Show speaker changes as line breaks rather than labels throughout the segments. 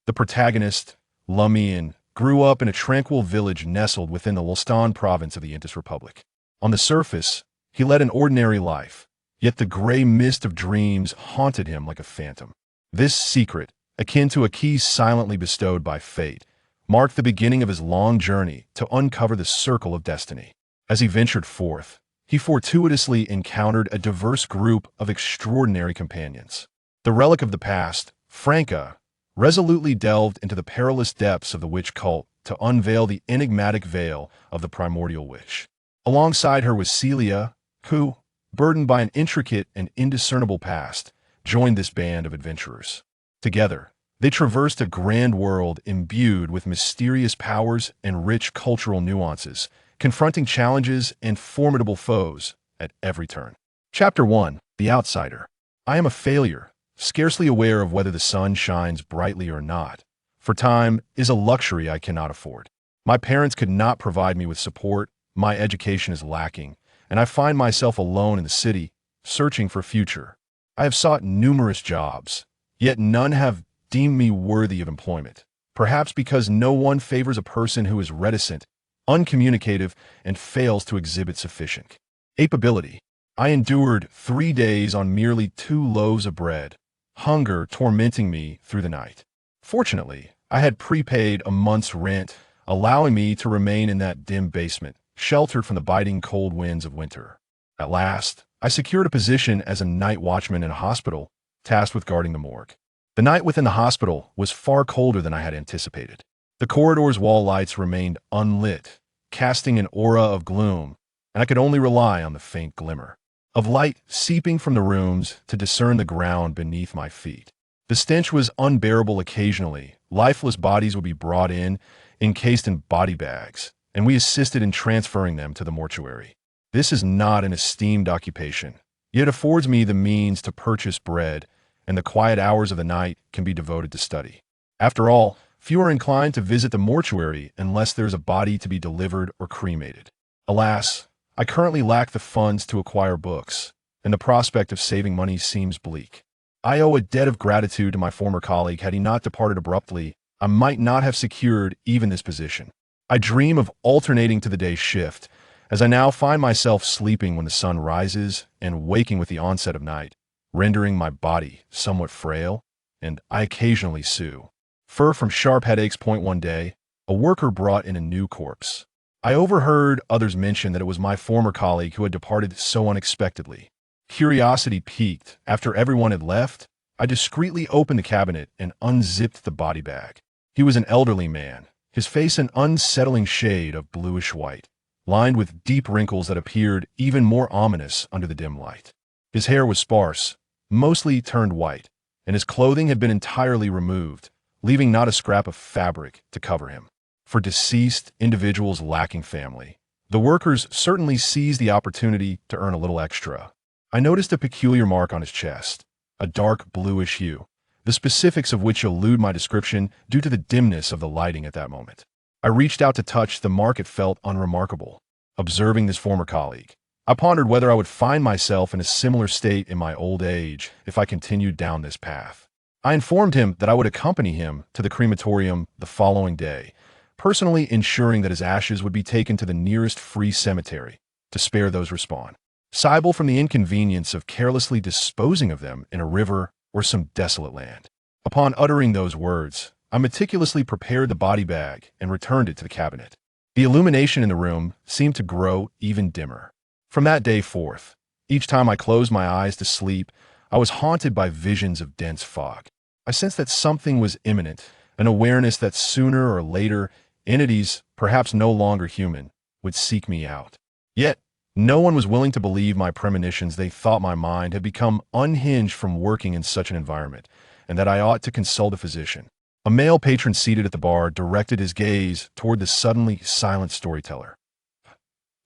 The protagonist, Lumian, grew up in a tranquil village nestled within the Lostan province of the Indus Republic. On the surface, he led an ordinary life, yet the gray mist of dreams haunted him like a phantom. This secret, akin to a key silently bestowed by fate, marked the beginning of his long journey to uncover the circle of destiny. As he ventured forth, he fortuitously encountered a diverse group of extraordinary companions. The relic of the past, Franca, resolutely delved into the perilous depths of the witch cult to unveil the enigmatic veil of the primordial witch. Alongside her was Celia, who, burdened by an intricate and indiscernible past, joined this band of adventurers. Together, they traversed a grand world imbued with mysterious powers and rich cultural nuances, confronting challenges and formidable foes at every turn. Chapter 1: The Outsider. I am a failure, scarcely aware of whether the sun shines brightly or not, for time is a luxury I cannot afford. My parents could not provide me with support, my education is lacking, and I find myself alone in the city, searching for a future. I have sought numerous jobs, yet none have deemed me worthy of employment, perhaps because no one favors a person who is reticent, uncommunicative, and fails to exhibit sufficient capability. I endured 3 days on merely 2 loaves of bread, hunger tormenting me through the night. Fortunately, I had prepaid a month's rent, allowing me to remain in that dim basement, sheltered from the biting cold winds of winter. At last, I secured a position as a night watchman in a hospital, tasked with guarding the morgue. The night within the hospital was far colder than I had anticipated. The corridor's wall lights remained unlit, casting an aura of gloom, and I could only rely on the faint glimmer of light seeping from the rooms to discern the ground beneath my feet. The stench was unbearable occasionally. Lifeless bodies would be brought in, encased in body bags, and we assisted in transferring them to the mortuary. This is not an esteemed occupation, yet affords me the means to purchase bread, and the quiet hours of the night can be devoted to study. After all, few are inclined to visit the mortuary unless there is a body to be delivered or cremated. Alas, I currently lack the funds to acquire books, and the prospect of saving money seems bleak. I owe a debt of gratitude to my former colleague. Had he not departed abruptly, I might not have secured even this position. I dream of alternating to the day shift, as I now find myself sleeping when the sun rises and waking with the onset of night, rendering my body somewhat frail, and I occasionally sue. Fur from sharp headaches. One day, a worker brought in a new corpse. I overheard others mention that it was my former colleague who had departed so unexpectedly. Curiosity piqued. After everyone had left, I discreetly opened the cabinet and unzipped the body bag. He was an elderly man, his face an unsettling shade of bluish-white, lined with deep wrinkles that appeared even more ominous under the dim light. His hair was sparse, mostly turned white, and his clothing had been entirely removed, leaving not a scrap of fabric to cover him. For deceased individuals lacking family, the workers certainly seized the opportunity to earn a little extra. I noticed a peculiar mark on his chest, a dark bluish hue, the specifics of which elude my description due to the dimness of the lighting at that moment. I reached out to touch the mark. It felt unremarkable. Observing this former colleague, I pondered whether I would find myself in a similar state in my old age if I continued down this path. I informed him that I would accompany him to the crematorium the following day, personally ensuring that his ashes would be taken to the nearest free cemetery to spare those responsible from the inconvenience of carelessly disposing of them in a river or some desolate land. Upon uttering those words, I meticulously prepared the body bag and returned it to the cabinet. The illumination in the room seemed to grow even dimmer. From that day forth, each time I closed my eyes to sleep, I was haunted by visions of dense fog. I sensed that something was imminent, an awareness that sooner or later, entities, perhaps no longer human, would seek me out. Yet, no one was willing to believe my premonitions. They thought my mind had become unhinged from working in such an environment, and that I ought to consult a physician. A male patron seated at the bar directed his gaze toward the suddenly silent storyteller.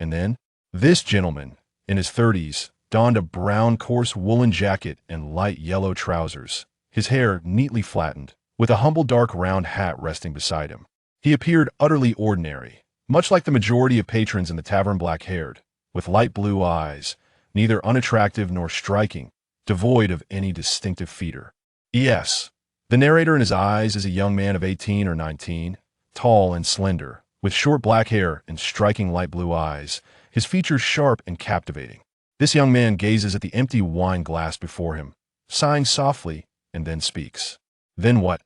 And then, this gentleman, in his 30s, donned a brown coarse woolen jacket and light yellow trousers, his hair neatly flattened, with a humble dark round hat resting beside him. He appeared utterly ordinary, much like the majority of patrons in the tavern, black-haired, with light blue eyes, neither unattractive nor striking, devoid of any distinctive feature. Yes, The narrator in his eyes is a young man of 18 or 19, tall and slender, with short black hair and striking light blue eyes, his features sharp and captivating. This young man gazes at the empty wine glass before him, sighing softly, and then speaks. Then what?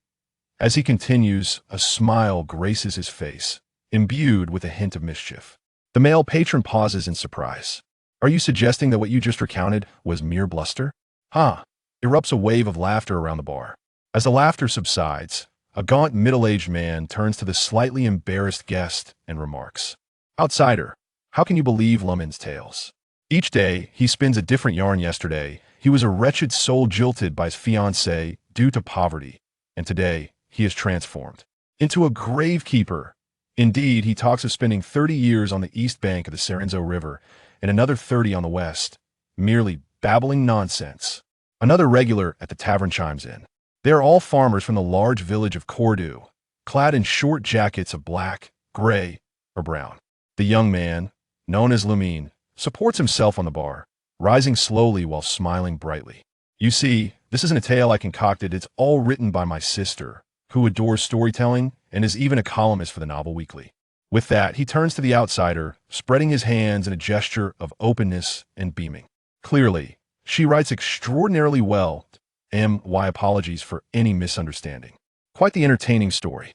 As he continues, a smile graces his face, imbued with a hint of mischief. The male patron pauses in surprise. Are you suggesting that what you just recounted was mere bluster? Huh. Erupts a wave of laughter around the bar. As the laughter subsides, a gaunt middle-aged man turns to the slightly embarrassed guest and remarks, "Outsider, how can you believe Lumian's tales? Each day, he spins a different yarn. Yesterday, he was a wretched soul jilted by his fiancée due to poverty, and today, he is transformed into a gravekeeper. Indeed, he talks of spending 30 years on the east bank of the Serenzo River and another 30 on the west, merely babbling nonsense." Another regular at the tavern chimes in. They are all farmers from the large village of Cordu, clad in short jackets of black, gray, or brown. The young man, known as Lumian, supports himself on the bar, rising slowly while smiling brightly. "You see, this isn't a tale I concocted. It's all written by my sister, who adores storytelling and is even a columnist for the Novel Weekly." With that, he turns to the outsider, spreading his hands in a gesture of openness and beaming. "Clearly, she writes extraordinarily well. My apologies for any misunderstanding. Quite the entertaining story.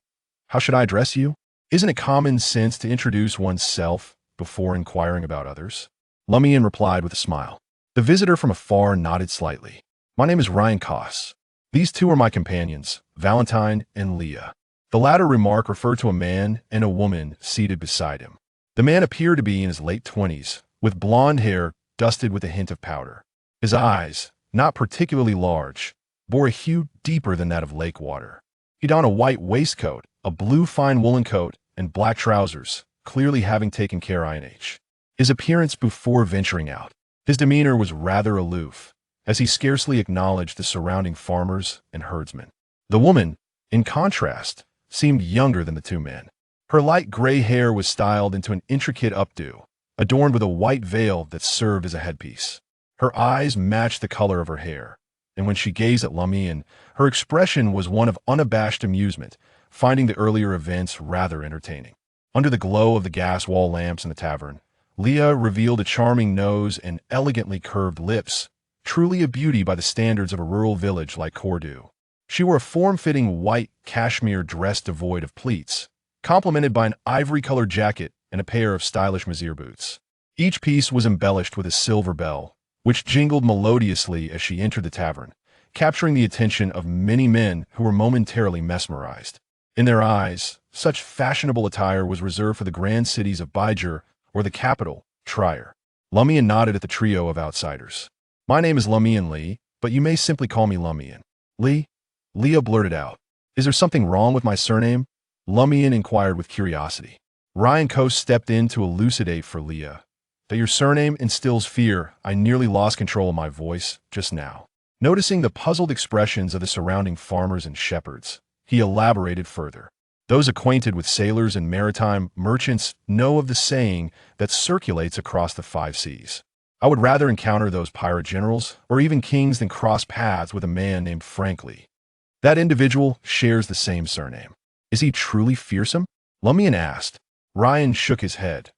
How should I address you? Isn't it common sense to introduce oneself before inquiring about others?" Lumian replied with a smile. The visitor from afar nodded slightly. "My name is Reincarnated. These two are my companions, Valentine and Leah." The latter remark referred to a man and a woman seated beside him. The man appeared to be in his late 20s, with blonde hair dusted with a hint of powder. His eyes, not particularly large, bore a hue deeper than that of lake water. He donned a white waistcoat, a blue fine woolen coat, and black trousers, clearly having taken care INH. His appearance before venturing out. His demeanor was rather aloof, as he scarcely acknowledged the surrounding farmers and herdsmen. The woman, in contrast, seemed younger than the two men. Her light gray hair was styled into an intricate updo, adorned with a white veil that served as a headpiece. Her eyes matched the color of her hair, and when she gazed at Lumian, her expression was one of unabashed amusement, finding the earlier events rather entertaining. Under the glow of the gas wall lamps in the tavern, Leah revealed a charming nose and elegantly curved lips, truly a beauty by the standards of a rural village like Cordu. She wore a form-fitting white cashmere dress devoid of pleats, complemented by an ivory-colored jacket and a pair of stylish mazir boots. Each piece was embellished with a silver bell, which jingled melodiously as she entered the tavern, capturing the attention of many men who were momentarily mesmerized. In their eyes, such fashionable attire was reserved for the grand cities of Baijer or the capital, Trier. Lumian nodded at the trio of outsiders. "My name is Lumian Li, but you may simply call me Lumian." "Li?" Leah blurted out. "Is there something wrong with my surname?" Lumian inquired with curiosity. Ryan Coase stepped in to elucidate for Leah. "That your surname instills fear. I nearly lost control of my voice just now." Noticing the puzzled expressions of the surrounding farmers and shepherds, he elaborated further. "Those acquainted with sailors and maritime merchants know of the saying that circulates across the 5 seas. I would rather encounter those pirate generals or even kings than cross paths with a man named Franca. That individual shares the same surname." "Is he truly fearsome?" Lumian asked. Ryan shook his head.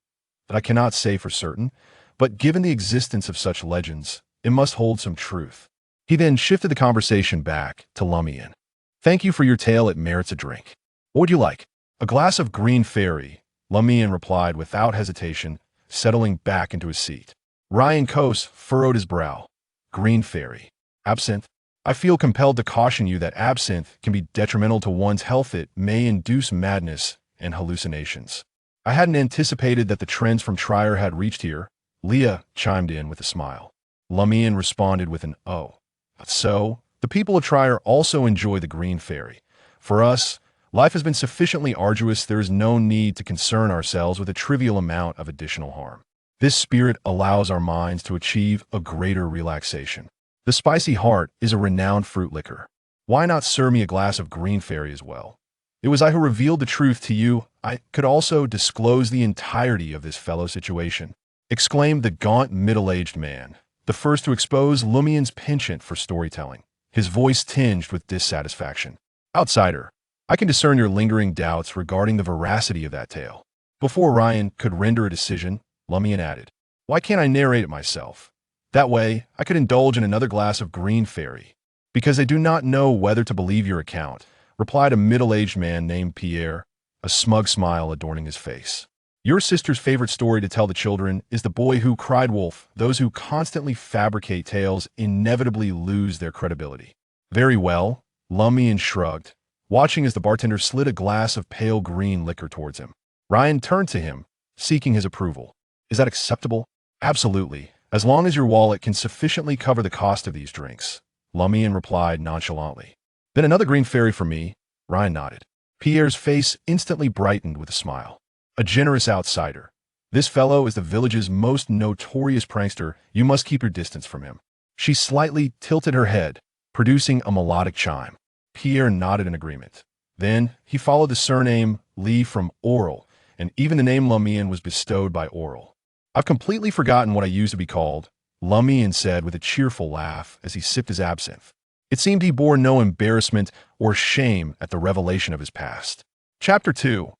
"That I cannot say for certain, but given the existence of such legends, it must hold some truth." He then shifted the conversation back to Lumian. "Thank you for your tale. It merits a drink. What would you like?" "A glass of green fairy," Lumian replied without hesitation, settling back into his seat. Ryan Coase furrowed his brow. "Green fairy. Absinthe? I feel compelled to caution you that absinthe can be detrimental to one's health. It may induce madness and hallucinations." "I hadn't anticipated that the trends from Trier had reached here," Leah chimed in with a smile. Lumian responded with an "oh." "So, the people of Trier also enjoy the green fairy. For us, life has been sufficiently arduous. There is no need to concern ourselves with a trivial amount of additional harm. This spirit allows our minds to achieve a greater relaxation. The Spicy Heart is a renowned fruit liquor. Why not serve me a glass of green fairy as well? It was I who revealed the truth to you. I could also disclose the entirety of this fellow situation," exclaimed the gaunt middle-aged man, the first to expose Lumian's penchant for storytelling. his voice tinged with dissatisfaction. Outsider, I can discern your lingering doubts regarding the veracity of that tale. Before Ryan could render a decision, Lumian added, why can't I narrate it myself? That way, I could indulge in another glass of green fairy. Because I do not know whether to believe your account, replied a middle-aged man named Pierre, a smug smile adorning his face. Your sister's favorite story to tell the children is the boy who cried wolf. Those who constantly fabricate tales inevitably lose their credibility. Very well, Lumian shrugged, watching as the bartender slid a glass of pale green liquor towards him. Ryan turned to him, seeking his approval. Is that acceptable? Absolutely, as long as your wallet can sufficiently cover the cost of these drinks, Lumian replied nonchalantly. Then another green fairy for me, Ryan nodded. Pierre's face instantly brightened with a smile. A generous outsider. This fellow is the village's most notorious prankster. You must keep your distance from him. She slightly tilted her head, producing a melodic chime. Pierre nodded in agreement. Then he followed the surname Li from Aurore, and even the name Lumian was bestowed by Aurore. I've completely forgotten what I used to be called, Lumian said with a cheerful laugh as he sipped his absinthe. It seemed he bore no embarrassment or shame at the revelation of his past. Chapter 2.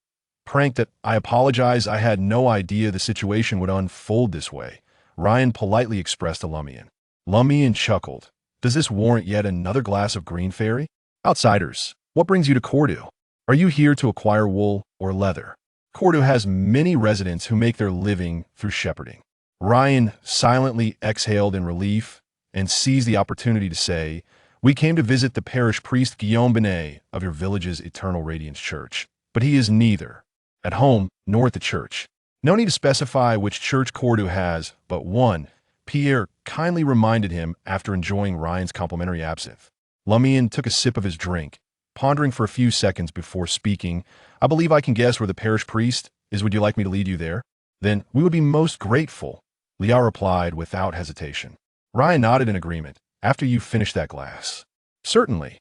Pranked that I apologize, I had no idea the situation would unfold this way, Ryan politely expressed to Lumian. Lumian chuckled. Does this warrant yet another glass of green fairy? Outsiders, what brings you to Cordu? Are you here to acquire wool or leather? Cordu has many residents who make their living through shepherding. Ryan silently exhaled in relief and seized the opportunity to say, we came to visit the parish priest Guillaume Benet of your village's Eternal Radiance Church, but he is neither at home nor at the church. No need to specify which church Cordu has, but one, Pierre kindly reminded him after enjoying Ryan's complimentary absinthe. Lumian took a sip of his drink, pondering for a few seconds before speaking. I believe I can guess where the parish priest is. Would you like me to lead you there? Then we would be most grateful, Leah replied without hesitation. Ryan nodded in agreement. After you finish that glass. Certainly.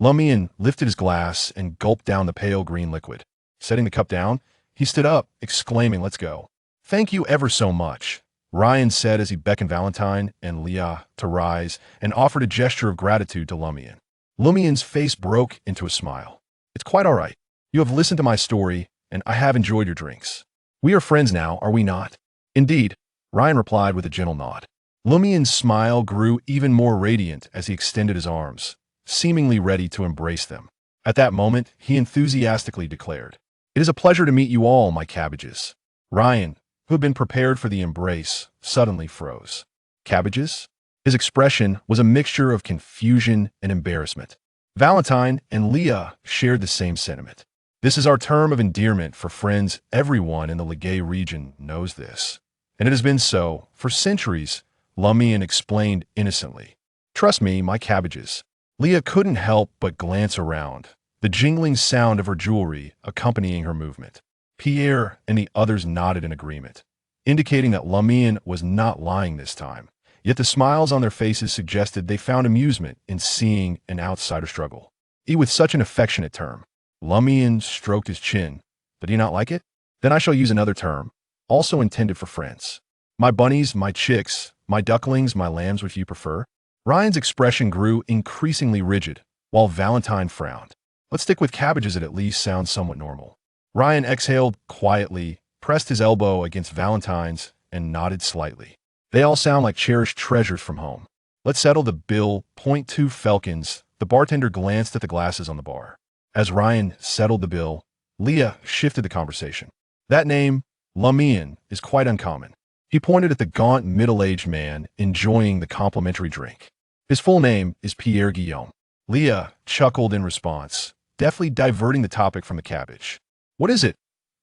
Lumian lifted his glass and gulped down the pale green liquid. Setting the cup down, he stood up, exclaiming, let's go. Thank you ever so much, Ryan said as he beckoned Valentine and Leah to rise and offered a gesture of gratitude to Lumian. Lumian's face broke into a smile. It's quite all right. You have listened to my story, and I have enjoyed your drinks. We are friends now, are we not? Indeed, Ryan replied with a gentle nod. Lumian's smile grew even more radiant as he extended his arms, seemingly ready to embrace them. At that moment, he enthusiastically declared, it is a pleasure to meet you all, my cabbages. Ryan, who had been prepared for the embrace, suddenly froze. Cabbages? His expression was a mixture of confusion and embarrassment. Valentine and Leah shared the same sentiment. This is our term of endearment for friends. Everyone in the Legay region knows this. And it has been so for centuries, Lumian explained innocently. Trust me, my cabbages. Leah couldn't help but glance around, the jingling sound of her jewelry accompanying her movement. Pierre and the others nodded in agreement, indicating that Lumian was not lying this time. Yet the smiles on their faces suggested they found amusement in seeing an outsider struggle. With such an affectionate term. Lumian stroked his chin. Did he not like it? Then I shall use another term, also intended for friends. My bunnies, my chicks, my ducklings, my lambs, which you prefer. Ryan's expression grew increasingly rigid, while Valentine frowned. Let's stick with cabbages, it at least sounds somewhat normal. Ryan exhaled quietly, pressed his elbow against Valentine's, and nodded slightly. They all sound like cherished treasures from home. Let's settle the bill. .2 Falcons. The bartender glanced at the glasses on the bar. As Ryan settled the bill, Leah shifted the conversation. That name, Lumian, is quite uncommon. He pointed at the gaunt middle-aged man enjoying the complimentary drink. His full name is Pierre Guillaume. Leah chuckled in response, deftly diverting the topic from the cabbage. What is it?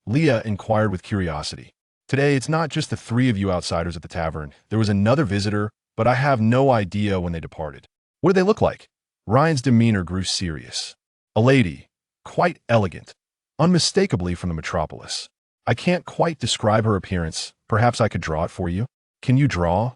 Leah inquired with curiosity. Today, it's not just the three of you outsiders at the tavern. There was another visitor, but I have no idea when they departed. What did they look like? Ryan's demeanor grew serious. A lady, quite elegant, unmistakably from the metropolis. I can't quite describe her appearance. Perhaps I could draw it for you. Can you draw?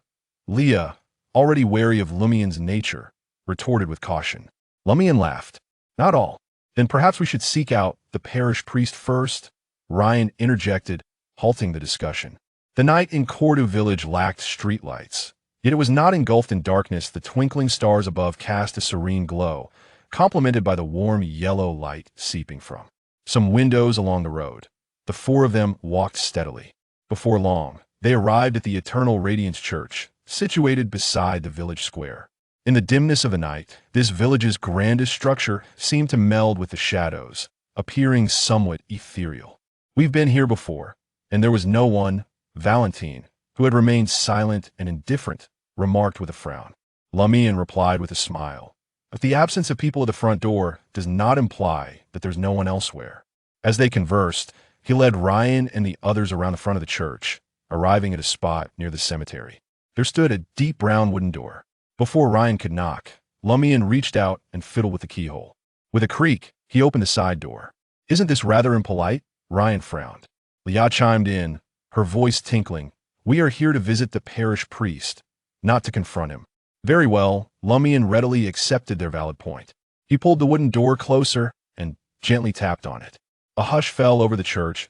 Leah, already wary of Lumian's nature, retorted with caution. Lumian laughed. Not all. Then perhaps we should seek out the parish priest first, Ryan interjected, halting the discussion. The night in Cordu Village lacked streetlights, Yet it was not engulfed in darkness. The twinkling stars above cast a serene glow, complemented by the warm yellow light seeping from some windows along the road. The four of them walked steadily. Before long, they arrived at the Eternal Radiance Church, situated beside the village square. In the dimness of the night, this village's grandest structure seemed to meld with the shadows, appearing somewhat ethereal. "We've been here before, and there was no one," Valentine, who had remained silent and indifferent, remarked with a frown. Lumian replied with a smile. "But the absence of people at the front door does not imply that there's no one elsewhere." As they conversed, he led Ryan and the others around the front of the church, arriving at a spot near the cemetery. There stood a deep brown wooden door. Before Ryan could knock, Lumian reached out and fiddled with the keyhole. With a creak, he opened the side door. "Isn't this rather impolite?" Ryan frowned. Leah chimed in, her voice tinkling. "We are here to visit the parish priest, not to confront him." Very well, Lumian readily accepted their valid point. He pulled the wooden door closer and gently tapped on it. A hush fell over the church.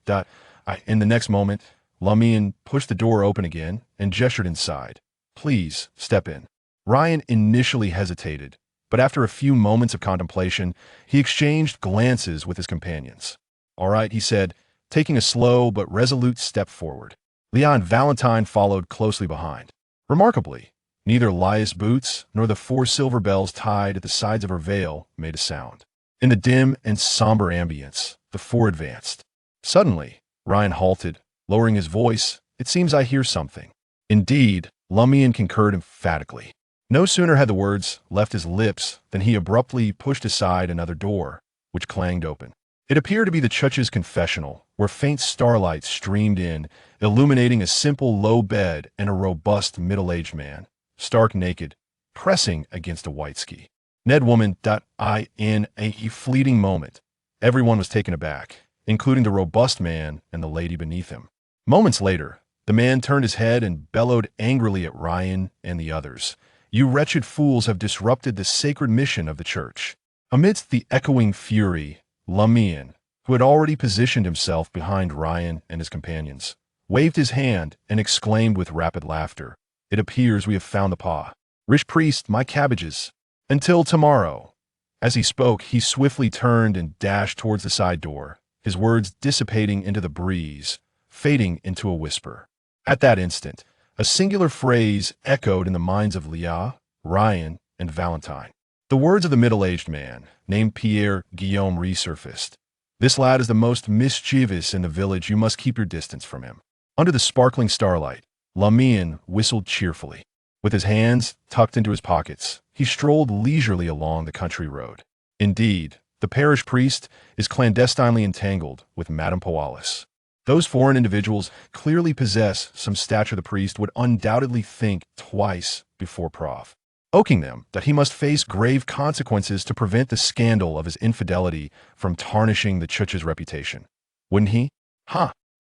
In the next moment, Lumian pushed the door open again and gestured inside. "Please, step in." Ryan initially hesitated, but after a few moments of contemplation, he exchanged glances with his companions. "All right," he said, taking a slow but resolute step forward. Leah and Valentine followed closely behind. Remarkably, neither Lia's boots nor the 4 silver bells tied at the sides of her veil made a sound. In the dim and somber ambience, the four advanced. Suddenly, Ryan halted, lowering his voice. "It seems I hear something." Indeed, Lumian concurred emphatically. No sooner had the words left his lips than he abruptly pushed aside another door, which clanged open. It appeared to be the church's confessional, where faint starlight streamed in, illuminating a simple low bed and a robust middle-aged man, stark naked, pressing against a white ski. Ned woman. In a fleeting moment, everyone was taken aback, including the robust man and the lady beneath him. Moments later, the man turned his head and bellowed angrily at Ryan and the others. "You wretched fools have disrupted the sacred mission of the church." Amidst the echoing fury, Lumian, who had already positioned himself behind Ryan and his companions, waved his hand and exclaimed with rapid laughter, "It appears we have found the paw. Rich priest, my cabbages. Until tomorrow." As he spoke, he swiftly turned and dashed towards the side door, his words dissipating into the breeze, fading into a whisper. At that instant, a singular phrase echoed in the minds of Leah, Ryan, and Valentine. The words of the middle-aged man, named Pierre Guillaume, resurfaced. "This lad is the most mischievous in the village. You must keep your distance from him." Under the sparkling starlight, Lumian whistled cheerfully. With his hands tucked into his pockets, he strolled leisurely along the country road. Indeed, the parish priest is clandestinely entangled with Madame Poalis. Those foreign individuals clearly possess some stature. The priest would undoubtedly think twice before provoking them that he must face grave consequences to prevent the scandal of his infidelity from tarnishing the church's reputation. Wouldn't he?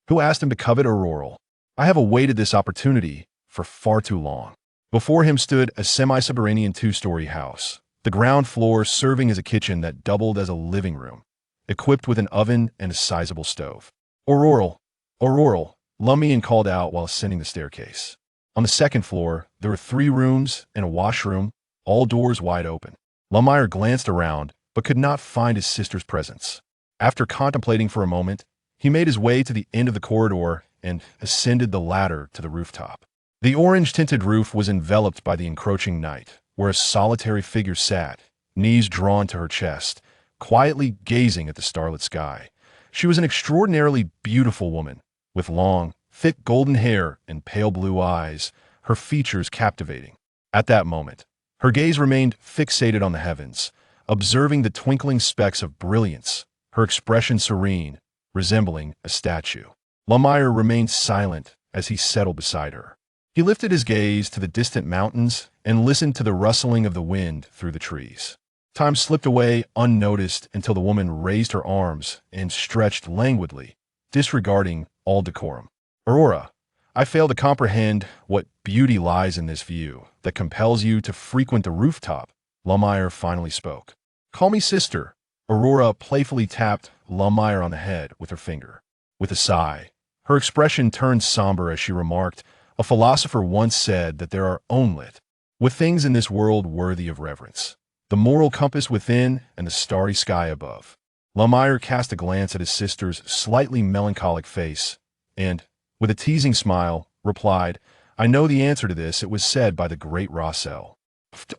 Who asked him to covet Aurore? I have awaited this opportunity for far too long. Before him stood a semi-subterranean 2-story house, the ground floor serving as a kitchen that doubled as a living room, equipped with an oven and a sizable stove. Aurore, Lumian called out while ascending the staircase. On the second floor, there were 3 rooms and a washroom, all doors wide open. Lumian glanced around, but could not find his sister's presence. After contemplating for a moment, he made his way to the end of the corridor and ascended the ladder to the rooftop. The orange-tinted roof was enveloped by the encroaching night, where a solitary figure sat, knees drawn to her chest, quietly gazing at the starlit sky. She was an extraordinarily beautiful woman, with long, thick golden hair and pale blue eyes, her features captivating. At that moment, her gaze remained fixated on the heavens, observing the twinkling specks of brilliance, her expression serene, resembling a statue. Lumian remained silent as he settled beside her. He lifted his gaze to the distant mountains and listened to the rustling of the wind through the trees. Time slipped away unnoticed until the woman raised her arms and stretched languidly, disregarding all decorum. "Aurore, I fail to comprehend what beauty lies in this view that compels you to frequent the rooftop," Lumian finally spoke. "Call me sister." Aurore playfully tapped Lumian on the head with her finger. With a sigh, her expression turned somber as she remarked, A philosopher once said that there are only with things in this world worthy of reverence, the moral compass within and the starry sky above. Lumian cast a glance at his sister's slightly melancholic face, and, with a teasing smile, replied, "I know the answer to this. It was said by the great Rossel."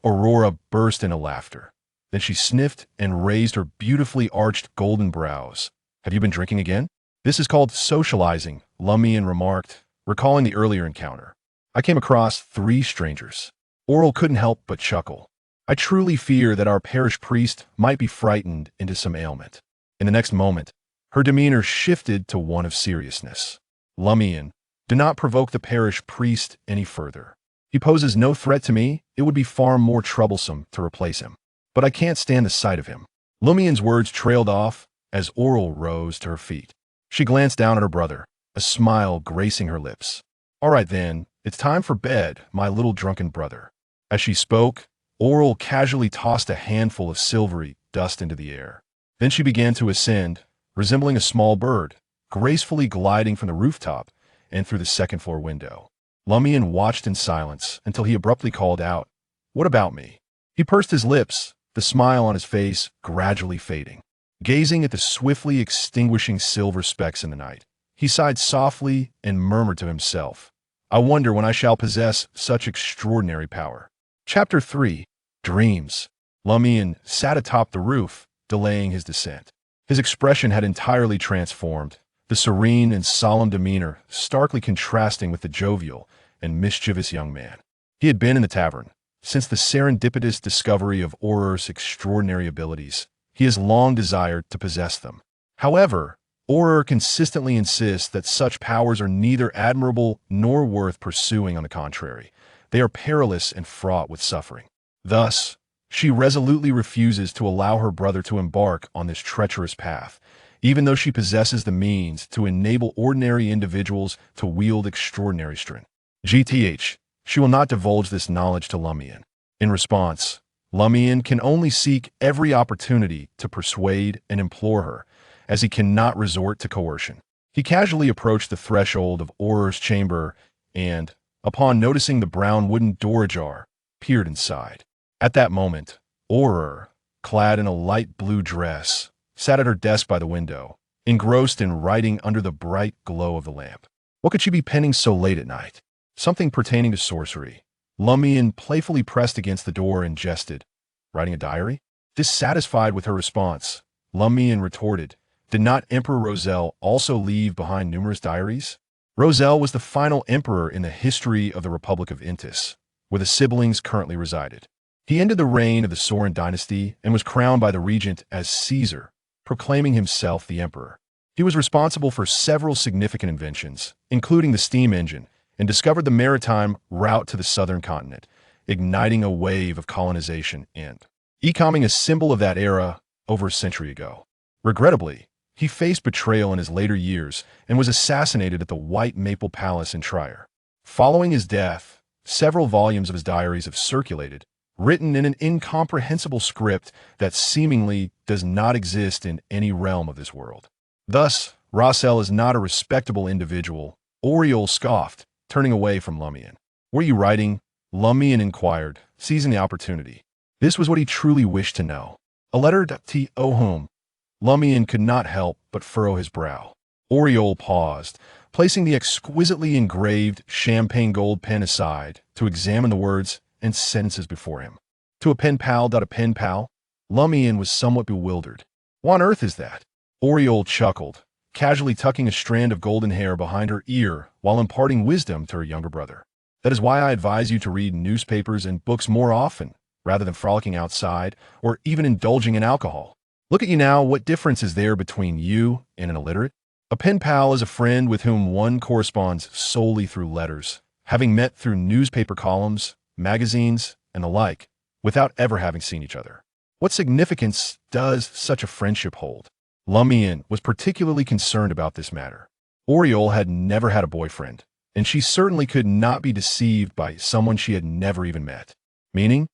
Aurora burst into laughter. Then she sniffed and raised her beautifully arched golden brows. "Have you been drinking again?" "This is called socializing," Lumian remarked, recalling the earlier encounter. "I came across 3 strangers." Aurore couldn't help but chuckle. "I truly fear that our parish priest might be frightened into some ailment." In the next moment, her demeanor shifted to one of seriousness. "Lumian, do not provoke the parish priest any further. He poses no threat to me. It would be far more troublesome to replace him. But I can't stand the sight of him." Lumian's words trailed off as Aurore rose to her feet. She glanced down at her brother, a smile gracing her lips. "All right then, it's time for bed, my little drunken brother." As she spoke, Aurore casually tossed a handful of silvery dust into the air. Then she began to ascend, resembling a small bird, gracefully gliding from the rooftop and through the second-floor window. Lumian watched in silence until he abruptly called out, "What about me?" He pursed his lips, the smile on his face gradually fading. Gazing at the swiftly extinguishing silver specks in the night, he sighed softly and murmured to himself, "I wonder when I shall possess such extraordinary power." Chapter 3. Dreams. Lumian sat atop the roof, delaying his descent. His expression had entirely transformed, the serene and solemn demeanor starkly contrasting with the jovial and mischievous young man. He had been in the tavern since the serendipitous discovery of Aurore's extraordinary abilities. He has long desired to possess them. However, Aurore consistently insists that such powers are neither admirable nor worth pursuing. On the contrary, they are perilous and fraught with suffering. Thus, she resolutely refuses to allow her brother to embark on this treacherous path, even though she possesses the means to enable ordinary individuals to wield extraordinary strength. GTH, she will not divulge this knowledge to Lumian. In response, Lumian can only seek every opportunity to persuade and implore her, as he cannot resort to coercion. He casually approached the threshold of Aurore's chamber and, upon noticing the brown wooden door ajar, peered inside. At that moment, Aurore, clad in a light blue dress, sat at her desk by the window, engrossed in writing under the bright glow of the lamp. What could she be penning so late at night? Something pertaining to sorcery. Lumian playfully pressed against the door and jested, "Writing a diary?" Dissatisfied with her response, Lumian retorted, "Did not Emperor Rosel also leave behind numerous diaries?" Rosel was the final emperor in the history of the Republic of Intis, where the siblings currently resided. He ended the reign of the Sorin dynasty and was crowned by the regent as Caesar, proclaiming himself the emperor. He was responsible for several significant inventions, including the steam engine, and discovered the maritime route to the southern continent, igniting a wave of colonization and becoming a symbol of that era over a century ago. Regrettably, he faced betrayal in his later years and was assassinated at the White Maple Palace in Trier. Following his death, several volumes of his diaries have circulated, written in an incomprehensible script that seemingly does not exist in any realm of this world. Thus, Rossel is not a respectable individual, Aurore scoffed, turning away from Lumian. "Were you writing?" Lumian inquired, seizing the opportunity. This was what he truly wished to know. "A letter to whom?" Lumian could not help but furrow his brow. Aurore paused, placing the exquisitely engraved champagne gold pen aside to examine the words and sentences before him. "To a pen pal. A pen pal?" Lumian was somewhat bewildered. "What on earth is that?" Aurore chuckled, casually tucking a strand of golden hair behind her ear while imparting wisdom to her younger brother. "That is why I advise you to read newspapers and books more often, rather than frolicking outside or even indulging in alcohol. Look at you now. What difference is there between you and an illiterate? A pen pal is a friend with whom one corresponds solely through letters, having met through newspaper columns, magazines, and the like, without ever having seen each other. What significance does such a friendship hold?" Lumian was particularly concerned about this matter. Aurore had never had a boyfriend, and she certainly could not be deceived by someone she had never even met. Meaning?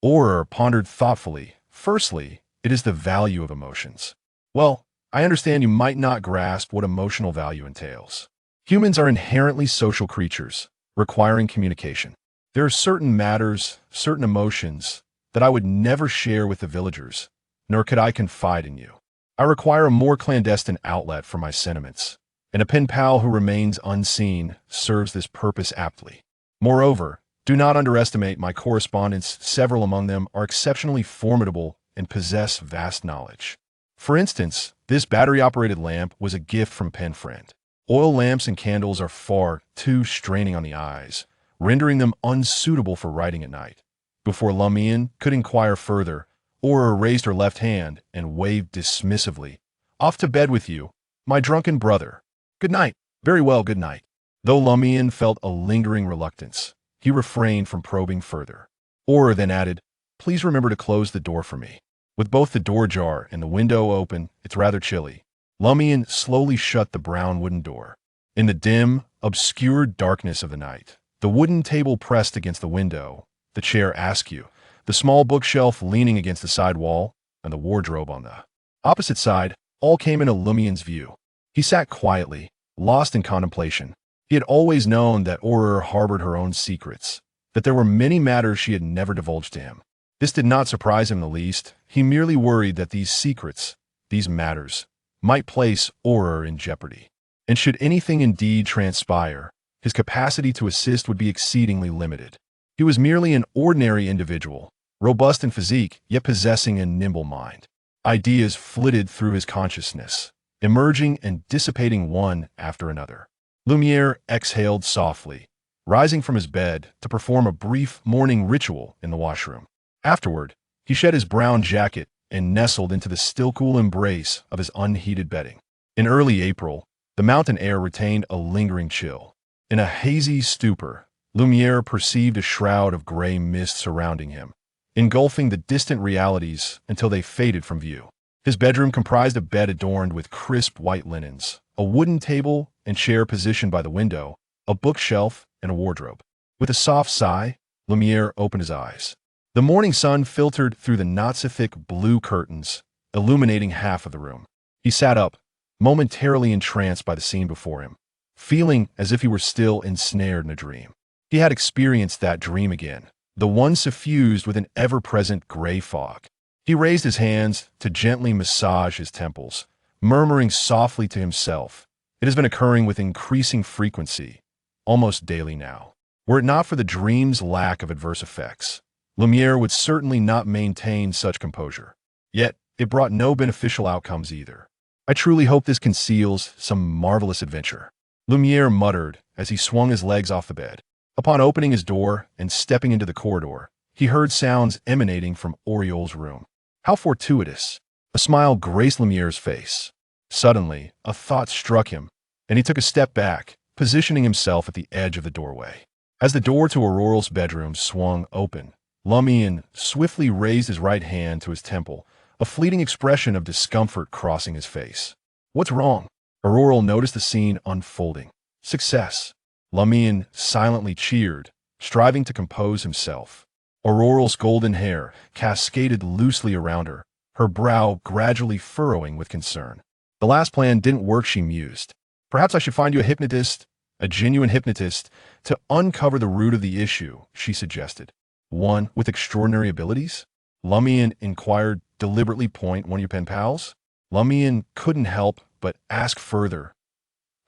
Aurore pondered thoughtfully. Firstly, it is the value of emotions. Well, I understand you might not grasp what emotional value entails. Humans are inherently social creatures, requiring communication. There are certain matters, certain emotions, that I would never share with the villagers, nor could I confide in you. I require a more clandestine outlet for my sentiments, and a pen pal who remains unseen serves this purpose aptly. Moreover, do not underestimate my correspondents. Several among them are exceptionally formidable and possess vast knowledge. For instance, this battery-operated lamp was a gift from pen friend. Oil lamps and candles are far too straining on the eyes, rendering them unsuitable for writing at night. Before Lumian could inquire further, Aurore raised her left hand and waved dismissively. Off to bed with you, my drunken brother. Good night. Very well, good night. Though Lumian felt a lingering reluctance, he refrained from probing further. Aurore then added, please remember to close the door for me. With both the door ajar and the window open, it's rather chilly. Lumian slowly shut the brown wooden door. In the dim, obscured darkness of the night, the wooden table pressed against the window, the chair askew, the small bookshelf leaning against the side wall, and the wardrobe on the opposite side, all came into Lumian's view. He sat quietly, lost in contemplation. He had always known that Aurore harbored her own secrets, that there were many matters she had never divulged to him. This did not surprise him in the least. He merely worried that these secrets, these matters, might place Aurore in jeopardy. And should anything indeed transpire, his capacity to assist would be exceedingly limited. He was merely an ordinary individual, robust in physique, yet possessing a nimble mind. Ideas flitted through his consciousness, emerging and dissipating one after another. Lumiere exhaled softly, rising from his bed to perform a brief morning ritual in the washroom. Afterward, he shed his brown jacket and nestled into the still-cool embrace of his unheated bedding. In early April, the mountain air retained a lingering chill. In a hazy stupor, Lumiere perceived a shroud of gray mist surrounding him, engulfing the distant realities until they faded from view. His bedroom comprised a bed adorned with crisp white linens, a wooden table and chair positioned by the window, a bookshelf, and a wardrobe. With a soft sigh, Lumiere opened his eyes. The morning sun filtered through the not-so-thick blue curtains, illuminating half of the room. He sat up, momentarily entranced by the scene before him, feeling as if he were still ensnared in a dream. He had experienced that dream again, the one suffused with an ever-present gray fog. He raised his hands to gently massage his temples, murmuring softly to himself, "It has been occurring with increasing frequency, almost daily now. Were it not for the dream's lack of adverse effects, Lumiere would certainly not maintain such composure. Yet, it brought no beneficial outcomes either. I truly hope this conceals some marvelous adventure," Lumiere muttered as he swung his legs off the bed. Upon opening his door and stepping into the corridor, he heard sounds emanating from Aureole's room. How fortuitous! A smile graced Lumiere's face. Suddenly, a thought struck him, and he took a step back, positioning himself at the edge of the doorway. As the door to Aurore's bedroom swung open, Lumian swiftly raised his right hand to his temple, a fleeting expression of discomfort crossing his face. "What's wrong?" Aurore noticed the scene unfolding. "Success." Lumian silently cheered, striving to compose himself. Aurore's golden hair cascaded loosely around her, her brow gradually furrowing with concern. "The last plan didn't work," she mused. "Perhaps I should find you a hypnotist, a genuine hypnotist, to uncover the root of the issue," she suggested. "One with extraordinary abilities?" Lumian inquired. "Deliberately point one of your pen pals?" Lumian couldn't help but ask further.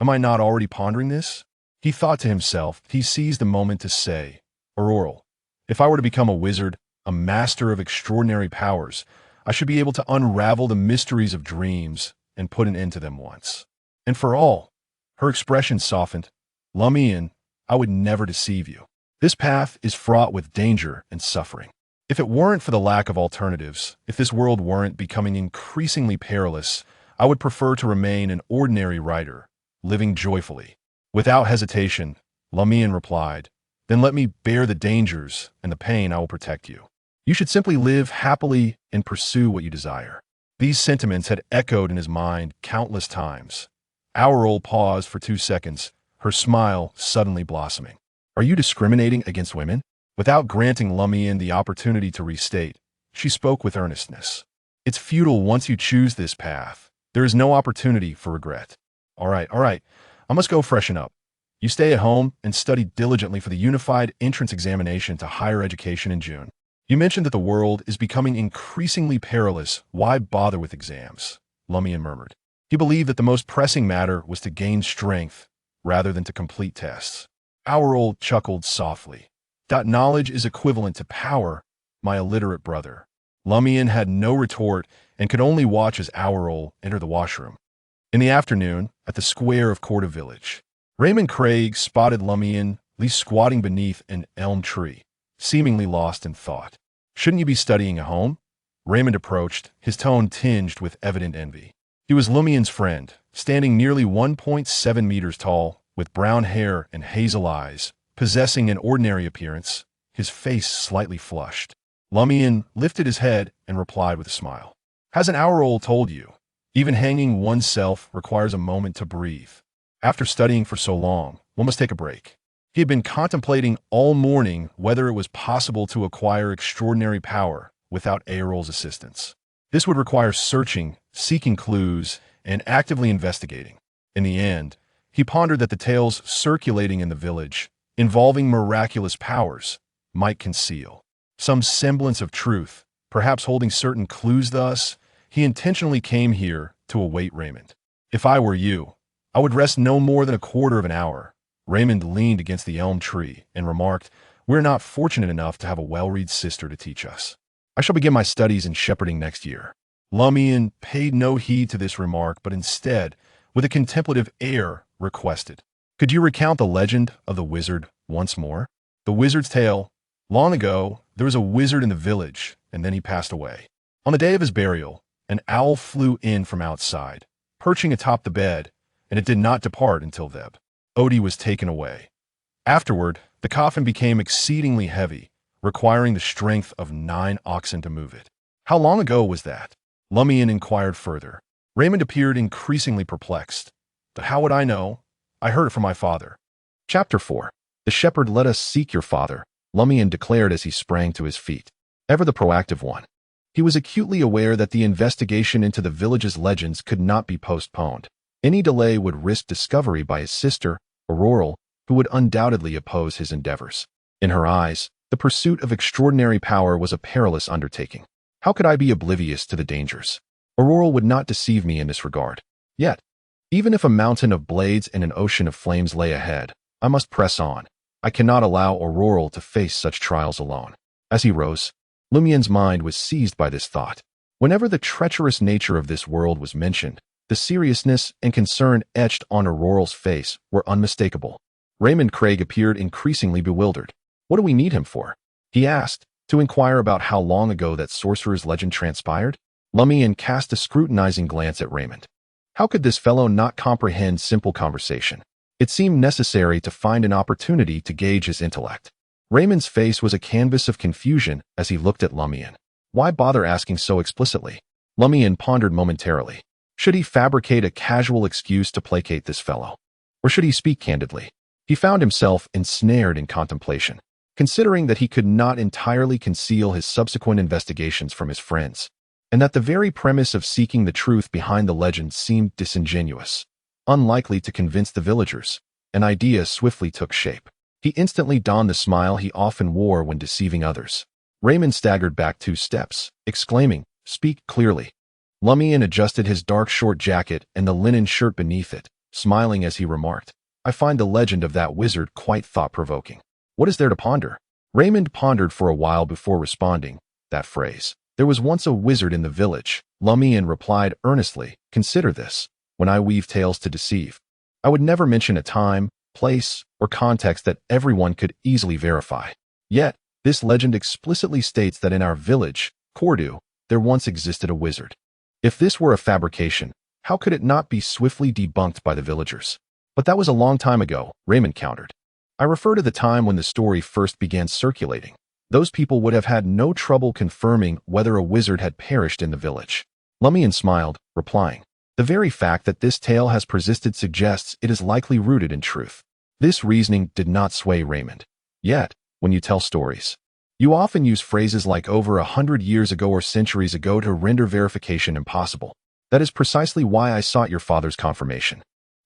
"Am I not already pondering this?" He thought to himself. He seized the moment to say, "Aurore, if I were to become a wizard, a master of extraordinary powers, I should be able to unravel the mysteries of dreams and put an end to them once and for all." Her expression softened. "Lumian, I would never deceive you. This path is fraught with danger and suffering. If it weren't for the lack of alternatives, if this world weren't becoming increasingly perilous, I would prefer to remain an ordinary writer, living joyfully." Without hesitation, Lumian replied, "Then let me bear the dangers and the pain. I will protect you. You should simply live happily and pursue what you desire." These sentiments had echoed in his mind countless times. Aurore paused for 2 seconds, her smile suddenly blossoming. "Are you discriminating against women?" Without granting Lumian the opportunity to restate, she spoke with earnestness. "It's futile once you choose this path. There is no opportunity for regret." All right, I must go freshen up. You stay at home and study diligently for the unified entrance examination to higher education in June. You mentioned that the world is becoming increasingly perilous. Why bother with exams? Lumian murmured. He believed that the most pressing matter was to gain strength rather than to complete tests. Aurore chuckled softly. That knowledge is equivalent to power, my illiterate brother. Lumian had no retort and could only watch as Aurore entered the washroom. In the afternoon, at the square of Cordu Village, Raymond Craig spotted Lumian Li squatting beneath an elm tree, seemingly lost in thought. Shouldn't you be studying at home? Raymond approached, his tone tinged with evident envy. He was Lumian's friend, standing nearly 1.7 meters tall, with brown hair and hazel eyes, possessing an ordinary appearance, his face slightly flushed. Lumian lifted his head and replied with a smile. Hasn't Aurore told you? Even hanging oneself requires a moment to breathe. After studying for so long, one must take a break. He had been contemplating all morning whether it was possible to acquire extraordinary power without Aurore's assistance. This would require searching, seeking clues, and actively investigating. In the end, he pondered that the tales circulating in the village, involving miraculous powers, might conceal some semblance of truth, perhaps holding certain clues. Thus, he intentionally came here to await Raymond. If I were you, I would rest no more than a quarter of an hour. Raymond leaned against the elm tree and remarked, We're not fortunate enough to have a well-read sister to teach us. I shall begin my studies in shepherding next year. Lumian paid no heed to this remark, but instead, with a contemplative air, requested, Could you recount the legend of the wizard once more? The wizard's tale. Long ago, there was a wizard in the village, and then he passed away. On the day of his burial, an owl flew in from outside, perching atop the bed, and it did not depart until Theb. Odie was taken away. Afterward, the coffin became exceedingly heavy, requiring the strength of 9 oxen to move it. How long ago was that? Lumian inquired further. Raymond appeared increasingly perplexed. But how would I know? I heard it from my father. Chapter 4. The shepherd, let us seek your father, Lumian declared as he sprang to his feet. Ever the proactive one. He was acutely aware that the investigation into the village's legends could not be postponed. Any delay would risk discovery by his sister, Aurore, who would undoubtedly oppose his endeavors. In her eyes, the pursuit of extraordinary power was a perilous undertaking. How could I be oblivious to the dangers? Aurore would not deceive me in this regard. Yet, even if a mountain of blades and an ocean of flames lay ahead, I must press on. I cannot allow Aurore to face such trials alone. As he rose, Lumian's mind was seized by this thought. Whenever the treacherous nature of this world was mentioned, the seriousness and concern etched on Aurore's face were unmistakable. Raymond Craig appeared increasingly bewildered. What do we need him for? He asked, to inquire about how long ago that sorcerer's legend transpired. Lumian cast a scrutinizing glance at Raymond. How could this fellow not comprehend simple conversation? It seemed necessary to find an opportunity to gauge his intellect. Raymond's face was a canvas of confusion as he looked at Lumian. Why bother asking so explicitly? Lumian pondered momentarily. Should he fabricate a casual excuse to placate this fellow? Or should he speak candidly? He found himself ensnared in contemplation, considering that he could not entirely conceal his subsequent investigations from his friends, and that the very premise of seeking the truth behind the legend seemed disingenuous, unlikely to convince the villagers. An idea swiftly took shape. He instantly donned the smile he often wore when deceiving others. Raymond staggered back 2 steps, exclaiming, Speak clearly. Lumian adjusted his dark short jacket and the linen shirt beneath it, smiling as he remarked, I find the legend of that wizard quite thought-provoking. What is there to ponder? Raymond pondered for a while before responding. That phrase. There was once a wizard in the village. Lumian replied earnestly, Consider this. When I weave tales to deceive, I would never mention a time, place, or context that everyone could easily verify. Yet, this legend explicitly states that in our village, Cordu, there once existed a wizard. If this were a fabrication, how could it not be swiftly debunked by the villagers? But that was a long time ago, Raymond countered. I refer to the time when the story first began circulating. Those people would have had no trouble confirming whether a wizard had perished in the village. Lumian smiled, replying, The very fact that this tale has persisted suggests it is likely rooted in truth. This reasoning did not sway Raymond. Yet, when you tell stories, you often use phrases like over 100 years ago or centuries ago to render verification impossible. That is precisely why I sought your father's confirmation.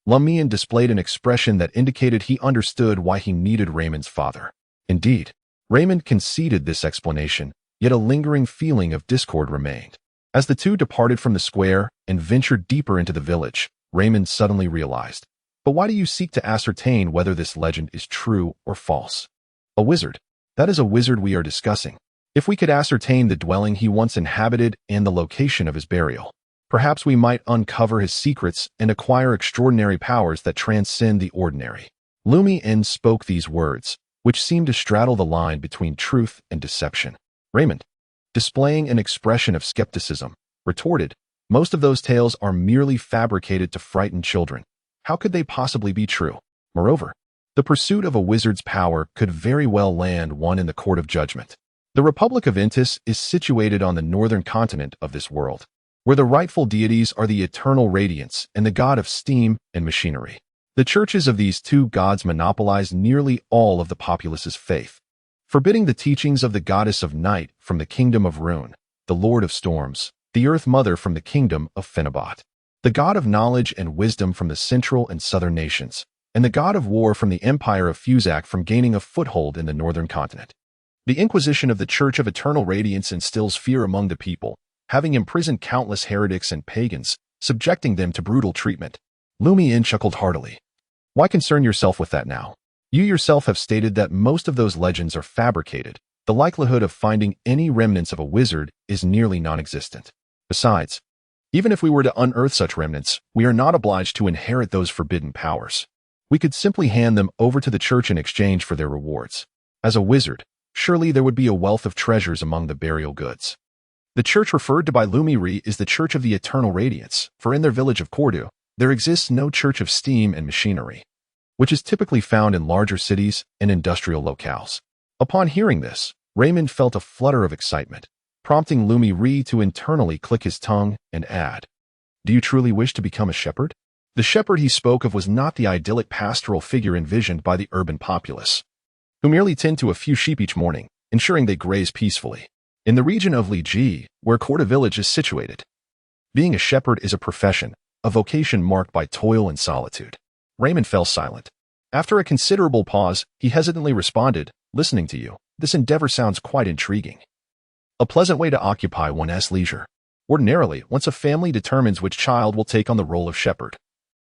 Lumian displayed an expression that indicated he understood why he needed Raymond's father. Indeed, Raymond conceded this explanation, yet a lingering feeling of discord remained. As the two departed from the square and ventured deeper into the village, Raymond suddenly realized, "But why do you seek to ascertain whether this legend is true or false?" "A wizard. That is a wizard we are discussing. If we could ascertain the dwelling he once inhabited and the location of his burial, perhaps we might uncover his secrets and acquire extraordinary powers that transcend the ordinary." Lumian spoke these words, which seemed to straddle the line between truth and deception. Raymond, displaying an expression of skepticism, retorted, "Most of those tales are merely fabricated to frighten children. How could they possibly be true? Moreover, the pursuit of a wizard's power could very well land one in the court of judgment. The Republic of Intis is situated on the northern continent of this world, where the rightful deities are the eternal radiance and the god of steam and machinery. The churches of these two gods monopolize nearly all of the populace's faith, forbidding the teachings of the goddess of night from the kingdom of Rune, the lord of storms, the earth mother from the kingdom of Phenobot, the god of knowledge and wisdom from the central and southern nations, and the god of war from the empire of Fusak from gaining a foothold in the northern continent. The Inquisition of the Church of Eternal Radiance instills fear among the people, having imprisoned countless heretics and pagans, subjecting them to brutal treatment." Lumian chuckled heartily. "Why concern yourself with that now? You yourself have stated that most of those legends are fabricated. The likelihood of finding any remnants of a wizard is nearly non-existent. Besides, even if we were to unearth such remnants, we are not obliged to inherit those forbidden powers. We could simply hand them over to the church in exchange for their rewards. As a wizard, surely there would be a wealth of treasures among the burial goods." The church referred to by Lumian Li is the Church of the Eternal Radiance, for in their village of Cordu, there exists no church of steam and machinery, which is typically found in larger cities and industrial locales. Upon hearing this, Raymond felt a flutter of excitement, prompting Lumian Li to internally click his tongue and add, "Do you truly wish to become a shepherd?" The shepherd he spoke of was not the idyllic pastoral figure envisioned by the urban populace, who merely tend to a few sheep each morning, ensuring they graze peacefully. In the region of Li, where Cordu Village is situated, being a shepherd is a profession, a vocation marked by toil and solitude. Raymond fell silent. After a considerable pause, he hesitantly responded, "Listening to you, this endeavor sounds quite intriguing. A pleasant way to occupy one's leisure. Ordinarily, once a family determines which child will take on the role of shepherd,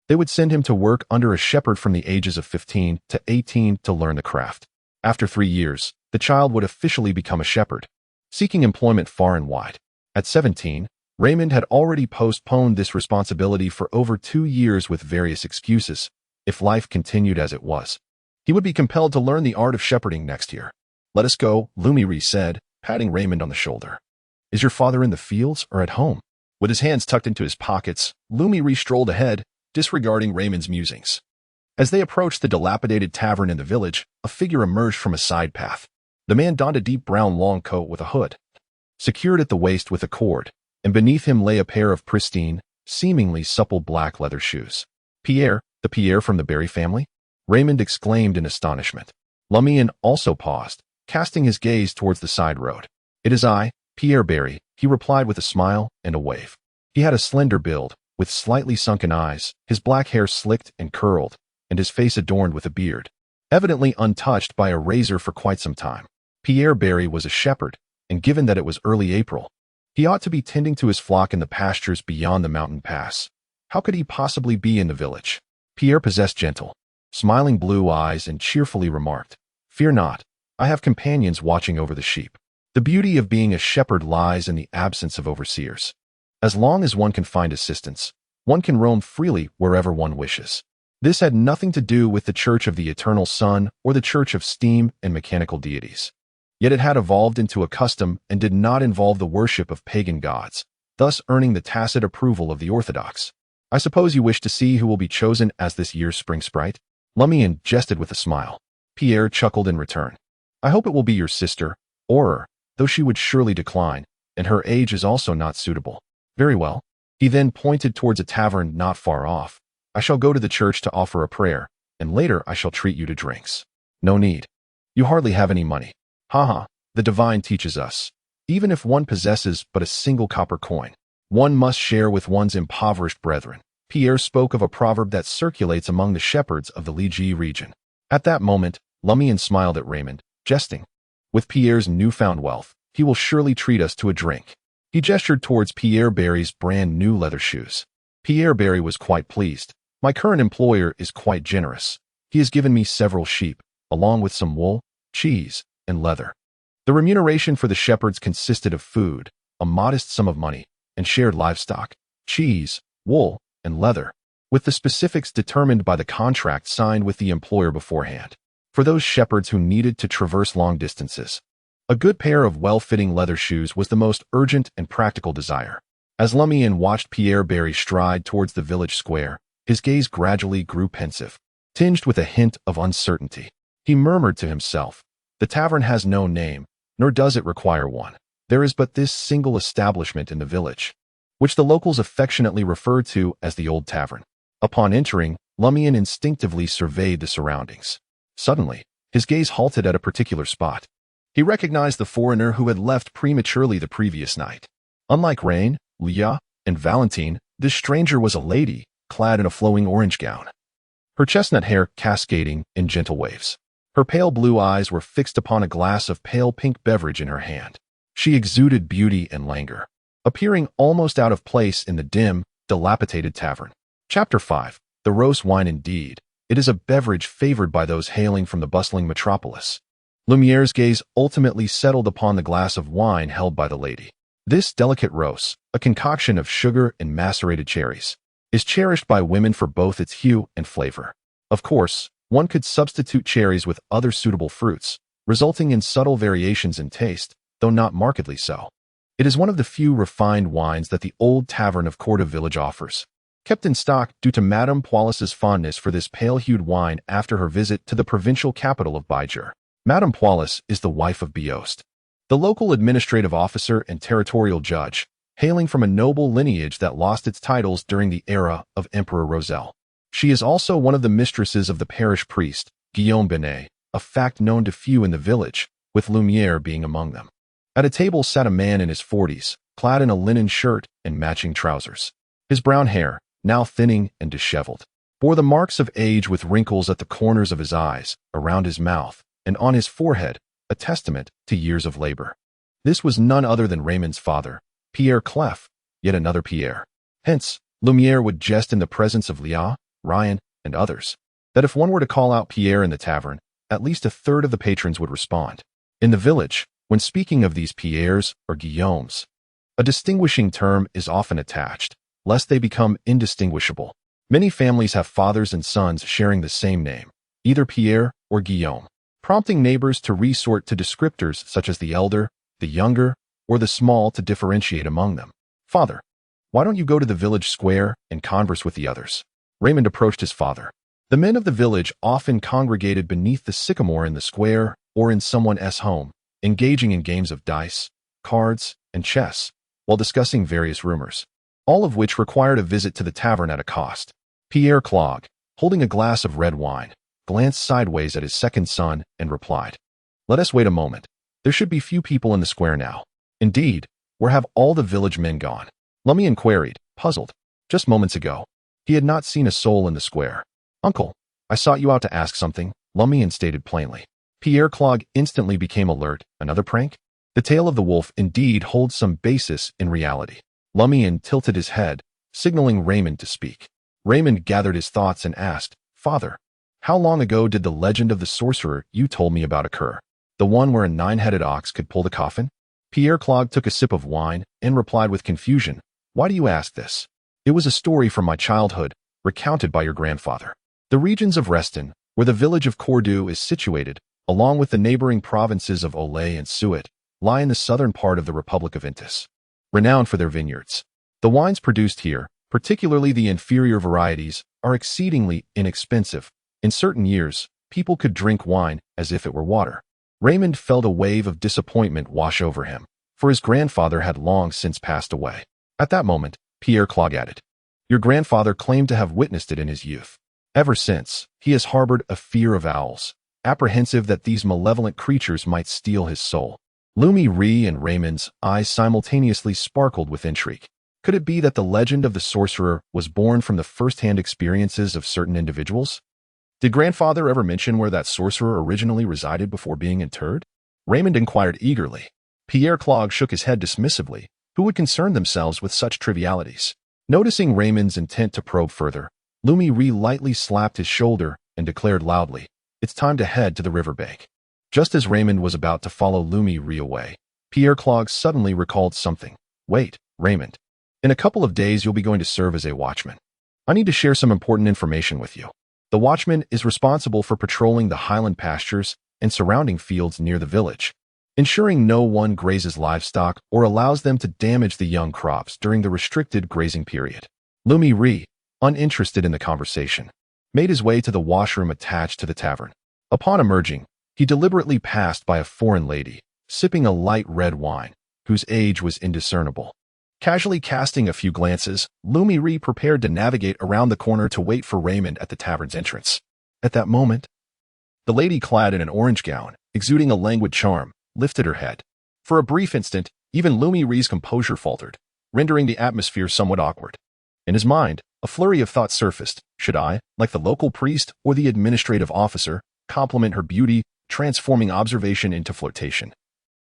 they would send him to work under a shepherd from the ages of 15 to 18 to learn the craft. After 3 years, the child would officially become a shepherd, seeking employment far and wide. At 17, Raymond had already postponed this responsibility for over 2 years with various excuses. If life continued as it was, he would be compelled to learn the art of shepherding next year. "Let us go," Lumian Li said, patting Raymond on the shoulder. "Is your father in the fields or at home?" With his hands tucked into his pockets, Lumian Li strolled ahead, disregarding Raymond's musings. As they approached the dilapidated tavern in the village, a figure emerged from a side path. The man donned a deep brown long coat with a hood, secured at the waist with a cord, and beneath him lay a pair of pristine, seemingly supple black leather shoes. "Pierre, the Pierre from the Barry family?" Raymond exclaimed in astonishment. Lumian also paused, casting his gaze towards the side road. "It is I, Pierre Barry," he replied with a smile and a wave. He had a slender build, with slightly sunken eyes, his black hair slicked and curled, and his face adorned with a beard, evidently untouched by a razor for quite some time. Pierre Barry was a shepherd, and given that it was early April, he ought to be tending to his flock in the pastures beyond the mountain pass. How could he possibly be in the village? Pierre possessed gentle, smiling blue eyes and cheerfully remarked, "Fear not, I have companions watching over the sheep." The beauty of being a shepherd lies in the absence of overseers. As long as one can find assistance, one can roam freely wherever one wishes. This had nothing to do with the Church of the Eternal Sun or the Church of Steam and Mechanical Deities. Yet it had evolved into a custom and did not involve the worship of pagan gods, thus earning the tacit approval of the Orthodox. "I suppose you wish to see who will be chosen as this year's spring sprite?" Lumian jested with a smile. Pierre chuckled in return. "I hope it will be your sister, Aurore, though she would surely decline, and her age is also not suitable." "Very well." He then pointed towards a tavern not far off. "I shall go to the church to offer a prayer, and later I shall treat you to drinks." "No need. You hardly have any money." "Haha, the divine teaches us. Even if one possesses but a single copper coin, one must share with one's impoverished brethren." Pierre spoke of a proverb that circulates among the shepherds of the Li region. At that moment, Lumian smiled at Raymond, jesting. With Pierre's newfound wealth, he will surely treat us to a drink. He gestured towards Pierre Barry's brand new leather shoes. Pierre Barry was quite pleased. My current employer is quite generous. He has given me several sheep, along with some wool, cheese, and leather. The remuneration for the shepherds consisted of food, a modest sum of money, and shared livestock, cheese, wool, and leather, with the specifics determined by the contract signed with the employer beforehand. For those shepherds who needed to traverse long distances, a good pair of well-fitting leather shoes was the most urgent and practical desire. As Lumian watched Pierre Barry stride towards the village square, his gaze gradually grew pensive, tinged with a hint of uncertainty. He murmured to himself, "The tavern has no name, nor does it require one. There is but this single establishment in the village, which the locals affectionately refer to as the Old Tavern." Upon entering, Lumian instinctively surveyed the surroundings. Suddenly, his gaze halted at a particular spot. He recognized the foreigner who had left prematurely the previous night. Unlike Rain, Leah, and Valentine, this stranger was a lady, clad in a flowing orange gown, her chestnut hair cascading in gentle waves. Her pale blue eyes were fixed upon a glass of pale pink beverage in her hand. She exuded beauty and languor, appearing almost out of place in the dim, dilapidated tavern. Chapter 5. The Rose Wine. Indeed, it is a beverage favored by those hailing from the bustling metropolis. Lumiere's gaze ultimately settled upon the glass of wine held by the lady. This delicate rose, a concoction of sugar and macerated cherries, is cherished by women for both its hue and flavor. Of course, one could substitute cherries with other suitable fruits, resulting in subtle variations in taste, though not markedly so. It is one of the few refined wines that the old tavern of Cordu Village offers, kept in stock due to Madame Poilas's fondness for this pale-hued wine after her visit to the provincial capital of Baijer. Madame Poilas is the wife of Beost, the local administrative officer and territorial judge, hailing from a noble lineage that lost its titles during the era of Emperor Roselle. She is also one of the mistresses of the parish priest, Guillaume Benet, a fact known to few in the village, with Lumiere being among them. At a table sat a man in his 40s, clad in a linen shirt and matching trousers. His brown hair, now thinning and disheveled, bore the marks of age with wrinkles at the corners of his eyes, around his mouth, and on his forehead, a testament to years of labor. This was none other than Raymond's father, Pierre Clef, yet another Pierre. Hence, Lumiere would jest in the presence of Leah, Ryan, and others, that if one were to call out Pierre in the tavern, at least a third of the patrons would respond. In the village, when speaking of these Pierres or Guillaumes, a distinguishing term is often attached, lest they become indistinguishable. Many families have fathers and sons sharing the same name, either Pierre or Guillaume, prompting neighbors to resort to descriptors such as the elder, the younger, or the small to differentiate among them. "Father, why don't you go to the village square and converse with the others?" Raymond approached his father. The men of the village often congregated beneath the sycamore in the square or in someone's home, engaging in games of dice, cards, and chess, while discussing various rumors, all of which required a visit to the tavern at a cost. Pierre Clog, holding a glass of red wine, glanced sideways at his second son and replied, "Let us wait a moment. There should be few people in the square now." "Indeed, where have all the village men gone?" Lumian queried, puzzled. Just moments ago, he had not seen a soul in the square. "Uncle, I sought you out to ask something," Lumian stated plainly. Pierre Clog instantly became alert. Another prank? The tale of the wolf indeed holds some basis in reality. Lumian tilted his head, signaling Raymond to speak. Raymond gathered his thoughts and asked, "Father, how long ago did the legend of the sorcerer you told me about occur? The one where a 9-headed ox could pull the coffin?" Pierre Clog took a sip of wine and replied with confusion, "Why do you ask this? It was a story from my childhood, recounted by your grandfather. The regions of Reston, where the village of Cordu is situated, along with the neighboring provinces of Olay and Suet, lie in the southern part of the Republic of Intis, renowned for their vineyards. The wines produced here, particularly the inferior varieties, are exceedingly inexpensive. In certain years, people could drink wine as if it were water." Raymond felt a wave of disappointment wash over him, for his grandfather had long since passed away. At that moment, Pierre Clog added, "Your grandfather claimed to have witnessed it in his youth. Ever since, he has harbored a fear of owls, apprehensive that these malevolent creatures might steal his soul." Lumian Li and Raymond's eyes simultaneously sparkled with intrigue. Could it be that the legend of the sorcerer was born from the first-hand experiences of certain individuals? Did grandfather ever mention where that sorcerer originally resided before being interred? Raymond inquired eagerly. Pierre Clog shook his head dismissively. Who would concern themselves with such trivialities? Noticing Raymond's intent to probe further, Lumian Li lightly slapped his shoulder and declared loudly, "It's time to head to the riverbank." Just as Raymond was about to follow Lumian Li away, Pierre Clog suddenly recalled something. "Wait, Raymond. In a couple of days you'll be going to serve as a watchman. I need to share some important information with you. The watchman is responsible for patrolling the highland pastures and surrounding fields near the village, ensuring no one grazes livestock or allows them to damage the young crops during the restricted grazing period." Lumian Li, uninterested in the conversation, made his way to the washroom attached to the tavern. Upon emerging, he deliberately passed by a foreign lady, sipping a light red wine, whose age was indiscernible. Casually casting a few glances, Lumian Li prepared to navigate around the corner to wait for Raymond at the tavern's entrance. At that moment, the lady clad in an orange gown, exuding a languid charm, lifted her head. For a brief instant, even Lumian Li's composure faltered, rendering the atmosphere somewhat awkward. In his mind, a flurry of thoughts surfaced. Should I, like the local priest or the administrative officer, compliment her beauty, transforming observation into flirtation?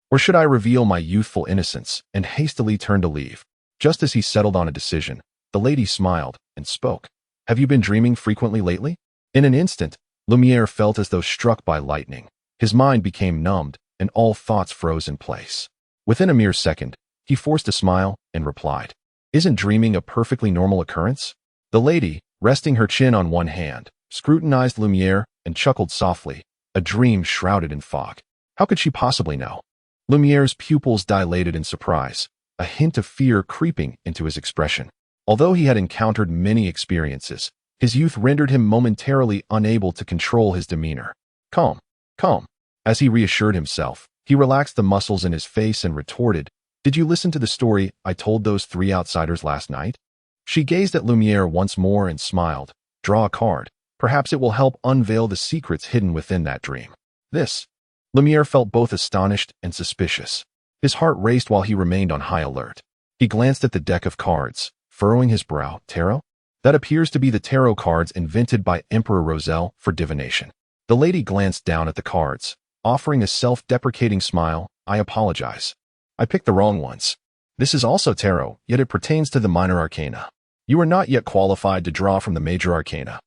Or should I reveal my youthful innocence and hastily turn to leave? Just as he settled on a decision, the lady smiled and spoke. "Have you been dreaming frequently lately?" In an instant, Lumiere felt as though struck by lightning. His mind became numbed, and all thoughts froze in place. Within a mere second, he forced a smile and replied, "Isn't dreaming a perfectly normal occurrence?" The lady, resting her chin on one hand, scrutinized Lumiere and chuckled softly. A dream shrouded in fog. How could she possibly know? Lumiere's pupils dilated in surprise, a hint of fear creeping into his expression. Although he had encountered many experiences, his youth rendered him momentarily unable to control his demeanor. Calm, calm. As he reassured himself, he relaxed the muscles in his face and retorted, "Did you listen to the story I told those three outsiders last night?" She gazed at Lumiere once more and smiled. "Draw a card. Perhaps it will help unveil the secrets hidden within that dream." This. Lumiere felt both astonished and suspicious. His heart raced while he remained on high alert. He glanced at the deck of cards, furrowing his brow. Tarot? That appears to be the tarot cards invented by Emperor Roselle for divination. The lady glanced down at the cards, offering a self-deprecating smile. "I apologize. I picked the wrong ones. This is also tarot, yet it pertains to the minor arcana. You are not yet qualified to draw from the major arcana,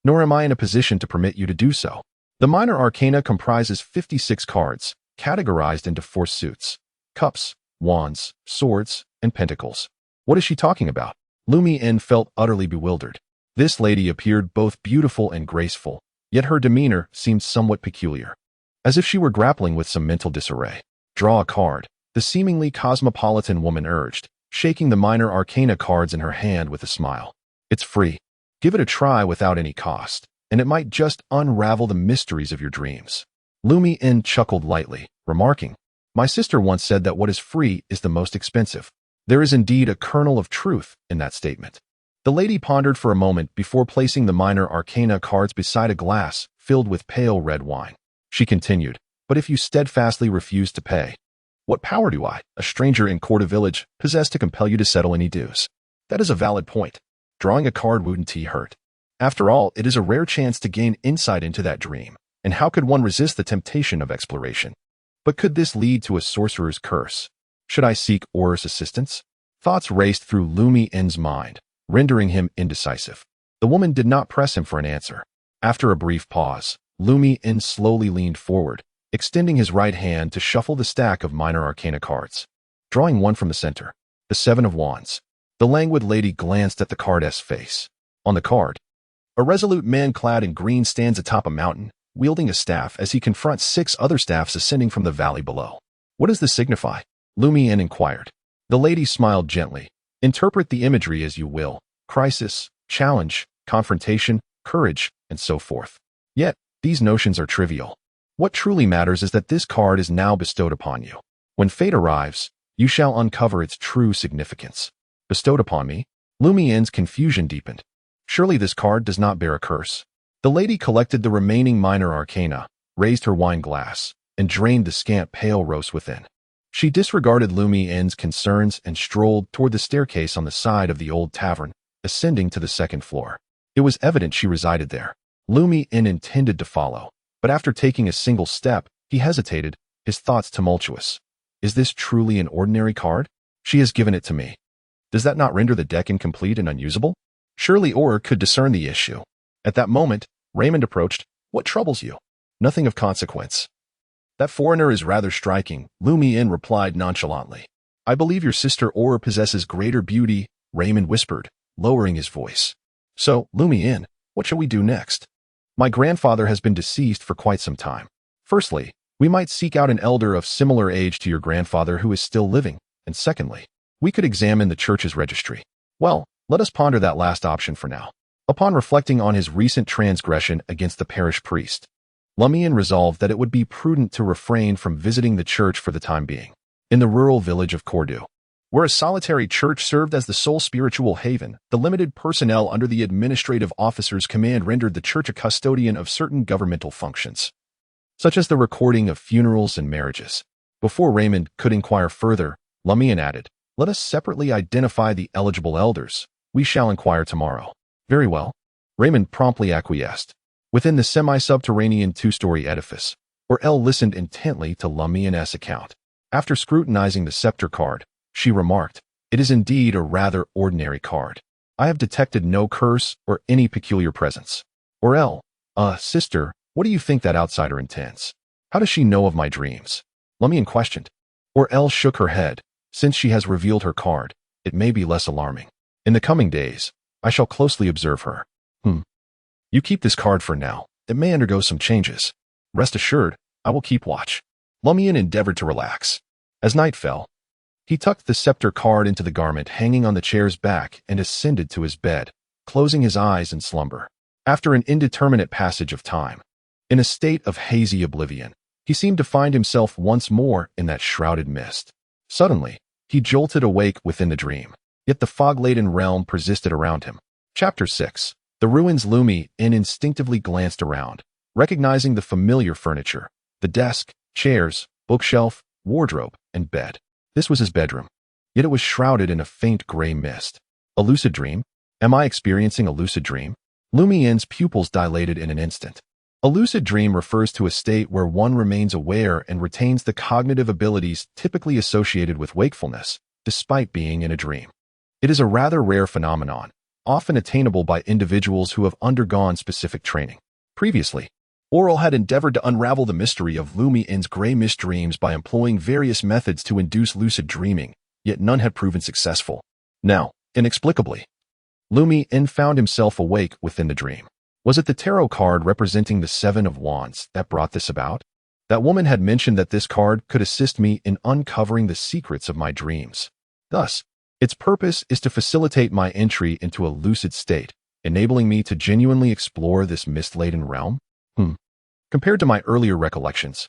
nor am I in a position to permit you to do so. The minor arcana comprises 56 cards, categorized into 4 suits: cups, wands, swords, and pentacles." What is she talking about? Lumian felt utterly bewildered. This lady appeared both beautiful and graceful, yet her demeanor seemed somewhat peculiar, as if she were grappling with some mental disarray. "Draw a card," the seemingly cosmopolitan woman urged, shaking the minor arcana cards in her hand with a smile. "It's free. Give it a try without any cost, and it might just unravel the mysteries of your dreams." Lumian chuckled lightly, remarking, "My sister once said that what is free is the most expensive." There is indeed a kernel of truth in that statement. The lady pondered for a moment before placing the minor arcana cards beside a glass filled with pale red wine. She continued, "But if you steadfastly refuse to pay, what power do I, a stranger in Cordu Village, possess to compel you to settle any dues?" "That is a valid point. Drawing a card wouldn't hurt. After all, it is a rare chance to gain insight into that dream, and how could one resist the temptation of exploration? But could this lead to a sorcerer's curse? Should I seek Aurore's assistance?" Thoughts raced through Lumian's mind, rendering him indecisive. The woman did not press him for an answer. After a brief pause, Lumian slowly leaned forward, extending his right hand to shuffle the stack of minor arcana cards. Drawing one from the center, the 7 of Wands. The languid lady glanced at the card's face. On the card, a resolute man clad in green stands atop a mountain, wielding a staff as he confronts 6 other staffs ascending from the valley below. "What does this signify?" Lumian inquired. The lady smiled gently. "Interpret the imagery as you will. Crisis, challenge, confrontation, courage, and so forth. Yet, these notions are trivial. What truly matters is that this card is now bestowed upon you. When fate arrives, you shall uncover its true significance." "Bestowed upon me?" Lumian's confusion deepened. "Surely this card does not bear a curse." The lady collected the remaining minor arcana, raised her wine glass, and drained the scant pale rose within. She disregarded Lumian's concerns and strolled toward the staircase on the side of the old tavern, ascending to the second floor. It was evident she resided there. Lumian intended to follow, but after taking a single step, he hesitated, his thoughts tumultuous. Is this truly an ordinary card? She has given it to me. Does that not render the deck incomplete and unusable? Surely Aurore could discern the issue. At that moment, Raymond approached. What troubles you? Nothing of consequence. That foreigner is rather striking, Lumian replied nonchalantly. I believe your sister Aurore possesses greater beauty, Raymond whispered, lowering his voice. So, Lumian, what shall we do next? My grandfather has been deceased for quite some time. Firstly, we might seek out an elder of similar age to your grandfather who is still living, and secondly, we could examine the church's registry. Well, let us ponder that last option for now. Upon reflecting on his recent transgression against the parish priest, Lumian resolved that it would be prudent to refrain from visiting the church for the time being. In the rural village of Cordu, where a solitary church served as the sole spiritual haven, the limited personnel under the administrative officer's command rendered the church a custodian of certain governmental functions, such as the recording of funerals and marriages. Before Raymond could inquire further, Lumian added, let us separately identify the eligible elders. We shall inquire tomorrow. Very well. Raymond promptly acquiesced. Within the semi-subterranean two-story edifice, Aurore listened intently to Lumian's account. After scrutinizing the scepter card, she remarked, it is indeed a rather ordinary card. I have detected no curse or any peculiar presence. Aurore, sister, what do you think that outsider intends? How does she know of my dreams? Lumian questioned. Aurore shook her head. Since she has revealed her card, it may be less alarming. In the coming days, I shall closely observe her. You keep this card for now. It may undergo some changes. Rest assured, I will keep watch. Lumian endeavored to relax. As night fell, he tucked the scepter card into the garment hanging on the chair's back and ascended to his bed, closing his eyes in slumber. After an indeterminate passage of time, in a state of hazy oblivion, he seemed to find himself once more in that shrouded mist. Suddenly, he jolted awake within the dream, yet the fog-laden realm persisted around him. Chapter 6. The ruins. Lumian instinctively glanced around, recognizing the familiar furniture, the desk, chairs, bookshelf, wardrobe, and bed. This was his bedroom, yet it was shrouded in a faint gray mist. A lucid dream? Am I experiencing a lucid dream? Lumian's pupils dilated in an instant. A lucid dream refers to a state where one remains aware and retains the cognitive abilities typically associated with wakefulness, despite being in a dream. It is a rather rare phenomenon, often attainable by individuals who have undergone specific training. Previously, Aurore had endeavored to unravel the mystery of Lumian's gray mist dreams by employing various methods to induce lucid dreaming, yet none had proven successful. Now, inexplicably, Lumian found himself awake within the dream. Was it the tarot card representing the Seven of Wands that brought this about? That woman had mentioned that this card could assist me in uncovering the secrets of my dreams. Thus, its purpose is to facilitate my entry into a lucid state, enabling me to genuinely explore this mist-laden realm? Compared to my earlier recollections,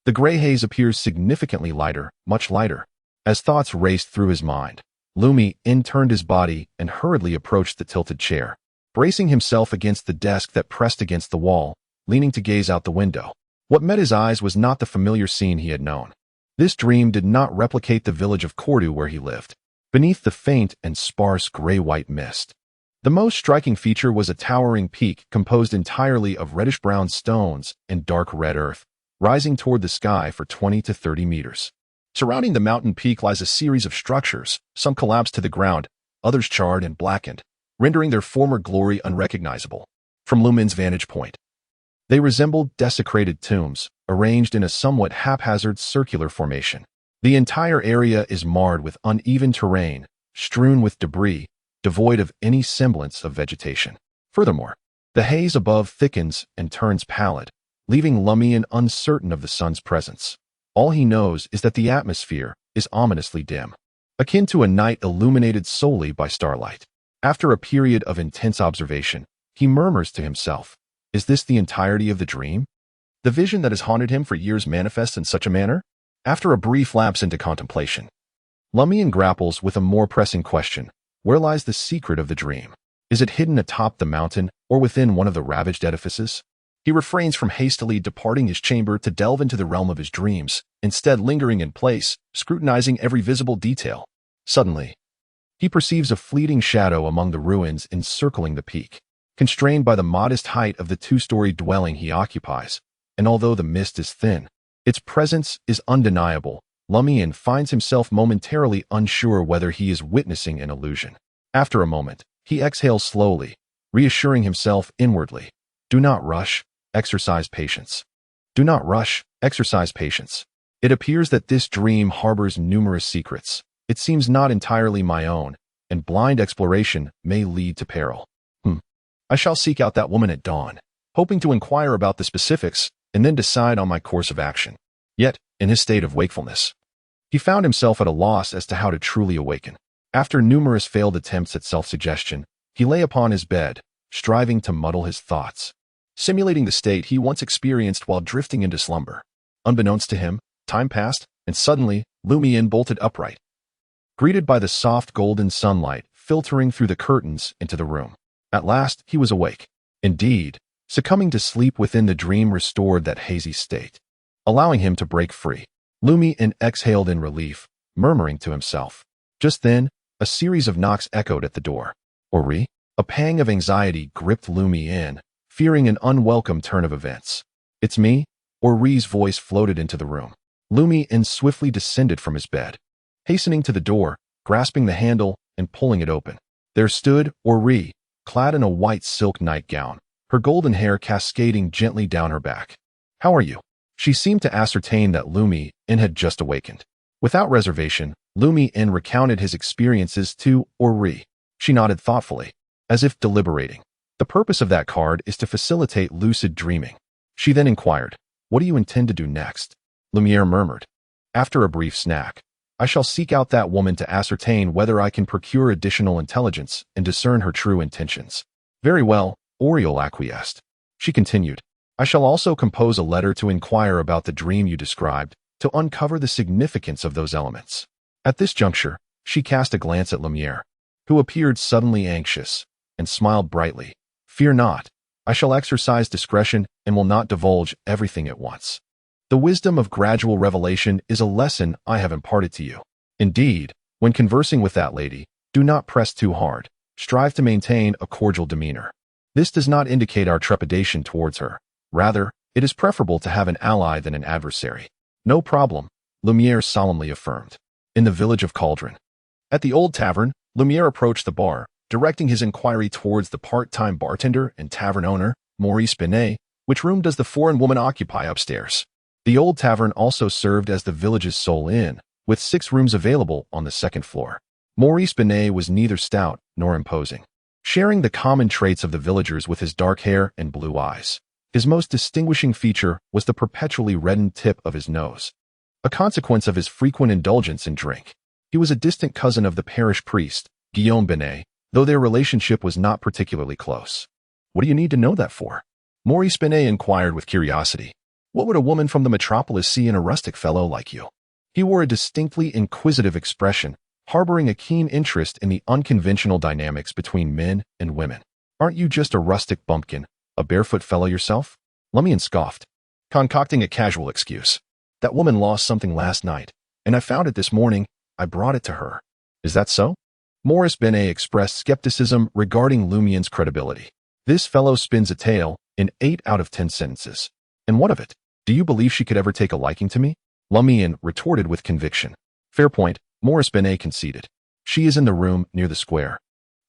the gray haze appears significantly lighter, much lighter. As thoughts raced through his mind, Lumian turned his body and hurriedly approached the tilted chair, bracing himself against the desk that pressed against the wall, leaning to gaze out the window. What met his eyes was not the familiar scene he had known. This dream did not replicate the village of Cordu where he lived. Beneath the faint and sparse gray-white mist, the most striking feature was a towering peak composed entirely of reddish-brown stones and dark red earth, rising toward the sky for 20 to 30 meters. Surrounding the mountain peak lies a series of structures, some collapsed to the ground, others charred and blackened, rendering their former glory unrecognizable. From Lumian's vantage point, they resembled desecrated tombs, arranged in a somewhat haphazard circular formation. The entire area is marred with uneven terrain, strewn with debris, devoid of any semblance of vegetation. Furthermore, the haze above thickens and turns pallid, leaving Lumian uncertain of the sun's presence. All he knows is that the atmosphere is ominously dim, akin to a night illuminated solely by starlight. After a period of intense observation, he murmurs to himself, is this the entirety of the dream? The vision that has haunted him for years manifests in such a manner? After a brief lapse into contemplation, Lumian grapples with a more pressing question. Where lies the secret of the dream? Is it hidden atop the mountain or within one of the ravaged edifices? He refrains from hastily departing his chamber to delve into the realm of his dreams, instead lingering in place, scrutinizing every visible detail. Suddenly, he perceives a fleeting shadow among the ruins encircling the peak. Constrained by the modest height of the two-story dwelling he occupies, and although the mist is thin, its presence is undeniable. Lumian finds himself momentarily unsure whether he is witnessing an illusion. After a moment, he exhales slowly, reassuring himself inwardly. Do not rush, exercise patience. Do not rush, exercise patience. It appears that this dream harbors numerous secrets. It seems not entirely my own, and blind exploration may lead to peril. I shall seek out that woman at dawn, hoping to inquire about the specifics and then decide on my course of action. Yet, in his state of wakefulness, he found himself at a loss as to how to truly awaken. After numerous failed attempts at self-suggestion, he lay upon his bed, striving to muddle his thoughts, simulating the state he once experienced while drifting into slumber. Unbeknownst to him, time passed, and suddenly, Lumian bolted upright, greeted by the soft golden sunlight filtering through the curtains into the room. At last, he was awake. Indeed, succumbing to sleep within the dream restored that hazy state, allowing him to break free. Lumian exhaled in relief, murmuring to himself. Just then, a series of knocks echoed at the door. Aurore? A pang of anxiety gripped Lumian, fearing an unwelcome turn of events. It's me? Aurore's voice floated into the room. Lumian swiftly descended from his bed, hastening to the door, grasping the handle, and pulling it open. There stood Aurore, clad in a white silk nightgown, her golden hair cascading gently down her back. How are you? She seemed to ascertain that Lumian had just awakened. Without reservation, Lumian recounted his experiences to Aurore. She nodded thoughtfully, as if deliberating. The purpose of that card is to facilitate lucid dreaming. She then inquired, What do you intend to do next? Lumiere murmured. After a brief snack, I shall seek out that woman to ascertain whether I can procure additional intelligence and discern her true intentions. Very well, Aurore acquiesced. She continued, I shall also compose a letter to inquire about the dream you described, to uncover the significance of those elements. At this juncture, she cast a glance at Lumiere, who appeared suddenly anxious, and smiled brightly. Fear not, I shall exercise discretion and will not divulge everything at once. The wisdom of gradual revelation is a lesson I have imparted to you. Indeed, when conversing with that lady, do not press too hard. Strive to maintain a cordial demeanor. This does not indicate our trepidation towards her. Rather, it is preferable to have an ally than an adversary. No problem, Lumiere solemnly affirmed. In the village of Cauldron. At the old tavern, Lumiere approached the bar, directing his inquiry towards the part-time bartender and tavern owner, Maurice Binet. Which room does the foreign woman occupy upstairs? The old tavern also served as the village's sole inn, with 6 rooms available on the second floor. Maurice Binet was neither stout nor imposing, sharing the common traits of the villagers with his dark hair and blue eyes. His most distinguishing feature was the perpetually reddened tip of his nose, a consequence of his frequent indulgence in drink. He was a distant cousin of the parish priest, Guillaume Binet, though their relationship was not particularly close. What do you need to know that for? Maurice Binet inquired with curiosity. What would a woman from the metropolis see in a rustic fellow like you? He wore a distinctly inquisitive expression, harboring a keen interest in the unconventional dynamics between men and women. Aren't you just a rustic bumpkin, a barefoot fellow yourself? Lumian scoffed, concocting a casual excuse. That woman lost something last night, and I found it this morning. I brought it to her. Is that so? Maurice Binet expressed skepticism regarding Lumian's credibility. This fellow spins a tale in 8 out of 10 sentences. And what of it? Do you believe she could ever take a liking to me? Lumian retorted with conviction. Fair point, Maurice Binet conceded. She is in the room near the square,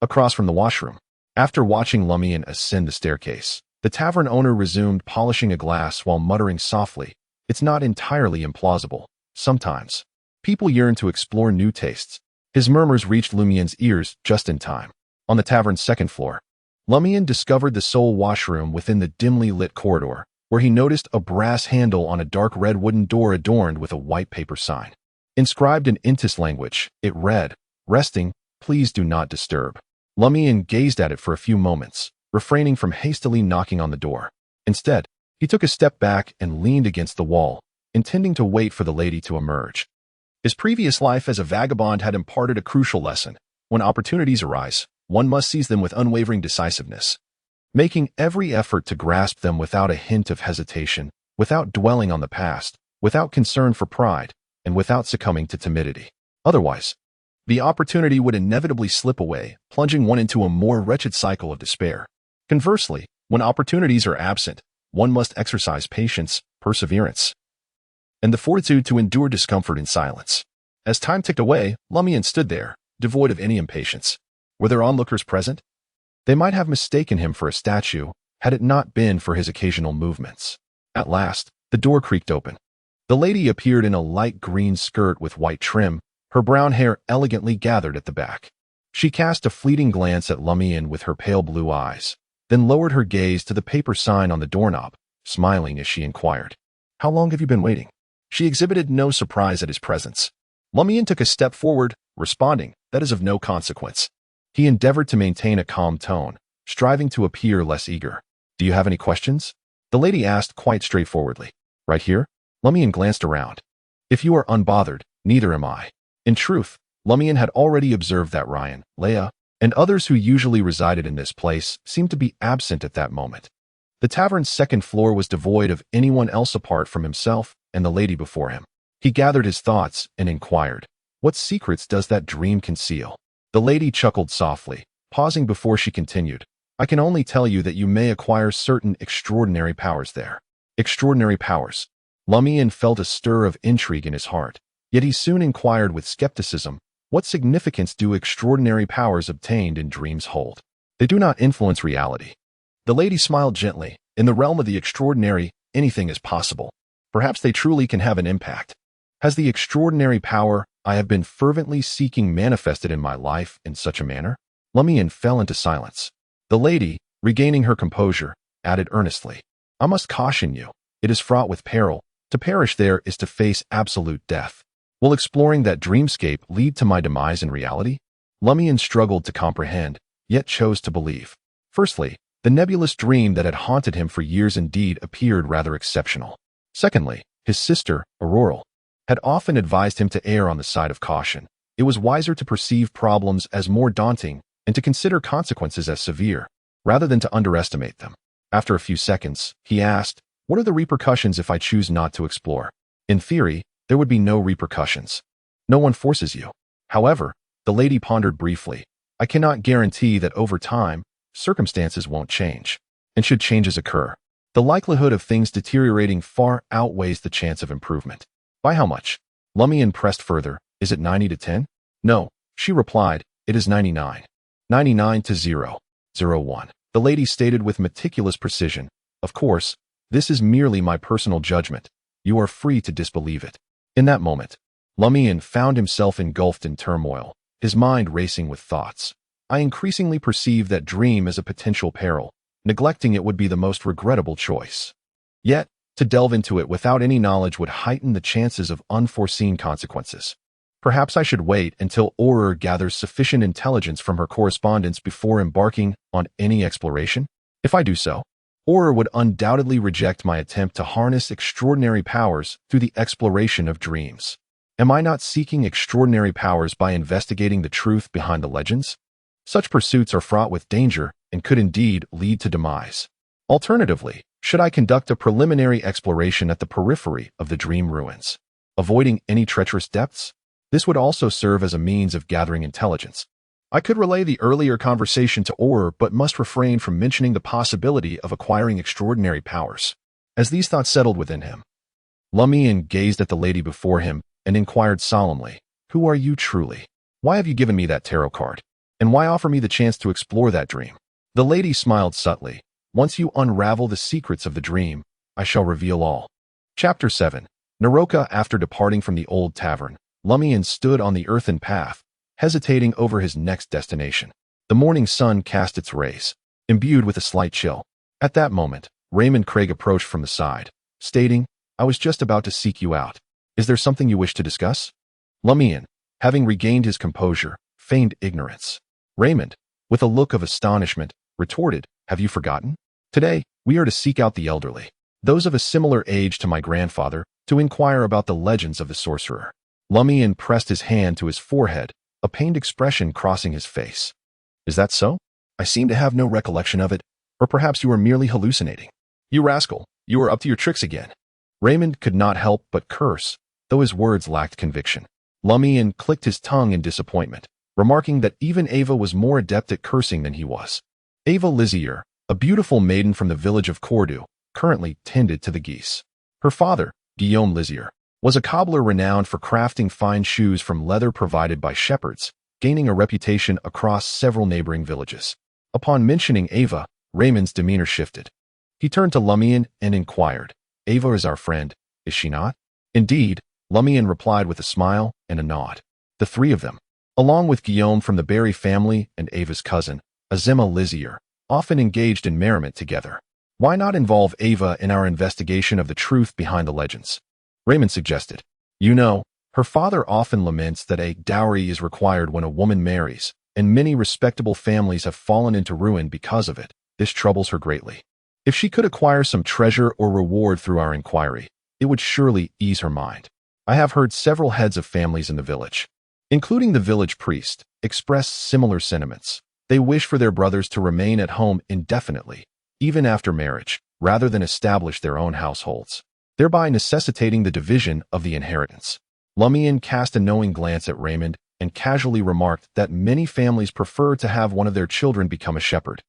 across from the washroom. After watching Lumian ascend the staircase, the tavern owner resumed polishing a glass while muttering softly, It's not entirely implausible. Sometimes, people yearn to explore new tastes. His murmurs reached Lumian's ears just in time. On the tavern's second floor, Lumian discovered the sole washroom within the dimly lit corridor, where he noticed a brass handle on a dark red wooden door adorned with a white paper sign. Inscribed in Intis language, it read, Resting, please do not disturb. Lumian gazed at it for a few moments, refraining from hastily knocking on the door. Instead, he took a step back and leaned against the wall, intending to wait for the lady to emerge. His previous life as a vagabond had imparted a crucial lesson. When opportunities arise, one must seize them with unwavering decisiveness. making every effort to grasp them without a hint of hesitation, without dwelling on the past, without concern for pride, and without succumbing to timidity. Otherwise, the opportunity would inevitably slip away, plunging one into a more wretched cycle of despair. Conversely, when opportunities are absent, one must exercise patience, perseverance, and the fortitude to endure discomfort in silence. As time ticked away, Lumian stood there, devoid of any impatience. Were there onlookers present? They might have mistaken him for a statue, had it not been for his occasional movements. At last, the door creaked open. The lady appeared in a light green skirt with white trim, her brown hair elegantly gathered at the back. She cast a fleeting glance at Lumian with her pale blue eyes, then lowered her gaze to the paper sign on the doorknob, smiling as she inquired, "How long have you been waiting?" She exhibited no surprise at his presence. Lumian took a step forward, responding, "That is of no consequence." He endeavored to maintain a calm tone, striving to appear less eager. "Do you have any questions?" the lady asked quite straightforwardly. "Right here?" Lumian glanced around. "If you are unbothered, neither am I." In truth, Lumian had already observed that Ryan, Leia, and others who usually resided in this place seemed to be absent at that moment. The tavern's second floor was devoid of anyone else apart from himself and the lady before him. He gathered his thoughts and inquired, "What secrets does that dream conceal?" The lady chuckled softly, pausing before she continued, "I can only tell you that you may acquire certain extraordinary powers there." Extraordinary powers. Lumian felt a stir of intrigue in his heart, yet he soon inquired with skepticism, "What significance do extraordinary powers obtained in dreams hold? They do not influence reality." The lady smiled gently. "In the realm of the extraordinary, anything is possible. Perhaps they truly can have an impact. Has the extraordinary power I have been fervently seeking manifested in my life in such a manner?" Lumian fell into silence. The lady, regaining her composure, added earnestly, "I must caution you. It is fraught with peril. To perish there is to face absolute death. Will exploring that dreamscape lead to my demise in reality?" Lumian struggled to comprehend, yet chose to believe. Firstly, the nebulous dream that had haunted him for years indeed appeared rather exceptional. Secondly, his sister, Aurore, had often advised him to err on the side of caution. It was wiser to perceive problems as more daunting and to consider consequences as severe, rather than to underestimate them. After a few seconds, he asked, "What are the repercussions if I choose not to explore?" In theory, there would be no repercussions. No one forces you. However, the lady pondered briefly, "I cannot guarantee that over time, circumstances won't change. And should changes occur, the likelihood of things deteriorating far outweighs the chance of improvement." "By how much?" Lumian pressed further. "Is it 90 to 10? "No," she replied, "it is 99. 99 to 0. 01. The lady stated with meticulous precision, "Of course, this is merely my personal judgment. You are free to disbelieve it." In that moment, Lumian found himself engulfed in turmoil, his mind racing with thoughts. "I increasingly perceive that dream as a potential peril. Neglecting it would be the most regrettable choice. Yet, to delve into it without any knowledge would heighten the chances of unforeseen consequences. Perhaps I should wait until Aurore gathers sufficient intelligence from her correspondence before embarking on any exploration. If I do so, Aurore would undoubtedly reject my attempt to harness extraordinary powers through the exploration of dreams. Am I not seeking extraordinary powers by investigating the truth behind the legends? Such pursuits are fraught with danger and could indeed lead to demise. Alternatively, should I conduct a preliminary exploration at the periphery of the dream ruins, avoiding any treacherous depths? This would also serve as a means of gathering intelligence. I could relay the earlier conversation to Aurore, but must refrain from mentioning the possibility of acquiring extraordinary powers. As these thoughts settled within him, Lumian gazed at the lady before him and inquired solemnly, "Who are you truly? Why have you given me that tarot card? And why offer me the chance to explore that dream?" The lady smiled subtly. "Once you unravel the secrets of the dream, I shall reveal all." Chapter 7. Naroka. After departing from the old tavern, Lumian stood on the earthen path, hesitating over his next destination. The morning sun cast its rays, imbued with a slight chill. At that moment, Raymond Craig approached from the side, stating, "I was just about to seek you out. Is there something you wish to discuss?" Lumian, having regained his composure, feigned ignorance. Raymond, with a look of astonishment, retorted, "Have you forgotten? Today, we are to seek out the elderly, those of a similar age to my grandfather, to inquire about the legends of the sorcerer." Lumian pressed his hand to his forehead, a pained expression crossing his face. "Is that so? I seem to have no recollection of it. Or perhaps you are merely hallucinating. You rascal, you are up to your tricks again. Raymond could not help but curse, though his words lacked conviction. Lumian clicked his tongue in disappointment, remarking that even Ava was more adept at cursing than he was. Ava Lizier, a beautiful maiden from the village of Cordu, currently tended to the geese. Her father, Guillaume Lizier, was a cobbler renowned for crafting fine shoes from leather provided by shepherds, gaining a reputation across several neighboring villages. Upon mentioning Ava, Raymond's demeanor shifted. He turned to Lumian and inquired, "Ava is our friend, is she not?" "Indeed," Lumian replied with a smile and a nod. The three of them, along with Guillaume from the Barry family and Ava's cousin, Azema Lizier, often engaged in merriment together. "Why not involve Ava in our investigation of the truth behind the legends?" Raymond suggested. "You know, her father often laments that a dowry is required when a woman marries, and many respectable families have fallen into ruin because of it. This troubles her greatly. If she could acquire some treasure or reward through our inquiry, it would surely ease her mind." I have heard several heads of families in the village, including the village priest, express similar sentiments. They wish for their brothers to remain at home indefinitely, even after marriage, rather than establish their own households, thereby necessitating the division of the inheritance. Lumian cast a knowing glance at Raymond and casually remarked that many families prefer to have one of their children become a shepherd.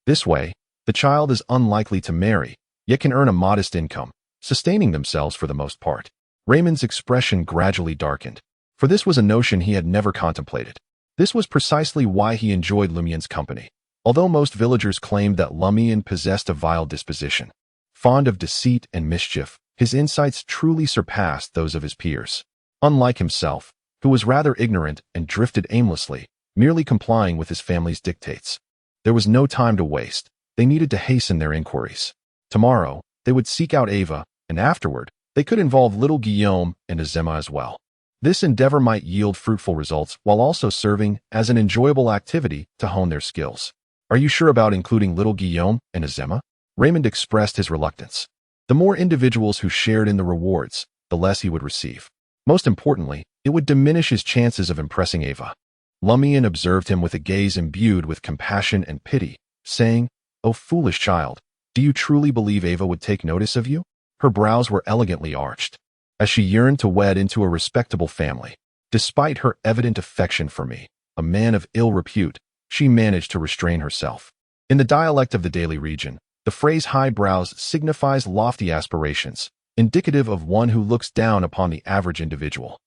This way, the child is unlikely to marry, yet can earn a modest income, sustaining themselves for the most part. Raymond's expression gradually darkened, for this was a notion he had never contemplated. This was precisely why he enjoyed Lumian's company. Although most villagers claimed that Lumian possessed a vile disposition, fond of deceit and mischief, his insights truly surpassed those of his peers. Unlike himself, who was rather ignorant and drifted aimlessly, merely complying with his family's dictates. There was no time to waste. They needed to hasten their inquiries. Tomorrow, they would seek out Ava, and afterward, they could involve little Guillaume and Azema as well. This endeavor might yield fruitful results while also serving as an enjoyable activity to hone their skills. "Are you sure about including little Guillaume and Azema?" Raymond expressed his reluctance. The more individuals who shared in the rewards, the less he would receive. Most importantly, it would diminish his chances of impressing Ava. Lumian observed him with a gaze imbued with compassion and pity, saying, "O foolish child, do you truly believe Ava would take notice of you?" Her brows were elegantly arched, as she yearned to wed into a respectable family. Despite her evident affection for me, a man of ill repute, she managed to restrain herself. In the dialect of the Daily region, the phrase high brows signifies lofty aspirations, indicative of one who looks down upon the average individual.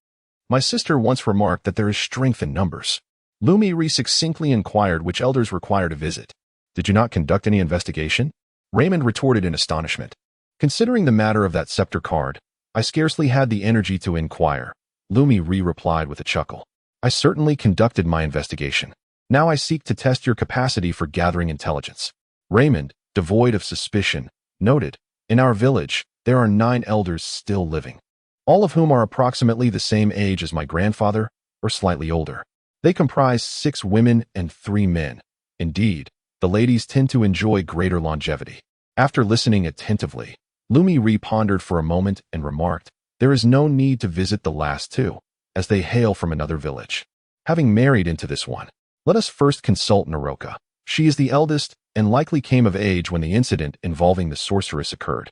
"My sister once remarked that there is strength in numbers." Lumian Li succinctly inquired which elders required a visit. "Did you not conduct any investigation?" Raymond retorted in astonishment. "Considering the matter of that scepter card, I scarcely had the energy to inquire," Lumian Li replied with a chuckle. "I certainly conducted my investigation. Now I seek to test your capacity for gathering intelligence." Raymond, devoid of suspicion, noted, "In our village, there are 9 elders still living, all of whom are approximately the same age as my grandfather, or slightly older. They comprise 6 women and 3 men. Indeed, the ladies tend to enjoy greater longevity." After listening attentively, Lumian Li pondered for a moment and remarked, "There is no need to visit the last 2, as they hail from another village. Having married into this one, let us first consult Naroka. She is the eldest and likely came of age when the incident involving the sorceress occurred.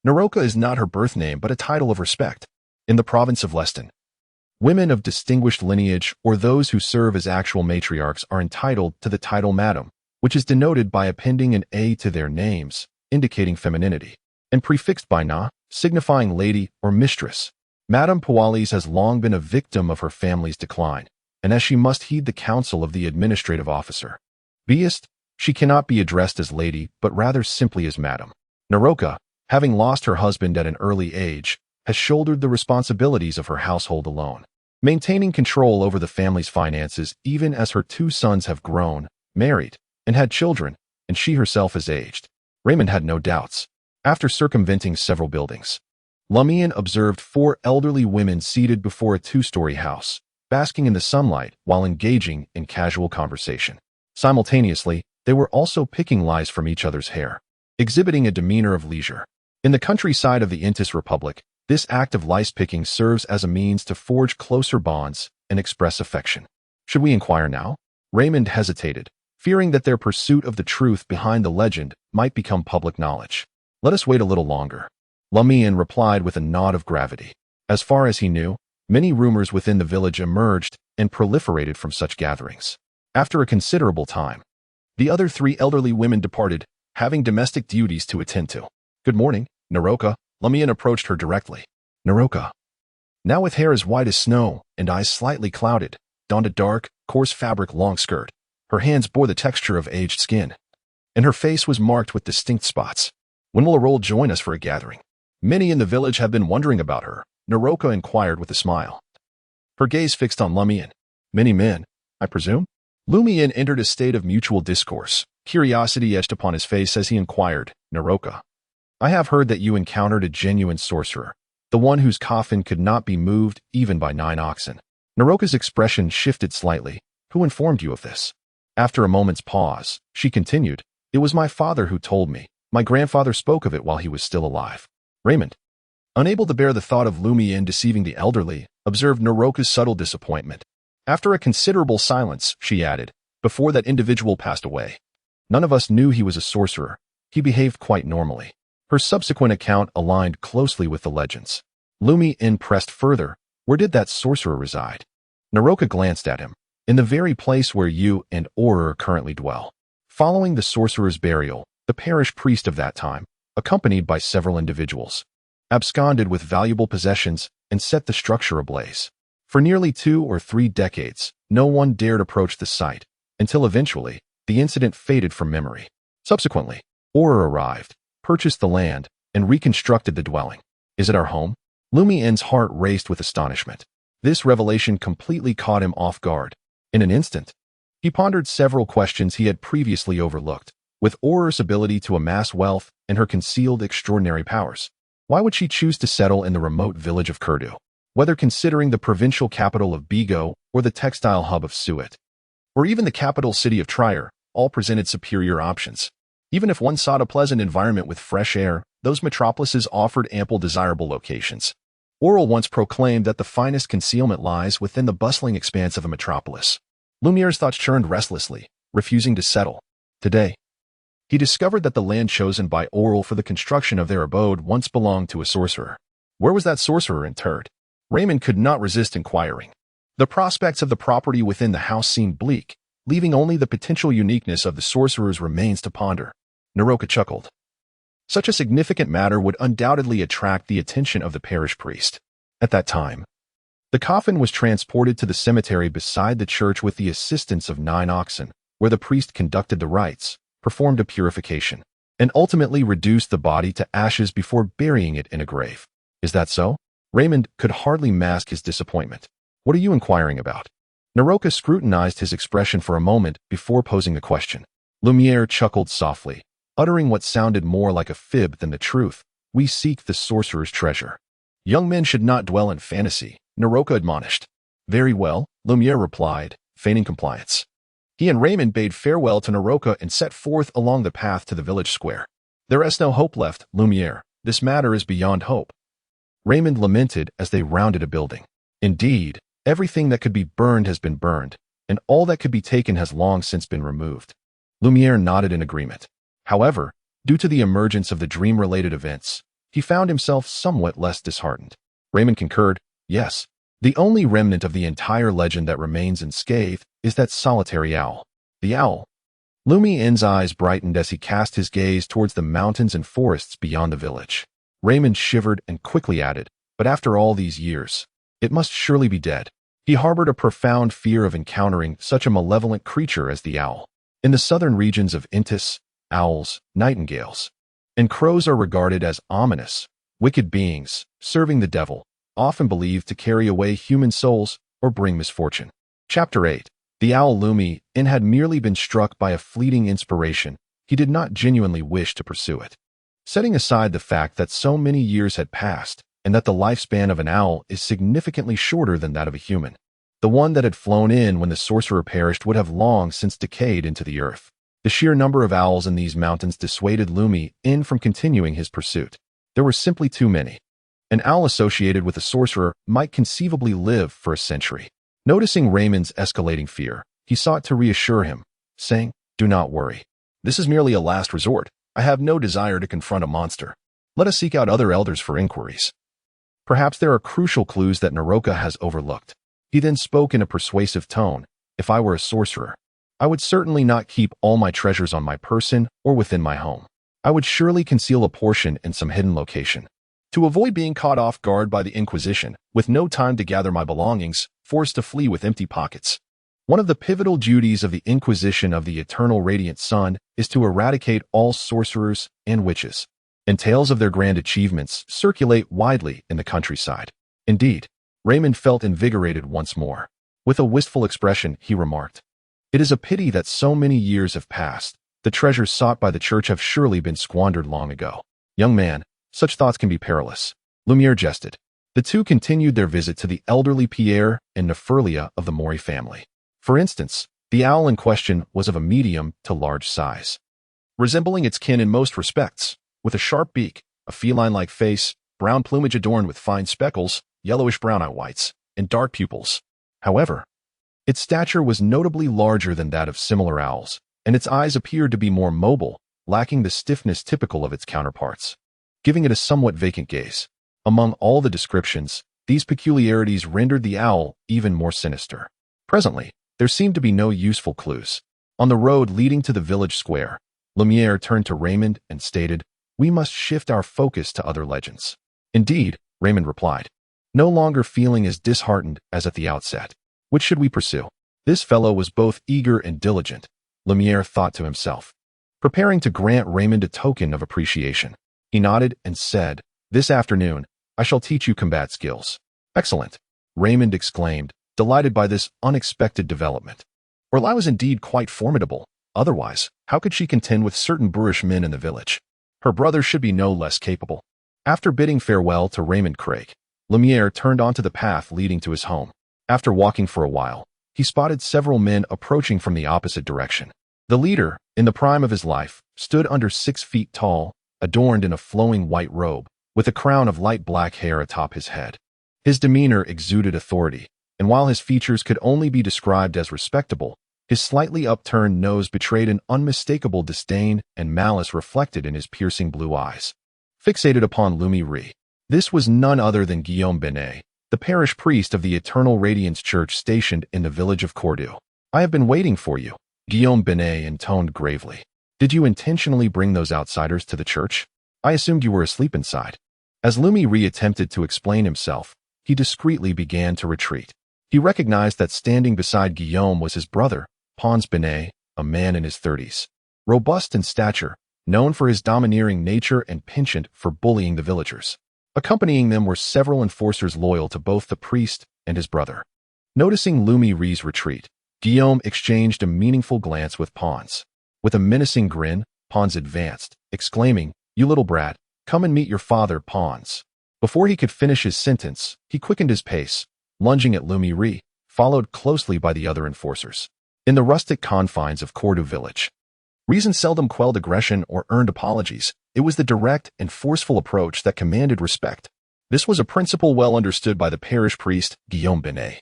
Naroka is not her birth name but a title of respect. In the province of Leston, women of distinguished lineage or those who serve as actual matriarchs are entitled to the title Madam, which is denoted by appending an A to their names, indicating femininity, and prefixed by Na, signifying lady or mistress. Madame Pualis has long been a victim of her family's decline, and as she must heed the counsel of the administrative officer. Beist, she cannot be addressed as lady, but rather simply as Madam. Naroka, having lost her husband at an early age, has shouldered the responsibilities of her household alone, maintaining control over the family's finances even as her 2 sons have grown, married, and had children, and she herself has aged." Raymond had no doubts. After circumventing several buildings, Lumian observed 4 elderly women seated before a 2-story house, basking in the sunlight while engaging in casual conversation. Simultaneously, they were also picking lice from each other's hair, exhibiting a demeanor of leisure. In the countryside of the Intis Republic, this act of lice-picking serves as a means to forge closer bonds and express affection. "Should we inquire now?" Raymond hesitated, fearing that their pursuit of the truth behind the legend might become public knowledge. Let us wait a little longer. Lumian replied with a nod of gravity. As far as he knew, many rumors within the village emerged and proliferated from such gatherings. After a considerable time, the other 3 elderly women departed, having domestic duties to attend to. Good morning, Naroka. Lumian approached her directly. Naroka, now with hair as white as snow and eyes slightly clouded, donned a dark, coarse fabric long skirt. Her hands bore the texture of aged skin, and her face was marked with distinct spots. When will Aurore join us for a gathering? Many in the village have been wondering about her, Naroka inquired with a smile. Her gaze fixed on Lumian. Many men, I presume? Lumian entered a state of mutual discourse. Curiosity etched upon his face as he inquired, Naroka, I have heard that you encountered a genuine sorcerer, the one whose coffin could not be moved even by 9 oxen. Naroka's expression shifted slightly. Who informed you of this? After a moment's pause, she continued, It was my father who told me. My grandfather spoke of it while he was still alive. Raymond, unable to bear the thought of Lumian deceiving the elderly, observed Naroka's subtle disappointment. After a considerable silence, she added, Before that individual passed away, none of us knew he was a sorcerer. He behaved quite normally. Her subsequent account aligned closely with the legends. Lumian pressed further. Where did that sorcerer reside? Naroka glanced at him. In the very place where you and Aurore currently dwell. Following the sorcerer's burial, the parish priest of that time, accompanied by several individuals, absconded with valuable possessions and set the structure ablaze. For nearly 2 or 3 decades, no one dared approach the site, until eventually, the incident faded from memory. Subsequently, Aurore arrived, purchased the land, and reconstructed the dwelling. Is it our home? Lumian's heart raced with astonishment. This revelation completely caught him off guard. In an instant, he pondered several questions he had previously overlooked. With Aurore's ability to amass wealth and her concealed extraordinary powers, why would she choose to settle in the remote village of Cordu? Whether considering the provincial capital of Bigo or the textile hub of Suet, or even the capital city of Trier, all presented superior options. Even if one sought a pleasant environment with fresh air, those metropolises offered ample desirable locations. Aurore once proclaimed that the finest concealment lies within the bustling expanse of a metropolis. Lumiere's thoughts churned restlessly, refusing to settle. Today, he discovered that the land chosen by Aurore for the construction of their abode once belonged to a sorcerer. Where was that sorcerer interred? Raymond could not resist inquiring. The prospects of the property within the house seemed bleak, leaving only the potential uniqueness of the sorcerer's remains to ponder. Naroka chuckled. Such a significant matter would undoubtedly attract the attention of the parish priest. At that time, the coffin was transported to the cemetery beside the church with the assistance of 9 oxen, where the priest conducted the rites, performed a purification, and ultimately reduced the body to ashes before burying it in a grave. Is that so? Raymond could hardly mask his disappointment. What are you inquiring about? Naroka scrutinized his expression for a moment before posing the question. Lumiere chuckled softly, uttering what sounded more like a fib than the truth. We seek the sorcerer's treasure. Young men should not dwell in fantasy, Naroka admonished. Very well, Lumiere replied, feigning compliance. He and Raymond bade farewell to Naroka and set forth along the path to the village square. There is no hope left, Lumiere. This matter is beyond hope. Raymond lamented as they rounded a building. Indeed, everything that could be burned has been burned, and all that could be taken has long since been removed. Lumiere nodded in agreement. However, due to the emergence of the dream-related events, he found himself somewhat less disheartened. Raymond concurred, yes, the only remnant of the entire legend that remains unscathed is that solitary owl. The owl. Lumien's eyes brightened as he cast his gaze towards the mountains and forests beyond the village. Raymond shivered and quickly added, but after all these years, it must surely be dead. He harbored a profound fear of encountering such a malevolent creature as the owl. In the southern regions of Intis, owls, nightingales, and crows are regarded as ominous, wicked beings, serving the devil, often believed to carry away human souls or bring misfortune. Chapter 8. The owl Lumian had merely been struck by a fleeting inspiration. He did not genuinely wish to pursue it. Setting aside the fact that so many years had passed, and that the lifespan of an owl is significantly shorter than that of a human, the one that had flown in when the sorcerer perished would have long since decayed into the earth. The sheer number of owls in these mountains dissuaded Lumian from continuing his pursuit. There were simply too many. An owl associated with a sorcerer might conceivably live for a century. Noticing Raymond's escalating fear, he sought to reassure him, saying, Do not worry. This is merely a last resort. I have no desire to confront a monster. Let us seek out other elders for inquiries. Perhaps there are crucial clues that Naroka has overlooked. He then spoke in a persuasive tone. If I were a sorcerer, I would certainly not keep all my treasures on my person or within my home. I would surely conceal a portion in some hidden location. To avoid being caught off guard by the Inquisition, with no time to gather my belongings, forced to flee with empty pockets. One of the pivotal duties of the Inquisition of the Eternal Radiant Sun is to eradicate all sorcerers and witches, and tales of their grand achievements circulate widely in the countryside. Indeed, Raymond felt invigorated once more. With a wistful expression, he remarked, "It is a pity that so many years have passed. The treasures sought by the church have surely been squandered long ago." "Young man, such thoughts can be perilous," Lumiere jested. The two continued their visit to the elderly Pierre and Neferlia of the Mori family. For instance, the owl in question was of a medium to large size, resembling its kin in most respects, with a sharp beak, a feline-like face, brown plumage adorned with fine speckles, yellowish-brown eye whites, and dark pupils. However, its stature was notably larger than that of similar owls, and its eyes appeared to be more mobile, lacking the stiffness typical of its counterparts, giving it a somewhat vacant gaze. Among all the descriptions, these peculiarities rendered the owl even more sinister. Presently, there seemed to be no useful clues. On the road leading to the village square, Lumiere turned to Raymond and stated, "We must shift our focus to other legends." "Indeed," Raymond replied, no longer feeling as disheartened as at the outset. "Which should we pursue?" This fellow was both eager and diligent, Lumiere thought to himself, preparing to grant Raymond a token of appreciation. He nodded and said, "This afternoon, I shall teach you combat skills." "Excellent," Raymond exclaimed, delighted by this unexpected development. Orla was indeed quite formidable. Otherwise, how could she contend with certain boorish men in the village? Her brother should be no less capable. After bidding farewell to Raymond Craig, Lumiere turned onto the path leading to his home. After walking for a while, he spotted several men approaching from the opposite direction. The leader, in the prime of his life, stood under 6 feet tall, adorned in a flowing white robe, with a crown of light black hair atop his head. His demeanor exuded authority, and while his features could only be described as respectable, his slightly upturned nose betrayed an unmistakable disdain and malice reflected in his piercing blue eyes. Fixated upon Lumian Li, this was none other than Guillaume Benet, the parish priest of the Eternal Radiance Church stationed in the village of Cordu. "I have been waiting for you," Guillaume Benet intoned gravely. "Did you intentionally bring those outsiders to the church? I assumed you were asleep inside." As Lumian Li attempted to explain himself, he discreetly began to retreat. He recognized that standing beside Guillaume was his brother, Pons Benet, a man in his 30s. Robust in stature, known for his domineering nature and penchant for bullying the villagers. Accompanying them were several enforcers loyal to both the priest and his brother. Noticing Lumian Li's retreat, Guillaume exchanged a meaningful glance with Pons. With a menacing grin, Pons advanced, exclaiming, "You little brat, come and meet your father, Pons." Before he could finish his sentence, he quickened his pace, lunging at Lumian Li, followed closely by the other enforcers. In the rustic confines of Cordu Village, reason seldom quelled aggression or earned apologies. It was the direct and forceful approach that commanded respect. This was a principle well understood by the parish priest, Guillaume Benet,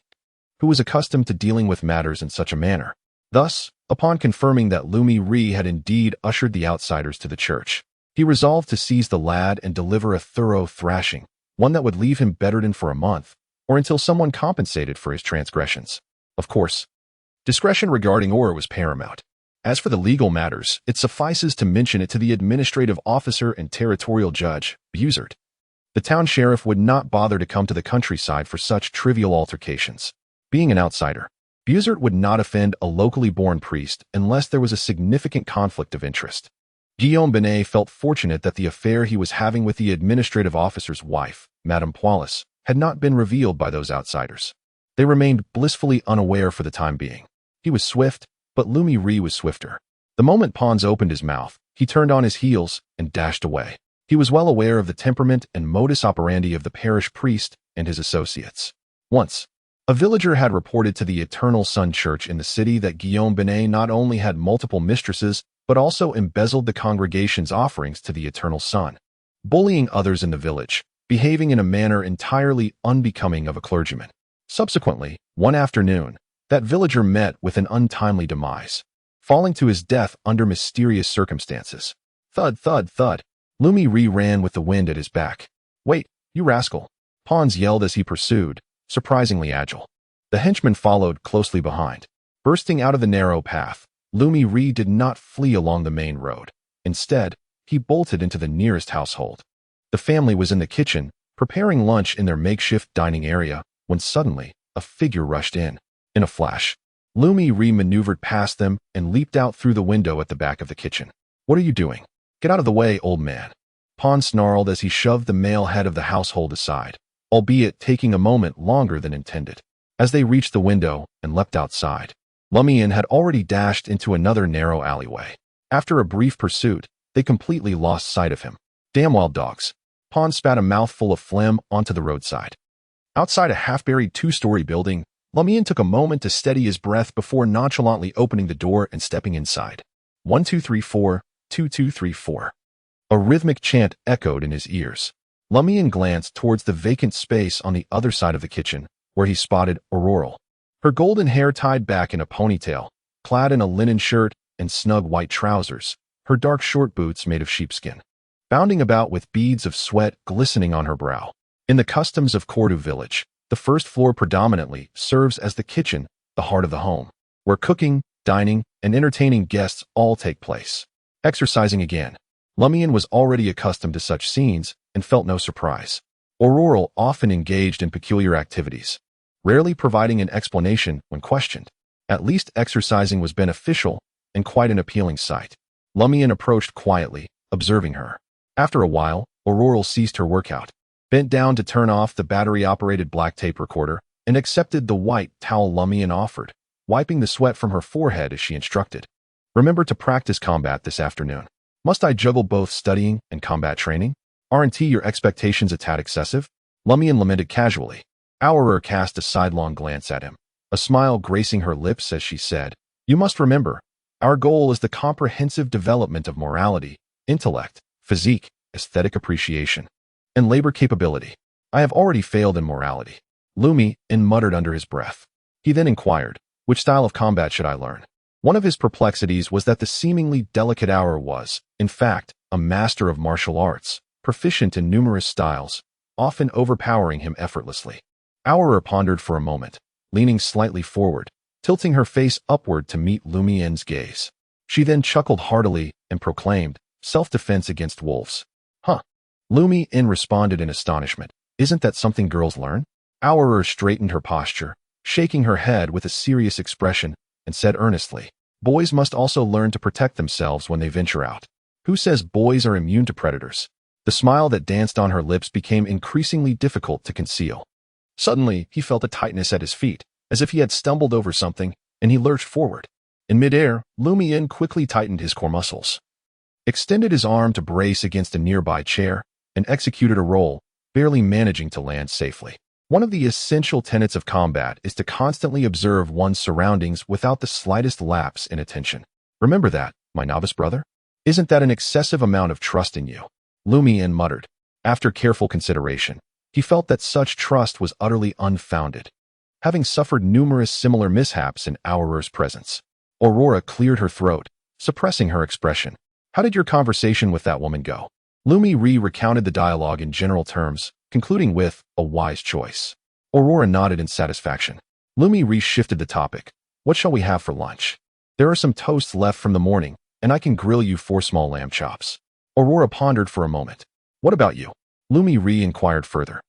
who was accustomed to dealing with matters in such a manner. Thus, upon confirming that Lumian Li had indeed ushered the outsiders to the church, he resolved to seize the lad and deliver a thorough thrashing, one that would leave him bedridden for a month, or until someone compensated for his transgressions. Of course, discretion regarding Aurore was paramount. As for the legal matters, it suffices to mention it to the administrative officer and territorial judge, Buzzard. The town sheriff would not bother to come to the countryside for such trivial altercations. Being an outsider, Buzzard would not offend a locally born priest unless there was a significant conflict of interest. Guillaume Benet felt fortunate that the affair he was having with the administrative officer's wife, Madame Poilus, had not been revealed by those outsiders. They remained blissfully unaware for the time being. He was swift, but Lumian Li was swifter. The moment Pons opened his mouth, he turned on his heels and dashed away. He was well aware of the temperament and modus operandi of the parish priest and his associates. Once, a villager had reported to the Eternal Sun Church in the city that Guillaume Benet not only had multiple mistresses, but also embezzled the congregation's offerings to the Eternal Sun, bullying others in the village, behaving in a manner entirely unbecoming of a clergyman. Subsequently, one afternoon, that villager met with an untimely demise. falling to his death under mysterious circumstances. Thud, thud, thud. Lumian Li ran with the wind at his back. "Wait, you rascal!" Pons yelled as he pursued, surprisingly agile. The henchman followed closely behind. Bursting out of the narrow path, Lumian Li did not flee along the main road. Instead, he bolted into the nearest household. The family was in the kitchen, preparing lunch in their makeshift dining area, when suddenly, a figure rushed in. In a flash, Lumian Li maneuvered past them and leaped out through the window at the back of the kitchen. "What are you doing? Get out of the way, old man." Pons snarled as he shoved the male head of the household aside, albeit taking a moment longer than intended. As they reached the window and leapt outside, Lumian had already dashed into another narrow alleyway. After a brief pursuit, they completely lost sight of him. "Damn wild dogs." Pons spat a mouthful of phlegm onto the roadside. Outside a half-buried two-story building, Lumian took a moment to steady his breath before nonchalantly opening the door and stepping inside. 1234, 2234. A rhythmic chant echoed in his ears. Lumian glanced towards the vacant space on the other side of the kitchen, where he spotted Aurore. Her golden hair tied back in a ponytail, clad in a linen shirt and snug white trousers, her dark short boots made of sheepskin, bounding about with beads of sweat glistening on her brow. In the customs of Cordu Village, the first floor predominantly serves as the kitchen, the heart of the home, where cooking, dining, and entertaining guests all take place. Exercising again, Lumian was already accustomed to such scenes and felt no surprise. Aurore often engaged in peculiar activities, rarely providing an explanation when questioned. At least exercising was beneficial and quite an appealing sight. Lumian approached quietly, observing her. After a while, Aurore ceased her workout, bent down to turn off the battery-operated black tape recorder, and accepted the white towel Lumian offered, wiping the sweat from her forehead as she instructed. "Remember to practice combat this afternoon." "Must I juggle both studying and combat training? Aren't your expectations a tad excessive?" Lumian lamented casually. Aurore cast a sidelong glance at him, a smile gracing her lips as she said, "You must remember, our goal is the comprehensive development of morality, intellect, physique, aesthetic appreciation, and labor capability. I have already failed in morality." Lumian muttered under his breath. He then inquired, "Which style of combat should I learn?" One of his perplexities was that the seemingly delicate Aurore was, in fact, a master of martial arts, proficient in numerous styles, often overpowering him effortlessly. Aurore pondered for a moment, leaning slightly forward, tilting her face upward to meet Lumian's gaze. She then chuckled heartily and proclaimed, "Self-defense against wolves." "Huh." Lumian responded in astonishment. "Isn't that something girls learn?" Aurore straightened her posture, shaking her head with a serious expression, and said earnestly, "Boys must also learn to protect themselves when they venture out." "Who says boys are immune to predators?" The smile that danced on her lips became increasingly difficult to conceal. Suddenly, he felt a tightness at his feet, as if he had stumbled over something, and he lurched forward. In midair, Lumian quickly tightened his core muscles, extended his arm to brace against a nearby chair, and executed a roll, barely managing to land safely. One of the essential tenets of combat is to constantly observe one's surroundings without the slightest lapse in attention. Remember that, my novice brother? Isn't that an excessive amount of trust in you? Lumian muttered. After careful consideration, he felt that such trust was utterly unfounded, having suffered numerous similar mishaps in Aurore's presence. Aurore cleared her throat, suppressing her expression. "How did your conversation with that woman go?" Lumian Li recounted the dialogue in general terms, concluding with, "A wise choice." Aurore nodded in satisfaction. Lumian Li shifted the topic. "What shall we have for lunch?" "There are some toasts left from the morning, and I can grill you 4 small lamb chops." Aurore pondered for a moment. "What about you?" Lumian Li inquired further.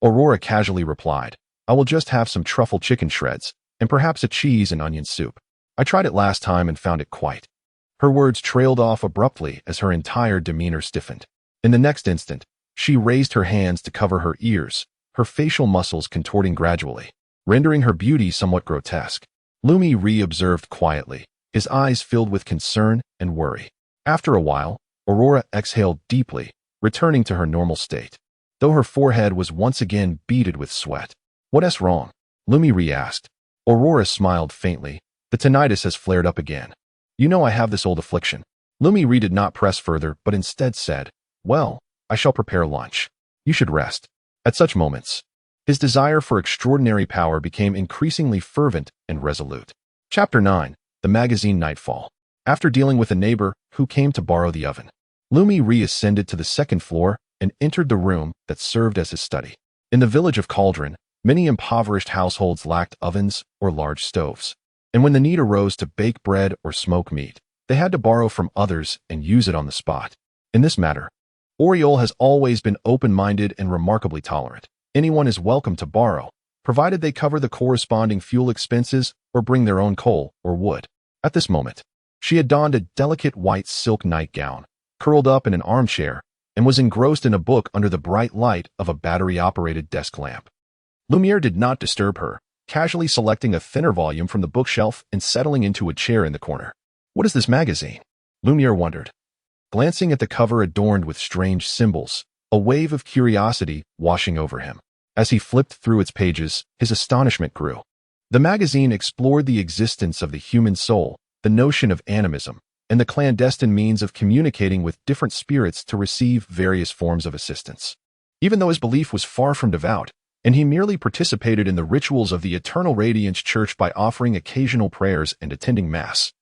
Aurore casually replied, "I will just have some truffle chicken shreds, and perhaps a cheese and onion soup. I tried it last time and found it quite." Her words trailed off abruptly as her entire demeanor stiffened. In the next instant, she raised her hands to cover her ears, her facial muscles contorting gradually, rendering her beauty somewhat grotesque. Lumian Li observed quietly, his eyes filled with concern and worry. After a while, Aurore exhaled deeply, returning to her normal state, though her forehead was once again beaded with sweat. "What's wrong?" Lumian Li asked. Aurore smiled faintly. "The tinnitus has flared up again. You know I have this old affliction." Lumian Li did not press further, but instead said, "Well, I shall prepare lunch. You should rest." At such moments, his desire for extraordinary power became increasingly fervent and resolute. Chapter 9. The Magazine Nightfall. After dealing with a neighbor who came to borrow the oven, Lumian reascended to the second floor and entered the room that served as his study. In the village of Cauldron, many impoverished households lacked ovens or large stoves, and when the need arose to bake bread or smoke meat, they had to borrow from others and use it on the spot. In this matter, Aurore has always been open-minded and remarkably tolerant. Anyone is welcome to borrow, provided they cover the corresponding fuel expenses or bring their own coal or wood. At this moment, she had donned a delicate white silk nightgown, curled up in an armchair, and was engrossed in a book under the bright light of a battery-operated desk lamp. Lumiere did not disturb her, casually selecting a thinner volume from the bookshelf and settling into a chair in the corner. "What is this magazine?" Lumiere wondered. Glancing at the cover adorned with strange symbols, a wave of curiosity washing over him. As he flipped through its pages, his astonishment grew. The magazine explored the existence of the human soul, the notion of animism, and the clandestine means of communicating with different spirits to receive various forms of assistance. Even though his belief was far from devout, and he merely participated in the rituals of the Eternal Radiance Church by offering occasional prayers and attending Mass,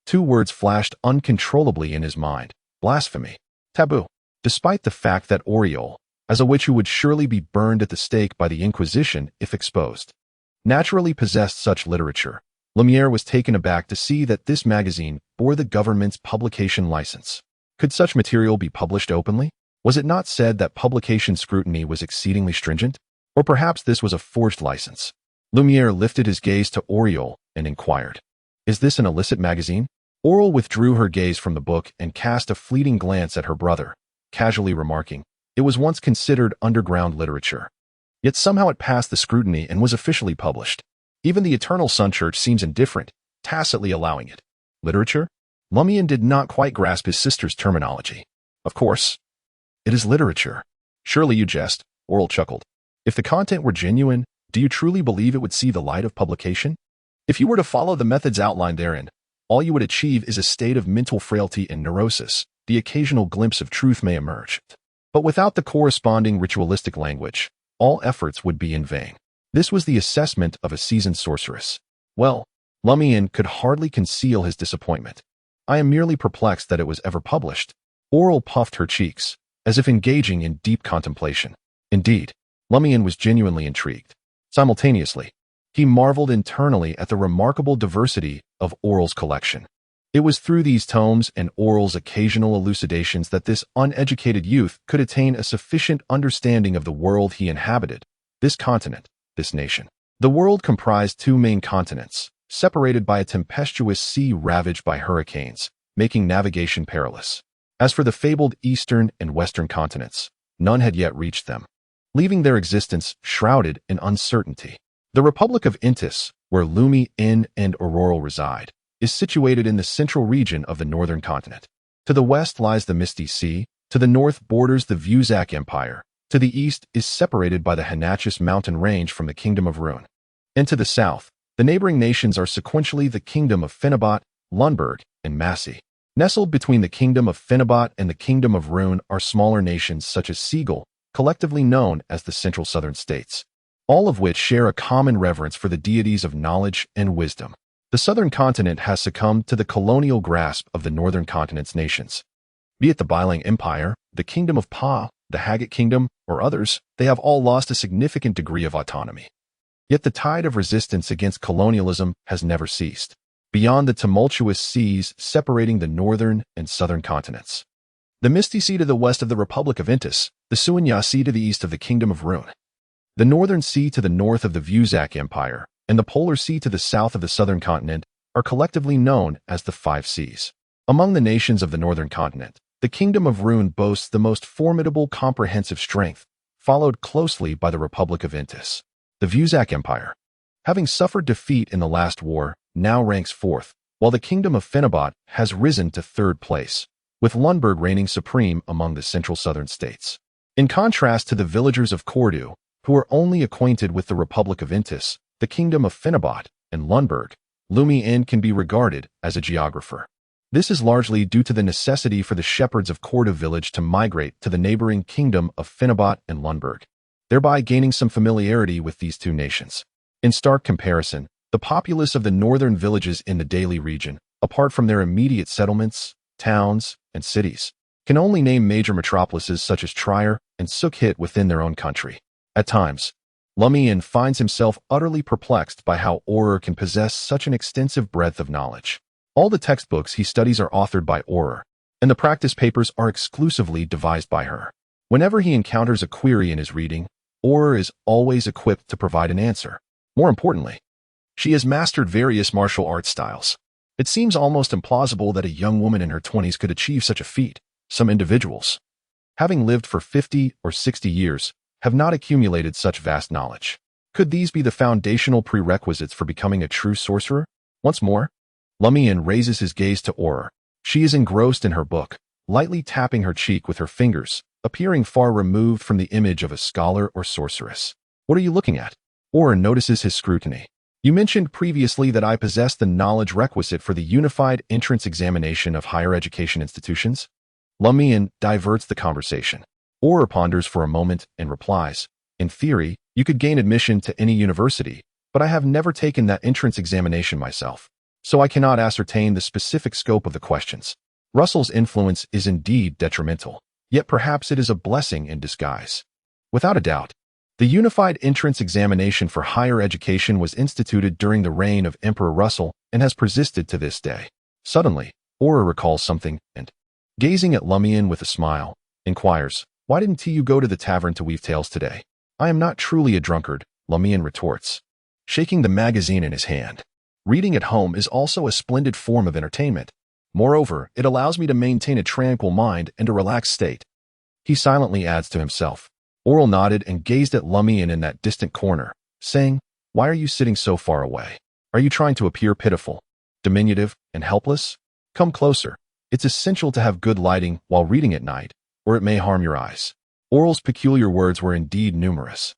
two words flashed uncontrollably in his mind: blasphemy, taboo. Despite the fact that Aurore, as a witch who would surely be burned at the stake by the Inquisition if exposed, naturally possessed such literature, Lumiere was taken aback to see that this magazine bore the government's publication license. Could such material be published openly? Was it not said that publication scrutiny was exceedingly stringent? Or perhaps this was a forged license? Lumiere lifted his gaze to Aurore and inquired, "Is this an illicit magazine?" Aurore withdrew her gaze from the book and cast a fleeting glance at her brother, casually remarking, "It was once considered underground literature. Yet somehow it passed the scrutiny and was officially published. Even the Eternal Sun Church seems indifferent, tacitly allowing it." Literature? Lumian did not quite grasp his sister's terminology. "Of course. It is literature." "Surely you jest," Aurore chuckled. "If the content were genuine, do you truly believe it would see the light of publication? If you were to follow the methods outlined therein, all you would achieve is a state of mental frailty and neurosis. The occasional glimpse of truth may emerge, but without the corresponding ritualistic language, all efforts would be in vain." This was the assessment of a seasoned sorceress. Well, Lumian could hardly conceal his disappointment. "I am merely perplexed that it was ever published." Aurore puffed her cheeks, as if engaging in deep contemplation. Indeed, Lumian was genuinely intrigued. Simultaneously, he marveled internally at the remarkable diversity of Aurore's collection. It was through these tomes and Aurore's occasional elucidations that this uneducated youth could attain a sufficient understanding of the world he inhabited, this continent, this nation. The world comprised two main continents, separated by a tempestuous sea ravaged by hurricanes, making navigation perilous. As for the fabled eastern and western continents, none had yet reached them, leaving their existence shrouded in uncertainty. The Republic of Intis, where Lumian and Aurore reside, is situated in the central region of the northern continent. To the west lies the Misty Sea, to the north borders the Vuzak Empire, to the east is separated by the Hanachus mountain range from the Kingdom of Rune, and to the south, the neighboring nations are sequentially the Kingdom of Phenobot, Lundberg, and Massey. Nestled between the Kingdom of Phenobot and the Kingdom of Rune are smaller nations such as Seagull, collectively known as the Central Southern States, all of which share a common reverence for the deities of knowledge and wisdom. The southern continent has succumbed to the colonial grasp of the northern continent's nations. Be it the Bilang Empire, the Kingdom of Pa, the Haggett Kingdom, or others, they have all lost a significant degree of autonomy. Yet the tide of resistance against colonialism has never ceased. Beyond the tumultuous seas separating the northern and southern continents, the Misty Sea to the west of the Republic of Intis, the Suanya Sea to the east of the Kingdom of Rune, the Northern Sea to the north of the Vuzak Empire, and the Polar Sea to the south of the southern continent are collectively known as the Five Seas. Among the nations of the northern continent, the Kingdom of Rune boasts the most formidable comprehensive strength, followed closely by the Republic of Intis. The Vuzak Empire, having suffered defeat in the last war, now ranks fourth, while the Kingdom of Phenobot has risen to third place, with Lundberg reigning supreme among the central southern states. In contrast to the villagers of Cordu, who are only acquainted with the Republic of Intis, the Kingdom of Phenobot, and Lundberg, Lumian can be regarded as a geographer. This is largely due to the necessity for the shepherds of Cordu Village to migrate to the neighboring Kingdom of Phenobot and Lundberg, thereby gaining some familiarity with these two nations. In stark comparison, the populace of the northern villages in the Daily region apart from their immediate settlements, towns, and cities, can only name major metropolises such as Trier and Sukhit within their own country. At times, Lumian finds himself utterly perplexed by how Aurore can possess such an extensive breadth of knowledge. All the textbooks he studies are authored by Aurore, and the practice papers are exclusively devised by her. Whenever he encounters a query in his reading, Aurore is always equipped to provide an answer. More importantly, she has mastered various martial arts styles. It seems almost implausible that a young woman in her 20s could achieve such a feat. Some individuals, having lived for 50 or 60 years, have not accumulated such vast knowledge. Could these be the foundational prerequisites for becoming a true sorcerer? Once more, Lumian raises his gaze to Aurore. She is engrossed in her book, lightly tapping her cheek with her fingers, appearing far removed from the image of a scholar or sorceress. What are you looking at? Aurore notices his scrutiny. You mentioned previously that I possess the knowledge requisite for the unified entrance examination of higher education institutions. Lumian diverts the conversation. Aurore ponders for a moment and replies, in theory, you could gain admission to any university, but I have never taken that entrance examination myself, so I cannot ascertain the specific scope of the questions. Russell's influence is indeed detrimental, yet perhaps it is a blessing in disguise. Without a doubt, the unified entrance examination for higher education was instituted during the reign of Emperor Russell and has persisted to this day. Suddenly, Aurore recalls something and, gazing at Lumian with a smile, inquires, why didn't you go to the tavern to weave tales today? I am not truly a drunkard, Lumian retorts, shaking the magazine in his hand. Reading at home is also a splendid form of entertainment. Moreover, it allows me to maintain a tranquil mind and a relaxed state. He silently adds to himself. Aurore nodded and gazed at Lumian in that distant corner, saying, why are you sitting so far away? Are you trying to appear pitiful, diminutive, and helpless? Come closer. It's essential to have good lighting while reading at night, or it may harm your eyes. Aurore's peculiar words were indeed numerous.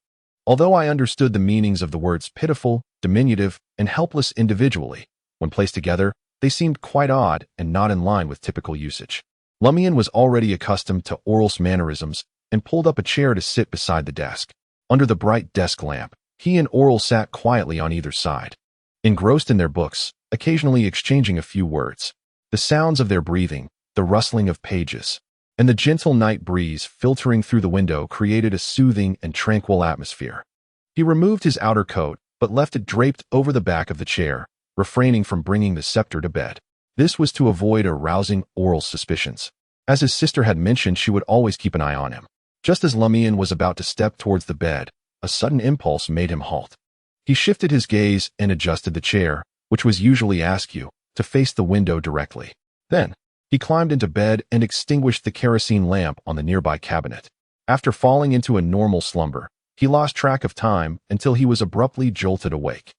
Although I understood the meanings of the words pitiful, diminutive, and helpless individually, when placed together, they seemed quite odd and not in line with typical usage. Lumian was already accustomed to Aurore's mannerisms and pulled up a chair to sit beside the desk. Under the bright desk lamp, he and Aurore sat quietly on either side, engrossed in their books, occasionally exchanging a few words. The sounds of their breathing, the rustling of pages, and the gentle night breeze filtering through the window created a soothing and tranquil atmosphere. He removed his outer coat, but left it draped over the back of the chair, refraining from bringing the scepter to bed. This was to avoid arousing Aurore's suspicions. As his sister had mentioned, she would always keep an eye on him. Just as Lumian was about to step towards the bed, a sudden impulse made him halt. He shifted his gaze and adjusted the chair, which was usually askew, to face the window directly. Then, he climbed into bed and extinguished the kerosene lamp on the nearby cabinet. After falling into a normal slumber, he lost track of time until he was abruptly jolted awake.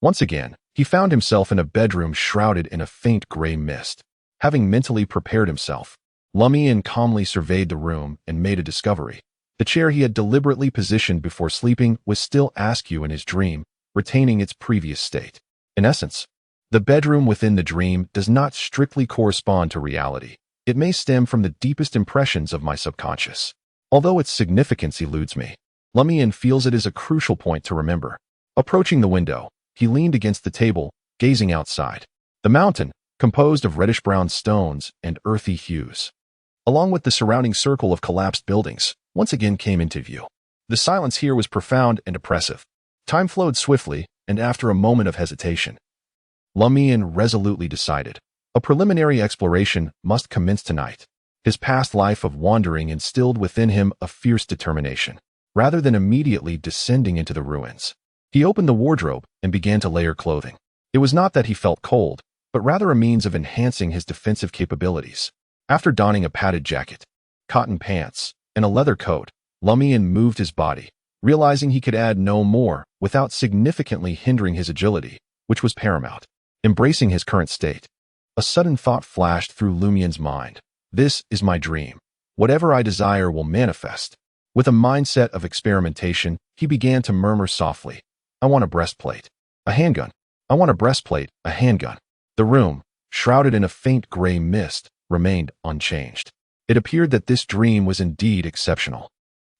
Once again, he found himself in a bedroom shrouded in a faint gray mist. Having mentally prepared himself, Lumian calmly surveyed the room and made a discovery. The chair he had deliberately positioned before sleeping was still askew in his dream, retaining its previous state. In essence, the bedroom within the dream does not strictly correspond to reality. It may stem from the deepest impressions of my subconscious. Although its significance eludes me, Lumian feels it is a crucial point to remember. Approaching the window, he leaned against the table, gazing outside. The mountain, composed of reddish-brown stones and earthy hues, along with the surrounding circle of collapsed buildings, once again came into view. The silence here was profound and oppressive. Time flowed swiftly, and after a moment of hesitation, Lumian resolutely decided. A preliminary exploration must commence tonight. His past life of wandering instilled within him a fierce determination. Rather than immediately descending into the ruins, he opened the wardrobe and began to layer clothing. It was not that he felt cold, but rather a means of enhancing his defensive capabilities. After donning a padded jacket, cotton pants, and a leather coat, Lumian moved his body, realizing he could add no more without significantly hindering his agility, which was paramount. Embracing his current state, a sudden thought flashed through Lumian's mind. This is my dream. Whatever I desire will manifest. With a mindset of experimentation, he began to murmur softly, I want a breastplate, a handgun. I want a breastplate, a handgun. The room, shrouded in a faint gray mist, remained unchanged. It appeared that this dream was indeed exceptional.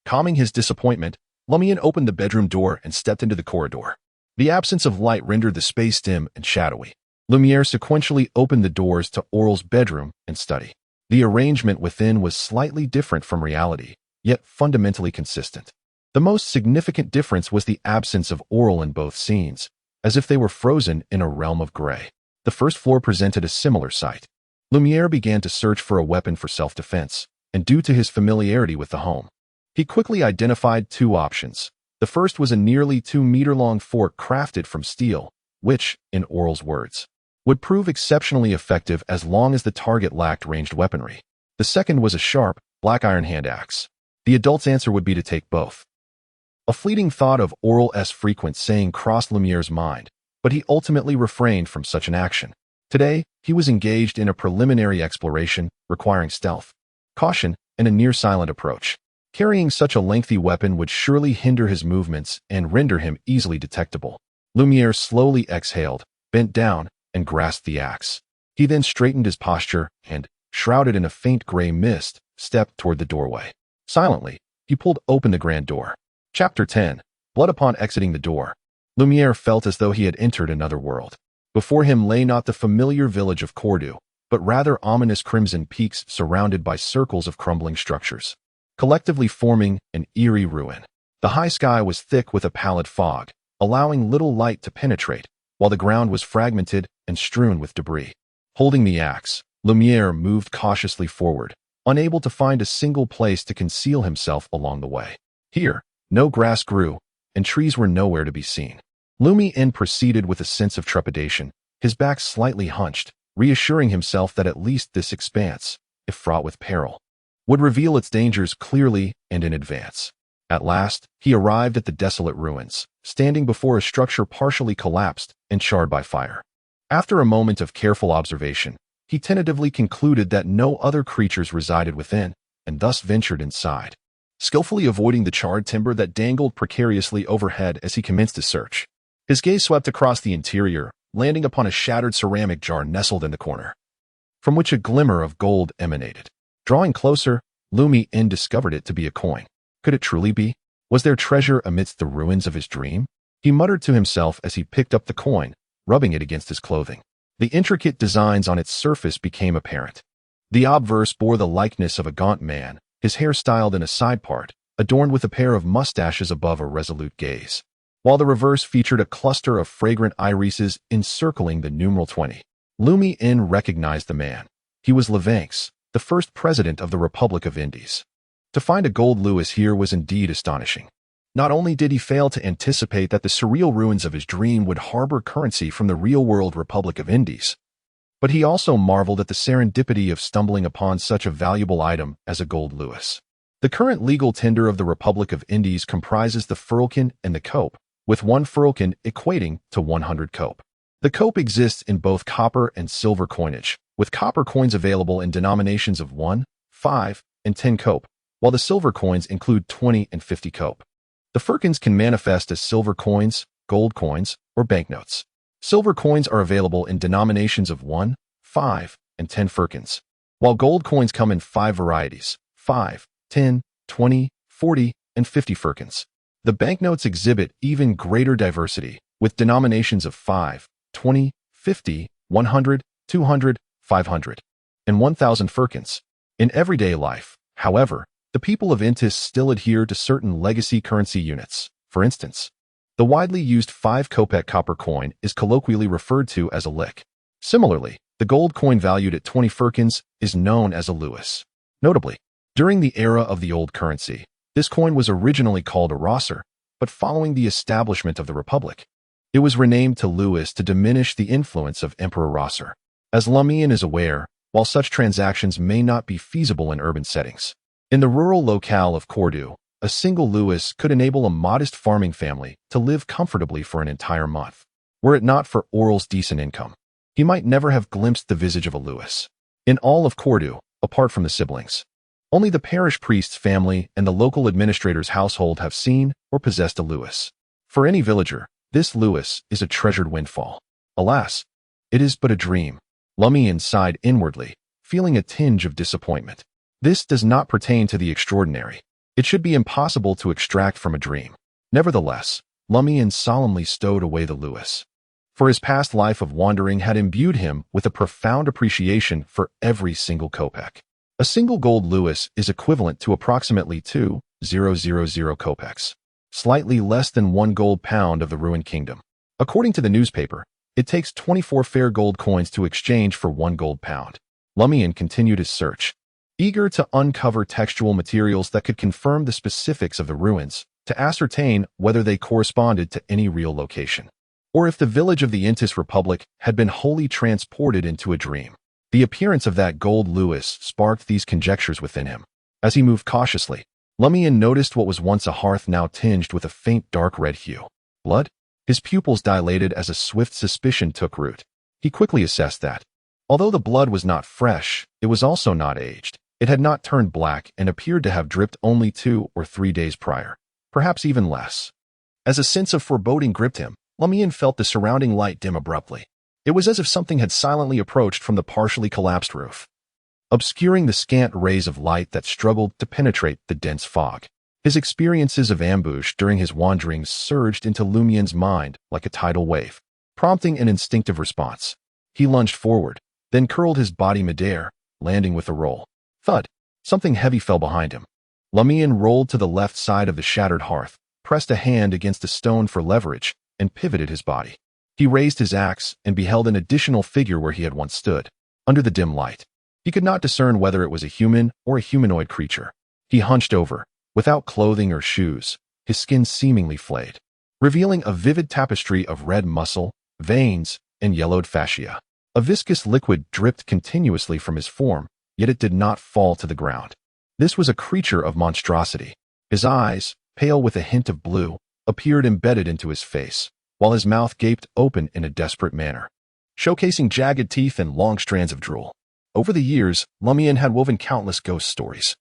Calming his disappointment, Lumian opened the bedroom door and stepped into the corridor. The absence of light rendered the space dim and shadowy. Lumiere sequentially opened the doors to Aurore's bedroom and study. The arrangement within was slightly different from reality, yet fundamentally consistent. The most significant difference was the absence of Aurore in both scenes, as if they were frozen in a realm of gray. The first floor presented a similar sight. Lumiere began to search for a weapon for self-defense, and due to his familiarity with the home, he quickly identified two options. The first was a nearly 2-meter-long fork crafted from steel, which, in Aurore's words, would prove exceptionally effective as long as the target lacked ranged weaponry. The second was a sharp, black iron hand axe. The adult's answer would be to take both. A fleeting thought of Aurore's frequent saying crossed Lumiere's mind, but he ultimately refrained from such an action. Today, he was engaged in a preliminary exploration requiring stealth, caution, and a near-silent approach. Carrying such a lengthy weapon would surely hinder his movements and render him easily detectable. Lumiere slowly exhaled, bent down, and grasped the axe. He then straightened his posture and, shrouded in a faint gray mist, stepped toward the doorway. Silently, he pulled open the grand door. Chapter 10. Blood. Upon exiting the door, Lumiere felt as though he had entered another world. Before him lay not the familiar village of Cordu, but rather ominous crimson peaks surrounded by circles of crumbling structures, collectively forming an eerie ruin. The high sky was thick with a pallid fog, allowing little light to penetrate, while the ground was fragmented and strewn with debris. Holding the axe, Lumiere moved cautiously forward, unable to find a single place to conceal himself along the way. Here, no grass grew, and trees were nowhere to be seen. Lumiere proceeded with a sense of trepidation, his back slightly hunched, reassuring himself that at least this expanse, if fraught with peril, would reveal its dangers clearly and in advance. At last, he arrived at the desolate ruins, standing before a structure partially collapsed and charred by fire. After a moment of careful observation, he tentatively concluded that no other creatures resided within, and thus ventured inside, skillfully avoiding the charred timber that dangled precariously overhead as he commenced his search. His gaze swept across the interior, landing upon a shattered ceramic jar nestled in the corner, from which a glimmer of gold emanated. Drawing closer, Lumiere discovered it to be a coin. Could it truly be? Was there treasure amidst the ruins of his dream? He muttered to himself as he picked up the coin, rubbing it against his clothing. The intricate designs on its surface became apparent. The obverse bore the likeness of a gaunt man, his hair styled in a side part, adorned with a pair of mustaches above a resolute gaze, while the reverse featured a cluster of fragrant irises encircling the numeral 20. Lumiere recognized the man. He was Levanx, the first president of the Republic of Indies. To find a gold louis here was indeed astonishing. Not only did he fail to anticipate that the surreal ruins of his dream would harbor currency from the real-world Republic of Indies, but he also marveled at the serendipity of stumbling upon such a valuable item as a gold louis. The current legal tender of the Republic of Indies comprises the firlkin and the cope, with one firlkin equating to 100 cope. The cope exists in both copper and silver coinage, with copper coins available in denominations of 1, 5, and 10 cope, while the silver coins include 20 and 50 cope. The firkins can manifest as silver coins, gold coins, or banknotes. Silver coins are available in denominations of 1, 5, and 10 firkins, while gold coins come in 5 varieties: 5, 10, 20, 40, and 50 firkins. The banknotes exhibit even greater diversity, with denominations of 5, 20, 50, 100, 200, 500, and 1,000 firkins. In everyday life, however, the people of Intis still adhere to certain legacy currency units. For instance, the widely used 5 kopek copper coin is colloquially referred to as a lick. Similarly, the gold coin valued at 20 firkins is known as a louis. Notably, during the era of the old currency, this coin was originally called a rosser, but following the establishment of the Republic, it was renamed to louis to diminish the influence of Emperor Rosser. As Lumiere is aware, while such transactions may not be feasible in urban settings, in the rural locale of Cordu, a single louis could enable a modest farming family to live comfortably for an entire month. Were it not for Aurore's decent income, he might never have glimpsed the visage of a louis. In all of Cordu, apart from the siblings, only the parish priest's family and the local administrator's household have seen or possessed a louis. For any villager, this louis is a treasured windfall. Alas, it is but a dream. Lumiere sighed inwardly, feeling a tinge of disappointment. This does not pertain to the extraordinary. It should be impossible to extract from a dream. Nevertheless, Lumiere solemnly stowed away the louis. for his past life of wandering had imbued him with a profound appreciation for every single kopeck. A single gold louis is equivalent to approximately 2,000 kopecks, slightly less than 1 gold pound of the ruined kingdom. According to the newspaper, it takes 24 fair gold coins to exchange for 1 gold pound. Lumian continued his search, eager to uncover textual materials that could confirm the specifics of the ruins, to ascertain whether they corresponded to any real location, or if the village of the Intis Republic had been wholly transported into a dream. The appearance of that gold louis sparked these conjectures within him. As he moved cautiously, Lumian noticed what was once a hearth now tinged with a faint dark red hue. Blood? His pupils dilated as a swift suspicion took root. He quickly assessed that, although the blood was not fresh, it was also not aged. It had not turned black and appeared to have dripped only 2 or 3 days prior, perhaps even less. As a sense of foreboding gripped him, Lumian felt the surrounding light dim abruptly. It was as if something had silently approached from the partially collapsed roof, obscuring the scant rays of light that struggled to penetrate the dense fog. His experiences of ambush during his wanderings surged into Lumian's mind like a tidal wave, prompting an instinctive response. He lunged forward, then curled his body midair, landing with a roll. Thud! Something heavy fell behind him. Lumian rolled to the left side of the shattered hearth, pressed a hand against a stone for leverage, and pivoted his body. He raised his axe and beheld an additional figure where he had once stood, under the dim light. He could not discern whether it was a human or a humanoid creature. He hunched over, without clothing or shoes, his skin seemingly flayed, revealing a vivid tapestry of red muscle, veins, and yellowed fascia. A viscous liquid dripped continuously from his form, yet it did not fall to the ground. This was a creature of monstrosity. His eyes, pale with a hint of blue, appeared embedded into his face, while his mouth gaped open in a desperate manner, showcasing jagged teeth and long strands of drool. Over the years, Lumian had woven countless ghost stories.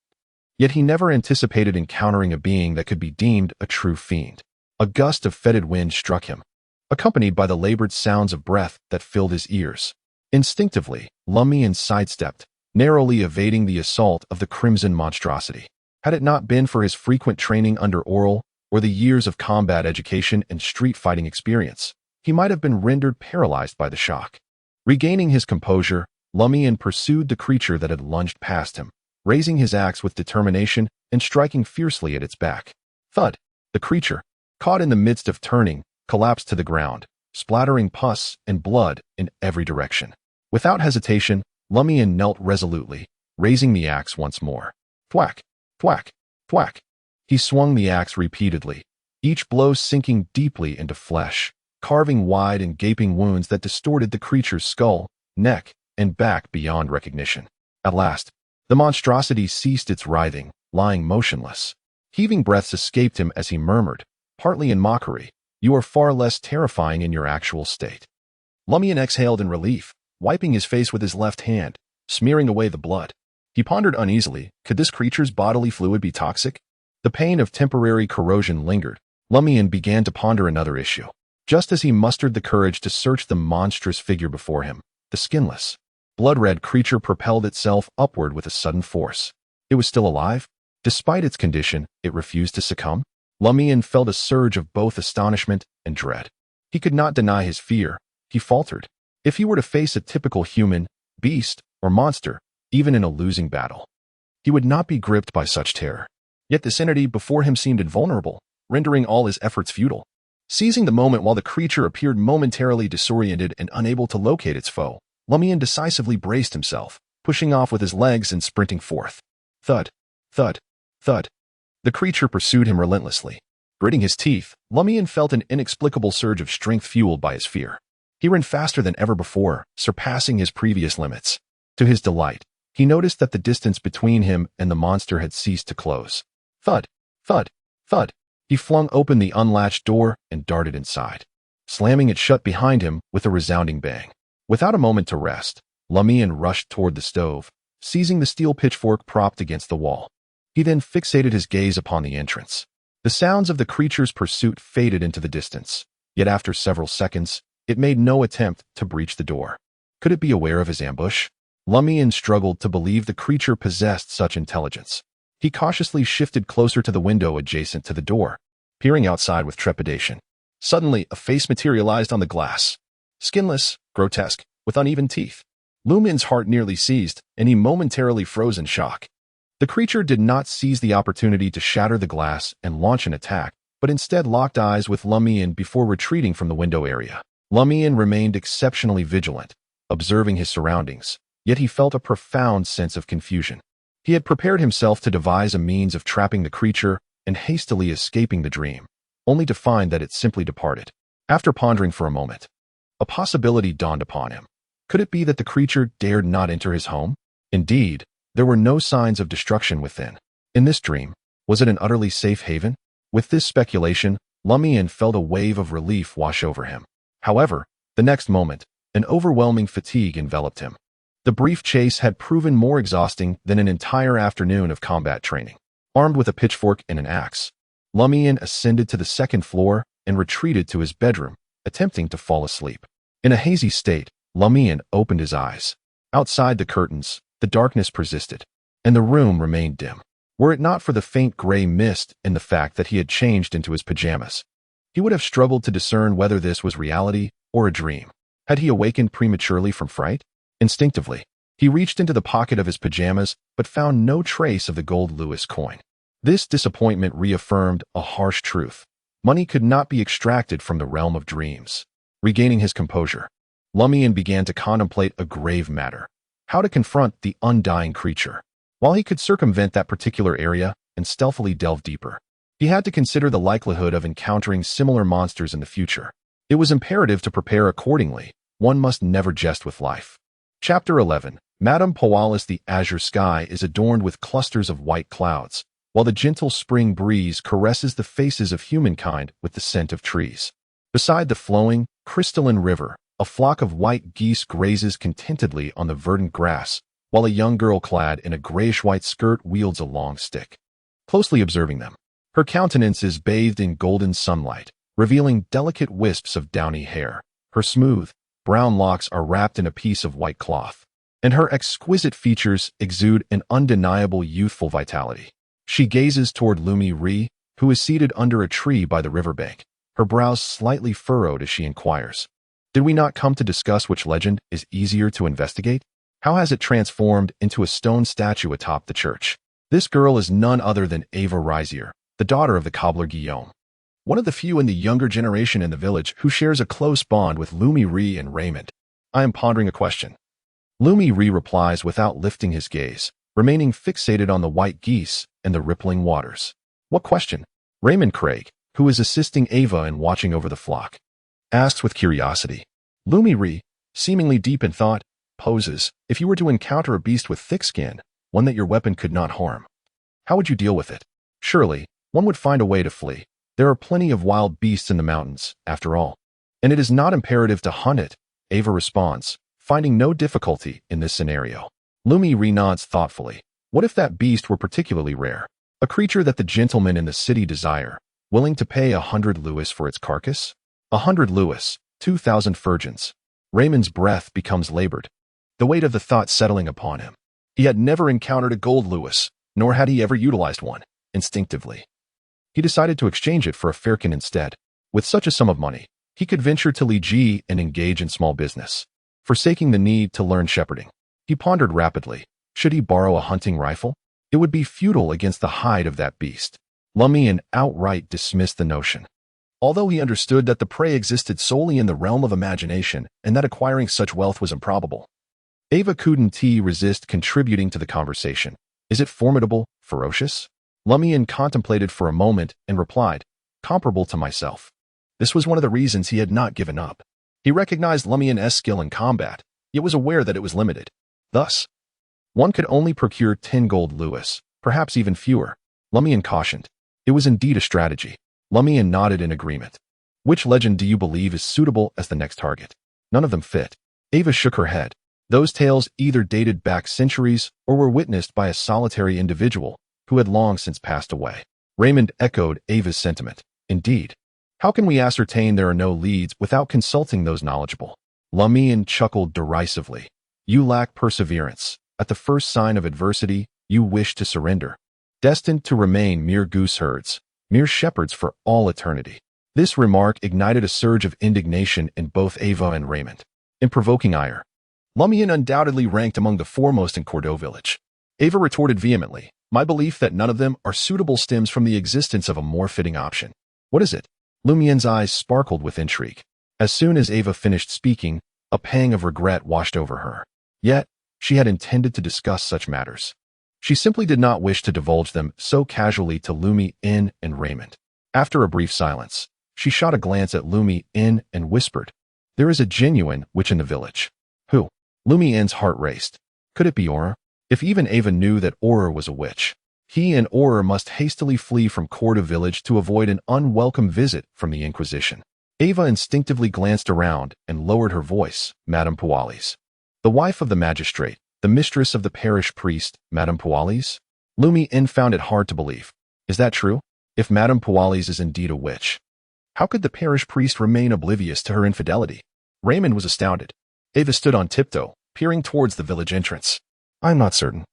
Yet he never anticipated encountering a being that could be deemed a true fiend. A gust of fetid wind struck him, accompanied by the labored sounds of breath that filled his ears. Instinctively, Lumian sidestepped, narrowly evading the assault of the crimson monstrosity. Had it not been for his frequent training under Aurore, or the years of combat education and street fighting experience, he might have been rendered paralyzed by the shock. Regaining his composure, Lumian pursued the creature that had lunged past him, raising his axe with determination and striking fiercely at its back. Thud! The creature, caught in the midst of turning, collapsed to the ground, splattering pus and blood in every direction. Without hesitation, Lumian knelt resolutely, raising the axe once more. Thwack! Thwack! Thwack! He swung the axe repeatedly, each blow sinking deeply into flesh, carving wide and gaping wounds that distorted the creature's skull, neck, and back beyond recognition. At last, the monstrosity ceased its writhing, lying motionless. Heaving breaths escaped him as he murmured, partly in mockery, "You are far less terrifying in your actual state." Lumian exhaled in relief, wiping his face with his left hand, smearing away the blood. He pondered uneasily, could this creature's bodily fluid be toxic? The pain of temporary corrosion lingered. Lumian began to ponder another issue. Just as he mustered the courage to search the monstrous figure before him, the skinless, blood-red creature propelled itself upward with a sudden force. It was still alive? Despite its condition, it refused to succumb? Lumian felt a surge of both astonishment and dread. He could not deny his fear. He faltered. If he were to face a typical human, beast, or monster, even in a losing battle, he would not be gripped by such terror. Yet this entity before him seemed invulnerable, rendering all his efforts futile. Seizing the moment while the creature appeared momentarily disoriented and unable to locate its foe, Lumian decisively braced himself, pushing off with his legs and sprinting forth. Thud, thud, thud. The creature pursued him relentlessly. Gritting his teeth, Lumian felt an inexplicable surge of strength fueled by his fear. He ran faster than ever before, surpassing his previous limits. To his delight, he noticed that the distance between him and the monster had ceased to close. Thud, thud, thud. He flung open the unlatched door and darted inside, slamming it shut behind him with a resounding bang. Without a moment to rest, Lumian rushed toward the stove, seizing the steel pitchfork propped against the wall. He then fixated his gaze upon the entrance. The sounds of the creature's pursuit faded into the distance, yet after several seconds, it made no attempt to breach the door. Could it be aware of his ambush? Lumian struggled to believe the creature possessed such intelligence. He cautiously shifted closer to the window adjacent to the door, peering outside with trepidation. Suddenly, a face materialized on the glass. skinless, grotesque, with uneven teeth. Lumian's heart nearly seized, and he momentarily froze in shock. The creature did not seize the opportunity to shatter the glass and launch an attack, but instead locked eyes with Lumian before retreating from the window area. Lumian remained exceptionally vigilant, observing his surroundings, yet he felt a profound sense of confusion. He had prepared himself to devise a means of trapping the creature and hastily escaping the dream, only to find that it simply departed. After pondering for a moment, a possibility dawned upon him. Could it be that the creature dared not enter his home? Indeed, there were no signs of destruction within. In this dream, was it an utterly safe haven? With this speculation, Lumian felt a wave of relief wash over him. However, the next moment, an overwhelming fatigue enveloped him. The brief chase had proven more exhausting than an entire afternoon of combat training. Armed with a pitchfork and an axe, Lumian ascended to the second floor and retreated to his bedroom, attempting to fall asleep. In a hazy state, Lumian opened his eyes. Outside the curtains, the darkness persisted, and the room remained dim. Were it not for the faint gray mist and the fact that he had changed into his pajamas, he would have struggled to discern whether this was reality or a dream. Had he awakened prematurely from fright? Instinctively, he reached into the pocket of his pajamas but found no trace of the gold Louis coin. This disappointment reaffirmed a harsh truth. Money could not be extracted from the realm of dreams. Regaining his composure, Lumian began to contemplate a grave matter: how to confront the undying creature. While he could circumvent that particular area and stealthily delve deeper, he had to consider the likelihood of encountering similar monsters in the future. It was imperative to prepare accordingly. One must never jest with life. Chapter 11. Madame Poalis. The azure sky is adorned with clusters of white clouds, while the gentle spring breeze caresses the faces of humankind with the scent of trees. Beside the flowing, crystalline river, a flock of white geese grazes contentedly on the verdant grass, while a young girl clad in a grayish-white skirt wields a long stick. Closely observing them, her countenance is bathed in golden sunlight, revealing delicate wisps of downy hair. Her smooth, brown locks are wrapped in a piece of white cloth, and her exquisite features exude an undeniable youthful vitality. She gazes toward Lumian Li, who is seated under a tree by the riverbank, her brows slightly furrowed as she inquires, "Did we not come to discuss which legend is easier to investigate? How has it transformed into a stone statue atop the church?" This girl is none other than Ava Rizier, the daughter of the cobbler Guillaume, one of the few in the younger generation in the village who shares a close bond with Lumian Li and Raymond. "I am pondering a question." Lumian Li replies without lifting his gaze, remaining fixated on the white geese and the rippling waters. "What question?" Raymond Craig, who is assisting Ava in watching over the flock, asks with curiosity. Lumian Li, seemingly deep in thought, poses, "If you were to encounter a beast with thick skin, one that your weapon could not harm, how would you deal with it?" "Surely, one would find a way to flee. There are plenty of wild beasts in the mountains, after all. And it is not imperative to hunt it," Ava responds, finding no difficulty in this scenario. Lumian Li nods thoughtfully. What if that beast were particularly rare? A creature that the gentlemen in the city desire, willing to pay 100 louis for its carcass? 100 louis, 2,000 virgins. Raymond's breath becomes labored, the weight of the thought settling upon him. He had never encountered a gold louis, nor had he ever utilized one. Instinctively, he decided to exchange it for a firkin instead. With such a sum of money, he could venture to Liege and engage in small business. Forsaking the need to learn shepherding, he pondered rapidly. Should he borrow a hunting rifle? It would be futile against the hide of that beast. Lumian outright dismissed the notion. Although he understood that the prey existed solely in the realm of imagination and that acquiring such wealth was improbable, Ava couldn't resist contributing to the conversation. "Is it formidable, ferocious?" Lumian contemplated for a moment and replied, "Comparable to myself." This was one of the reasons he had not given up. He recognized Lumian's skill in combat, yet was aware that it was limited. Thus, one could only procure 10 gold louis, perhaps even fewer. Lumian cautioned. It was indeed a strategy. Lumian nodded in agreement. "Which legend do you believe is suitable as the next target?" None of them fit. Ava shook her head. Those tales either dated back centuries or were witnessed by a solitary individual who had long since passed away. Raymond echoed Ava's sentiment. "Indeed. How can we ascertain there are no leads without consulting those knowledgeable?" Lumian chuckled derisively. "You lack perseverance. At the first sign of adversity, you wish to surrender, destined to remain mere goose herds, mere shepherds for all eternity." This remark ignited a surge of indignation in both Ava and Raymond. In provoking ire, Lumian undoubtedly ranked among the foremost in Cordu Village. Ava retorted vehemently, "My belief that none of them are suitable stems from the existence of a more fitting option." "What is it?" Lumian's eyes sparkled with intrigue. As soon as Ava finished speaking, a pang of regret washed over her. Yet, she had intended to discuss such matters. She simply did not wish to divulge them so casually to Lumian and Raymond. After a brief silence, she shot a glance at Lumian and whispered, "There is a genuine witch in the village." "Who?" Lumian's heart raced. Could it be Aurore? If even Ava knew that Aurore was a witch, he and Aurore must hastily flee from Cordu Village to avoid an unwelcome visit from the Inquisition. Ava instinctively glanced around and lowered her voice. "Madame Pualis. The wife of the magistrate, the mistress of the parish priest, Madame Pualis?" Lumian found it hard to believe. "Is that true? If Madame Pualis is indeed a witch, how could the parish priest remain oblivious to her infidelity?" Raymond was astounded. Ava stood on tiptoe, peering towards the village entrance. "I'm not certain.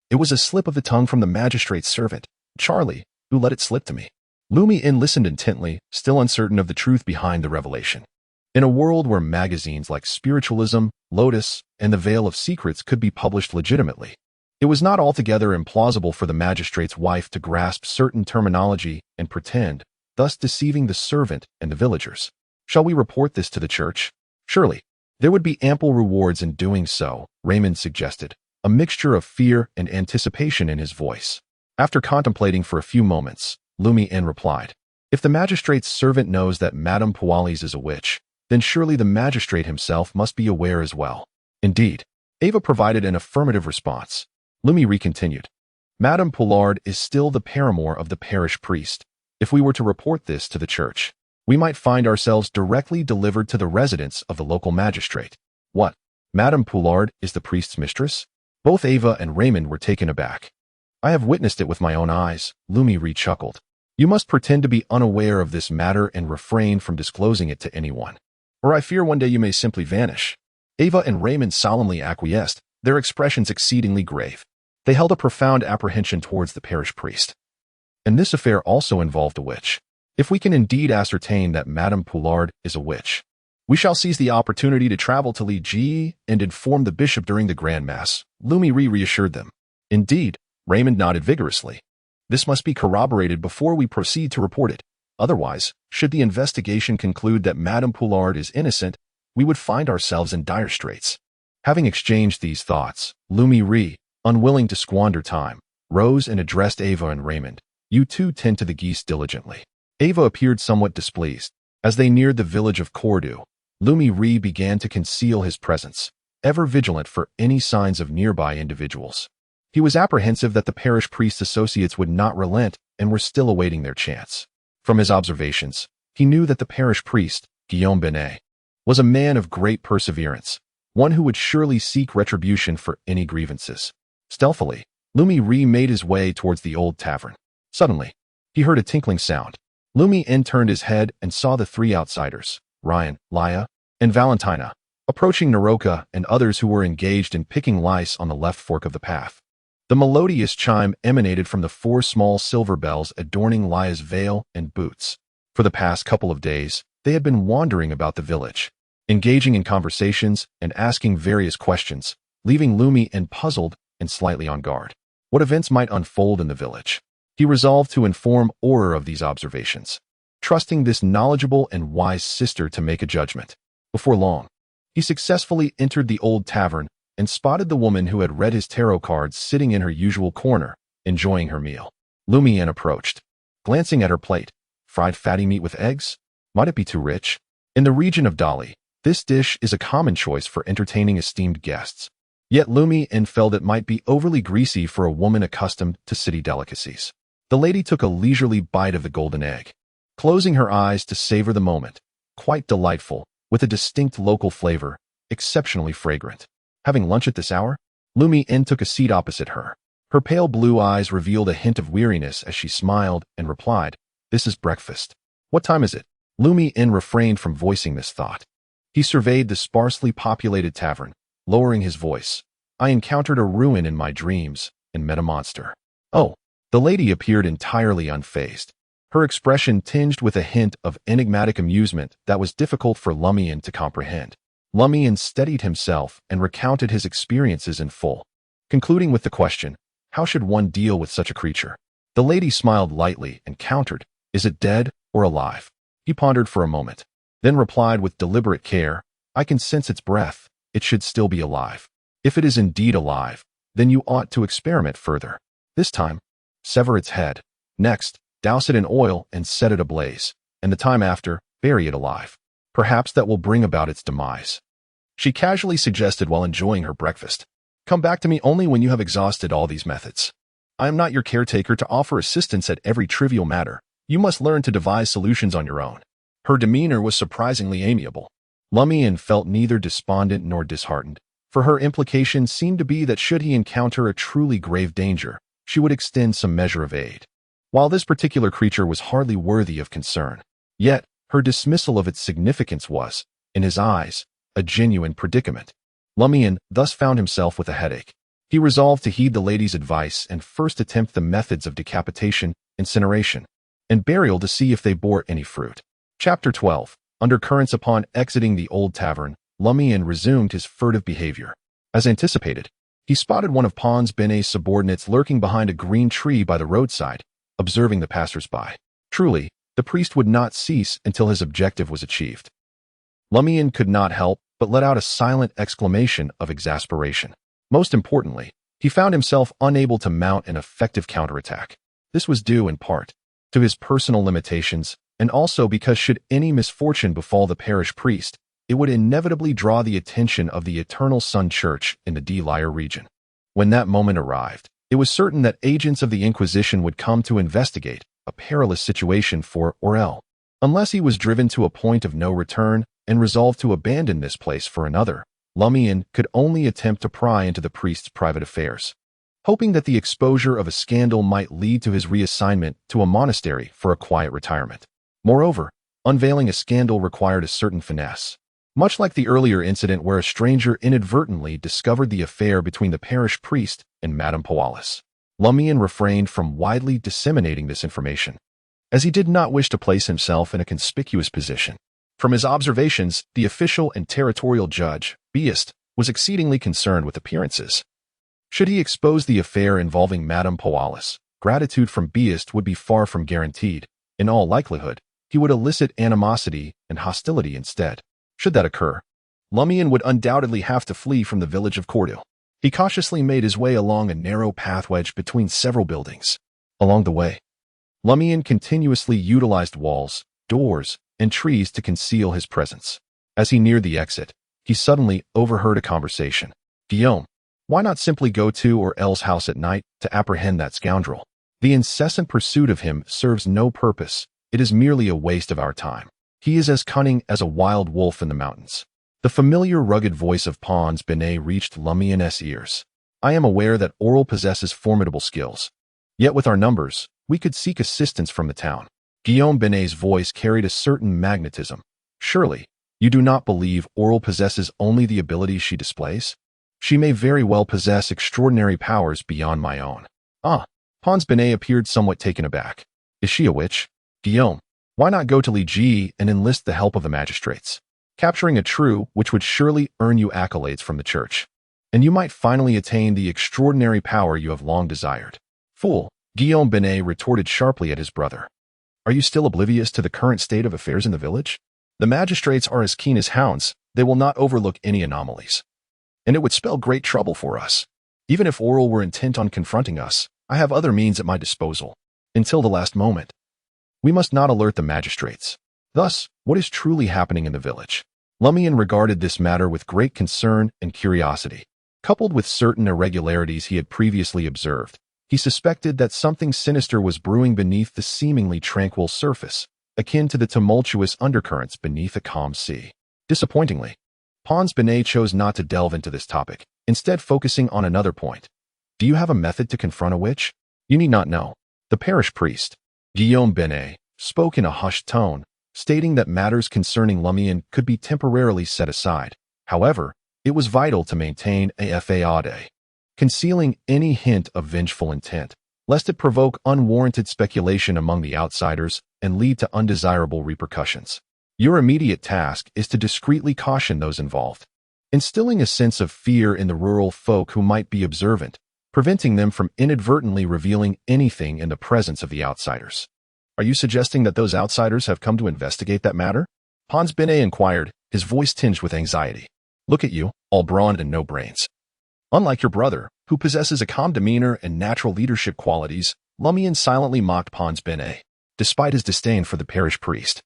It was a slip of the tongue from the magistrate's servant, Charlie, who let it slip to me." Lumian listened intently, still uncertain of the truth behind the revelation. In a world where magazines like Spiritualism, Lotus, and The Veil of Secrets could be published legitimately, it was not altogether implausible for the magistrate's wife to grasp certain terminology and pretend, thus deceiving the servant and the villagers. "Shall we report this to the church?" "Surely. There would be ample rewards in doing so," Raymond suggested, a mixture of fear and anticipation in his voice. After contemplating for a few moments, Lumian replied, "If the magistrate's servant knows that Madame Pualis is a witch, then surely the magistrate himself must be aware as well." "Indeed." Ava provided an affirmative response. Lumian continued, "Madame Pualis is still the paramour of the parish priest. If we were to report this to the church, we might find ourselves directly delivered to the residence of the local magistrate." "What? Madame Pualis is the priest's mistress?" Both Ava and Raymond were taken aback. "I have witnessed it with my own eyes," Lumian chuckled. "You must pretend to be unaware of this matter and refrain from disclosing it to anyone, or I fear one day you may simply vanish." Ava and Raymond solemnly acquiesced, their expressions exceedingly grave. They held a profound apprehension towards the parish priest. And this affair also involved a witch. If we can indeed ascertain that Madame Pualis is a witch, we shall seize the opportunity to travel to Li and inform the bishop during the Grand Mass, Lumian reassured them. "Indeed," Raymond nodded vigorously. "This must be corroborated before we proceed to report it. Otherwise, should the investigation conclude that Madame Pualis is innocent, we would find ourselves in dire straits." Having exchanged these thoughts, Lumian, unwilling to squander time, rose and addressed Ava and Raymond. "You two tend to the geese diligently." Ava appeared somewhat displeased. As they neared the village of Cordu, Lumian began to conceal his presence, ever vigilant for any signs of nearby individuals. He was apprehensive that the parish priest's associates would not relent and were still awaiting their chance. From his observations, he knew that the parish priest, Guillaume Benet, was a man of great perseverance, one who would surely seek retribution for any grievances. Stealthily, Lumian made his way towards the old tavern. Suddenly, he heard a tinkling sound. Lumian turned his head and saw the three outsiders, Ryan, Lia, and Valentina, approaching Naroka and others who were engaged in picking lice on the left fork of the path. The melodious chime emanated from the 4 small silver bells adorning Lia's veil and boots. For the past couple of days, they had been wandering about the village, engaging in conversations and asking various questions, leaving Lumian puzzled and slightly on guard. What events might unfold in the village? He resolved to inform Aurore of these observations, trusting this knowledgeable and wise sister to make a judgment. Before long, he successfully entered the old tavern and spotted the woman who had read his tarot cards sitting in her usual corner, enjoying her meal. Lumian approached, glancing at her plate. Fried fatty meat with eggs? Might it be too rich? In the region of Dali, this dish is a common choice for entertaining esteemed guests. Yet Lumian felt it might be overly greasy for a woman accustomed to city delicacies. The lady took a leisurely bite of the golden egg, closing her eyes to savor the moment. Quite delightful, with a distinct local flavor, exceptionally fragrant. Having lunch at this hour, Lumian took a seat opposite her. Her pale blue eyes revealed a hint of weariness as she smiled and replied, "This is breakfast." "What time is it?" Lumian refrained from voicing this thought. He surveyed the sparsely populated tavern, lowering his voice. "I encountered a ruin in my dreams and met a monster." "Oh." The lady appeared entirely unfazed. her expression tinged with a hint of enigmatic amusement that was difficult for Lumian to comprehend. Lumian steadied himself and recounted his experiences in full, concluding with the question, how should one deal with such a creature? The lady smiled lightly and countered, is it dead or alive? He pondered for a moment, then replied with deliberate care, I can sense its breath. It should still be alive. If it is indeed alive, then you ought to experiment further. This time, sever its head. Next, douse it in oil and set it ablaze, and the time after, bury it alive. Perhaps that will bring about its demise. She casually suggested while enjoying her breakfast. Come back to me only when you have exhausted all these methods. I am not your caretaker to offer assistance at every trivial matter. You must learn to devise solutions on your own. Her demeanor was surprisingly amiable. Lumian felt neither despondent nor disheartened, for her implication seemed to be that should he encounter a truly grave danger, she would extend some measure of aid. While this particular creature was hardly worthy of concern, yet her dismissal of its significance was, in his eyes, a genuine predicament. Lumian thus found himself with a headache. He resolved to heed the lady's advice and first attempt the methods of decapitation, incineration, and burial to see if they bore any fruit. Chapter 12. Undercurrents. Upon exiting the old tavern, Lumian resumed his furtive behavior. As anticipated, he spotted one of Pons Benet's subordinates lurking behind a green tree by the roadside, observing the passers-by. Truly, the priest would not cease until his objective was achieved. Lumian could not help but let out a silent exclamation of exasperation. Most importantly, he found himself unable to mount an effective counterattack. This was due in part to his personal limitations, and also because should any misfortune befall the parish priest, it would inevitably draw the attention of the Eternal Sun Church in the De-Lyre region. When that moment arrived, it was certain that agents of the Inquisition would come to investigate a perilous situation for Aurore. Unless he was driven to a point of no return and resolved to abandon this place for another, Lumian could only attempt to pry into the priest's private affairs, hoping that the exposure of a scandal might lead to his reassignment to a monastery for a quiet retirement. Moreover, unveiling a scandal required a certain finesse. Much like the earlier incident where a stranger inadvertently discovered the affair between the parish priest and Madame Poalis, Lumian refrained from widely disseminating this information, as he did not wish to place himself in a conspicuous position. From his observations, the official and territorial judge, Beast, was exceedingly concerned with appearances. Should he expose the affair involving Madame Poalis, gratitude from Beast would be far from guaranteed. In all likelihood, he would elicit animosity and hostility instead. Should that occur, Lumian would undoubtedly have to flee from the village of Cordu. He cautiously made his way along a narrow path wedged between several buildings. Along the way, Lumian continuously utilized walls, doors, and trees to conceal his presence. As he neared the exit, he suddenly overheard a conversation. Guillaume, why not simply go to Aurele's house at night to apprehend that scoundrel? The incessant pursuit of him serves no purpose. It is merely a waste of our time. He is as cunning as a wild wolf in the mountains. The familiar rugged voice of Pons Benet reached Lumian's ears. I am aware that Aurole possesses formidable skills. Yet with our numbers, we could seek assistance from the town. Guillaume Benet's voice carried a certain magnetism. Surely, you do not believe Aurole possesses only the abilities she displays? She may very well possess extraordinary powers beyond my own. Pons Benet appeared somewhat taken aback. Is she a witch? Guillaume, why not go to Liege and enlist the help of the magistrates? Capturing a true which would surely earn you accolades from the church, and you might finally attain the extraordinary power you have long desired. Fool, Guillaume Benet retorted sharply at his brother. Are you still oblivious to the current state of affairs in the village? The magistrates are as keen as hounds. They will not overlook any anomalies. And it would spell great trouble for us. Even if Aurole were intent on confronting us, I have other means at my disposal. Until the last moment, we must not alert the magistrates. Thus, what is truly happening in the village? Lumian regarded this matter with great concern and curiosity. Coupled with certain irregularities he had previously observed, he suspected that something sinister was brewing beneath the seemingly tranquil surface, akin to the tumultuous undercurrents beneath a calm sea. Disappointingly, Pons Benet chose not to delve into this topic, instead focusing on another point. Do you have a method to confront a witch? You need not know. The parish priest, Guillaume Benet, spoke in a hushed tone, stating that matters concerning Lumian could be temporarily set aside. However, it was vital to maintain a faude, concealing any hint of vengeful intent. lest it provoke unwarranted speculation among the outsiders and lead to undesirable repercussions. Your immediate task is to discreetly caution those involved, instilling a sense of fear in the rural folk who might be observant, preventing them from inadvertently revealing anything in the presence of the outsiders. Are you suggesting that those outsiders have come to investigate that matter? Pons Bene inquired, his voice tinged with anxiety. Look at you, all brawn and no brains. Unlike your brother, who possesses a calm demeanor and natural leadership qualities, Lumian silently mocked Pons Bene, despite his disdain for the parish priest,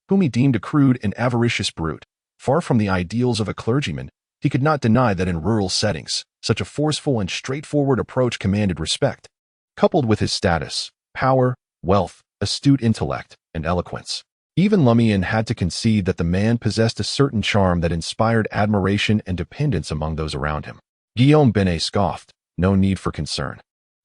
whom he deemed a crude and avaricious brute. Far from the ideals of a clergyman, he could not deny that in rural settings, such a forceful and straightforward approach commanded respect. Coupled with his status, power, wealth, astute intellect, and eloquence, even Lumian had to concede that the man possessed a certain charm that inspired admiration and dependence among those around him. Guillaume Bene scoffed, no need for concern.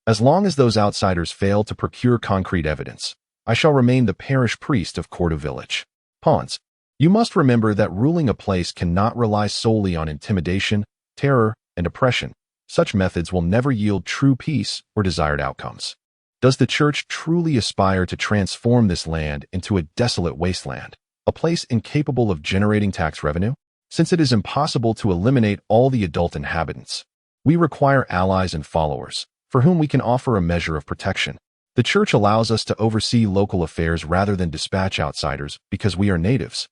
As long as those outsiders fail to procure concrete evidence, I shall remain the parish priest of Cordu Village. Pons, you must remember that ruling a place cannot rely solely on intimidation, terror, and oppression. Such methods will never yield true peace or desired outcomes. Does the church truly aspire to transform this land into a desolate wasteland, a place incapable of generating tax revenue? Since it is impossible to eliminate all the adult inhabitants, we require allies and followers, for whom we can offer a measure of protection. The church allows us to oversee local affairs rather than dispatch outsiders because we are natives,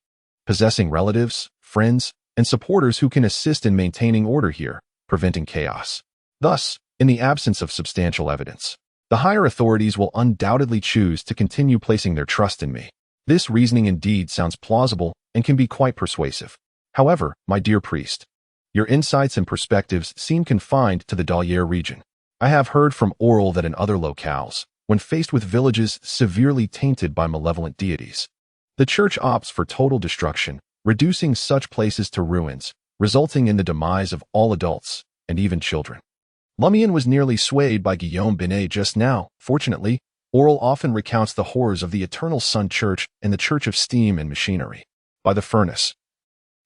possessing relatives, friends, and supporters who can assist in maintaining order here, preventing chaos. Thus, in the absence of substantial evidence, the higher authorities will undoubtedly choose to continue placing their trust in me. This reasoning indeed sounds plausible and can be quite persuasive. However, my dear priest, your insights and perspectives seem confined to the Dalier region. I have heard from Aurore that in other locales, when faced with villages severely tainted by malevolent deities, the church opts for total destruction, reducing such places to ruins, resulting in the demise of all adults, and even children. Lumian was nearly swayed by Guillaume Bene just now. Fortunately, Aurore often recounts the horrors of the Eternal Sun Church and the Church of Steam and Machinery. By the furnace,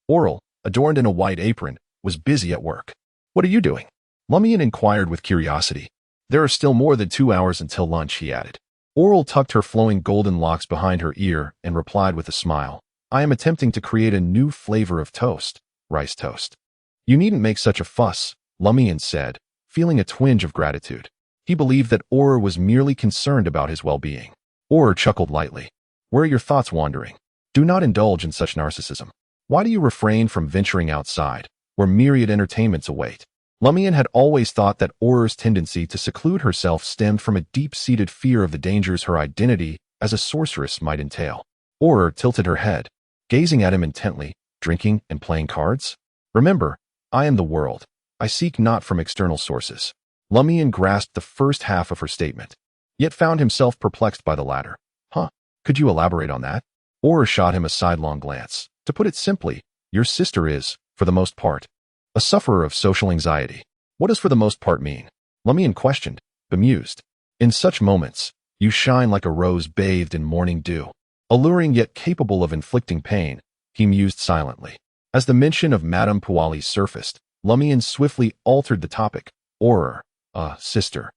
Aurore, adorned in a white apron, was busy at work. What are you doing? Lumian inquired with curiosity. There are still more than 2 hours until lunch, he added. Aurore tucked her flowing golden locks behind her ear and replied with a smile. I am attempting to create a new flavor of toast, rice toast. You needn't make such a fuss, Lumian said, feeling a twinge of gratitude. He believed that Aurore was merely concerned about his well-being. Aurore chuckled lightly. Where are your thoughts wandering? Do not indulge in such narcissism. Why do you refrain from venturing outside, where myriad entertainments await? Lumian had always thought that Aurore's tendency to seclude herself stemmed from a deep-seated fear of the dangers her identity as a sorceress might entail. Aurore tilted her head, gazing at him intently, drinking and playing cards. Remember, I am the world. I seek not from external sources. Lumian grasped the first half of her statement, yet found himself perplexed by the latter. Could you elaborate on that? Aurore shot him a sidelong glance. To put it simply, your sister is, for the most part, a sufferer of social anxiety. What does for the most part mean? Lumian questioned, bemused. In such moments, you shine like a rose bathed in morning dew. Alluring yet capable of inflicting pain, he mused silently. As the mention of Madame Puali surfaced, Lumian swiftly altered the topic. Aurore, sister.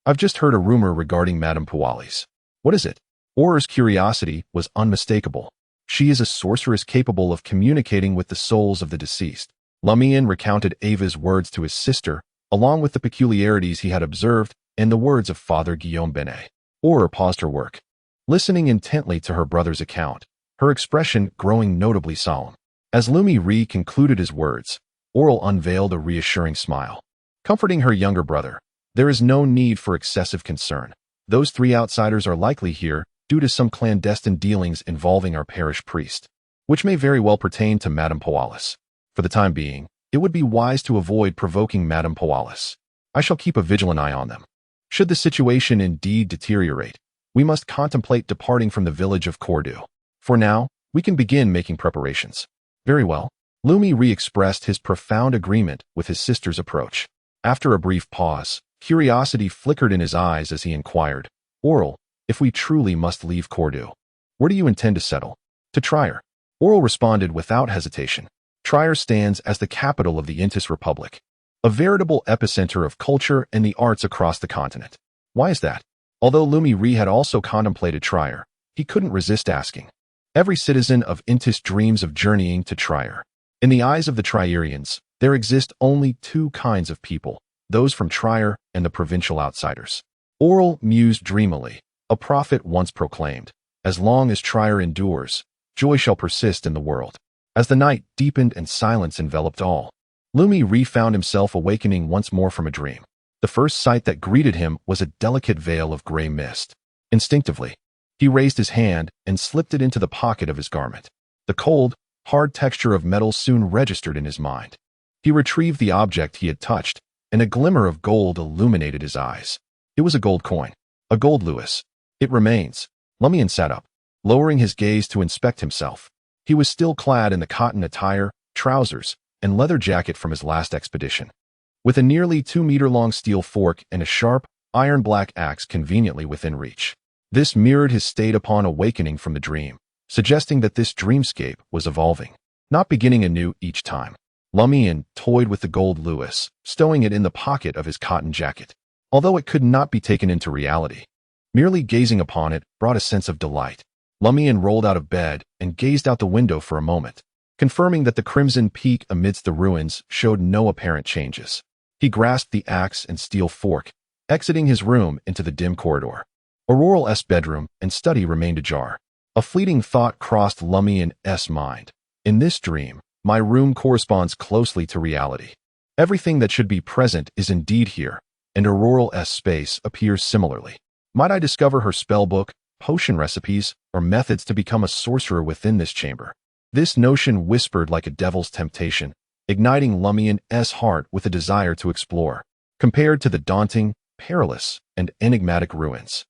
I've just heard a rumor regarding Madame Puali's. What is it? Aurore's curiosity was unmistakable. She is a sorceress capable of communicating with the souls of the deceased. Lumian recounted Ava's words to his sister, along with the peculiarities he had observed and the words of Father Guillaume Bene. Aurore paused her work, listening intently to her brother's account, her expression growing notably solemn. As Lumian Li concluded his words, Aurore unveiled a reassuring smile. Comforting her younger brother, there is no need for excessive concern. Those 3 outsiders are likely here due to some clandestine dealings involving our parish priest, which may very well pertain to Madame Pualis. For the time being, it would be wise to avoid provoking Madame Pualis. I shall keep a vigilant eye on them. Should the situation indeed deteriorate, we must contemplate departing from the village of Cordu. For now, we can begin making preparations. Very well. Lumian Li expressed his profound agreement with his sister's approach. After a brief pause, curiosity flickered in his eyes as he inquired, Aurore, if we truly must leave Cordu, where do you intend to settle? To Trier. Aurore responded without hesitation. Trier stands as the capital of the Intis Republic, a veritable epicenter of culture and the arts across the continent. Why is that? Although Lumian Li had also contemplated Trier, he couldn't resist asking. Every citizen of Intis dreams of journeying to Trier. In the eyes of the Trierians, there exist only two kinds of people, those from Trier and the provincial outsiders. Aurore mused dreamily. A prophet once proclaimed, "As long as Trier endures, joy shall persist in the world." As the night deepened and silence enveloped all, Lumian Li found himself awakening once more from a dream. The first sight that greeted him was a delicate veil of gray mist. Instinctively, he raised his hand and slipped it into the pocket of his garment. The cold, hard texture of metal soon registered in his mind. He retrieved the object he had touched, and a glimmer of gold illuminated his eyes. It was a gold coin, a gold louis. It remains. Lumian sat up, lowering his gaze to inspect himself. He was still clad in the cotton attire, trousers, and leather jacket from his last expedition, with a nearly 2-meter-long steel fork and a sharp, iron-black axe conveniently within reach. This mirrored his state upon awakening from the dream, suggesting that this dreamscape was evolving, not beginning anew each time. Lumian toyed with the gold louis, stowing it in the pocket of his cotton jacket. Although it could not be taken into reality, merely gazing upon it brought a sense of delight. Lumian rolled out of bed and gazed out the window for a moment, confirming that the crimson peak amidst the ruins showed no apparent changes. He grasped the axe and steel fork, exiting his room into the dim corridor. Aurore's bedroom and study remained ajar. A fleeting thought crossed Lumian's mind. In this dream, my room corresponds closely to reality. Everything that should be present is indeed here, and Aurore's space appears similarly. Might I discover her spellbook, potion recipes, or methods to become a sorcerer within this chamber? This notion whispered like a devil's temptation, igniting Lumian's heart with a desire to explore, compared to the daunting, perilous, and enigmatic ruins.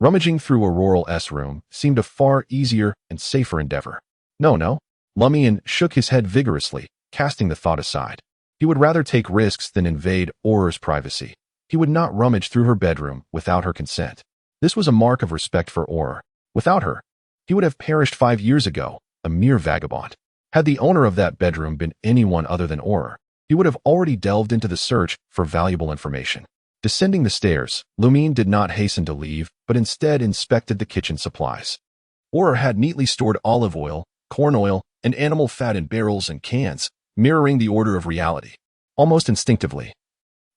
Rummaging through Aurore's room seemed a far easier and safer endeavor. No. Lumian shook his head vigorously, casting the thought aside. He would rather take risks than invade Aurore's privacy. He would not rummage through her bedroom without her consent. This was a mark of respect for Aurore. Without her, he would have perished 5 years ago, a mere vagabond. Had the owner of that bedroom been anyone other than Aurore, he would have already delved into the search for valuable information. Descending the stairs, Lumian did not hasten to leave, but instead inspected the kitchen supplies. Aurore had neatly stored olive oil, corn oil, and animal fat in barrels and cans, mirroring the order of reality. Almost instinctively,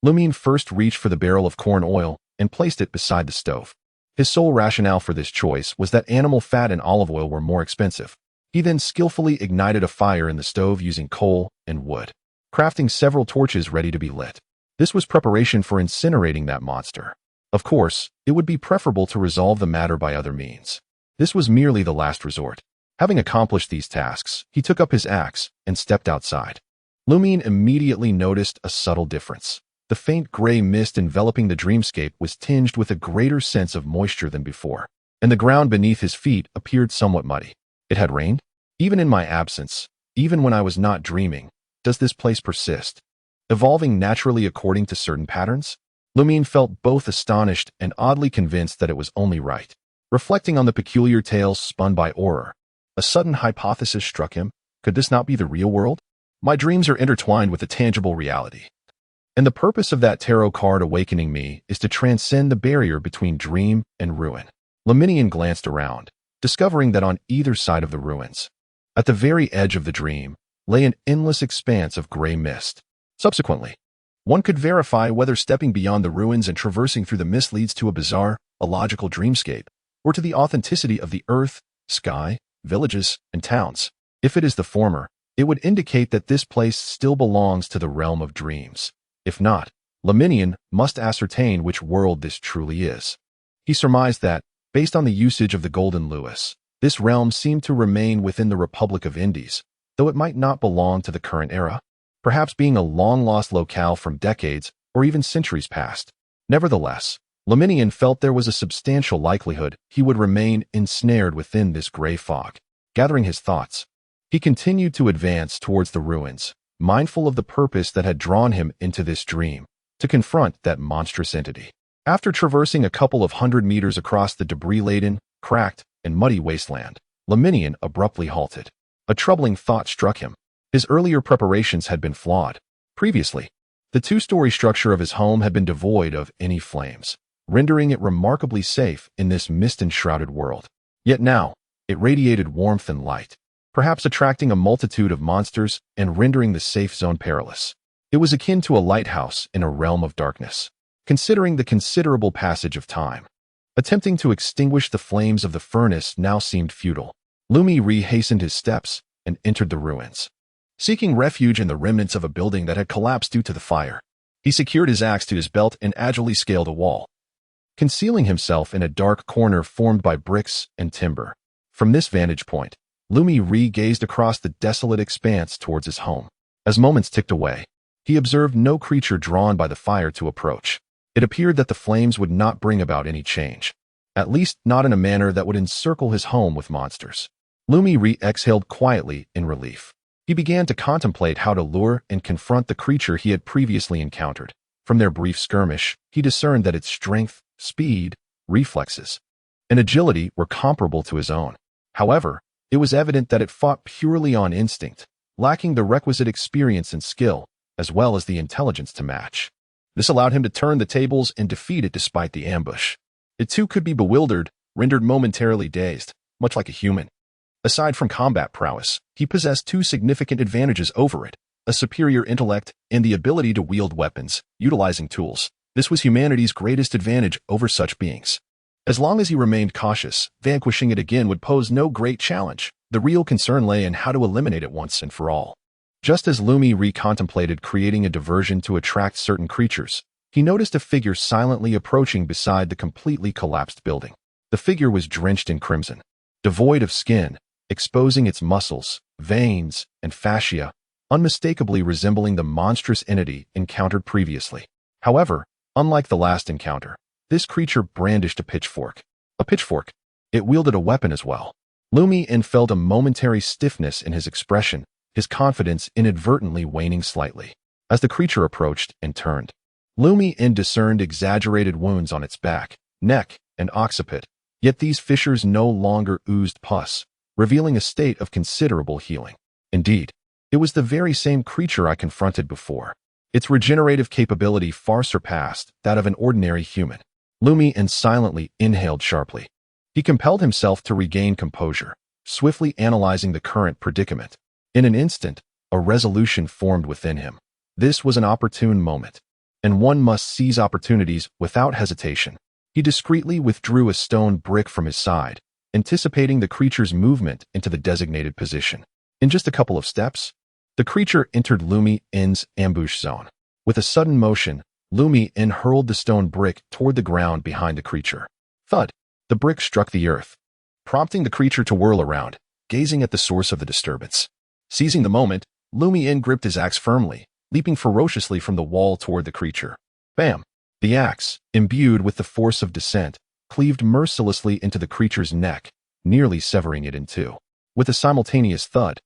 Lumian first reached for the barrel of corn oil and placed it beside the stove. His sole rationale for this choice was that animal fat and olive oil were more expensive. He then skillfully ignited a fire in the stove using coal and wood, crafting several torches ready to be lit. This was preparation for incinerating that monster. Of course, it would be preferable to resolve the matter by other means. This was merely the last resort. Having accomplished these tasks, he took up his axe and stepped outside. Lumian immediately noticed a subtle difference. The faint gray mist enveloping the dreamscape was tinged with a greater sense of moisture than before, and the ground beneath his feet appeared somewhat muddy. It had rained? Even in my absence, even when I was not dreaming, does this place persist, evolving naturally according to certain patterns? Lumian felt both astonished and oddly convinced that it was only right. Reflecting on the peculiar tales spun by Aurore, a sudden hypothesis struck him. Could this not be the real world? My dreams are intertwined with a tangible reality. And the purpose of that tarot card awakening me is to transcend the barrier between dream and ruin. Lumian glanced around, discovering that on either side of the ruins, at the very edge of the dream, lay an endless expanse of gray mist. Subsequently, one could verify whether stepping beyond the ruins and traversing through the mist leads to a bizarre, illogical dreamscape, or to the authenticity of the earth, sky, villages, and towns. If it is the former, it would indicate that this place still belongs to the realm of dreams. If not, Lumian must ascertain which world this truly is. He surmised that, based on the usage of the golden louis, this realm seemed to remain within the Republic of Indies, though it might not belong to the current era, perhaps being a long-lost locale from decades or even centuries past. Nevertheless, Lumian felt there was a substantial likelihood he would remain ensnared within this gray fog. Gathering his thoughts, he continued to advance towards the ruins, mindful of the purpose that had drawn him into this dream, to confront that monstrous entity. After traversing a couple of 100 meters across the debris-laden, cracked, and muddy wasteland, Lumian abruptly halted. A troubling thought struck him. His earlier preparations had been flawed. Previously, the two-story structure of his home had been devoid of any flames. rendering it remarkably safe in this mist-enshrouded world. Yet now, it radiated warmth and light, perhaps attracting a multitude of monsters and rendering the safe zone perilous. It was akin to a lighthouse in a realm of darkness. Considering the considerable passage of time, attempting to extinguish the flames of the furnace now seemed futile. Lumian Li hastened his steps and entered the ruins. Seeking refuge in the remnants of a building that had collapsed due to the fire, he secured his axe to his belt and agilely scaled a wall, concealing himself in a dark corner formed by bricks and timber. From this vantage point, Lumian Li gazed across the desolate expanse towards his home. As moments ticked away, he observed no creature drawn by the fire to approach. It appeared that the flames would not bring about any change, at least not in a manner that would encircle his home with monsters. Lumian Li exhaled quietly in relief. He began to contemplate how to lure and confront the creature he had previously encountered. From their brief skirmish, he discerned that its strength, speed, reflexes, and agility were comparable to his own. However, it was evident that it fought purely on instinct, lacking the requisite experience and skill, as well as the intelligence to match. This allowed him to turn the tables and defeat it despite the ambush. It too could be bewildered, rendered momentarily dazed, much like a human. Aside from combat prowess, he possessed two significant advantages over it: a superior intellect and the ability to wield weapons, utilizing tools. This was humanity's greatest advantage over such beings. As long as he remained cautious, vanquishing it again would pose no great challenge. The real concern lay in how to eliminate it once and for all. Just as Lumian Li contemplated creating a diversion to attract certain creatures, he noticed a figure silently approaching beside the completely collapsed building. The figure was drenched in crimson, devoid of skin, exposing its muscles, veins, and fascia, unmistakably resembling the monstrous entity encountered previously. However, unlike the last encounter, this creature brandished a pitchfork. A pitchfork. It wielded a weapon as well. Lumian Li felt a momentary stiffness in his expression, his confidence inadvertently waning slightly. As the creature approached and turned, Lumian Li discerned exaggerated wounds on its back, neck, and occiput, yet these fissures no longer oozed pus, revealing a state of considerable healing. Indeed, it was the very same creature I confronted before. Its regenerative capability far surpassed that of an ordinary human. Lumian Li silently inhaled sharply. He compelled himself to regain composure, swiftly analyzing the current predicament. In an instant, a resolution formed within him. This was an opportune moment, and one must seize opportunities without hesitation. He discreetly withdrew a stone brick from his side, anticipating the creature's movement into the designated position. In just a couple of steps, the creature entered Lumian Li's ambush zone. With a sudden motion, Lumian Li hurled the stone brick toward the ground behind the creature. Thud! The brick struck the earth, prompting the creature to whirl around, gazing at the source of the disturbance. Seizing the moment, Lumian Li gripped his axe firmly, leaping ferociously from the wall toward the creature. Bam! The axe, imbued with the force of descent, cleaved mercilessly into the creature's neck, nearly severing it in two. With a simultaneous thud,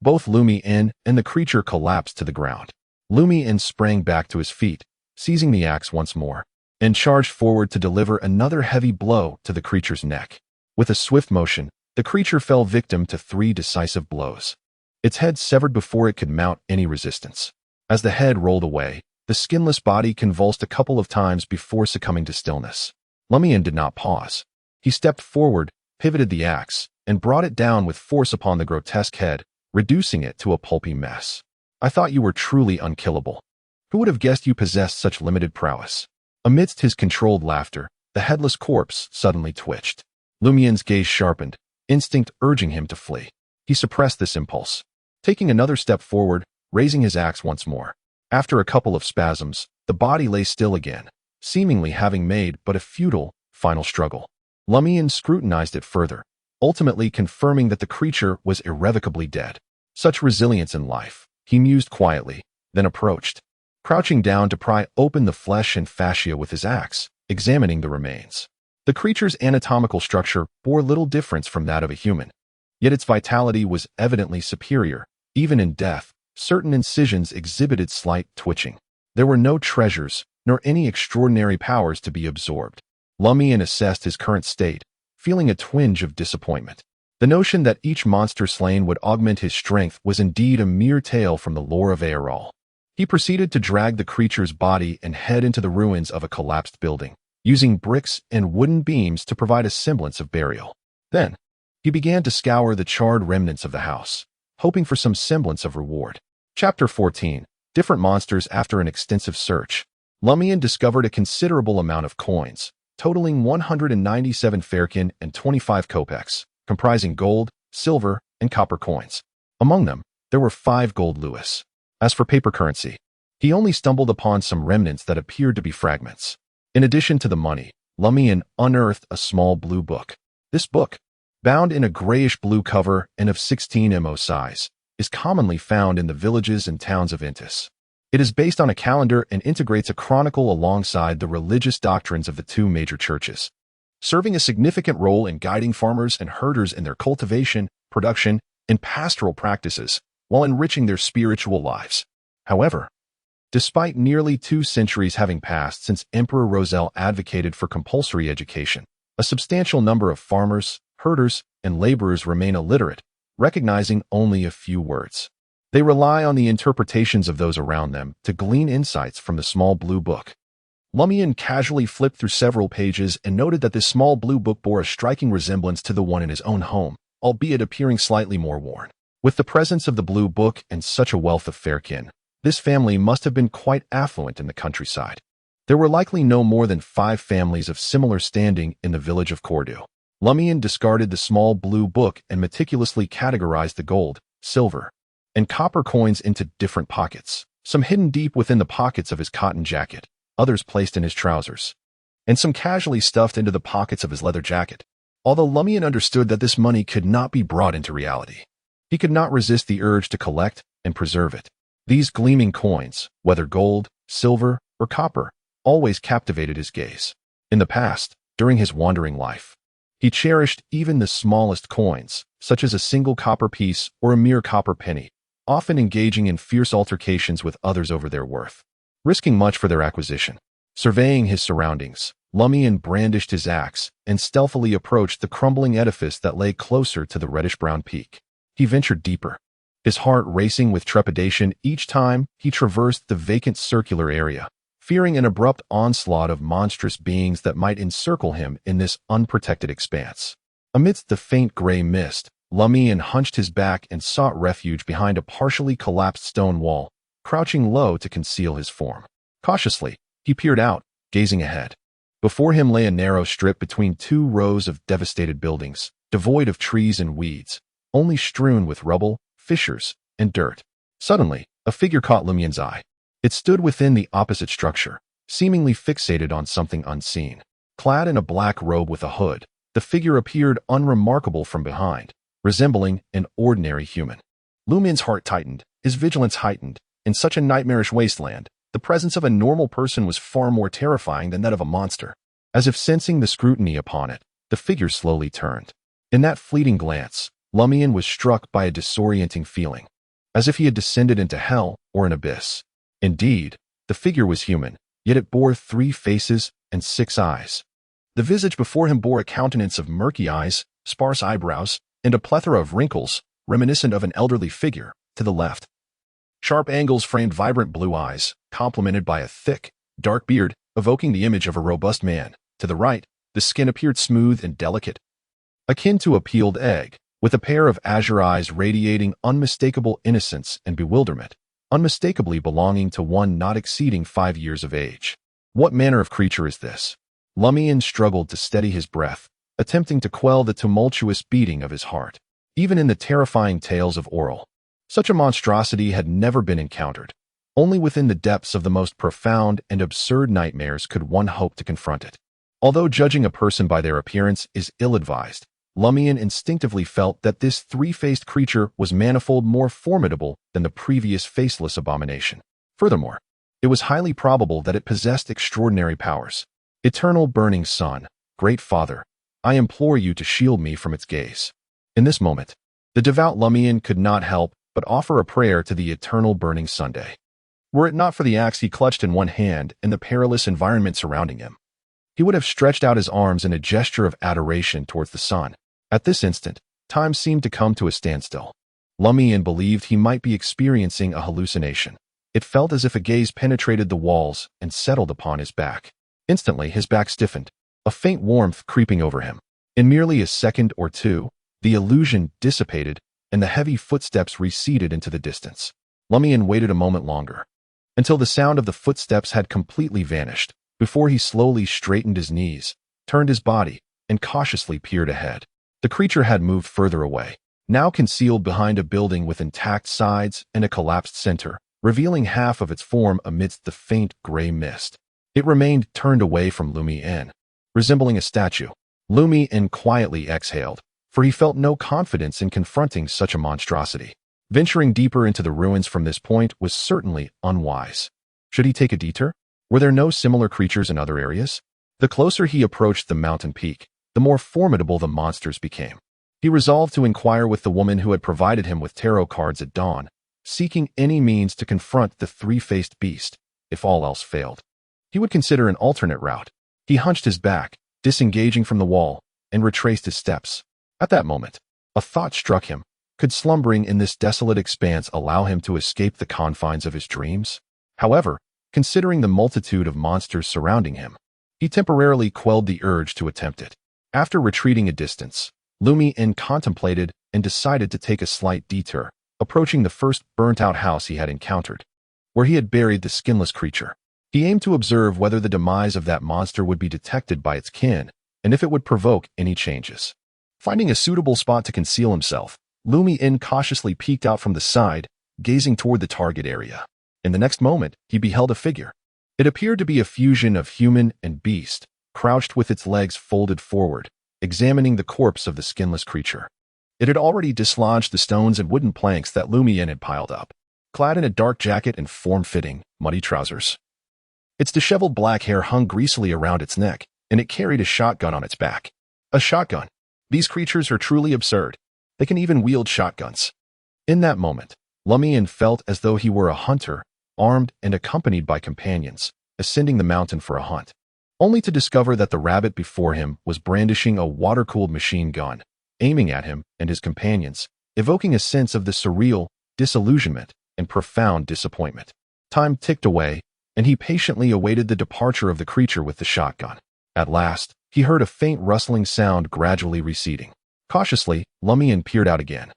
both Lumian Li and the creature collapsed to the ground. Lumian Li sprang back to his feet, seizing the axe once more, and charged forward to deliver another heavy blow to the creature's neck. With a swift motion, the creature fell victim to 3 decisive blows. Its head severed before it could mount any resistance. As the head rolled away, the skinless body convulsed a couple of times before succumbing to stillness. Lumian Li did not pause. He stepped forward, pivoted the axe, and brought it down with force upon the grotesque head, reducing it to a pulpy mess. I thought you were truly unkillable. Who would have guessed you possessed such limited prowess? Amidst his controlled laughter, the headless corpse suddenly twitched. Lumian Li's gaze sharpened, instinct urging him to flee. He suppressed this impulse, taking another step forward, raising his axe once more. After a couple of spasms, the body lay still again, seemingly having made but a futile, final struggle. Lumian Li scrutinized it further, ultimately confirming that the creature was irrevocably dead. Such resilience in life, he mused quietly, then approached, crouching down to pry open the flesh and fascia with his axe, examining the remains. The creature's anatomical structure bore little difference from that of a human, yet its vitality was evidently superior. Even in death, certain incisions exhibited slight twitching. There were no treasures, nor any extraordinary powers to be absorbed. Lumian Li assessed his current state, feeling a twinge of disappointment. The notion that each monster slain would augment his strength was indeed a mere tale from the lore of Aurore. He proceeded to drag the creature's body and head into the ruins of a collapsed building. using bricks and wooden beams to provide a semblance of burial. Then, he began to scour the charred remnants of the house, hoping for some semblance of reward. Chapter 14. Different monsters. After an extensive search, Lumian discovered a considerable amount of coins, totaling 197 ferkin and 25 kopecks, comprising gold, silver, and copper coins. Among them, there were 5 gold louis. As for paper currency, he only stumbled upon some remnants that appeared to be fragments. In addition to the money, Lumian unearthed a small blue book. This book, bound in a grayish-blue cover and of 16 mo size, is commonly found in the villages and towns of Intis. It is based on a calendar and integrates a chronicle alongside the religious doctrines of the 2 major churches, serving a significant role in guiding farmers and herders in their cultivation, production, and pastoral practices, while enriching their spiritual lives. However, despite nearly 2 centuries having passed since Emperor Roselle advocated for compulsory education, a substantial number of farmers, herders, and laborers remain illiterate, recognizing only a few words. They rely on the interpretations of those around them to glean insights from the small blue book. Lumian casually flipped through several pages and noted that this small blue book bore a striking resemblance to the one in his own home, albeit appearing slightly more worn. With the presence of the blue book and such a wealth of ferkin, this family must have been quite affluent in the countryside. There were likely no more than 5 families of similar standing in the village of Cordu. Lumian discarded the small blue book and meticulously categorized the gold, silver, and copper coins into different pockets, some hidden deep within the pockets of his cotton jacket, others placed in his trousers, and some casually stuffed into the pockets of his leather jacket. Although Lumian understood that this money could not be brought into reality, he could not resist the urge to collect and preserve it. These gleaming coins, whether gold, silver, or copper, always captivated his gaze. In the past, during his wandering life, he cherished even the smallest coins, such as a single copper piece or a mere copper penny, often engaging in fierce altercations with others over their worth, risking much for their acquisition. Surveying his surroundings, Lumian brandished his axe and stealthily approached the crumbling edifice that lay closer to the reddish-brown peak. He ventured deeper, his heart racing with trepidation each time he traversed the vacant circular area, fearing an abrupt onslaught of monstrous beings that might encircle him in this unprotected expanse. Amidst the faint gray mist, Lumian hunched his back and sought refuge behind a partially collapsed stone wall, crouching low to conceal his form. Cautiously, he peered out, gazing ahead. Before him lay a narrow strip between 2 rows of devastated buildings, devoid of trees and weeds, only strewn with rubble, fissures, and dirt. Suddenly, a figure caught Lumian's eye. It stood within the opposite structure, seemingly fixated on something unseen. Clad in a black robe with a hood, the figure appeared unremarkable from behind, resembling an ordinary human. Lumian's heart tightened, his vigilance heightened. In such a nightmarish wasteland, the presence of a normal person was far more terrifying than that of a monster. As if sensing the scrutiny upon it, the figure slowly turned. In that fleeting glance, Lumian was struck by a disorienting feeling, as if he had descended into hell or an abyss. Indeed, the figure was human, yet it bore 3 faces and 6 eyes. The visage before him bore a countenance of murky eyes, sparse eyebrows, and a plethora of wrinkles, reminiscent of an elderly figure. To the left, sharp angles framed vibrant blue eyes, complemented by a thick, dark beard, evoking the image of a robust man. To the right, the skin appeared smooth and delicate, akin to a peeled egg, with a pair of azure eyes radiating unmistakable innocence and bewilderment, unmistakably belonging to one not exceeding 5 years of age. What manner of creature is this? Lumian struggled to steady his breath, attempting to quell the tumultuous beating of his heart. Even in the terrifying tales of Aurore, such a monstrosity had never been encountered. Only within the depths of the most profound and absurd nightmares could one hope to confront it. Although judging a person by their appearance is ill-advised, Lumian instinctively felt that this 3-faced creature was manifold more formidable than the previous faceless abomination. Furthermore, it was highly probable that it possessed extraordinary powers. Eternal burning sun, great father, I implore you to shield me from its gaze. In this moment, the devout Lumian could not help but offer a prayer to the eternal burning Sunday. Were it not for the axe he clutched in one hand and the perilous environment surrounding him, he would have stretched out his arms in a gesture of adoration towards the sun. At this instant, time seemed to come to a standstill. Lumian believed he might be experiencing a hallucination. It felt as if a gaze penetrated the walls and settled upon his back. Instantly, his back stiffened, a faint warmth creeping over him. In merely a second or two, the illusion dissipated and the heavy footsteps receded into the distance. Lumian waited a moment longer, until the sound of the footsteps had completely vanished, before he slowly straightened his knees, turned his body, and cautiously peered ahead. The creature had moved further away, now concealed behind a building with intact sides and a collapsed center, revealing half of its form amidst the faint gray mist. It remained turned away from Lumian, resembling a statue. Lumian quietly exhaled, for he felt no confidence in confronting such a monstrosity. Venturing deeper into the ruins from this point was certainly unwise. Should he take a detour? Were there no similar creatures in other areas? The closer he approached the mountain peak, the more formidable the monsters became. He resolved to inquire with the woman who had provided him with tarot cards at dawn, seeking any means to confront the three-faced beast. If all else failed, he would consider an alternate route. He hunched his back, disengaging from the wall, and retraced his steps. At that moment, a thought struck him. Could slumbering in this desolate expanse allow him to escape the confines of his dreams? However, considering the multitude of monsters surrounding him, he temporarily quelled the urge to attempt it. After retreating a distance, Lumian contemplated and decided to take a slight detour, approaching the first burnt-out house he had encountered, where he had buried the skinless creature. He aimed to observe whether the demise of that monster would be detected by its kin, and if it would provoke any changes. Finding a suitable spot to conceal himself, Lumian cautiously peeked out from the side, gazing toward the target area. In the next moment, he beheld a figure. It appeared to be a fusion of human and beast, crouched with its legs folded forward, examining the corpse of the skinless creature. It had already dislodged the stones and wooden planks that Lumian had piled up, clad in a dark jacket and form-fitting, muddy trousers. Its disheveled black hair hung greasily around its neck, and it carried a shotgun on its back. A shotgun. These creatures are truly absurd. They can even wield shotguns. In that moment, Lumian felt as though he were a hunter, armed and accompanied by companions, ascending the mountain for a hunt, only to discover that the rabbit before him was brandishing a water-cooled machine gun, aiming at him and his companions, evoking a sense of the surreal, disillusionment, and profound disappointment. Time ticked away, and he patiently awaited the departure of the creature with the shotgun. At last, he heard a faint rustling sound gradually receding. Cautiously, Lumian peered out again,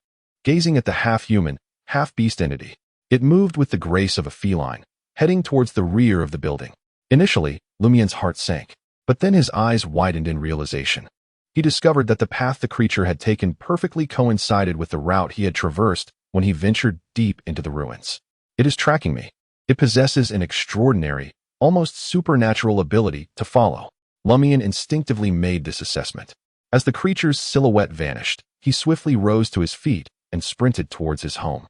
gazing at the half-human, half-beast entity. It moved with the grace of a feline, heading towards the rear of the building. Initially, Lumian's heart sank, but then his eyes widened in realization. He discovered that the path the creature had taken perfectly coincided with the route he had traversed when he ventured deep into the ruins. It is tracking me. It possesses an extraordinary, almost supernatural ability to follow. Lumian instinctively made this assessment. As the creature's silhouette vanished, he swiftly rose to his feet and sprinted towards his home.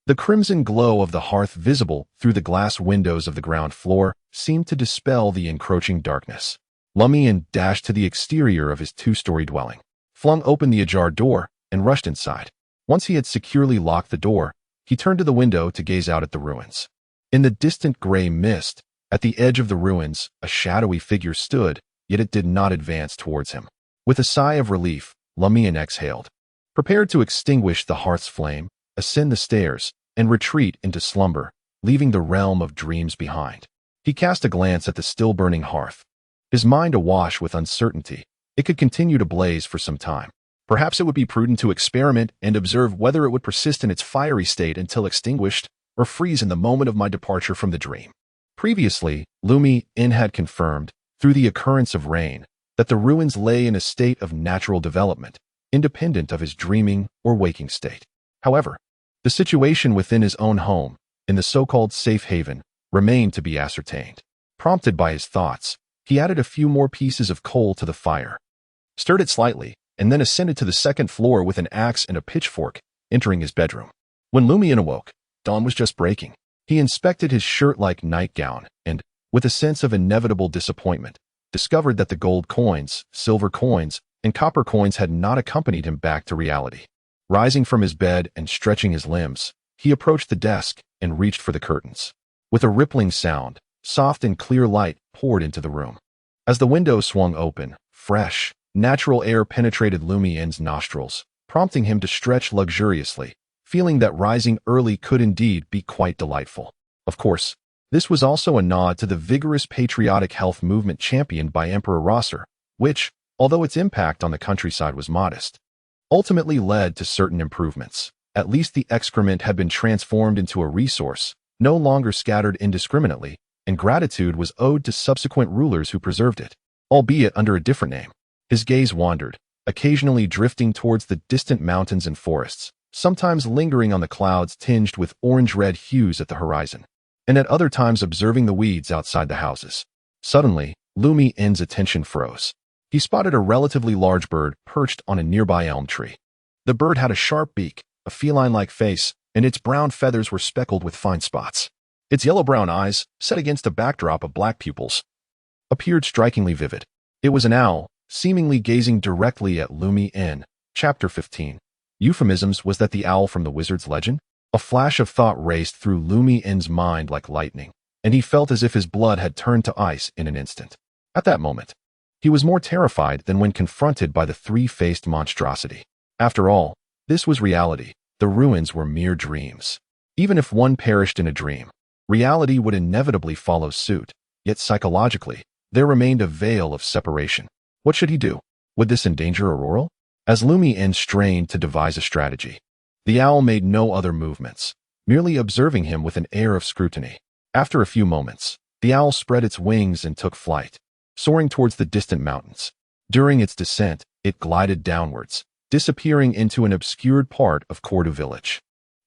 The crimson glow of the hearth visible through the glass windows of the ground floor seemed to dispel the encroaching darkness. Lumian dashed to the exterior of his two-story dwelling, flung open the ajar door, and rushed inside. Once he had securely locked the door, he turned to the window to gaze out at the ruins. In the distant gray mist, at the edge of the ruins, a shadowy figure stood, yet it did not advance towards him. With a sigh of relief, Lumian exhaled, prepared to extinguish the hearth's flame, ascend the stairs, and retreat into slumber, leaving the realm of dreams behind. He cast a glance at the still-burning hearth, his mind awash with uncertainty. It could continue to blaze for some time. Perhaps it would be prudent to experiment and observe whether it would persist in its fiery state until extinguished, or freeze in the moment of my departure from the dream. Previously, Lumian had confirmed, through the occurrence of rain, that the ruins lay in a state of natural development, independent of his dreaming or waking state. However, the situation within his own home, in the so-called safe haven, remained to be ascertained. Prompted by his thoughts, he added a few more pieces of coal to the fire, stirred it slightly, and then ascended to the second floor with an axe and a pitchfork, entering his bedroom. When Lumian awoke, dawn was just breaking. He inspected his shirt-like nightgown and, with a sense of inevitable disappointment, discovered that the gold coins, silver coins, and copper coins had not accompanied him back to reality. Rising from his bed and stretching his limbs, he approached the desk and reached for the curtains. With a rippling sound, soft and clear light poured into the room. As the window swung open, fresh, natural air penetrated Lumian's nostrils, prompting him to stretch luxuriously, feeling that rising early could indeed be quite delightful. Of course, This was also a nod to the vigorous patriotic health movement championed by Emperor Aurore, which, although its impact on the countryside was modest, ultimately led to certain improvements. At least the excrement had been transformed into a resource, no longer scattered indiscriminately, and gratitude was owed to subsequent rulers who preserved it, albeit under a different name. His gaze wandered, occasionally drifting towards the distant mountains and forests, sometimes lingering on the clouds tinged with orange-red hues at the horizon, and at other times observing the weeds outside the houses. Suddenly, Lumian's attention froze. He spotted a relatively large bird perched on a nearby elm tree. The bird had a sharp beak, a feline-like face, and its brown feathers were speckled with fine spots. Its yellow-brown eyes, set against a backdrop of black pupils, appeared strikingly vivid. It was an owl, seemingly gazing directly at Lumian. Chapter 15. Euphemisms. Was that the owl from the wizard's legend? A flash of thought raced through Lumian's mind like lightning, and he felt as if his blood had turned to ice in an instant. At that moment, he was more terrified than when confronted by the three-faced monstrosity. After all, this was reality. The ruins were mere dreams. Even if one perished in a dream, reality would inevitably follow suit. Yet psychologically, there remained a veil of separation. What should he do? Would this endanger Aurore? As Lumian strained to devise a strategy, the owl made no other movements, merely observing him with an air of scrutiny. After a few moments, the owl spread its wings and took flight, soaring towards the distant mountains. During its descent, it glided downwards, disappearing into an obscured part of Cordu Village.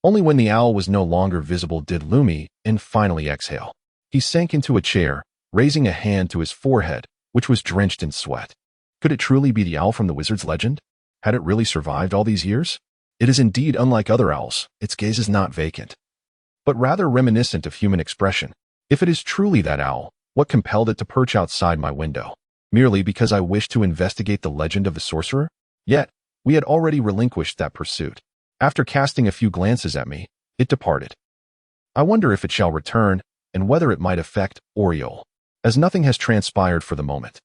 Only when the owl was no longer visible did Lumian finally exhale. He sank into a chair, raising a hand to his forehead, which was drenched in sweat. Could it truly be the owl from the wizard's legend? Had it really survived all these years? It is indeed unlike other owls. Its gaze is not vacant, but rather reminiscent of human expression. If it is truly that owl, what compelled it to perch outside my window? Merely because I wished to investigate the legend of the sorcerer? Yet, we had already relinquished that pursuit. After casting a few glances at me, it departed. I wonder if it shall return, and whether it might affect Aurore. As nothing has transpired for the moment,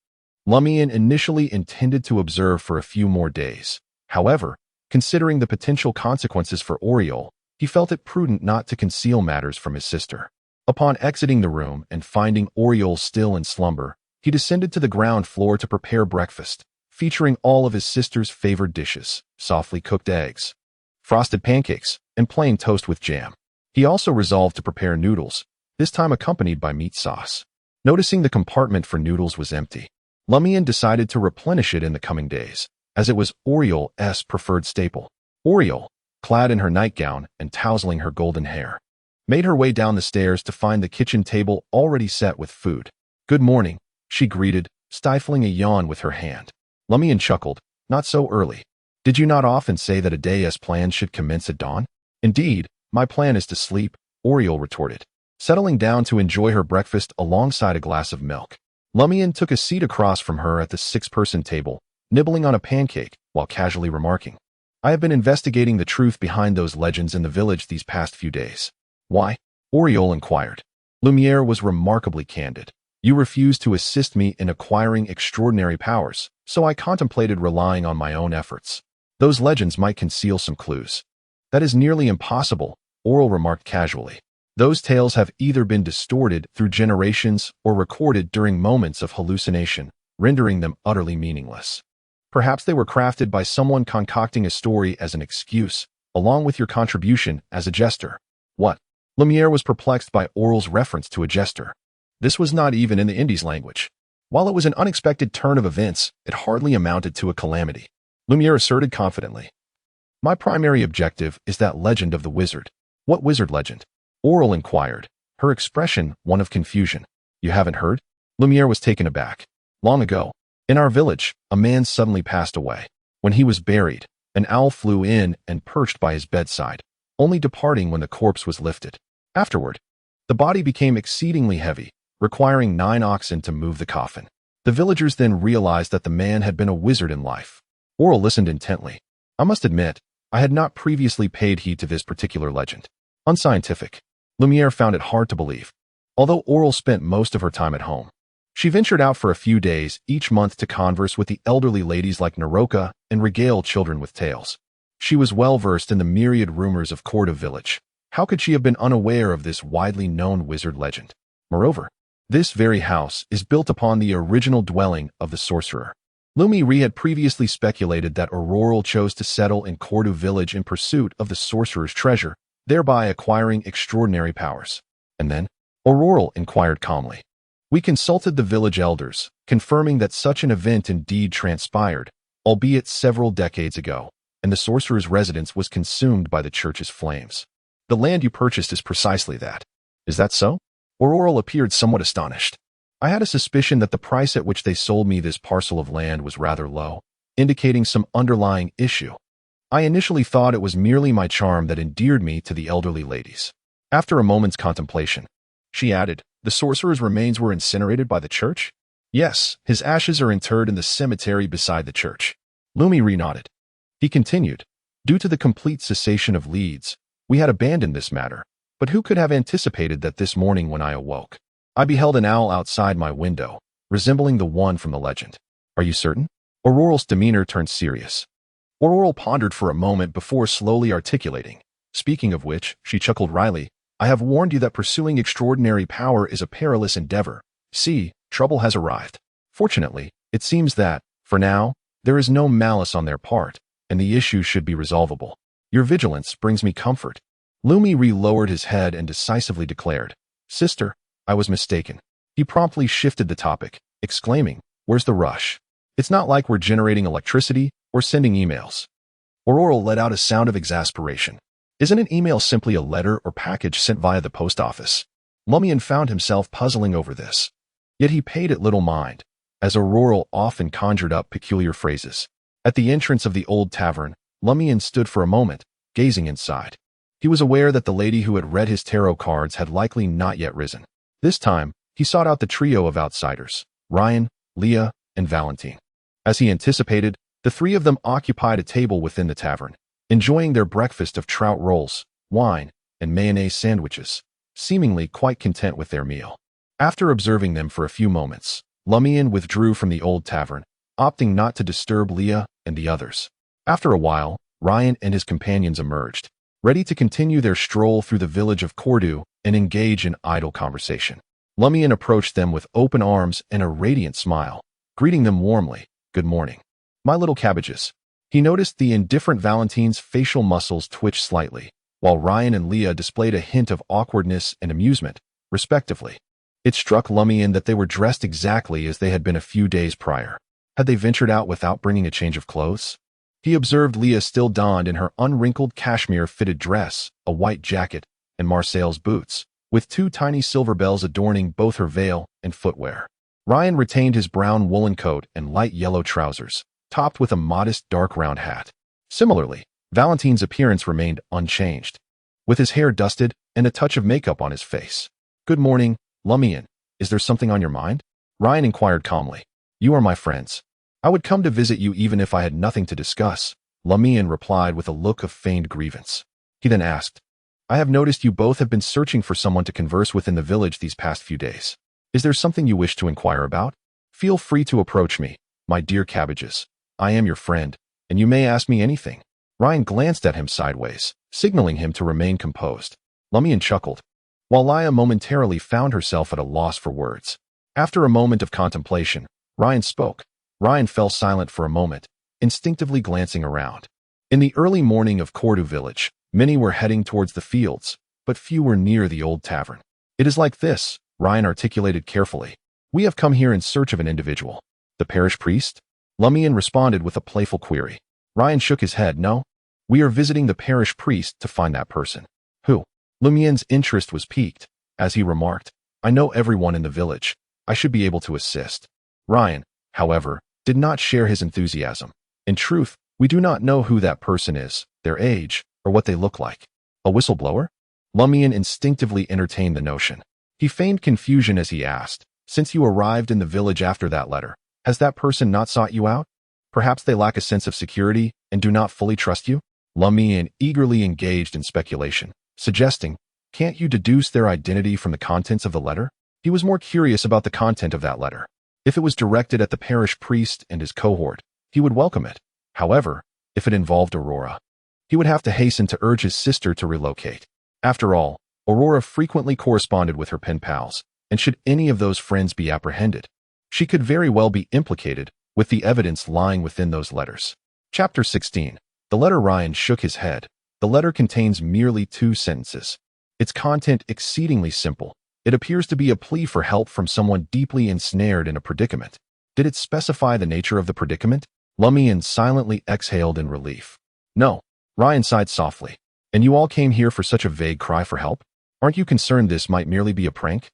Lumian initially intended to observe for a few more days. However, considering the potential consequences for Aurore, he felt it prudent not to conceal matters from his sister. Upon exiting the room and finding Aurore still in slumber, he descended to the ground floor to prepare breakfast, featuring all of his sister's favored dishes: softly cooked eggs, frosted pancakes, and plain toast with jam. He also resolved to prepare noodles, this time accompanied by meat sauce. Noticing the compartment for noodles was empty, Lumian decided to replenish it in the coming days, as it was Aurore's preferred staple. Aurore, clad in her nightgown and tousling her golden hair, made her way down the stairs to find the kitchen table already set with food. "Good morning," she greeted, stifling a yawn with her hand. Lumian chuckled. "Not so early. Did you not often say that a day as planned should commence at dawn?" "Indeed, my plan is to sleep," Aurore retorted, settling down to enjoy her breakfast alongside a glass of milk. Lumian took a seat across from her at the six-person table, nibbling on a pancake while casually remarking, "I have been investigating the truth behind those legends in the village these past few days." "Why?" Aurore inquired. Lumiere was remarkably candid. "You refused to assist me in acquiring extraordinary powers, so I contemplated relying on my own efforts. Those legends might conceal some clues." "That is nearly impossible," Aurore remarked casually. "Those tales have either been distorted through generations or recorded during moments of hallucination, rendering them utterly meaningless. Perhaps they were crafted by someone concocting a story as an excuse, along with your contribution as a jester." "What?" Lumiere was perplexed by Aurore's reference to a jester. This was not even in the Indies language. While it was an unexpected turn of events, it hardly amounted to a calamity. Lumiere asserted confidently, "My primary objective is that legend of the wizard." "What wizard legend?" Aurore inquired, her expression one of confusion. "You haven't heard?" Lumiere was taken aback. "Long ago, in our village, a man suddenly passed away. When he was buried, an owl flew in and perched by his bedside, only departing when the corpse was lifted. Afterward, the body became exceedingly heavy, requiring 9 oxen to move the coffin. The villagers then realized that the man had been a wizard in life." Aurore listened intently. "I must admit, I had not previously paid heed to this particular legend. Unscientific." Lumiere found it hard to believe. Although Aurore spent most of her time at home, she ventured out for a few days each month to converse with the elderly ladies like Naroka and regale children with tales. She was well versed in the myriad rumors of Cordu Village. How could she have been unaware of this widely known wizard legend? Moreover, this very house is built upon the original dwelling of the sorcerer. Lumian Li had previously speculated that Aurore chose to settle in Cordu Village in pursuit of the sorcerer's treasure, thereby acquiring extraordinary powers. And then, Aurore inquired calmly. We consulted the village elders, confirming that such an event indeed transpired, albeit several decades ago, and the sorcerer's residence was consumed by the church's flames. The land you purchased is precisely that. Is that so? Aurore appeared somewhat astonished. I had a suspicion that the price at which they sold me this parcel of land was rather low, indicating some underlying issue. I initially thought it was merely my charm that endeared me to the elderly ladies. After a moment's contemplation, she added, the sorcerer's remains were incinerated by the church? Yes, his ashes are interred in the cemetery beside the church. Lumian Li nodded. He continued, due to the complete cessation of leads, we had abandoned this matter, but who could have anticipated that this morning when I awoke, I beheld an owl outside my window, resembling the one from the legend. Are you certain? Aurore's demeanor turned serious. Aurore pondered for a moment before slowly articulating. Speaking of which, she chuckled wryly, I have warned you that pursuing extraordinary power is a perilous endeavor. See, trouble has arrived. Fortunately, it seems that, for now, there is no malice on their part, and the issue should be resolvable. Your vigilance brings me comfort. Lumian Li lowered his head and decisively declared, Sister, I was mistaken. He promptly shifted the topic, exclaiming, Where's the rush? It's not like we're generating electricity or sending emails. Aurore let out a sound of exasperation. Isn't an email simply a letter or package sent via the post office? Lumian found himself puzzling over this. Yet he paid it little mind, as Aurore often conjured up peculiar phrases. At the entrance of the old tavern, Lumian stood for a moment, gazing inside. He was aware that the lady who had read his tarot cards had likely not yet risen. This time, he sought out the trio of outsiders, Ryan, Leah, and Valentine. As he anticipated, the three of them occupied a table within the tavern, enjoying their breakfast of trout rolls, wine, and mayonnaise sandwiches, seemingly quite content with their meal. After observing them for a few moments, Lumian withdrew from the old tavern, opting not to disturb Leah and the others. After a while, Ryan and his companions emerged, ready to continue their stroll through the village of Cordu and engage in idle conversation. Lumian approached them with open arms and a radiant smile, greeting them warmly, Good morning. My little cabbages. He noticed the indifferent Valentine's facial muscles twitch slightly, while Ryan and Leah displayed a hint of awkwardness and amusement, respectively. It struck Lumian that they were dressed exactly as they had been a few days prior. Had they ventured out without bringing a change of clothes? He observed Leah still donned in her unwrinkled cashmere-fitted dress, a white jacket, and Marseille's boots, with two tiny silver bells adorning both her veil and footwear. Ryan retained his brown woolen coat and light yellow trousers, topped with a modest dark round hat. Similarly, Valentine's appearance remained unchanged, with his hair dusted and a touch of makeup on his face. Good morning, Lumian. Is there something on your mind? Ryan inquired calmly. You are my friends. I would come to visit you even if I had nothing to discuss, Lumian replied with a look of feigned grievance. He then asked, I have noticed you both have been searching for someone to converse with in the village these past few days. Is there something you wish to inquire about? Feel free to approach me, my dear cabbages. I am your friend, and you may ask me anything. Ryan glanced at him sideways, signaling him to remain composed. Lumian chuckled, while Leah momentarily found herself at a loss for words. After a moment of contemplation, Ryan spoke. Ryan fell silent for a moment, instinctively glancing around. In the early morning of Cordu Village, many were heading towards the fields, but few were near the old tavern. It is like this, Ryan articulated carefully. We have come here in search of an individual. The parish priest? Lumian responded with a playful query. Ryan shook his head. No, we are visiting the parish priest to find that person. Who? Lumian's interest was piqued, as he remarked, I know everyone in the village. I should be able to assist. Ryan, however, did not share his enthusiasm. In truth, we do not know who that person is, their age, or what they look like. A whistleblower? Lumian instinctively entertained the notion. He feigned confusion as he asked, Since you arrived in the village after that letter, has that person not sought you out? Perhaps they lack a sense of security and do not fully trust you? Lumian eagerly engaged in speculation, suggesting, Can't you deduce their identity from the contents of the letter? He was more curious about the content of that letter. If it was directed at the parish priest and his cohort, he would welcome it. However, if it involved Aurore, he would have to hasten to urge his sister to relocate. After all, Aurore frequently corresponded with her pen pals, And should any of those friends be apprehended, she could very well be implicated, with the evidence lying within those letters. Chapter 16. The letter. Ryan shook his head. The letter contains merely 2 sentences. Its content exceedingly simple. It appears to be a plea for help from someone deeply ensnared in a predicament. Did it specify the nature of the predicament? Lumian silently exhaled in relief. No. Ryan sighed softly. And you all came here for such a vague cry for help? Aren't you concerned this might merely be a prank?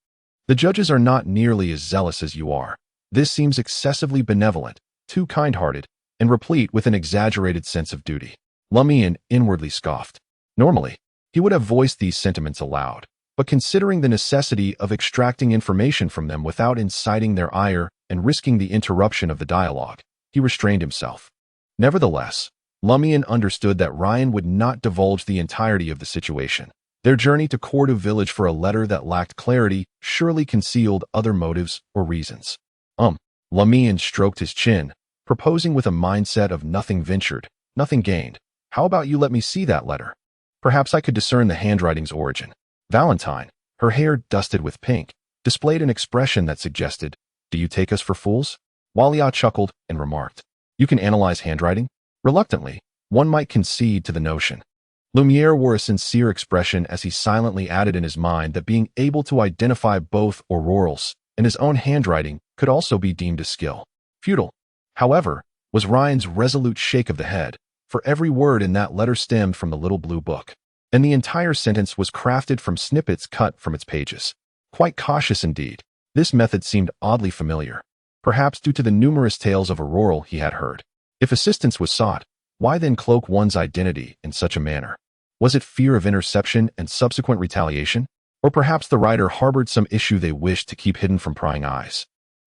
The judges are not nearly as zealous as you are. This seems excessively benevolent, too kind-hearted, and replete with an exaggerated sense of duty. Lumian inwardly scoffed. Normally, he would have voiced these sentiments aloud, but considering the necessity of extracting information from them without inciting their ire and risking the interruption of the dialogue, he restrained himself. Nevertheless, Lumian understood that Ryan would not divulge the entirety of the situation. Their journey to Cordu Village for a letter that lacked clarity surely concealed other motives or reasons. Lumian stroked his chin, proposing with a mindset of nothing ventured, nothing gained. How about you let me see that letter? Perhaps I could discern the handwriting's origin. Valentine, her hair dusted with pink, displayed an expression that suggested, "Do you take us for fools?" Walia chuckled and remarked, "You can analyze handwriting?" Reluctantly, one might concede to the notion. Lumiere wore a sincere expression as he silently added in his mind that being able to identify both Aurore's and his own handwriting could also be deemed a skill. Futile, however, was Ryan's resolute shake of the head, for every word in that letter stemmed from the little blue book, and the entire sentence was crafted from snippets cut from its pages. Quite cautious indeed, this method seemed oddly familiar, perhaps due to the numerous tales of Aurore he had heard. If assistance was sought, why then cloak one's identity in such a manner? Was it fear of interception and subsequent retaliation? Or perhaps the writer harbored some issue they wished to keep hidden from prying eyes?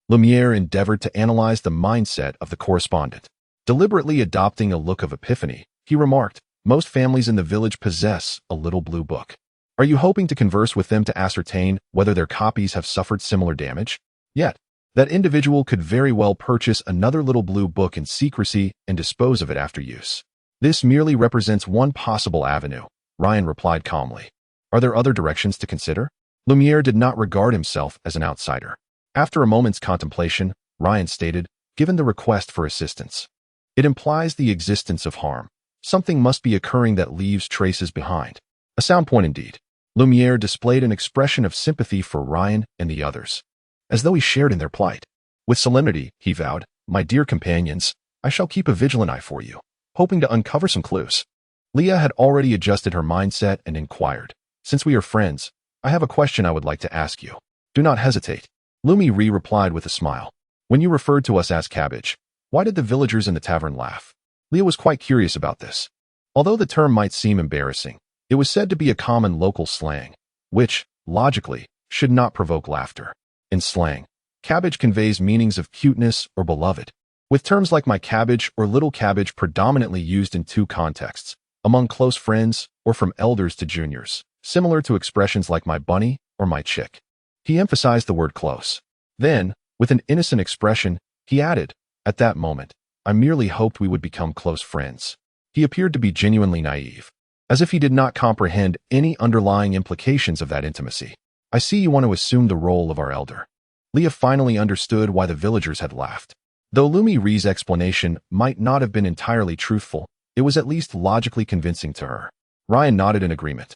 Lumiere endeavored to analyze the mindset of the correspondent. Deliberately adopting a look of epiphany, he remarked, "Most families in the village possess a little blue book. Are you hoping to converse with them to ascertain whether their copies have suffered similar damage? Yet, that individual could very well purchase another little blue book in secrecy and dispose of it after use. This merely represents one possible avenue," Ryan replied calmly. "Are there other directions to consider?" Lumiere did not regard himself as an outsider. After a moment's contemplation, Ryan stated, "Given the request for assistance, it implies the existence of harm. Something must be occurring that leaves traces behind." A sound point indeed. Lumiere displayed an expression of sympathy for Ryan and the others, as though he shared in their plight. With solemnity, he vowed, "My dear companions, I shall keep a vigilant eye for you, hoping to uncover some clues." Leah had already adjusted her mindset and inquired, "Since we are friends, I have a question I would like to ask you." "Do not hesitate," Lumian Li replied with a smile. "When you referred to us as cabbage, why did the villagers in the tavern laugh?" Leah was quite curious about this. Although the term might seem embarrassing, it was said to be a common local slang, which, logically, should not provoke laughter. In slang, cabbage conveys meanings of cuteness or beloved, with terms like my cabbage or little cabbage predominantly used in 2 contexts, among close friends or from elders to juniors, similar to expressions like my bunny or my chick. He emphasized the word close. Then, with an innocent expression, he added, "At that moment, I merely hoped we would become close friends." He appeared to be genuinely naive, as if he did not comprehend any underlying implications of that intimacy. "I see you want to assume the role of our elder." Leah finally understood why the villagers had laughed. Though Lumian Li's explanation might not have been entirely truthful, it was at least logically convincing to her. Ryan nodded in agreement.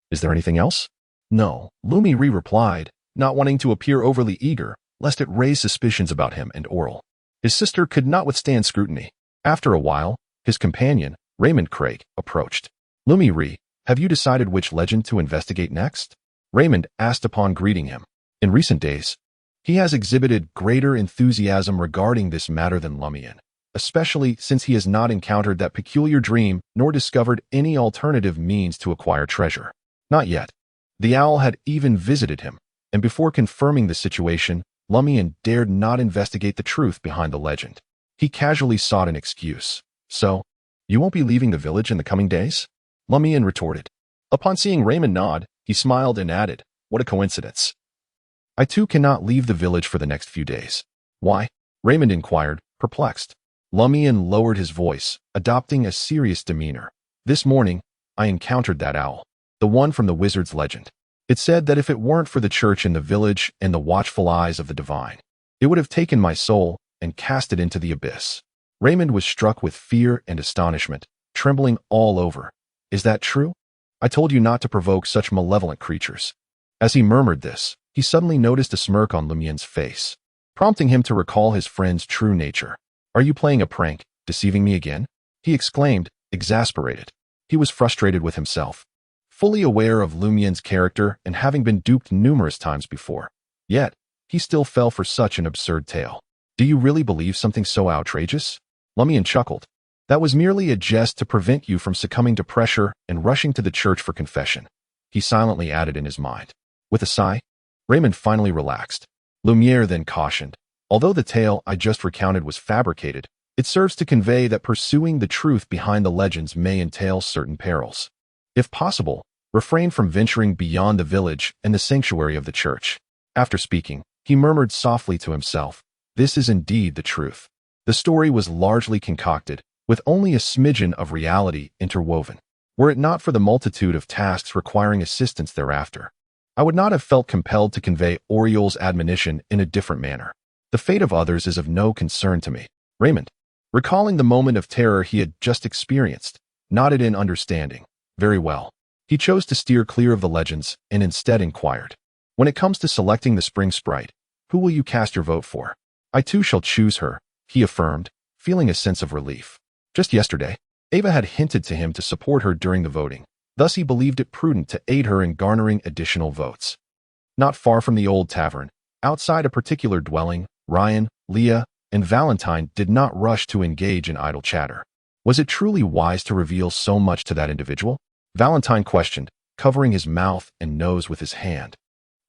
"Is there anything else?" "No," Lumian Li replied, not wanting to appear overly eager, lest it raise suspicions about him and Aurore. His sister could not withstand scrutiny. After a while, his companion, Raymond Craig, approached. "Lumian Li, have you decided which legend to investigate next?" Raymond asked upon greeting him. In recent days, he has exhibited greater enthusiasm regarding this matter than Lumian, especially since he has not encountered that peculiar dream nor discovered any alternative means to acquire treasure. Not yet. The owl had even visited him, and before confirming the situation, Lumian dared not investigate the truth behind the legend. He casually sought an excuse. "So, you won't be leaving the village in the coming days?" Lumian retorted. Upon seeing Raymond nod, he smiled and added, "What a coincidence. I too cannot leave the village for the next few days." "Why?" Raymond inquired, perplexed. Lumian lowered his voice, adopting a serious demeanor. "This morning, I encountered that owl, the one from the wizard's legend. It said that if it weren't for the church in the village and the watchful eyes of the divine, it would have taken my soul and cast it into the abyss. Raymond was struck with fear and astonishment, trembling all over. Is that true? I told you not to provoke such malevolent creatures. As he murmured this, he suddenly noticed a smirk on Lumian's face, prompting him to recall his friend's true nature. Are you playing a prank, deceiving me again? He exclaimed, exasperated. He was frustrated with himself, fully aware of Lumian's character and having been duped numerous times before. Yet, he still fell for such an absurd tale. Do you really believe something so outrageous? Lumian chuckled. That was merely a jest to prevent you from succumbing to pressure and rushing to the church for confession, he silently added in his mind. With a sigh, Raymond finally relaxed. Lumiere then cautioned, although the tale I just recounted was fabricated, it serves to convey that pursuing the truth behind the legends may entail certain perils. If possible, refrain from venturing beyond the village and the sanctuary of the church. After speaking, he murmured softly to himself, this is indeed the truth. The story was largely concocted, with only a smidgen of reality interwoven. Were it not for the multitude of tasks requiring assistance thereafter, I would not have felt compelled to convey Aureole's admonition in a different manner. The fate of others is of no concern to me. Raymond, recalling the moment of terror he had just experienced, nodded in understanding. Very well. He chose to steer clear of the legends and instead inquired, when it comes to selecting the spring sprite, who will you cast your vote for? I too shall choose her, he affirmed, feeling a sense of relief. Just yesterday, Ava had hinted to him to support her during the voting. Thus he believed it prudent to aid her in garnering additional votes. Not far from the old tavern, outside a particular dwelling, Ryan, Leah, and Valentine did not rush to engage in idle chatter. Was it truly wise to reveal so much to that individual? Valentine questioned, covering his mouth and nose with his hand,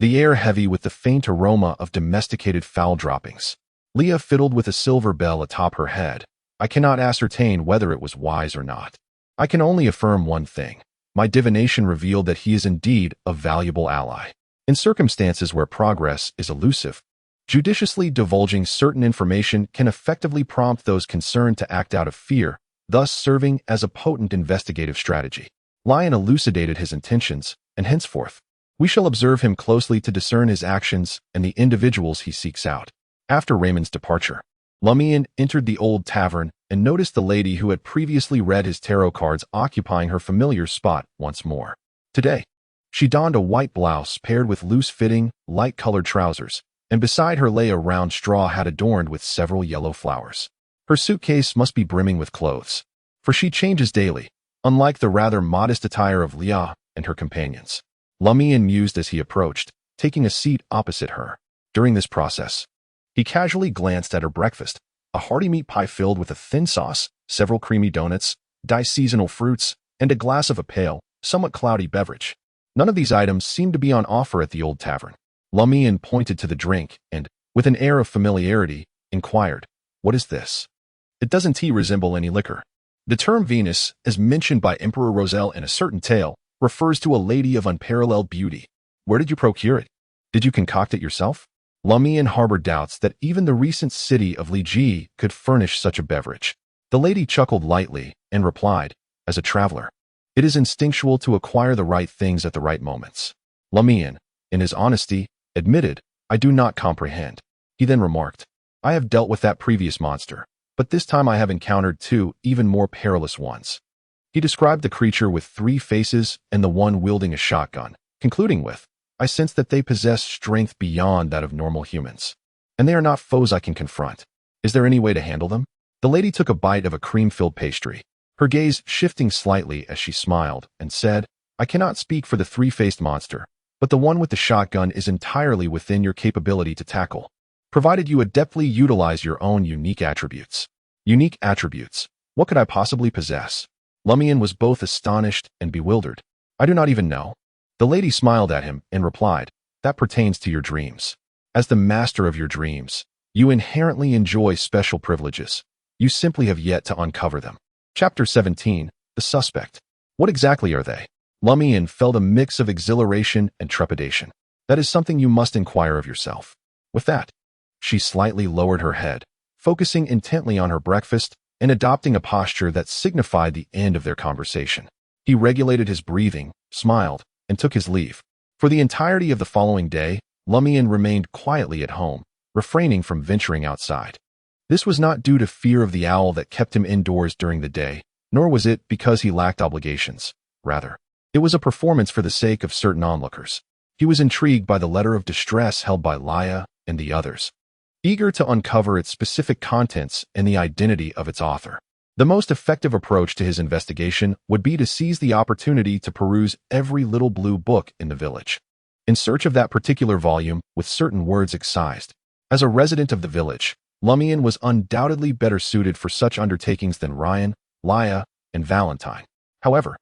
the air heavy with the faint aroma of domesticated fowl droppings. Leah fiddled with a silver bell atop her head. I cannot ascertain whether it was wise or not. I can only affirm one thing. My divination revealed that he is indeed a valuable ally. In circumstances where progress is elusive, judiciously divulging certain information can effectively prompt those concerned to act out of fear, thus serving as a potent investigative strategy. Lion elucidated his intentions, and henceforth, we shall observe him closely to discern his actions and the individuals he seeks out. After Raymond's departure, Lumian entered the old tavern and noticed the lady who had previously read his tarot cards occupying her familiar spot once more. Today, she donned a white blouse paired with loose-fitting, light-colored trousers, and beside her lay a round straw hat adorned with several yellow flowers. Her suitcase must be brimming with clothes, for she changes daily, unlike the rather modest attire of Leah and her companions. Lumian mused as he approached, taking a seat opposite her. During this process, he casually glanced at her breakfast, a hearty meat pie filled with a thin sauce, several creamy donuts, diced seasonal fruits, and a glass of a pale, somewhat cloudy beverage. None of these items seemed to be on offer at the old tavern. Lumian pointed to the drink and, with an air of familiarity, inquired, what is this? It doesn't resemble any liquor. The term Venus, as mentioned by Emperor Roselle in a certain tale, refers to a lady of unparalleled beauty. Where did you procure it? Did you concoct it yourself? Lumian harbored doubts that even the recent city of Li could furnish such a beverage. The lady chuckled lightly and replied, as a traveler, it is instinctual to acquire the right things at the right moments. Lumian, in his honesty, admitted, I do not comprehend. He then remarked, I have dealt with that previous monster, but this time I have encountered two even more perilous ones. He described the creature with 3 faces and the one wielding a shotgun, concluding with, I sense that they possess strength beyond that of normal humans, and they are not foes I can confront. Is there any way to handle them? The lady took a bite of a cream-filled pastry, her gaze shifting slightly as she smiled and said, I cannot speak for the 3-faced monster, but the one with the shotgun is entirely within your capability to tackle, provided you adeptly utilize your own unique attributes. Unique attributes? What could I possibly possess? Lumian was both astonished and bewildered. I do not even know. The lady smiled at him and replied, that pertains to your dreams. As the master of your dreams, you inherently enjoy special privileges. You simply have yet to uncover them. Chapter 17, The Suspect. What exactly are they? Lumian felt a mix of exhilaration and trepidation. That is something you must inquire of yourself. With that, she slightly lowered her head, focusing intently on her breakfast and adopting a posture that signified the end of their conversation. He regulated his breathing, smiled, and took his leave. For the entirety of the following day, Lumian remained quietly at home, refraining from venturing outside. This was not due to fear of the owl that kept him indoors during the day, nor was it because he lacked obligations. Rather, it was a performance for the sake of certain onlookers. He was intrigued by the letter of distress held by Laia and the others, eager to uncover its specific contents and the identity of its author. The most effective approach to his investigation would be to seize the opportunity to peruse every little blue book in the village, in search of that particular volume with certain words excised. As a resident of the village, Lumian was undoubtedly better suited for such undertakings than Ryan, Laia, and Valentine. However,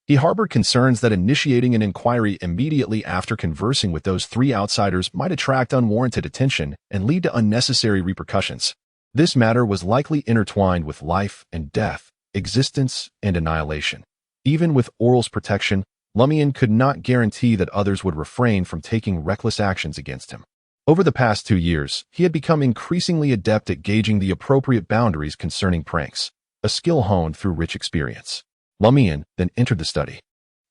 he harbored concerns that initiating an inquiry immediately after conversing with those three outsiders might attract unwarranted attention and lead to unnecessary repercussions. This matter was likely intertwined with life and death, existence and annihilation. Even with Aurore's protection, Lumian could not guarantee that others would refrain from taking reckless actions against him. Over the past 2 years, he had become increasingly adept at gauging the appropriate boundaries concerning pranks, a skill honed through rich experience. Lumian then entered the study,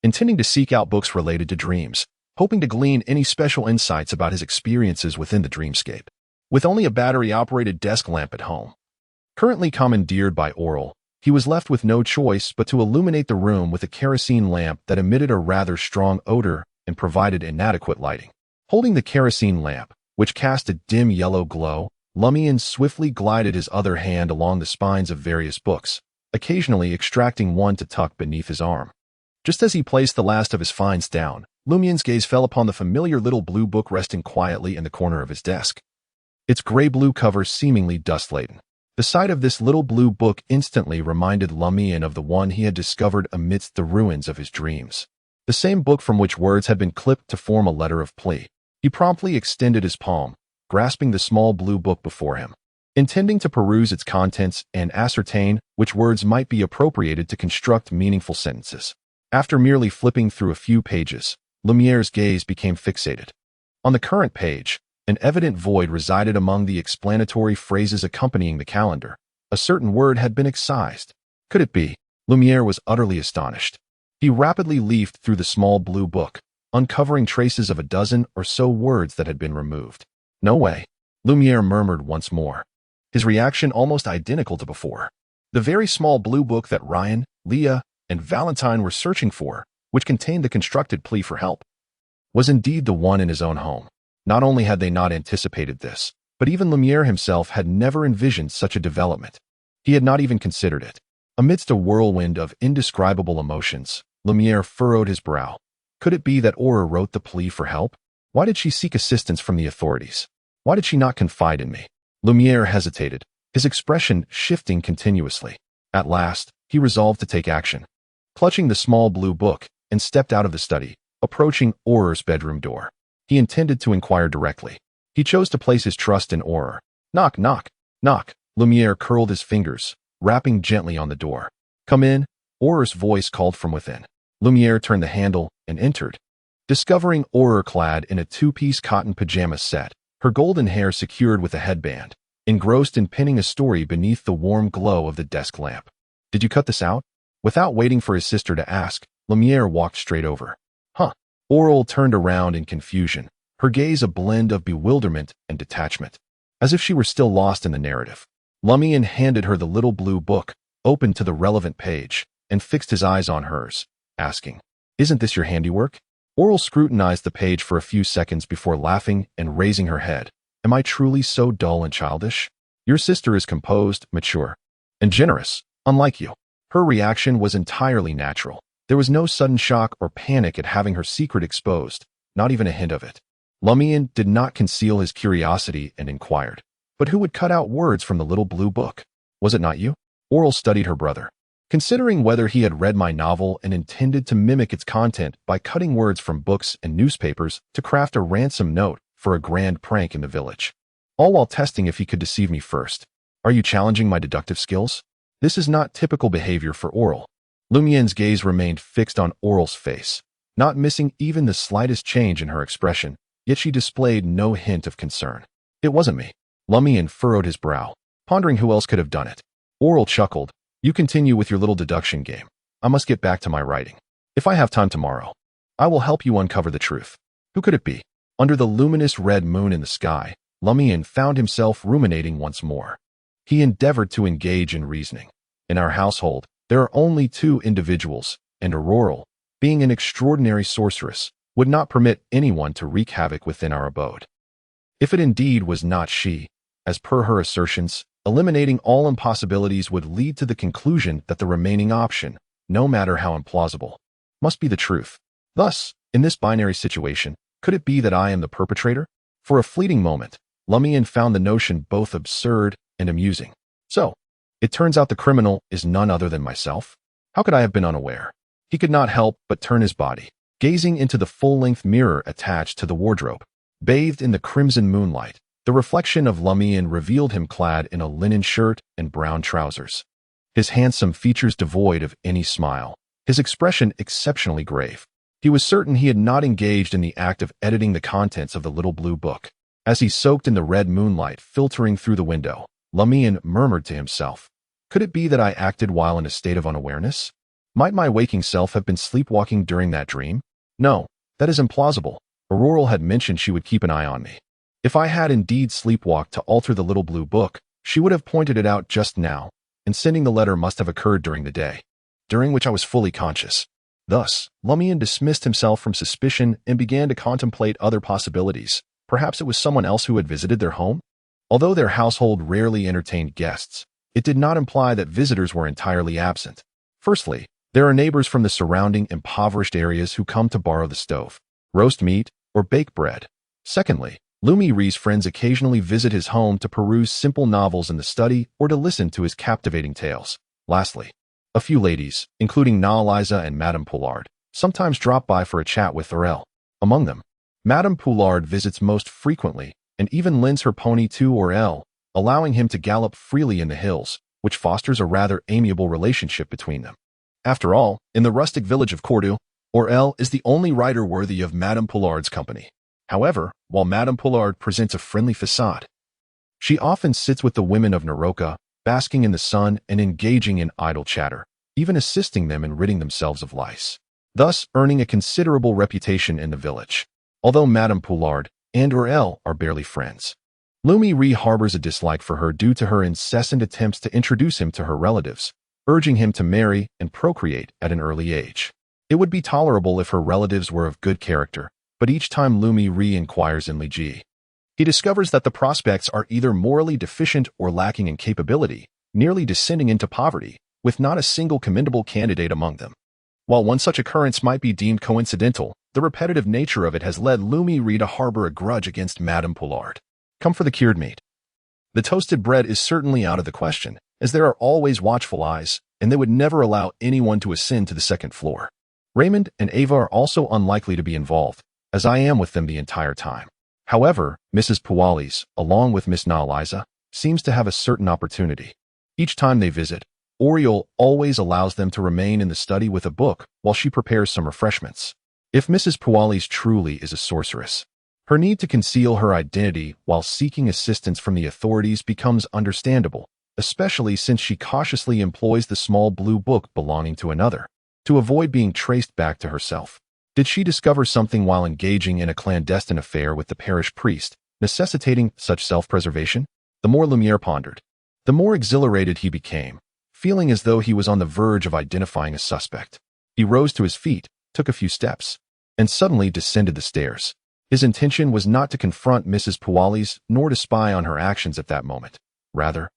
intending to seek out books related to dreams, hoping to glean any special insights about his experiences within the dreamscape. With only a battery-operated desk lamp at home, currently commandeered by Aurore, he was left with no choice but to illuminate the room with a kerosene lamp that emitted a rather strong odor and provided inadequate lighting. Holding the kerosene lamp, which cast a dim yellow glow, Lumian swiftly glided his other hand along the spines of various books, occasionally extracting one to tuck beneath his arm. Just as he placed the last of his finds down, Lumian's gaze fell upon the familiar little blue book resting quietly in the corner of his desk, its gray-blue cover seemingly dust-laden. The sight of this little blue book instantly reminded Lumian of the one he had discovered amidst the ruins of his dreams, the same book from which words had been clipped to form a letter of plea. He promptly extended his palm, grasping the small blue book before him, intending to peruse its contents and ascertain which words might be appropriated to construct meaningful sentences. After merely flipping through a few pages, Lumiere's gaze became fixated. On the current page, an evident void resided among the explanatory phrases accompanying the calendar. A certain word had been excised. Could it be? Lumiere was utterly astonished. He rapidly leafed through the small blue book, uncovering traces of a dozen or so words that had been removed. No way, Lumiere murmured once more, his reaction almost identical to before. The very small blue book that Ryan, Leah, and Valentine were searching for, which contained the constructed plea for help, was indeed the one in his own home. Not only had they not anticipated this, but even Lumiere himself had never envisioned such a development. He had not even considered it. Amidst a whirlwind of indescribable emotions, Lumiere furrowed his brow. Could it be that Aurore wrote the plea for help? Why did she seek assistance from the authorities? Why did she not confide in me? Lumiere hesitated, his expression shifting continuously. At last, he resolved to take action. Clutching the small blue book, and stepped out of the study, approaching Aurore's bedroom door. He intended to inquire directly. He chose to place his trust in Aurore. Knock, knock, knock. Lumiere curled his fingers, rapping gently on the door. Come in, Aurore's voice called from within. Lumiere turned the handle and entered, discovering Aurore clad in a two-piece cotton pajama set, her golden hair secured with a headband, engrossed in pinning a story beneath the warm glow of the desk lamp. Did you cut this out? Without waiting for his sister to ask, Lumiere walked straight over. Huh. Aurore turned around in confusion, her gaze a blend of bewilderment and detachment, as if she were still lost in the narrative. Lumian handed her the little blue book, opened to the relevant page, and fixed his eyes on hers, asking, Isn't this your handiwork? Aurore scrutinized the page for a few seconds before laughing and raising her head. Am I truly so dull and childish? Your sister is composed, mature, and generous, unlike you. Her reaction was entirely natural. There was no sudden shock or panic at having her secret exposed, not even a hint of it. Lumian did not conceal his curiosity and inquired, But who would cut out words from the little blue book? Was it not you? Aurore studied her brother, considering whether he had read my novel and intended to mimic its content by cutting words from books and newspapers to craft a ransom note for a grand prank in the village, all while testing if he could deceive me first. Are you challenging my deductive skills? This is not typical behavior for Aurore. Lumien's gaze remained fixed on Aurore's face, not missing even the slightest change in her expression, yet she displayed no hint of concern. It wasn't me. Lumien furrowed his brow, pondering who else could have done it. Aurore chuckled. You continue with your little deduction game. I must get back to my writing. If I have time tomorrow, I will help you uncover the truth. Who could it be? Under the luminous red moon in the sky, Lumian found himself ruminating once more. He endeavored to engage in reasoning. In our household, there are only two individuals, and Aurore, being an extraordinary sorceress, would not permit anyone to wreak havoc within our abode. If it indeed was not she, as per her assertions, eliminating all impossibilities would lead to the conclusion that the remaining option, no matter how implausible, must be the truth. Thus, in this binary situation, could it be that I am the perpetrator? For a fleeting moment, Lumian found the notion both absurd and amusing. So, it turns out the criminal is none other than myself? How could I have been unaware? He could not help but turn his body, gazing into the full-length mirror attached to the wardrobe. Bathed in the crimson moonlight, the reflection of Lumian revealed him clad in a linen shirt and brown trousers. His handsome features devoid of any smile, his expression exceptionally grave. He was certain he had not engaged in the act of editing the contents of the little blue book. As he soaked in the red moonlight filtering through the window, Lumian murmured to himself, "Could it be that I acted while in a state of unawareness? Might my waking self have been sleepwalking during that dream? No, that is implausible. Aurore had mentioned she would keep an eye on me. If I had indeed sleepwalked to alter the little blue book, she would have pointed it out just now, and sending the letter must have occurred during the day, during which I was fully conscious." Thus, Lumian dismissed himself from suspicion and began to contemplate other possibilities. Perhaps it was someone else who had visited their home? Although their household rarely entertained guests, it did not imply that visitors were entirely absent. Firstly, there are neighbors from the surrounding impoverished areas who come to borrow the stove, roast meat, or bake bread. Secondly, Lumian Li's friends occasionally visit his home to peruse simple novels in the study or to listen to his captivating tales. Lastly, a few ladies, including Liza and Madame Poulard, sometimes drop by for a chat with Aurore. Among them, Madame Poulard visits most frequently and even lends her pony to Aurore, allowing him to gallop freely in the hills, which fosters a rather amiable relationship between them. After all, in the rustic village of Cordu, Aurore is the only rider worthy of Madame Poulard's company. However, while Madame Poulard presents a friendly facade, she often sits with the women of Naroka, basking in the sun and engaging in idle chatter, even assisting them in ridding themselves of lice, thus earning a considerable reputation in the village. Although Madame Poulard and Aurore are barely friends, Lumian Li harbors a dislike for her due to her incessant attempts to introduce him to her relatives, urging him to marry and procreate at an early age. It would be tolerable if her relatives were of good character, but each time Lumian Li inquires in Li, he discovers that the prospects are either morally deficient or lacking in capability, nearly descending into poverty, with not a single commendable candidate among them. While one such occurrence might be deemed coincidental, the repetitive nature of it has led Lumian Li to harbor a grudge against Madame Poulard. Come for the cured meat. The toasted bread is certainly out of the question, as there are always watchful eyes, and they would never allow anyone to ascend to the second floor. Raymond and Ava are also unlikely to be involved, as I am with them the entire time. However, Mrs. Poualis, along with Miss Liza, seems to have a certain opportunity. Each time they visit, Aurore always allows them to remain in the study with a book while she prepares some refreshments. If Mrs. Poualis truly is a sorceress, her need to conceal her identity while seeking assistance from the authorities becomes understandable, especially since she cautiously employs the small blue book belonging to another, to avoid being traced back to herself. Did she discover something while engaging in a clandestine affair with the parish priest, necessitating such self-preservation? The more Lumiere pondered, the more exhilarated he became, feeling as though he was on the verge of identifying a suspect. He rose to his feet, took a few steps, and suddenly descended the stairs. His intention was not to confront Mrs. Poualis nor to spy on her actions at that moment. Rather,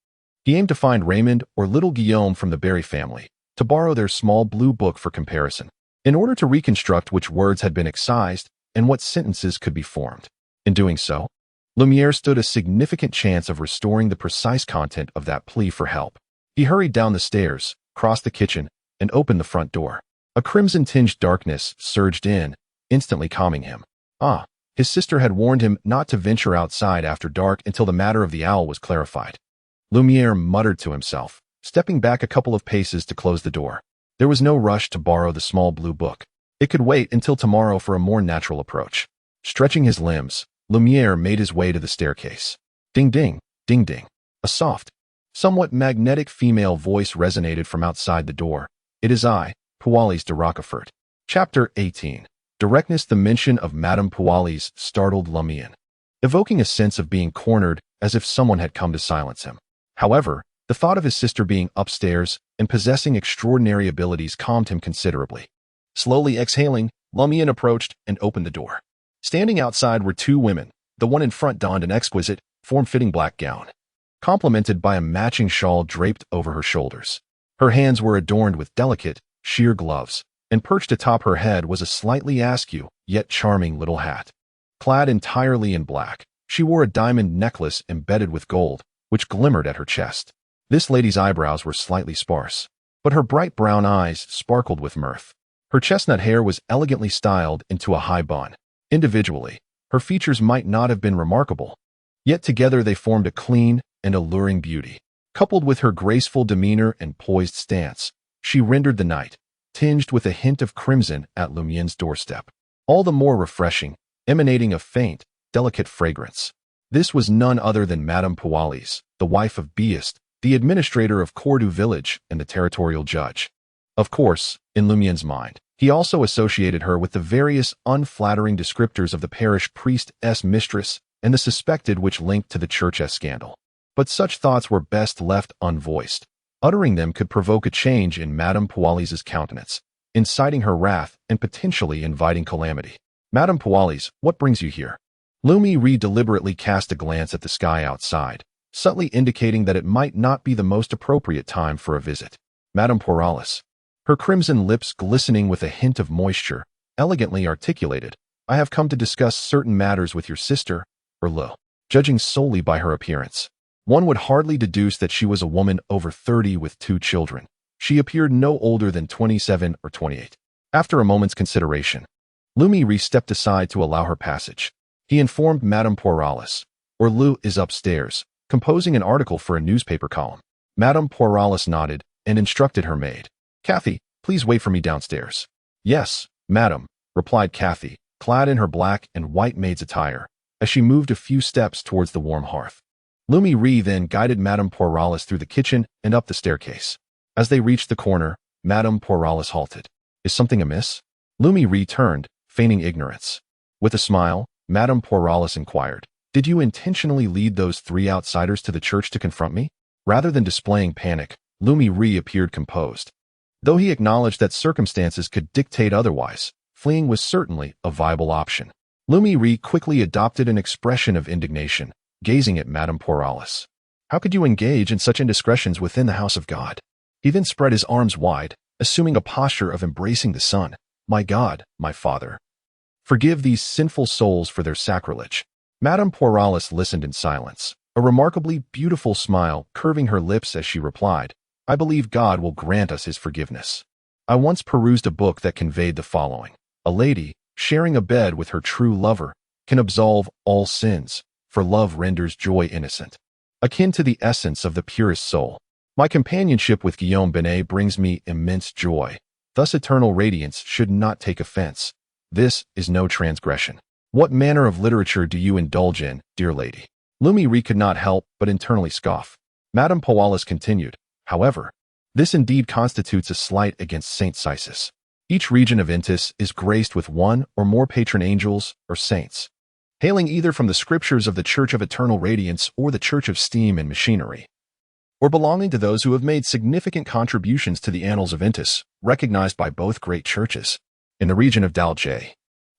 he aimed to find Raymond or little Guillaume from the Barry family, to borrow their small blue book for comparison, in order to reconstruct which words had been excised and what sentences could be formed. In doing so, Lumiere stood a significant chance of restoring the precise content of that plea for help. He hurried down the stairs, crossed the kitchen, and opened the front door. A crimson-tinged darkness surged in, instantly calming him. His sister had warned him not to venture outside after dark until the matter of the owl was clarified. Lumiere muttered to himself, stepping back a couple of paces to close the door. There was no rush to borrow the small blue book. It could wait until tomorrow for a more natural approach. Stretching his limbs, Lumiere made his way to the staircase. Ding ding, ding ding. A soft, somewhat magnetic female voice resonated from outside the door. "It is I, Poualis de Rochefort." Chapter 18. Directness. The mention of Madame Pualis startled Lumian, evoking a sense of being cornered as if someone had come to silence him. However, the thought of his sister being upstairs and possessing extraordinary abilities calmed him considerably. Slowly exhaling, Lumian approached and opened the door. Standing outside were two women. The one in front donned an exquisite, form-fitting black gown, complemented by a matching shawl draped over her shoulders. Her hands were adorned with delicate, sheer gloves, and perched atop her head was a slightly askew, yet charming little hat. Clad entirely in black, she wore a diamond necklace embedded with gold, which glimmered at her chest. This lady's eyebrows were slightly sparse, but her bright brown eyes sparkled with mirth. Her chestnut hair was elegantly styled into a high bun. Individually, her features might not have been remarkable, yet together they formed a clean and alluring beauty. Coupled with her graceful demeanor and poised stance, she rendered the night, tinged with a hint of crimson at Lumian's doorstep, all the more refreshing, emanating a faint, delicate fragrance. This was none other than Madame Pualis, the wife of Beast, the administrator of Cordu Village and the territorial judge. Of course, in Lumian's mind, he also associated her with the various unflattering descriptors of the parish priest's mistress and the suspected which linked to the church's scandal. But such thoughts were best left unvoiced. Uttering them could provoke a change in Madame Pualis's countenance, inciting her wrath and potentially inviting calamity. Madame Pualis, what brings you here? Lumian Li deliberately cast a glance at the sky outside, subtly indicating that it might not be the most appropriate time for a visit. Madame Pualis, her crimson lips glistening with a hint of moisture, elegantly articulated, I have come to discuss certain matters with your sister, Aurore. Judging solely by her appearance, one would hardly deduce that she was a woman over 30 with 2 children. She appeared no older than 27 or 28. After a moment's consideration, Lumian Li stepped aside to allow her passage. He informed Madame Pualis, Aurore is upstairs, composing an article for a newspaper column. Madame Pualis nodded and instructed her maid, Kathy, please wait for me downstairs. Yes, madam, replied Kathy, clad in her black and white maid's attire, as she moved a few steps towards the warm hearth. Lumian Li then guided Madame Pualis through the kitchen and up the staircase. As they reached the corner, Madame Pualis halted. Is something amiss? Lumian Li turned, feigning ignorance. With a smile, Madame Pualis inquired, did you intentionally lead those 3 outsiders to the church to confront me? Rather than displaying panic, Lumian Li appeared composed. Though he acknowledged that circumstances could dictate otherwise, fleeing was certainly a viable option. Lumian Li quickly adopted an expression of indignation, gazing at Madame Pualis. How could you engage in such indiscretions within the house of God? He then spread his arms wide, assuming a posture of embracing the Son. My God, my Father, forgive these sinful souls for their sacrilege. Madame Pualis listened in silence, a remarkably beautiful smile curving her lips as she replied, I believe God will grant us his forgiveness. I once perused a book that conveyed the following. A lady, sharing a bed with her true lover, can absolve all sins, for love renders joy innocent, akin to the essence of the purest soul. My companionship with Guillaume Benet brings me immense joy. Thus eternal radiance should not take offense. This is no transgression. What manner of literature do you indulge in, dear lady? Lumian Li could not help but internally scoff. Madame Pualis continued, however, this indeed constitutes a slight against Saint Cisis. Each region of Intis is graced with one or more patron angels or saints, hailing either from the scriptures of the Church of Eternal Radiance or the Church of Steam and Machinery, or belonging to those who have made significant contributions to the annals of Intis, recognized by both great churches. In the region of Dalje,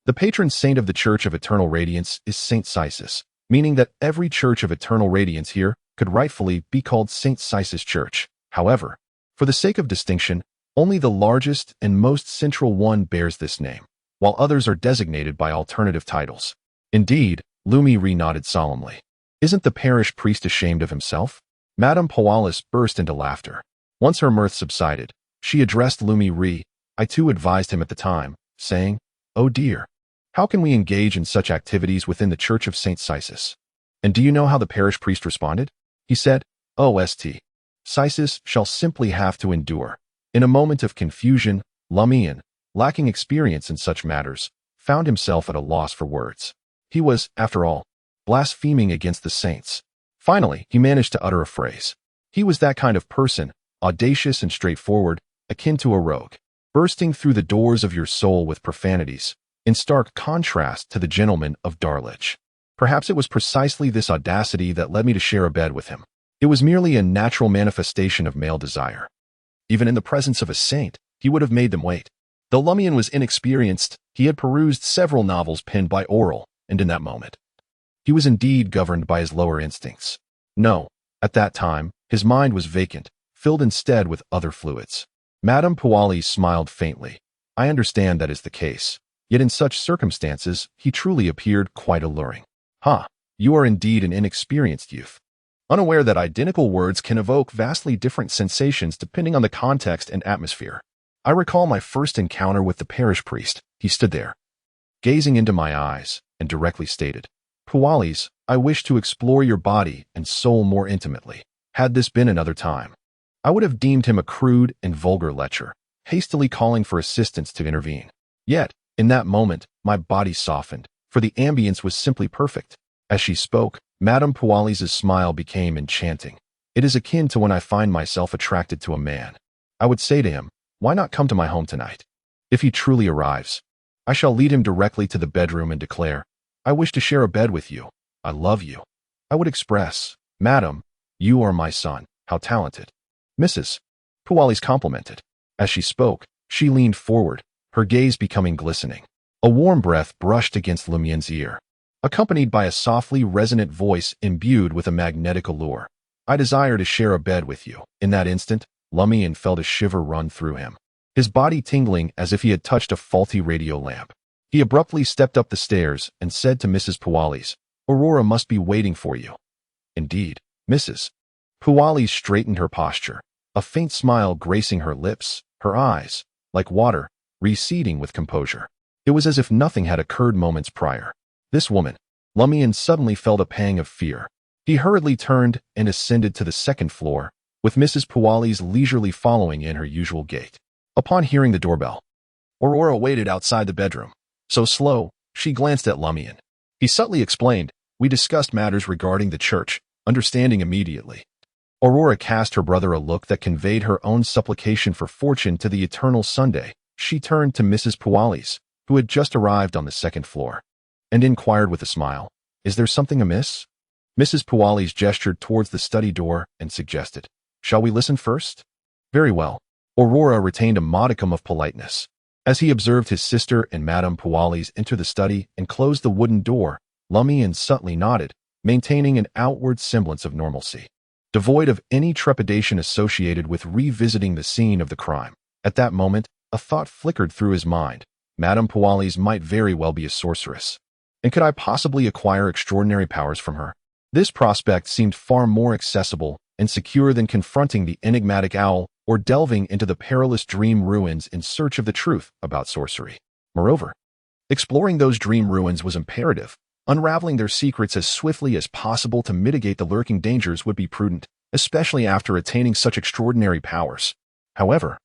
the patron saint of the Church of Eternal Radiance is Saint Cisis, meaning that every Church of Eternal Radiance here could rightfully be called Saint Cisis Church. However, for the sake of distinction, only the largest and most central one bears this name, while others are designated by alternative titles. Indeed, Lumian Li nodded solemnly. Isn't the parish priest ashamed of himself? Madame Pualis burst into laughter. Once her mirth subsided, she addressed Lumian Li. I too advised him at the time, saying, oh dear, how can we engage in such activities within the Church of Saint Cisis? And do you know how the parish priest responded? He said, St. Cisis shall simply have to endure. In a moment of confusion, Lumian, lacking experience in such matters, found himself at a loss for words. He was, after all, blaspheming against the saints. Finally, he managed to utter a phrase. He was that kind of person, audacious and straightforward, akin to a rogue, bursting through the doors of your soul with profanities, in stark contrast to the gentleman of Darlich. Perhaps it was precisely this audacity that led me to share a bed with him. It was merely a natural manifestation of male desire. Even in the presence of a saint, he would have made them wait. Though Lumian was inexperienced, he had perused several novels penned by Aurore, and in that moment, he was indeed governed by his lower instincts. No, at that time, his mind was vacant, filled instead with other fluids. Madame Puali smiled faintly. I understand that is the case. Yet in such circumstances, he truly appeared quite alluring. You are indeed an inexperienced youth, unaware that identical words can evoke vastly different sensations depending on the context and atmosphere. I recall my first encounter with the parish priest. He stood there, gazing into my eyes, and directly stated, Pualis, I wish to explore your body and soul more intimately. Had this been another time, I would have deemed him a crude and vulgar lecher, hastily calling for assistance to intervene. Yet, in that moment, my body softened, for the ambience was simply perfect. As she spoke, Madame Pualis's smile became enchanting. It is akin to when I find myself attracted to a man. I would say to him, why not come to my home tonight? If he truly arrives, I shall lead him directly to the bedroom and declare, I wish to share a bed with you. I love you. I would express, Madam, you are my son. How talented. Mrs. Pualis complimented. As she spoke, she leaned forward, her gaze becoming glistening. A warm breath brushed against Lumian's ear, accompanied by a softly resonant voice imbued with a magnetic allure. I desire to share a bed with you. In that instant, Lumian felt a shiver run through him, his body tingling as if he had touched a faulty radio lamp. He abruptly stepped up the stairs and said to Mrs. Pualis, Aurora must be waiting for you. Indeed, Mrs. Pualis straightened her posture, a faint smile gracing her lips, her eyes, like water, receding with composure. It was as if nothing had occurred moments prior. This woman, Lumian suddenly felt a pang of fear. He hurriedly turned and ascended to the second floor, with Mrs. Pualis leisurely following in her usual gait. Upon hearing the doorbell, Aurora waited outside the bedroom. So slow, she glanced at Lumian. He subtly explained, we discussed matters regarding the church, understanding immediately. Aurora cast her brother a look that conveyed her own supplication for fortune to the eternal Sunday. She turned to Mrs. Pualis, who had just arrived on the second floor, and inquired with a smile, is there something amiss? Mrs. Pualis gestured towards the study door and suggested, shall we listen first? Very well. Aurora retained a modicum of politeness. As he observed his sister and Madame Pualis enter the study and close the wooden door, Lumian subtly nodded, maintaining an outward semblance of normalcy, devoid of any trepidation associated with revisiting the scene of the crime. At that moment, a thought flickered through his mind. Madame Pualis might very well be a sorceress. And could I possibly acquire extraordinary powers from her? This prospect seemed far more accessible and secure than confronting the enigmatic owl or delving into the perilous dream ruins in search of the truth about sorcery. Moreover, exploring those dream ruins was imperative. Unraveling their secrets as swiftly as possible to mitigate the lurking dangers would be prudent, especially after attaining such extraordinary powers. However,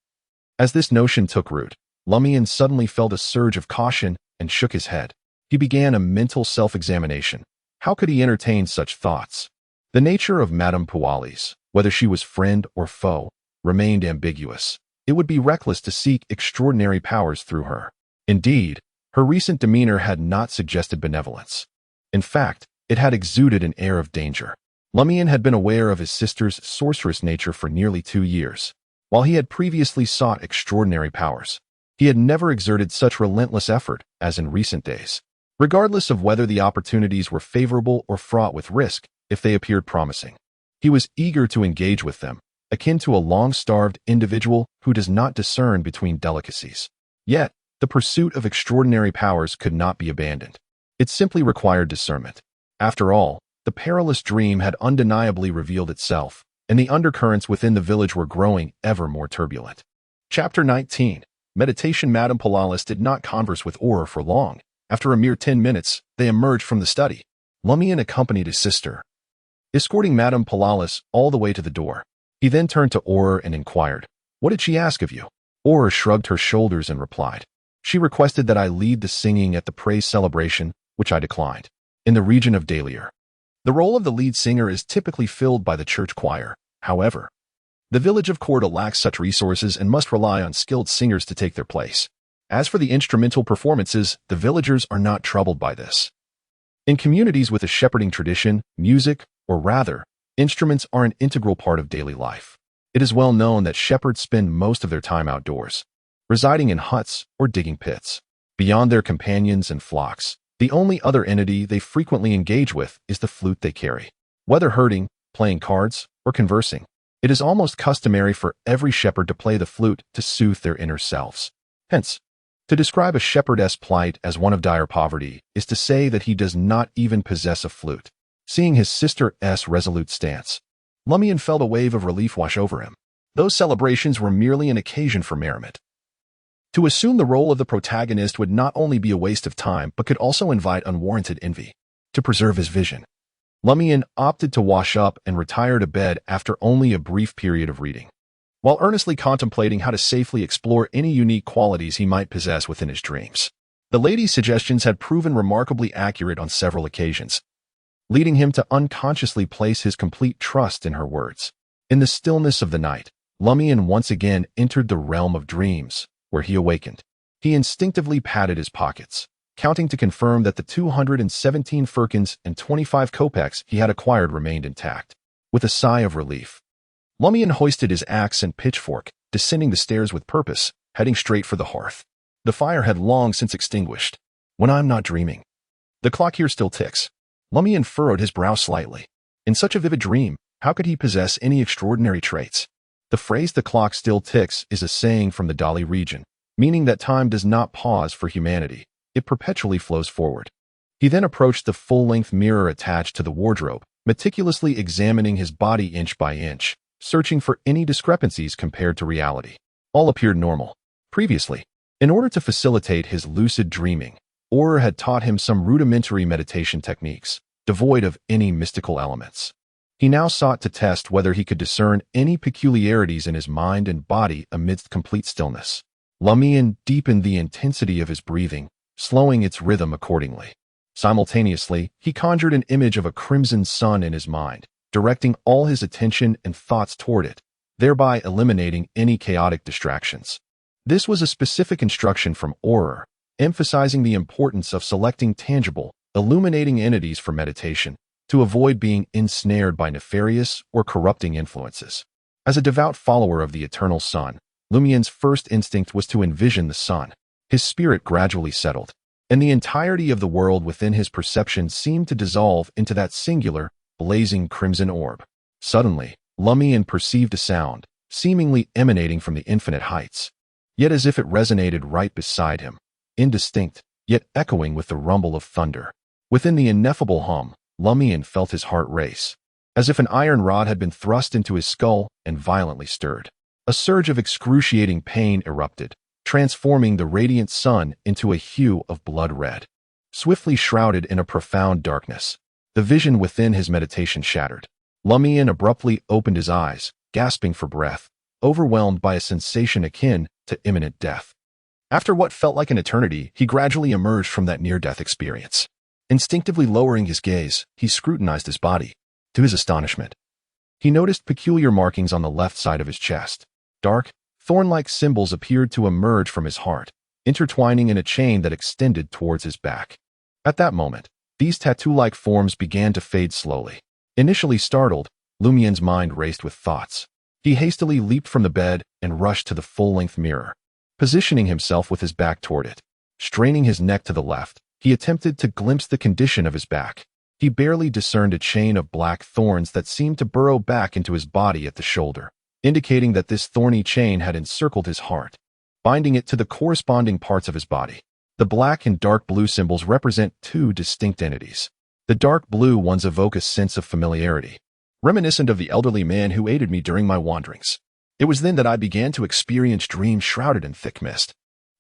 as this notion took root, Lumian suddenly felt a surge of caution and shook his head. He began a mental self-examination. How could he entertain such thoughts? The nature of Madame Pualis, whether she was friend or foe, remained ambiguous. It would be reckless to seek extraordinary powers through her. Indeed, her recent demeanor had not suggested benevolence. In fact, it had exuded an air of danger. Lumian had been aware of his sister's sorceress nature for nearly 2 years. While he had previously sought extraordinary powers, he had never exerted such relentless effort as in recent days. Regardless of whether the opportunities were favorable or fraught with risk, if they appeared promising, he was eager to engage with them, akin to a long-starved individual who does not discern between delicacies. Yet, the pursuit of extraordinary powers could not be abandoned. It simply required discernment. After all, the perilous dream had undeniably revealed itself, and the undercurrents within the village were growing ever more turbulent. Chapter 19. Meditation. Madame Pualis did not converse with Aurore for long. After a mere 10 minutes, they emerged from the study. Lumian accompanied his sister, escorting Madame Pualis all the way to the door. He then turned to Aurore and inquired, what did she ask of you? Aurore shrugged her shoulders and replied, she requested that I lead the singing at the praise celebration, which I declined. In the region of Dalier, the role of the lead singer is typically filled by the church choir. However, the village of Cordu lacks such resources and must rely on skilled singers to take their place. As for the instrumental performances, the villagers are not troubled by this. In communities with a shepherding tradition, music, or rather, instruments are an integral part of daily life. It is well known that shepherds spend most of their time outdoors, residing in huts or digging pits. Beyond their companions and flocks, the only other entity they frequently engage with is the flute they carry. Whether herding, playing cards, or conversing, it is almost customary for every shepherd to play the flute to soothe their inner selves. Hence, to describe a shepherdess plight as one of dire poverty is to say that he does not even possess a flute. Seeing his sister's resolute stance, Lumian felt a wave of relief wash over him. Those celebrations were merely an occasion for merriment. To assume the role of the protagonist would not only be a waste of time, but could also invite unwarranted envy. To preserve his vision, Lumian opted to wash up and retire to bed after only a brief period of reading, while earnestly contemplating how to safely explore any unique qualities he might possess within his dreams. The lady's suggestions had proven remarkably accurate on several occasions, leading him to unconsciously place his complete trust in her words. In the stillness of the night, Lumian once again entered the realm of dreams, where he awakened. He instinctively patted his pockets, counting to confirm that the 217 firkins and 25 kopecks he had acquired remained intact. With a sigh of relief, Lumian hoisted his axe and pitchfork, descending the stairs with purpose, heading straight for the hearth. The fire had long since extinguished. When I'm not dreaming, the clock here still ticks. Lumian furrowed his brow slightly. In such a vivid dream, how could he possess any extraordinary traits? The phrase "the clock still ticks" is a saying from the Dali region, meaning that time does not pause for humanity. It perpetually flows forward. He then approached the full-length mirror attached to the wardrobe, meticulously examining his body inch by inch, searching for any discrepancies compared to reality. All appeared normal. Previously, in order to facilitate his lucid dreaming, Aurore had taught him some rudimentary meditation techniques, devoid of any mystical elements. He now sought to test whether he could discern any peculiarities in his mind and body amidst complete stillness. Lumian deepened the intensity of his breathing, slowing its rhythm accordingly. Simultaneously, he conjured an image of a crimson sun in his mind, directing all his attention and thoughts toward it, thereby eliminating any chaotic distractions. This was a specific instruction from Aurore, emphasizing the importance of selecting tangible, illuminating entities for meditation, to avoid being ensnared by nefarious or corrupting influences. As a devout follower of the eternal sun, Lumian's first instinct was to envision the sun. His spirit gradually settled, and the entirety of the world within his perception seemed to dissolve into that singular, blazing crimson orb. Suddenly, Lumian perceived a sound, seemingly emanating from the infinite heights, yet as if it resonated right beside him, indistinct, yet echoing with the rumble of thunder. Within the ineffable hum, Lumian felt his heart race, as if an iron rod had been thrust into his skull and violently stirred. A surge of excruciating pain erupted, transforming the radiant sun into a hue of blood red. Swiftly shrouded in a profound darkness, the vision within his meditation shattered. Lumian abruptly opened his eyes, gasping for breath, overwhelmed by a sensation akin to imminent death. After what felt like an eternity, he gradually emerged from that near-death experience. Instinctively lowering his gaze, he scrutinized his body. To his astonishment, he noticed peculiar markings on the left side of his chest. Dark, thorn-like symbols appeared to emerge from his heart, intertwining in a chain that extended towards his back. At that moment, these tattoo-like forms began to fade slowly. Initially startled, Lumian's mind raced with thoughts. He hastily leaped from the bed and rushed to the full-length mirror, positioning himself with his back toward it. Straining his neck to the left, he attempted to glimpse the condition of his back. He barely discerned a chain of black thorns that seemed to burrow back into his body at the shoulder, indicating that this thorny chain had encircled his heart, binding it to the corresponding parts of his body. The black and dark blue symbols represent two distinct entities. The dark blue ones evoke a sense of familiarity, reminiscent of the elderly man who aided me during my wanderings. It was then that I began to experience dreams shrouded in thick mist.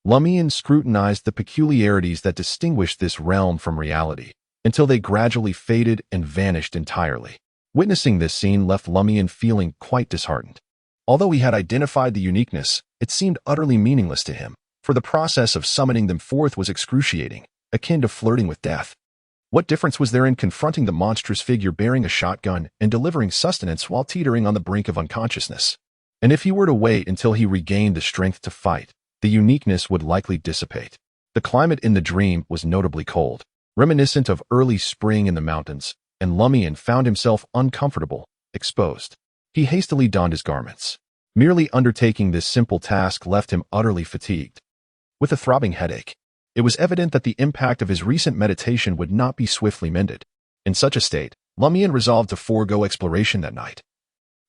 Lumian scrutinized the peculiarities that distinguished this realm from reality, until they gradually faded and vanished entirely. Witnessing this scene left Lumian feeling quite disheartened. Although he had identified the uniqueness, it seemed utterly meaningless to him, for the process of summoning them forth was excruciating, akin to flirting with death. What difference was there in confronting the monstrous figure bearing a shotgun and delivering sustenance while teetering on the brink of unconsciousness? And if he were to wait until he regained the strength to fight, the uniqueness would likely dissipate. The climate in the dream was notably cold, reminiscent of early spring in the mountains, and Lumian found himself uncomfortable, exposed. He hastily donned his garments. Merely undertaking this simple task left him utterly fatigued. With a throbbing headache, it was evident that the impact of his recent meditation would not be swiftly mended. In such a state, Lumian resolved to forego exploration that night,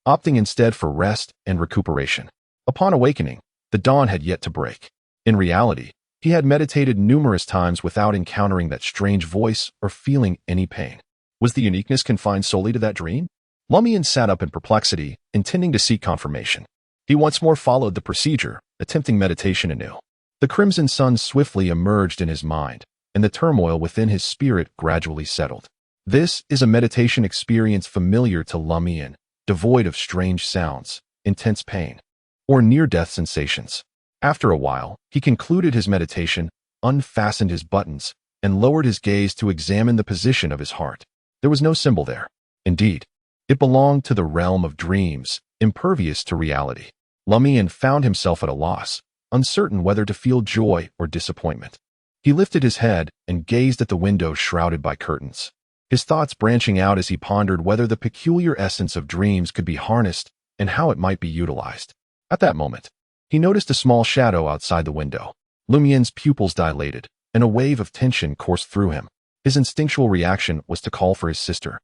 opting instead for rest and recuperation. Upon awakening, the dawn had yet to break. In reality, he had meditated numerous times without encountering that strange voice or feeling any pain. Was the uniqueness confined solely to that dream? Lumian sat up in perplexity, intending to seek confirmation. He once more followed the procedure, attempting meditation anew. The crimson sun swiftly emerged in his mind, and the turmoil within his spirit gradually settled. This is a meditation experience familiar to Lumian, devoid of strange sounds, intense pain, or near-death sensations. After a while, he concluded his meditation, unfastened his buttons, and lowered his gaze to examine the position of his heart. There was no symbol there. Indeed, it belonged to the realm of dreams, impervious to reality. Lumian found himself at a loss, uncertain whether to feel joy or disappointment. He lifted his head and gazed at the window shrouded by curtains, his thoughts branching out as he pondered whether the peculiar essence of dreams could be harnessed and how it might be utilized. At that moment, he noticed a small shadow outside the window. Lumian's pupils dilated, and a wave of tension coursed through him. His instinctual reaction was to call for his sister.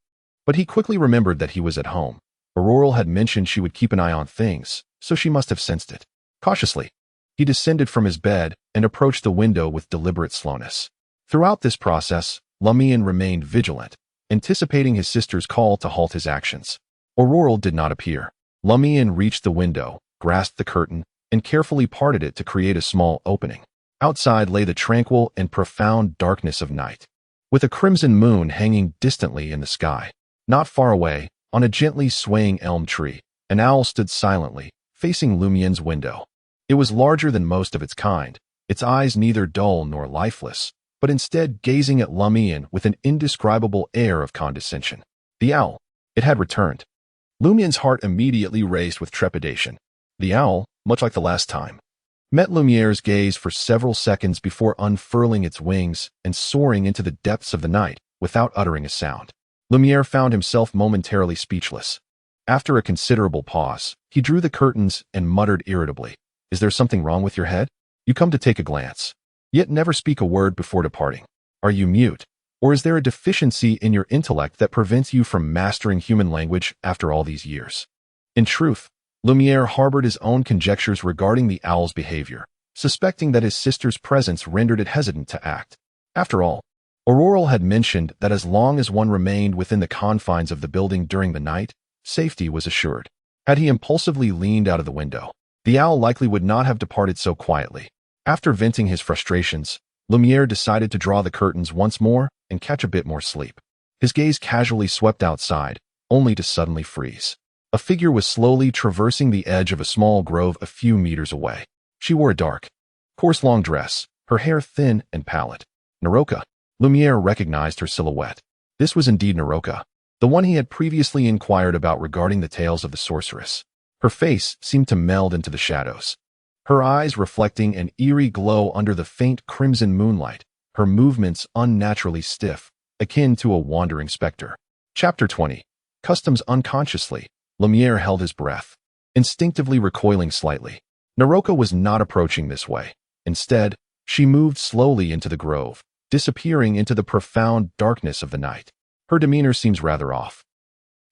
But he quickly remembered that he was at home. Aurore had mentioned she would keep an eye on things, so she must have sensed it. Cautiously, he descended from his bed and approached the window with deliberate slowness. Throughout this process, Lumian remained vigilant, anticipating his sister's call to halt his actions. Aurore did not appear. Lumian reached the window, grasped the curtain, and carefully parted it to create a small opening. Outside lay the tranquil and profound darkness of night, with a crimson moon hanging distantly in the sky. Not far away, on a gently swaying elm tree, an owl stood silently, facing Lumian's window. It was larger than most of its kind, its eyes neither dull nor lifeless, but instead gazing at Lumian with an indescribable air of condescension. The owl. It had returned. Lumian's heart immediately raced with trepidation. The owl, much like the last time, met Lumiere's gaze for several seconds before unfurling its wings and soaring into the depths of the night without uttering a sound. Lumiere found himself momentarily speechless. After a considerable pause, he drew the curtains and muttered irritably, "Is there something wrong with your head? You come to take a glance, yet never speak a word before departing. Are you mute? Or is there a deficiency in your intellect that prevents you from mastering human language after all these years?" In truth, Lumiere harbored his own conjectures regarding the owl's behavior, suspecting that his sister's presence rendered it hesitant to act. After all, Aurore had mentioned that as long as one remained within the confines of the building during the night, safety was assured. Had he impulsively leaned out of the window, the owl likely would not have departed so quietly. After venting his frustrations, Lumiere decided to draw the curtains once more and catch a bit more sleep. His gaze casually swept outside, only to suddenly freeze. A figure was slowly traversing the edge of a small grove a few meters away. She wore a dark, coarse long dress, her hair thin and pallid. Naroka. Lumiere recognized her silhouette. This was indeed Naroka, the one he had previously inquired about regarding the tales of the sorceress. Her face seemed to meld into the shadows, her eyes reflecting an eerie glow under the faint crimson moonlight, her movements unnaturally stiff, akin to a wandering specter. Chapter 20. Customs unconsciously. Lumiere held his breath, instinctively recoiling slightly. Naroka was not approaching this way. Instead, she moved slowly into the grove, disappearing into the profound darkness of the night. Her demeanor seems rather off.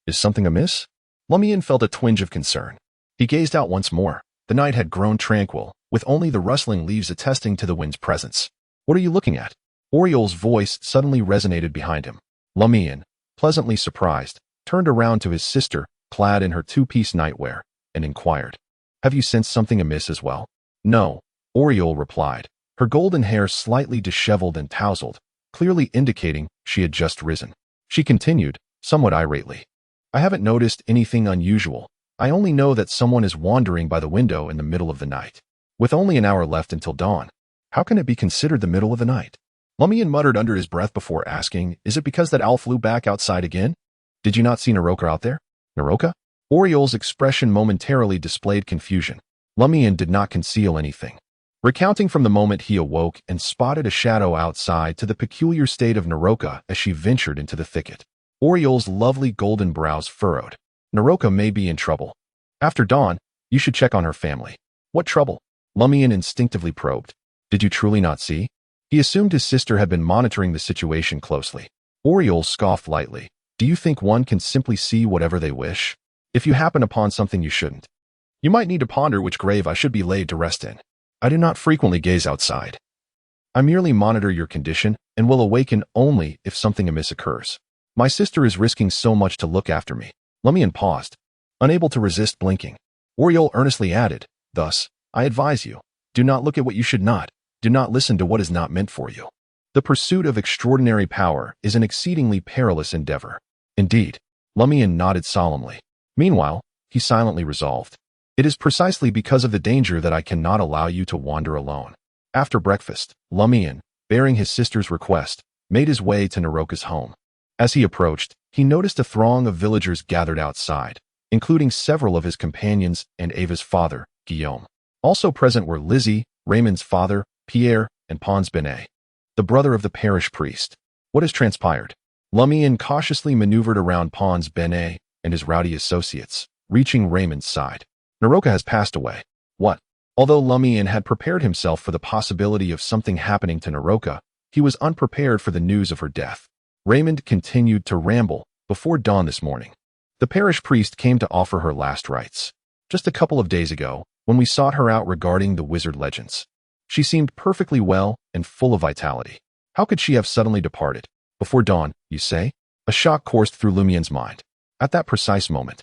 Is something amiss? Lumian felt a twinge of concern. He gazed out once more. The night had grown tranquil, with only the rustling leaves attesting to the wind's presence. What are you looking at? Oriole's voice suddenly resonated behind him. Lumian, pleasantly surprised, turned around to his sister, clad in her two-piece nightwear, and inquired, "Have you sensed something amiss as well?" "No," Aurore replied, her golden hair slightly disheveled and tousled, clearly indicating she had just risen. She continued, somewhat irately, "I haven't noticed anything unusual. I only know that someone is wandering by the window in the middle of the night. With only an hour left until dawn, how can it be considered the middle of the night?" Lumian muttered under his breath before asking, "Is it because that owl flew back outside again? Did you not see Naroka out there?" "Naroka?" Oriole's expression momentarily displayed confusion. Lumian did not conceal anything. recounting from the moment he awoke and spotted a shadow outside to the peculiar state of Naroka as she ventured into the thicket. Auriole's lovely golden brows furrowed. Naroka may be in trouble. After dawn, you should check on her family. What trouble? Lumian instinctively probed. Did you truly not see? He assumed his sister had been monitoring the situation closely. Aurore scoffed lightly. Do you think one can simply see whatever they wish? If you happen upon something you shouldn't, you might need to ponder which grave I should be laid to rest in. I do not frequently gaze outside. I merely monitor your condition and will awaken only if something amiss occurs. My sister is risking so much to look after me. Lumian paused, unable to resist blinking. Aurore earnestly added, thus, I advise you, do not look at what you should not, do not listen to what is not meant for you. The pursuit of extraordinary power is an exceedingly perilous endeavor. Indeed, Lumian nodded solemnly. Meanwhile, he silently resolved. It is precisely because of the danger that I cannot allow you to wander alone. After breakfast, Lumian, bearing his sister's request, made his way to Naroka's home. As he approached, he noticed a throng of villagers gathered outside, including several of his companions and Ava's father, Guillaume. Also present were Lizzie, Raymond's father, Pierre, and Pons Benet, the brother of the parish priest. What has transpired? Lumian cautiously maneuvered around Pons Benet and his rowdy associates, reaching Raymond's side. Naroka has passed away. What? Although Lumian had prepared himself for the possibility of something happening to Naroka, he was unprepared for the news of her death. Raymond continued to ramble. Before dawn this morning, the parish priest came to offer her last rites. Just a couple of days ago, when we sought her out regarding the wizard legends, she seemed perfectly well and full of vitality. How could she have suddenly departed? Before dawn, you say? A shock coursed through Lumian's mind. At that precise moment,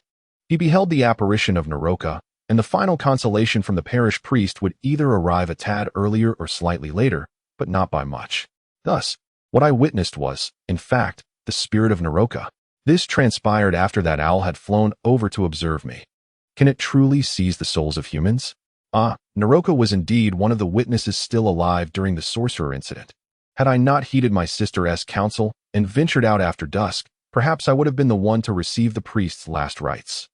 he beheld the apparition of Naroka, and the final consolation from the parish priest would either arrive a tad earlier or slightly later, but not by much. Thus, what I witnessed was, in fact, the spirit of Naroka. This transpired after that owl had flown over to observe me. Can it truly seize the souls of humans? Ah, Naroka was indeed one of the witnesses still alive during the sorcerer incident. Had I not heeded my sister's counsel and ventured out after dusk, perhaps I would have been the one to receive the priest's last rites.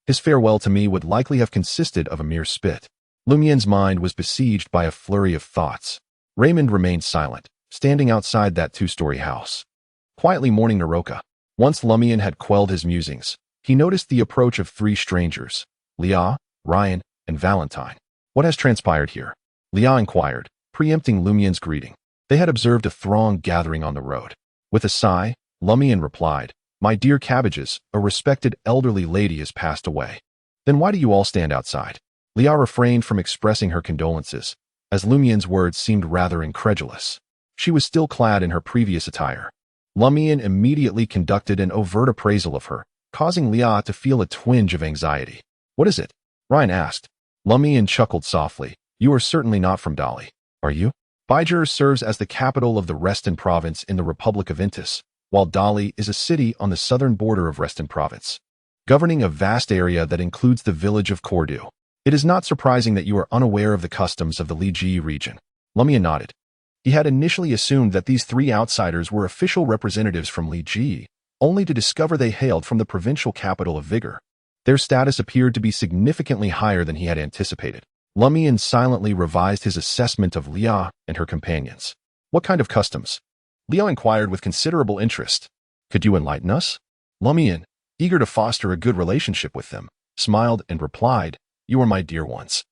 His farewell to me would likely have consisted of a mere spit. Lumian's mind was besieged by a flurry of thoughts. Raymond remained silent, standing outside that two-story house, quietly mourning Naroka. Once Lumian had quelled his musings, he noticed the approach of three strangers, Leah, Ryan, and Valentine. What has transpired here? Leah inquired, preempting Lumian's greeting. They had observed a throng gathering on the road. With a sigh, Lumian replied, My dear cabbages, a respected elderly lady has passed away. Then why do you all stand outside? Leah refrained from expressing her condolences, as Lumian's words seemed rather incredulous. She was still clad in her previous attire. Lumian immediately conducted an overt appraisal of her, causing Leah to feel a twinge of anxiety. What is it? Ryan asked. Lumian chuckled softly. You are certainly not from Dali, are you? Bijur serves as the capital of the Reston province in the Republic of Intis, while Dali is a city on the southern border of Reston province, governing a vast area that includes the village of Cordu. It is not surprising that you are unaware of the customs of the Li region. Lumian nodded. He had initially assumed that these three outsiders were official representatives from Li, only to discover they hailed from the provincial capital of Vigor. Their status appeared to be significantly higher than he had anticipated. Lumian silently revised his assessment of Leah and her companions. What kind of customs? Leah inquired with considerable interest. Could you enlighten us? Lumian, eager to foster a good relationship with them, smiled and replied, You are my dear ones.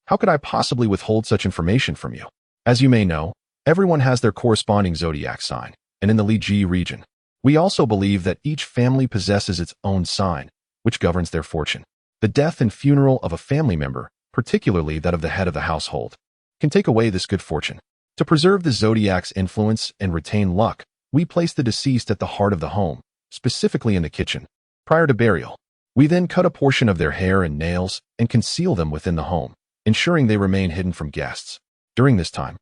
How could I possibly withhold such information from you? As you may know, everyone has their corresponding zodiac sign, and in the Li region, we also believe that each family possesses its own sign, which governs their fortune. The death and funeral of a family member, particularly that of the head of the household, can take away this good fortune. To preserve the zodiac's influence and retain luck, we place the deceased at the heart of the home, specifically in the kitchen. Prior to burial, we then cut a portion of their hair and nails and conceal them within the home, ensuring they remain hidden from guests. During this time,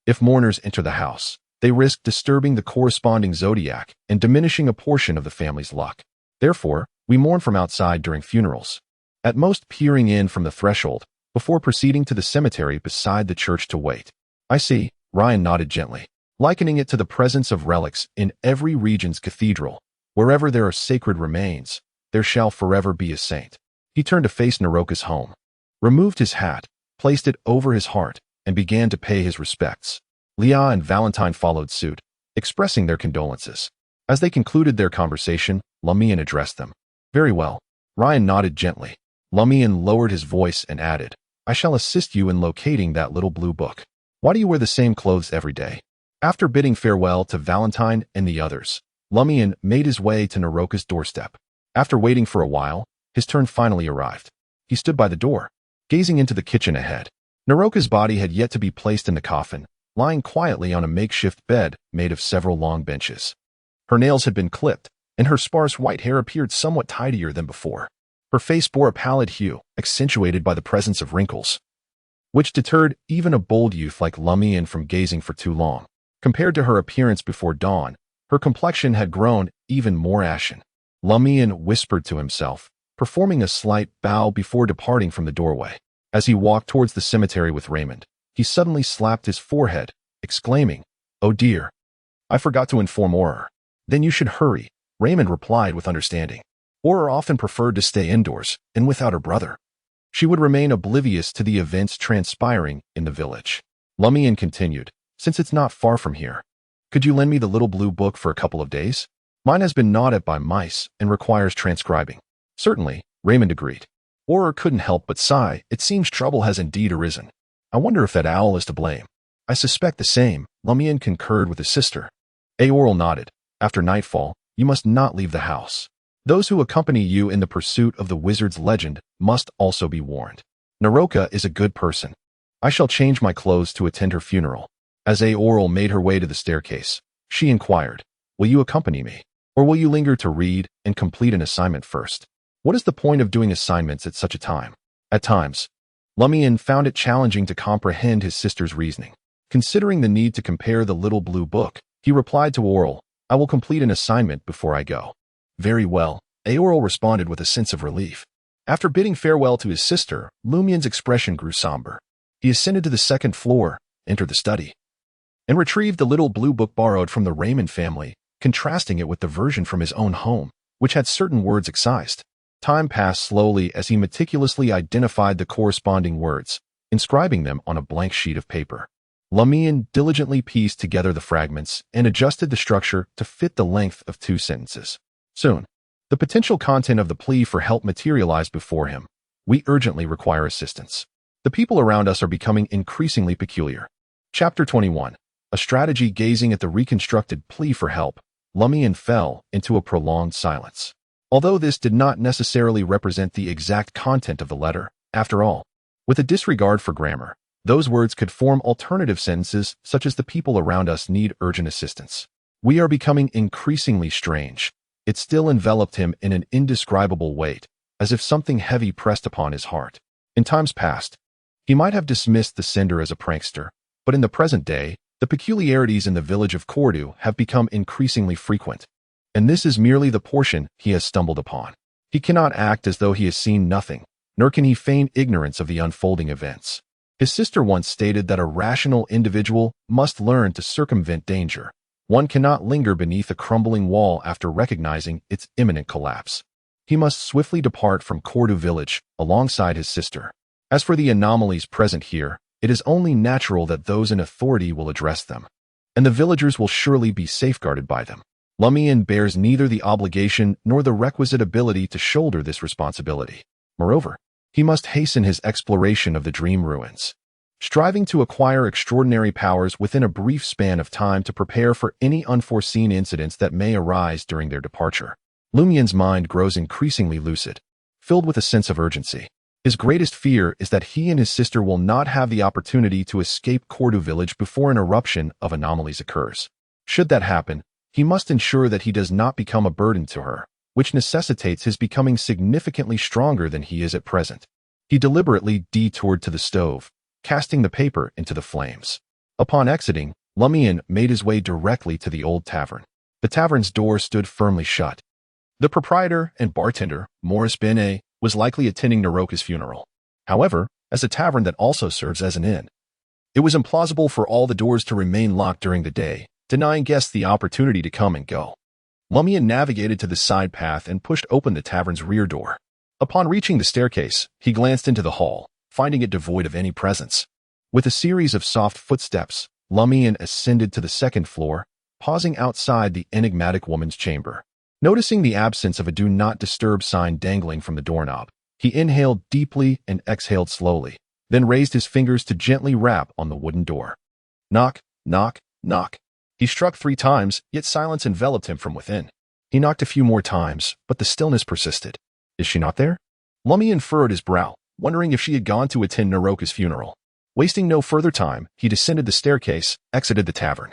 if mourners enter the house, they risk disturbing the corresponding zodiac and diminishing a portion of the family's luck. Therefore, we mourn from outside during funerals, at most peering in from the threshold, before proceeding to the cemetery beside the church to wait. I see, Ryan nodded gently, likening it to the presence of relics in every region's cathedral. Wherever there are sacred remains, there shall forever be a saint. He turned to face Naroka's home, removed his hat, placed it over his heart, and began to pay his respects. Leah and Valentine followed suit, expressing their condolences. As they concluded their conversation, Lumian addressed them. "Very well." Ryan nodded gently. Lumian lowered his voice and added, "I shall assist you in locating that little blue book. Why do you wear the same clothes every day?" After bidding farewell to Valentine and the others, Lumian made his way to Naroka's doorstep. After waiting for a while, his turn finally arrived. He stood by the door, gazing into the kitchen ahead. Naroka's body had yet to be placed in the coffin, lying quietly on a makeshift bed made of several long benches. Her nails had been clipped, and her sparse white hair appeared somewhat tidier than before. Her face bore a pallid hue, accentuated by the presence of wrinkles, which deterred even a bold youth like Lumian from gazing for too long. Compared to her appearance before dawn, her complexion had grown even more ashen. Lumian whispered to himself, performing a slight bow before departing from the doorway. As he walked towards the cemetery with Raymond, he suddenly slapped his forehead, exclaiming, "Oh dear, I forgot to inform Aurore." "Then you should hurry," Raymond replied with understanding. Aurore often preferred to stay indoors, and without her brother, she would remain oblivious to the events transpiring in the village. Lumian continued, "Since it's not far from here, could you lend me the little blue book for a couple of days? Mine has been gnawed at by mice and requires transcribing." "Certainly," Raymond agreed. Aurore couldn't help but sigh. "It seems trouble has indeed arisen. I wonder if that owl is to blame." "I suspect the same," Lumian concurred with his sister. Aurore nodded. "After nightfall, you must not leave the house. Those who accompany you in the pursuit of the wizard's legend must also be warned. Naroka is a good person. I shall change my clothes to attend her funeral." As Aurore made her way to the staircase, she inquired, "Will you accompany me? Or will you linger to read and complete an assignment first? What is the point of doing assignments at such a time?" At times, Lumian found it challenging to comprehend his sister's reasoning. Considering the need to compare the little blue book, he replied to Aurore, "I will complete an assignment before I go." "Very well," Aurore responded with a sense of relief. After bidding farewell to his sister, Lumian's expression grew somber. He ascended to the second floor, entered the study, and retrieved the little blue book borrowed from the Raymond family, contrasting it with the version from his own home, which had certain words excised. Time passed slowly as he meticulously identified the corresponding words, inscribing them on a blank sheet of paper. Lumian diligently pieced together the fragments and adjusted the structure to fit the length of 2 sentences. Soon, the potential content of the plea for help materialized before him. "We urgently require assistance. The people around us are becoming increasingly peculiar." Chapter 21. A strategy. Gazing at the reconstructed plea for help, Lumian fell into a prolonged silence. Although this did not necessarily represent the exact content of the letter, after all, with a disregard for grammar, those words could form alternative sentences such as "the people around us need urgent assistance. We are becoming increasingly strange." It still enveloped him in an indescribable weight, as if something heavy pressed upon his heart. In times past, he might have dismissed the sender as a prankster, but in the present day, the peculiarities in the village of Cordu have become increasingly frequent. And this is merely the portion he has stumbled upon. He cannot act as though he has seen nothing, nor can he feign ignorance of the unfolding events. His sister once stated that a rational individual must learn to circumvent danger. One cannot linger beneath a crumbling wall after recognizing its imminent collapse. He must swiftly depart from Cordu Village alongside his sister. As for the anomalies present here, it is only natural that those in authority will address them, and the villagers will surely be safeguarded by them. Lumian bears neither the obligation nor the requisite ability to shoulder this responsibility. Moreover, he must hasten his exploration of the dream ruins, striving to acquire extraordinary powers within a brief span of time to prepare for any unforeseen incidents that may arise during their departure. Lumian's mind grows increasingly lucid, filled with a sense of urgency. His greatest fear is that he and his sister will not have the opportunity to escape Cordu Village before an eruption of anomalies occurs. Should that happen, he must ensure that he does not become a burden to her, which necessitates his becoming significantly stronger than he is at present. He deliberately detoured to the stove, casting the paper into the flames. Upon exiting, Lumian made his way directly to the old tavern. The tavern's door stood firmly shut. The proprietor and bartender, Maurice Benet, was likely attending Naroka's funeral. However, as a tavern that also serves as an inn, it was implausible for all the doors to remain locked during the day, denying guests the opportunity to come and go. Lumian navigated to the side path and pushed open the tavern's rear door. Upon reaching the staircase, he glanced into the hall, finding it devoid of any presence. With a series of soft footsteps, Lumian ascended to the second floor, pausing outside the enigmatic woman's chamber. Noticing the absence of a do not disturb sign dangling from the doorknob, he inhaled deeply and exhaled slowly, then raised his fingers to gently rap on the wooden door. Knock, knock, knock. He struck 3 times, yet silence enveloped him from within. He knocked a few more times, but the stillness persisted. Is she not there? Lumian furrowed his brow, wondering if she had gone to attend Naroka's funeral. Wasting no further time, he descended the staircase, exited the tavern,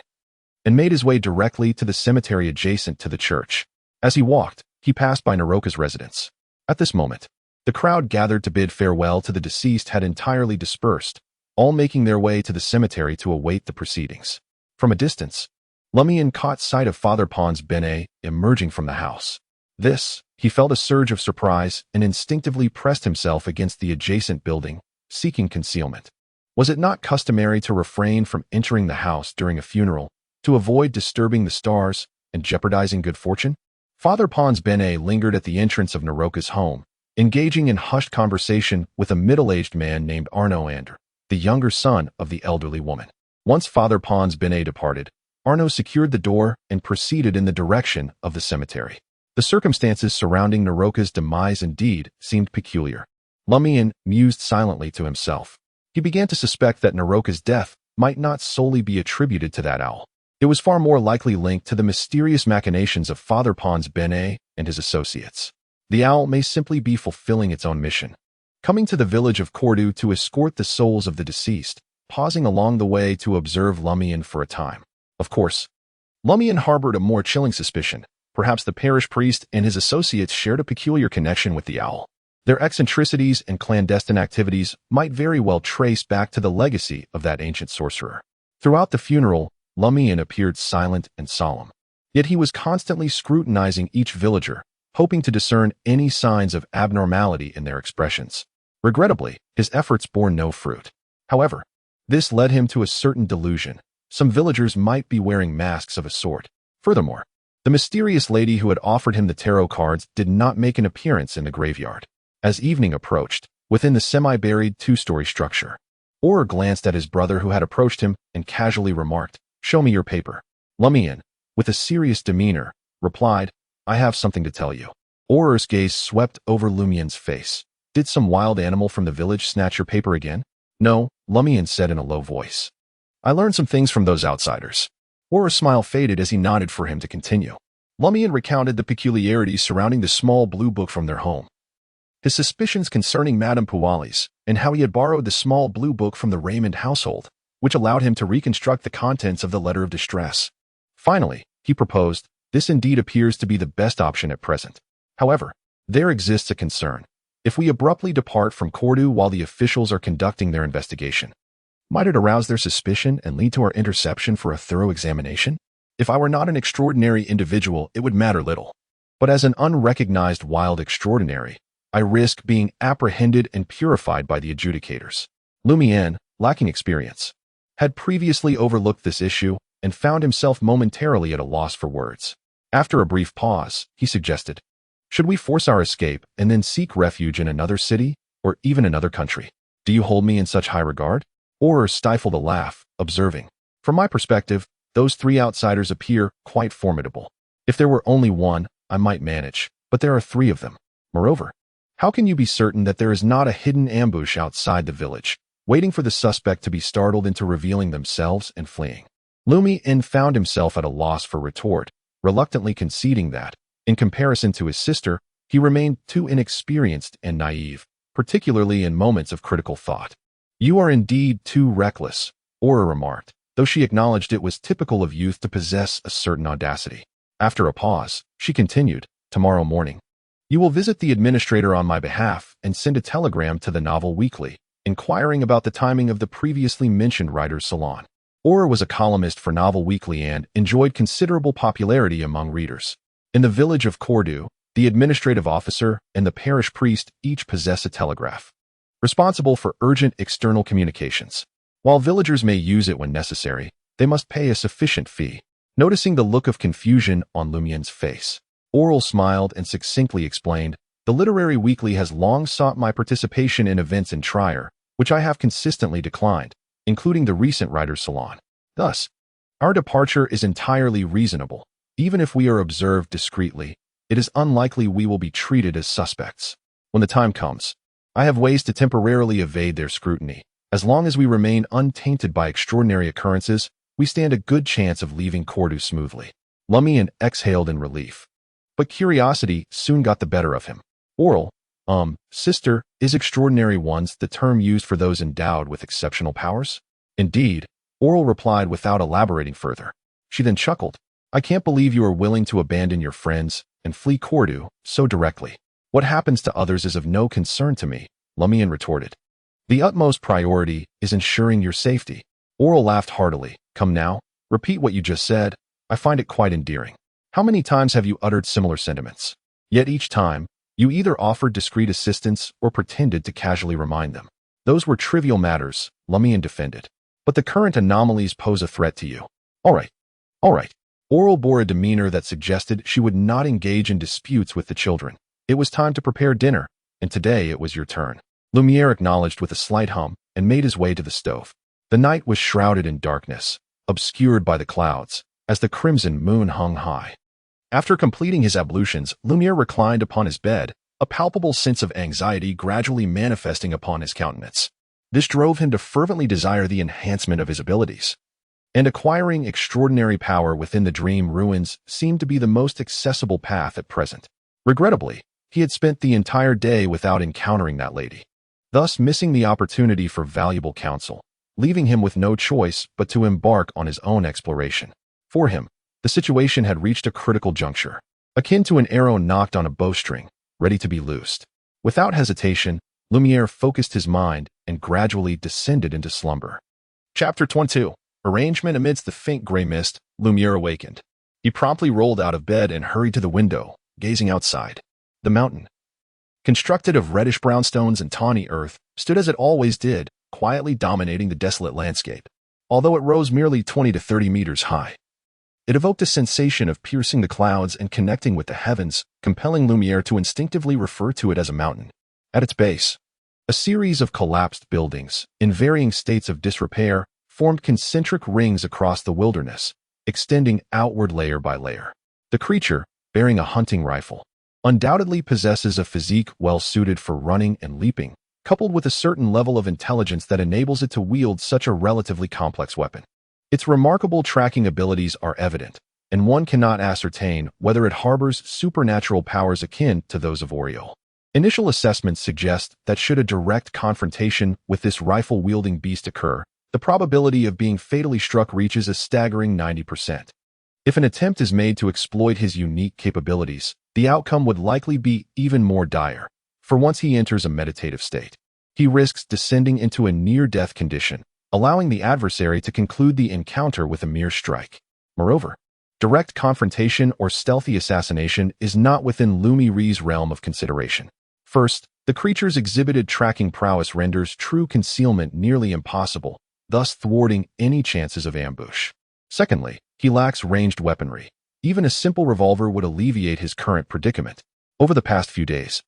and made his way directly to the cemetery adjacent to the church. As he walked, he passed by Naroka's residence. At this moment, the crowd gathered to bid farewell to the deceased had entirely dispersed, all making their way to the cemetery to await the proceedings. From a distance, Lumian caught sight of Father Pons Bene emerging from the house. He felt a surge of surprise and instinctively pressed himself against the adjacent building, seeking concealment. Was it not customary to refrain from entering the house during a funeral, to avoid disturbing the stars and jeopardizing good fortune? Father Pons Bene lingered at the entrance of Naroka's home, engaging in hushed conversation with a middle-aged man named Arno Ander, the younger son of the elderly woman. Once Father Pons Bene departed, Arno secured the door and proceeded in the direction of the cemetery. The circumstances surrounding Naroka's demise indeed seemed peculiar. Lumian mused silently to himself. He began to suspect that Naroka's death might not solely be attributed to that owl. It was far more likely linked to the mysterious machinations of Father Pons Bene and his associates. The owl may simply be fulfilling its own mission, coming to the village of Cordu to escort the souls of the deceased, pausing along the way to observe Lumian for a time. Of course, Lumian harbored a more chilling suspicion. Perhaps the parish priest and his associates shared a peculiar connection with the owl. Their eccentricities and clandestine activities might very well trace back to the legacy of that ancient sorcerer. Throughout the funeral, Lumian appeared silent and solemn. Yet he was constantly scrutinizing each villager, hoping to discern any signs of abnormality in their expressions. Regrettably, his efforts bore no fruit. However, this led him to a certain delusion. Some villagers might be wearing masks of a sort. Furthermore, the mysterious lady who had offered him the tarot cards did not make an appearance in the graveyard. As evening approached, within the semi-buried 2-story structure, Aurore glanced at his brother who had approached him and casually remarked, "Show me your paper." Lumian, with a serious demeanor, replied, "I have something to tell you." Aurore's gaze swept over Lumian's face. "Did some wild animal from the village snatch your paper again?" "No," Lumian said in a low voice. "I learned some things from those outsiders." Aurore's smile faded as he nodded for him to continue. Lumian recounted the peculiarities surrounding the small blue book from their home, his suspicions concerning Madame Pualis, and how he had borrowed the small blue book from the Raymond household, which allowed him to reconstruct the contents of the letter of distress. Finally, he proposed, "This indeed appears to be the best option at present. However, there exists a concern. If we abruptly depart from Cordu while the officials are conducting their investigation, might it arouse their suspicion and lead to our interception for a thorough examination? If I were not an extraordinary individual, it would matter little. But as an unrecognized wild extraordinary, I risk being apprehended and purified by the adjudicators." Lumian, lacking experience, had previously overlooked this issue and found himself momentarily at a loss for words. After a brief pause, he suggested, "Should we force our escape and then seek refuge in another city or even another country? Do you hold me in such high regard?" Aurore stifled a laugh, observing, "From my perspective, those 3 outsiders appear quite formidable. If there were only one, I might manage, but there are 3 of them. Moreover, how can you be certain that there is not a hidden ambush outside the village, waiting for the suspect to be startled into revealing themselves and fleeing?" Lumian found himself at a loss for retort, reluctantly conceding that, in comparison to his sister, he remained too inexperienced and naive, particularly in moments of critical thought. "You are indeed too reckless," Aurore remarked, though she acknowledged it was typical of youth to possess a certain audacity. After a pause, she continued, "Tomorrow morning, you will visit the administrator on my behalf and send a telegram to the Novel Weekly, inquiring about the timing of the previously mentioned writer's salon." Aurore was a columnist for Novel Weekly and enjoyed considerable popularity among readers. In the village of Cordu, the administrative officer and the parish priest each possess a telegraph, responsible for urgent external communications. While villagers may use it when necessary, they must pay a sufficient fee. Noticing the look of confusion on Lumian's face, Aurore smiled and succinctly explained, "The literary weekly has long sought my participation in events in Trier, which I have consistently declined, including the recent writer's salon. Thus, our departure is entirely reasonable. Even if we are observed discreetly, it is unlikely we will be treated as suspects. When the time comes, I have ways to temporarily evade their scrutiny. As long as we remain untainted by extraordinary occurrences, we stand a good chance of leaving Cordu smoothly. Lumian exhaled in relief. But curiosity soon got the better of him. Aurore, sister, is extraordinary ones the term used for those endowed with exceptional powers? Indeed, Aurore replied without elaborating further. She then chuckled. I can't believe you are willing to abandon your friends and flee Cordu so directly. What happens to others is of no concern to me, Lumian retorted. The utmost priority is ensuring your safety. Aurore laughed heartily. Come now, repeat what you just said. I find it quite endearing. How many times have you uttered similar sentiments? Yet each time, you either offered discreet assistance or pretended to casually remind them. Those were trivial matters, Lumian defended. But the current anomalies pose a threat to you. All right. Aurore bore a demeanor that suggested she would not engage in disputes with the children. It was time to prepare dinner, and today it was your turn. Lumiere acknowledged with a slight hum and made his way to the stove. The night was shrouded in darkness, obscured by the clouds, as the crimson moon hung high. After completing his ablutions, Lumiere reclined upon his bed, a palpable sense of anxiety gradually manifesting upon his countenance. This drove him to fervently desire the enhancement of his abilities. And acquiring extraordinary power within the dream ruins seemed to be the most accessible path at present. Regrettably, he had spent the entire day without encountering that lady, thus missing the opportunity for valuable counsel, leaving him with no choice but to embark on his own exploration. For him, the situation had reached a critical juncture, akin to an arrow nocked on a bowstring, ready to be loosed. Without hesitation, Lumiere focused his mind and gradually descended into slumber. Chapter 22. Arrangement amidst the faint gray mist, Lumiere awakened. He promptly rolled out of bed and hurried to the window, gazing outside. The mountain, constructed of reddish-brown stones and tawny earth, stood as it always did, quietly dominating the desolate landscape. Although it rose merely 20 to 30 meters high, it evoked a sensation of piercing the clouds and connecting with the heavens, compelling Lumiere to instinctively refer to it as a mountain. At its base, a series of collapsed buildings, in varying states of disrepair, formed concentric rings across the wilderness, extending outward layer by layer. The creature, bearing a hunting rifle, undoubtedly possesses a physique well suited for running and leaping, coupled with a certain level of intelligence that enables it to wield such a relatively complex weapon. Its remarkable tracking abilities are evident, and one cannot ascertain whether it harbors supernatural powers akin to those of Aurore. Initial assessments suggest that should a direct confrontation with this rifle-wielding beast occur, the probability of being fatally struck reaches a staggering 90%. If an attempt is made to exploit his unique capabilities, the outcome would likely be even more dire, for once he enters a meditative state, he risks descending into a near-death condition, allowing the adversary to conclude the encounter with a mere strike. Moreover, direct confrontation or stealthy assassination is not within Lumian Li's realm of consideration. First, the creature's exhibited tracking prowess renders true concealment nearly impossible, thus thwarting any chances of ambush. Secondly, he lacks ranged weaponry. Even a simple revolver would alleviate his current predicament. Over the past few days,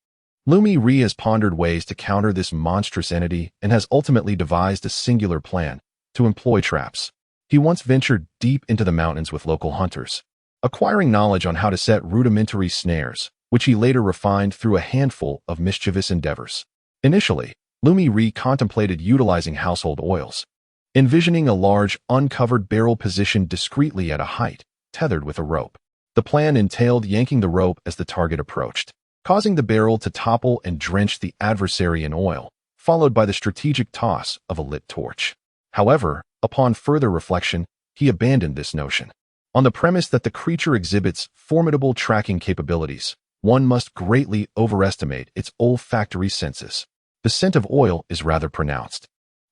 Lumian Li has pondered ways to counter this monstrous entity and has ultimately devised a singular plan: to employ traps. He once ventured deep into the mountains with local hunters, acquiring knowledge on how to set rudimentary snares, which he later refined through a handful of mischievous endeavors. Initially, Lumian Li contemplated utilizing household oils, envisioning a large, uncovered barrel positioned discreetly at a height, tethered with a rope. The plan entailed yanking the rope as the target approached, causing the barrel to topple and drench the adversary in oil, followed by the strategic toss of a lit torch. However, upon further reflection, he abandoned this notion. On the premise that the creature exhibits formidable tracking capabilities, one must greatly overestimate its olfactory senses. The scent of oil is rather pronounced.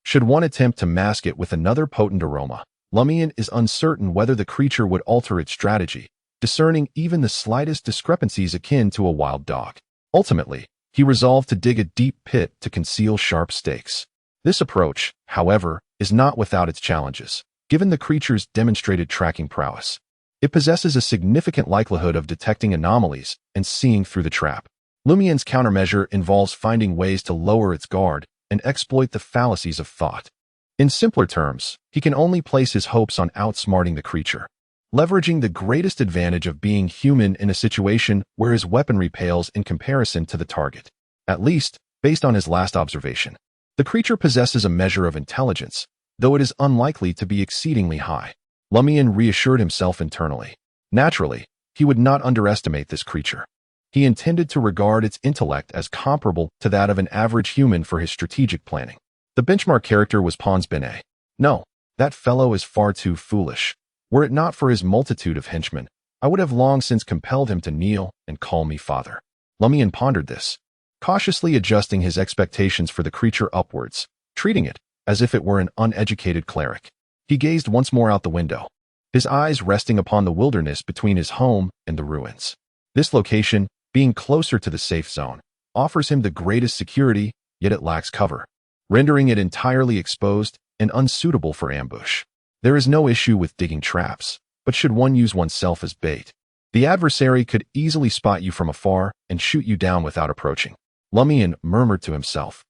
Should one attempt to mask it with another potent aroma, Lumian is uncertain whether the creature would alter its strategy, discerning even the slightest discrepancies akin to a wild dog. Ultimately, he resolved to dig a deep pit to conceal sharp stakes. This approach, however, is not without its challenges. Given the creature's demonstrated tracking prowess, it possesses a significant likelihood of detecting anomalies and seeing through the trap. Lumian's countermeasure involves finding ways to lower its guard and exploit the fallacies of thought. In simpler terms, he can only place his hopes on outsmarting the creature, leveraging the greatest advantage of being human in a situation where his weaponry pales in comparison to the target. At least, based on his last observation. The creature possesses a measure of intelligence, though it is unlikely to be exceedingly high. Lumian reassured himself internally. Naturally, he would not underestimate this creature. He intended to regard its intellect as comparable to that of an average human for his strategic planning. The benchmark character was Pons Bene. No, that fellow is far too foolish. Were it not for his multitude of henchmen, I would have long since compelled him to kneel and call me father. Lumian pondered this, cautiously adjusting his expectations for the creature upwards, treating it as if it were an uneducated cleric. He gazed once more out the window, his eyes resting upon the wilderness between his home and the ruins. This location, being closer to the safe zone, offers him the greatest security, yet it lacks cover, rendering it entirely exposed and unsuitable for ambush. There is no issue with digging traps, but should one use oneself as bait, the adversary could easily spot you from afar and shoot you down without approaching. Lumian murmured to himself,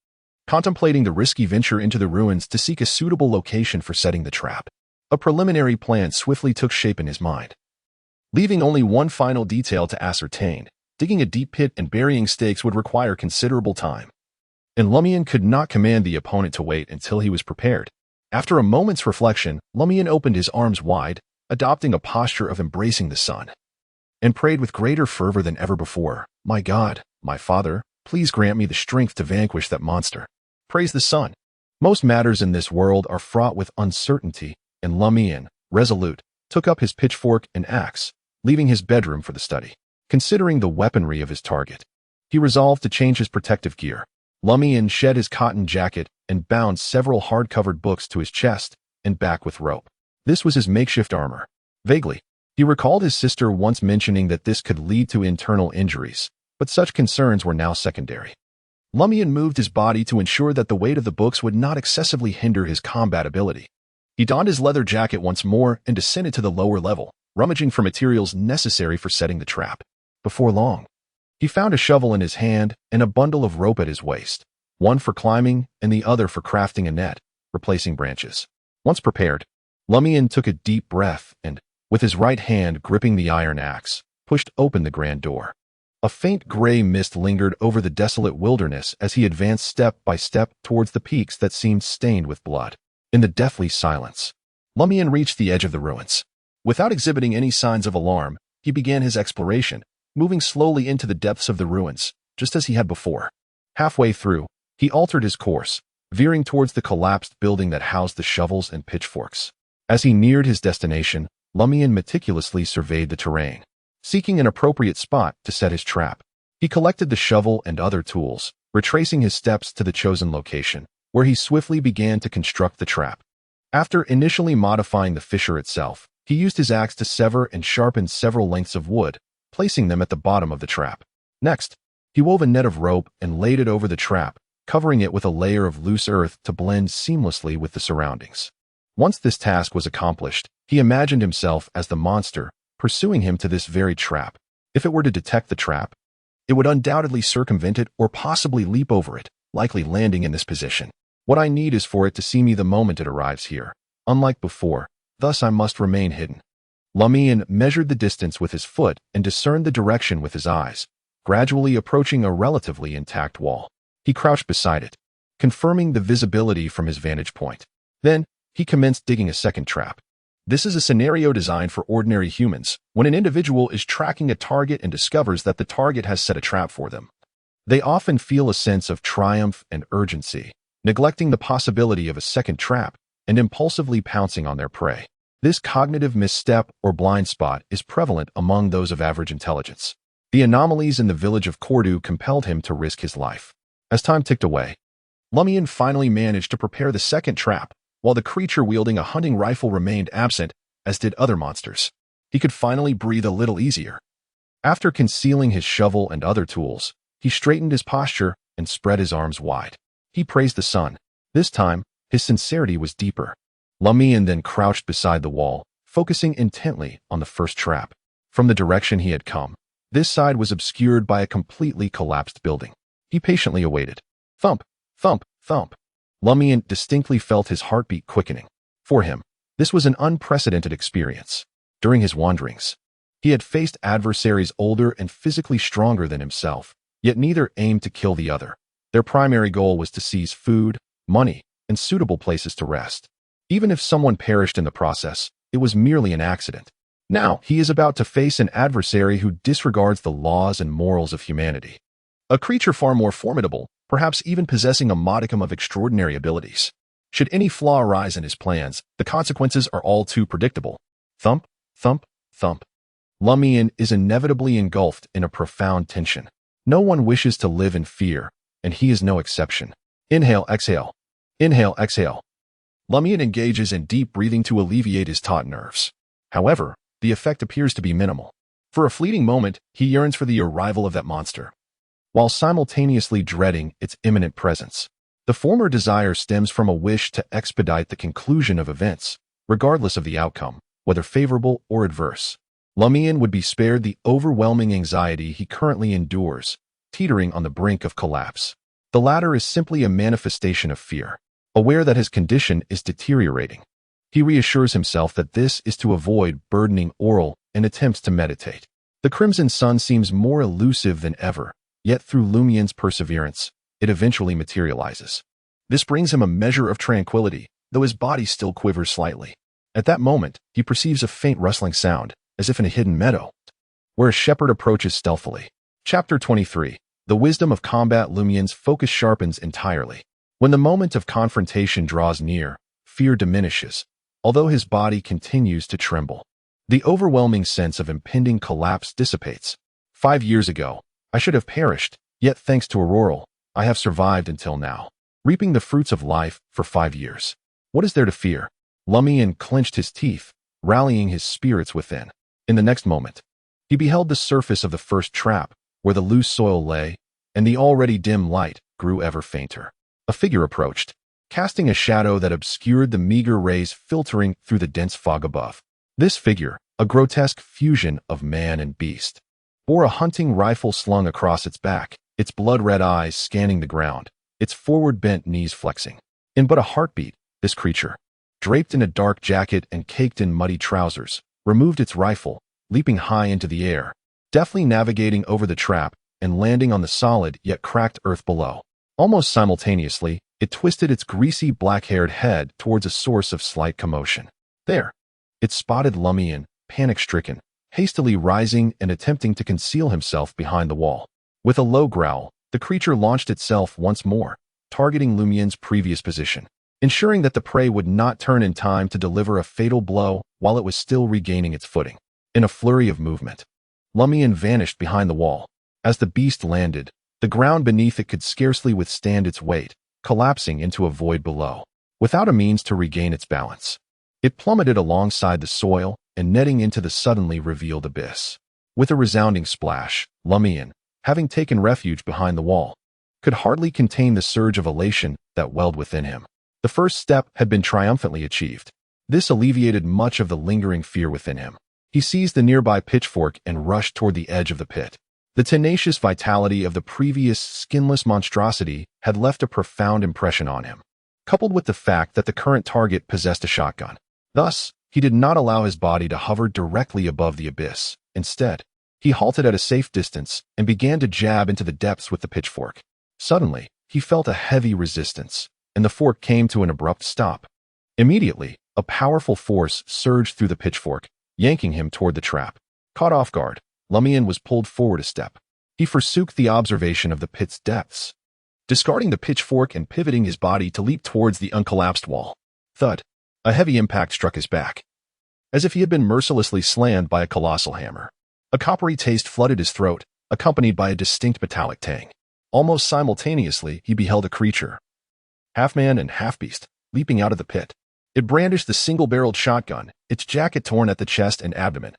contemplating the risky venture into the ruins to seek a suitable location for setting the trap. A preliminary plan swiftly took shape in his mind. Leaving only one final detail to ascertain, digging a deep pit and burying stakes would require considerable time. And Lumian could not command the opponent to wait until he was prepared. After a moment's reflection, Lumian opened his arms wide, adopting a posture of embracing the sun, and prayed with greater fervor than ever before. My God, my Father, please grant me the strength to vanquish that monster. Praise the sun. Most matters in this world are fraught with uncertainty, and Lumian, resolute, took up his pitchfork and axe, leaving his bedroom for the study. Considering the weaponry of his target, he resolved to change his protective gear. Lumian shed his cotton jacket and bound several hard-covered books to his chest and back with rope. This was his makeshift armor. Vaguely, he recalled his sister once mentioning that this could lead to internal injuries, but such concerns were now secondary. Lumian moved his body to ensure that the weight of the books would not excessively hinder his combat ability. He donned his leather jacket once more and descended to the lower level, rummaging for materials necessary for setting the trap. Before long, he found a shovel in his hand and a bundle of rope at his waist, one for climbing and the other for crafting a net, replacing branches. Once prepared, Lumian took a deep breath and, with his right hand gripping the iron axe, pushed open the grand door. A faint gray mist lingered over the desolate wilderness as he advanced step by step towards the peaks that seemed stained with blood. In the deathly silence, Lumian reached the edge of the ruins. Without exhibiting any signs of alarm, he began his exploration, moving slowly into the depths of the ruins, just as he had before. Halfway through, he altered his course, veering towards the collapsed building that housed the shovels and pitchforks. As he neared his destination, Lumian meticulously surveyed the terrain, seeking an appropriate spot to set his trap. He collected the shovel and other tools, retracing his steps to the chosen location, where he swiftly began to construct the trap. After initially modifying the fissure itself, he used his axe to sever and sharpen several lengths of wood, placing them at the bottom of the trap. Next, he wove a net of rope and laid it over the trap, covering it with a layer of loose earth to blend seamlessly with the surroundings. Once this task was accomplished, he imagined himself as the monster, pursuing him to this very trap. If it were to detect the trap, it would undoubtedly circumvent it or possibly leap over it, likely landing in this position. What I need is for it to see me the moment it arrives here. Unlike before, thus I must remain hidden. Lumian measured the distance with his foot and discerned the direction with his eyes, gradually approaching a relatively intact wall. He crouched beside it, confirming the visibility from his vantage point. Then, he commenced digging a second trap. This is a scenario designed for ordinary humans, when an individual is tracking a target and discovers that the target has set a trap for them. They often feel a sense of triumph and urgency, neglecting the possibility of a second trap and impulsively pouncing on their prey. This cognitive misstep or blind spot is prevalent among those of average intelligence. The anomalies in the village of Cordu compelled him to risk his life. As time ticked away, Lumian finally managed to prepare the second trap, while the creature wielding a hunting rifle remained absent, as did other monsters. He could finally breathe a little easier. After concealing his shovel and other tools, he straightened his posture and spread his arms wide. He praised the sun. This time, his sincerity was deeper. Lumian then crouched beside the wall, focusing intently on the first trap. From the direction he had come, this side was obscured by a completely collapsed building. He patiently awaited. Thump! Thump, thump. Lumian distinctly felt his heartbeat quickening. For him, this was an unprecedented experience. During his wanderings, he had faced adversaries older and physically stronger than himself, yet neither aimed to kill the other. Their primary goal was to seize food, money, and suitable places to rest. Even if someone perished in the process, it was merely an accident. Now, he is about to face an adversary who disregards the laws and morals of humanity. A creature far more formidable, perhaps even possessing a modicum of extraordinary abilities. Should any flaw arise in his plans, the consequences are all too predictable. Thump, thump, thump. Lumian is inevitably engulfed in a profound tension. No one wishes to live in fear, and he is no exception. Inhale, exhale. Inhale, exhale. Lumian engages in deep breathing to alleviate his taut nerves. However, the effect appears to be minimal. For a fleeting moment, he yearns for the arrival of that monster, while simultaneously dreading its imminent presence. The former desire stems from a wish to expedite the conclusion of events, regardless of the outcome, whether favorable or adverse. Lumian would be spared the overwhelming anxiety he currently endures, teetering on the brink of collapse. The latter is simply a manifestation of fear. Aware that his condition is deteriorating, he reassures himself that this is to avoid burdening Aurore and attempts to meditate. The crimson sun seems more elusive than ever, yet through Lumian's perseverance, it eventually materializes. This brings him a measure of tranquility, though his body still quivers slightly. At that moment, he perceives a faint rustling sound, as if in a hidden meadow, where a shepherd approaches stealthily. Chapter 23. The wisdom of combat. Lumian's focus sharpens entirely. When the moment of confrontation draws near, fear diminishes, although his body continues to tremble. The overwhelming sense of impending collapse dissipates. 5 years ago, I should have perished, yet thanks to Aurore, I have survived until now, reaping the fruits of life for 5 years. What is there to fear? Lumian clenched his teeth, rallying his spirits within. In the next moment, he beheld the surface of the first trap, where the loose soil lay, and the already dim light grew ever fainter. A figure approached, casting a shadow that obscured the meager rays filtering through the dense fog above. This figure, a grotesque fusion of man and beast, bore a hunting rifle slung across its back, its blood-red eyes scanning the ground, its forward-bent knees flexing. In but a heartbeat, this creature, draped in a dark jacket and caked in muddy trousers, removed its rifle, leaping high into the air, deftly navigating over the trap and landing on the solid yet cracked earth below. Almost simultaneously, it twisted its greasy black-haired head towards a source of slight commotion. There, it spotted Lumian, panic-stricken, hastily rising and attempting to conceal himself behind the wall. With a low growl, the creature launched itself once more, targeting Lumian's previous position, ensuring that the prey would not turn in time to deliver a fatal blow while it was still regaining its footing. In a flurry of movement, Lumian vanished behind the wall. As the beast landed, the ground beneath it could scarcely withstand its weight, collapsing into a void below. Without a means to regain its balance, it plummeted alongside the soil and netting into the suddenly revealed abyss. With a resounding splash, Lumian, having taken refuge behind the wall, could hardly contain the surge of elation that welled within him. The first step had been triumphantly achieved. This alleviated much of the lingering fear within him. He seized the nearby pitchfork and rushed toward the edge of the pit. The tenacious vitality of the previous skinless monstrosity had left a profound impression on him, coupled with the fact that the current target possessed a shotgun. Thus, he did not allow his body to hover directly above the abyss. Instead, he halted at a safe distance and began to jab into the depths with the pitchfork. Suddenly, he felt a heavy resistance, and the fork came to an abrupt stop. Immediately, a powerful force surged through the pitchfork, yanking him toward the trap. Caught off guard, Lumian was pulled forward a step. He forsook the observation of the pit's depths, discarding the pitchfork and pivoting his body to leap towards the uncollapsed wall. Thud! A heavy impact struck his back, as if he had been mercilessly slammed by a colossal hammer. A coppery taste flooded his throat, accompanied by a distinct metallic tang. Almost simultaneously, he beheld a creature, half man and half beast, leaping out of the pit. It brandished the single-barreled shotgun, its jacket torn at the chest and abdomen,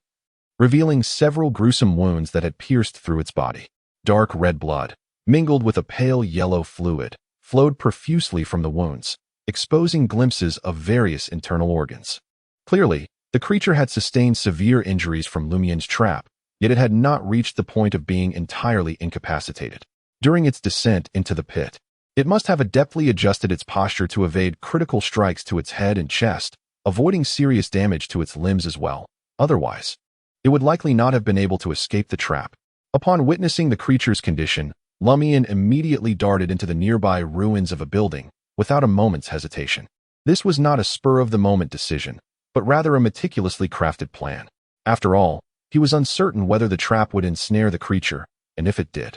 revealing several gruesome wounds that had pierced through its body. Dark red blood, mingled with a pale yellow fluid, flowed profusely from the wounds, exposing glimpses of various internal organs. Clearly, the creature had sustained severe injuries from Lumian's trap, yet it had not reached the point of being entirely incapacitated. During its descent into the pit, It must have adeptly adjusted its posture to evade critical strikes to its head and chest, avoiding serious damage to its limbs as well. Otherwise, it would likely not have been able to escape the trap. Upon witnessing the creature's condition, Lumian immediately darted into the nearby ruins of a building, without a moment's hesitation. This was not a spur-of-the-moment decision, but rather a meticulously crafted plan. After all, he was uncertain whether the trap would ensnare the creature, and if it did,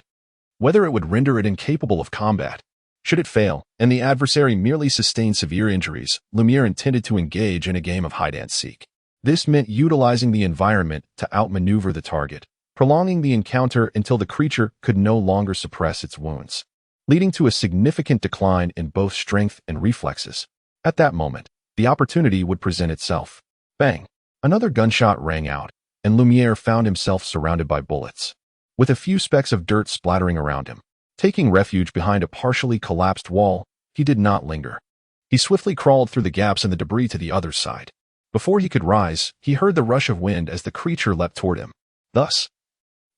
whether it would render it incapable of combat. Should it fail, and the adversary merely sustain severe injuries, Lumiere intended to engage in a game of hide-and-seek. This meant utilizing the environment to outmaneuver the target, prolonging the encounter until the creature could no longer suppress its wounds, leading to a significant decline in both strength and reflexes. At that moment, the opportunity would present itself. Bang! Another gunshot rang out, and Lumiere found himself surrounded by bullets, with a few specks of dirt splattering around him. Taking refuge behind a partially collapsed wall, he did not linger. He swiftly crawled through the gaps in the debris to the other side. Before he could rise, he heard the rush of wind as the creature leapt toward him. Thus,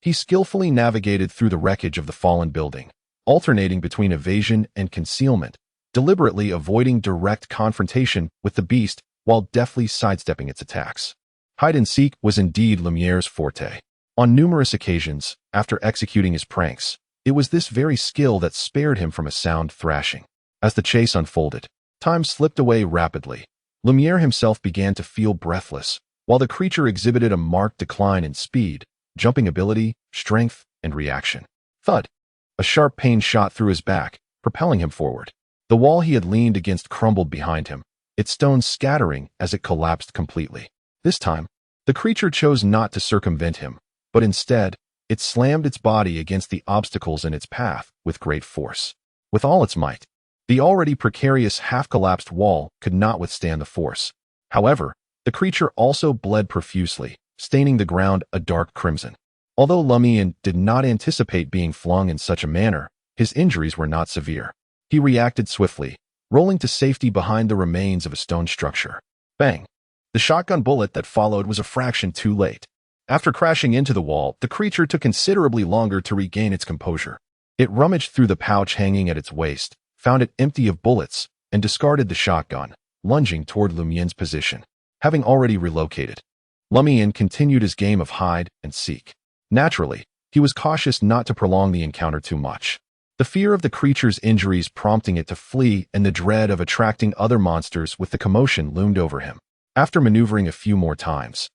he skillfully navigated through the wreckage of the fallen building, alternating between evasion and concealment, deliberately avoiding direct confrontation with the beast while deftly sidestepping its attacks. Hide-and-seek was indeed Lumiere's forte. On numerous occasions, after executing his pranks, it was this very skill that spared him from a sound thrashing. As the chase unfolded, time slipped away rapidly. Lumiere himself began to feel breathless, while the creature exhibited a marked decline in speed, jumping ability, strength, and reaction. Thud! A sharp pain shot through his back, propelling him forward. The wall he had leaned against crumbled behind him, its stones scattering as it collapsed completely. This time, the creature chose not to circumvent him, but instead, it slammed its body against the obstacles in its path with great force. With all its might, the already precarious half-collapsed wall could not withstand the force. However, the creature also bled profusely, staining the ground a dark crimson. Although Lumian did not anticipate being flung in such a manner, his injuries were not severe. He reacted swiftly, rolling to safety behind the remains of a stone structure. Bang! The shotgun bullet that followed was a fraction too late. After crashing into the wall, the creature took considerably longer to regain its composure. It rummaged through the pouch hanging at its waist, found it empty of bullets, and discarded the shotgun, lunging toward Lumien's position. Having already relocated, Lumian continued his game of hide and seek. Naturally, he was cautious not to prolong the encounter too much. The fear of the creature's injuries prompting it to flee and the dread of attracting other monsters with the commotion loomed over him. After maneuvering a few more times,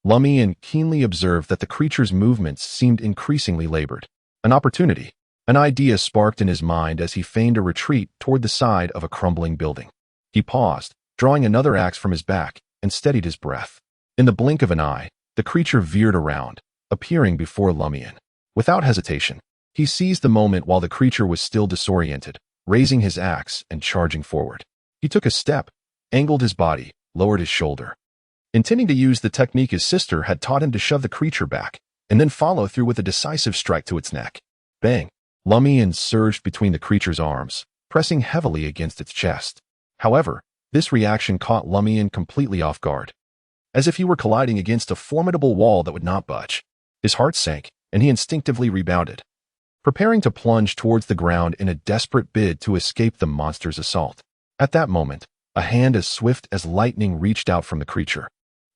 Lumian keenly observed that the creature's movements seemed increasingly labored. An opportunity, an idea sparked in his mind as he feigned a retreat toward the side of a crumbling building. He paused, drawing another axe from his back, and steadied his breath. In the blink of an eye, the creature veered around, appearing before Lumian. Without hesitation, he seized the moment while the creature was still disoriented, raising his axe and charging forward. He took a step, angled his body, lowered his shoulder, intending to use the technique his sister had taught him to shove the creature back, and then follow through with a decisive strike to its neck. Bang! Lumian surged between the creature's arms, pressing heavily against its chest. However, this reaction caught Lumian completely off guard. As if he were colliding against a formidable wall that would not budge. His heart sank, and he instinctively rebounded, preparing to plunge towards the ground in a desperate bid to escape the monster's assault. At that moment, a hand as swift as lightning reached out from the creature,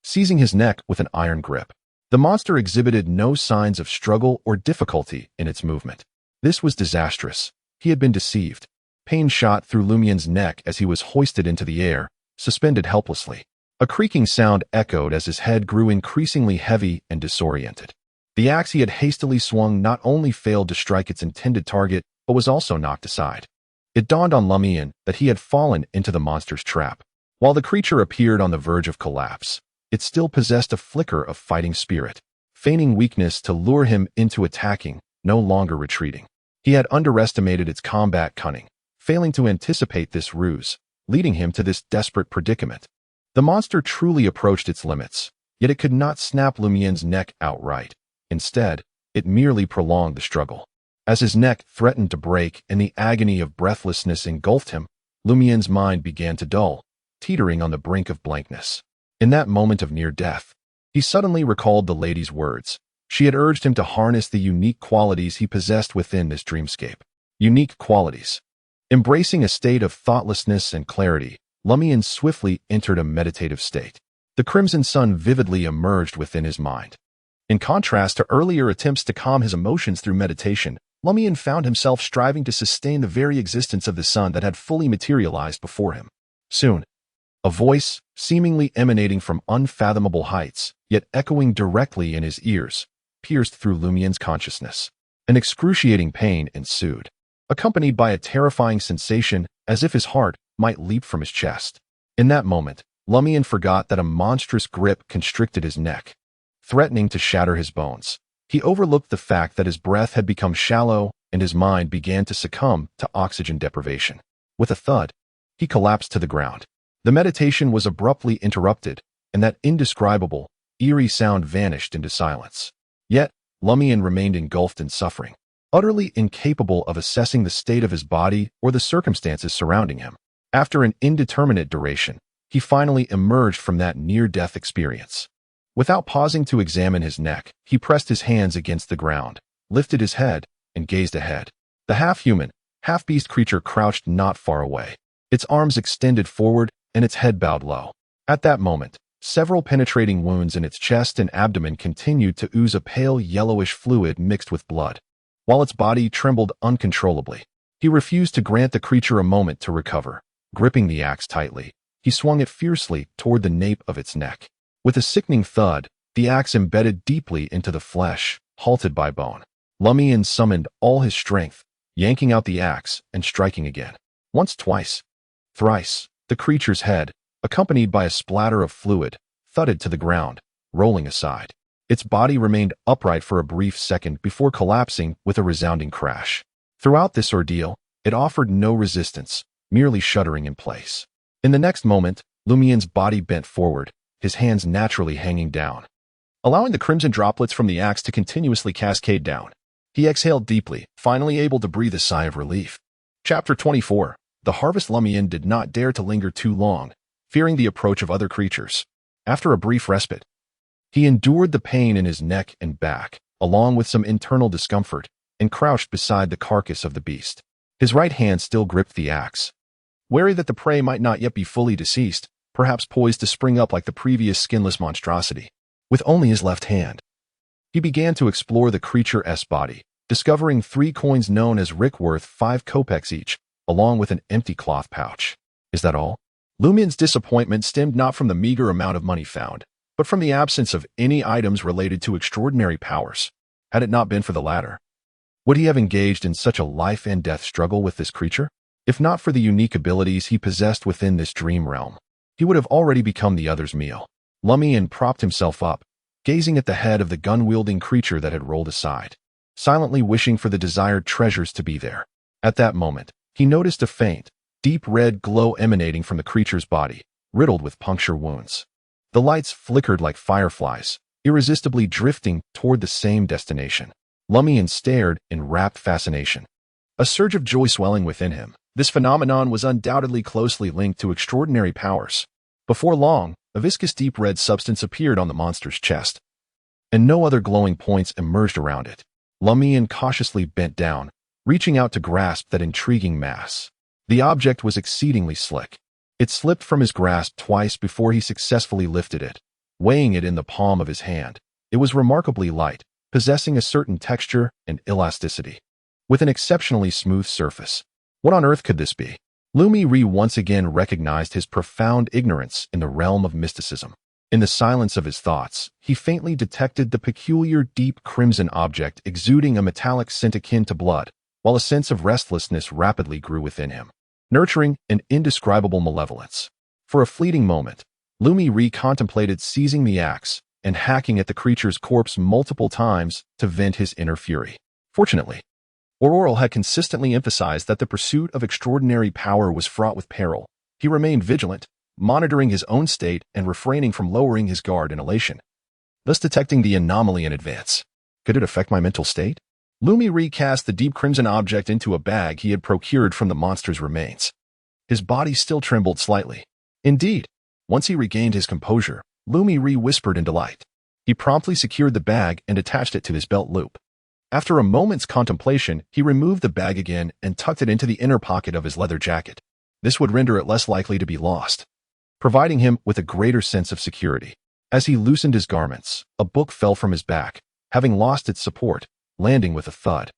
seizing his neck with an iron grip. The monster exhibited no signs of struggle or difficulty in its movement. This was disastrous. He had been deceived. Pain shot through Lumian's neck as he was hoisted into the air, suspended helplessly. A creaking sound echoed as his head grew increasingly heavy and disoriented. The axe he had hastily swung not only failed to strike its intended target, but was also knocked aside. It dawned on Lumian that he had fallen into the monster's trap. While the creature appeared on the verge of collapse, it still possessed a flicker of fighting spirit, feigning weakness to lure him into attacking, no longer retreating. He had underestimated its combat cunning, failing to anticipate this ruse, leading him to this desperate predicament. The monster truly approached its limits, yet it could not snap Lumien's neck outright. Instead, it merely prolonged the struggle. As his neck threatened to break and the agony of breathlessness engulfed him, Lumien's mind began to dull, teetering on the brink of blankness. In that moment of near death, he suddenly recalled the lady's words. She had urged him to harness the unique qualities he possessed within this dreamscape. Unique qualities. Embracing a state of thoughtlessness and clarity, Lumian swiftly entered a meditative state. The crimson sun vividly emerged within his mind. In contrast to earlier attempts to calm his emotions through meditation, Lumian found himself striving to sustain the very existence of the sun that had fully materialized before him. Soon, a voice, seemingly emanating from unfathomable heights, yet echoing directly in his ears, pierced through Lumian's consciousness. An excruciating pain ensued, accompanied by a terrifying sensation as if his heart might leap from his chest. In that moment, Lumian forgot that a monstrous grip constricted his neck, threatening to shatter his bones. He overlooked the fact that his breath had become shallow and his mind began to succumb to oxygen deprivation. With a thud, he collapsed to the ground. The meditation was abruptly interrupted, and that indescribable, eerie sound vanished into silence. Yet, Lumian remained engulfed in suffering, utterly incapable of assessing the state of his body or the circumstances surrounding him. After an indeterminate duration, he finally emerged from that near-death experience. Without pausing to examine his neck, he pressed his hands against the ground, lifted his head, and gazed ahead. The half-human, half-beast creature crouched not far away, its arms extended forward and its head bowed low. At that moment, several penetrating wounds in its chest and abdomen continued to ooze a pale yellowish fluid mixed with blood, while its body trembled uncontrollably. He refused to grant the creature a moment to recover. Gripping the axe tightly, he swung it fiercely toward the nape of its neck. With a sickening thud, the axe embedded deeply into the flesh, halted by bone. Lumian summoned all his strength, yanking out the axe and striking again. Once, twice, thrice, the creature's head, accompanied by a splatter of fluid, thudded to the ground, rolling aside. Its body remained upright for a brief second before collapsing with a resounding crash. Throughout this ordeal, it offered no resistance, merely shuddering in place. In the next moment, Lumian's body bent forward, his hands naturally hanging down, allowing the crimson droplets from the axe to continuously cascade down. He exhaled deeply, finally able to breathe a sigh of relief. Chapter 24. The Harvest. Lumian did not dare to linger too long, fearing the approach of other creatures. After a brief respite, he endured the pain in his neck and back, along with some internal discomfort, and crouched beside the carcass of the beast. His right hand still gripped the axe. Wary that the prey might not yet be fully deceased, perhaps poised to spring up like the previous skinless monstrosity. With only his left hand, he began to explore the creature's body, discovering 3 coins known as Rick worth 5 kopecks each, along with an empty cloth pouch. Is that all? Lumian's disappointment stemmed not from the meager amount of money found, but from the absence of any items related to extraordinary powers. Had it not been for the latter, would he have engaged in such a life-and-death struggle with this creature? If not for the unique abilities he possessed within this dream realm, he would have already become the other's meal. Lumian propped himself up, gazing at the head of the gun-wielding creature that had rolled aside, silently wishing for the desired treasures to be there. At that moment, he noticed a faint, deep red glow emanating from the creature's body, riddled with puncture wounds. The lights flickered like fireflies, irresistibly drifting toward the same destination. Lumian stared in rapt fascination, a surge of joy swelling within him. This phenomenon was undoubtedly closely linked to extraordinary powers. Before long, a viscous deep red substance appeared on the monster's chest, and no other glowing points emerged around it. Lumian cautiously bent down, reaching out to grasp that intriguing mass. The object was exceedingly slick. It slipped from his grasp twice before he successfully lifted it, weighing it in the palm of his hand. It was remarkably light, possessing a certain texture and elasticity, with an exceptionally smooth surface. What on earth could this be? Lumian Li once again recognized his profound ignorance in the realm of mysticism. In the silence of his thoughts, he faintly detected the peculiar deep crimson object exuding a metallic scent akin to blood, while a sense of restlessness rapidly grew within him, nurturing an indescribable malevolence. For a fleeting moment, Lumian Li contemplated seizing the axe and hacking at the creature's corpse multiple times to vent his inner fury. Fortunately, Aurore had consistently emphasized that the pursuit of extraordinary power was fraught with peril. He remained vigilant, monitoring his own state and refraining from lowering his guard in elation, thus detecting the anomaly in advance. Could it affect my mental state? Lumian Li cast the deep crimson object into a bag he had procured from the monster's remains. His body still trembled slightly. Indeed, once he regained his composure, Lumian Li whispered in delight. He promptly secured the bag and attached it to his belt loop. After a moment's contemplation, he removed the bag again and tucked it into the inner pocket of his leather jacket. This would render it less likely to be lost, providing him with a greater sense of security. As he loosened his garments, a book fell from his back, having lost its support, landing with a thud.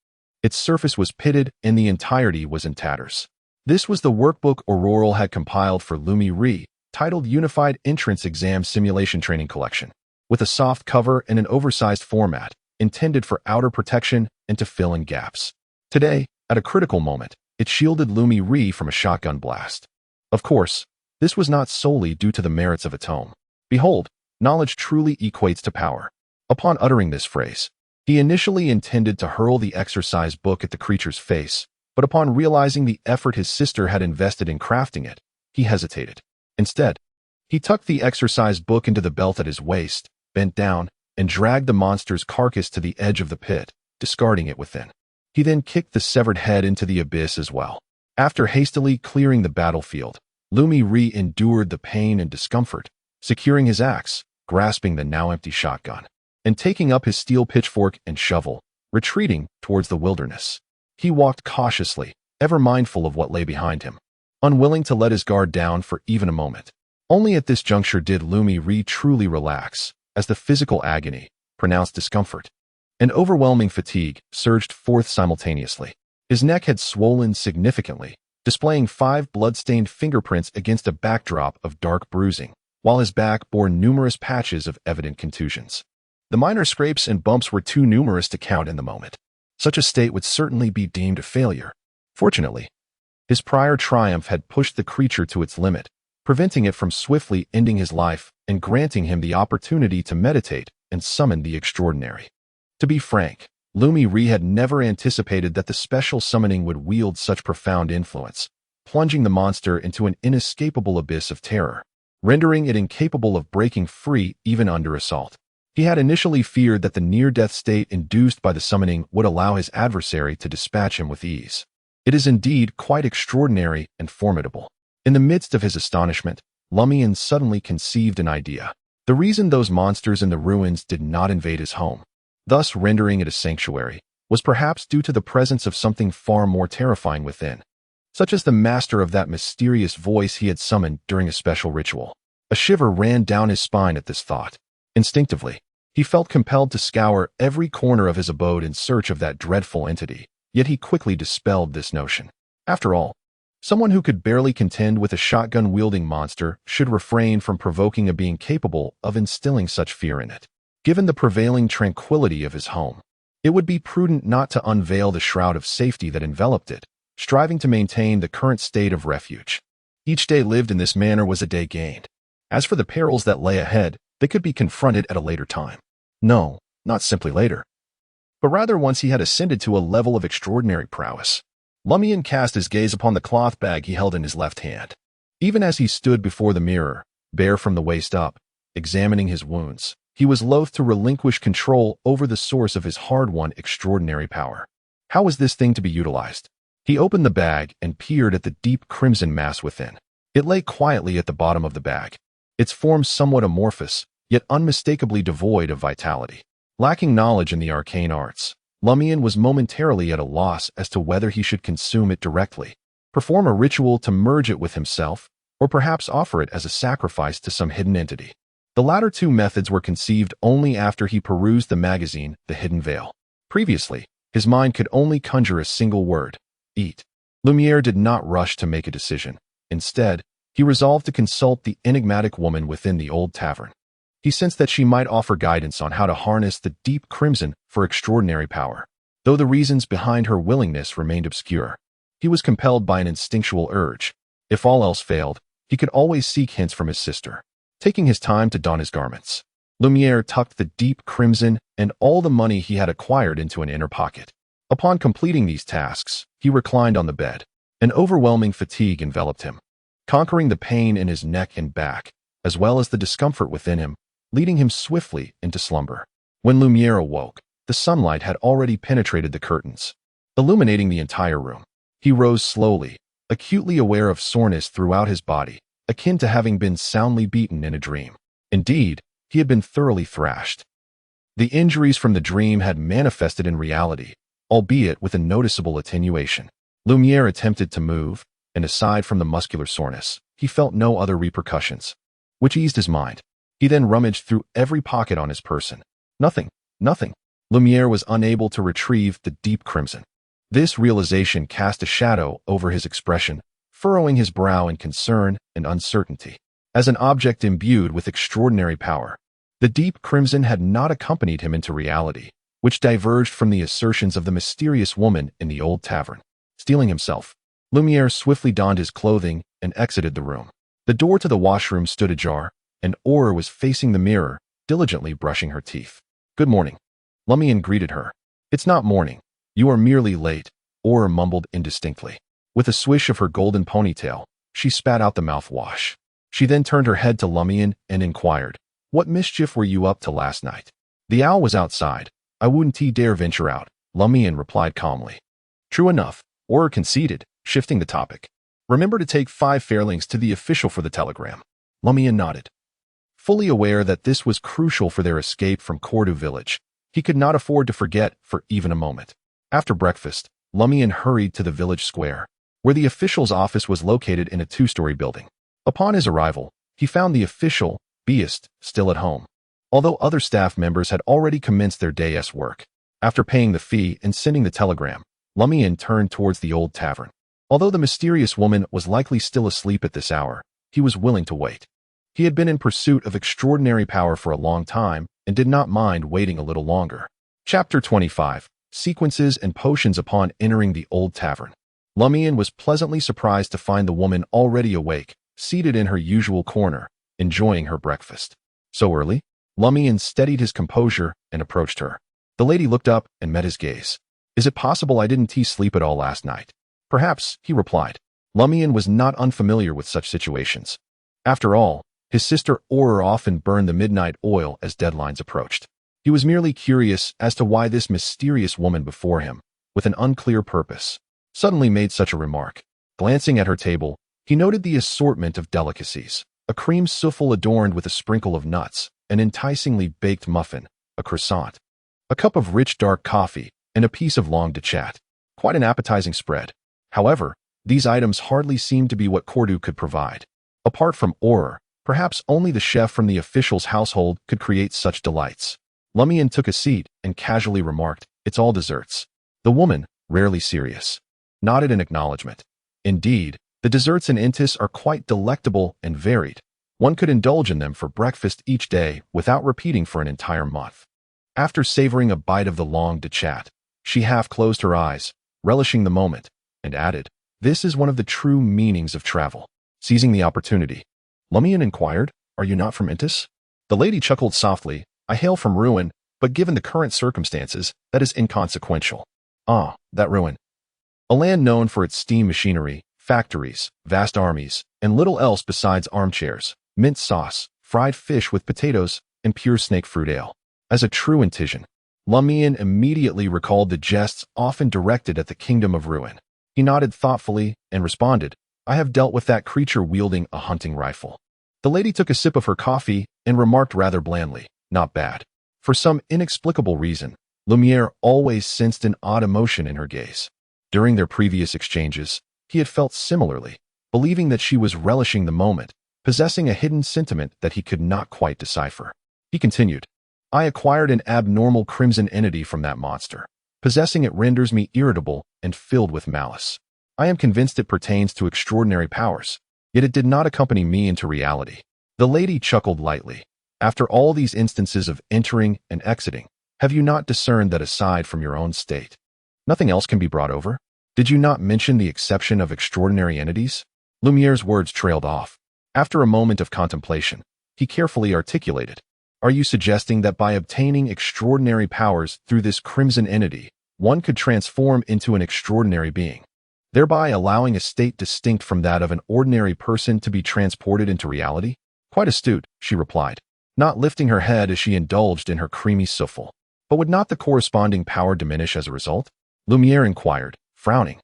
Its surface was pitted and the entirety was in tatters. This was the workbook Aurore had compiled for Lumian Li, titled Unified Entrance Exam Simulation Training Collection, with a soft cover and an oversized format, intended for outer protection and to fill in gaps. Today, at a critical moment, it shielded Lumian Li from a shotgun blast. Of course, this was not solely due to the merits of a tome. Behold, knowledge truly equates to power. Upon uttering this phrase, he initially intended to hurl the exercise book at the creature's face, but upon realizing the effort his sister had invested in crafting it, he hesitated. Instead, he tucked the exercise book into the belt at his waist, bent down, and dragged the monster's carcass to the edge of the pit, discarding it within. He then kicked the severed head into the abyss as well. After hastily clearing the battlefield, Lumian Li endured the pain and discomfort, securing his axe, grasping the now empty shotgun, and taking up his steel pitchfork and shovel, retreating towards the wilderness. He walked cautiously, ever mindful of what lay behind him, unwilling to let his guard down for even a moment. Only at this juncture did Lumian Li truly relax, as the physical agony, pronounced discomfort, and overwhelming fatigue surged forth simultaneously. His neck had swollen significantly, displaying 5 blood-stained fingerprints against a backdrop of dark bruising, while his back bore numerous patches of evident contusions. The minor scrapes and bumps were too numerous to count in the moment. Such a state would certainly be deemed a failure. Fortunately, his prior triumph had pushed the creature to its limit, preventing it from swiftly ending his life and granting him the opportunity to meditate and summon the extraordinary. To be frank, Lumian Li had never anticipated that the special summoning would wield such profound influence, plunging the monster into an inescapable abyss of terror, rendering it incapable of breaking free even under assault. He had initially feared that the near-death state induced by the summoning would allow his adversary to dispatch him with ease. It is indeed quite extraordinary and formidable. In the midst of his astonishment, Lumian suddenly conceived an idea. The reason those monsters in the ruins did not invade his home, thus rendering it a sanctuary, was perhaps due to the presence of something far more terrifying within, such as the master of that mysterious voice he had summoned during a special ritual. A shiver ran down his spine at this thought. Instinctively, he felt compelled to scour every corner of his abode in search of that dreadful entity, yet he quickly dispelled this notion. After all, someone who could barely contend with a shotgun-wielding monster should refrain from provoking a being capable of instilling such fear in it. Given the prevailing tranquility of his home, it would be prudent not to unveil the shroud of safety that enveloped it, striving to maintain the current state of refuge. Each day lived in this manner was a day gained. As for the perils that lay ahead, they could be confronted at a later time. No, not simply later, but rather once he had ascended to a level of extraordinary prowess. Lumian cast his gaze upon the cloth bag he held in his left hand. Even as he stood before the mirror, bare from the waist up, examining his wounds, he was loath to relinquish control over the source of his hard-won extraordinary power. How was this thing to be utilized? He opened the bag and peered at the deep crimson mass within. It lay quietly at the bottom of the bag, its form somewhat amorphous, yet unmistakably devoid of vitality. Lacking knowledge in the arcane arts, Lumian was momentarily at a loss as to whether he should consume it directly, perform a ritual to merge it with himself, or perhaps offer it as a sacrifice to some hidden entity. The latter two methods were conceived only after he perused the magazine, The Hidden Veil. Previously, his mind could only conjure a single word: eat. Lumiere did not rush to make a decision. Instead, he resolved to consult the enigmatic woman within the old tavern. He sensed that she might offer guidance on how to harness the deep crimson for extraordinary power. Though the reasons behind her willingness remained obscure, he was compelled by an instinctual urge. If all else failed, he could always seek hints from his sister. Taking his time to don his garments, Lumiere tucked the deep crimson and all the money he had acquired into an inner pocket. Upon completing these tasks, he reclined on the bed. An overwhelming fatigue enveloped him, conquering the pain in his neck and back, as well as the discomfort within him, leading him swiftly into slumber. When Lumiere awoke, the sunlight had already penetrated the curtains, illuminating the entire room. He rose slowly, acutely aware of soreness throughout his body, akin to having been soundly beaten in a dream. Indeed, he had been thoroughly thrashed. The injuries from the dream had manifested in reality, albeit with a noticeable attenuation. Lumiere attempted to move, and aside from the muscular soreness, he felt no other repercussions, which eased his mind. He then rummaged through every pocket on his person. Nothing. Lumiere was unable to retrieve the deep crimson. This realization cast a shadow over his expression, furrowing his brow in concern and uncertainty. As an object imbued with extraordinary power, the deep crimson had not accompanied him into reality, which diverged from the assertions of the mysterious woman in the old tavern. Steeling himself, Lumiere swiftly donned his clothing and exited the room. The door to the washroom stood ajar, and Aurore was facing the mirror, diligently brushing her teeth. "Good morning." Lumian greeted her. "It's not morning. You are merely late," Aurore mumbled indistinctly. With a swish of her golden ponytail, she spat out the mouthwash. She then turned her head to Lumian and inquired, "What mischief were you up to last night?" "The owl was outside. I wouldn't dare venture out," Lumian replied calmly. "True enough," Aurore conceded, shifting the topic. "Remember to take 5 fairlings to the official for the telegram." Lumian nodded. Fully aware that this was crucial for their escape from Cordu Village, he could not afford to forget for even a moment. After breakfast, Lumian hurried to the village square, where the official's office was located in a 2-story building. Upon his arrival, he found the official, Beast, still at home, although other staff members had already commenced their day's work. After paying the fee and sending the telegram, Lumian turned towards the old tavern. Although the mysterious woman was likely still asleep at this hour, he was willing to wait. He had been in pursuit of extraordinary power for a long time and did not mind waiting a little longer. Chapter 25. Sequences and Potions. Upon entering the old tavern, Lumian was pleasantly surprised to find the woman already awake, seated in her usual corner, enjoying her breakfast. "So early?" Lumian steadied his composure and approached her. The lady looked up and met his gaze. "Is it possible I didn't sleep at all last night?" "Perhaps," he replied. Lumian was not unfamiliar with such situations. After all, his sister Aurore often burned the midnight oil as deadlines approached. He was merely curious as to why this mysterious woman before him, with an unclear purpose, suddenly made such a remark. Glancing at her table, he noted the assortment of delicacies: a cream souffle adorned with a sprinkle of nuts, an enticingly baked muffin, a croissant, a cup of rich dark coffee, and a piece of langue de chat. Quite an appetizing spread. However, these items hardly seemed to be what Cordu could provide. Apart from Aurore, perhaps only the chef from the official's household could create such delights. Lumian took a seat and casually remarked, "It's all desserts." The woman, rarely serious, nodded in acknowledgement. Indeed, the desserts in Intis are quite delectable and varied. One could indulge in them for breakfast each day without repeating for an entire month. After savoring a bite of the langue de chat, she half closed her eyes, relishing the moment, and added, "This is one of the true meanings of travel." Seizing the opportunity, Lumian inquired, "Are you not from Intis?" The lady chuckled softly, "I hail from Ruin, but given the current circumstances, that is inconsequential." "Ah, that Ruin. A land known for its steam machinery, factories, vast armies, and little else besides armchairs, mint sauce, fried fish with potatoes, and pure snake fruit ale." As a true Intisian, Lumian immediately recalled the jests often directed at the kingdom of Ruin. He nodded thoughtfully and responded, "I have dealt with that creature wielding a hunting rifle." The lady took a sip of her coffee and remarked rather blandly, "Not bad." For some inexplicable reason, Lumiere always sensed an odd emotion in her gaze. During their previous exchanges, he had felt similarly, believing that she was relishing the moment, possessing a hidden sentiment that he could not quite decipher. He continued, "I acquired an abnormal crimson entity from that monster. Possessing it renders me irritable and filled with malice. I am convinced it pertains to extraordinary powers, yet it did not accompany me into reality." The lady chuckled lightly. "After all these instances of entering and exiting, have you not discerned that aside from your own state, nothing else can be brought over? Did you not mention the exception of extraordinary entities?" Lumiere's words trailed off. After a moment of contemplation, he carefully articulated, "Are you suggesting that by obtaining extraordinary powers through this crimson entity, one could transform into an extraordinary being, thereby allowing a state distinct from that of an ordinary person to be transported into reality?" "Quite astute," she replied, not lifting her head as she indulged in her creamy souffle. "But would not the corresponding power diminish as a result?" Lumiere inquired, frowning.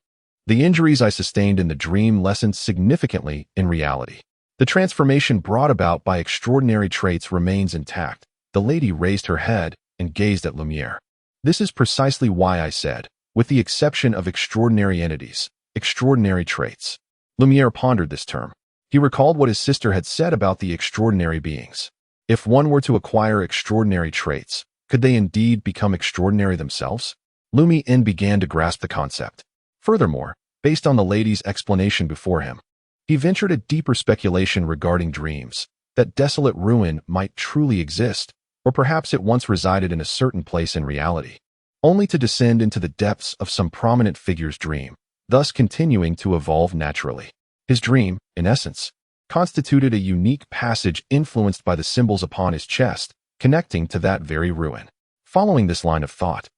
"The injuries I sustained in the dream lessened significantly in reality. The transformation brought about by extraordinary traits remains intact." The lady raised her head and gazed at Lumiere. This is precisely why I said, with the exception of extraordinary entities, extraordinary traits. Lumiere pondered this term. He recalled what his sister had said about the extraordinary beings. If one were to acquire extraordinary traits, could they indeed become extraordinary themselves? Lumian began to grasp the concept. Furthermore, based on the lady's explanation before him, he ventured a deeper speculation regarding dreams, that desolate ruin might truly exist, or perhaps it once resided in a certain place in reality, only to descend into the depths of some prominent figure's dream, thus continuing to evolve naturally. His dream, in essence, constituted a unique passage influenced by the symbols upon his chest, connecting to that very ruin. Following this line of thought,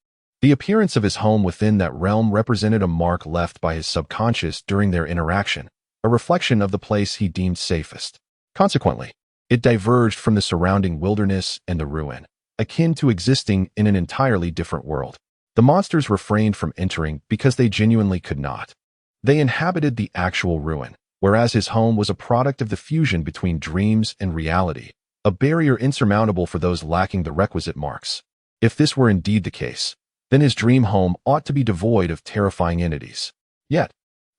the appearance of his home within that realm represented a mark left by his subconscious during their interaction, a reflection of the place he deemed safest. Consequently, it diverged from the surrounding wilderness and the ruin, akin to existing in an entirely different world. The monsters refrained from entering because they genuinely could not. They inhabited the actual ruin, whereas his home was a product of the fusion between dreams and reality, a barrier insurmountable for those lacking the requisite marks. If this were indeed the case, then his dream home ought to be devoid of terrifying entities. Yet,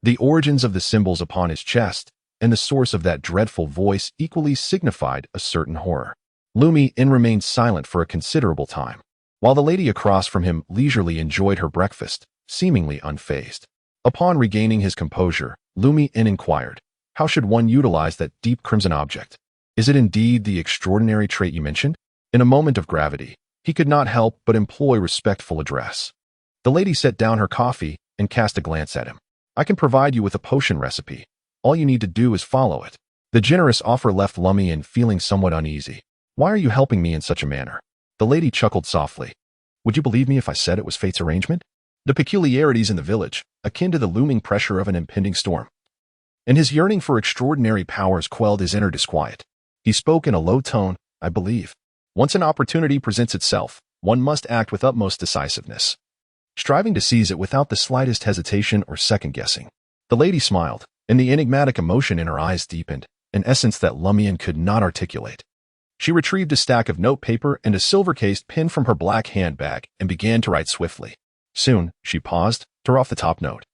the origins of the symbols upon his chest and the source of that dreadful voice equally signified a certain horror. Lumian remained silent for a considerable time, while the lady across from him leisurely enjoyed her breakfast, seemingly unfazed. Upon regaining his composure, Lumian inquired, "How should one utilize that deep crimson object? Is it indeed the extraordinary trait you mentioned?" In a moment of gravity, he could not help but employ respectful address. The lady set down her coffee and cast a glance at him. "I can provide you with a potion recipe. All you need to do is follow it." The generous offer left Lumian feeling somewhat uneasy. "Why are you helping me in such a manner?" The lady chuckled softly. "Would you believe me if I said it was fate's arrangement? The peculiarities in the village, akin to the looming pressure of an impending storm." And his yearning for extraordinary powers quelled his inner disquiet. He spoke in a low tone, "I believe. Once an opportunity presents itself, one must act with utmost decisiveness, striving to seize it without the slightest hesitation or second-guessing." The lady smiled, and the enigmatic emotion in her eyes deepened, an essence that Lumian could not articulate. She retrieved a stack of notepaper and a silver-cased pen from her black handbag and began to write swiftly. Soon, she paused, tore off the top note,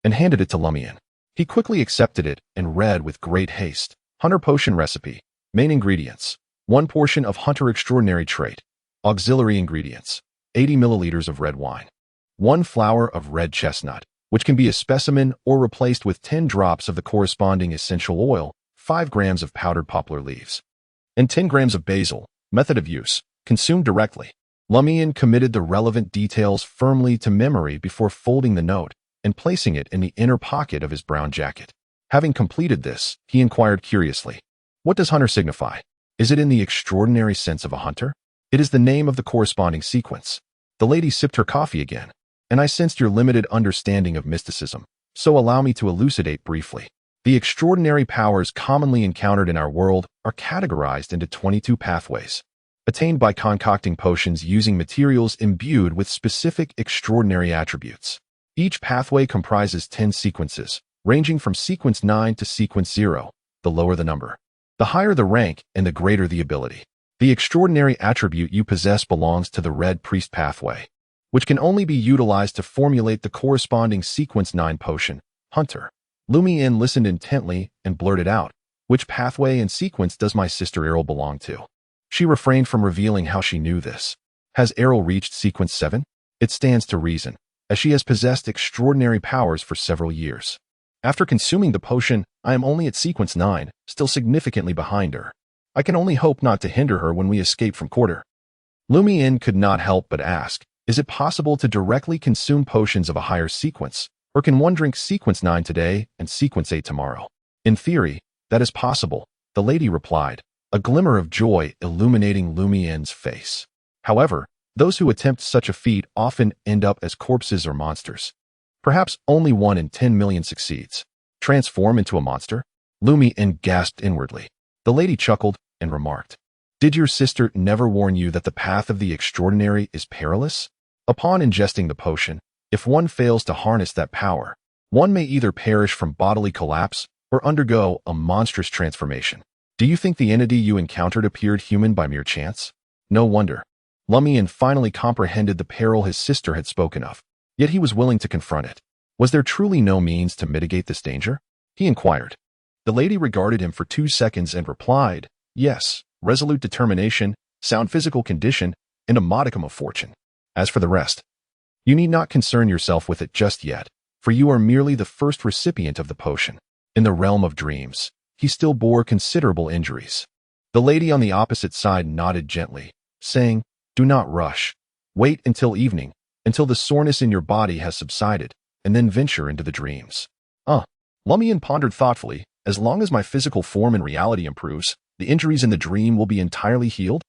and handed it to Lumian. He quickly accepted it and read with great haste. Hunter potion recipe. Main ingredients: 1 portion of hunter extraordinary trait. Auxiliary ingredients: 80 milliliters of red wine. 1 flower of red chestnut, which can be a specimen or replaced with 10 drops of the corresponding essential oil, 5 grams of powdered poplar leaves, and 10 grams of basil. Method of use: consumed directly. Lumian committed the relevant details firmly to memory before folding the note and placing it in the inner pocket of his brown jacket. Having completed this, he inquired curiously, "What does hunter signify? Is it in the extraordinary sense of a hunter?" "It is the name of the corresponding sequence." The lady sipped her coffee again. "And I sensed your limited understanding of mysticism, so allow me to elucidate briefly. The extraordinary powers commonly encountered in our world are categorized into 22 pathways, attained by concocting potions using materials imbued with specific extraordinary attributes. Each pathway comprises 10 sequences, ranging from sequence 9 to sequence 0, the lower the number, the higher the rank and the greater the ability. The extraordinary attribute you possess belongs to the Red Priest pathway, which can only be utilized to formulate the corresponding sequence 9 potion, Hunter." Lumian listened intently and blurted out, "Which pathway and sequence does my sister Aurore belong to?" She refrained from revealing how she knew this. "Has Aurore reached sequence 7? It stands to reason, as she has possessed extraordinary powers for several years. After consuming the potion, I am only at sequence 9, still significantly behind her. I can only hope not to hinder her when we escape from Cordu." Lumian could not help but ask, "Is it possible to directly consume potions of a higher sequence, or can one drink sequence 9 today and sequence 8 tomorrow?" "In theory, that is possible," the lady replied, a glimmer of joy illuminating Lumian's face. "However, those who attempt such a feat often end up as corpses or monsters. Perhaps only 1 in 10 million succeeds." "Transform into a monster?" Lumian gasped inwardly. The lady chuckled and remarked, "Did your sister never warn you that the path of the extraordinary is perilous? Upon ingesting the potion, if one fails to harness that power, one may either perish from bodily collapse or undergo a monstrous transformation. Do you think the entity you encountered appeared human by mere chance? No wonder." Lumian finally comprehended the peril his sister had spoken of, yet he was willing to confront it. Was there truly no means to mitigate this danger? He inquired. The lady regarded him for 2 seconds and replied, yes, resolute determination, sound physical condition, and a modicum of fortune. As for the rest, you need not concern yourself with it just yet, for you are merely the first recipient of the potion. In the realm of dreams, he still bore considerable injuries. The lady on the opposite side nodded gently, saying, do not rush. Wait until evening, until the soreness in your body has subsided, and then venture into the dreams. Lumian pondered thoughtfully, as long as my physical form in reality improves, the injuries in the dream will be entirely healed?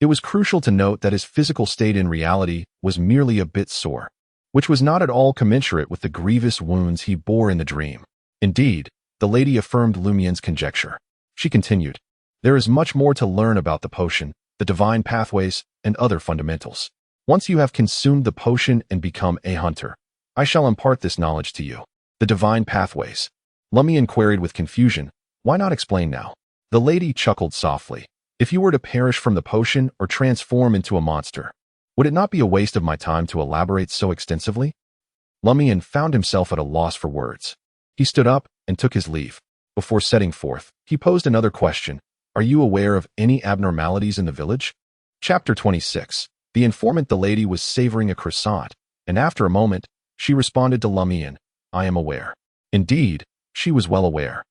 It was crucial to note that his physical state in reality was merely a bit sore, which was not at all commensurate with the grievous wounds he bore in the dream. Indeed, the lady affirmed Lumian's conjecture. She continued, there is much more to learn about the potion, the divine pathways, and other fundamentals. Once you have consumed the potion and become a hunter, I shall impart this knowledge to you. The divine pathways. Lumian queried with confusion, why not explain now? The lady chuckled softly. If you were to perish from the potion or transform into a monster, would it not be a waste of my time to elaborate so extensively? Lumian found himself at a loss for words. He stood up and took his leave. Before setting forth, he posed another question. Are you aware of any abnormalities in the village? Chapter 26. The informant. The lady was savoring a croissant, and after a moment, she responded to Lumian, I am aware. Indeed, she was well aware.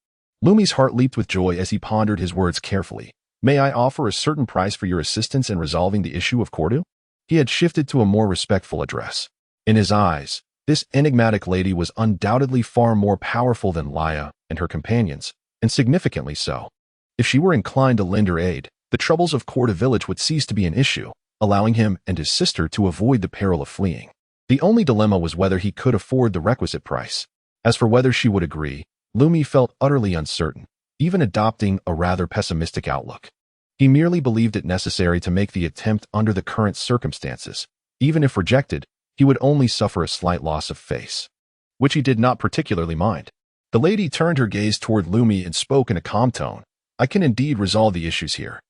Lumi's heart leaped with joy as he pondered his words carefully. May I offer a certain price for your assistance in resolving the issue of Cordu? He had shifted to a more respectful address. In his eyes, this enigmatic lady was undoubtedly far more powerful than Lia and her companions, and significantly so. If she were inclined to lend her aid, the troubles of Cordu Village would cease to be an issue, allowing him and his sister to avoid the peril of fleeing. The only dilemma was whether he could afford the requisite price. As for whether she would agree, Lumi felt utterly uncertain, even adopting a rather pessimistic outlook. He merely believed it necessary to make the attempt under the current circumstances. Even if rejected, he would only suffer a slight loss of face, which he did not particularly mind. The lady turned her gaze toward Lumi and spoke in a calm tone. I can indeed resolve the issues here,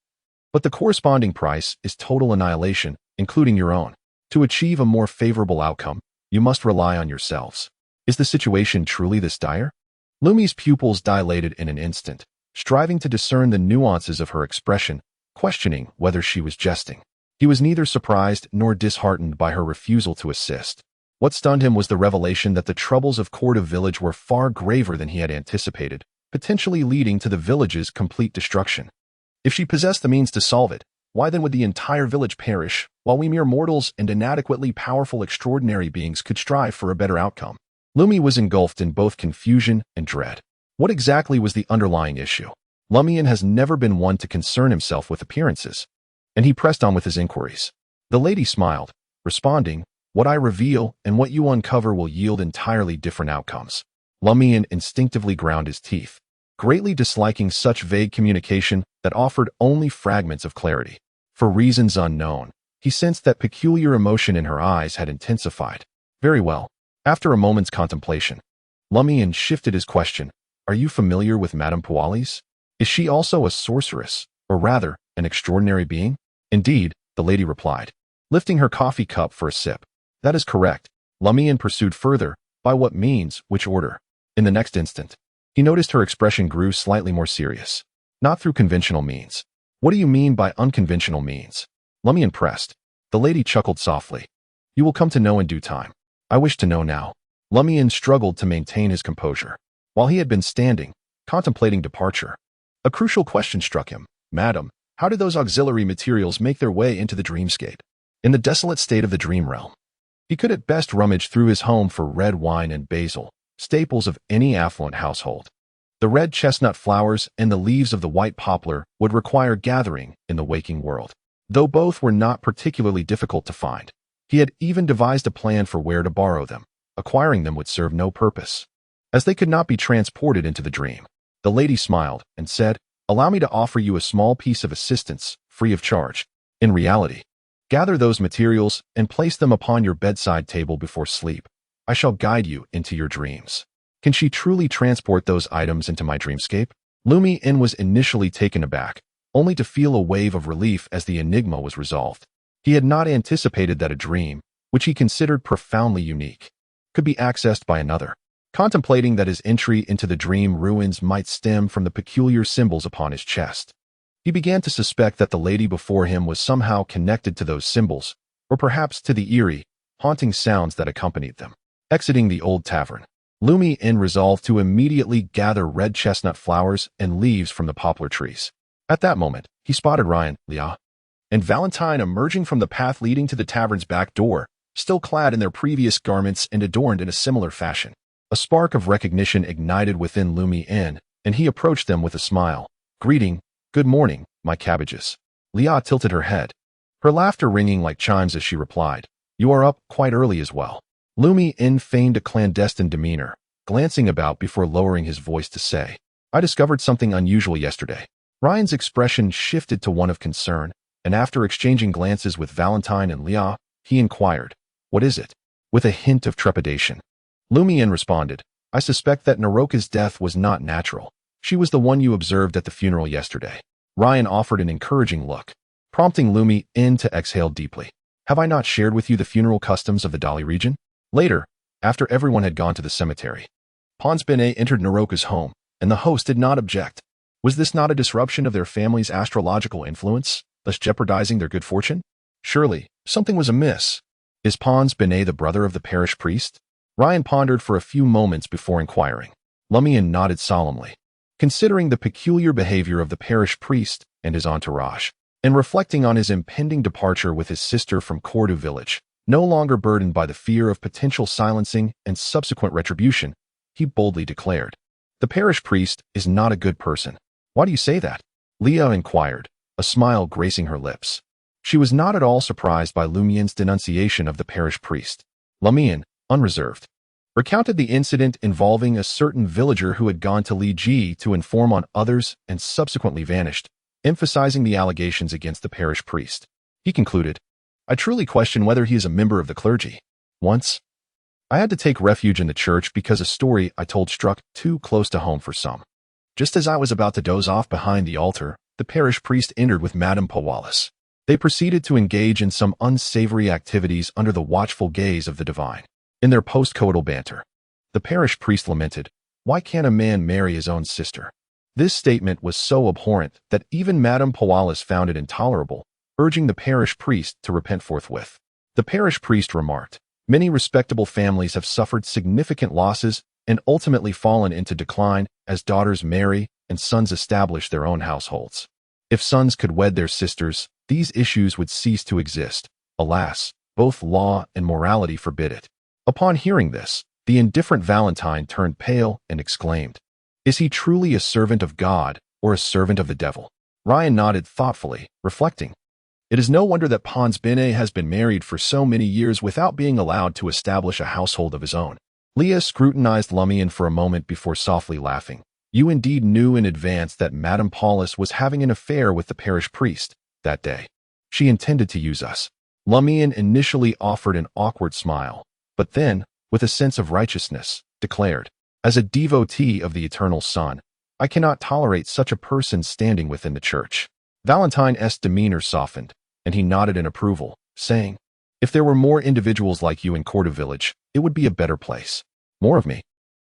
but the corresponding price is total annihilation, including your own. To achieve a more favorable outcome, you must rely on yourselves. Is the situation truly this dire? Lumi's pupils dilated in an instant, striving to discern the nuances of her expression, questioning whether she was jesting. He was neither surprised nor disheartened by her refusal to assist. What stunned him was the revelation that the troubles of Cordu Village were far graver than he had anticipated, potentially leading to the village's complete destruction. If she possessed the means to solve it, why then would the entire village perish, while we mere mortals and inadequately powerful extraordinary beings could strive for a better outcome? Lumi was engulfed in both confusion and dread. What exactly was the underlying issue? Lumian has never been one to concern himself with appearances, and he pressed on with his inquiries. The lady smiled, responding, what I reveal and what you uncover will yield entirely different outcomes. Lumian instinctively ground his teeth, greatly disliking such vague communication that offered only fragments of clarity. For reasons unknown, he sensed that peculiar emotion in her eyes had intensified. Very well. After a moment's contemplation, Lumian shifted his question. Are you familiar with Madame Pualis? Is she also a sorceress, or rather, an extraordinary being? Indeed, the lady replied, lifting her coffee cup for a sip. That is correct. Lumian pursued further, by what means, which order? In the next instant, he noticed her expression grew slightly more serious. Not through conventional means. What do you mean by unconventional means? Lumian pressed. The lady chuckled softly. You will come to know in due time. I wish to know now. Lumian struggled to maintain his composure. While he had been standing, contemplating departure, a crucial question struck him. Madam, how did those auxiliary materials make their way into the dreamscape? In the desolate state of the dream realm, he could at best rummage through his home for red wine and basil, staples of any affluent household. The red chestnut flowers and the leaves of the white poplar would require gathering in the waking world, though both were not particularly difficult to find. He had even devised a plan for where to borrow them. Acquiring them would serve no purpose, as they could not be transported into the dream. The lady smiled and said, allow me to offer you a small piece of assistance, free of charge. In reality, gather those materials and place them upon your bedside table before sleep. I shall guide you into your dreams. Can she truly transport those items into my dreamscape? Lumian was initially taken aback, only to feel a wave of relief as the enigma was resolved. He had not anticipated that a dream, which he considered profoundly unique, could be accessed by another. Contemplating that his entry into the dream ruins might stem from the peculiar symbols upon his chest, he began to suspect that the lady before him was somehow connected to those symbols, or perhaps to the eerie, haunting sounds that accompanied them. Exiting the old tavern, Lumian resolved to immediately gather red chestnut flowers and leaves from the poplar trees. At that moment, he spotted Ryan, Li, and Valentine emerging from the path leading to the tavern's back door, still clad in their previous garments and adorned in a similar fashion. A spark of recognition ignited within Lumian, and he approached them with a smile. "Greeting, good morning, my cabbages." Li tilted her head, her laughter ringing like chimes as she replied, "You are up quite early as well." Lumian feigned a clandestine demeanor, glancing about before lowering his voice to say, "I discovered something unusual yesterday." Ryan's expression shifted to one of concern, and after exchanging glances with Valentine and Li, he inquired, "What is it?" with a hint of trepidation. Lumian responded, "I suspect that Naroka's death was not natural. She was the one you observed at the funeral yesterday." Ryan offered an encouraging look, prompting Lumian to exhale deeply. "Have I not shared with you the funeral customs of the Dali region?" Later, after everyone had gone to the cemetery, Pons Bene entered Naroka's home, and the host did not object. Was this not a disruption of their family's astrological influence, thus jeopardizing their good fortune? Surely, something was amiss. Is Pons Bene the brother of the parish priest? Ryan pondered for a few moments before inquiring. Lumian nodded solemnly, considering the peculiar behavior of the parish priest and his entourage, and reflecting on his impending departure with his sister from Cordu Village. No longer burdened by the fear of potential silencing and subsequent retribution, he boldly declared, "The parish priest is not a good person." "Why do you say that?" Li inquired, a smile gracing her lips. She was not at all surprised by Lumian's denunciation of the parish priest. Lumian, unreserved, recounted the incident involving a certain villager who had gone to Li Ji to inform on others and subsequently vanished, emphasizing the allegations against the parish priest. He concluded, "I truly question whether he is a member of the clergy. Once, I had to take refuge in the church because a story I told struck too close to home for some. Just as I was about to doze off behind the altar, the parish priest entered with Madame Pawalis. They proceeded to engage in some unsavory activities under the watchful gaze of the divine. In their post-coital banter, the parish priest lamented, 'Why can't a man marry his own sister?' This statement was so abhorrent that even Madame Pawalis found it intolerable, urging the parish priest to repent forthwith. The parish priest remarked, 'Many respectable families have suffered significant losses and ultimately fallen into decline as daughters marry and sons establish their own households. If sons could wed their sisters, these issues would cease to exist. Alas, both law and morality forbid it.' Upon hearing this, the indifferent Valentine turned pale and exclaimed, 'Is he truly a servant of God or a servant of the devil?' Ryan nodded thoughtfully, reflecting, 'It is no wonder that Pons Bene has been married for so many years without being allowed to establish a household of his own.' Leah scrutinized Lumian for a moment before softly laughing. 'You indeed knew in advance that Madame Paulus was having an affair with the parish priest that day. She intended to use us.' Lumian initially offered an awkward smile, but then, with a sense of righteousness, declared, 'As a devotee of the eternal Son, I cannot tolerate such a person standing within the church.' Valentine's demeanor softened, and he nodded in approval, saying, 'If there were more individuals like you in Cordu Village, it would be a better place. More of me.'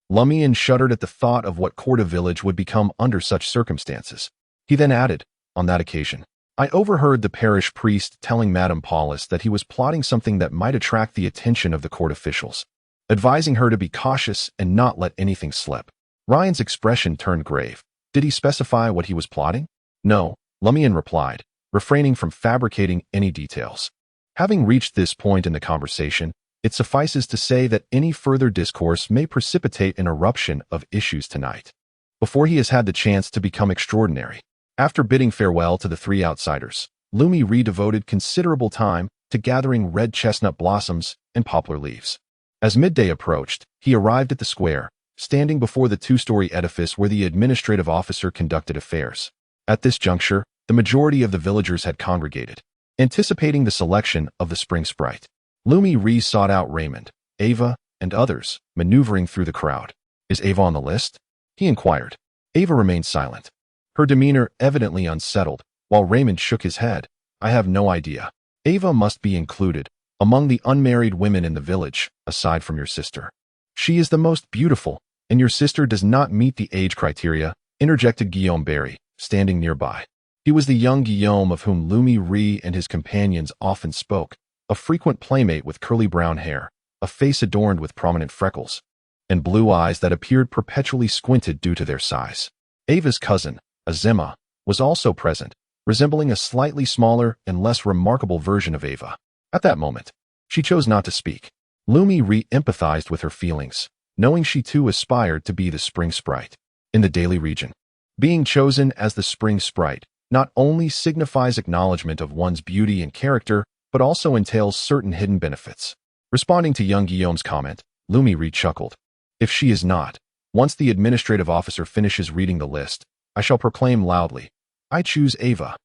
Lumian shuddered at the thought of what Cordu Village would become under such circumstances. He then added, 'On that occasion, I overheard the parish priest telling Madame Paulus that he was plotting something that might attract the attention of the court officials, advising her to be cautious and not let anything slip.' Ryan's expression turned grave. 'Did he specify what he was plotting?' 'No,' Lumian replied, refraining from fabricating any details. Having reached this point in the conversation, it suffices to say that any further discourse may precipitate an eruption of issues tonight, before he has had the chance to become extraordinary. After bidding farewell to the three outsiders, Lumi devoted considerable time to gathering red chestnut blossoms and poplar leaves. As midday approached, he arrived at the square, standing before the two-story edifice where the administrative officer conducted affairs. At this juncture, the majority of the villagers had congregated, anticipating the selection of the spring sprite. Lumi sought out Raymond, Ava, and others, maneuvering through the crowd. 'Is Ava on the list?' he inquired. Ava remained silent, her demeanor evidently unsettled, while Raymond shook his head. 'I have no idea.' Ava must be included among the unmarried women in the village, aside from your sister. She is the most beautiful, and your sister does not meet the age criteria, interjected Guillaume Barry, standing nearby. He was the young Guillaume of whom Lumian Li and his companions often spoke, a frequent playmate with curly brown hair, a face adorned with prominent freckles, and blue eyes that appeared perpetually squinted due to their size. Ava's cousin, Azima, was also present, resembling a slightly smaller and less remarkable version of Ava. At that moment, she chose not to speak. Lumian Li empathized with her feelings, knowing she too aspired to be the spring sprite. In the daily region, being chosen as the spring sprite not only signifies acknowledgement of one's beauty and character, but also entails certain hidden benefits. Responding to young Guillaume's comment, Lumian Li chuckled. If she is not, once the administrative officer finishes reading the list, I shall proclaim loudly, I choose Ava.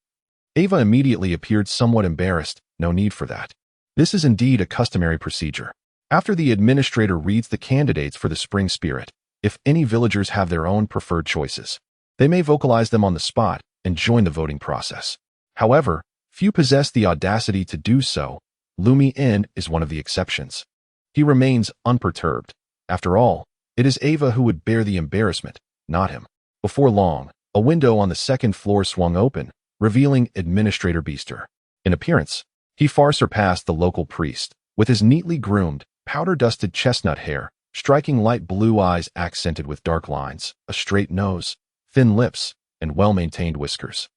Ava immediately appeared somewhat embarrassed. No need for that. This is indeed a customary procedure. After the administrator reads the candidates for the spring spirit, if any villagers have their own preferred choices, they may vocalize them on the spot and join the voting process. However, few possess the audacity to do so. Lumian is one of the exceptions. He remains unperturbed. After all, it is Ava who would bear the embarrassment, not him. Before long, a window on the second floor swung open, revealing Administrator Beaster. In appearance, he far surpassed the local priest, with his neatly groomed, powder-dusted chestnut hair, striking light blue eyes accented with dark lines, a straight nose, thin lips, and well-maintained whiskers,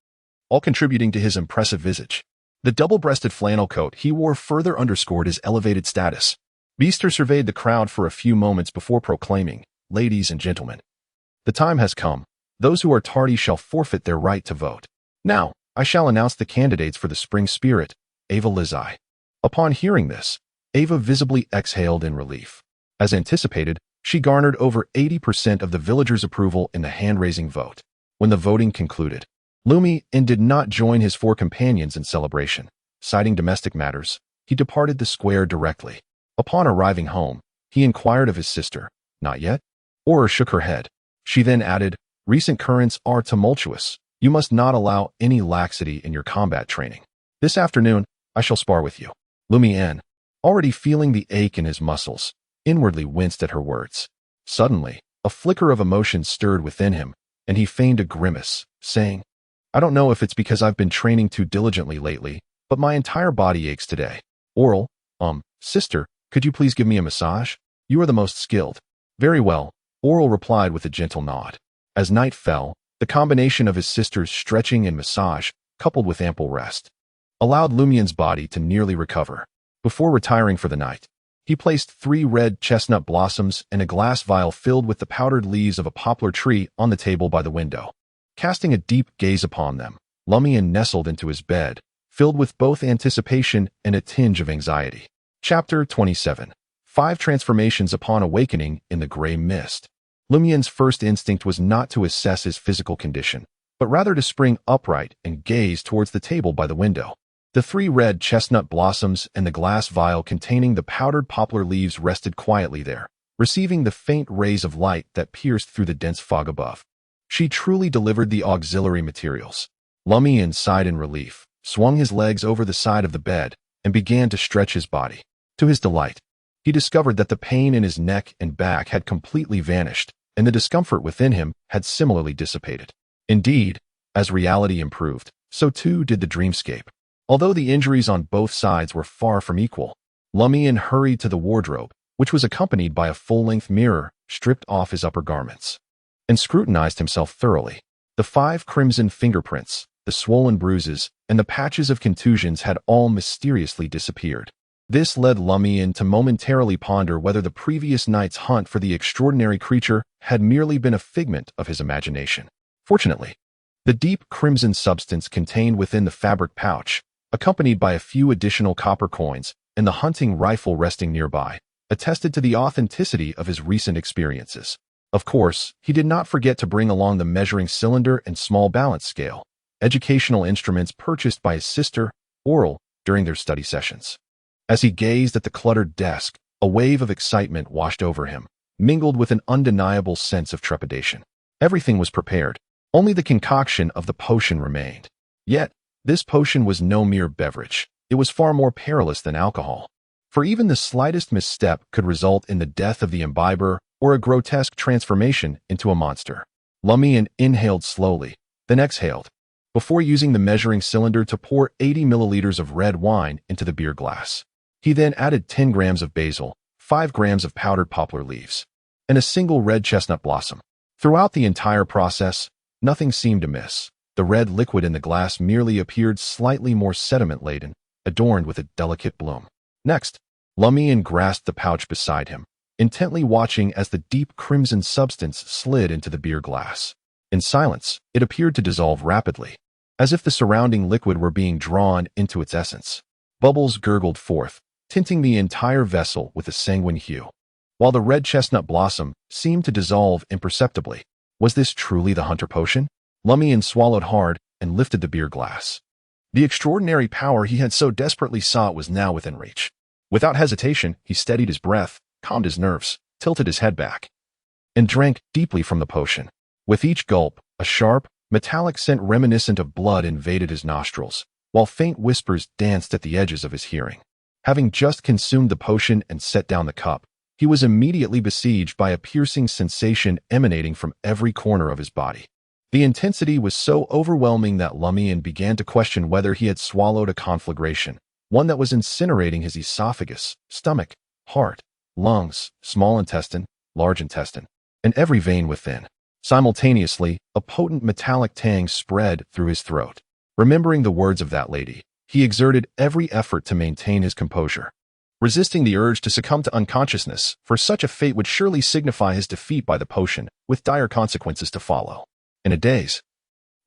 all contributing to his impressive visage. The double-breasted flannel coat he wore further underscored his elevated status. Beaster surveyed the crowd for a few moments before proclaiming, "Ladies and gentlemen, the time has come. Those who are tardy shall forfeit their right to vote. Now, I shall announce the candidates for the spring spirit, Ava Lizai." Upon hearing this, Ava visibly exhaled in relief. As anticipated, she garnered over 80% of the villagers' approval in the hand-raising vote. When the voting concluded, Lumian did not join his four companions in celebration. Citing domestic matters, he departed the square directly. Upon arriving home, he inquired of his sister, "Not yet?" Aurore shook her head. She then added, "Recent currents are tumultuous. You must not allow any laxity in your combat training. This afternoon, I shall spar with you." Lumian, already feeling the ache in his muscles, inwardly winced at her words. Suddenly, a flicker of emotion stirred within him, and he feigned a grimace, saying, "I don't know if it's because I've been training too diligently lately, but my entire body aches today. Aurore, sister, could you please give me a massage? You are the most skilled." "Very well," Aurore replied with a gentle nod. As night fell, the combination of his sister's stretching and massage, coupled with ample rest, allowed Lumian's body to nearly recover. Before retiring for the night, he placed 3 red chestnut blossoms and a glass vial filled with the powdered leaves of a poplar tree on the table by the window. Casting a deep gaze upon them, Lumian nestled into his bed, filled with both anticipation and a tinge of anxiety. Chapter 27. 5 Transformations Upon Awakening in the Gray Mist. Lumian's first instinct was not to assess his physical condition, but rather to spring upright and gaze towards the table by the window. The 3 red chestnut blossoms and the glass vial containing the powdered poplar leaves rested quietly there, receiving the faint rays of light that pierced through the dense fog above. She truly delivered the auxiliary materials. Lumian sighed in relief, swung his legs over the side of the bed, and began to stretch his body. To his delight, he discovered that the pain in his neck and back had completely vanished, and the discomfort within him had similarly dissipated. Indeed, as reality improved, so too did the dreamscape. Although the injuries on both sides were far from equal, Lumian hurried to the wardrobe, which was accompanied by a full-length mirror, stripped off his upper garments, and scrutinized himself thoroughly. The 5 crimson fingerprints, the swollen bruises, and the patches of contusions had all mysteriously disappeared. This led Lumian to momentarily ponder whether the previous night's hunt for the extraordinary creature had merely been a figment of his imagination. Fortunately, the deep crimson substance contained within the fabric pouch, accompanied by a few additional copper coins and the hunting rifle resting nearby, attested to the authenticity of his recent experiences. Of course, he did not forget to bring along the measuring cylinder and small balance scale, educational instruments purchased by his sister, Aurore, during their study sessions. As he gazed at the cluttered desk, a wave of excitement washed over him, mingled with an undeniable sense of trepidation. Everything was prepared. Only the concoction of the potion remained. Yet, this potion was no mere beverage. it was far more perilous than alcohol. For even the slightest misstep could result in the death of the imbiber or a grotesque transformation into a monster. Lumian inhaled slowly, then exhaled, before using the measuring cylinder to pour 80 milliliters of red wine into the beer glass. He then added 10 grams of basil, 5 grams of powdered poplar leaves, and a single red chestnut blossom. Throughout the entire process, nothing seemed amiss. The red liquid in the glass merely appeared slightly more sediment-laden, adorned with a delicate bloom. Next, Lumian grasped the pouch beside him, intently watching as the deep crimson substance slid into the beer glass. In silence, it appeared to dissolve rapidly, as if the surrounding liquid were being drawn into its essence. Bubbles gurgled forth, tinting the entire vessel with a sanguine hue, while the red chestnut blossom seemed to dissolve imperceptibly. Was this truly the hunter potion? Lumian swallowed hard and lifted the beer glass. The extraordinary power he had so desperately sought was now within reach. Without hesitation, he steadied his breath, calmed his nerves, tilted his head back, and drank deeply from the potion. With each gulp, a sharp, metallic scent reminiscent of blood invaded his nostrils, while faint whispers danced at the edges of his hearing. Having just consumed the potion and set down the cup, he was immediately besieged by a piercing sensation emanating from every corner of his body. The intensity was so overwhelming that Lumian began to question whether he had swallowed a conflagration, one that was incinerating his esophagus, stomach, heart, lungs, small intestine, large intestine, and every vein within. Simultaneously, a potent metallic tang spread through his throat. Remembering the words of that lady, he exerted every effort to maintain his composure, resisting the urge to succumb to unconsciousness, for such a fate would surely signify his defeat by the potion, with dire consequences to follow. In a daze,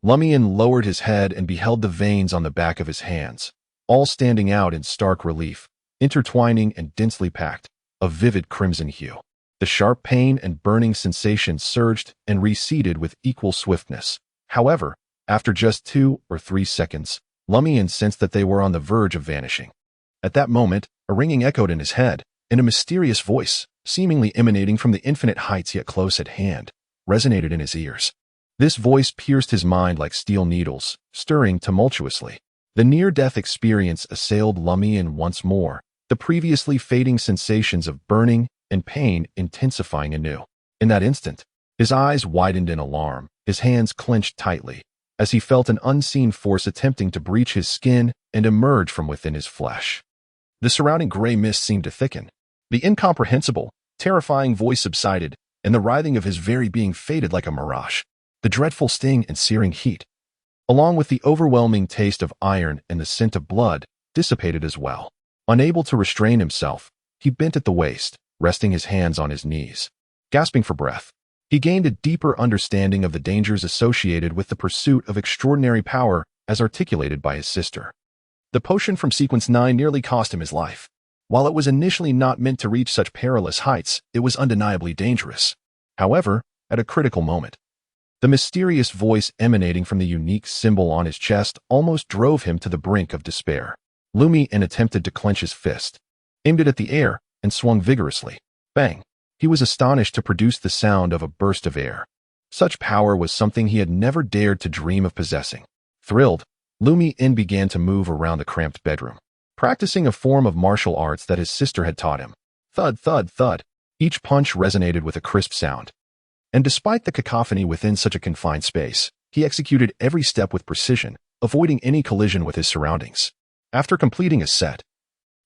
Lumian lowered his head and beheld the veins on the back of his hands, all standing out in stark relief, intertwining and densely packed, of vivid crimson hue. The sharp pain and burning sensation surged and receded with equal swiftness. However, after just 2 or 3 seconds, Lumian sensed that they were on the verge of vanishing. At that moment, a ringing echoed in his head, and a mysterious voice, seemingly emanating from the infinite heights yet close at hand, resonated in his ears. This voice pierced his mind like steel needles, stirring tumultuously. The near-death experience assailed Lumian once more, the previously fading sensations of burning and pain intensifying anew. In that instant, his eyes widened in alarm, his hands clenched tightly, as he felt an unseen force attempting to breach his skin and emerge from within his flesh. The surrounding gray mist seemed to thicken. The incomprehensible, terrifying voice subsided, and the writhing of his very being faded like a mirage. The dreadful sting and searing heat, along with the overwhelming taste of iron and the scent of blood, dissipated as well. Unable to restrain himself, he bent at the waist, resting his hands on his knees. Gasping for breath, he gained a deeper understanding of the dangers associated with the pursuit of extraordinary power as articulated by his sister. The potion from Sequence 9 nearly cost him his life. While it was initially not meant to reach such perilous heights, it was undeniably dangerous. However, at a critical moment, the mysterious voice emanating from the unique symbol on his chest almost drove him to the brink of despair. Lumian attempted to clench his fist, aimed it at the air, and swung vigorously. Bang! He was astonished to produce the sound of a burst of air. Such power was something he had never dared to dream of possessing. Thrilled, Lumian began to move around the cramped bedroom, practicing a form of martial arts that his sister had taught him. Thud, thud, thud. Each punch resonated with a crisp sound. And despite the cacophony within such a confined space, he executed every step with precision, avoiding any collision with his surroundings. After completing a set,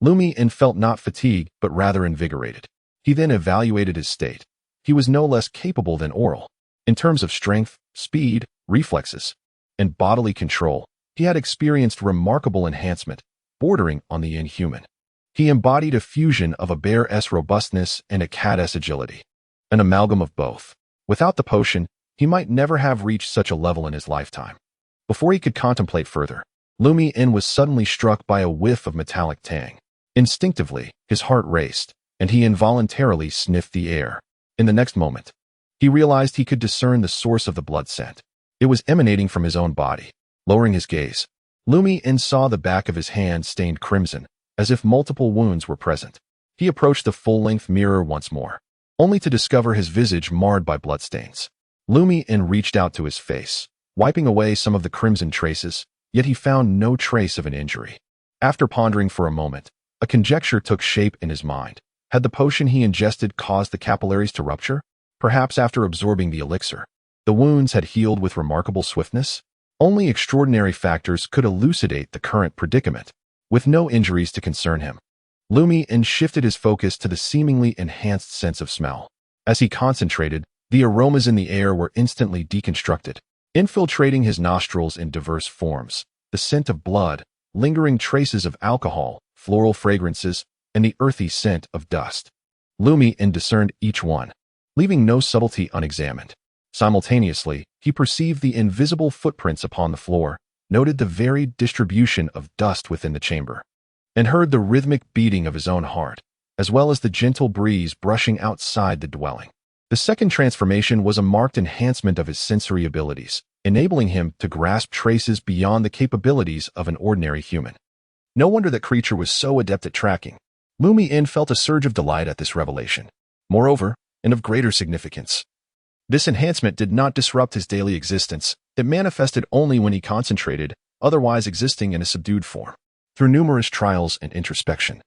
Lumian felt not fatigued but rather invigorated. He then evaluated his state. He was no less capable than Aurore. In terms of strength, speed, reflexes, and bodily control, he had experienced remarkable enhancement, bordering on the inhuman. He embodied a fusion of a bear's robustness and a cat's agility, an amalgam of both. Without the potion, he might never have reached such a level in his lifetime. Before he could contemplate further, Lumian was suddenly struck by a whiff of metallic tang. Instinctively, his heart raced, and he involuntarily sniffed the air. In the next moment, he realized he could discern the source of the blood scent. It was emanating from his own body. Lowering his gaze, Lumian saw the back of his hand stained crimson, as if multiple wounds were present. He approached the full-length mirror once more, only to discover his visage marred by bloodstains. Lumian reached out to his face, wiping away some of the crimson traces, yet he found no trace of an injury. After pondering for a moment, a conjecture took shape in his mind. Had the potion he ingested caused the capillaries to rupture? Perhaps after absorbing the elixir, the wounds had healed with remarkable swiftness? Only extraordinary factors could elucidate the current predicament. With no injuries to concern him, Lumian shifted his focus to the seemingly enhanced sense of smell. As he concentrated, the aromas in the air were instantly deconstructed, infiltrating his nostrils in diverse forms. The scent of blood, lingering traces of alcohol, floral fragrances, and the earthy scent of dust. Lumian discerned each one, leaving no subtlety unexamined. Simultaneously, he perceived the invisible footprints upon the floor, noted the varied distribution of dust within the chamber, and heard the rhythmic beating of his own heart, as well as the gentle breeze brushing outside the dwelling. The second transformation was a marked enhancement of his sensory abilities, enabling him to grasp traces beyond the capabilities of an ordinary human. No wonder that creature was so adept at tracking. Lumian felt a surge of delight at this revelation. Moreover, and of greater significance, this enhancement did not disrupt his daily existence. It manifested only when he concentrated, otherwise existing in a subdued form. Through numerous trials and introspection,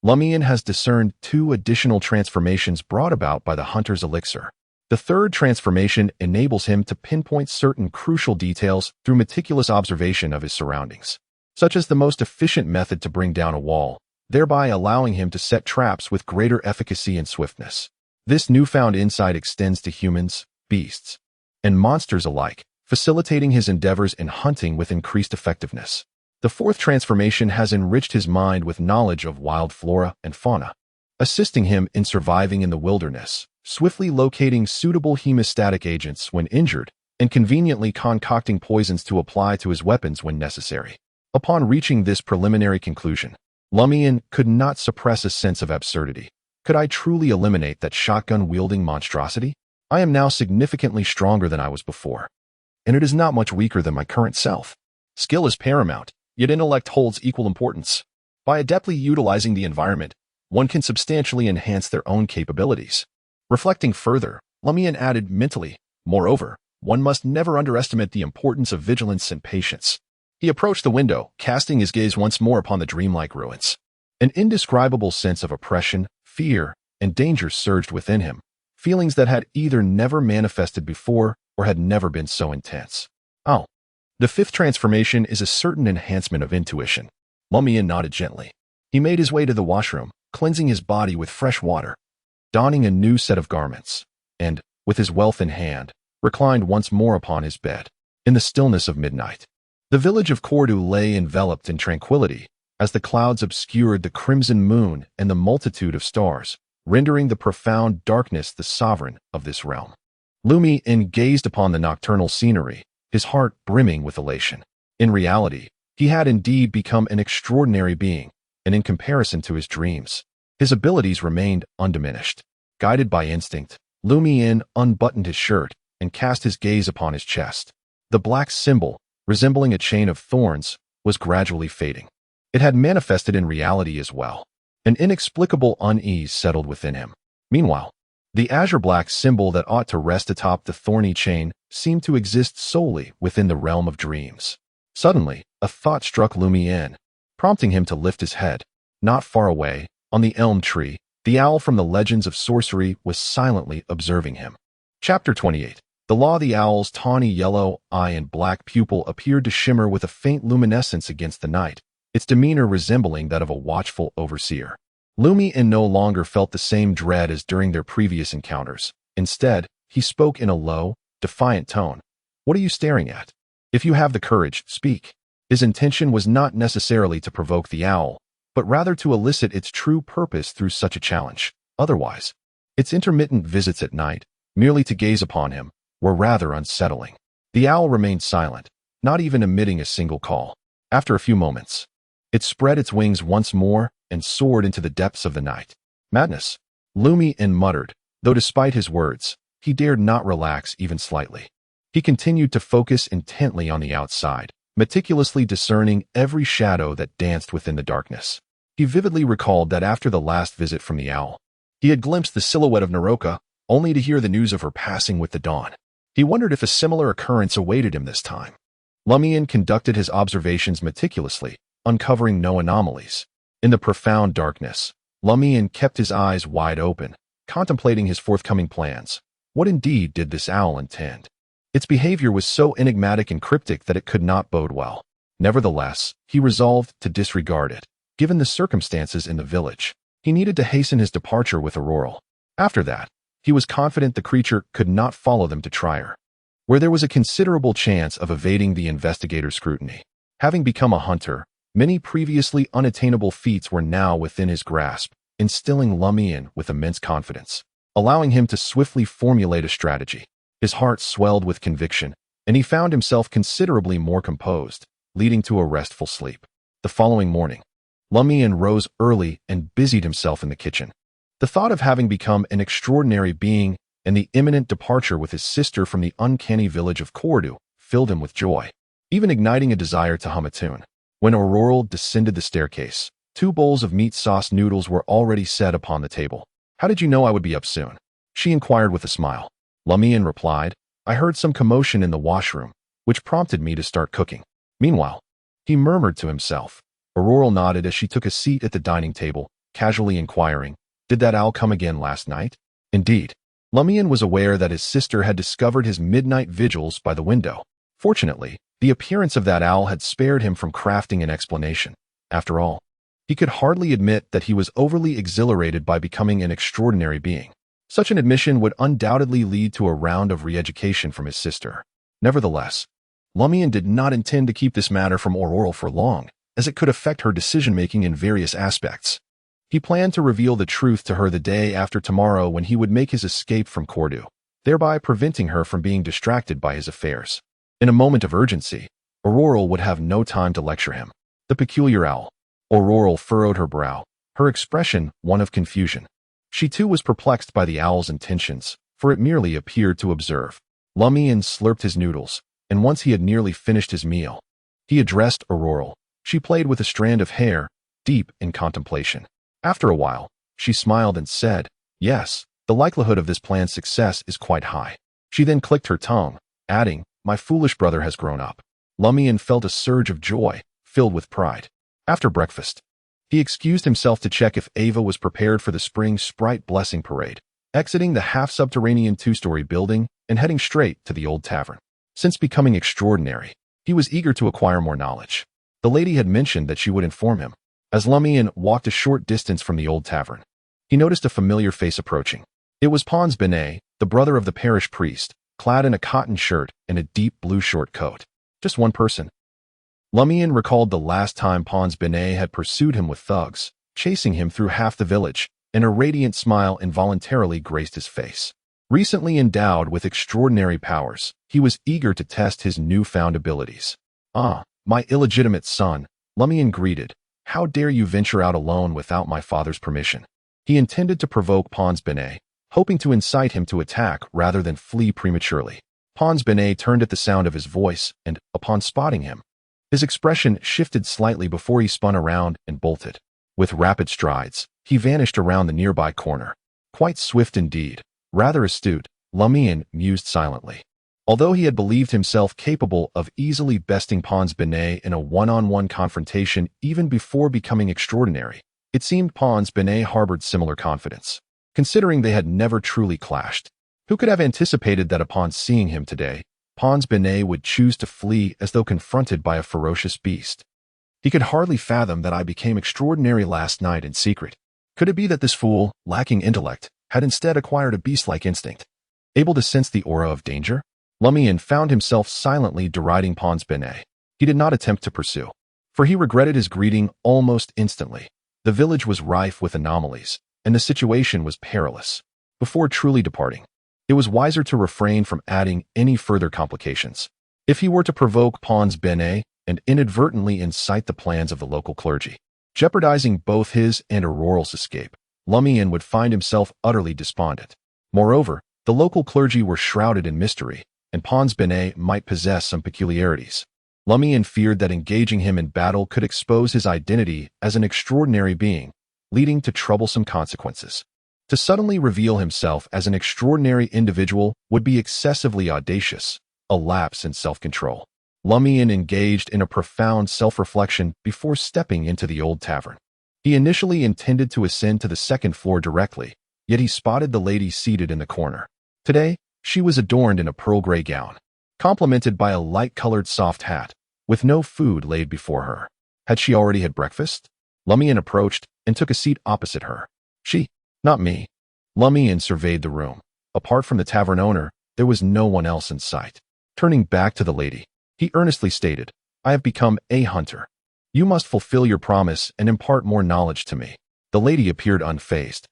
Lumian has discerned 2 additional transformations brought about by the hunter's elixir. The third transformation enables him to pinpoint certain crucial details through meticulous observation of his surroundings, such as the most efficient method to bring down a wall, thereby allowing him to set traps with greater efficacy and swiftness. This newfound insight extends to humans, beasts, and monsters alike, facilitating his endeavors in hunting with increased effectiveness. The fourth transformation has enriched his mind with knowledge of wild flora and fauna, assisting him in surviving in the wilderness, swiftly locating suitable hemostatic agents when injured, and conveniently concocting poisons to apply to his weapons when necessary. Upon reaching this preliminary conclusion, Lumian could not suppress a sense of absurdity. Could I truly eliminate that shotgun-wielding monstrosity? I am now significantly stronger than I was before, and it is not much weaker than my current self. Skill is paramount, yet intellect holds equal importance. By adeptly utilizing the environment, one can substantially enhance their own capabilities. Reflecting further, Lumian added mentally, moreover, one must never underestimate the importance of vigilance and patience. He approached the window, casting his gaze once more upon the dreamlike ruins. An indescribable sense of oppression, fear, and danger surged within him, feelings that had either never manifested before or had never been so intense. Oh. The fifth transformation is a certain enhancement of intuition. Lumian nodded gently. He made his way to the washroom, cleansing his body with fresh water, donning a new set of garments, and, with his wealth in hand, reclined once more upon his bed. In the stillness of midnight, the village of Cordu lay enveloped in tranquility, as the clouds obscured the crimson moon and the multitude of stars, rendering the profound darkness the sovereign of this realm. Lumian gazed upon the nocturnal scenery, his heart brimming with elation. In reality, he had indeed become an extraordinary being, and in comparison to his dreams, his abilities remained undiminished. Guided by instinct, Lumian unbuttoned his shirt and cast his gaze upon his chest. The black symbol, resembling a chain of thorns, was gradually fading. It had manifested in reality as well. An inexplicable unease settled within him. Meanwhile, the azure-black symbol that ought to rest atop the thorny chain seemed to exist solely within the realm of dreams. Suddenly, a thought struck Lumian, prompting him to lift his head. Not far away, on the elm tree, the owl from the legends of sorcery was silently observing him. Chapter 28. The law of the owl's tawny yellow eye and black pupil appeared to shimmer with a faint luminescence against the night, its demeanor resembling that of a watchful overseer. Lumian no longer felt the same dread as during their previous encounters. Instead, he spoke in a low, defiant tone. "What are you staring at? If you have the courage, speak." His intention was not necessarily to provoke the owl, but rather to elicit its true purpose through such a challenge. Otherwise, its intermittent visits at night, merely to gaze upon him, were rather unsettling. The owl remained silent, not even emitting a single call. After a few moments, it spread its wings once more and soared into the depths of the night. Madness, Lumian muttered, though despite his words, he dared not relax even slightly. He continued to focus intently on the outside, meticulously discerning every shadow that danced within the darkness. He vividly recalled that after the last visit from the owl, he had glimpsed the silhouette of Naroka, only to hear the news of her passing with the dawn. He wondered if a similar occurrence awaited him this time. Lumian conducted his observations meticulously, uncovering no anomalies. In the profound darkness, Lumian kept his eyes wide open, contemplating his forthcoming plans. What indeed did this owl intend? Its behavior was so enigmatic and cryptic that it could not bode well. Nevertheless, he resolved to disregard it. Given the circumstances in the village, he needed to hasten his departure with Aurore. After that, he was confident the creature could not follow them to Trier, where there was a considerable chance of evading the investigator's scrutiny. Having become a hunter, many previously unattainable feats were now within his grasp, instilling Lumian with immense confidence, allowing him to swiftly formulate a strategy. His heart swelled with conviction, and he found himself considerably more composed, leading to a restful sleep. The following morning, Lumian rose early and busied himself in the kitchen. The thought of having become an extraordinary being and the imminent departure with his sister from the uncanny village of Cordu filled him with joy, even igniting a desire to hum a tune. When Aurore descended the staircase, 2 bowls of meat sauce noodles were already set upon the table. "How did you know I would be up soon?" she inquired with a smile. Lumian replied, "I heard some commotion in the washroom, which prompted me to start cooking." Meanwhile, he murmured to himself. Aurore nodded as she took a seat at the dining table, casually inquiring, "Did that owl come again last night?" Indeed, Lumian was aware that his sister had discovered his midnight vigils by the window. Fortunately, the appearance of that owl had spared him from crafting an explanation. After all, he could hardly admit that he was overly exhilarated by becoming an extraordinary being. Such an admission would undoubtedly lead to a round of re-education from his sister. Nevertheless, Lumian did not intend to keep this matter from Aurore for long, as it could affect her decision-making in various aspects. He planned to reveal the truth to her the day after tomorrow when he would make his escape from Cordu, thereby preventing her from being distracted by his affairs. In a moment of urgency, Aurore would have no time to lecture him. The peculiar owl. Aurore furrowed her brow, her expression one of confusion. She too was perplexed by the owl's intentions, for it merely appeared to observe. Lumian slurped his noodles, and once he had nearly finished his meal, he addressed Aurore. She played with a strand of hair, deep in contemplation. After a while, she smiled and said, "Yes, the likelihood of this plan's success is quite high." She then clicked her tongue, adding, "My foolish brother has grown up." Lumian felt a surge of joy, filled with pride. After breakfast, he excused himself to check if Ava was prepared for the spring Sprite Blessing Parade, exiting the half-subterranean 2-story building and heading straight to the old tavern. Since becoming extraordinary, he was eager to acquire more knowledge. The lady had mentioned that she would inform him. As Lumian walked a short distance from the old tavern, he noticed a familiar face approaching. It was Pons Benet, the brother of the parish priest, clad in a cotton shirt and a deep blue short coat. Just one person. Lumian recalled the last time Pons Benet had pursued him with thugs, chasing him through half the village, and a radiant smile involuntarily graced his face. Recently endowed with extraordinary powers, he was eager to test his newfound abilities. "Ah, my illegitimate son," Lumian greeted. "How dare you venture out alone without my father's permission?" He intended to provoke Pons Benet, hoping to incite him to attack rather than flee prematurely. Pons Benet turned at the sound of his voice and, upon spotting him, his expression shifted slightly before he spun around and bolted. With rapid strides, he vanished around the nearby corner. Quite swift indeed, rather astute, Lumian mused silently. Although he had believed himself capable of easily besting Pons Benet in a one-on-one confrontation even before becoming extraordinary, it seemed Pons Benet harbored similar confidence, considering they had never truly clashed. Who could have anticipated that upon seeing him today, Pons Benet would choose to flee as though confronted by a ferocious beast? He could hardly fathom that I became extraordinary last night in secret. Could it be that this fool, lacking intellect, had instead acquired a beast-like instinct, able to sense the aura of danger? Lumian found himself silently deriding Pons Benet. He did not attempt to pursue, for he regretted his greeting almost instantly. The village was rife with anomalies, and the situation was perilous. Before truly departing, it was wiser to refrain from adding any further complications. If he were to provoke Pons Benet and inadvertently incite the plans of the local clergy, jeopardizing both his and Aurore's escape, Lumian would find himself utterly despondent. Moreover, the local clergy were shrouded in mystery, and Pons Benet might possess some peculiarities. Lumian feared that engaging him in battle could expose his identity as an extraordinary being, leading to troublesome consequences. To suddenly reveal himself as an extraordinary individual would be excessively audacious, a lapse in self-control. Lumian engaged in a profound self-reflection before stepping into the old tavern. He initially intended to ascend to the second floor directly, yet he spotted the lady seated in the corner. Today, she was adorned in a pearl gray gown, complemented by a light-colored soft hat, with no food laid before her. Had she already had breakfast? Lumian approached and took a seat opposite her. She, not me. Lumian surveyed the room. Apart from the tavern owner, there was no one else in sight. Turning back to the lady, he earnestly stated, I have become a hunter. You must fulfill your promise and impart more knowledge to me. The lady appeared unfazed,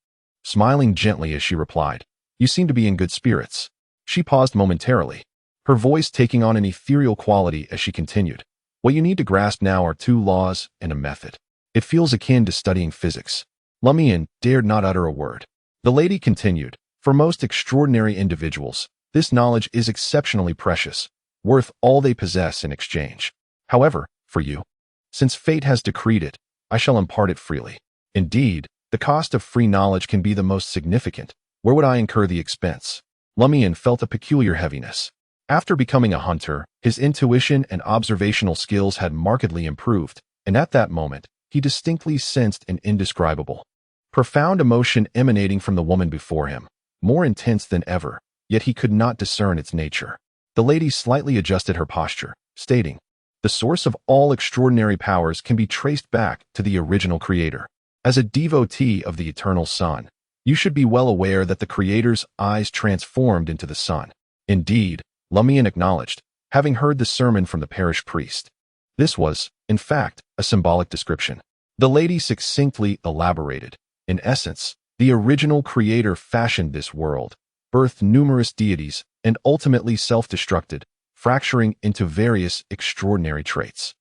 smiling gently as she replied, You seem to be in good spirits. She paused momentarily, her voice taking on an ethereal quality as she continued. What you need to grasp now are 2 laws and a method. It feels akin to studying physics. Lumian dared not utter a word. The lady continued, For most extraordinary individuals, this knowledge is exceptionally precious, worth all they possess in exchange. However, for you, since fate has decreed it, I shall impart it freely. Indeed, the cost of free knowledge can be the most significant. Where would I incur the expense? Lumian felt a peculiar heaviness. After becoming a hunter, his intuition and observational skills had markedly improved, and at that moment, he distinctly sensed an indescribable, profound emotion emanating from the woman before him, more intense than ever, yet he could not discern its nature. The lady slightly adjusted her posture, stating, The source of all extraordinary powers can be traced back to the original creator. As a devotee of the eternal sun, you should be well aware that the creator's eyes transformed into the sun. Indeed, Lumian acknowledged, having heard the sermon from the parish priest. This was, in fact, a symbolic description. The lady succinctly elaborated. In essence, the original creator fashioned this world, birthed numerous deities, and ultimately self-destructed, fracturing into various extraordinary traits.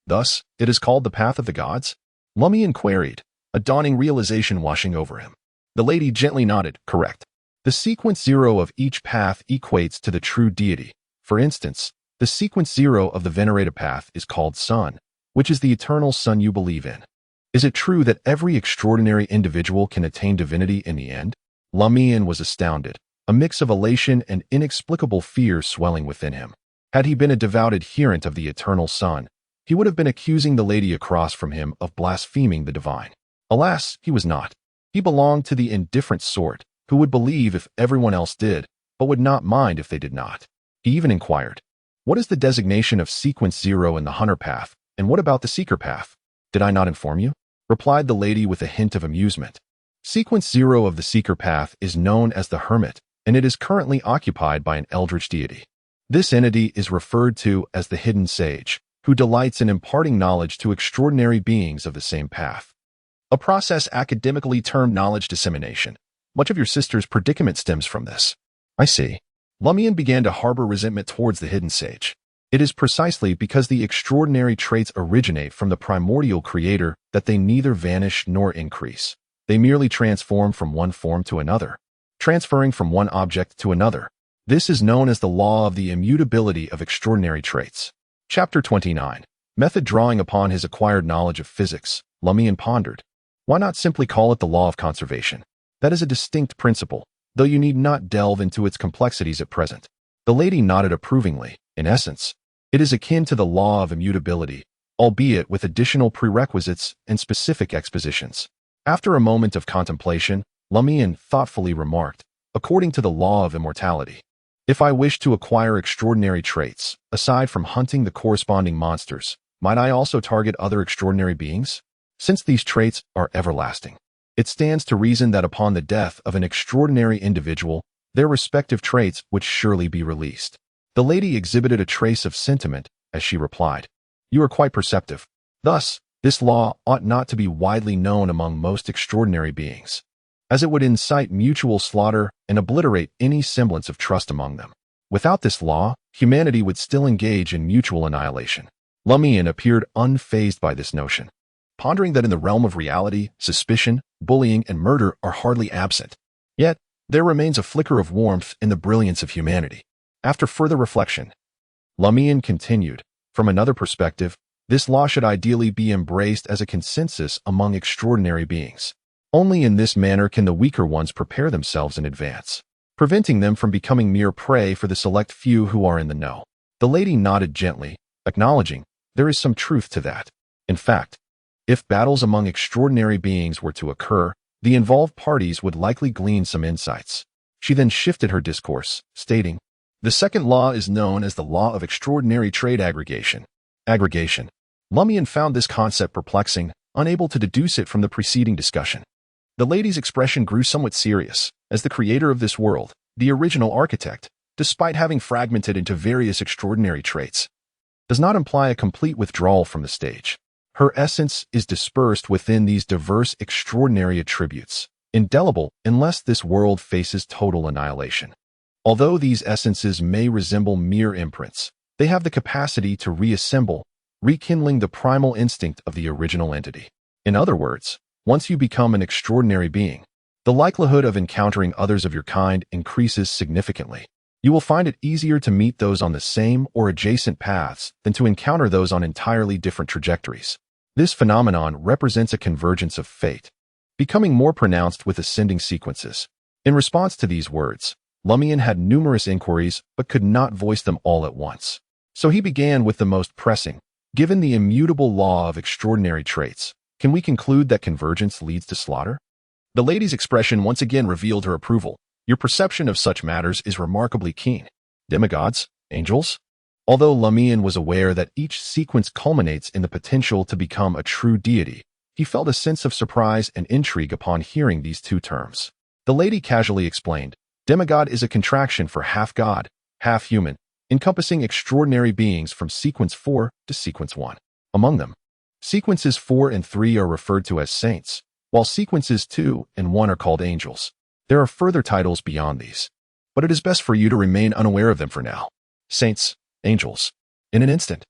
Thus, it is called the path of the gods? Lumian queried, a dawning realization washing over him. The lady gently nodded, correct. The sequence 0 of each path equates to the true deity. For instance, the sequence 0 of the venerated path is called sun, which is the eternal sun you believe in. Is it true that every extraordinary individual can attain divinity in the end? Lumian was astounded, a mix of elation and inexplicable fear swelling within him. Had he been a devout adherent of the eternal sun, he would have been accusing the lady across from him of blaspheming the divine. Alas, he was not. He belonged to the indifferent sort, who would believe if everyone else did, but would not mind if they did not. He even inquired, What is the designation of sequence 0 in the hunter path, and what about the seeker path? Did I not inform you? Replied the lady with a hint of amusement. Sequence 0 of the seeker path is known as the Hermit, and it is currently occupied by an eldritch deity. This entity is referred to as the hidden sage, who delights in imparting knowledge to extraordinary beings of the same path. A process academically termed knowledge dissemination. Much of your sister's predicament stems from this. I see. Lumian began to harbor resentment towards the hidden sage. It is precisely because the extraordinary traits originate from the primordial creator that they neither vanish nor increase. They merely transform from one form to another, transferring from one object to another. This is known as the law of the immutability of extraordinary traits. Chapter 29. Method. Drawing upon his acquired knowledge of physics, Lumian pondered. Why not simply call it the law of conservation? That is a distinct principle, though you need not delve into its complexities at present. The lady nodded approvingly. In essence, it is akin to the law of immutability, albeit with additional prerequisites and specific expositions. After a moment of contemplation, Lumian thoughtfully remarked, according to the law of immortality, if I wish to acquire extraordinary traits, aside from hunting the corresponding monsters, might I also target other extraordinary beings? Since these traits are everlasting, it stands to reason that upon the death of an extraordinary individual, their respective traits would surely be released. The lady exhibited a trace of sentiment as she replied, You are quite perceptive. Thus, this law ought not to be widely known among most extraordinary beings, as it would incite mutual slaughter and obliterate any semblance of trust among them. Without this law, humanity would still engage in mutual annihilation. Lumian appeared unfazed by this notion, pondering that in the realm of reality, suspicion, bullying, and murder are hardly absent. Yet, there remains a flicker of warmth in the brilliance of humanity. After further reflection, Lumian continued, from another perspective, this law should ideally be embraced as a consensus among extraordinary beings. Only in this manner can the weaker ones prepare themselves in advance, preventing them from becoming mere prey for the select few who are in the know. The lady nodded gently, acknowledging there is some truth to that. In fact, if battles among extraordinary beings were to occur, the involved parties would likely glean some insights. She then shifted her discourse, stating, "The second law is known as the law of extraordinary trait aggregation." Aggregation. Lumian found this concept perplexing, unable to deduce it from the preceding discussion. The lady's expression grew somewhat serious, as the creator of this world, the original architect, despite having fragmented into various extraordinary traits, does not imply a complete withdrawal from the stage. Her essence is dispersed within these diverse extraordinary attributes, indelible unless this world faces total annihilation. Although these essences may resemble mere imprints, they have the capacity to reassemble, rekindling the primal instinct of the original entity. In other words, once you become an extraordinary being, the likelihood of encountering others of your kind increases significantly. You will find it easier to meet those on the same or adjacent paths than to encounter those on entirely different trajectories. This phenomenon represents a convergence of fate, becoming more pronounced with ascending sequences. In response to these words, Lumian had numerous inquiries but could not voice them all at once. So he began with the most pressing. Given the immutable law of extraordinary traits, can we conclude that convergence leads to slaughter? The lady's expression once again revealed her approval. Your perception of such matters is remarkably keen. Demigods? Angels? Although Lumian was aware that each sequence culminates in the potential to become a true deity, he felt a sense of surprise and intrigue upon hearing these two terms. The lady casually explained, demigod is a contraction for half god, half human, encompassing extraordinary beings from sequence 4 to sequence 1. Among them, sequences 4 and 3 are referred to as saints, while sequences 2 and 1 are called angels. There are further titles beyond these, but it is best for you to remain unaware of them for now. Saints, angels. In an instant,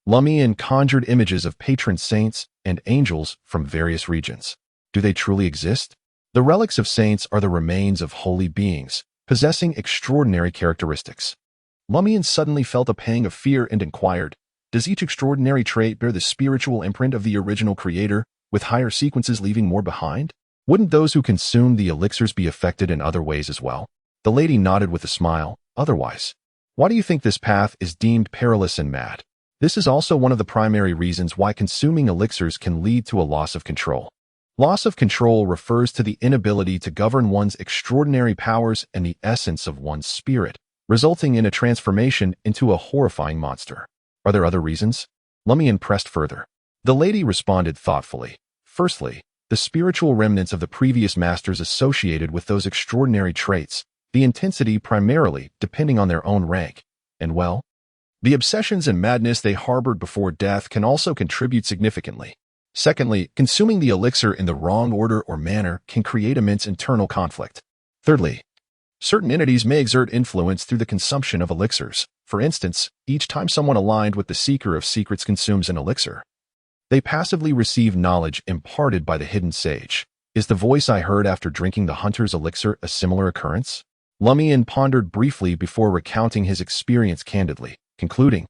Lumian conjured images of patron saints and angels from various regions. Do they truly exist? The relics of saints are the remains of holy beings, possessing extraordinary characteristics. Lumian suddenly felt a pang of fear and inquired, does each extraordinary trait bear the spiritual imprint of the original creator, with higher sequences leaving more behind? Wouldn't those who consume the elixirs be affected in other ways as well? The lady nodded with a smile. Otherwise, why do you think this path is deemed perilous and mad? This is also one of the primary reasons why consuming elixirs can lead to a loss of control. Loss of control refers to the inability to govern one's extraordinary powers and the essence of one's spirit, resulting in a transformation into a horrifying monster. Are there other reasons? Lumian pressed further. The lady responded thoughtfully. Firstly, the spiritual remnants of the previous masters associated with those extraordinary traits, the intensity primarily depending on their own rank, and well, the obsessions and madness they harbored before death can also contribute significantly. Secondly, consuming the elixir in the wrong order or manner can create immense internal conflict. Thirdly, certain entities may exert influence through the consumption of elixirs. For instance, each time someone aligned with the Seeker of Secrets consumes an elixir, they passively receive knowledge imparted by the hidden sage. Is the voice I heard after drinking the hunter's elixir a similar occurrence? Lumian pondered briefly before recounting his experience candidly, concluding,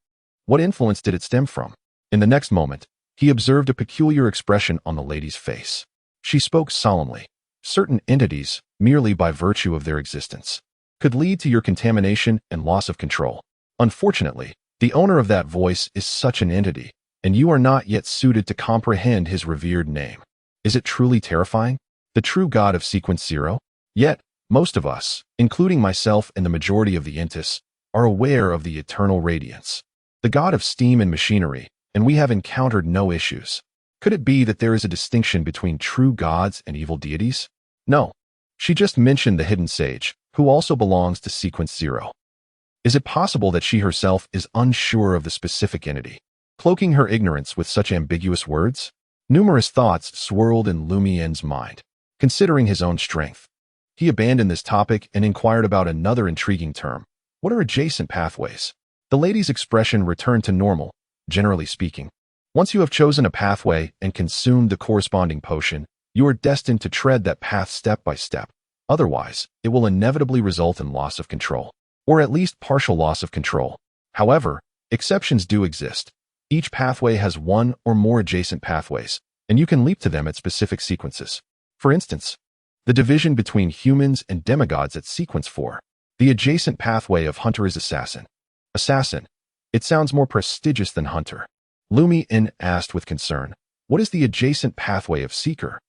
what influence did it stem from? In the next moment, he observed a peculiar expression on the lady's face. She spoke solemnly. Certain entities, merely by virtue of their existence, could lead to your contamination and loss of control. Unfortunately, the owner of that voice is such an entity, and you are not yet suited to comprehend his revered name. Is it truly terrifying? The true god of Sequence 0? Yet, most of us, including myself and the majority of the Intis, are aware of the eternal radiance, the god of steam and machinery, and we have encountered no issues. Could it be that there is a distinction between true gods and evil deities? No. She just mentioned the hidden sage, who also belongs to Sequence 0. Is it possible that she herself is unsure of the specific entity, cloaking her ignorance with such ambiguous words? Numerous thoughts swirled in Lumian's mind. Considering his own strength, he abandoned this topic and inquired about another intriguing term. What are adjacent pathways? The lady's expression returned to normal. Generally speaking, once you have chosen a pathway and consumed the corresponding potion, you are destined to tread that path step by step. Otherwise, it will inevitably result in loss of control, or at least partial loss of control. However, exceptions do exist. Each pathway has one or more adjacent pathways, and you can leap to them at specific sequences. For instance, the division between humans and demigods at sequence 4. The adjacent pathway of hunter is assassin. Assassin, It sounds more prestigious than hunter. Lumian asked with concern, what is the adjacent pathway of seeker?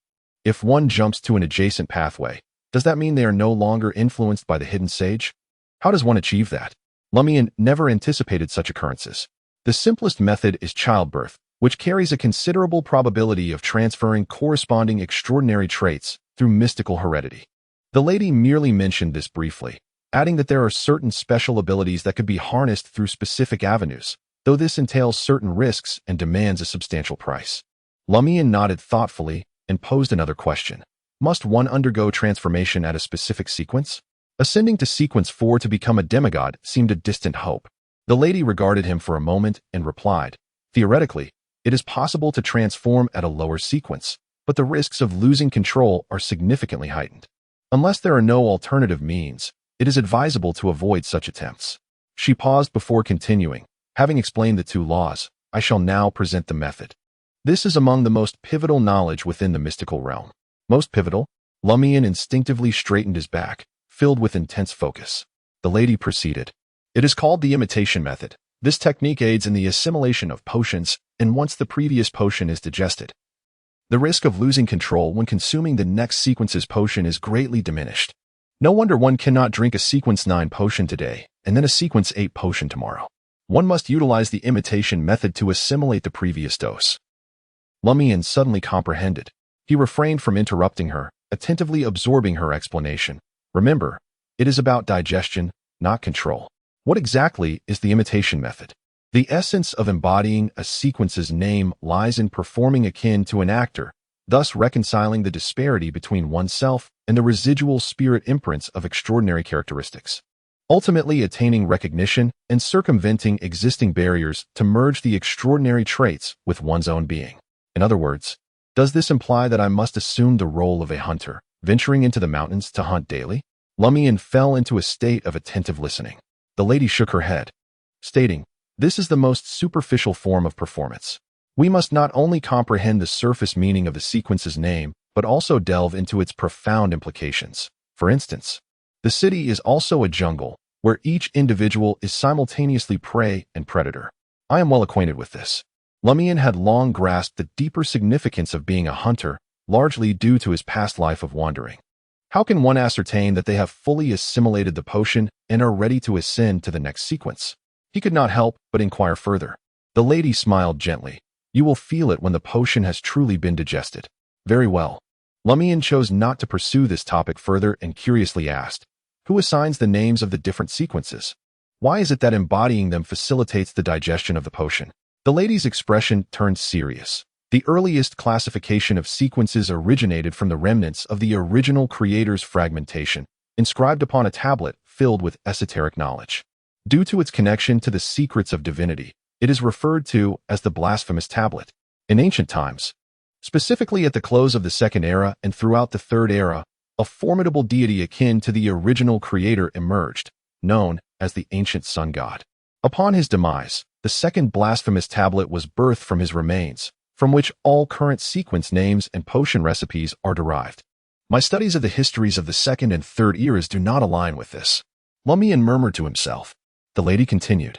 If one jumps to an adjacent pathway, does that mean they are no longer influenced by the hidden sage? How does one achieve that? Lumian never anticipated such occurrences. The simplest method is childbirth, which carries a considerable probability of transferring corresponding extraordinary traits through mystical heredity. The lady merely mentioned this briefly, adding that there are certain special abilities that could be harnessed through specific avenues, though this entails certain risks and demands a substantial price. Lumian nodded thoughtfully and posed another question. Must one undergo transformation at a specific sequence? Ascending to sequence 4 to become a demigod seemed a distant hope. The lady regarded him for a moment and replied, theoretically, it is possible to transform at a lower sequence, but the risks of losing control are significantly heightened. Unless there are no alternative means, it is advisable to avoid such attempts. She paused before continuing. Having explained the 2 laws, I shall now present the method. This is among the most pivotal knowledge within the mystical realm. Most pivotal? Lumian instinctively straightened his back, filled with intense focus. The lady proceeded. It is called the imitation method. This technique aids in the assimilation of potions, and once the previous potion is digested, the risk of losing control when consuming the next sequence's potion is greatly diminished. No wonder one cannot drink a sequence 9 potion today, and then a sequence 8 potion tomorrow. One must utilize the imitation method to assimilate the previous dose. Lumian suddenly comprehended. He refrained from interrupting her, attentively absorbing her explanation. Remember, it is about digestion, not control. What exactly is the imitation method? The essence of embodying a sequence's name lies in performing akin to an actor, thus reconciling the disparity between oneself and the residual spirit imprints of extraordinary characteristics. Ultimately attaining recognition and circumventing existing barriers to merge the extraordinary traits with one's own being. In other words, does this imply that I must assume the role of a hunter, venturing into the mountains to hunt daily? Lumian fell into a state of attentive listening. The lady shook her head, stating, this is the most superficial form of performance. We must not only comprehend the surface meaning of the sequence's name, but also delve into its profound implications. For instance, the city is also a jungle, where each individual is simultaneously prey and predator. I am well acquainted with this. Lumian had long grasped the deeper significance of being a hunter, largely due to his past life of wandering. How can one ascertain that they have fully assimilated the potion and are ready to ascend to the next sequence? He could not help but inquire further. The lady smiled gently. You will feel it when the potion has truly been digested. Very well. Lumian chose not to pursue this topic further and curiously asked, who assigns the names of the different sequences? Why is it that embodying them facilitates the digestion of the potion? The lady's expression turned serious. The earliest classification of sequences originated from the remnants of the original creator's fragmentation, inscribed upon a tablet filled with esoteric knowledge. Due to its connection to the secrets of divinity, it is referred to as the blasphemous tablet. In ancient times, specifically at the close of the Second Era and throughout the Third Era, a formidable deity akin to the original creator emerged, known as the ancient sun god. Upon his demise, the second blasphemous tablet was birthed from his remains, from which all current sequence names and potion recipes are derived. My studies of the histories of the Second and Third Eras do not align with this. Lumian murmured to himself. The lady continued,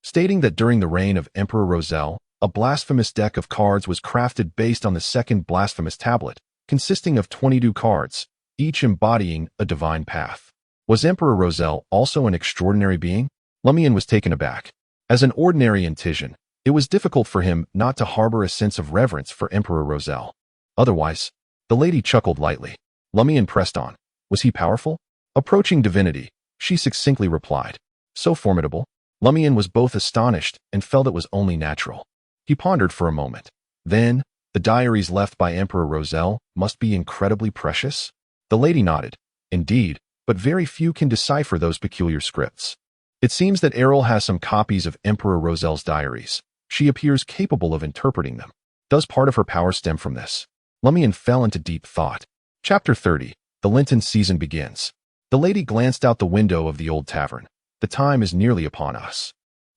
stating that during the reign of Emperor Roselle, a blasphemous deck of cards was crafted based on the second blasphemous tablet, consisting of 22 cards, each embodying a divine path. Was Emperor Roselle also an extraordinary being? Lumian was taken aback. As an ordinary Intisian, it was difficult for him not to harbor a sense of reverence for Emperor Roselle. Otherwise, the lady chuckled lightly. Lumian pressed on. Was he powerful? Approaching divinity, she succinctly replied. So formidable? Lumian was both astonished and felt it was only natural. He pondered for a moment. Then, the diaries left by Emperor Roselle must be incredibly precious? The lady nodded. Indeed, but very few can decipher those peculiar scripts. It seems that Aurore has some copies of Emperor Roselle's diaries. She appears capable of interpreting them. Does part of her power stem from this? Lumian fell into deep thought. Chapter 30. The Lenten season begins. The lady glanced out the window of the old tavern. The time is nearly upon us.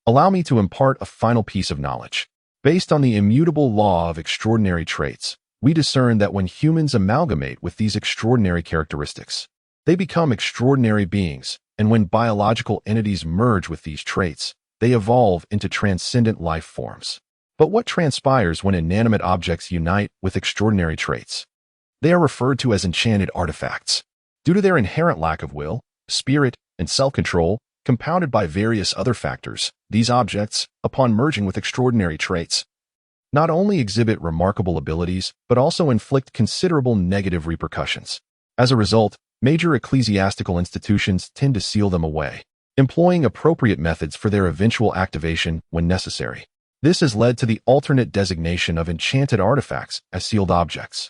Allow me to impart a final piece of knowledge. Based on the immutable law of extraordinary traits, we discern that when humans amalgamate with these extraordinary characteristics, they become extraordinary beings, and when biological entities merge with these traits, they evolve into transcendent life forms. But what transpires when inanimate objects unite with extraordinary traits? They are referred to as enchanted artifacts. Due to their inherent lack of will, spirit, and self-control, compounded by various other factors, these objects, upon merging with extraordinary traits, not only exhibit remarkable abilities, but also inflict considerable negative repercussions. As a result, major ecclesiastical institutions tend to seal them away, employing appropriate methods for their eventual activation when necessary. This has led to the alternate designation of enchanted artifacts as sealed objects.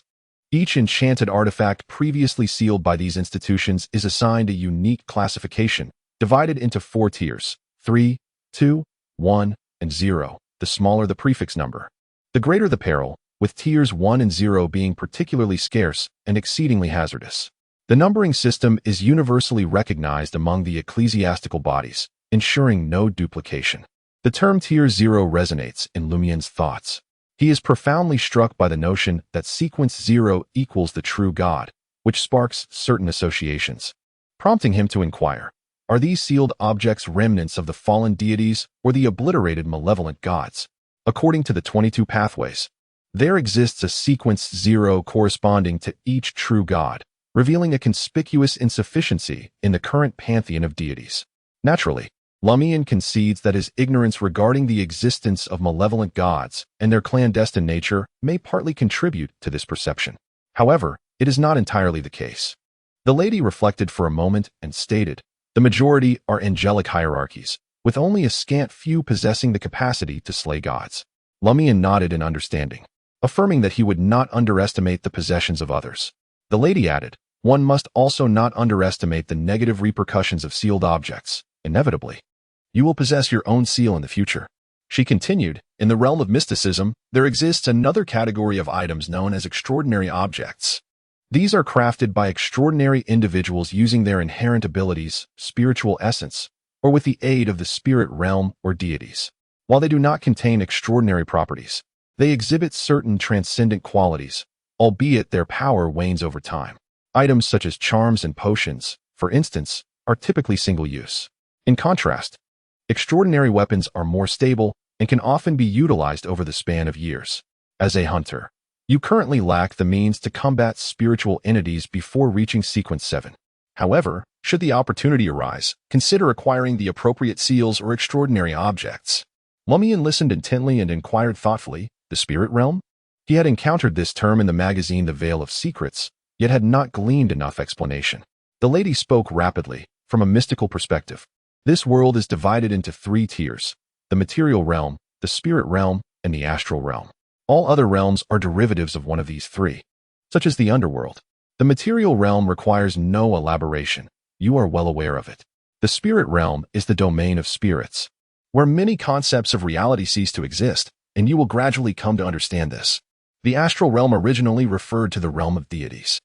Each enchanted artifact previously sealed by these institutions is assigned a unique classification, divided into 4 tiers: 3, 2, 1, and 0, the smaller the prefix number. The greater the peril, with tiers 1 and 0 being particularly scarce and exceedingly hazardous. The numbering system is universally recognized among the ecclesiastical bodies, ensuring no duplication. The term Tier 0 resonates in Lumian's thoughts. He is profoundly struck by the notion that sequence 0 equals the true God, which sparks certain associations, prompting him to inquire, are these sealed objects remnants of the fallen deities or the obliterated malevolent gods? According to the 22 pathways, there exists a sequence 0 corresponding to each true God, revealing a conspicuous insufficiency in the current pantheon of deities. Naturally, Lumian concedes that his ignorance regarding the existence of malevolent gods and their clandestine nature may partly contribute to this perception. However, it is not entirely the case. The lady reflected for a moment and stated, the majority are angelic hierarchies, with only a scant few possessing the capacity to slay gods. Lumian nodded in understanding, affirming that he would not underestimate the possessions of others. The lady added, one must also not underestimate the negative repercussions of sealed objects. Inevitably, you will possess your own seal in the future. She continued, in the realm of mysticism, there exists another category of items known as extraordinary objects. These are crafted by extraordinary individuals using their inherent abilities, spiritual essence, or with the aid of the spirit realm or deities. While they do not contain extraordinary properties, they exhibit certain transcendent qualities, albeit their power wanes over time. Items such as charms and potions, for instance, are typically single-use. In contrast, extraordinary weapons are more stable and can often be utilized over the span of years. As a hunter, you currently lack the means to combat spiritual entities before reaching sequence 7. However, should the opportunity arise, consider acquiring the appropriate seals or extraordinary objects. Lumian listened intently and inquired thoughtfully, the spirit realm? He had encountered this term in the magazine The Veil of Secrets, yet had not gleaned enough explanation. The lady spoke rapidly, from a mystical perspective. This world is divided into 3 tiers: the material realm, the spirit realm, and the astral realm. All other realms are derivatives of one of these 3, such as the underworld. The material realm requires no elaboration. You are well aware of it. The spirit realm is the domain of spirits, where many concepts of reality cease to exist, and you will gradually come to understand this. The astral realm originally referred to the realm of deities,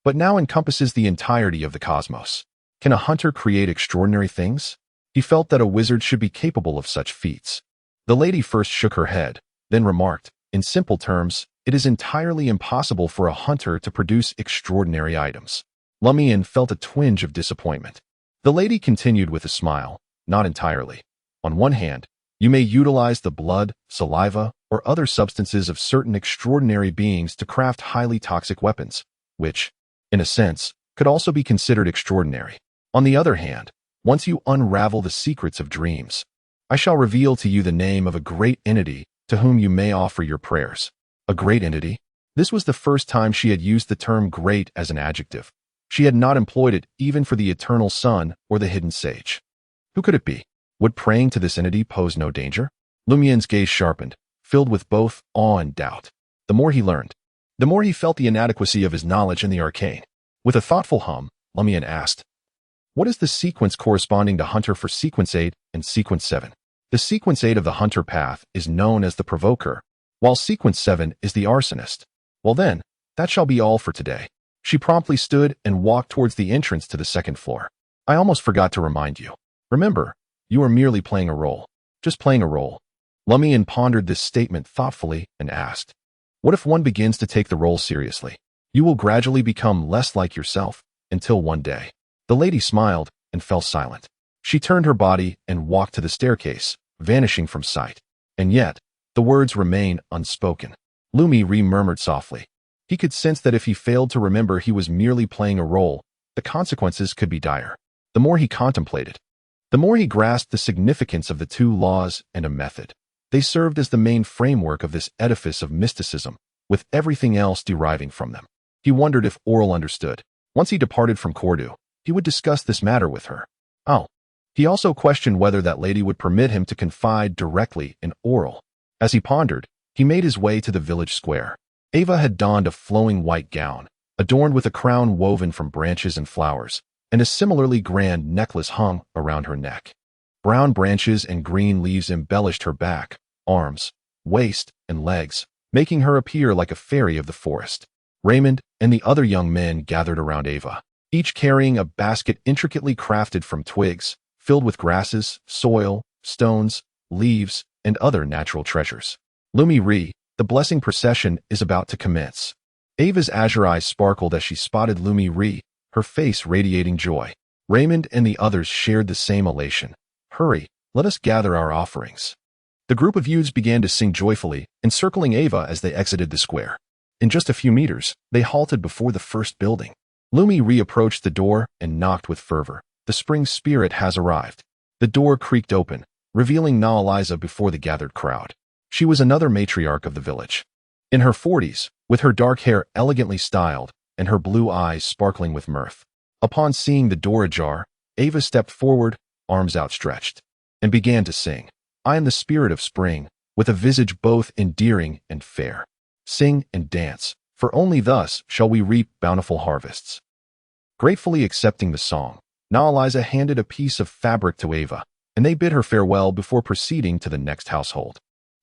but now encompasses the entirety of the cosmos. Can a hunter create extraordinary things? He felt that a wizard should be capable of such feats. The lady first shook her head, then remarked, in simple terms, it is entirely impossible for a hunter to produce extraordinary items. Lumian felt a twinge of disappointment. The lady continued with a smile, not entirely. On one hand, you may utilize the blood, saliva, or other substances of certain extraordinary beings to craft highly toxic weapons, which, in a sense, could also be considered extraordinary. On the other hand, once you unravel the secrets of dreams, I shall reveal to you the name of a great entity to whom you may offer your prayers. A great entity? This was the first time she had used the term great as an adjective. She had not employed it even for the eternal sun or the hidden sage. Who could it be? Would praying to this entity pose no danger? Lumian's gaze sharpened, filled with both awe and doubt. The more he learned, the more he felt the inadequacy of his knowledge in the arcane. With a thoughtful hum, Lumian asked, what is the sequence corresponding to Hunter for Sequence 8 and Sequence 7? The Sequence 8 of the Hunter path is known as the Provoker, while Sequence 7 is the Arsonist. Well then, that shall be all for today. She promptly stood and walked towards the entrance to the 2nd floor. I almost forgot to remind you. Remember, you are merely playing a role. Just playing a role. Lumian pondered this statement thoughtfully and asked, what if one begins to take the role seriously? You will gradually become less like yourself, until one day. The lady smiled and fell silent. She turned her body and walked to the staircase, vanishing from sight. And yet, the words remained unspoken. Lumian Li murmured softly. He could sense that if he failed to remember he was merely playing a role, the consequences could be dire. The more he contemplated, the more he grasped the significance of the two laws and a method. They served as the main framework of this edifice of mysticism, with everything else deriving from them. He wondered if Aurore understood. Once he departed from Cordu, he would discuss this matter with her. Oh. He also questioned whether that lady would permit him to confide directly in Aurore. As he pondered, he made his way to the village square. Ava had donned a flowing white gown, adorned with a crown woven from branches and flowers, and a similarly grand necklace hung around her neck. Brown branches and green leaves embellished her back, arms, waist, and legs, making her appear like a fairy of the forest. Raymond and the other young men gathered around Ava, each carrying a basket intricately crafted from twigs, filled with grasses, soil, stones, leaves, and other natural treasures. Lumian Li, the blessing procession is about to commence. Ava's azure eyes sparkled as she spotted Lumian Li, her face radiating joy. Raymond and the others shared the same elation. Hurry, let us gather our offerings. The group of youths began to sing joyfully, encircling Ava as they exited the square. In just a few meters, they halted before the first building. Lumian Li approached the door and knocked with fervor. The spring spirit has arrived. The door creaked open, revealing Eliza before the gathered crowd. She was another matriarch of the village. In her 40s, with her dark hair elegantly styled and her blue eyes sparkling with mirth. Upon seeing the door ajar, Ava stepped forward, arms outstretched, and began to sing. I am the spirit of spring, with a visage both endearing and fair. Sing and dance, for only thus shall we reap bountiful harvests. Gratefully accepting the song, Eliza handed a piece of fabric to Ava, and they bid her farewell before proceeding to the next household.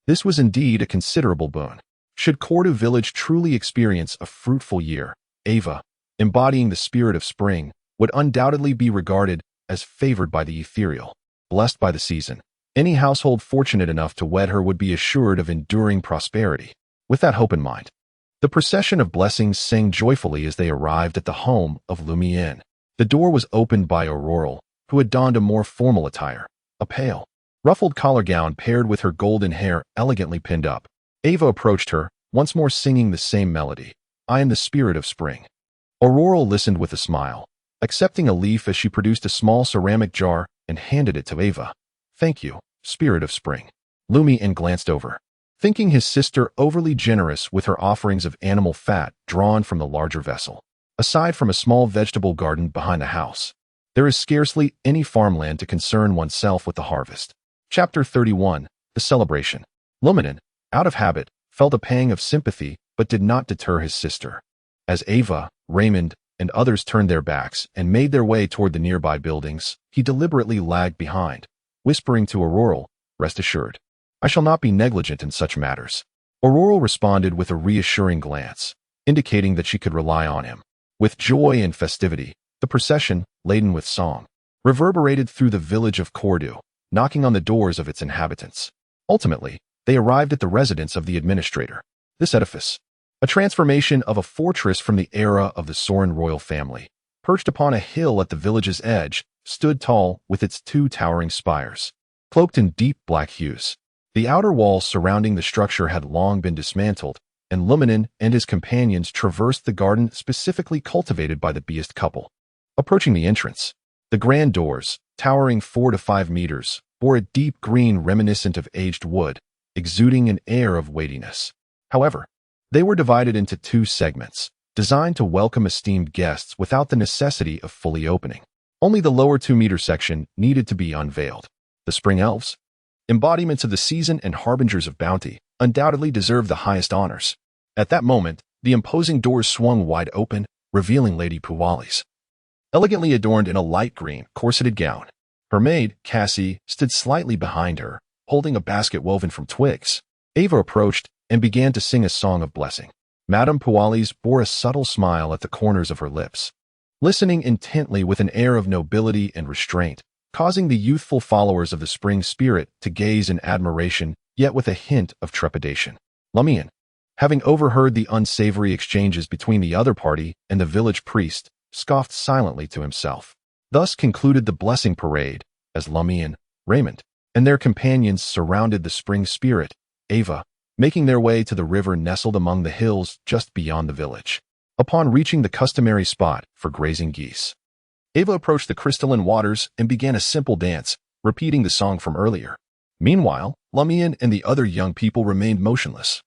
This was indeed a considerable boon. Should Cordu Village truly experience a fruitful year, Ava, embodying the spirit of spring, would undoubtedly be regarded as favored by the ethereal, blessed by the season. Any household fortunate enough to wed her would be assured of enduring prosperity. With that hope in mind, the procession of blessings sang joyfully as they arrived at the home of Lumian. The door was opened by Aurore, who had donned a more formal attire, a pale, ruffled collar gown paired with her golden hair elegantly pinned up. Ava approached her, once more singing the same melody. I am the spirit of spring. Aurore listened with a smile, accepting a leaf as she produced a small ceramic jar and handed it to Ava. Thank you, spirit of spring. Lumian glanced over, thinking his sister overly generous with her offerings of animal fat drawn from the larger vessel. Aside from a small vegetable garden behind the house, there is scarcely any farmland to concern oneself with the harvest. Chapter 31, The Celebration. Lumian, out of habit, felt a pang of sympathy but did not deter his sister. As Ava, Raymond, and others turned their backs and made their way toward the nearby buildings, he deliberately lagged behind, whispering to Aurore, rest assured, I shall not be negligent in such matters. Aurore responded with a reassuring glance, indicating that she could rely on him. With joy and festivity, the procession, laden with song, reverberated through the village of Cordu, knocking on the doors of its inhabitants. Ultimately, they arrived at the residence of the administrator. This edifice, a transformation of a fortress from the era of the Sorin royal family, perched upon a hill at the village's edge, stood tall with its two towering spires, cloaked in deep black hues. The outer walls surrounding the structure had long been dismantled, and Lumian and his companions traversed the garden specifically cultivated by the beast couple. Approaching the entrance, the grand doors, towering 4 to 5 meters, bore a deep green reminiscent of aged wood, exuding an air of weightiness. However, they were divided into 2 segments, designed to welcome esteemed guests without the necessity of fully opening. Only the lower 2-meter section needed to be unveiled. The spring elves, embodiments of the season and harbingers of bounty, undoubtedly deserved the highest honors. At that moment, the imposing doors swung wide open, revealing Lady Puwali's, elegantly adorned in a light green, corseted gown. Her maid, Cassie, stood slightly behind her, holding a basket woven from twigs. Ava approached and began to sing a song of blessing. Madame Puwali's bore a subtle smile at the corners of her lips, listening intently with an air of nobility and restraint, causing the youthful followers of the spring spirit to gaze in admiration, yet with a hint of trepidation. Lumian, having overheard the unsavory exchanges between the other party and the village priest, scoffed silently to himself. Thus concluded the blessing parade, as as Lumian, Raymond, and their companions surrounded the spring spirit, Ava, making their way to the river nestled among the hills just beyond the village. Upon reaching the customary spot for grazing geese, Ava approached the crystalline waters and began a simple dance, repeating the song from earlier. Meanwhile, Lumian and the other young people remained motionless,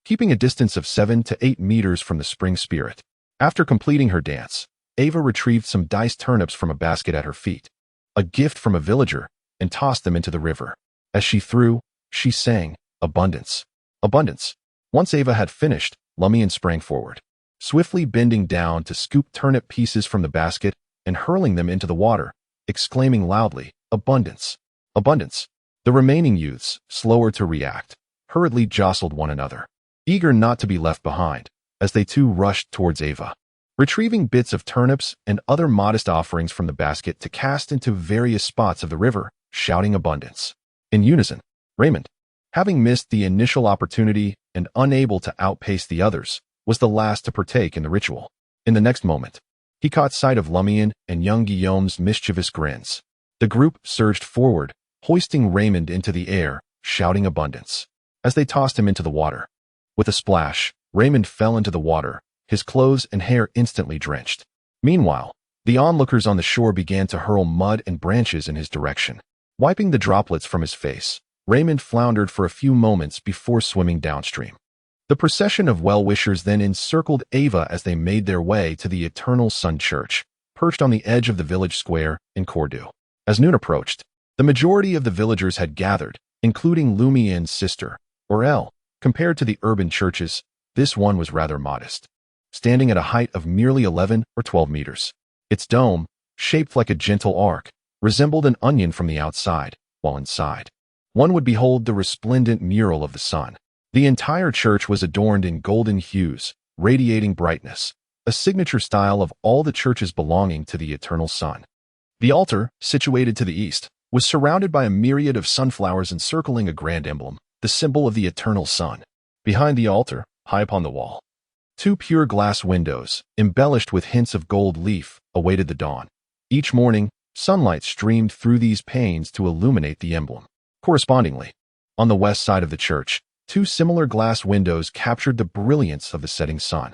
keeping a distance of 7 to 8 meters from the spring spirit. After completing her dance, Ava retrieved some diced turnips from a basket at her feet, a gift from a villager, and tossed them into the river. As she threw, she sang, "Abundance, abundance." Once Ava had finished, Lumian sprang forward, swiftly bending down to scoop turnip pieces from the basket and hurling them into the water, exclaiming loudly, "Abundance, abundance." The remaining youths, slower to react, hurriedly jostled one another, eager not to be left behind, as they too rushed towards Ava, retrieving bits of turnips and other modest offerings from the basket to cast into various spots of the river, shouting abundance. In unison, Raymond, having missed the initial opportunity and unable to outpace the others, was the last to partake in the ritual. In the next moment, he caught sight of Lumian and young Guillaume's mischievous grins. The group surged forward, hoisting Raymond into the air, shouting abundance, as they tossed him into the water. With a splash, Raymond fell into the water, his clothes and hair instantly drenched. Meanwhile, the onlookers on the shore began to hurl mud and branches in his direction. Wiping the droplets from his face, Raymond floundered for a few moments before swimming downstream. The procession of well-wishers then encircled Ava as they made their way to the Eternal Sun Church, perched on the edge of the village square in Cordu. As noon approached, the majority of the villagers had gathered, including Lumian's sister, Aurore. Compared to the urban churches, this one was rather modest, standing at a height of merely 11 or 12 meters. Its dome, shaped like a gentle arc, resembled an onion from the outside, while inside, one would behold the resplendent mural of the sun. The entire church was adorned in golden hues, radiating brightness, a signature style of all the churches belonging to the eternal sun. The altar, situated to the east, was surrounded by a myriad of sunflowers encircling a grand emblem, the symbol of the eternal sun. Behind the altar, high upon the wall, 2 pure glass windows, embellished with hints of gold leaf, awaited the dawn. Each morning, sunlight streamed through these panes to illuminate the emblem. Correspondingly, on the west side of the church, 2 similar glass windows captured the brilliance of the setting sun.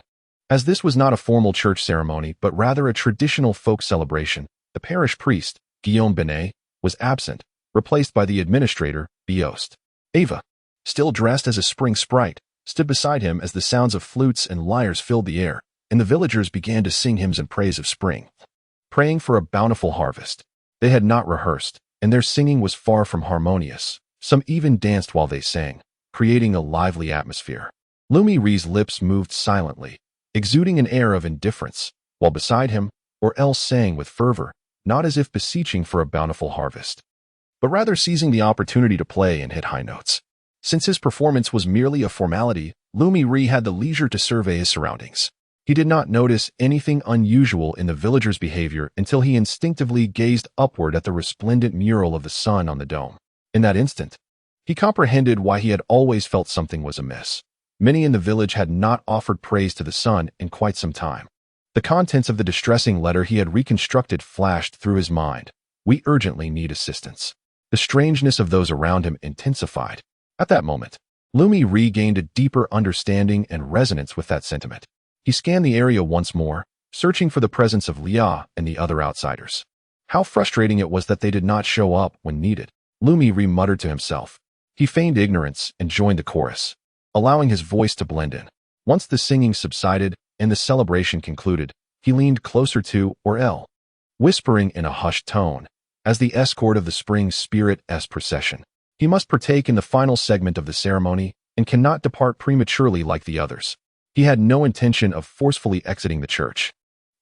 As this was not a formal church ceremony but rather a traditional folk celebration, the parish priest, Guillaume Benet, was absent, replaced by the administrator, Biost. Ava, still dressed as a spring sprite, stood beside him as the sounds of flutes and lyres filled the air, and the villagers began to sing hymns in praise of spring, praying for a bountiful harvest. They had not rehearsed, and their singing was far from harmonious. Some even danced while they sang, creating a lively atmosphere. Lumian Li's lips moved silently, exuding an air of indifference, while beside him, Aurore sang with fervor, not as if beseeching for a bountiful harvest, but rather seizing the opportunity to play and hit high notes. Since his performance was merely a formality, Lumian Li had the leisure to survey his surroundings. He did not notice anything unusual in the villagers' behavior until he instinctively gazed upward at the resplendent mural of the sun on the dome. In that instant, he comprehended why he had always felt something was amiss. Many in the village had not offered praise to the sun in quite some time. The contents of the distressing letter he had reconstructed flashed through his mind. "We urgently need assistance." The strangeness of those around him intensified. At that moment, Lumian regained a deeper understanding and resonance with that sentiment. He scanned the area once more, searching for the presence of Lia and the other outsiders. How frustrating it was that they did not show up when needed. Lumian muttered to himself. He feigned ignorance and joined the chorus, allowing his voice to blend in. Once the singing subsided and the celebration concluded, he leaned closer to Aurore, whispering in a hushed tone, as the escort of the spring spirit's procession. He must partake in the final segment of the ceremony and cannot depart prematurely like the others. He had no intention of forcefully exiting the church,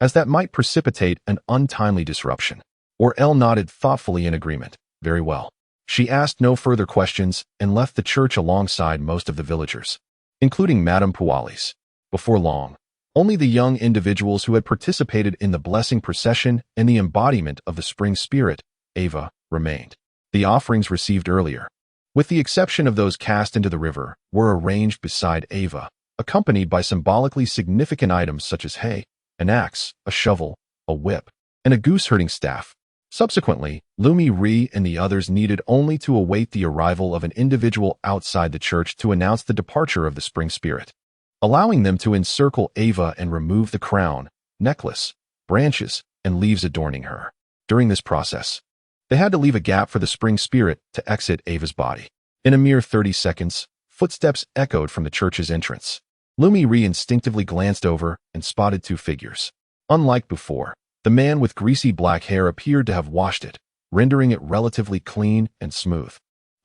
as that might precipitate an untimely disruption. Aurore nodded thoughtfully in agreement. Very well. She asked no further questions and left the church alongside most of the villagers, including Madame Pualis. Before long, only the young individuals who had participated in the blessing procession and the embodiment of the spring spirit, Ava, remained. The offerings received earlier, with the exception of those cast into the river, were arranged beside Ava, accompanied by symbolically significant items such as hay, an axe, a shovel, a whip, and a goose-herding staff. Subsequently, Lumian Li and the others needed only to await the arrival of an individual outside the church to announce the departure of the spring spirit, allowing them to encircle Ava and remove the crown, necklace, branches, and leaves adorning her. During this process, they had to leave a gap for the spring spirit to exit Ava's body. In a mere 30 seconds, footsteps echoed from the church's entrance. Lumian Li instinctively glanced over and spotted two figures. Unlike before, the man with greasy black hair appeared to have washed it, rendering it relatively clean and smooth.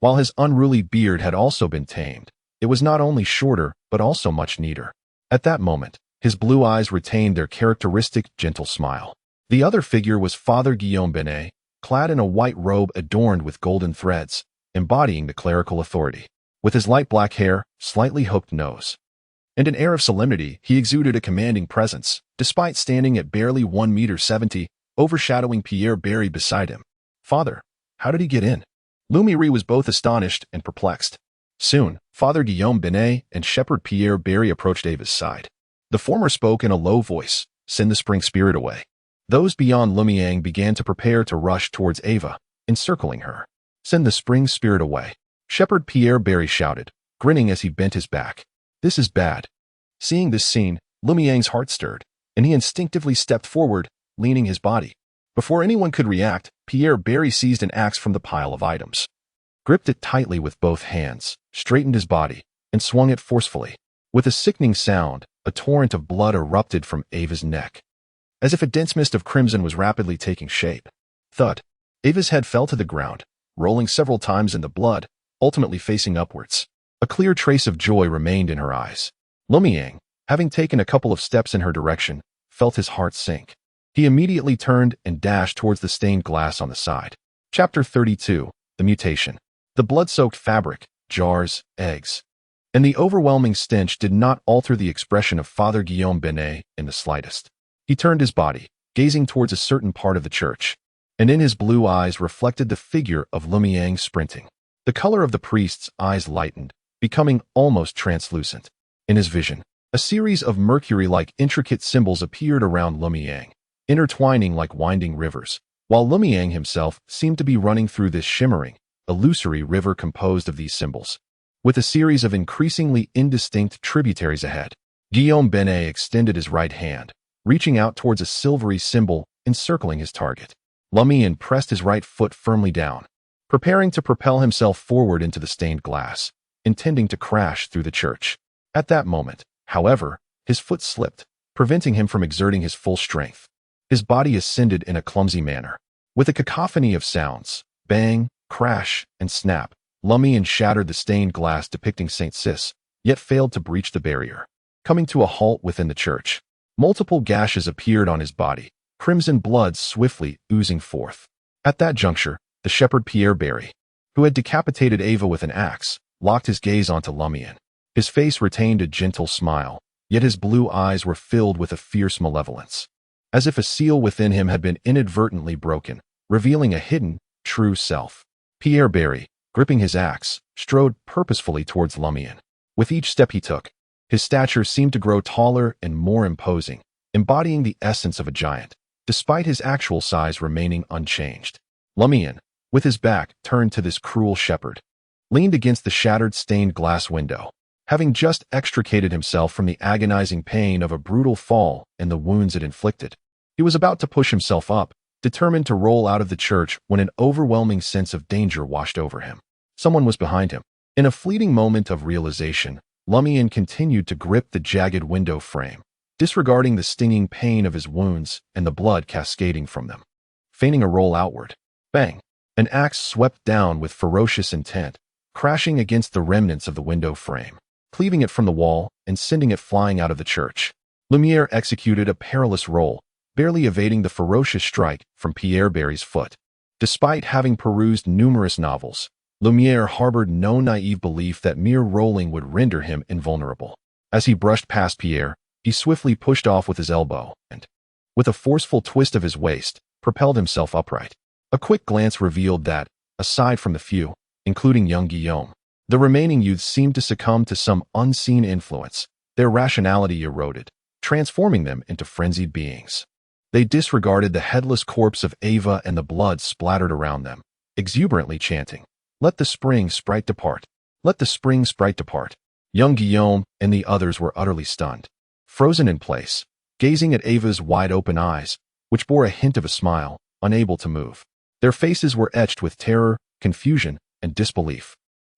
While his unruly beard had also been tamed, it was not only shorter but also much neater. At that moment, his blue eyes retained their characteristic gentle smile. The other figure was Father Guillaume Benet, clad in a white robe adorned with golden threads, embodying the clerical authority. With his light black hair, slightly hooked nose, and an air of solemnity, he exuded a commanding presence, despite standing at barely 1.70 meters, overshadowing Pierre Barry beside him. Father, how did he get in? Lumian Li was both astonished and perplexed. Soon, Father Guillaume Benet and Shepherd Pierre Barry approached Ava's side. The former spoke in a low voice, "Send the spring spirit away." Those beyond Lumian began to prepare to rush towards Ava, encircling her. "Send the spring spirit away," Shepherd Pierre Barry shouted, grinning as he bent his back. "This is bad." Seeing this scene, Lumian's heart stirred, and he instinctively stepped forward, leaning his body. Before anyone could react, Pierre Barry seized an axe from the pile of items, gripped it tightly with both hands, straightened his body, and swung it forcefully. With a sickening sound, a torrent of blood erupted from Ava's neck, as if a dense mist of crimson was rapidly taking shape. Thud. Ava's head fell to the ground, rolling several times in the blood, ultimately facing upwards. A clear trace of joy remained in her eyes. Lumian, having taken a couple of steps in her direction, felt his heart sink. He immediately turned and dashed towards the stained glass on the side. Chapter 32. The Mutation. The blood-soaked fabric, jars, eggs, and the overwhelming stench did not alter the expression of Father Guillaume Benet in the slightest. He turned his body, gazing towards a certain part of the church, and in his blue eyes reflected the figure of Lumian sprinting. The color of the priest's eyes lightened, becoming almost translucent. In his vision, a series of mercury-like intricate symbols appeared around Lumian, intertwining like winding rivers, while Lumian himself seemed to be running through this shimmering, illusory river composed of these symbols, with a series of increasingly indistinct tributaries ahead. Guillaume Benet extended his right hand, reaching out towards a silvery symbol encircling his target. Lumian pressed his right foot firmly down, preparing to propel himself forward into the stained glass, intending to crash through the church. At that moment, however, his foot slipped, preventing him from exerting his full strength. His body ascended in a clumsy manner. With a cacophony of sounds, bang, crash, and snap, Lumian shattered the stained glass depicting Saint Cis, yet failed to breach the barrier. Coming to a halt within the church, multiple gashes appeared on his body, crimson blood swiftly oozing forth. At that juncture, the shepherd Pierre Barry, who had decapitated Ava with an axe, locked his gaze onto Lumian. His face retained a gentle smile, yet his blue eyes were filled with a fierce malevolence, as if a seal within him had been inadvertently broken, revealing a hidden, true self. Pierre Barry, gripping his axe, strode purposefully towards Lumian. With each step he took, his stature seemed to grow taller and more imposing, embodying the essence of a giant, despite his actual size remaining unchanged. Lumian, with his back turned to this cruel shepherd, leaned against the shattered stained glass window, having just extricated himself from the agonizing pain of a brutal fall and the wounds it inflicted. He was about to push himself up, determined to roll out of the church when an overwhelming sense of danger washed over him. Someone was behind him. In a fleeting moment of realization, Lumian continued to grip the jagged window frame, disregarding the stinging pain of his wounds and the blood cascading from them. Feigning a roll outward, bang! An axe swept down with ferocious intent, crashing against the remnants of the window frame, cleaving it from the wall and sending it flying out of the church. Lumiere executed a perilous roll, barely evading the ferocious strike from Pierre Barry's foot. Despite having perused numerous novels, Lumiere harbored no naive belief that mere rolling would render him invulnerable. As he brushed past Pierre, he swiftly pushed off with his elbow and, with a forceful twist of his waist, propelled himself upright. A quick glance revealed that, aside from the few, including young Guillaume, the remaining youths seemed to succumb to some unseen influence. Their rationality eroded, transforming them into frenzied beings. They disregarded the headless corpse of Ava and the blood splattered around them, exuberantly chanting, "Let the spring sprite depart! Let the spring sprite depart!" Young Guillaume and the others were utterly stunned, frozen in place, gazing at Ava's wide-open eyes, which bore a hint of a smile, unable to move. Their faces were etched with terror, confusion, and disbelief,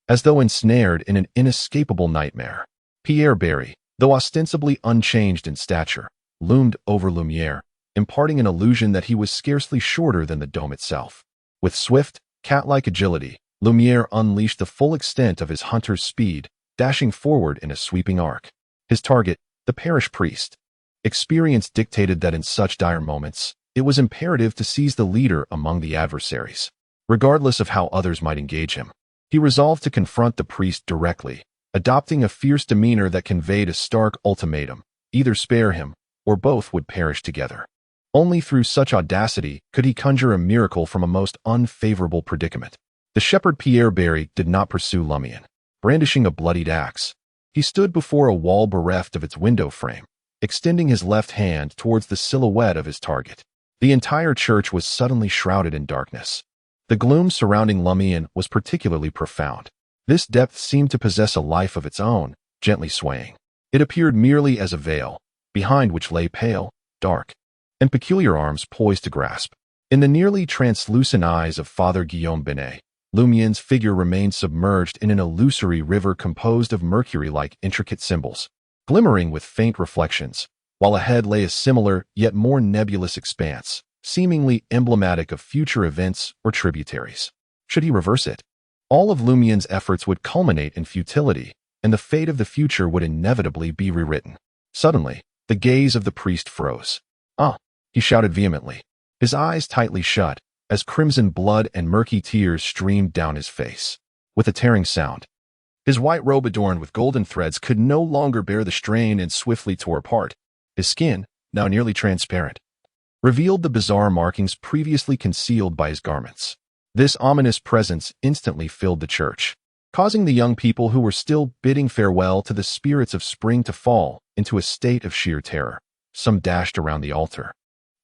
as though ensnared in an inescapable nightmare. Pierre Barry, though ostensibly unchanged in stature, loomed over Lumiere, imparting an illusion that he was scarcely shorter than the dome itself. With swift, cat-like agility, Lumiere unleashed the full extent of his hunter's speed, dashing forward in a sweeping arc. His target, the parish priest. Experience dictated that in such dire moments, it was imperative to seize the leader among the adversaries, regardless of how others might engage him. He resolved to confront the priest directly, adopting a fierce demeanor that conveyed a stark ultimatum: either spare him, or both would perish together. Only through such audacity could he conjure a miracle from a most unfavorable predicament. The shepherd Pierre Barry did not pursue Lumian, brandishing a bloodied axe. He stood before a wall bereft of its window frame, extending his left hand towards the silhouette of his target. The entire church was suddenly shrouded in darkness. The gloom surrounding Lumian was particularly profound. This depth seemed to possess a life of its own, gently swaying. It appeared merely as a veil, behind which lay pale, dark, and peculiar arms poised to grasp. In the nearly translucent eyes of Father Guillaume Binet, Lumian's figure remained submerged in an illusory river composed of mercury-like intricate symbols, glimmering with faint reflections, while ahead lay a similar yet more nebulous expanse, seemingly emblematic of future events or tributaries. Should he reverse it, all of Lumian's efforts would culminate in futility, and the fate of the future would inevitably be rewritten. Suddenly, the gaze of the priest froze. "Ah!" he shouted vehemently, his eyes tightly shut, as crimson blood and murky tears streamed down his face. With a tearing sound, his white robe adorned with golden threads could no longer bear the strain and swiftly tore apart. His skin, now nearly transparent, revealed the bizarre markings previously concealed by his garments. This ominous presence instantly filled the church, causing the young people who were still bidding farewell to the spirits of spring to fall into a state of sheer terror. Some dashed around the altar.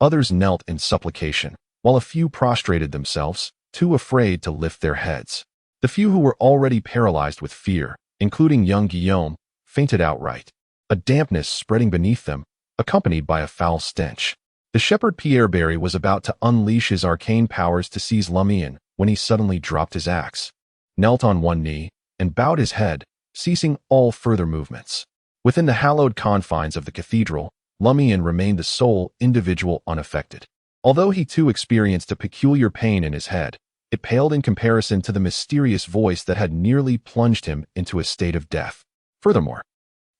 Others knelt in supplication, while a few prostrated themselves, too afraid to lift their heads. The few who were already paralyzed with fear, including young Guillaume, fainted outright, a dampness spreading beneath them, accompanied by a foul stench. The shepherd Pierre Barry was about to unleash his arcane powers to seize Lumian when he suddenly dropped his axe, knelt on one knee, and bowed his head, ceasing all further movements. Within the hallowed confines of the cathedral, Lumian remained the sole individual unaffected. Although he too experienced a peculiar pain in his head, it paled in comparison to the mysterious voice that had nearly plunged him into a state of death. Furthermore,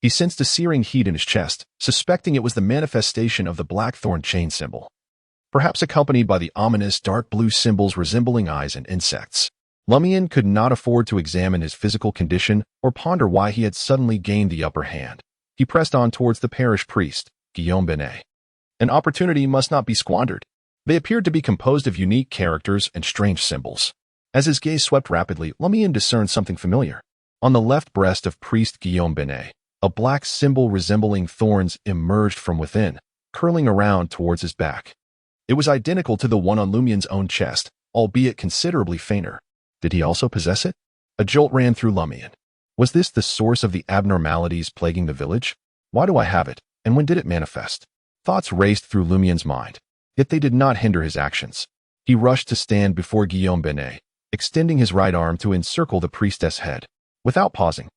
he sensed a searing heat in his chest, suspecting it was the manifestation of the blackthorn chain symbol, perhaps accompanied by the ominous dark blue symbols resembling eyes and insects. Lumian could not afford to examine his physical condition or ponder why he had suddenly gained the upper hand. He pressed on towards the parish priest, Guillaume Binet. An opportunity must not be squandered. They appeared to be composed of unique characters and strange symbols. As his gaze swept rapidly, Lumian discerned something familiar. On the left breast of priest Guillaume Binet, a black symbol resembling thorns emerged from within, curling around towards his back. It was identical to the one on Lumian's own chest, albeit considerably fainter. Did he also possess it? A jolt ran through Lumian. Was this the source of the abnormalities plaguing the village? Why do I have it, and when did it manifest? Thoughts raced through Lumian's mind, yet they did not hinder his actions. He rushed to stand before Guillaume Binet, extending his right arm to encircle the priestess' head. Without pausing,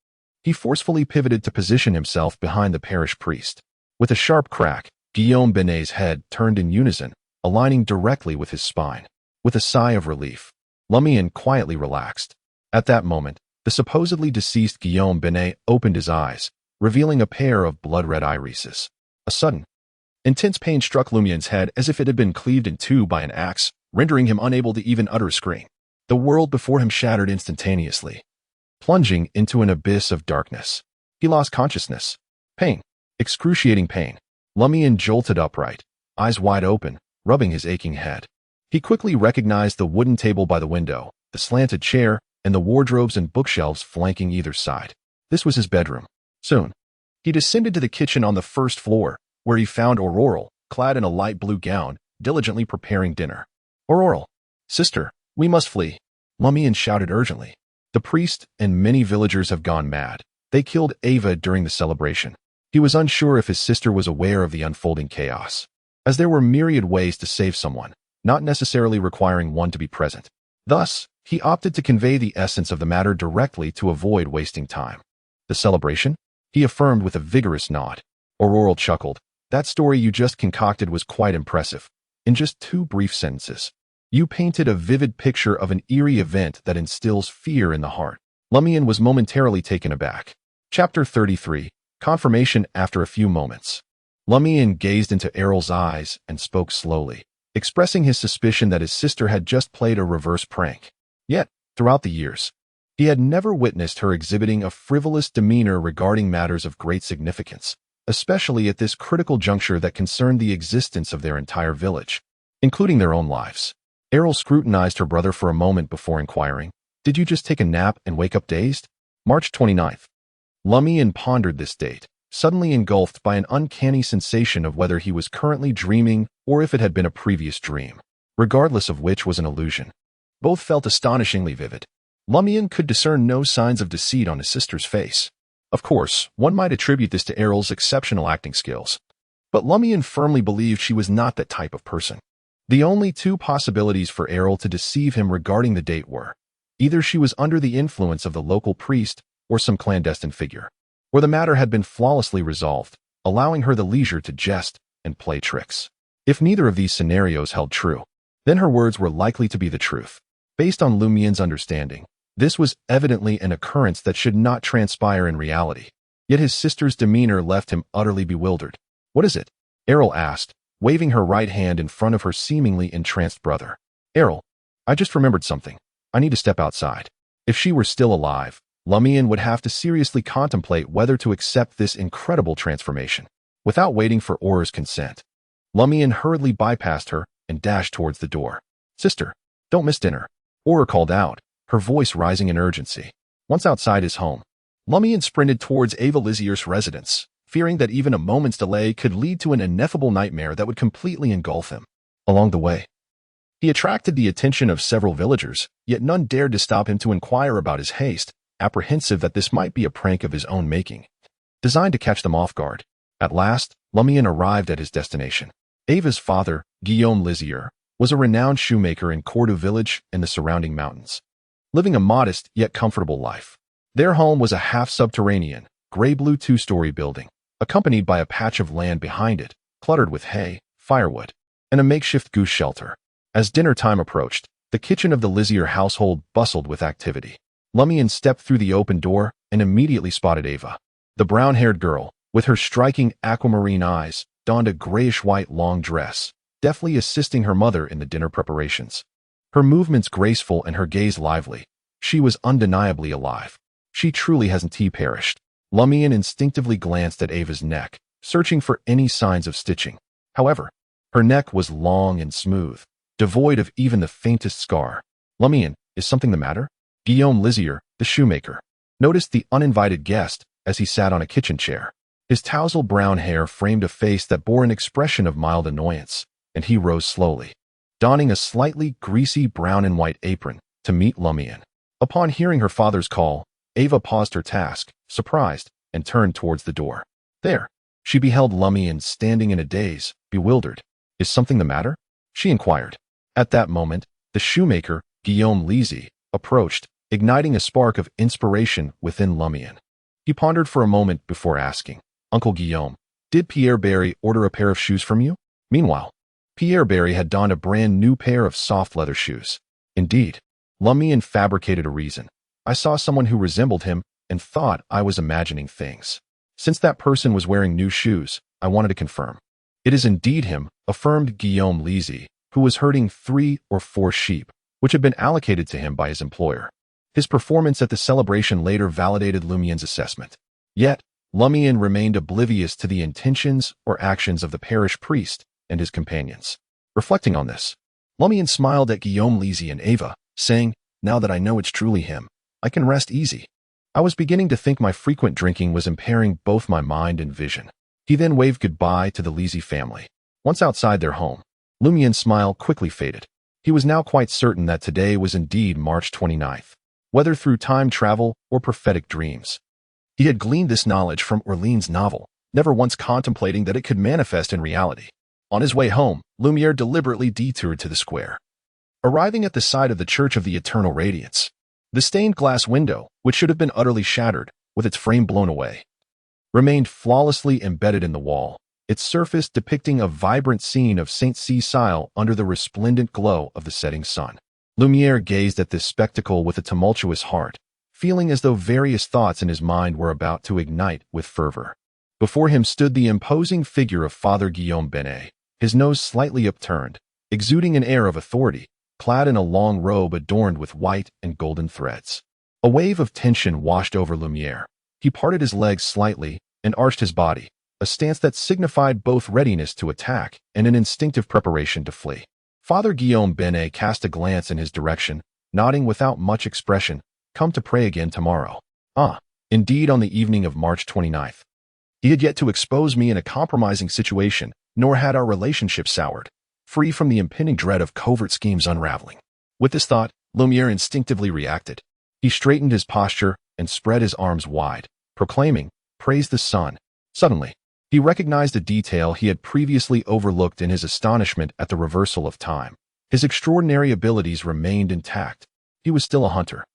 he forcefully pivoted to position himself behind the parish priest. With a sharp crack, Guillaume Binet's head turned in unison, aligning directly with his spine. With a sigh of relief, Lumian quietly relaxed. At that moment, the supposedly deceased Guillaume Binet opened his eyes, revealing a pair of blood-red irises. A sudden, intense pain struck Lumian's head as if it had been cleaved in two by an axe, rendering him unable to even utter a scream. The world before him shattered instantaneously, plunging into an abyss of darkness. He lost consciousness. Pain. Excruciating pain. Lumian jolted upright, eyes wide open, rubbing his aching head. He quickly recognized the wooden table by the window, the slanted chair, and the wardrobes and bookshelves flanking either side. This was his bedroom. Soon, he descended to the kitchen on the first floor, where he found Aurore, clad in a light blue gown, diligently preparing dinner. Aurore, sister, we must flee, Lumian shouted urgently. The priest and many villagers have gone mad. They killed Ava during the celebration. He was unsure if his sister was aware of the unfolding chaos, as there were myriad ways to save someone, not necessarily requiring one to be present. Thus, he opted to convey the essence of the matter directly to avoid wasting time. The celebration? He affirmed with a vigorous nod. Aurore chuckled. That story you just concocted was quite impressive. In just 2 brief sentences, you painted a vivid picture of an eerie event that instills fear in the heart. Lumian was momentarily taken aback. Chapter 33. Confirmation. After a few moments, Lumian gazed into Aurore's eyes and spoke slowly, expressing his suspicion that his sister had just played a reverse prank. Yet, throughout the years, he had never witnessed her exhibiting a frivolous demeanor regarding matters of great significance, especially at this critical juncture that concerned the existence of their entire village, including their own lives. Aurore scrutinized her brother for a moment before inquiring, "Did you just take a nap and wake up dazed?" March 29th. Lumian pondered this date, suddenly engulfed by an uncanny sensation of whether he was currently dreaming or if it had been a previous dream, regardless of which was an illusion. Both felt astonishingly vivid. Lumian could discern no signs of deceit on his sister's face. Of course, one might attribute this to Aurore's exceptional acting skills, but Lumian firmly believed she was not that type of person. The only 2 possibilities for Aurore to deceive him regarding the date were, either she was under the influence of the local priest or some clandestine figure, or the matter had been flawlessly resolved, allowing her the leisure to jest and play tricks. If neither of these scenarios held true, then her words were likely to be the truth. Based on Lumian's understanding, this was evidently an occurrence that should not transpire in reality, yet his sister's demeanor left him utterly bewildered. "What is it?" Aurore asked, waving her right hand in front of her seemingly entranced brother. "Aurore, I just remembered something. I need to step outside." If she were still alive, Lumian would have to seriously contemplate whether to accept this incredible transformation. Without waiting for Aurore's consent, Lumian hurriedly bypassed her and dashed towards the door. "Sister, don't miss dinner," Aurore called out, her voice rising in urgency. Once outside his home, Lumian sprinted towards Ava Lizier's residence, fearing that even a moment's delay could lead to an ineffable nightmare that would completely engulf him. Along the way, he attracted the attention of several villagers, yet none dared to stop him to inquire about his haste, apprehensive that this might be a prank of his own making, designed to catch them off guard. At last, Lumian arrived at his destination. Ava's father, Guillaume Lizier, was a renowned shoemaker in Cordu Village and the surrounding mountains, living a modest yet comfortable life. Their home was a half-subterranean, gray-blue 2-story building, accompanied by a patch of land behind it, cluttered with hay, firewood, and a makeshift goose shelter. As dinner time approached, the kitchen of the Lizier household bustled with activity. Lumian stepped through the open door and immediately spotted Ava. The brown-haired girl, with her striking aquamarine eyes, donned a grayish-white long dress, deftly assisting her mother in the dinner preparations. Her movements graceful and her gaze lively. She was undeniably alive. She truly hasn't perished. Lumian instinctively glanced at Ava's neck, searching for any signs of stitching. However, her neck was long and smooth, devoid of even the faintest scar. "Lumian, is something the matter?" Guillaume Lizier, the shoemaker, noticed the uninvited guest as he sat on a kitchen chair. His tousled brown hair framed a face that bore an expression of mild annoyance, and he rose slowly, donning a slightly greasy brown and white apron, to meet Lumian. Upon hearing her father's call, Ava paused her task, surprised, and turned towards the door. There, she beheld Lumian standing in a daze, bewildered. "Is something the matter?" she inquired. At that moment, the shoemaker, Guillaume Li, approached, igniting a spark of inspiration within Lumian. He pondered for a moment before asking, "Uncle Guillaume, did Pierre Barry order a pair of shoes from you?" Meanwhile, Pierre Barry had donned a brand new pair of soft leather shoes. Indeed, Lumian fabricated a reason. "I saw someone who resembled him and thought I was imagining things. Since that person was wearing new shoes, I wanted to confirm." "It is indeed him," affirmed Guillaume Li, who was herding 3 or 4 sheep, which had been allocated to him by his employer. His performance at the celebration later validated Lumian's assessment. Yet, Lumian remained oblivious to the intentions or actions of the parish priest and his companions. Reflecting on this, Lumian smiled at Guillaume Li and Ava, saying, "Now that I know it's truly him, I can rest easy. I was beginning to think my frequent drinking was impairing both my mind and vision." He then waved goodbye to the Li family. Once outside their home, Lumian's smile quickly faded. He was now quite certain that today was indeed March 29th, whether through time travel or prophetic dreams. He had gleaned this knowledge from Orleans' novel, never once contemplating that it could manifest in reality. On his way home, Lumiere deliberately detoured to the square. Arriving at the side of the Church of the Eternal Radiance, the stained glass window, which should have been utterly shattered, with its frame blown away, remained flawlessly embedded in the wall, its surface depicting a vibrant scene of St. Cecile under the resplendent glow of the setting sun. Lumiere gazed at this spectacle with a tumultuous heart, feeling as though various thoughts in his mind were about to ignite with fervor. Before him stood the imposing figure of Father Guillaume Benet, his nose slightly upturned, exuding an air of authority, clad in a long robe adorned with white and golden threads. A wave of tension washed over Lumiere. He parted his legs slightly and arched his body, a stance that signified both readiness to attack and an instinctive preparation to flee. Father Guillaume Benet cast a glance in his direction, nodding without much expression, "Come to pray again tomorrow." Indeed, on the evening of March 29th. He had yet to expose me in a compromising situation, nor had our relationship soured, free from the impending dread of covert schemes unraveling. With this thought, Lumiere instinctively reacted. He straightened his posture and spread his arms wide, proclaiming, "Praise the sun." Suddenly, he recognized a detail he had previously overlooked in his astonishment at the reversal of time. His extraordinary abilities remained intact. He was still a hunter.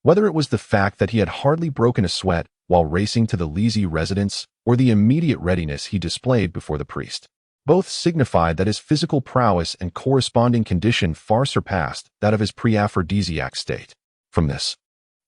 Whether it was the fact that he had hardly broken a sweat while racing to the Lisi residence or the immediate readiness he displayed before the priest, both signified that his physical prowess and corresponding condition far surpassed that of his pre-aphrodisiac state. From this,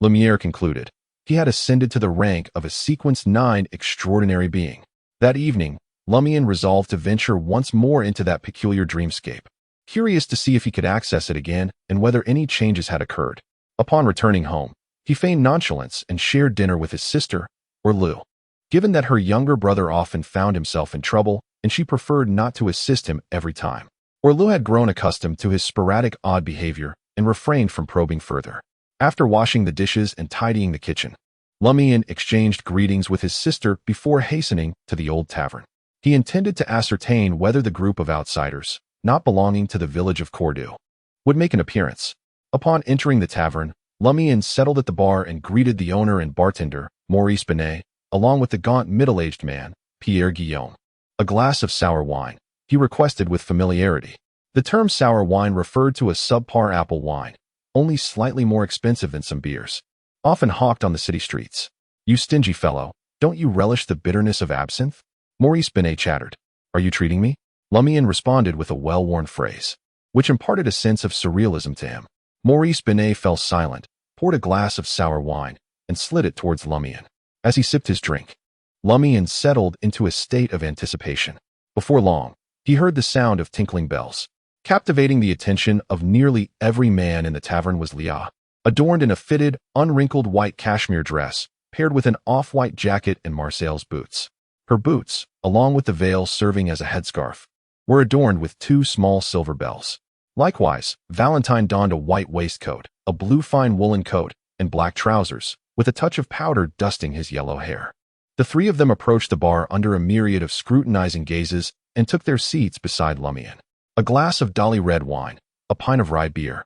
Lumiere concluded, he had ascended to the rank of a Sequence 9 extraordinary being. That evening, Lumian resolved to venture once more into that peculiar dreamscape, curious to see if he could access it again and whether any changes had occurred. Upon returning home, he feigned nonchalance and shared dinner with his sister, Aurore. Given that her younger brother often found himself in trouble, and she preferred not to assist him every time, Aurore had grown accustomed to his sporadic odd behavior and refrained from probing further. After washing the dishes and tidying the kitchen, Lumian exchanged greetings with his sister before hastening to the old tavern. He intended to ascertain whether the group of outsiders, not belonging to the village of Cordu, would make an appearance. Upon entering the tavern, Lumian settled at the bar and greeted the owner and bartender, Maurice Benet, along with the gaunt middle-aged man, Pierre Guillaume. A glass of sour wine, he requested with familiarity. The term sour wine referred to a subpar apple wine, only slightly more expensive than some beers, often hawked on the city streets. "You stingy fellow, don't you relish the bitterness of absinthe?" Maurice Benet chattered. "Are you treating me?" Lumian responded with a well-worn phrase, which imparted a sense of surrealism to him. Maurice Benet fell silent, poured a glass of sour wine, and slid it towards Lumian. As he sipped his drink, Lumian settled into a state of anticipation. Before long, he heard the sound of tinkling bells. Captivating the attention of nearly every man in the tavern was Leah, adorned in a fitted, unwrinkled white cashmere dress, paired with an off-white jacket and Marseille's boots. Her boots, along with the veil serving as a headscarf, were adorned with two small silver bells. Likewise, Valentine donned a white waistcoat, a blue fine woolen coat, and black trousers, with a touch of powder dusting his yellow hair. The three of them approached the bar under a myriad of scrutinizing gazes and took their seats beside Lumian. A glass of Dolly red wine, a pint of rye beer,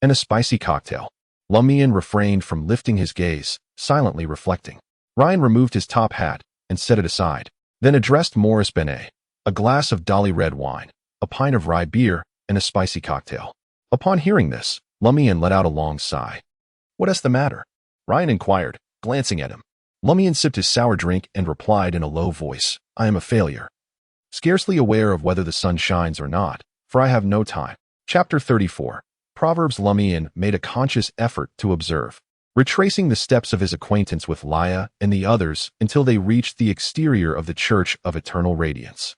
and a spicy cocktail. Lumian refrained from lifting his gaze, silently reflecting. Ryan removed his top hat and set it aside, then addressed Maurice Benet. A glass of Dolly red wine, a pint of rye beer, and a spicy cocktail. Upon hearing this, Lumian let out a long sigh. "What is the matter?" Ryan inquired, glancing at him. Lumian sipped his sour drink and replied in a low voice, "I am a failure. Scarcely aware of whether the sun shines or not, for I have no time." Chapter 34. Proverbs. Lumian made a conscious effort to observe, retracing the steps of his acquaintance with Leah and the others until they reached the exterior of the Church of Eternal Radiance.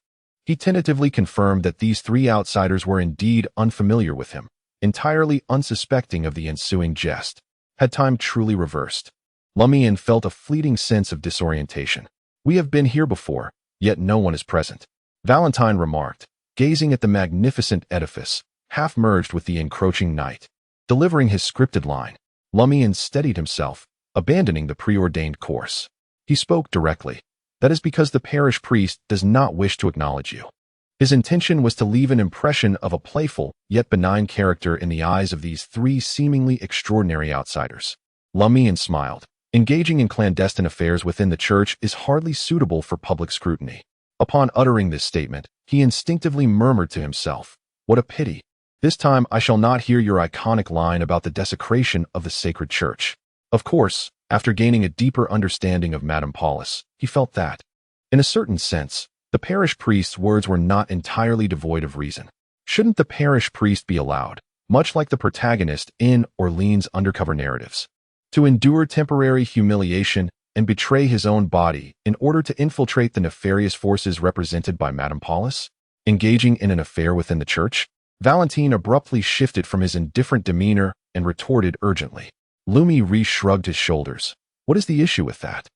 He tentatively confirmed that these three outsiders were indeed unfamiliar with him, entirely unsuspecting of the ensuing jest. Had time truly reversed? Lumian felt a fleeting sense of disorientation. "We have been here before, yet no one is present," Valentine remarked, gazing at the magnificent edifice, half merged with the encroaching night. Delivering his scripted line, Lumian steadied himself, abandoning the preordained course. He spoke directly. "That is because the parish priest does not wish to acknowledge you." His intention was to leave an impression of a playful, yet benign character in the eyes of these three seemingly extraordinary outsiders. Lumian smiled. Engaging in clandestine affairs within the church is hardly suitable for public scrutiny. Upon uttering this statement, he instinctively murmured to himself, "What a pity. This time I shall not hear your iconic line about the desecration of the sacred church." Of course, after gaining a deeper understanding of Madame Paulus, he felt that, in a certain sense, the parish priest's words were not entirely devoid of reason. Shouldn't the parish priest be allowed, much like the protagonist in Orleans' undercover narratives, to endure temporary humiliation and betray his own body in order to infiltrate the nefarious forces represented by Madame Paulus? Engaging in an affair within the church? Valentine abruptly shifted from his indifferent demeanor and retorted urgently. Lumian Li shrugged his shoulders. What is the issue with that?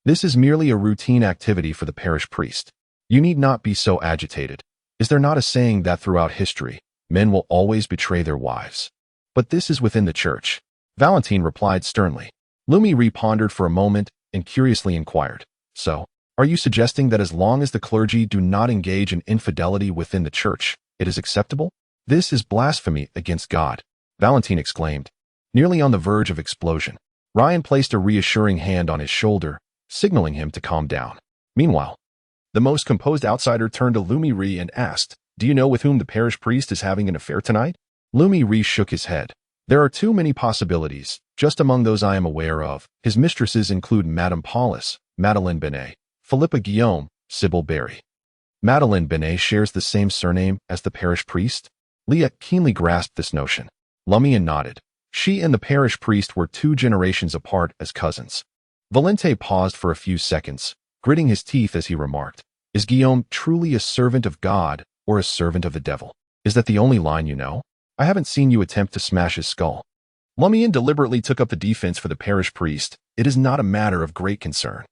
This is merely a routine activity for the parish priest. You need not be so agitated. Is there not a saying that throughout history, men will always betray their wives? But this is within the church. Valentine replied sternly. Lumian Li pondered for a moment and curiously inquired, "So, are you suggesting that as long as the clergy do not engage in infidelity within the church, it is acceptable?" "This is blasphemy against God," Valentine exclaimed, nearly on the verge of explosion. Ryan placed a reassuring hand on his shoulder, signaling him to calm down. Meanwhile, the most composed outsider turned to Lumian Li and asked, "Do you know with whom the parish priest is having an affair tonight?" Lumian Li shook his head. "There are too many possibilities. Just among those I am aware of, his mistresses include Madame Paulus, Madeleine Benet, Philippa Guillaume, Sybil Berry." Madeleine Benet shares the same surname as the parish priest? Leah keenly grasped this notion. Lumian nodded. She and the parish priest were 2 generations apart as cousins. Valente paused for a few seconds, gritting his teeth as he remarked, "Is Guillaume truly a servant of God or a servant of the devil? Is that the only line you know? I haven't seen you attempt to smash his skull." Lumian deliberately took up the defense for the parish priest. "It is not a matter of great concern.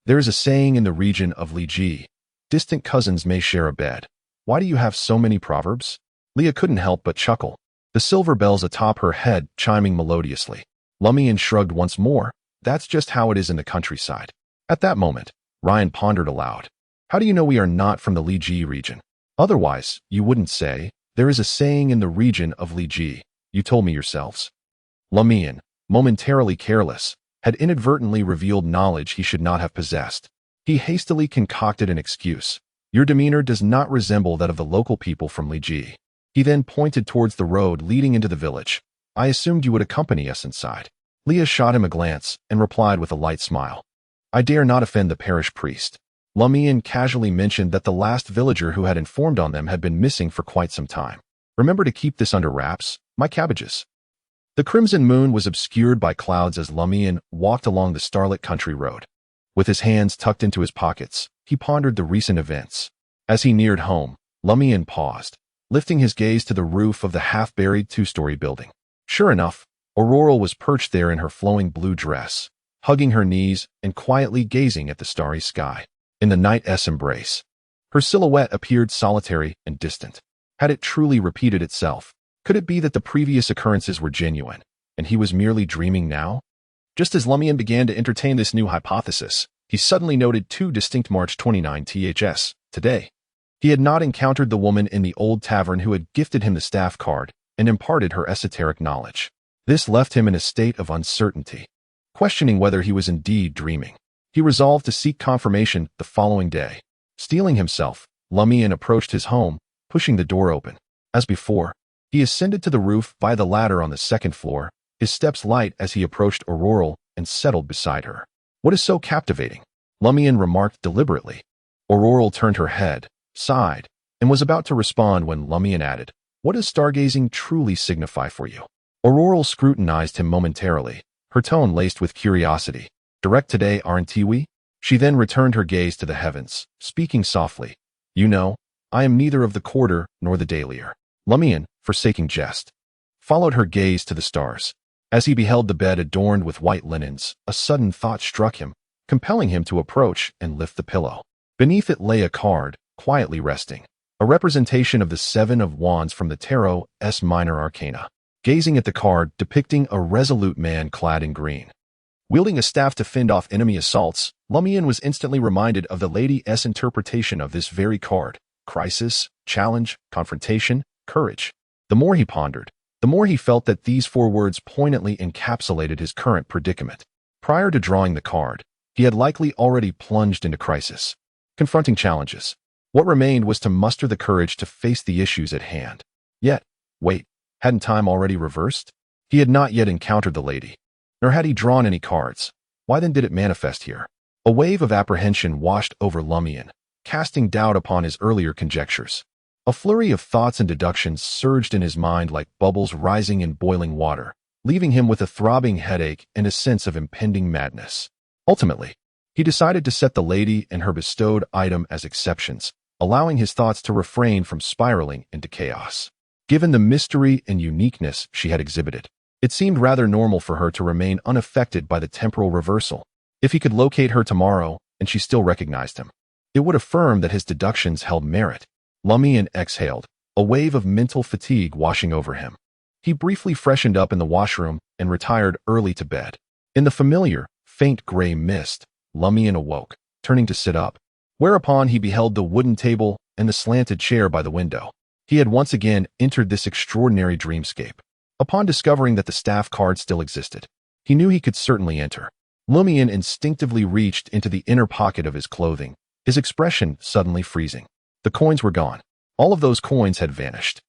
There is a saying in the region of Li, distant cousins may share a bed. Why do you have so many proverbs?" Leah couldn't help but chuckle, the silver bells atop her head chiming melodiously. Lumian shrugged once more. "That's just how it is in the countryside." At that moment, Ryan pondered aloud. "How do you know we are not from the Li region? Otherwise, you wouldn't say, 'There is a saying in the region of Li.' You told me yourselves." Lumian, momentarily careless, had inadvertently revealed knowledge he should not have possessed. He hastily concocted an excuse. "Your demeanor does not resemble that of the local people from Li." He then pointed towards the road leading into the village. "I assumed you would accompany us inside." Leah shot him a glance and replied with a light smile. "I dare not offend the parish priest." Lumian casually mentioned that the last villager who had informed on them had been missing for quite some time. "Remember to keep this under wraps, my cabbages." The crimson moon was obscured by clouds as Lumian walked along the starlit country road. With his hands tucked into his pockets, he pondered the recent events. As he neared home, Lumian paused, lifting his gaze to the roof of the half-buried 2-story building. Sure enough, Aurore was perched there in her flowing blue dress, hugging her knees and quietly gazing at the starry sky. In the night's embrace, her silhouette appeared solitary and distant. Had it truly repeated itself? Could it be that the previous occurrences were genuine, and he was merely dreaming now? Just as Lumian began to entertain this new hypothesis, he suddenly noted 2 distinct March 29 THS, today. He had not encountered the woman in the old tavern who had gifted him the staff card and imparted her esoteric knowledge. This left him in a state of uncertainty, questioning whether he was indeed dreaming. He resolved to seek confirmation the following day. Steeling himself, Lumian approached his home, pushing the door open. As before, he ascended to the roof by the ladder on the 2nd floor, his steps light as he approached Aurore and settled beside her. "What is so captivating?" Lumian remarked deliberately. Aurore turned her head, sighed, and was about to respond when Lumian added, "What does stargazing truly signify for you?" Aurore scrutinized him momentarily, her tone laced with curiosity. "Direct today, aren't we?" She then returned her gaze to the heavens, speaking softly. "You know, I am neither of the quarter nor the dailier." Lumian, forsaking jest, followed her gaze to the stars. As he beheld the bed adorned with white linens, a sudden thought struck him, compelling him to approach and lift the pillow. Beneath it lay a card, quietly resting, a representation of the 7 of Wands from the Tarot's minor arcana. Gazing at the card depicting a resolute man clad in green, wielding a staff to fend off enemy assaults, Lumian was instantly reminded of the Lady's interpretation of this very card. crisis, challenge, confrontation, courage. The more he pondered, the more he felt that these four words poignantly encapsulated his current predicament. Prior to drawing the card, he had likely already plunged into crisis, confronting challenges. What remained was to muster the courage to face the issues at hand. Yet, wait, hadn't time already reversed? He had not yet encountered the lady, nor had he drawn any cards. Why then did it manifest here? A wave of apprehension washed over Lumian, casting doubt upon his earlier conjectures. A flurry of thoughts and deductions surged in his mind like bubbles rising in boiling water, leaving him with a throbbing headache and a sense of impending madness. Ultimately, he decided to set the lady and her bestowed item as exceptions, allowing his thoughts to refrain from spiraling into chaos. Given the mystery and uniqueness she had exhibited, it seemed rather normal for her to remain unaffected by the temporal reversal. If he could locate her tomorrow and she still recognized him, it would affirm that his deductions held merit. Lumian exhaled, a wave of mental fatigue washing over him. He briefly freshened up in the washroom and retired early to bed. In the familiar, faint gray mist, Lumian awoke, turning to sit up, whereupon he beheld the wooden table and the slanted chair by the window. He had once again entered this extraordinary dreamscape. Upon discovering that the staff card still existed, he knew he could certainly enter. Lumian instinctively reached into the inner pocket of his clothing, his expression suddenly freezing. The coins were gone. All of those coins had vanished.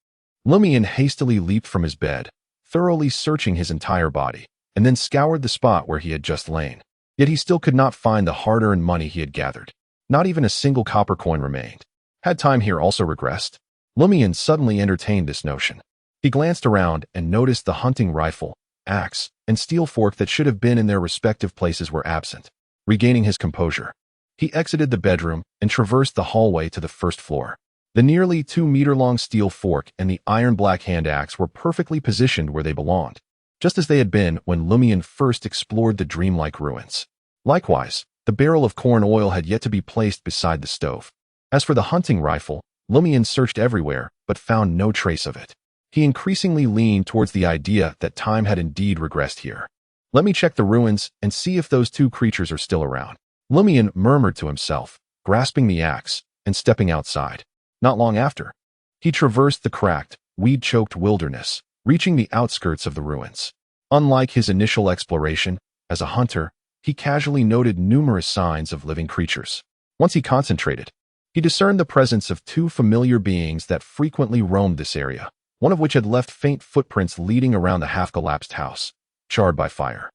Lumian hastily leaped from his bed, thoroughly searching his entire body, and then scoured the spot where he had just lain. Yet he still could not find the hard-earned money he had gathered. Not even a single copper coin remained. Had time here also regressed? Lumian suddenly entertained this notion. He glanced around and noticed the hunting rifle, axe, and steel fork that should have been in their respective places were absent. Regaining his composure, he exited the bedroom and traversed the hallway to the first floor. The nearly 2-meter-long steel fork and the iron-black hand axe were perfectly positioned where they belonged, just as they had been when Lumian first explored the dreamlike ruins. Likewise, the barrel of corn oil had yet to be placed beside the stove. As for the hunting rifle, Lumian searched everywhere but found no trace of it. He increasingly leaned towards the idea that time had indeed regressed here. Let me check the ruins and see if those two creatures are still around, Lumian murmured to himself, grasping the axe and stepping outside. Not long after, he traversed the cracked, weed-choked wilderness, reaching the outskirts of the ruins. Unlike his initial exploration, as a hunter, he casually noted numerous signs of living creatures. Once he concentrated, he discerned the presence of two familiar beings that frequently roamed this area, one of which had left faint footprints leading around the half-collapsed house, charred by fire.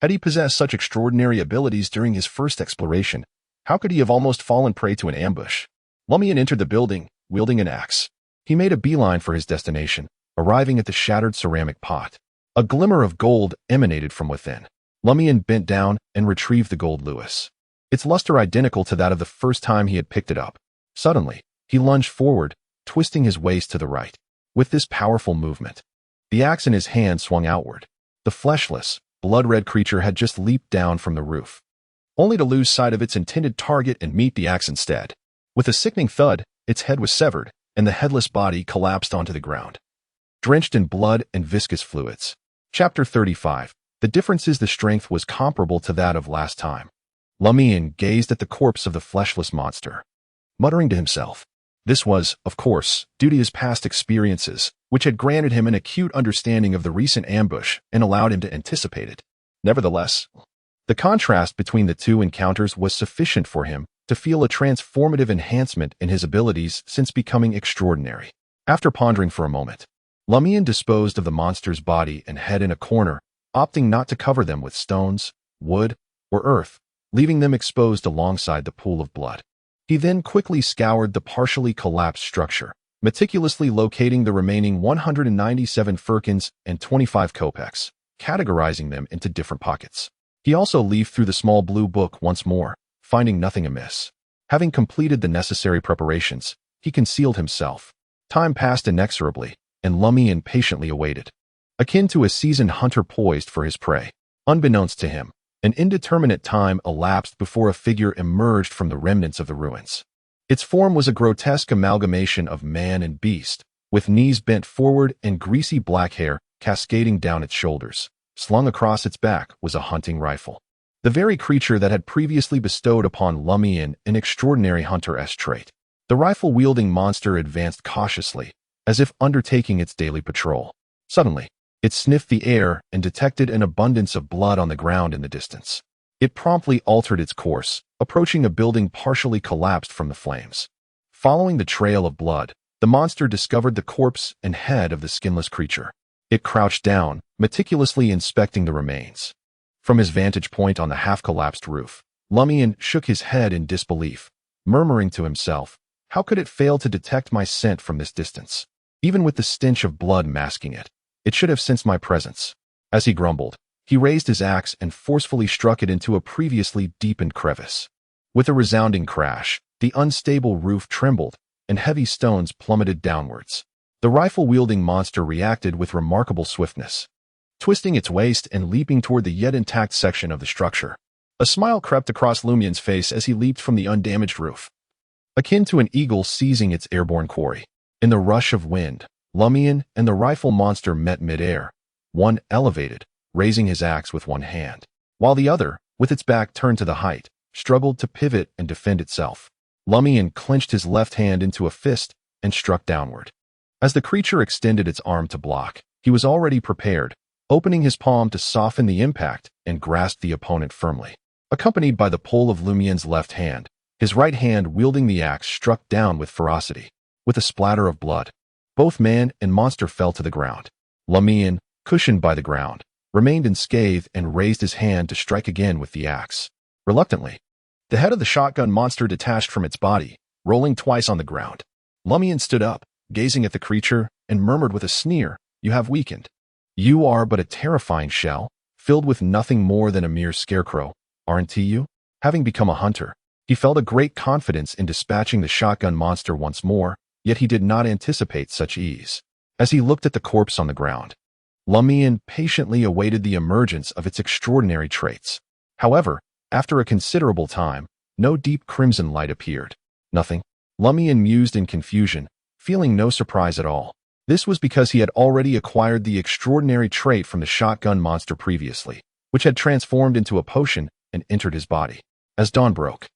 Had he possessed such extraordinary abilities during his first exploration, how could he have almost fallen prey to an ambush? Lumian entered the building, wielding an axe. He made a beeline for his destination, arriving at the shattered ceramic pot. A glimmer of gold emanated from within. Lumian bent down and retrieved the gold Lewis, its luster identical to that of the first time he had picked it up. Suddenly, he lunged forward, twisting his waist to the right. With this powerful movement, the axe in his hand swung outward. The fleshless, blood-red creature had just leaped down from the roof, only to lose sight of its intended target and meet the axe instead. With a sickening thud, its head was severed, and the headless body collapsed onto the ground, drenched in blood and viscous fluids. Chapter 35. The difference is the strength was comparable to that of last time. Lumian gazed at the corpse of the fleshless monster, muttering to himself. This was, of course, due to his past experiences, which had granted him an acute understanding of the recent ambush and allowed him to anticipate it. Nevertheless, the contrast between the two encounters was sufficient for him to feel a transformative enhancement in his abilities since becoming extraordinary. After pondering for a moment, Lumian disposed of the monster's body and head in a corner, opting not to cover them with stones, wood, or earth, leaving them exposed alongside the pool of blood. He then quickly scoured the partially collapsed structure, meticulously locating the remaining 197 firkins and 25 kopecks, categorizing them into different pockets. He also leafed through the small blue book once more, finding nothing amiss. Having completed the necessary preparations, he concealed himself. Time passed inexorably, and Lumian patiently awaited, akin to a seasoned hunter poised for his prey. Unbeknownst to him, an indeterminate time elapsed before a figure emerged from the remnants of the ruins. Its form was a grotesque amalgamation of man and beast, with knees bent forward and greasy black hair cascading down its shoulders. Slung across its back was a hunting rifle, the very creature that had previously bestowed upon Lumian an extraordinary hunter-esque trait. The rifle-wielding monster advanced cautiously, as if undertaking its daily patrol. Suddenly, it sniffed the air and detected an abundance of blood on the ground in the distance. It promptly altered its course, approaching a building partially collapsed from the flames. Following the trail of blood, the monster discovered the corpse and head of the skinless creature. It crouched down, meticulously inspecting the remains. From his vantage point on the half-collapsed roof, Lumian shook his head in disbelief, murmuring to himself, "How could it fail to detect my scent from this distance? Even with the stench of blood masking it, it should have sensed my presence." As he grumbled, he raised his axe and forcefully struck it into a previously deepened crevice. With a resounding crash, the unstable roof trembled, and heavy stones plummeted downwards. The rifle-wielding monster reacted with remarkable swiftness, twisting its waist and leaping toward the yet intact section of the structure. A smile crept across Lumian's face as he leaped from the undamaged roof, akin to an eagle seizing its airborne quarry. In the rush of wind, Lumian and the rifle monster met mid-air, one elevated, raising his axe with one hand, while the other, with its back turned to the height, struggled to pivot and defend itself. Lumian clenched his left hand into a fist and struck downward. As the creature extended its arm to block, he was already prepared, opening his palm to soften the impact and grasped the opponent firmly. Accompanied by the pull of Lumian's left hand, his right hand wielding the axe struck down with ferocity. With a splatter of blood, both man and monster fell to the ground. Lumian, cushioned by the ground, remained unscathed and raised his hand to strike again with the axe. Reluctantly, the head of the shotgun monster detached from its body, rolling twice on the ground. Lumian stood up, gazing at the creature, and murmured with a sneer, "You have weakened. You are but a terrifying shell, filled with nothing more than a mere scarecrow, aren't you?" Having become a hunter, he felt a great confidence in dispatching the shotgun monster once more, yet he did not anticipate such ease. As he looked at the corpse on the ground, Lumian patiently awaited the emergence of its extraordinary traits. However, after a considerable time, no deep crimson light appeared. Nothing. Lumian mused in confusion, feeling no surprise at all. This was because he had already acquired the extraordinary trait from the shotgun monster previously, which had transformed into a potion and entered his body. As dawn broke,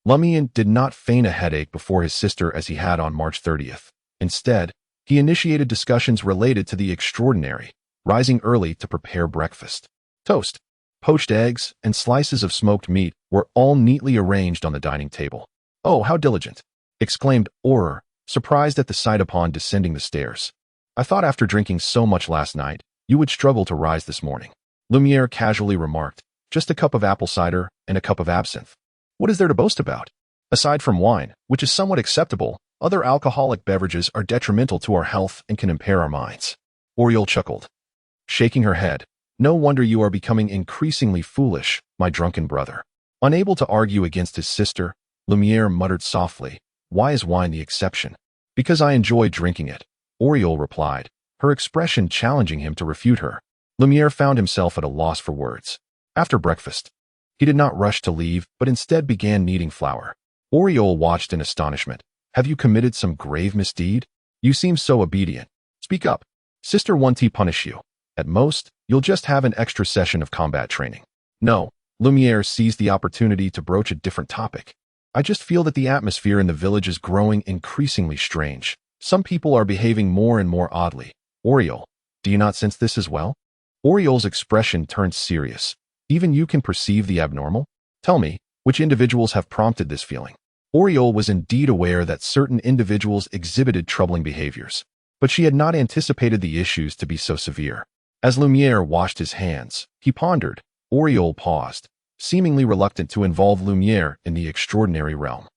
Lumian did not feign a headache before his sister as he had on March 30th. Instead, he initiated discussions related to the extraordinary, rising early to prepare breakfast. Toast, poached eggs, and slices of smoked meat were all neatly arranged on the dining table. "Oh, how diligent!" exclaimed Aurore, surprised at the sight upon descending the stairs. "I thought after drinking so much last night, you would struggle to rise this morning." Lumiere casually remarked, "Just a cup of apple cider and a cup of absinthe. What is there to boast about? Aside from wine, which is somewhat acceptable, other alcoholic beverages are detrimental to our health and can impair our minds." Aurore chuckled, shaking her head. "No wonder you are becoming increasingly foolish, my drunken brother." Unable to argue against his sister, Lumiere muttered softly, "Why is wine the exception?" "Because I enjoy drinking it," Aurore replied, her expression challenging him to refute her. Lumiere found himself at a loss for words. After breakfast, he did not rush to leave, but instead began kneading flour. Aurore watched in astonishment. "Have you committed some grave misdeed? You seem so obedient. Speak up. Sister won't punish you. At most, you'll just have an extra session of combat training." "No." Lumiere seized the opportunity to broach a different topic. "I just feel that the atmosphere in the village is growing increasingly strange. Some people are behaving more and more oddly. Aurore, do you not sense this as well?" Aureole's expression turned serious. "Even you can perceive the abnormal? Tell me, which individuals have prompted this feeling?" Aurore was indeed aware that certain individuals exhibited troubling behaviors, but she had not anticipated the issues to be so severe. As Lumiere washed his hands, he pondered. Aurore paused, seemingly reluctant to involve Lumiere in the extraordinary realm.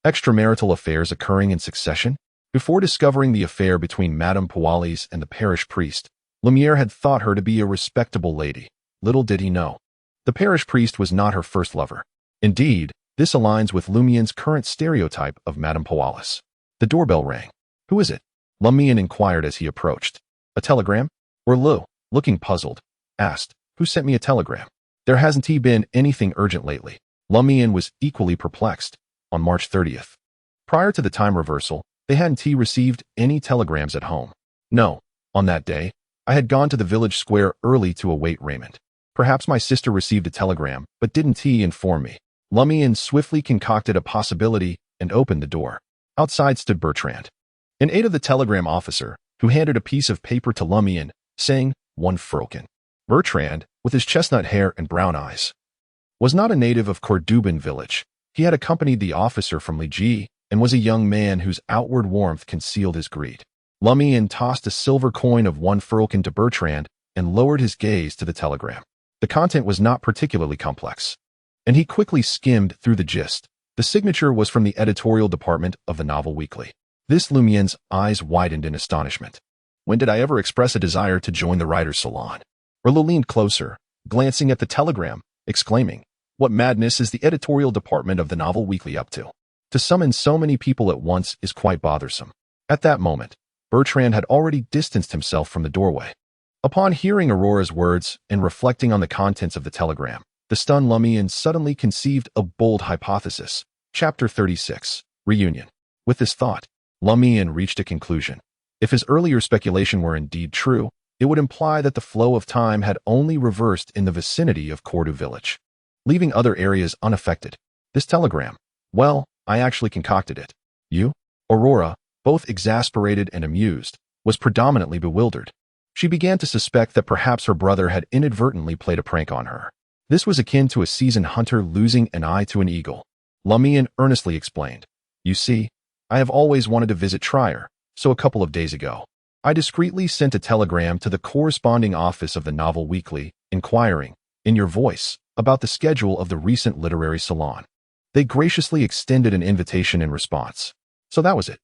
Extramarital affairs occurring in succession? Before discovering the affair between Madame Poalis and the parish priest, Lumiere had thought her to be a respectable lady. Little did he know, the parish priest was not her first lover. Indeed, this aligns with Lumian's current stereotype of Madame Poalis. The doorbell rang. "Who is it?" Lumian inquired as he approached. "A telegram?" Orlu, looking puzzled, asked, "Who sent me a telegram? There hasn't been anything urgent lately." Lumian was equally perplexed. On March 30th, prior to the time reversal, they hadn't received any telegrams at home. "No, on that day, I had gone to the village square early to await Raymond. Perhaps my sister received a telegram, but didn't inform me." Lumian swiftly concocted a possibility and opened the door. Outside stood Bertrand, an aide of the telegram officer, who handed a piece of paper to Lumian, saying, "One Furlkin." Bertrand, with his chestnut hair and brown eyes, was not a native of Cordu Village. He had accompanied the officer from Li and was a young man whose outward warmth concealed his greed. Lumian tossed a silver coin of 1 Furlkin to Bertrand and lowered his gaze to the telegram. The content was not particularly complex, and he quickly skimmed through the gist. The signature was from the editorial department of the novel weekly. This Lumian's eyes widened in astonishment. When did I ever express a desire to join the writer's salon? Orlo leaned closer, glancing at the telegram, exclaiming, "What madness is the editorial department of the novel weekly up to? To summon so many people at once is quite bothersome." At that moment, Bertrand had already distanced himself from the doorway. Upon hearing Aurore's words and reflecting on the contents of the telegram, the stunned Lumian suddenly conceived a bold hypothesis. Chapter 36, Reunion. With this thought, Lumian reached a conclusion. If his earlier speculation were indeed true, it would imply that the flow of time had only reversed in the vicinity of Cordu Village, leaving other areas unaffected. This telegram, well, I actually concocted it. You? Aurore, both exasperated and amused, was predominantly bewildered. She began to suspect that perhaps her brother had inadvertently played a prank on her. This was akin to a seasoned hunter losing an eye to an eagle. Lumian earnestly explained, "You see, I have always wanted to visit Trier, so a couple of days ago, I discreetly sent a telegram to the corresponding office of the Novel Weekly, inquiring, in your voice, about the schedule of the recent literary salon. They graciously extended an invitation in response. So that was it."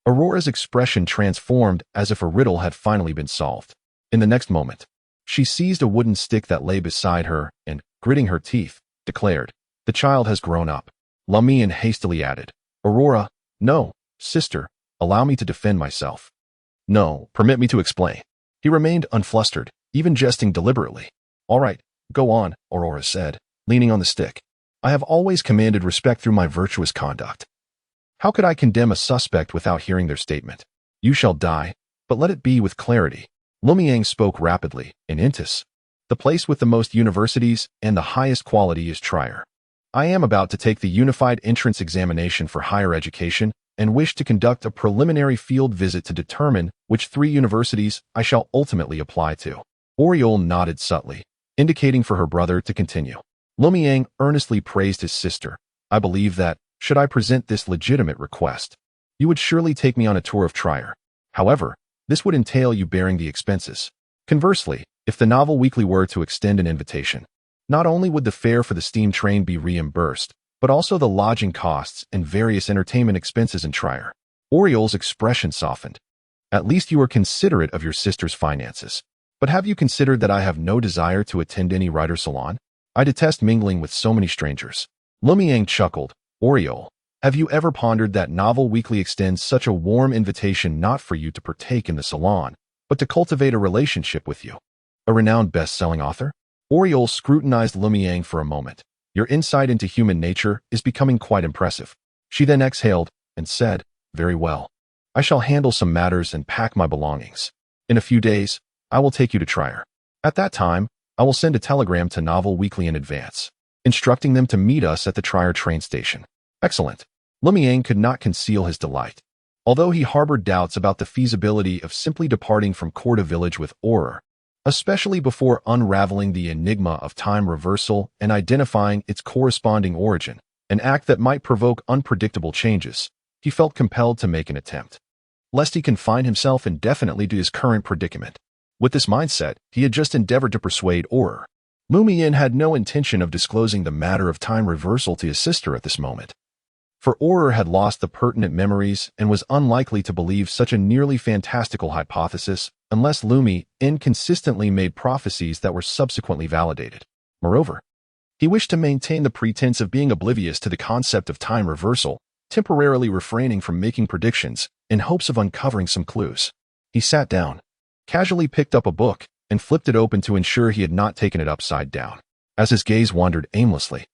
Aurore's expression transformed as if a riddle had finally been solved. In the next moment, she seized a wooden stick that lay beside her and, gritting her teeth, declared, "The child has grown up." Lumian hastily added, "Aurore, no, sister, allow me to defend myself." "No, permit me to explain." He remained unflustered, even jesting deliberately. "All right, go on," Aurore said, leaning on the stick. "I have always commanded respect through my virtuous conduct. How could I condemn a suspect without hearing their statement? You shall die, but let it be with clarity." Lumian spoke rapidly, in Intis. "The place with the most universities and the highest quality is Trier. I am about to take the Unified Entrance Examination for higher education and wish to conduct a preliminary field visit to determine which 3 universities I shall ultimately apply to." Aurore nodded subtly, indicating for her brother to continue. Lumian earnestly praised his sister. "I believe that, should I present this legitimate request, you would surely take me on a tour of Trier. However, this would entail you bearing the expenses. Conversely, if the Novel Weekly were to extend an invitation, not only would the fare for the steam train be reimbursed, but also the lodging costs and various entertainment expenses in Trier." Aureole's expression softened. "At least you are considerate of your sister's finances. But have you considered that I have no desire to attend any writer's salon? I detest mingling with so many strangers." Lumian chuckled. "Aurore, have you ever pondered that Novel Weekly extends such a warm invitation not for you to partake in the salon, but to cultivate a relationship with you? A renowned best-selling author?" Aurore scrutinized Lumian for a moment. "Your insight into human nature is becoming quite impressive." She then exhaled and said, "Very well. I shall handle some matters and pack my belongings. In a few days, I will take you to Trier. At that time, I will send a telegram to Novel Weekly in advance, instructing them to meet us at the Trier train station." "Excellent." Lumian could not conceal his delight. Although he harbored doubts about the feasibility of simply departing from Cordu Village with Aurore, especially before unraveling the enigma of time reversal and identifying its corresponding origin, an act that might provoke unpredictable changes, he felt compelled to make an attempt, lest he confine himself indefinitely to his current predicament. With this mindset, he had just endeavored to persuade Aurore. Lumian had no intention of disclosing the matter of time reversal to his sister at this moment, for Aurore had lost the pertinent memories and was unlikely to believe such a nearly fantastical hypothesis unless Lumian inconsistently made prophecies that were subsequently validated. Moreover, he wished to maintain the pretense of being oblivious to the concept of time reversal, temporarily refraining from making predictions in hopes of uncovering some clues. He sat down, casually picked up a book, and flipped it open to ensure he had not taken it upside down. As his gaze wandered aimlessly,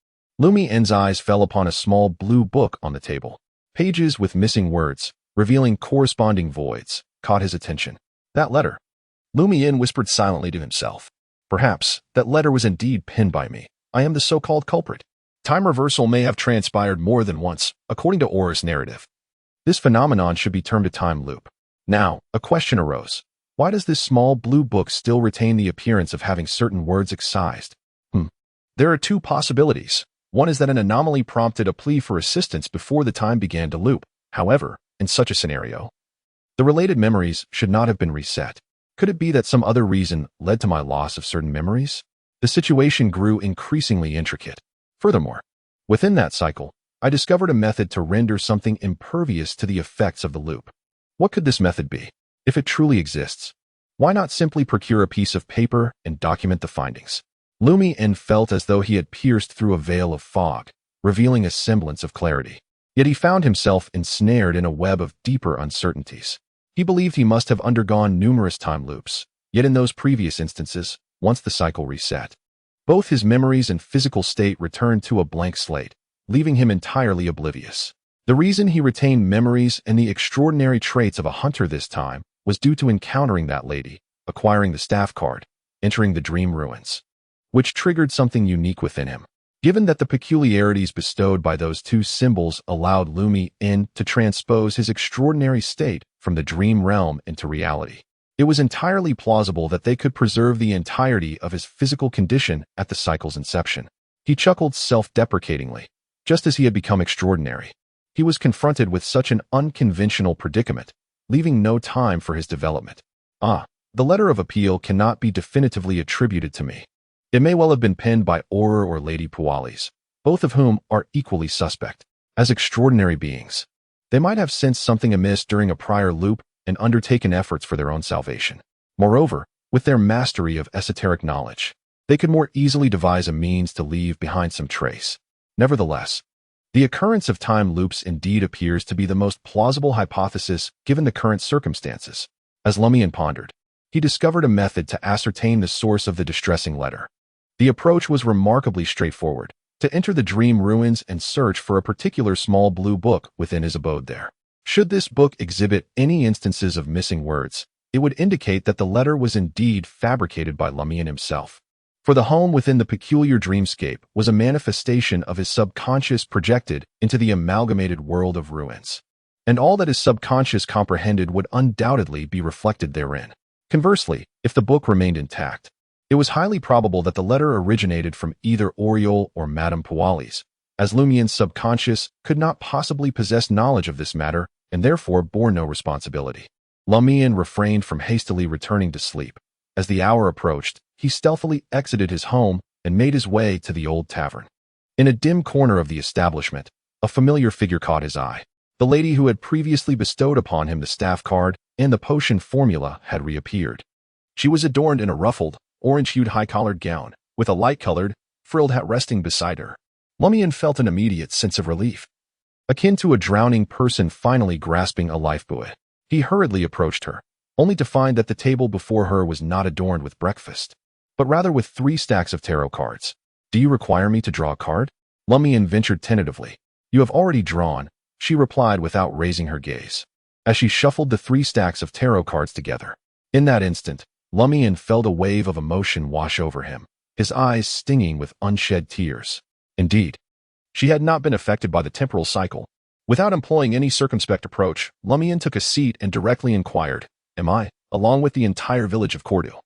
Lumian's eyes fell upon a small blue book on the table. Pages with missing words, revealing corresponding voids, caught his attention. That letter. Lumian whispered silently to himself. Perhaps that letter was indeed penned by me. I am the so-called culprit. Time reversal may have transpired more than once, according to Aurore's narrative. This phenomenon should be termed a time loop. Now, a question arose. Why does this small blue book still retain the appearance of having certain words excised? There are two possibilities. One is that an anomaly prompted a plea for assistance before the time began to loop. However, in such a scenario, the related memories should not have been reset. Could it be that some other reason led to my loss of certain memories? The situation grew increasingly intricate. Furthermore, within that cycle, I discovered a method to render something impervious to the effects of the loop. What could this method be? If it truly exists, why not simply procure a piece of paper and document the findings? Lumian felt as though he had pierced through a veil of fog, revealing a semblance of clarity. Yet he found himself ensnared in a web of deeper uncertainties. He believed he must have undergone numerous time loops, yet in those previous instances, once the cycle reset, both his memories and physical state returned to a blank slate, leaving him entirely oblivious. The reason he retained memories and the extraordinary traits of a hunter this time was due to encountering that lady, acquiring the staff card, entering the dream ruins, which triggered something unique within him. Given that the peculiarities bestowed by those two symbols allowed Lumian to transpose his extraordinary state from the dream realm into reality, it was entirely plausible that they could preserve the entirety of his physical condition at the cycle's inception. He chuckled self-deprecatingly. Just as he had become extraordinary, he was confronted with such an unconventional predicament, leaving no time for his development. The letter of appeal cannot be definitively attributed to me. It may well have been penned by Aurore or Lady Pualis, both of whom are equally suspect. As extraordinary beings, they might have sensed something amiss during a prior loop and undertaken efforts for their own salvation. Moreover, with their mastery of esoteric knowledge, they could more easily devise a means to leave behind some trace. Nevertheless, the occurrence of time loops indeed appears to be the most plausible hypothesis given the current circumstances. As Lumian pondered, he discovered a method to ascertain the source of the distressing letter. The approach was remarkably straightforward: to enter the dream ruins and search for a particular small blue book within his abode there. Should this book exhibit any instances of missing words, it would indicate that the letter was indeed fabricated by Lumian himself. For the home within the peculiar dreamscape was a manifestation of his subconscious projected into the amalgamated world of ruins, and all that his subconscious comprehended would undoubtedly be reflected therein. Conversely, if the book remained intact, it was highly probable that the letter originated from either Aurore or Madame Pualis, as Lumian's subconscious could not possibly possess knowledge of this matter and therefore bore no responsibility. Lumian refrained from hastily returning to sleep. As the hour approached, he stealthily exited his home and made his way to the old tavern. In a dim corner of the establishment, a familiar figure caught his eye. The lady who had previously bestowed upon him the staff card and the potion formula had reappeared. She was adorned in a ruffled, orange-hued high-collared gown, with a light-colored, frilled hat resting beside her. Lumian felt an immediate sense of relief, akin to a drowning person finally grasping a lifebuoy. He hurriedly approached her, only to find that the table before her was not adorned with breakfast, but rather with 3 stacks of tarot cards. "Do you require me to draw a card?" Lumian ventured tentatively. "You have already drawn," she replied without raising her gaze, as she shuffled the 3 stacks of tarot cards together. In that instant, Lumian felt a wave of emotion wash over him, his eyes stinging with unshed tears. Indeed, she had not been affected by the temporal cycle. Without employing any circumspect approach, Lumian took a seat and directly inquired, "Am I, along with the entire village of Cordu,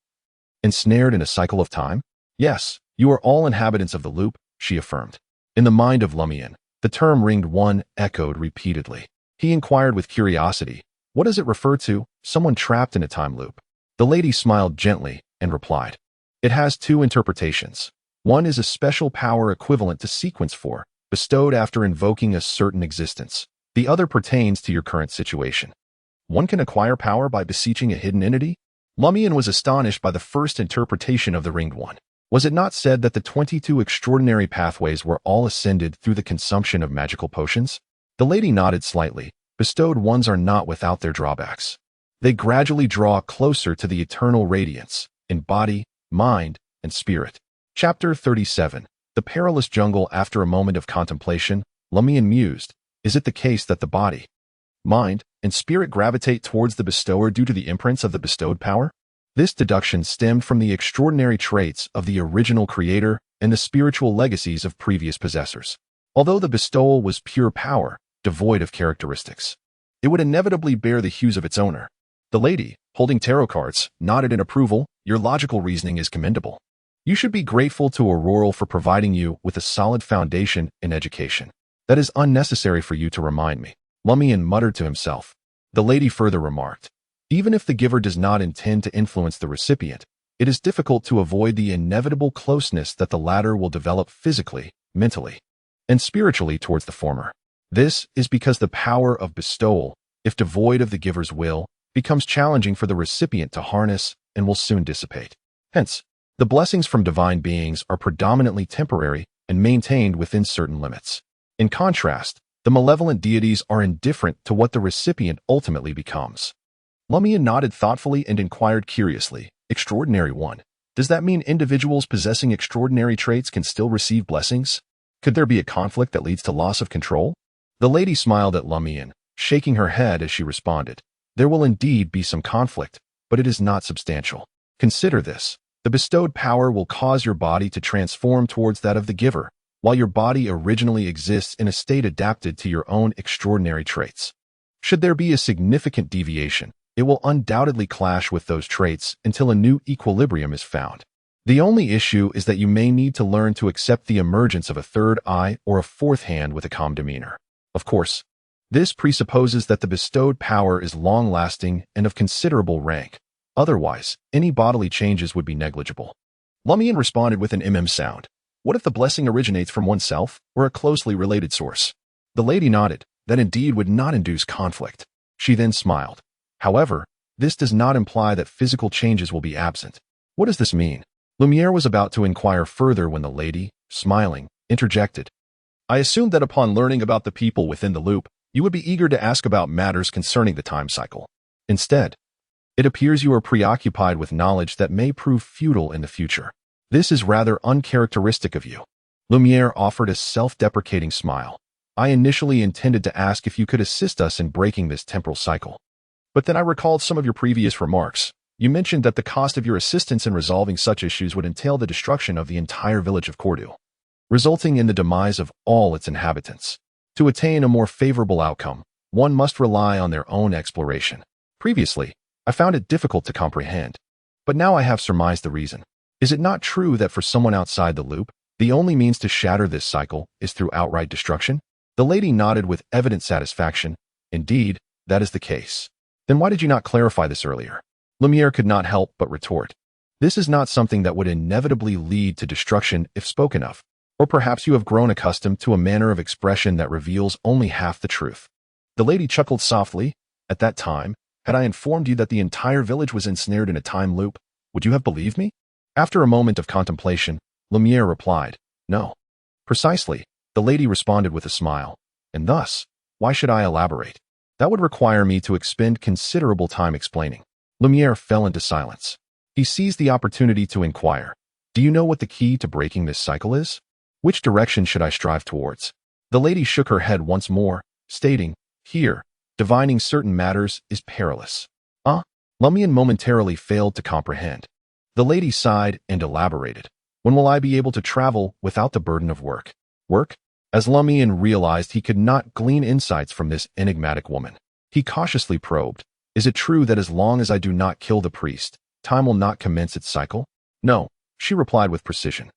ensnared in a cycle of time?" "Yes, you are all inhabitants of the loop," she affirmed. In the mind of Lumian, the term ringed one echoed repeatedly. He inquired with curiosity, "What does it refer to, someone trapped in a time loop?" The lady smiled gently and replied, "It has 2 interpretations. One is a special power equivalent to sequence 4, bestowed after invoking a certain existence. The other pertains to your current situation. One can acquire power by beseeching a hidden entity?" Lumian was astonished by the first interpretation of the ringed one. Was it not said that the 22 extraordinary pathways were all ascended through the consumption of magical potions? The lady nodded slightly. "Bestowed ones are not without their drawbacks. They gradually draw closer to the eternal radiance in body, mind, and spirit." Chapter 37. The Perilous Jungle. After a moment of contemplation, Lumian mused, "Is it the case that the body, mind, and spirit gravitate towards the bestower due to the imprints of the bestowed power?" This deduction stemmed from the extraordinary traits of the original creator and the spiritual legacies of previous possessors. Although the bestowal was pure power, devoid of characteristics, it would inevitably bear the hues of its owner. The lady, holding tarot cards, nodded in approval. Your logical reasoning is commendable. You should be grateful to Aurore for providing you with a solid foundation in education. That is unnecessary for you to remind me. Lumian muttered to himself. The lady further remarked, even if the giver does not intend to influence the recipient, it is difficult to avoid the inevitable closeness that the latter will develop physically, mentally, and spiritually towards the former. This is because the power of bestowal, if devoid of the giver's will, becomes challenging for the recipient to harness and will soon dissipate. Hence, the blessings from divine beings are predominantly temporary and maintained within certain limits. In contrast, the malevolent deities are indifferent to what the recipient ultimately becomes. Lumian nodded thoughtfully and inquired curiously, Extraordinary One, does that mean individuals possessing extraordinary traits can still receive blessings? Could there be a conflict that leads to loss of control? The lady smiled at Lumian, shaking her head as she responded. There will indeed be some conflict, but it is not substantial. Consider this. The bestowed power will cause your body to transform towards that of the giver, while your body originally exists in a state adapted to your own extraordinary traits. Should there be a significant deviation, it will undoubtedly clash with those traits until a new equilibrium is found. The only issue is that you may need to learn to accept the emergence of a third eye or a fourth hand with a calm demeanor. Of course, this presupposes that the bestowed power is long-lasting and of considerable rank. Otherwise, any bodily changes would be negligible. Lumian responded with an sound. What if the blessing originates from oneself or a closely related source? The lady nodded. That indeed would not induce conflict. She then smiled. However, this does not imply that physical changes will be absent. What does this mean? Lumiere was about to inquire further when the lady, smiling, interjected. I assumed that upon learning about the people within the loop, you would be eager to ask about matters concerning the time cycle. Instead, it appears you are preoccupied with knowledge that may prove futile in the future. This is rather uncharacteristic of you. Lumiere offered a self-deprecating smile. I initially intended to ask if you could assist us in breaking this temporal cycle. But then I recalled some of your previous remarks. You mentioned that the cost of your assistance in resolving such issues would entail the destruction of the entire village of Cordu, resulting in the demise of all its inhabitants. To attain a more favorable outcome, one must rely on their own exploration. Previously, I found it difficult to comprehend, but now I have surmised the reason. Is it not true that for someone outside the loop, the only means to shatter this cycle is through outright destruction? The lady nodded with evident satisfaction. Indeed, that is the case. Then why did you not clarify this earlier? Lumiere could not help but retort. This is not something that would inevitably lead to destruction if spoken of. Or perhaps you have grown accustomed to a manner of expression that reveals only half the truth. The lady chuckled softly. At that time, had I informed you that the entire village was ensnared in a time loop, would you have believed me? After a moment of contemplation, Lumiere replied, No. Precisely, the lady responded with a smile. And thus, why should I elaborate? That would require me to expend considerable time explaining. Lumiere fell into silence. He seized the opportunity to inquire, Do you know what the key to breaking this cycle is? Which direction should I strive towards? The lady shook her head once more, stating, Here, divining certain matters is perilous. Lumian momentarily failed to comprehend. The lady sighed and elaborated. When will I be able to travel without the burden of work? Work? As Lumian realized he could not glean insights from this enigmatic woman, he cautiously probed, Is it true that as long as I do not kill the priest, time will not commence its cycle? No, she replied with precision.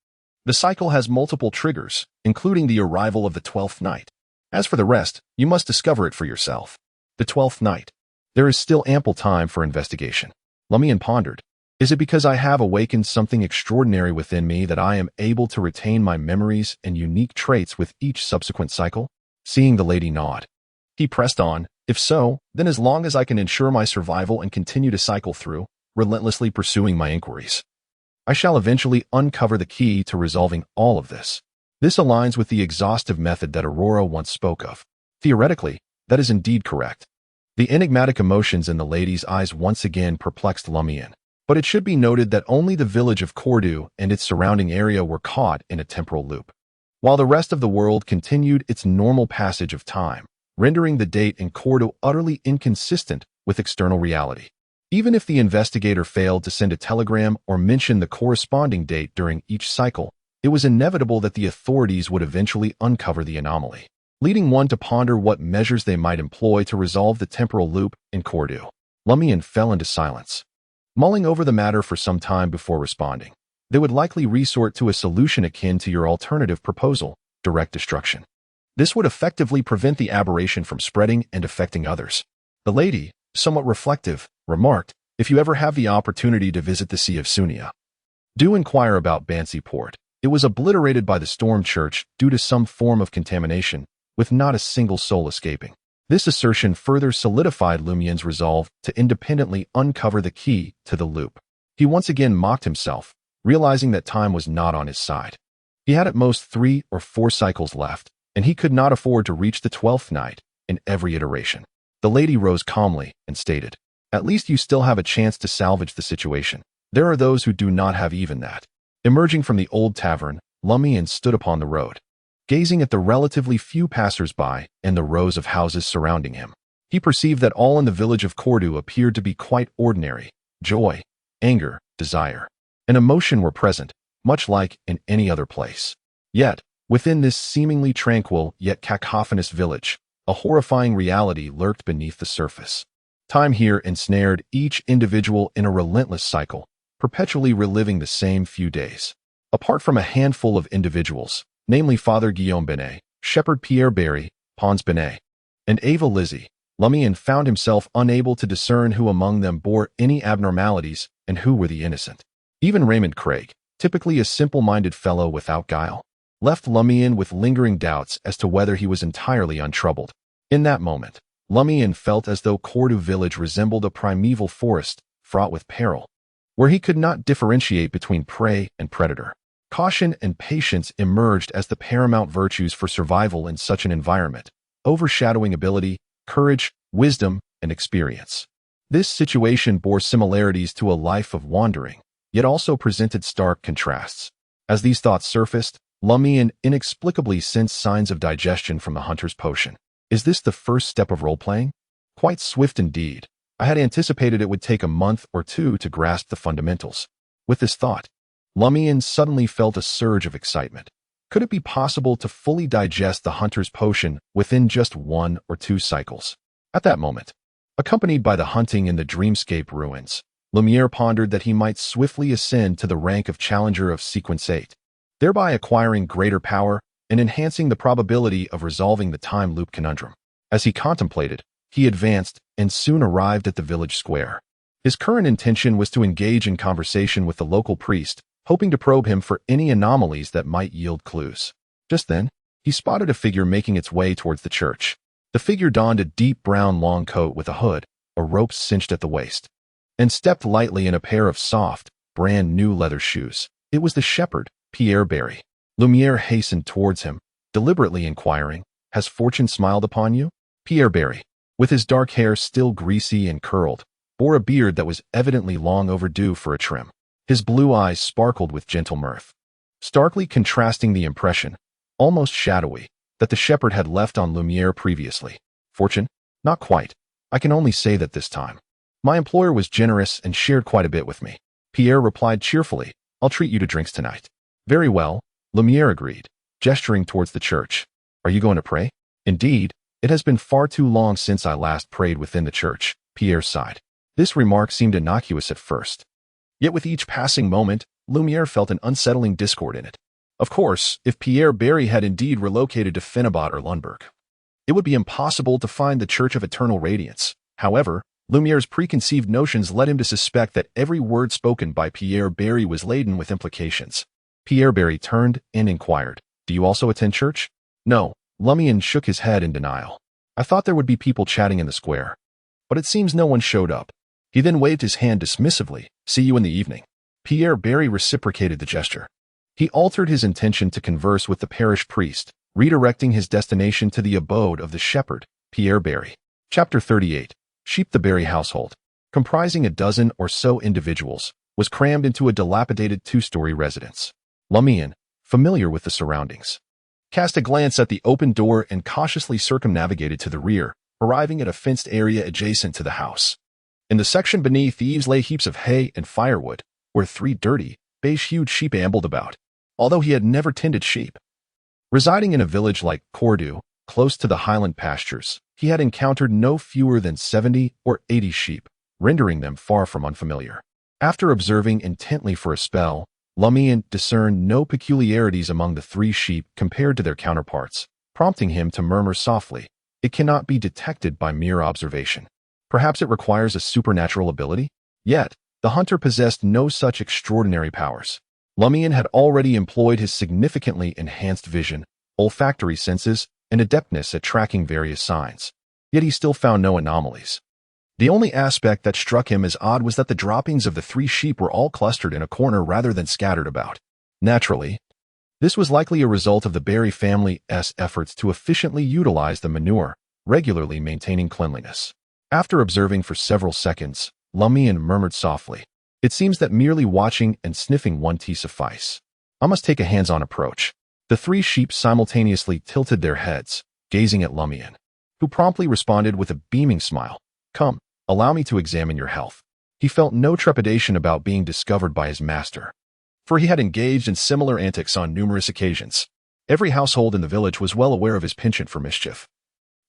The cycle has multiple triggers, including the arrival of the 12th night. As for the rest, you must discover it for yourself. The 12th night. There is still ample time for investigation. Lumian pondered. Is it because I have awakened something extraordinary within me that I am able to retain my memories and unique traits with each subsequent cycle? Seeing the lady nod, he pressed on. If so, then as long as I can ensure my survival and continue to cycle through, relentlessly pursuing my inquiries, I shall eventually uncover the key to resolving all of this. This aligns with the exhaustive method that Aurore once spoke of. Theoretically, that is indeed correct. The enigmatic emotions in the lady's eyes once again perplexed Lumian. But it should be noted that only the village of Cordu and its surrounding area were caught in a temporal loop, while the rest of the world continued its normal passage of time, rendering the date in Cordu utterly inconsistent with external reality. Even if the investigator failed to send a telegram or mention the corresponding date during each cycle, it was inevitable that the authorities would eventually uncover the anomaly. leading one to ponder what measures they might employ to resolve the temporal loop in Cordu. Lumian fell into silence, mulling over the matter for some time before responding. They would likely resort to a solution akin to your alternative proposal, direct destruction. This would effectively prevent the aberration from spreading and affecting others. The lady, somewhat reflective, remarked, "If you ever have the opportunity to visit the Sea of Sunia, do inquire about Bansi Port. It was obliterated by the Storm Church due to some form of contamination, with not a single soul escaping." This assertion further solidified Lumian's resolve to independently uncover the key to the loop. He once again mocked himself, realizing that time was not on his side. He had at most 3 or 4 cycles left, and he could not afford to reach the 12th night in every iteration. The lady rose calmly and stated, "At least you still have a chance to salvage the situation. There are those who do not have even that." Emerging from the old tavern, Lumian stood upon the road, gazing at the relatively few passers-by and the rows of houses surrounding him. He perceived that all in the village of Cordu appeared to be quite ordinary. Joy, anger, desire, and emotion were present, much like in any other place. Yet, within this seemingly tranquil yet cacophonous village, a horrifying reality lurked beneath the surface. Time here ensnared each individual in a relentless cycle, perpetually reliving the same few days. Apart from a handful of individuals, namely Father Guillaume Benet, Shepherd Pierre Barry, Pons Benet, and Ava Lizzie, Lumian found himself unable to discern who among them bore any abnormalities and who were the innocent. Even Raymond Craig, typically a simple-minded fellow without guile, left Lumian with lingering doubts as to whether he was entirely untroubled. In that moment, Lumian felt as though Cordu Village resembled a primeval forest fraught with peril, where he could not differentiate between prey and predator. Caution and patience emerged as the paramount virtues for survival in such an environment, overshadowing ability, courage, wisdom, and experience. This situation bore similarities to a life of wandering, yet also presented stark contrasts. As these thoughts surfaced, Lumian inexplicably sensed signs of digestion from the hunter's potion. Is this the first step of role-playing? Quite swift indeed. I had anticipated it would take a month or 2 to grasp the fundamentals. With this thought, Lumian suddenly felt a surge of excitement. Could it be possible to fully digest the hunter's potion within just 1 or 2 cycles? At that moment, accompanied by the hunting in the dreamscape ruins, Lumiere pondered that he might swiftly ascend to the rank of Challenger of Sequence 8, thereby acquiring greater power and enhancing the probability of resolving the time loop conundrum. As he contemplated, he advanced and soon arrived at the village square. His current intention was to engage in conversation with the local priest, hoping to probe him for any anomalies that might yield clues. Just then, he spotted a figure making its way towards the church. The figure donned a deep brown long coat with a hood, a rope cinched at the waist, and stepped lightly in a pair of soft, brand-new leather shoes. It was the shepherd, Pierre Barry. Lumiere hastened towards him, deliberately inquiring, "Has fortune smiled upon you?" Pierre Barry, with his dark hair still greasy and curled, bore a beard that was evidently long overdue for a trim. His blue eyes sparkled with gentle mirth, starkly contrasting the impression, almost shadowy, that the shepherd had left on Lumiere previously. "Fortune? Not quite. I can only say that this time. My employer was generous and shared quite a bit with me." Pierre replied cheerfully, "I'll treat you to drinks tonight." "Very well," Lumiere agreed, gesturing towards the church. "Are you going to pray?" "Indeed, it has been far too long since I last prayed within the church," Pierre sighed. This remark seemed innocuous at first. Yet with each passing moment, Lumiere felt an unsettling discord in it. Of course, if Pierre Barry had indeed relocated to Phenobot or Lundberg, it would be impossible to find the Church of Eternal Radiance. However, Lumiere's preconceived notions led him to suspect that every word spoken by Pierre Barry was laden with implications. Pierre Barry turned and inquired, "Do you also attend church?" "No," Lumian shook his head in denial. "I thought there would be people chatting in the square, but it seems no one showed up." He then waved his hand dismissively. "See you in the evening." Pierre Barry reciprocated the gesture. He altered his intention to converse with the parish priest, redirecting his destination to the abode of the shepherd, Pierre Barry. Chapter 38. Sheep. The Barry household, comprising a dozen or so individuals, was crammed into a dilapidated 2-story residence. Lumian, familiar with the surroundings, cast a glance at the open door and cautiously circumnavigated to the rear, arriving at a fenced area adjacent to the house. In the section beneath these lay heaps of hay and firewood, where 3 dirty, beige-hued sheep ambled about, although he had never tended sheep. Residing in a village like Cordu, close to the highland pastures, he had encountered no fewer than 70 or 80 sheep, rendering them far from unfamiliar. After observing intently for a spell, Lumian discerned no peculiarities among the 3 sheep compared to their counterparts, prompting him to murmur softly, "It cannot be detected by mere observation. Perhaps it requires a supernatural ability?" Yet, the hunter possessed no such extraordinary powers. Lumian had already employed his significantly enhanced vision, olfactory senses, and adeptness at tracking various signs. Yet he still found no anomalies. The only aspect that struck him as odd was that the droppings of the 3 sheep were all clustered in a corner rather than scattered about. Naturally, this was likely a result of the Berry family's efforts to efficiently utilize the manure, regularly maintaining cleanliness. After observing for several seconds, Lumian murmured softly, "It seems that merely watching and sniffing won't suffice. I must take a hands-on approach." The 3 sheep simultaneously tilted their heads, gazing at Lumian, who promptly responded with a beaming smile. "Come, allow me to examine your health." He felt no trepidation about being discovered by his master, for he had engaged in similar antics on numerous occasions. Every household in the village was well aware of his penchant for mischief,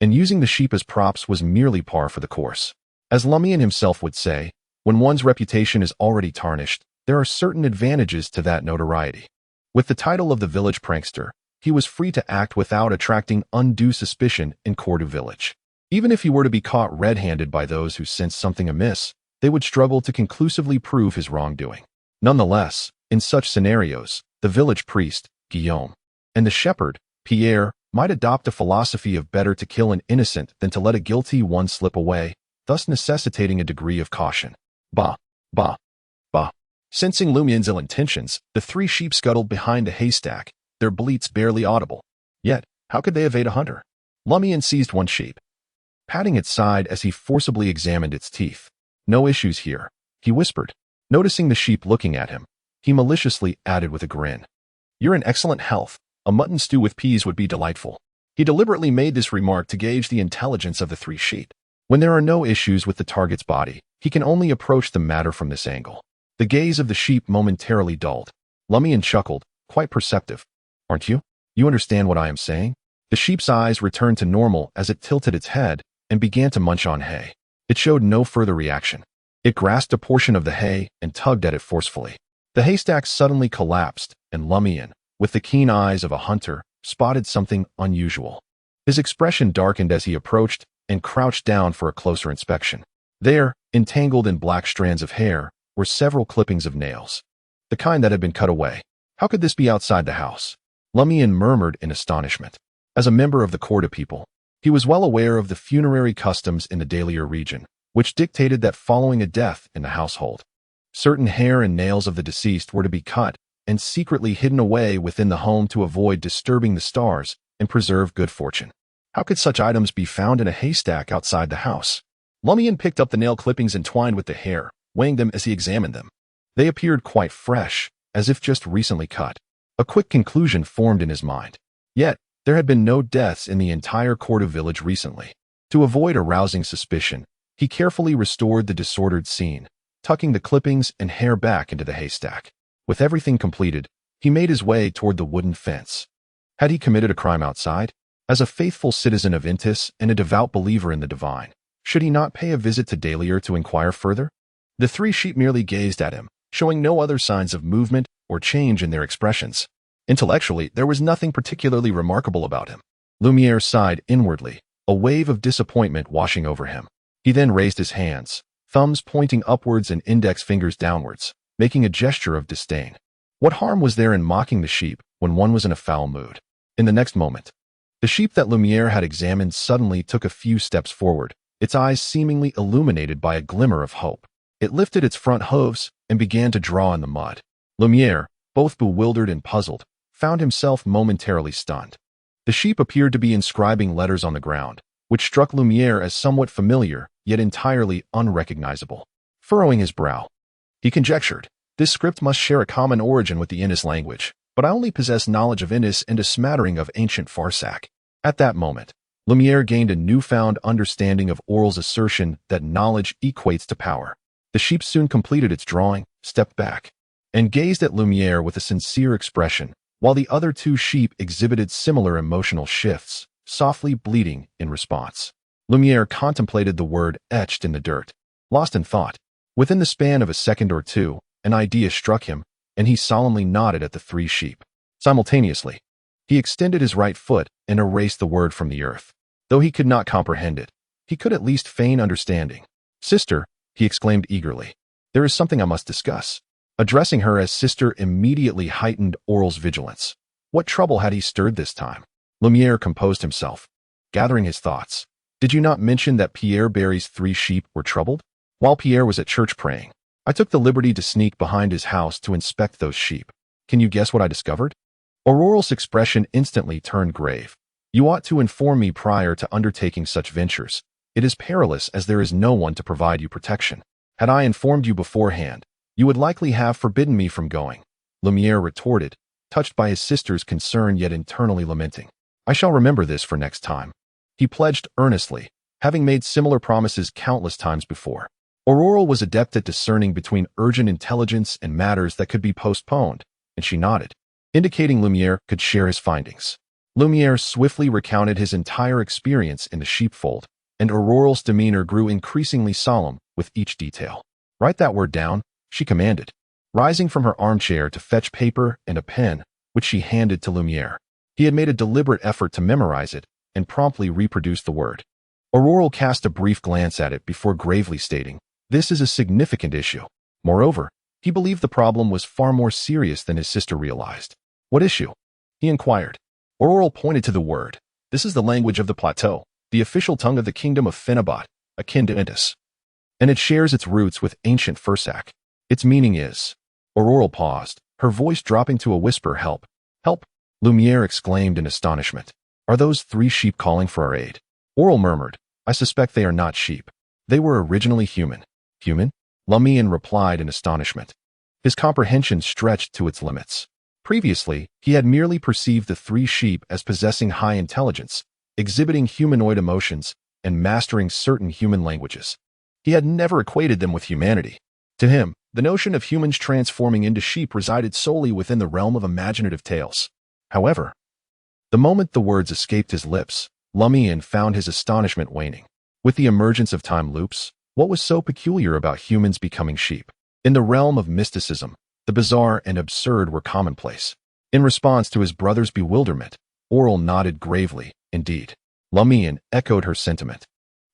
and using the sheep as props was merely par for the course. As Lumian himself would say, when one's reputation is already tarnished, there are certain advantages to that notoriety. With the title of the village prankster, he was free to act without attracting undue suspicion in Cordu Village. Even if he were to be caught red-handed by those who sensed something amiss, they would struggle to conclusively prove his wrongdoing. Nonetheless, in such scenarios, the village priest, Guillaume, and the shepherd, Pierre, might adopt a philosophy of better to kill an innocent than to let a guilty one slip away, thus necessitating a degree of caution. Bah, bah, bah. Sensing Lumian's ill intentions, the 3 sheep scuttled behind a haystack, their bleats barely audible. Yet, how could they evade a hunter? Lumian seized one sheep, patting its side as he forcibly examined its teeth. "No issues here," he whispered. Noticing the sheep looking at him, he maliciously added with a grin, "You're in excellent health. A mutton stew with peas would be delightful." He deliberately made this remark to gauge the intelligence of the 3 sheep. When there are no issues with the target's body, he can only approach the matter from this angle. The gaze of the sheep momentarily dulled. Lumian chuckled, quite perceptive. "Aren't you? You understand what I am saying?" The sheep's eyes returned to normal as it tilted its head and began to munch on hay. It showed no further reaction. It grasped a portion of the hay and tugged at it forcefully. The haystack suddenly collapsed, and Lumian, with the keen eyes of a hunter, spotted something unusual. His expression darkened as he approached and crouched down for a closer inspection. There, entangled in black strands of hair, were several clippings of nails, the kind that had been cut away. How could this be outside the house? Lumian murmured in astonishment. As a member of the Cordu people, he was well aware of the funerary customs in the Delier region, which dictated that following a death in the household, certain hair and nails of the deceased were to be cut and secretly hidden away within the home to avoid disturbing the stars and preserve good fortune. How could such items be found in a haystack outside the house? Lumian picked up the nail clippings entwined with the hair, weighing them as he examined them. They appeared quite fresh, as if just recently cut. A quick conclusion formed in his mind. Yet, there had been no deaths in the entire Cordu village recently. To avoid arousing suspicion, he carefully restored the disordered scene, tucking the clippings and hair back into the haystack. With everything completed, he made his way toward the wooden fence. Had he committed a crime outside? As a faithful citizen of Intis and a devout believer in the divine, should he not pay a visit to Delier to inquire further? The 3 sheep merely gazed at him, showing no other signs of movement or change in their expressions. Intellectually, there was nothing particularly remarkable about him. Lumiere sighed inwardly, a wave of disappointment washing over him. He then raised his hands, thumbs pointing upwards and index fingers downwards, making a gesture of disdain. What harm was there in mocking the sheep when one was in a foul mood? In the next moment, the sheep that Lumiere had examined suddenly took a few steps forward, its eyes seemingly illuminated by a glimmer of hope. It lifted its front hooves and began to draw in the mud. Lumiere, both bewildered and puzzled, found himself momentarily stunned. The sheep appeared to be inscribing letters on the ground, which struck Lumiere as somewhat familiar, yet entirely unrecognizable. Furrowing his brow, he conjectured, this script must share a common origin with the Innis language, but I only possess knowledge of Innis and a smattering of ancient Farsak. At that moment, Lumiere gained a newfound understanding of Aurore's assertion that knowledge equates to power. The sheep soon completed its drawing, stepped back, and gazed at Lumiere with a sincere expression, while the other 2 sheep exhibited similar emotional shifts, softly bleating in response. Lumiere contemplated the word etched in the dirt, lost in thought. Within the span of a second or two, an idea struck him, and he solemnly nodded at the 3 sheep. Simultaneously, he extended his right foot and erased the word from the earth. Though he could not comprehend it, he could at least feign understanding. "Sister," he exclaimed eagerly, "there is something I must discuss." Addressing her as sister immediately heightened Aurore's vigilance. What trouble had he stirred this time? Lumiere composed himself, gathering his thoughts. "Did you not mention that Pierre Barry's 3 sheep were troubled? While Pierre was at church praying, I took the liberty to sneak behind his house to inspect those sheep. Can you guess what I discovered?" Aurore's expression instantly turned grave. "You ought to inform me prior to undertaking such ventures. It is perilous as there is no one to provide you protection. Had I informed you beforehand, you would likely have forbidden me from going," Lumiere retorted, touched by his sister's concern yet internally lamenting. "I shall remember this for next time," he pledged earnestly, having made similar promises countless times before. Aurore was adept at discerning between urgent intelligence and matters that could be postponed, and she nodded, indicating Lumiere could share his findings. Lumiere swiftly recounted his entire experience in the sheepfold, and Aurore's demeanor grew increasingly solemn with each detail. "Write that word down," she commanded, rising from her armchair to fetch paper and a pen, which she handed to Lumiere. He had made a deliberate effort to memorize it and promptly reproduced the word. Aurore cast a brief glance at it before gravely stating, "This is a significant issue." Moreover, he believed the problem was far more serious than his sister realized. "What issue?" he inquired. Aurore pointed to the word. "This is the language of the plateau, the official tongue of the kingdom of Phenobot, akin to Indus, and it shares its roots with ancient Fursak. Its meaning is—" Aurore paused, her voice dropping to a whisper. "Help! Help!" Lumiere exclaimed in astonishment. "Are those 3 sheep calling for our aid?" Aurore murmured, "I suspect they are not sheep. They were originally human." "Human?" Lumian replied in astonishment. His comprehension stretched to its limits. Previously, he had merely perceived the 3 sheep as possessing high intelligence, exhibiting humanoid emotions, and mastering certain human languages. He had never equated them with humanity. To him, the notion of humans transforming into sheep resided solely within the realm of imaginative tales. However, the moment the words escaped his lips, Lumian found his astonishment waning. With the emergence of time loops, what was so peculiar about humans becoming sheep? In the realm of mysticism, the bizarre and absurd were commonplace. In response to his brother's bewilderment, Aurore nodded gravely. "Indeed." Lumian echoed her sentiment,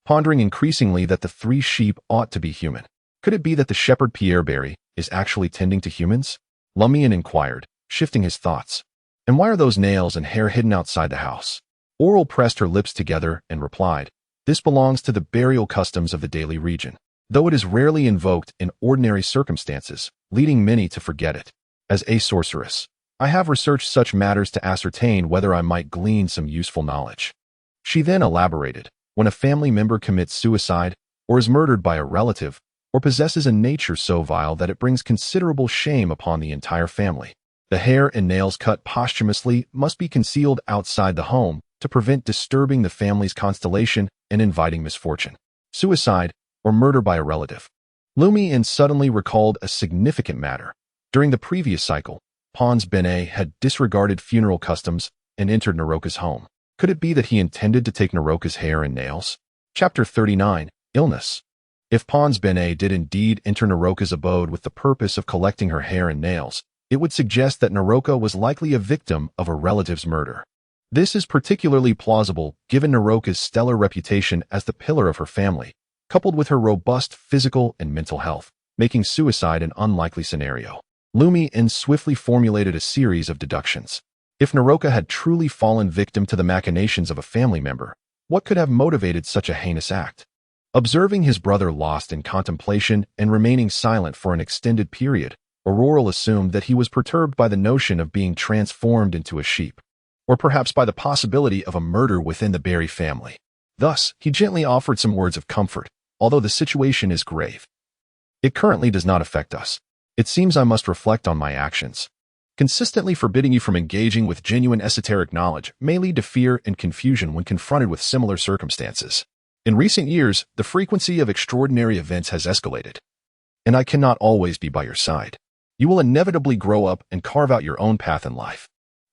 pondering increasingly that the 3 sheep ought to be human. Could it be that the shepherd Pierre Barry is actually tending to humans? Lumian inquired, shifting his thoughts. "And why are those nails and hair hidden outside the house?" Aurore pressed her lips together and replied, "This belongs to the burial customs of the daily region, though it is rarely invoked in ordinary circumstances, leading many to forget it. As a sorceress, I have researched such matters to ascertain whether I might glean some useful knowledge." She then elaborated, "When a family member commits suicide, or is murdered by a relative, or possesses a nature so vile that it brings considerable shame upon the entire family, the hair and nails cut posthumously must be concealed outside the home to prevent disturbing the family's constellation and inviting misfortune. Suicide, or murder by a relative." Lumian suddenly recalled a significant matter. During the previous cycle, Pons Benet had disregarded funeral customs and entered Naroka's home. Could it be that he intended to take Naroka's hair and nails? Chapter 39, Illness. If Pons Benet did indeed enter Naroka's abode with the purpose of collecting her hair and nails, it would suggest that Naroka was likely a victim of a relative's murder. This is particularly plausible given Naroka's stellar reputation as the pillar of her family, coupled with her robust physical and mental health, making suicide an unlikely scenario. Lumian swiftly formulated a series of deductions. If Naroka had truly fallen victim to the machinations of a family member, what could have motivated such a heinous act? Observing his brother lost in contemplation and remaining silent for an extended period, Aurore assumed that he was perturbed by the notion of being transformed into a sheep, or perhaps by the possibility of a murder within the Barry family. Thus, he gently offered some words of comfort, although the situation is grave. "It currently does not affect us. It seems I must reflect on my actions. Consistently forbidding you from engaging with genuine esoteric knowledge may lead to fear and confusion when confronted with similar circumstances. In recent years, the frequency of extraordinary events has escalated, and I cannot always be by your side. You will inevitably grow up and carve out your own path in life.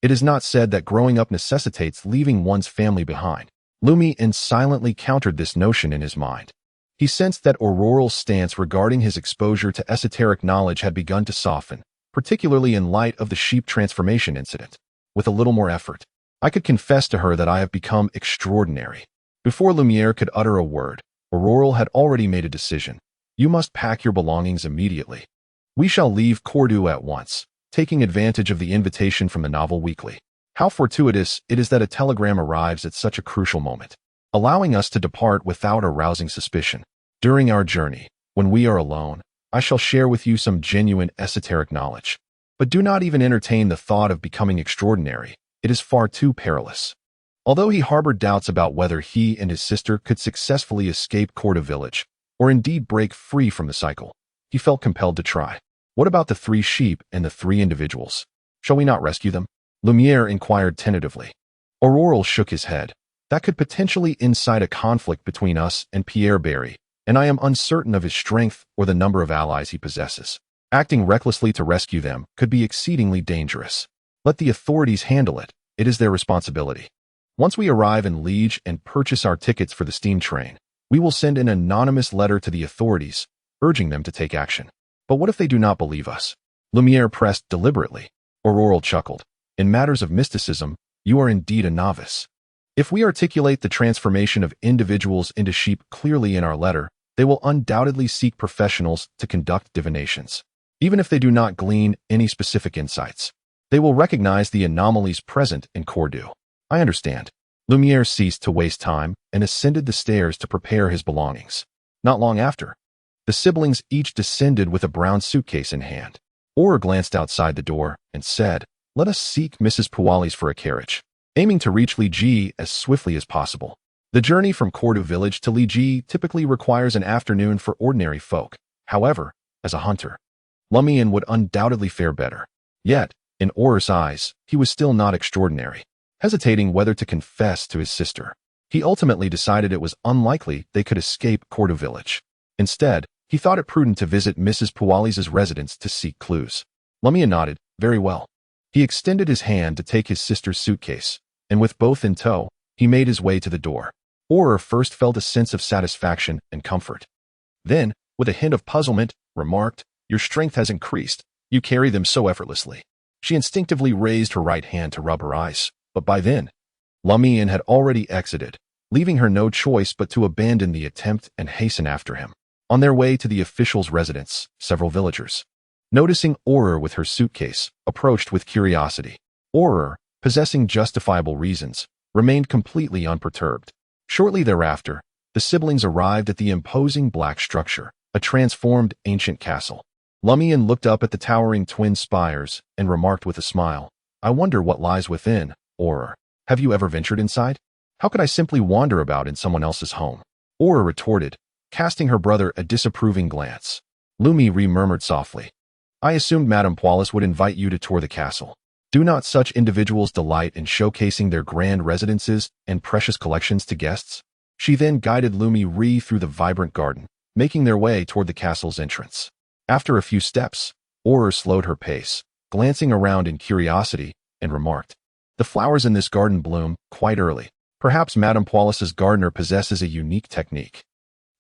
It is not said that growing up necessitates leaving one's family behind. Lumian silently countered this notion in his mind. He sensed that Aurore's stance regarding his exposure to esoteric knowledge had begun to soften, particularly in light of the sheep transformation incident. With a little more effort, I could confess to her that I have become extraordinary. Before Lumiere could utter a word, Aurore had already made a decision. You must pack your belongings immediately. We shall leave Cordu at once, taking advantage of the invitation from the novel weekly. How fortuitous it is that a telegram arrives at such a crucial moment, allowing us to depart without arousing suspicion. During our journey, when we are alone, I shall share with you some genuine esoteric knowledge. But do not even entertain the thought of becoming extraordinary. It is far too perilous. Although he harbored doubts about whether he and his sister could successfully escape Cordu Village, or indeed break free from the cycle, he felt compelled to try. What about the 3 sheep and the 3 individuals? Shall we not rescue them? Lumiere inquired tentatively. Aurore shook his head. That could potentially incite a conflict between us and Pierre Barry, and I am uncertain of his strength or the number of allies he possesses. Acting recklessly to rescue them could be exceedingly dangerous. Let the authorities handle it. It is their responsibility. Once we arrive in Liege and purchase our tickets for the steam train, we will send an anonymous letter to the authorities, urging them to take action. But what if they do not believe us? Lumiere pressed deliberately. Aurore chuckled. In matters of mysticism, you are indeed a novice. If we articulate the transformation of individuals into sheep clearly in our letter, they will undoubtedly seek professionals to conduct divinations. Even if they do not glean any specific insights, they will recognize the anomalies present in Cordu. I understand. Lumiere ceased to waste time and ascended the stairs to prepare his belongings. Not long after, the siblings each descended with a brown suitcase in hand. Aurore glanced outside the door and said, "Let us seek Mrs. Puwali's for a carriage," aiming to reach Liege as swiftly as possible. The journey from Cordu Village to Liege typically requires an afternoon for ordinary folk. However, as a hunter, Lumian would undoubtedly fare better. Yet, in Aurore's eyes, he was still not extraordinary. Hesitating whether to confess to his sister, he ultimately decided it was unlikely they could escape Cordu Village. Instead, he thought it prudent to visit Mrs. Puwali's residence to seek clues. Lumian nodded. Very well. He extended his hand to take his sister's suitcase, and with both in tow, he made his way to the door. Aurore first felt a sense of satisfaction and comfort. Then, with a hint of puzzlement, remarked, "Your strength has increased. You carry them so effortlessly." She instinctively raised her right hand to rub her eyes, but by then, Lumian had already exited, leaving her no choice but to abandon the attempt and hasten after him. On their way to the official's residence, several villagers, noticing Aurore with her suitcase, approached with curiosity. Aurore, possessing justifiable reasons, remained completely unperturbed. Shortly thereafter, the siblings arrived at the imposing black structure, a transformed ancient castle. Lumian looked up at the towering twin spires and remarked with a smile, "I wonder what lies within, Aurore. Have you ever ventured inside? How could I simply wander about in someone else's home?" Aurore retorted, casting her brother a disapproving glance. Lumiere murmured softly, "I assumed Madame Puwalis would invite you to tour the castle. Do not such individuals delight in showcasing their grand residences and precious collections to guests?" She then guided Lumiere through the vibrant garden, making their way toward the castle's entrance. After a few steps, Aurore slowed her pace, glancing around in curiosity, and remarked, "The flowers in this garden bloom quite early. Perhaps Madame Puwalis's gardener possesses a unique technique."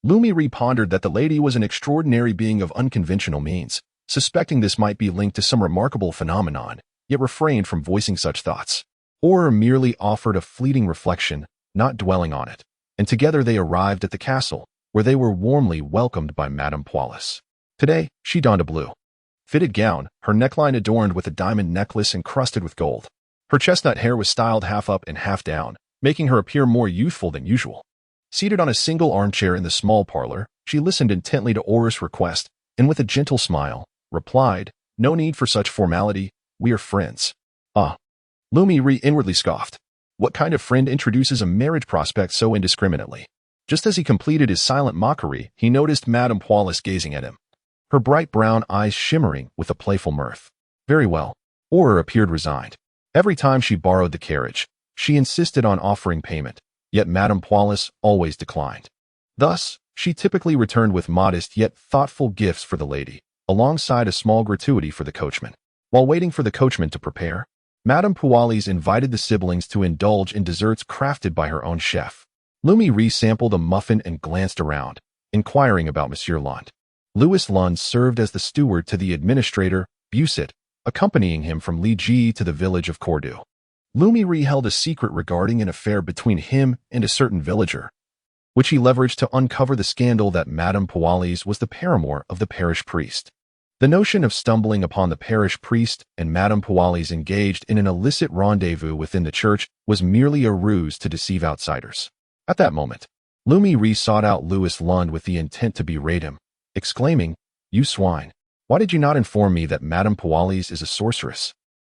Lumiere pondered that the lady was an extraordinary being of unconventional means, suspecting this might be linked to some remarkable phenomenon, yet refrained from voicing such thoughts. Aurore merely offered a fleeting reflection, not dwelling on it, and together they arrived at the castle, where they were warmly welcomed by Madame Puwalis. Today, she donned a blue fitted gown, her neckline adorned with a diamond necklace encrusted with gold. Her chestnut hair was styled half up and half down, making her appear more youthful than usual. Seated on a single armchair in the small parlor, she listened intently to Aurore's request, and with a gentle smile, replied, "No need for such formality. We are friends." "Ah." Lumiere inwardly scoffed. What kind of friend introduces a marriage prospect so indiscriminately? Just as he completed his silent mockery, he noticed Madame Puwalis gazing at him, her bright brown eyes shimmering with a playful mirth. Very well. Aurore appeared resigned. Every time she borrowed the carriage, she insisted on offering payment, yet Madame Puwalis always declined. Thus, she typically returned with modest yet thoughtful gifts for the lady, alongside a small gratuity for the coachman. While waiting for the coachman to prepare, Madame Pualis invited the siblings to indulge in desserts crafted by her own chef. Lumian Li sampled a muffin and glanced around, inquiring about Monsieur Lund. Louis Lund served as the steward to the administrator, Busit, accompanying him from Li Ji to the village of Cordu. Lumian Li held a secret regarding an affair between him and a certain villager, which he leveraged to uncover the scandal that Madame Pualis was the paramour of the parish priest. The notion of stumbling upon the parish priest and Madame Pualis engaged in an illicit rendezvous within the church was merely a ruse to deceive outsiders. At that moment, Lumian Li sought out Louis Lund with the intent to berate him, exclaiming, "You swine! Why did you not inform me that Madame Pualis is a sorceress?"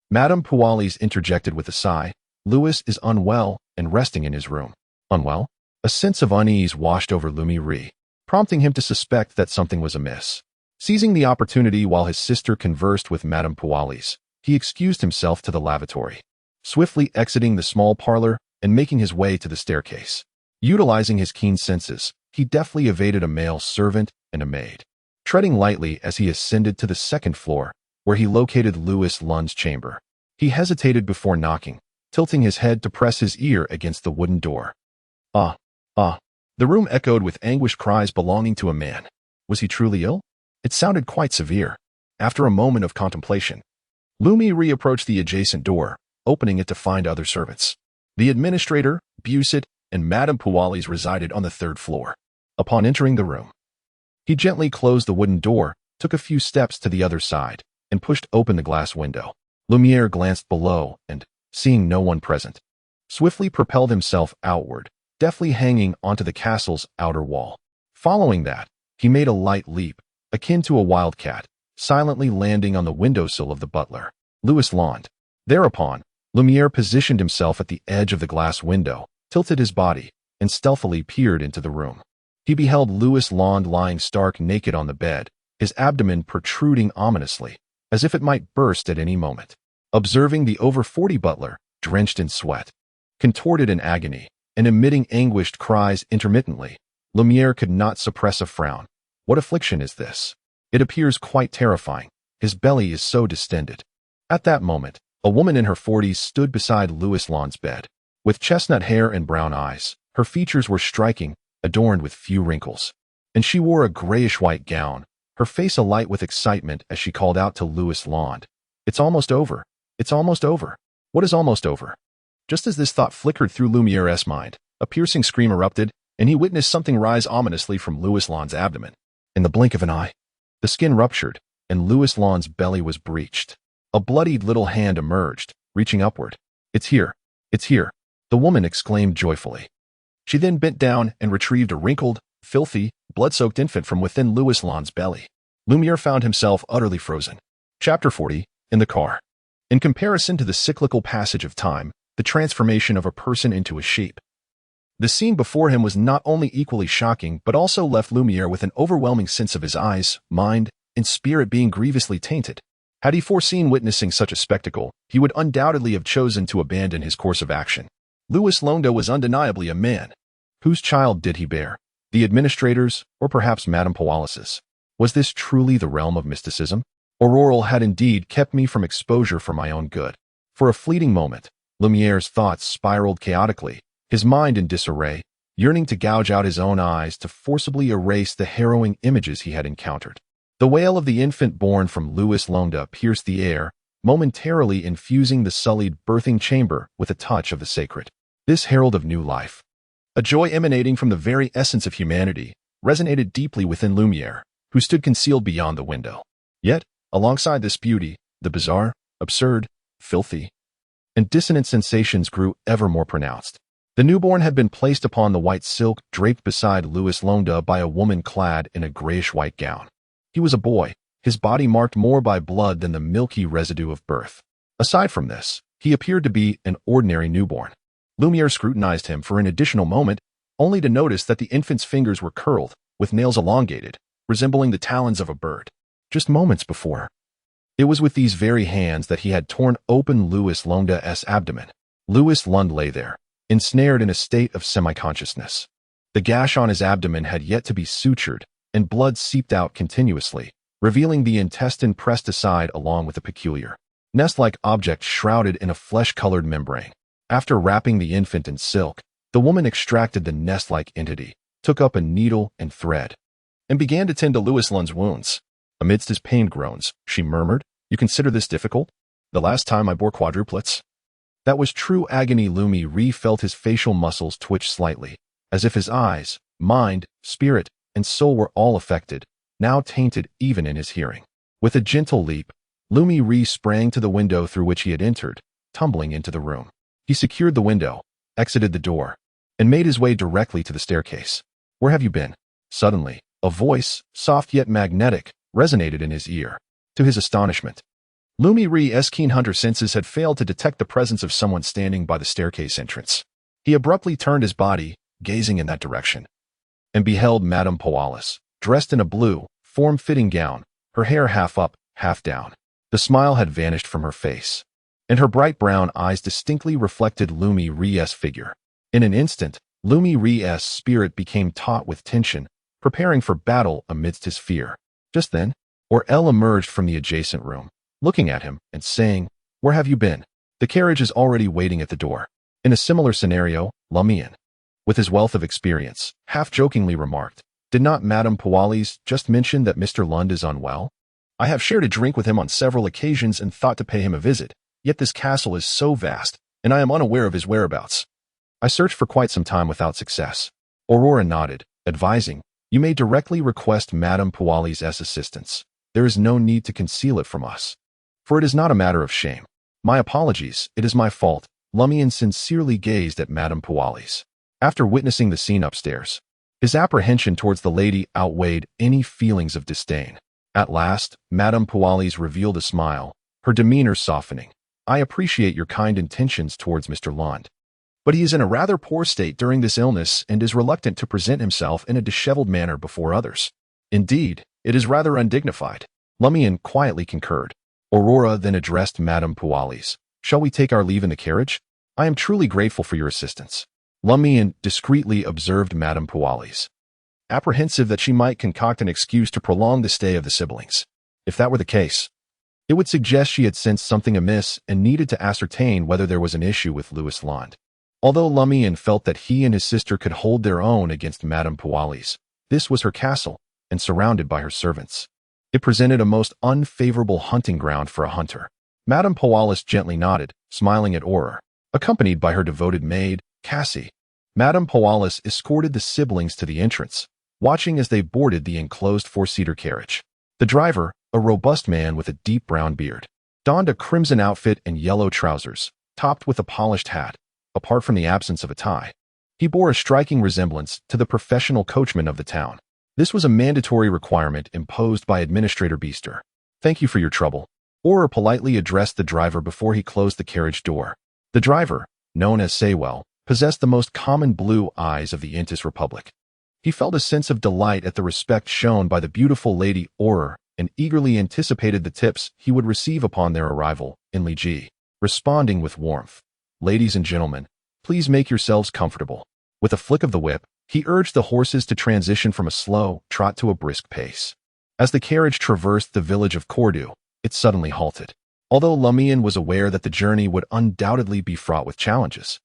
Madame Pualis interjected with a sigh, "Louis is unwell and resting in his room." Unwell? A sense of unease washed over Lumian Li, prompting him to suspect that something was amiss. Seizing the opportunity while his sister conversed with Madame Pualis, he excused himself to the lavatory, swiftly exiting the small parlor and making his way to the staircase. Utilizing his keen senses, he deftly evaded a male servant and a maid. Treading lightly as he ascended to the second floor, where he located Louis Lund's chamber, he hesitated before knocking, tilting his head to press his ear against the wooden door. Ah, ah. The room echoed with anguished cries belonging to a man. Was he truly ill? It sounded quite severe. After a moment of contemplation, Lumian Li approached the adjacent door, opening it to find other servants. The administrator, Busit, and Madame Pualis resided on the third floor. Upon entering the room, he gently closed the wooden door, took a few steps to the other side, and pushed open the glass window. Lumiere glanced below and, seeing no one present, swiftly propelled himself outward, deftly hanging onto the castle's outer wall. Following that, he made a light leap, akin to a wildcat, silently landing on the windowsill of the butler, Louis Lund. Thereupon, Lumiere positioned himself at the edge of the glass window, tilted his body, and stealthily peered into the room. He beheld Louis Lund lying stark naked on the bed, his abdomen protruding ominously, as if it might burst at any moment. Observing the over 40 butler, drenched in sweat, contorted in agony, and emitting anguished cries intermittently, Lumiere could not suppress a frown. What affliction is this? It appears quite terrifying. His belly is so distended. At that moment, a woman in her 40s stood beside Louis Lund's bed. With chestnut hair and brown eyes, her features were striking, adorned with few wrinkles. And she wore a grayish-white gown, her face alight with excitement as she called out to Louis Lund. "It's almost over. It's almost over." What is almost over? Just as this thought flickered through Lumiere's mind, a piercing scream erupted, and he witnessed something rise ominously from Louis Lund's abdomen. In the blink of an eye, the skin ruptured, and Louis Lund's belly was breached. A bloodied little hand emerged, reaching upward. "It's here. It's here," the woman exclaimed joyfully. She then bent down and retrieved a wrinkled, filthy, blood-soaked infant from within Louis Lund's belly. Lumiere found himself utterly frozen. Chapter 40, in the car. In comparison to the cyclical passage of time, the transformation of a person into a sheep, the scene before him was not only equally shocking but also left Lumiere with an overwhelming sense of his eyes, mind, and spirit being grievously tainted. Had he foreseen witnessing such a spectacle, he would undoubtedly have chosen to abandon his course of action. Louis Lund was undeniably a man. Whose child did he bear? The administrator's, or perhaps Madame Pualis's? Was this truly the realm of mysticism? Aurore had indeed kept me from exposure for my own good. For a fleeting moment, Lumiere's thoughts spiraled chaotically, his mind in disarray, yearning to gouge out his own eyes to forcibly erase the harrowing images he had encountered. The wail of the infant born from Louis Lund pierced the air, momentarily infusing the sullied birthing chamber with a touch of the sacred. This herald of new life, a joy emanating from the very essence of humanity, resonated deeply within Lumiere, who stood concealed beyond the window. Yet, alongside this beauty, the bizarre, absurd, filthy, and dissonant sensations grew ever more pronounced. The newborn had been placed upon the white silk draped beside Louis Lund by a woman clad in a grayish-white gown. He was a boy, his body marked more by blood than the milky residue of birth. Aside from this, he appeared to be an ordinary newborn. Lumiere scrutinized him for an additional moment, only to notice that the infant's fingers were curled, with nails elongated, resembling the talons of a bird. Just moments before, it was with these very hands that he had torn open Louis Lund's abdomen. Louis Lund lay there, ensnared in a state of semi-consciousness. The gash on his abdomen had yet to be sutured, and blood seeped out continuously, revealing the intestine pressed aside along with a peculiar, nest-like object shrouded in a flesh-colored membrane. After wrapping the infant in silk, the woman extracted the nest-like entity, took up a needle and thread, and began to tend to Louis Lund's wounds. Amidst his pained groans, she murmured, "You consider this difficult? The last time I bore quadruplets?" That was true agony. Lumian Li felt his facial muscles twitch slightly, as if his eyes, mind, spirit, and soul were all affected, now tainted even in his hearing. With a gentle leap, Lumian Li sprang to the window through which he had entered, tumbling into the room. He secured the window, exited the door, and made his way directly to the staircase. "Where have you been?" Suddenly, a voice, soft yet magnetic, resonated in his ear. To his astonishment, Lumian Li's keen hunter senses had failed to detect the presence of someone standing by the staircase entrance. He abruptly turned his body, gazing in that direction, and beheld Madame Poalis, dressed in a blue, form-fitting gown, her hair half up, half down. The smile had vanished from her face, and her bright brown eyes distinctly reflected Lumian Li's figure. In an instant, Lumian Li's spirit became taut with tension, preparing for battle amidst his fear. Just then, Aurore emerged from the adjacent room, looking at him and saying, "Where have you been? The carriage is already waiting at the door." In a similar scenario, Lumian, with his wealth of experience, half-jokingly remarked, "Did not Madame Poalis just mention that Mr. Lund is unwell? I have shared a drink with him on several occasions and thought to pay him a visit, yet this castle is so vast, and I am unaware of his whereabouts. I searched for quite some time without success." Aurore nodded, advising, "You may directly request Madame Poalis' assistance. There is no need to conceal it from us, for it is not a matter of shame." "My apologies, it is my fault." Lumian sincerely gazed at Madame Poalis. After witnessing the scene upstairs, his apprehension towards the lady outweighed any feelings of disdain. At last, Madame Poalis revealed a smile, her demeanor softening. "I appreciate your kind intentions towards Mr. Lund, but he is in a rather poor state during this illness and is reluctant to present himself in a disheveled manner before others. Indeed, it is rather undignified." Lumian quietly concurred. Aurore then addressed Madame Poalis. "Shall we take our leave in the carriage? I am truly grateful for your assistance." Lumian discreetly observed Madame Poalis, apprehensive that she might concoct an excuse to prolong the stay of the siblings. If that were the case, it would suggest she had sensed something amiss and needed to ascertain whether there was an issue with Louis Lund. Although Lumian felt that he and his sister could hold their own against Madame Poalis, this was her castle, and surrounded by her servants, it presented a most unfavorable hunting ground for a hunter. Madame Poalis gently nodded, smiling at Aurore, accompanied by her devoted maid, Cassie. Madame Poalis escorted the siblings to the entrance, watching as they boarded the enclosed four-seater carriage. The driver, a robust man with a deep brown beard, donned a crimson outfit and yellow trousers, topped with a polished hat. Apart from the absence of a tie, he bore a striking resemblance to the professional coachman of the town. This was a mandatory requirement imposed by Administrator Beester. "Thank you for your trouble," Aurore politely addressed the driver before he closed the carriage door. The driver, known as Saywell, possessed the most common blue eyes of the Intis Republic. He felt a sense of delight at the respect shown by the beautiful Lady Aurore and eagerly anticipated the tips he would receive upon their arrival in Li. Responding with warmth, "Ladies and gentlemen, please make yourselves comfortable." With a flick of the whip, he urged the horses to transition from a slow trot to a brisk pace. As the carriage traversed the village of Cordu, it suddenly halted. Although Lumian was aware that the journey would undoubtedly be fraught with challenges,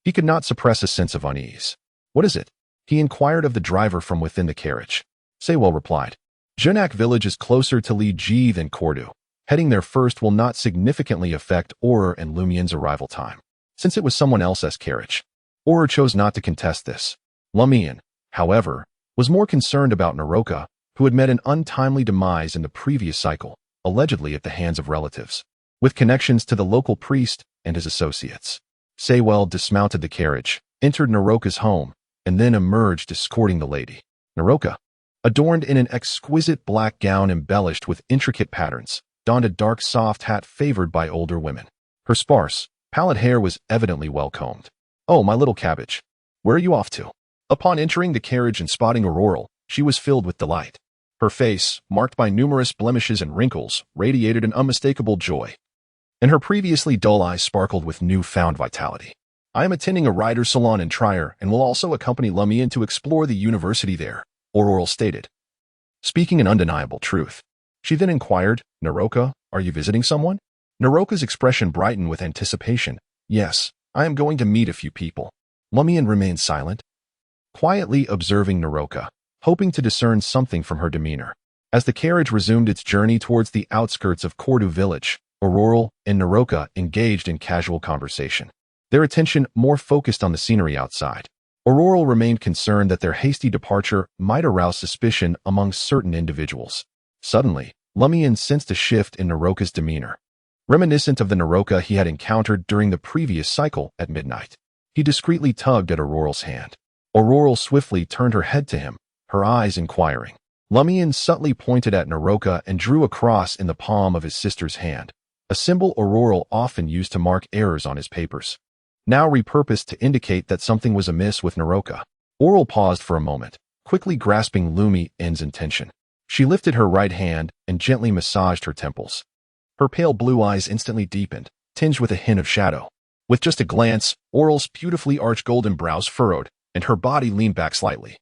he could not suppress a sense of unease. "What is it?" he inquired of the driver from within the carriage. Saywell replied, "Chronicles village is closer to Li than Cordu. Heading there first will not significantly affect Aurore and Lumian's arrival time, since it was someone else's carriage." Aurore chose not to contest this. Lumian, however, was more concerned about Naroka, who had met an untimely demise in the previous cycle, allegedly at the hands of relatives, with connections to the local priest and his associates. Saywell dismounted the carriage, entered Naroka's home, and then emerged escorting the lady. Naroka, adorned in an exquisite black gown embellished with intricate patterns, donned a dark soft hat favored by older women. Her sparse, pallid hair was evidently well combed. "Oh, my little cabbage, where are you off to?" Upon entering the carriage and spotting Aurore, she was filled with delight. Her face, marked by numerous blemishes and wrinkles, radiated an unmistakable joy, and her previously dull eyes sparkled with newfound vitality. "I am attending a writer's salon in Trier and will also accompany Lumian to explore the university there," Aurore stated, speaking an undeniable truth. She then inquired, "Naroka, are you visiting someone?" Naroka's expression brightened with anticipation. Yes, I am going to meet a few people. Lumian remained silent, quietly observing Naroka, hoping to discern something from her demeanor. As the carriage resumed its journey towards the outskirts of Cordu Village, Aurore and Naroka engaged in casual conversation, their attention more focused on the scenery outside. Aurore remained concerned that their hasty departure might arouse suspicion among certain individuals. Suddenly, Lumian sensed a shift in Naroka's demeanor, reminiscent of the Naroka he had encountered during the previous cycle at midnight. He discreetly tugged at Aurore's hand. Aurore swiftly turned her head to him, her eyes inquiring. Lumian subtly pointed at Naroka and drew a cross in the palm of his sister's hand, a symbol Aurore often used to mark errors on his papers, now repurposed to indicate that something was amiss with Naroka. Aurore paused for a moment, quickly grasping Lumian's intention. She lifted her right hand and gently massaged her temples. Her pale blue eyes instantly deepened, tinged with a hint of shadow. With just a glance, Aurore's beautifully arched golden brows furrowed, and her body leaned back slightly,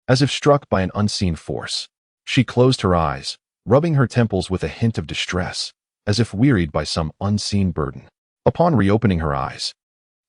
as if struck by an unseen force. She closed her eyes, rubbing her temples with a hint of distress, as if wearied by some unseen burden. Upon reopening her eyes,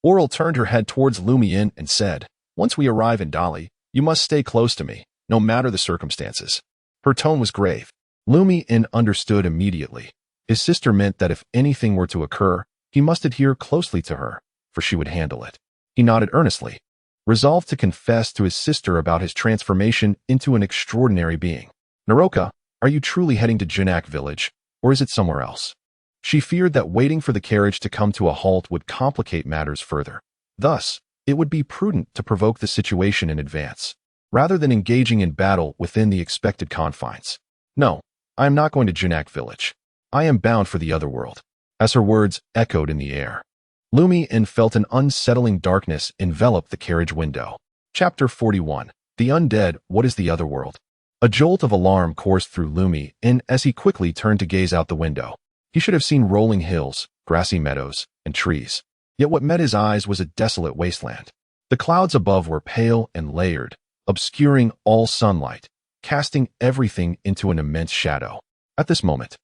Aurore turned her head towards Lumian and said, "Once we arrive in Dali, you must stay close to me, no matter the circumstances." Her tone was grave. Lumian understood immediately. His sister meant that if anything were to occur, he must adhere closely to her, for she would handle it. He nodded earnestly, resolved to confess to his sister about his transformation into an extraordinary being. "Naroka, are you truly heading to Chronicles Village, or is it somewhere else?" She feared that waiting for the carriage to come to a halt would complicate matters further. Thus, it would be prudent to provoke the situation in advance, rather than engaging in battle within the expected confines. "No, I am not going to Chronicles Village. I am bound for the other world." As her words echoed in the air, Lumian felt an unsettling darkness envelop the carriage window. Chapter 41. The Undead, What is the Other World? A jolt of alarm coursed through Lumian as he quickly turned to gaze out the window. He should have seen rolling hills, grassy meadows, and trees. Yet what met his eyes was a desolate wasteland. The clouds above were pale and layered, obscuring all sunlight, casting everything into an immense shadow. At this moment,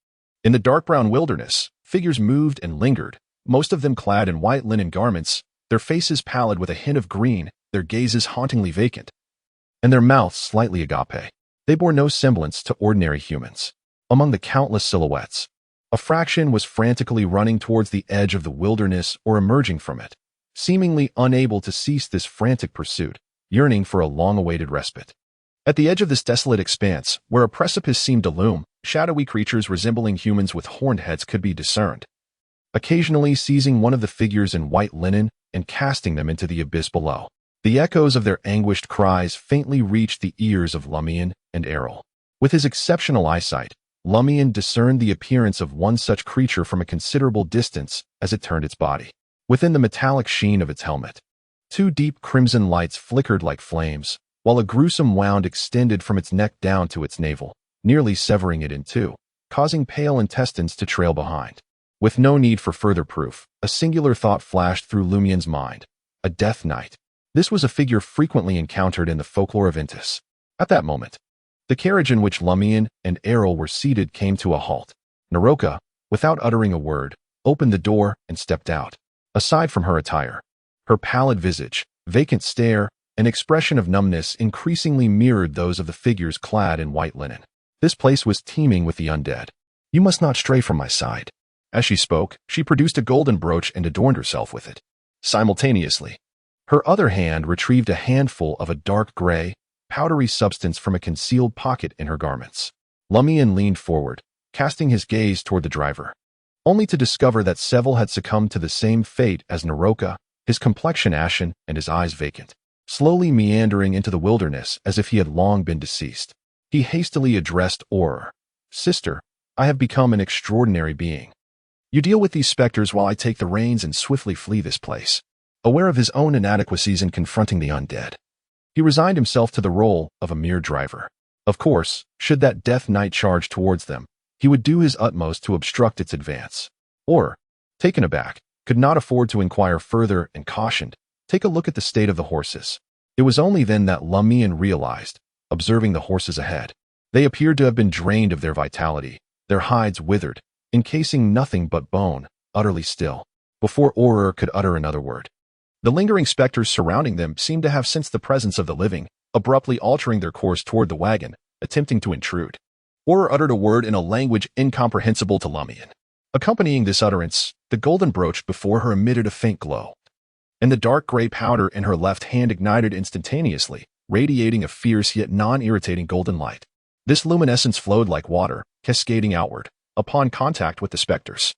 in the dark brown wilderness, figures moved and lingered, most of them clad in white linen garments, their faces pallid with a hint of green, their gazes hauntingly vacant, and their mouths slightly agape. They bore no semblance to ordinary humans. Among the countless silhouettes, a fraction was frantically running towards the edge of the wilderness or emerging from it, seemingly unable to cease this frantic pursuit, yearning for a long-awaited respite. At the edge of this desolate expanse, where a precipice seemed to loom, shadowy creatures resembling humans with horned heads could be discerned, occasionally seizing one of the figures in white linen and casting them into the abyss below. The echoes of their anguished cries faintly reached the ears of Lumian and Aurore. With his exceptional eyesight, Lumian discerned the appearance of one such creature from a considerable distance as it turned its body. Within the metallic sheen of its helmet, two deep crimson lights flickered like flames, while a gruesome wound extended from its neck down to its navel, nearly severing it in two, causing pale intestines to trail behind. With no need for further proof, a singular thought flashed through Lumian's mind: a death knight. This was a figure frequently encountered in the folklore of Intis. At that moment, the carriage in which Lumian and Aurore were seated came to a halt. Naroka, without uttering a word, opened the door and stepped out. Aside from her attire, her pallid visage, vacant stare, and expression of numbness increasingly mirrored those of the figures clad in white linen. This place was teeming with the undead. "You must not stray from my side." As she spoke, she produced a golden brooch and adorned herself with it. Simultaneously, her other hand retrieved a handful of a dark gray, powdery substance from a concealed pocket in her garments. Lumian leaned forward, casting his gaze toward the driver, only to discover that Seville had succumbed to the same fate as Naroka, his complexion ashen and his eyes vacant, slowly meandering into the wilderness as if he had long been deceased. He hastily addressed Aurore. "Sister, I have become an extraordinary being. You deal with these specters while I take the reins and swiftly flee this place." Aware of his own inadequacies in confronting the undead, he resigned himself to the role of a mere driver. Of course, should that death knight charge towards them, he would do his utmost to obstruct its advance. Or, taken aback, could not afford to inquire further and cautioned, "Take a look at the state of the horses." It was only then that Lumian realized, observing the horses ahead. They appeared to have been drained of their vitality, their hides withered, encasing nothing but bone, utterly still, before Aurore could utter another word. The lingering specters surrounding them seemed to have sensed the presence of the living, abruptly altering their course toward the wagon, attempting to intrude. Aurore uttered a word in a language incomprehensible to Lumian. Accompanying this utterance, the golden brooch before her emitted a faint glow, and the dark gray powder in her left hand ignited instantaneously, radiating a fierce yet non-irritating golden light. This luminescence flowed like water, cascading outward, upon contact with the specters.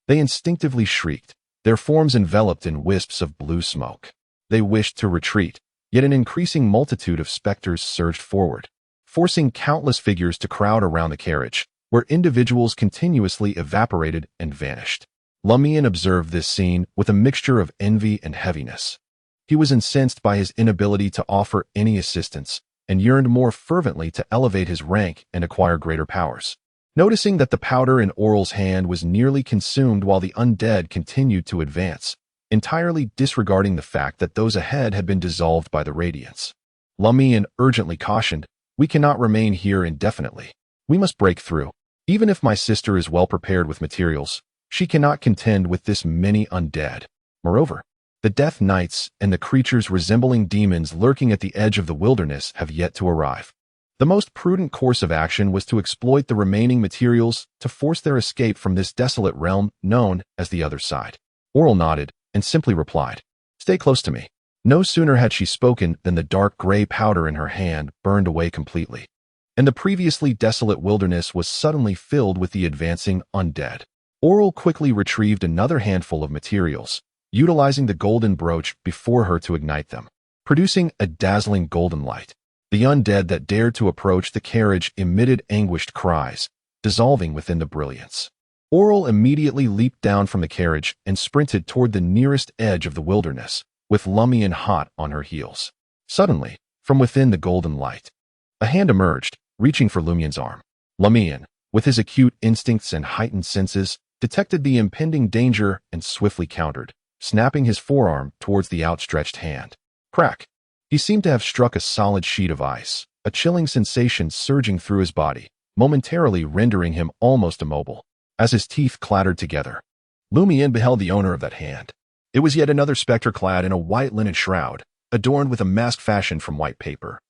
They instinctively shrieked, their forms enveloped in wisps of blue smoke. They wished to retreat, yet an increasing multitude of specters surged forward, forcing countless figures to crowd around the carriage, where individuals continuously evaporated and vanished. Lumian observed this scene with a mixture of envy and heaviness. He was incensed by his inability to offer any assistance, and yearned more fervently to elevate his rank and acquire greater powers. Noticing that the powder in Aurore's hand was nearly consumed while the undead continued to advance, entirely disregarding the fact that those ahead had been dissolved by the radiance, Lumian urgently cautioned, "We cannot remain here indefinitely. We must break through. Even if my sister is well prepared with materials, she cannot contend with this many undead. Moreover, the Death Knights and the creatures resembling demons lurking at the edge of the wilderness have yet to arrive." The most prudent course of action was to exploit the remaining materials to force their escape from this desolate realm known as the Other Side. Aurore nodded and simply replied, "Stay close to me." No sooner had she spoken than the dark gray powder in her hand burned away completely, and the previously desolate wilderness was suddenly filled with the advancing undead. Aurore quickly retrieved another handful of materials, utilizing the golden brooch before her to ignite them, producing a dazzling golden light. The undead that dared to approach the carriage emitted anguished cries, dissolving within the brilliance. Aurore immediately leaped down from the carriage and sprinted toward the nearest edge of the wilderness, with Lumian hot on her heels. Suddenly, from within the golden light, a hand emerged, reaching for Lumian's arm. Lumian, with his acute instincts and heightened senses, detected the impending danger and swiftly countered, snapping his forearm towards the outstretched hand. Crack! He seemed to have struck a solid sheet of ice, a chilling sensation surging through his body, momentarily rendering him almost immobile. As his teeth clattered together, Lumian beheld the owner of that hand. It was yet another spectre clad in a white linen shroud, adorned with a mask fashioned from white paper,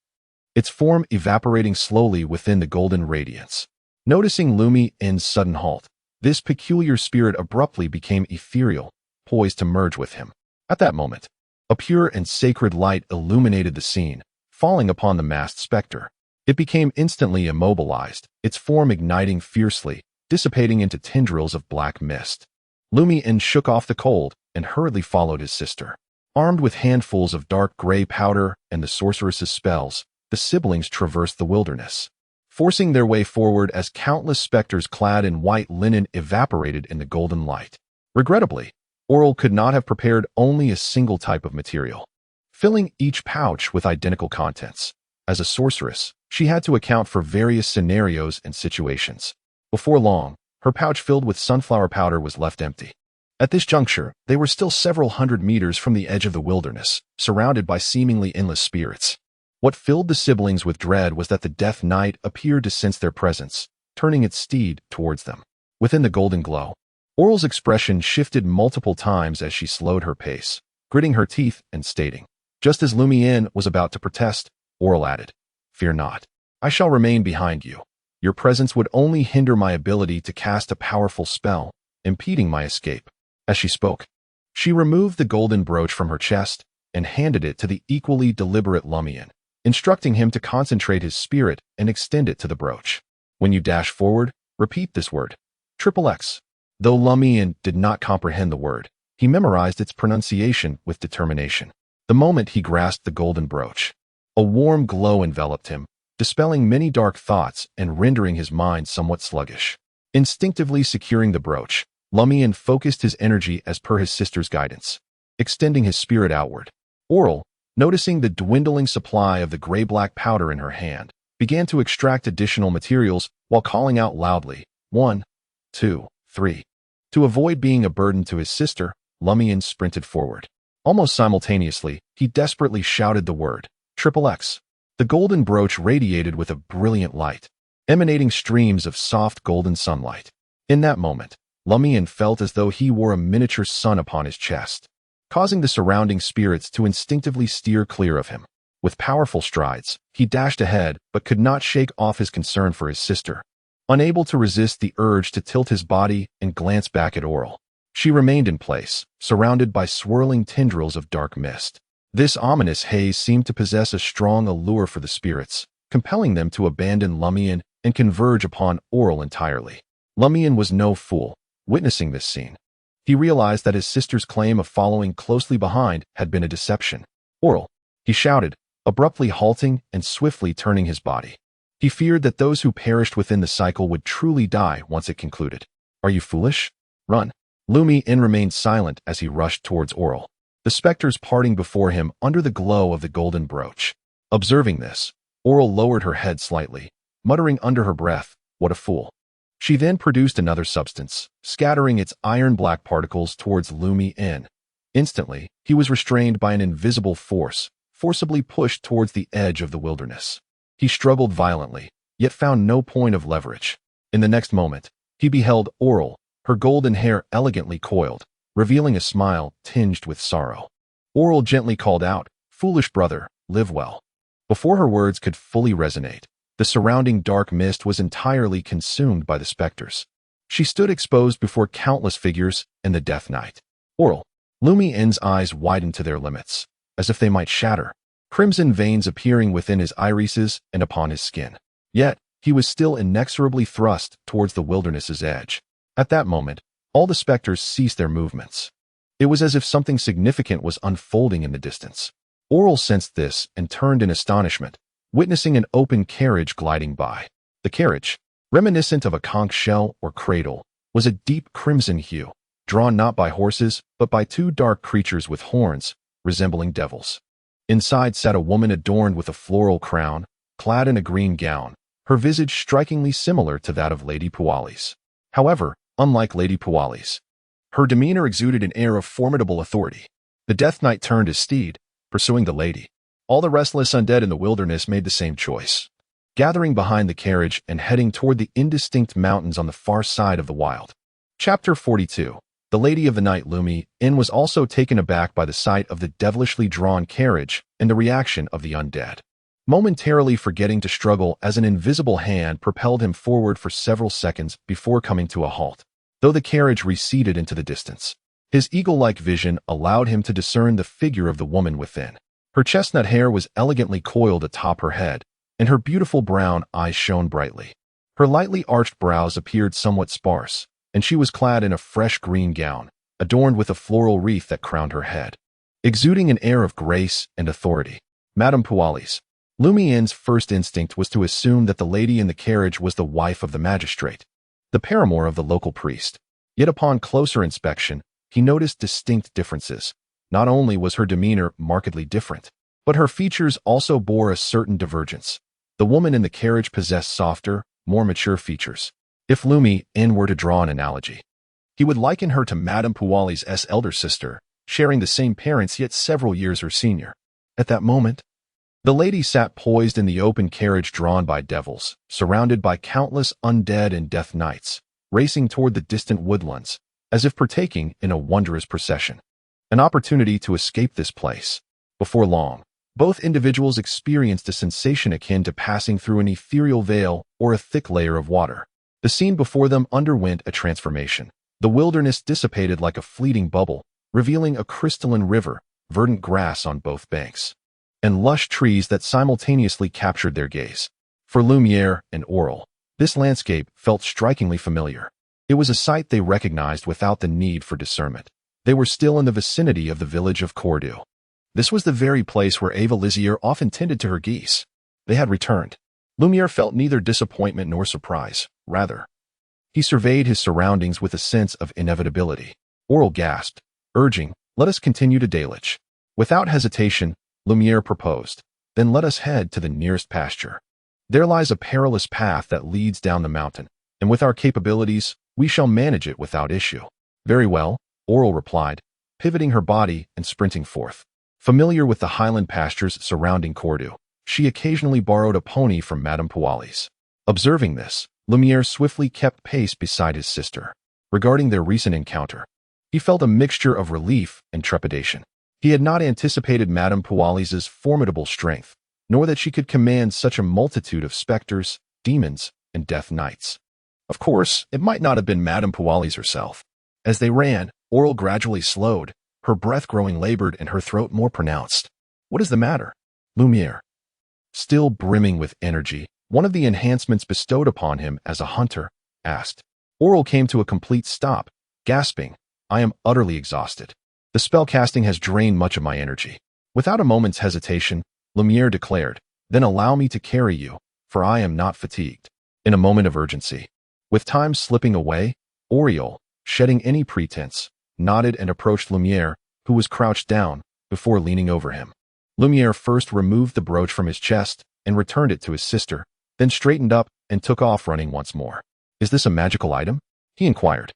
its form evaporating slowly within the golden radiance. Noticing Lumian's sudden halt, this peculiar spirit abruptly became ethereal, poised to merge with him. At that moment, a pure and sacred light illuminated the scene, falling upon the masked spectre. It became instantly immobilized, its form igniting fiercely, dissipating into tendrils of black mist. Lumian shook off the cold and hurriedly followed his sister. Armed with handfuls of dark gray powder and the sorceress's spells, the siblings traversed the wilderness, forcing their way forward as countless specters clad in white linen evaporated in the golden light. Regrettably, Aurore could not have prepared only a single type of material, filling each pouch with identical contents. As a sorceress, she had to account for various scenarios and situations. Before long, her pouch filled with sunflower powder was left empty. At this juncture, they were still several hundred meters from the edge of the wilderness, surrounded by seemingly endless spirits. What filled the siblings with dread was that the Death Knight appeared to sense their presence, turning its steed towards them. Within the golden glow, Aurore's expression shifted multiple times as she slowed her pace, gritting her teeth and stating, just as Lumian was about to protest, Aurore added, "Fear not. I shall remain behind you. Your presence would only hinder my ability to cast a powerful spell, impeding my escape." As she spoke, she removed the golden brooch from her chest and handed it to the equally deliberate Lumian, instructing him to concentrate his spirit and extend it to the brooch. "When you dash forward, repeat this word, XXX. Though Lumian did not comprehend the word, he memorized its pronunciation with determination. The moment he grasped the golden brooch, a warm glow enveloped him, dispelling many dark thoughts and rendering his mind somewhat sluggish. Instinctively securing the brooch, Lumian focused his energy as per his sister's guidance, extending his spirit outward. Aurore, noticing the dwindling supply of the gray-black powder in her hand, began to extract additional materials while calling out loudly, 1, 2, 3. To avoid being a burden to his sister, Lumian sprinted forward. Almost simultaneously, he desperately shouted the word, XXX. The golden brooch radiated with a brilliant light, emanating streams of soft golden sunlight. In that moment, Lumian felt as though he wore a miniature sun upon his chest, causing the surrounding spirits to instinctively steer clear of him. With powerful strides, he dashed ahead but could not shake off his concern for his sister. Unable to resist the urge to tilt his body and glance back at Aurore, she remained in place, surrounded by swirling tendrils of dark mist. This ominous haze seemed to possess a strong allure for the spirits, compelling them to abandon Lumian and converge upon Aurore entirely. Lumian was no fool. Witnessing this scene, he realized that his sister's claim of following closely behind had been a deception. Aurore, he shouted, abruptly halting and swiftly turning his body. He feared that those who perished within the cycle would truly die once it concluded. Are you foolish? Run. Lumian remained silent as he rushed towards Aurore, the specters parting before him under the glow of the golden brooch. Observing this, Aurore lowered her head slightly, muttering under her breath, "What a fool." She then produced another substance, scattering its iron-black particles towards Lumian. Instantly, he was restrained by an invisible force, forcibly pushed towards the edge of the wilderness. He struggled violently, yet found no point of leverage. In the next moment, he beheld Aurore, her golden hair elegantly coiled, revealing a smile tinged with sorrow. Aurore gently called out, "Foolish brother, live well." Before her words could fully resonate, the surrounding dark mist was entirely consumed by the specters. She stood exposed before countless figures in the death night. Aurore, Lumian's eyes widened to their limits, as if they might shatter, crimson veins appearing within his irises and upon his skin. Yet, he was still inexorably thrust towards the wilderness's edge. At that moment, all the specters ceased their movements. It was as if something significant was unfolding in the distance. Aurore sensed this and turned in astonishment, witnessing an open carriage gliding by. The carriage, reminiscent of a conch shell or cradle, was a deep crimson hue, drawn not by horses, but by two dark creatures with horns, resembling devils. Inside sat a woman adorned with a floral crown, clad in a green gown, her visage strikingly similar to that of Lady Puali's. However, unlike Lady Puali's, her demeanor exuded an air of formidable authority. The Death Knight turned his steed, pursuing the lady. All the restless undead in the wilderness made the same choice, gathering behind the carriage and heading toward the indistinct mountains on the far side of the wild. Chapter 42. The Lady of the Night Lumian was also taken aback by the sight of the devilishly drawn carriage and the reaction of the undead. Momentarily forgetting to struggle as an invisible hand propelled him forward for several seconds before coming to a halt. Though the carriage receded into the distance, his eagle-like vision allowed him to discern the figure of the woman within. Her chestnut hair was elegantly coiled atop her head, and her beautiful brown eyes shone brightly. Her lightly arched brows appeared somewhat sparse, and she was clad in a fresh green gown, adorned with a floral wreath that crowned her head, exuding an air of grace and authority. Madame Puali's. Lumian's first instinct was to assume that the lady in the carriage was the wife of the magistrate, the paramour of the local priest. Yet upon closer inspection, he noticed distinct differences. Not only was her demeanor markedly different, but her features also bore a certain divergence. The woman in the carriage possessed softer, more mature features. If Lumian were to draw an analogy, he would liken her to Madame Puali's elder sister, sharing the same parents yet several years her senior. At that moment, the lady sat poised in the open carriage drawn by devils, surrounded by countless undead and death knights, racing toward the distant woodlands, as if partaking in a wondrous procession. An opportunity to escape this place. Before long, both individuals experienced a sensation akin to passing through an ethereal veil or a thick layer of water. The scene before them underwent a transformation. The wilderness dissipated like a fleeting bubble, revealing a crystalline river, verdant grass on both banks, and lush trees that simultaneously captured their gaze. For Lumiere and Aurore, this landscape felt strikingly familiar. It was a sight they recognized without the need for discernment. They were still in the vicinity of the village of Cordu. This was the very place where Ava Lizier often tended to her geese. They had returned. Lumiere felt neither disappointment nor surprise. Rather, he surveyed his surroundings with a sense of inevitability. Aurore gasped, urging, "Let us continue to Dalish." Without hesitation, Lumiere proposed, "Then let us head to the nearest pasture. There lies a perilous path that leads down the mountain, and with our capabilities, we shall manage it without issue." "Very well," Aurore replied, pivoting her body and sprinting forth. Familiar with the highland pastures surrounding Cordu, she occasionally borrowed a pony from Madame Puali's. Observing this, Lumiere swiftly kept pace beside his sister. Regarding their recent encounter, he felt a mixture of relief and trepidation. He had not anticipated Madame Puali's formidable strength, nor that she could command such a multitude of specters, demons, and death knights. Of course, it might not have been Madame Puali's herself. As they ran, Aurore gradually slowed, her breath growing labored and her throat more pronounced. "What is the matter?" Lumiere, still brimming with energy, one of the enhancements bestowed upon him as a hunter, asked. Aurore came to a complete stop, gasping, "I am utterly exhausted. The spellcasting has drained much of my energy." Without a moment's hesitation, Lumiere declared, "Then allow me to carry you, for I am not fatigued." In a moment of urgency, with time slipping away, Aurore, shedding any pretense, nodded and approached Lumiere, who was crouched down, before leaning over him. Lumiere first removed the brooch from his chest and returned it to his sister, then straightened up and took off running once more. "Is this a magical item?" he inquired,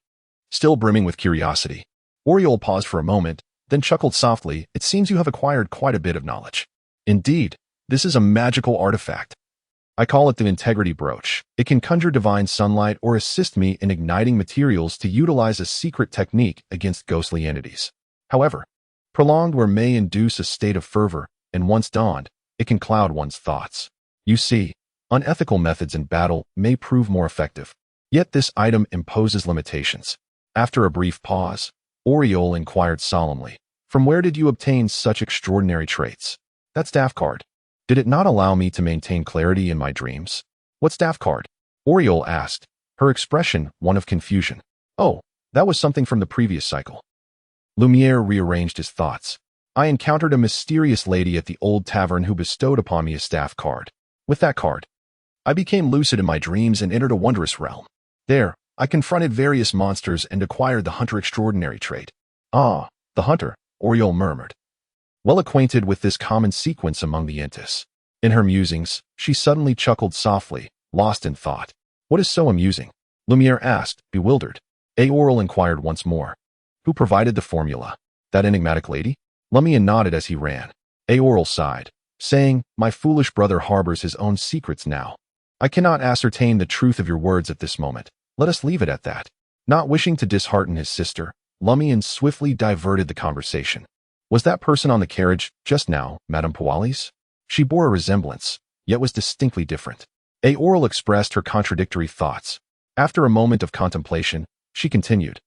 still brimming with curiosity. Aurore paused for a moment, then chuckled softly. "It seems you have acquired quite a bit of knowledge." "Indeed, this is a magical artifact. I call it the integrity brooch. It can conjure divine sunlight or assist me in igniting materials to utilize a secret technique against ghostly entities. However, prolonged or may induce a state of fervor, and once dawned, it can cloud one's thoughts. You see, unethical methods in battle may prove more effective. Yet this item imposes limitations." After a brief pause, Aurore inquired solemnly, "From where did you obtain such extraordinary traits?" "That staff card. Did it not allow me to maintain clarity in my dreams?" "What staff card?" Aurore asked, her expression one of confusion. "Oh, that was something from the previous cycle." Lumiere rearranged his thoughts. "I encountered a mysterious lady at the old tavern who bestowed upon me a staff card. With that card, I became lucid in my dreams and entered a wondrous realm. There, I confronted various monsters and acquired the Hunter Extraordinary trait." "Ah, the Hunter," Aurore murmured, well acquainted with this common sequence among the Entis. In her musings, she suddenly chuckled softly, lost in thought. "What is so amusing?" Lumiere asked, bewildered. Aurore inquired once more. "Who provided the formula? That enigmatic lady?" Lumian nodded as he ran. Aurore sighed, saying, "My foolish brother harbors his own secrets now. I cannot ascertain the truth of your words at this moment. Let us leave it at that." Not wishing to dishearten his sister, Lumian swiftly diverted the conversation. "Was that person on the carriage just now Madame Puali's?" She bore a resemblance, yet was distinctly different. Aurore expressed her contradictory thoughts. After a moment of contemplation, she continued,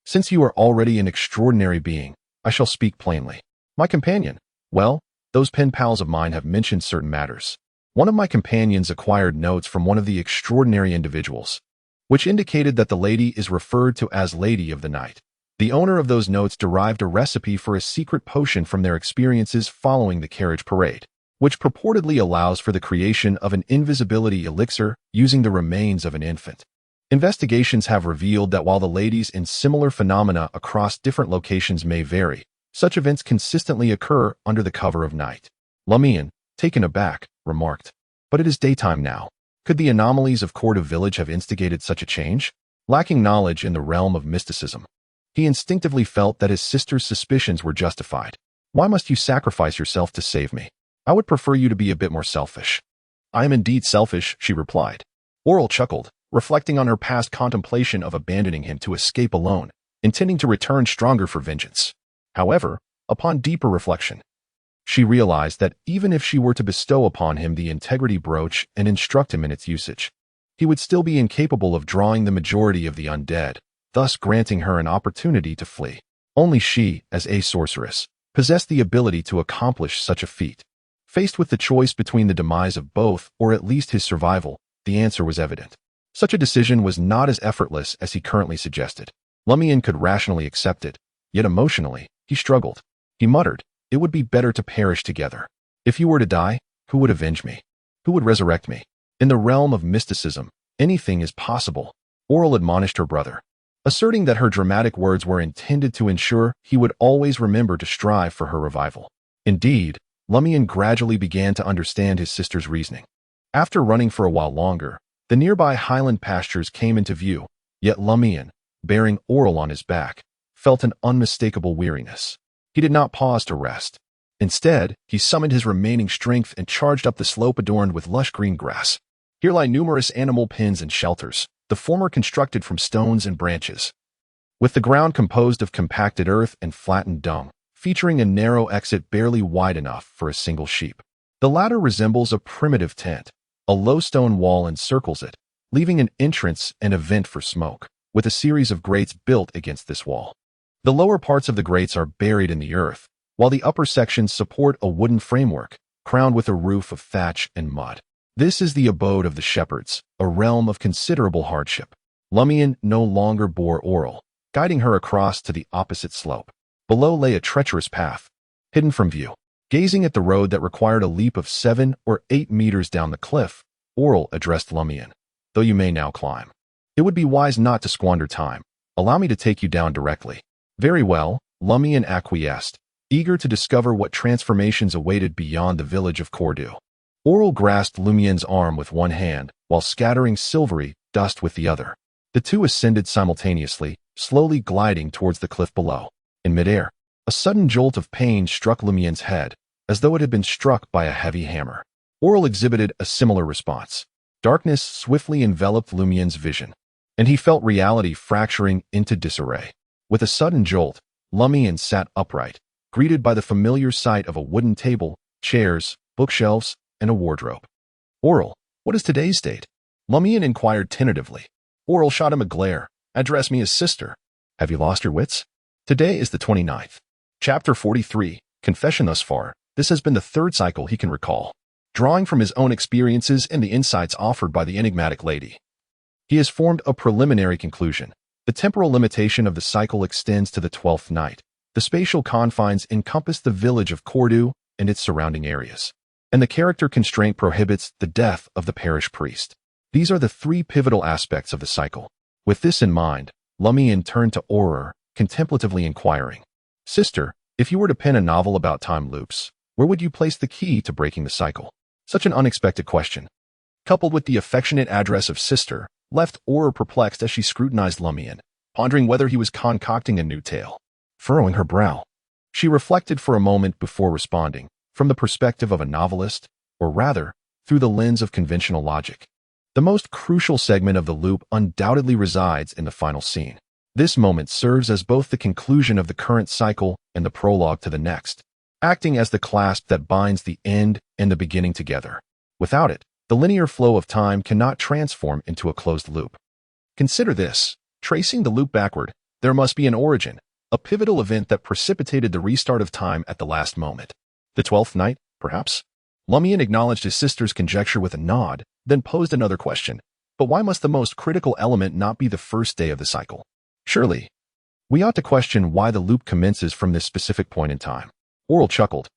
"Since you are already an extraordinary being, I shall speak plainly. My companion, well, those pen pals of mine have mentioned certain matters. One of my companions acquired notes from one of the extraordinary individuals, which indicated that the lady is referred to as Lady of the Night. The owner of those notes derived a recipe for a secret potion from their experiences following the carriage parade, which purportedly allows for the creation of an invisibility elixir using the remains of an infant. Investigations have revealed that while the ladies in similar phenomena across different locations may vary, such events consistently occur under the cover of night." Lumian, taken aback, remarked, "But it is daytime now. Could the anomalies of Cordu Village have instigated such a change?" Lacking knowledge in the realm of mysticism, he instinctively felt that his sister's suspicions were justified. "Why must you sacrifice yourself to save me? I would prefer you to be a bit more selfish." "I am indeed selfish," she replied. Aurore chuckled, reflecting on her past contemplation of abandoning him to escape alone, intending to return stronger for vengeance. However, upon deeper reflection, she realized that even if she were to bestow upon him the integrity brooch and instruct him in its usage, he would still be incapable of drawing the majority of the undead, thus granting her an opportunity to flee. Only she, as a sorceress, possessed the ability to accomplish such a feat. Faced with the choice between the demise of both, or at least his survival, the answer was evident. Such a decision was not as effortless as he currently suggested. Lumian could rationally accept it, yet emotionally, he struggled. He muttered, "It would be better to perish together. If you were to die, who would avenge me? Who would resurrect me?" In the realm of mysticism, anything is possible, Aurore admonished her brother, asserting that her dramatic words were intended to ensure he would always remember to strive for her revival. Indeed, Lumian gradually began to understand his sister's reasoning. After running for a while longer, the nearby highland pastures came into view, yet Lumian, bearing Aurore on his back, felt an unmistakable weariness. He did not pause to rest. Instead, he summoned his remaining strength and charged up the slope adorned with lush green grass. Here lie numerous animal pens and shelters, the former constructed from stones and branches, with the ground composed of compacted earth and flattened dung, featuring a narrow exit barely wide enough for a single sheep. The latter resembles a primitive tent. A low stone wall encircles it, leaving an entrance and a vent for smoke, with a series of grates built against this wall. The lower parts of the grates are buried in the earth, while the upper sections support a wooden framework, crowned with a roof of thatch and mud. This is the abode of the shepherds, a realm of considerable hardship. Lumian no longer bore Aurore, guiding her across to the opposite slope. Below lay a treacherous path, hidden from view. Gazing at the road that required a leap of 7 or 8 meters down the cliff, Aurore addressed Lumian. Though you may now climb, it would be wise not to squander time. Allow me to take you down directly. Very well, Lumian acquiesced, eager to discover what transformations awaited beyond the village of Cordu. Aurore grasped Lumian's arm with one hand, while scattering silvery dust with the other. The two ascended simultaneously, slowly gliding towards the cliff below. In midair, a sudden jolt of pain struck Lumian's head, as though it had been struck by a heavy hammer. Aurore exhibited a similar response. Darkness swiftly enveloped Lumian's vision, and he felt reality fracturing into disarray. With a sudden jolt, Lumian sat upright, greeted by the familiar sight of a wooden table, chairs, bookshelves, and a wardrobe. Aurore, what is today's date? Lumian inquired tentatively. Aurore shot him a glare. Address me as sister. Have you lost your wits? Today is the 29th. Chapter 43, Confession. Thus far, this has been the third cycle he can recall, drawing from his own experiences and the insights offered by the enigmatic lady. He has formed a preliminary conclusion. The temporal limitation of the cycle extends to the 12th night. The spatial confines encompass the village of Cordu and its surrounding areas, and the character constraint prohibits the death of the parish priest. These are the three pivotal aspects of the cycle. With this in mind, Lumian turned to Aurore, contemplatively inquiring, Sister, if you were to pen a novel about time loops, where would you place the key to breaking the cycle? Such an unexpected question, coupled with the affectionate address of sister, left Aurore perplexed as she scrutinized Lumian, pondering whether he was concocting a new tale. Furrowing her brow, she reflected for a moment before responding, from the perspective of a novelist, or rather, through the lens of conventional logic. The most crucial segment of the loop undoubtedly resides in the final scene. This moment serves as both the conclusion of the current cycle and the prologue to the next, acting as the clasp that binds the end and the beginning together. Without it, the linear flow of time cannot transform into a closed loop. Consider this. Tracing the loop backward, there must be an origin, a pivotal event that precipitated the restart of time at the last moment. The 12th night, perhaps? Lumian acknowledged his sister's conjecture with a nod, then posed another question. But why must the most critical element not be the first day of the cycle? Surely, we ought to question why the loop commences from this specific point in time. Aurore chuckled,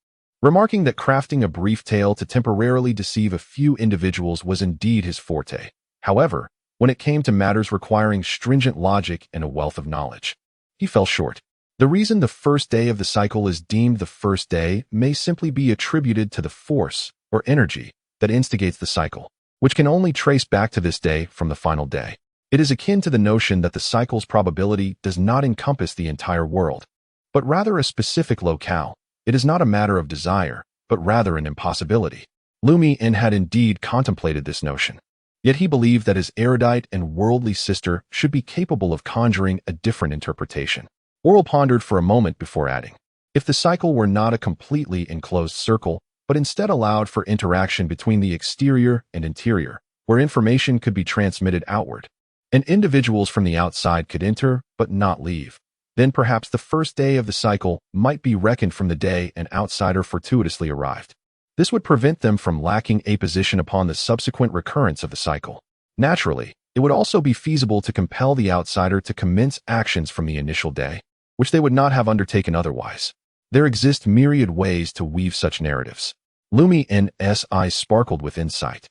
remarking that crafting a brief tale to temporarily deceive a few individuals was indeed his forte. However, when it came to matters requiring stringent logic and a wealth of knowledge, he fell short. The reason the first day of the cycle is deemed the first day may simply be attributed to the force, or energy, that instigates the cycle, which can only trace back to this day from the final day. It is akin to the notion that the cycle's probability does not encompass the entire world, but rather a specific locale. It is not a matter of desire, but rather an impossibility. Lumian had indeed contemplated this notion, yet he believed that his erudite and worldly sister should be capable of conjuring a different interpretation. Aurore pondered for a moment before adding, if the cycle were not a completely enclosed circle, but instead allowed for interaction between the exterior and interior, where information could be transmitted outward, and individuals from the outside could enter but not leave, then perhaps the first day of the cycle might be reckoned from the day an outsider fortuitously arrived. This would prevent them from lacking a position upon the subsequent recurrence of the cycle. Naturally, it would also be feasible to compel the outsider to commence actions from the initial day, which they would not have undertaken otherwise. There exist myriad ways to weave such narratives. Lumian's eyes sparkled with insight,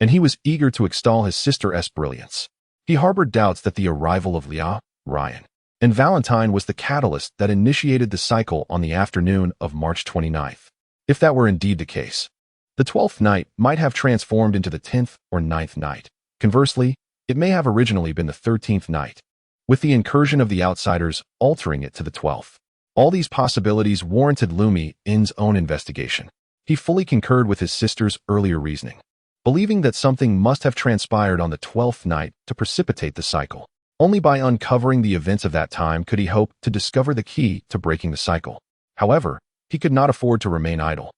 and he was eager to extol his sister's brilliance. He harbored doubts that the arrival of Leah, Ryan, and Valentine was the catalyst that initiated the cycle on the afternoon of March 29th. If that were indeed the case, the 12th night might have transformed into the 10th or 9th night. Conversely, it may have originally been the 13th night, with the incursion of the outsiders altering it to the 12th. All these possibilities warranted Lumian's own investigation. He fully concurred with his sister's earlier reasoning. believing that something must have transpired on the 12th night to precipitate the cycle. Only by uncovering the events of that time could he hope to discover the key to breaking the cycle. However, he could not afford to remain idle,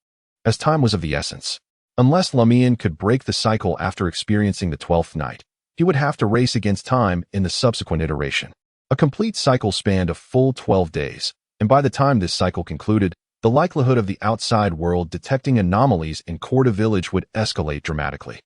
as time was of the essence. Unless Lumian could break the cycle after experiencing the 12th night, he would have to race against time in the subsequent iteration. A complete cycle spanned a full 12 days, and by the time this cycle concluded, the likelihood of the outside world detecting anomalies in Cordu Village would escalate dramatically.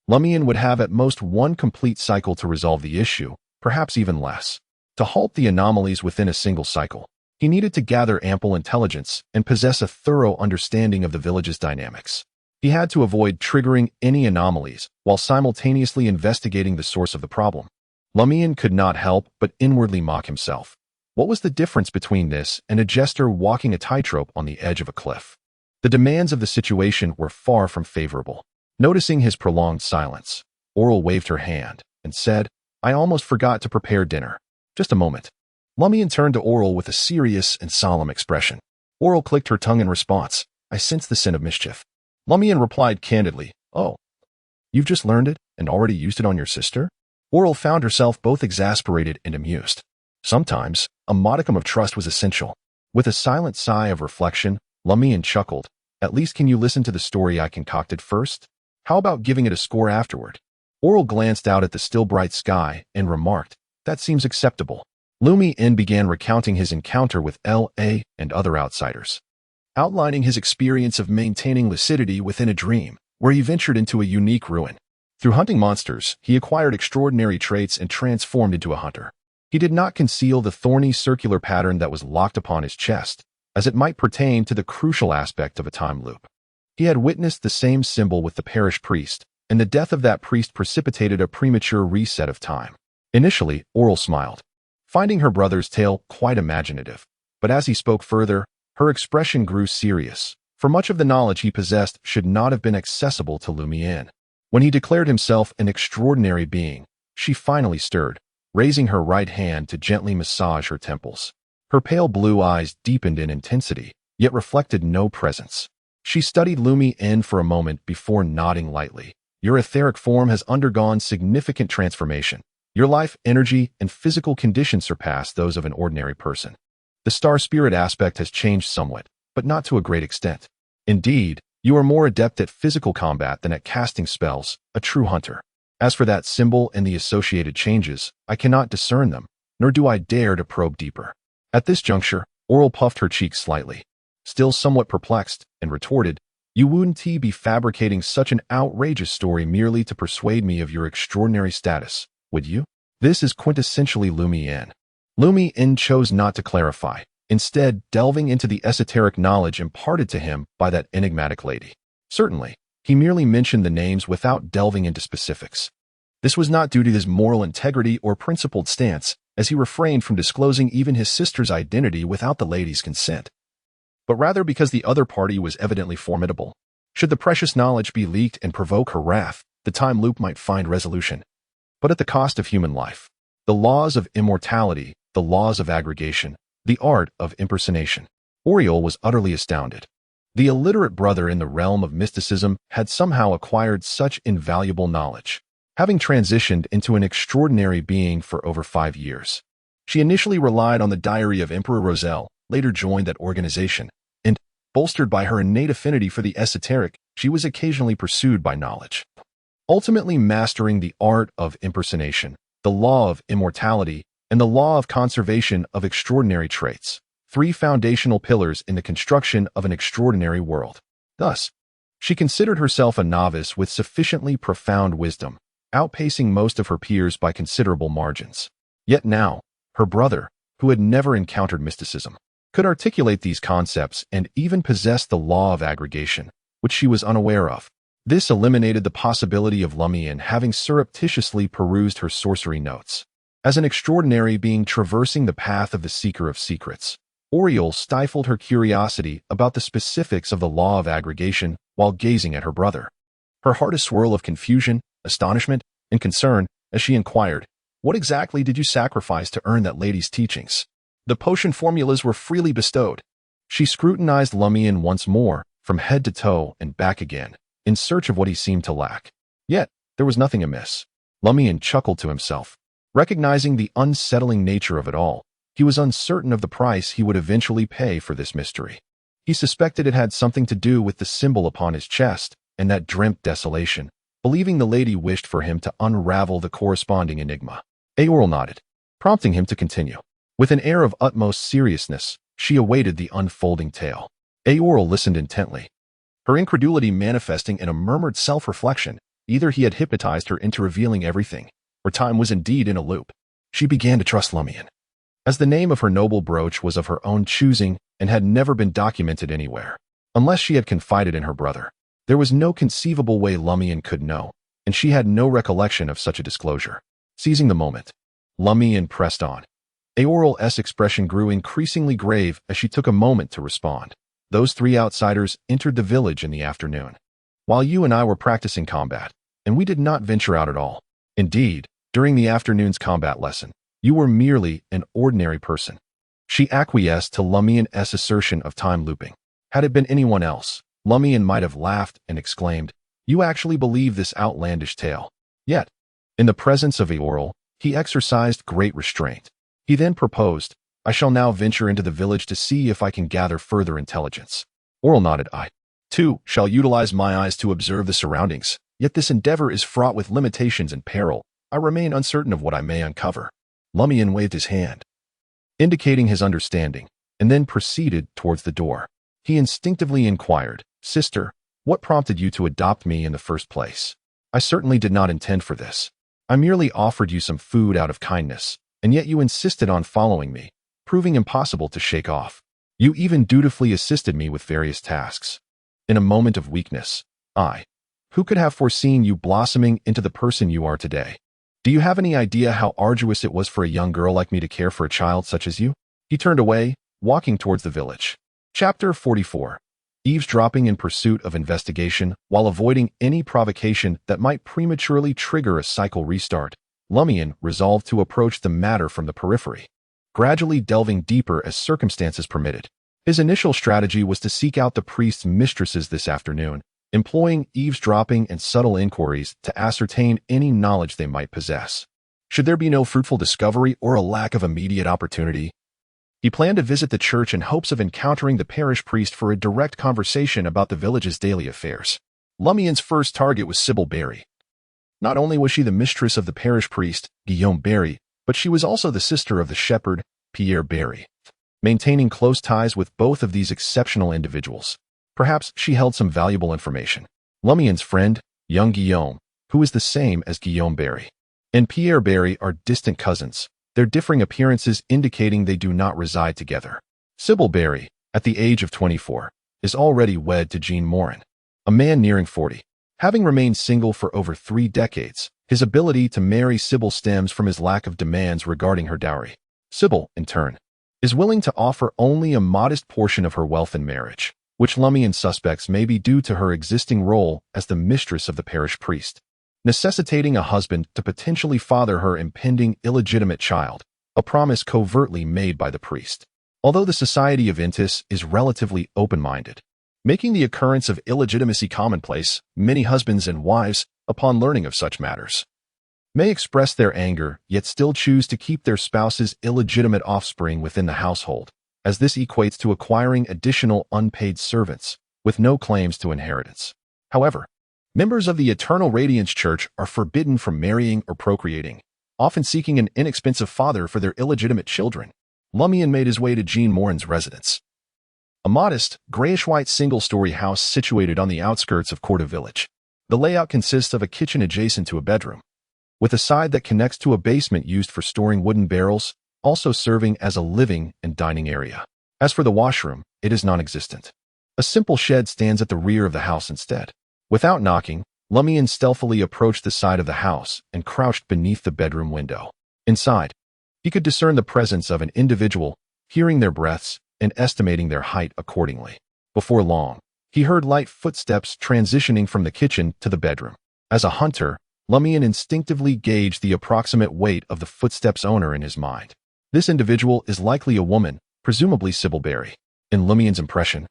Lumian would have at most one complete cycle to resolve the issue, perhaps even less. To halt the anomalies within a single cycle, he needed to gather ample intelligence and possess a thorough understanding of the village's dynamics. He had to avoid triggering any anomalies while simultaneously investigating the source of the problem. Lumian could not help but inwardly mock himself. What was the difference between this and a jester walking a tightrope on the edge of a cliff? The demands of the situation were far from favorable. Noticing his prolonged silence, Aurore waved her hand and said, "I almost forgot to prepare dinner. Just a moment." Lumian turned to Aurore with a serious and solemn expression. Aurore clicked her tongue in response. "I sense the sin of mischief." Lumian replied candidly, "Oh, you've just learned it and already used it on your sister?" Aurore found herself both exasperated and amused. Sometimes, a modicum of trust was essential. With a silent sigh of reflection, Lumian chuckled. "At least can you listen to the story I concocted first? How about giving it a score afterward?" Aurore glanced out at the still bright sky and remarked, "That seems acceptable." Lumian began recounting his encounter with L.A. and other outsiders, outlining his experience of maintaining lucidity within a dream, where he ventured into a unique ruin. Through hunting monsters, he acquired extraordinary traits and transformed into a hunter. He did not conceal the thorny circular pattern that was locked upon his chest, as it might pertain to the crucial aspect of a time loop. He had witnessed the same symbol with the parish priest, and the death of that priest precipitated a premature reset of time. Initially, Aurore smiled, finding her brother's tale quite imaginative, but as he spoke further, her expression grew serious, for much of the knowledge he possessed should not have been accessible to Lumian. When he declared himself an extraordinary being, she finally stirred, raising her right hand to gently massage her temples. Her pale blue eyes deepened in intensity, yet reflected no presence. She studied Lumian for a moment before nodding lightly. "Your etheric form has undergone significant transformation. Your life, energy, and physical condition surpass those of an ordinary person. The star-spirit aspect has changed somewhat, but not to a great extent. Indeed, you are more adept at physical combat than at casting spells, a true hunter. As for that symbol and the associated changes, I cannot discern them, nor do I dare to probe deeper." At this juncture, Aurore puffed her cheeks slightly, still somewhat perplexed, and retorted, "You wouldn't be fabricating such an outrageous story merely to persuade me of your extraordinary status, would you?" This is quintessentially Lumian. Lumian chose not to clarify, instead delving into the esoteric knowledge imparted to him by that enigmatic lady. Certainly, he merely mentioned the names without delving into specifics. This was not due to his moral integrity or principled stance, as he refrained from disclosing even his sister's identity without the lady's consent, but rather because the other party was evidently formidable. Should the precious knowledge be leaked and provoke her wrath, the time loop might find resolution, but at the cost of human life. The laws of immortality, the laws of aggregation, the art of impersonation. Aurore was utterly astounded. The illiterate brother in the realm of mysticism had somehow acquired such invaluable knowledge, having transitioned into an extraordinary being for over 5 years. She initially relied on the diary of Emperor Roselle, later joined that organization, and, bolstered by her innate affinity for the esoteric, she was occasionally pursued by knowledge. Ultimately mastering the art of impersonation, the law of immortality, and the law of conservation of extraordinary traits, 3 foundational pillars in the construction of an extraordinary world. Thus, she considered herself a novice with sufficiently profound wisdom, outpacing most of her peers by considerable margins. Yet now, her brother, who had never encountered mysticism, could articulate these concepts and even possess the law of aggregation, which she was unaware of. This eliminated the possibility of Lumian having surreptitiously perused her sorcery notes. As an extraordinary being traversing the path of the seeker of secrets, Aurore stifled her curiosity about the specifics of the law of aggregation while gazing at her brother. Her heart a swirl of confusion, astonishment, and concern as she inquired, "What exactly did you sacrifice to earn that lady's teachings?" The potion formulas were freely bestowed. She scrutinized Lumian once more, from head to toe and back again, in search of what he seemed to lack. Yet, there was nothing amiss. Lumian chuckled to himself. Recognizing the unsettling nature of it all, he was uncertain of the price he would eventually pay for this mystery. He suspected it had something to do with the symbol upon his chest and that dreamt desolation, believing the lady wished for him to unravel the corresponding enigma. Aurore nodded, prompting him to continue. With an air of utmost seriousness, she awaited the unfolding tale. Aurore listened intently, her incredulity manifesting in a murmured self-reflection. Either he had hypnotized her into revealing everything, or time was indeed in a loop. She began to trust Lumian, as the name of her noble brooch was of her own choosing and had never been documented anywhere. Unless she had confided in her brother, there was no conceivable way Lumian could know, and she had no recollection of such a disclosure. Seizing the moment, Lumian pressed on. Aurore's expression grew increasingly grave as she took a moment to respond. Those three outsiders entered the village in the afternoon, while you and I were practicing combat, and we did not venture out at all. Indeed, during the afternoon's combat lesson, you were merely an ordinary person. She acquiesced to Lumian's assertion of time looping. Had it been anyone else, Lumian might have laughed and exclaimed, "You actually believe this outlandish tale?" Yet, in the presence of Aurore, he exercised great restraint. He then proposed, "I shall now venture into the village to see if I can gather further intelligence." Aurore nodded. "I, too, shall utilize my eyes to observe the surroundings. Yet this endeavor is fraught with limitations and peril. I remain uncertain of what I may uncover." Lumian waved his hand, indicating his understanding, and then proceeded towards the door. He instinctively inquired, "Sister, what prompted you to adopt me in the first place?" "I certainly did not intend for this. I merely offered you some food out of kindness, and yet you insisted on following me, proving impossible to shake off. You even dutifully assisted me with various tasks. In a moment of weakness, who could have foreseen you blossoming into the person you are today? Do you have any idea how arduous it was for a young girl like me to care for a child such as you?" He turned away, walking towards the village. Chapter 44. Eavesdropping in pursuit of investigation while avoiding any provocation that might prematurely trigger a cycle restart, Lumian resolved to approach the matter from the periphery, gradually delving deeper as circumstances permitted. His initial strategy was to seek out the priest's mistresses this afternoon, employing eavesdropping and subtle inquiries to ascertain any knowledge they might possess. Should there be no fruitful discovery or a lack of immediate opportunity, he planned to visit the church in hopes of encountering the parish priest for a direct conversation about the village's daily affairs. Lumian's first target was Sybil Berry. Not only was she the mistress of the parish priest, Guillaume Berry, but she was also the sister of the shepherd, Pierre Berry. Maintaining close ties with both of these exceptional individuals, perhaps she held some valuable information. Lumian's friend, young Guillaume, who is the same as Guillaume Berry, and Pierre Berry are distant cousins, their differing appearances indicating they do not reside together. Sybil Berry, at the age of 24, is already wed to Jean Morin, a man nearing 40. Having remained single for over 3 decades, his ability to marry Sybil stems from his lack of demands regarding her dowry. Sybil, in turn, is willing to offer only a modest portion of her wealth in marriage, which Lumian suspects may be due to her existing role as the mistress of the parish priest, necessitating a husband to potentially father her impending illegitimate child, a promise covertly made by the priest. Although the society of Intis is relatively open-minded, making the occurrence of illegitimacy commonplace, many husbands and wives, upon learning of such matters, may express their anger yet still choose to keep their spouse's illegitimate offspring within the household, as this equates to acquiring additional unpaid servants with no claims to inheritance. However, members of the Eternal Radiance Church are forbidden from marrying or procreating, often seeking an inexpensive father for their illegitimate children. Lumian made his way to Jean Morin's residence, a modest, grayish-white single-story house situated on the outskirts of Cordu Village. The layout consists of a kitchen adjacent to a bedroom, with a side that connects to a basement used for storing wooden barrels, also serving as a living and dining area. As for the washroom, it is non-existent. A simple shed stands at the rear of the house instead. Without knocking, Lumian stealthily approached the side of the house and crouched beneath the bedroom window. Inside, he could discern the presence of an individual, hearing their breaths and estimating their height accordingly. Before long, he heard light footsteps transitioning from the kitchen to the bedroom. As a hunter, Lumian instinctively gauged the approximate weight of the footsteps' owner in his mind. This individual is likely a woman, presumably Sybil Berry. In Lumian's impression,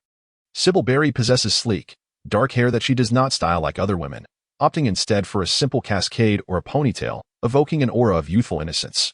Sybil Berry possesses sleek, dark hair that she does not style like other women, opting instead for a simple cascade or a ponytail, evoking an aura of youthful innocence.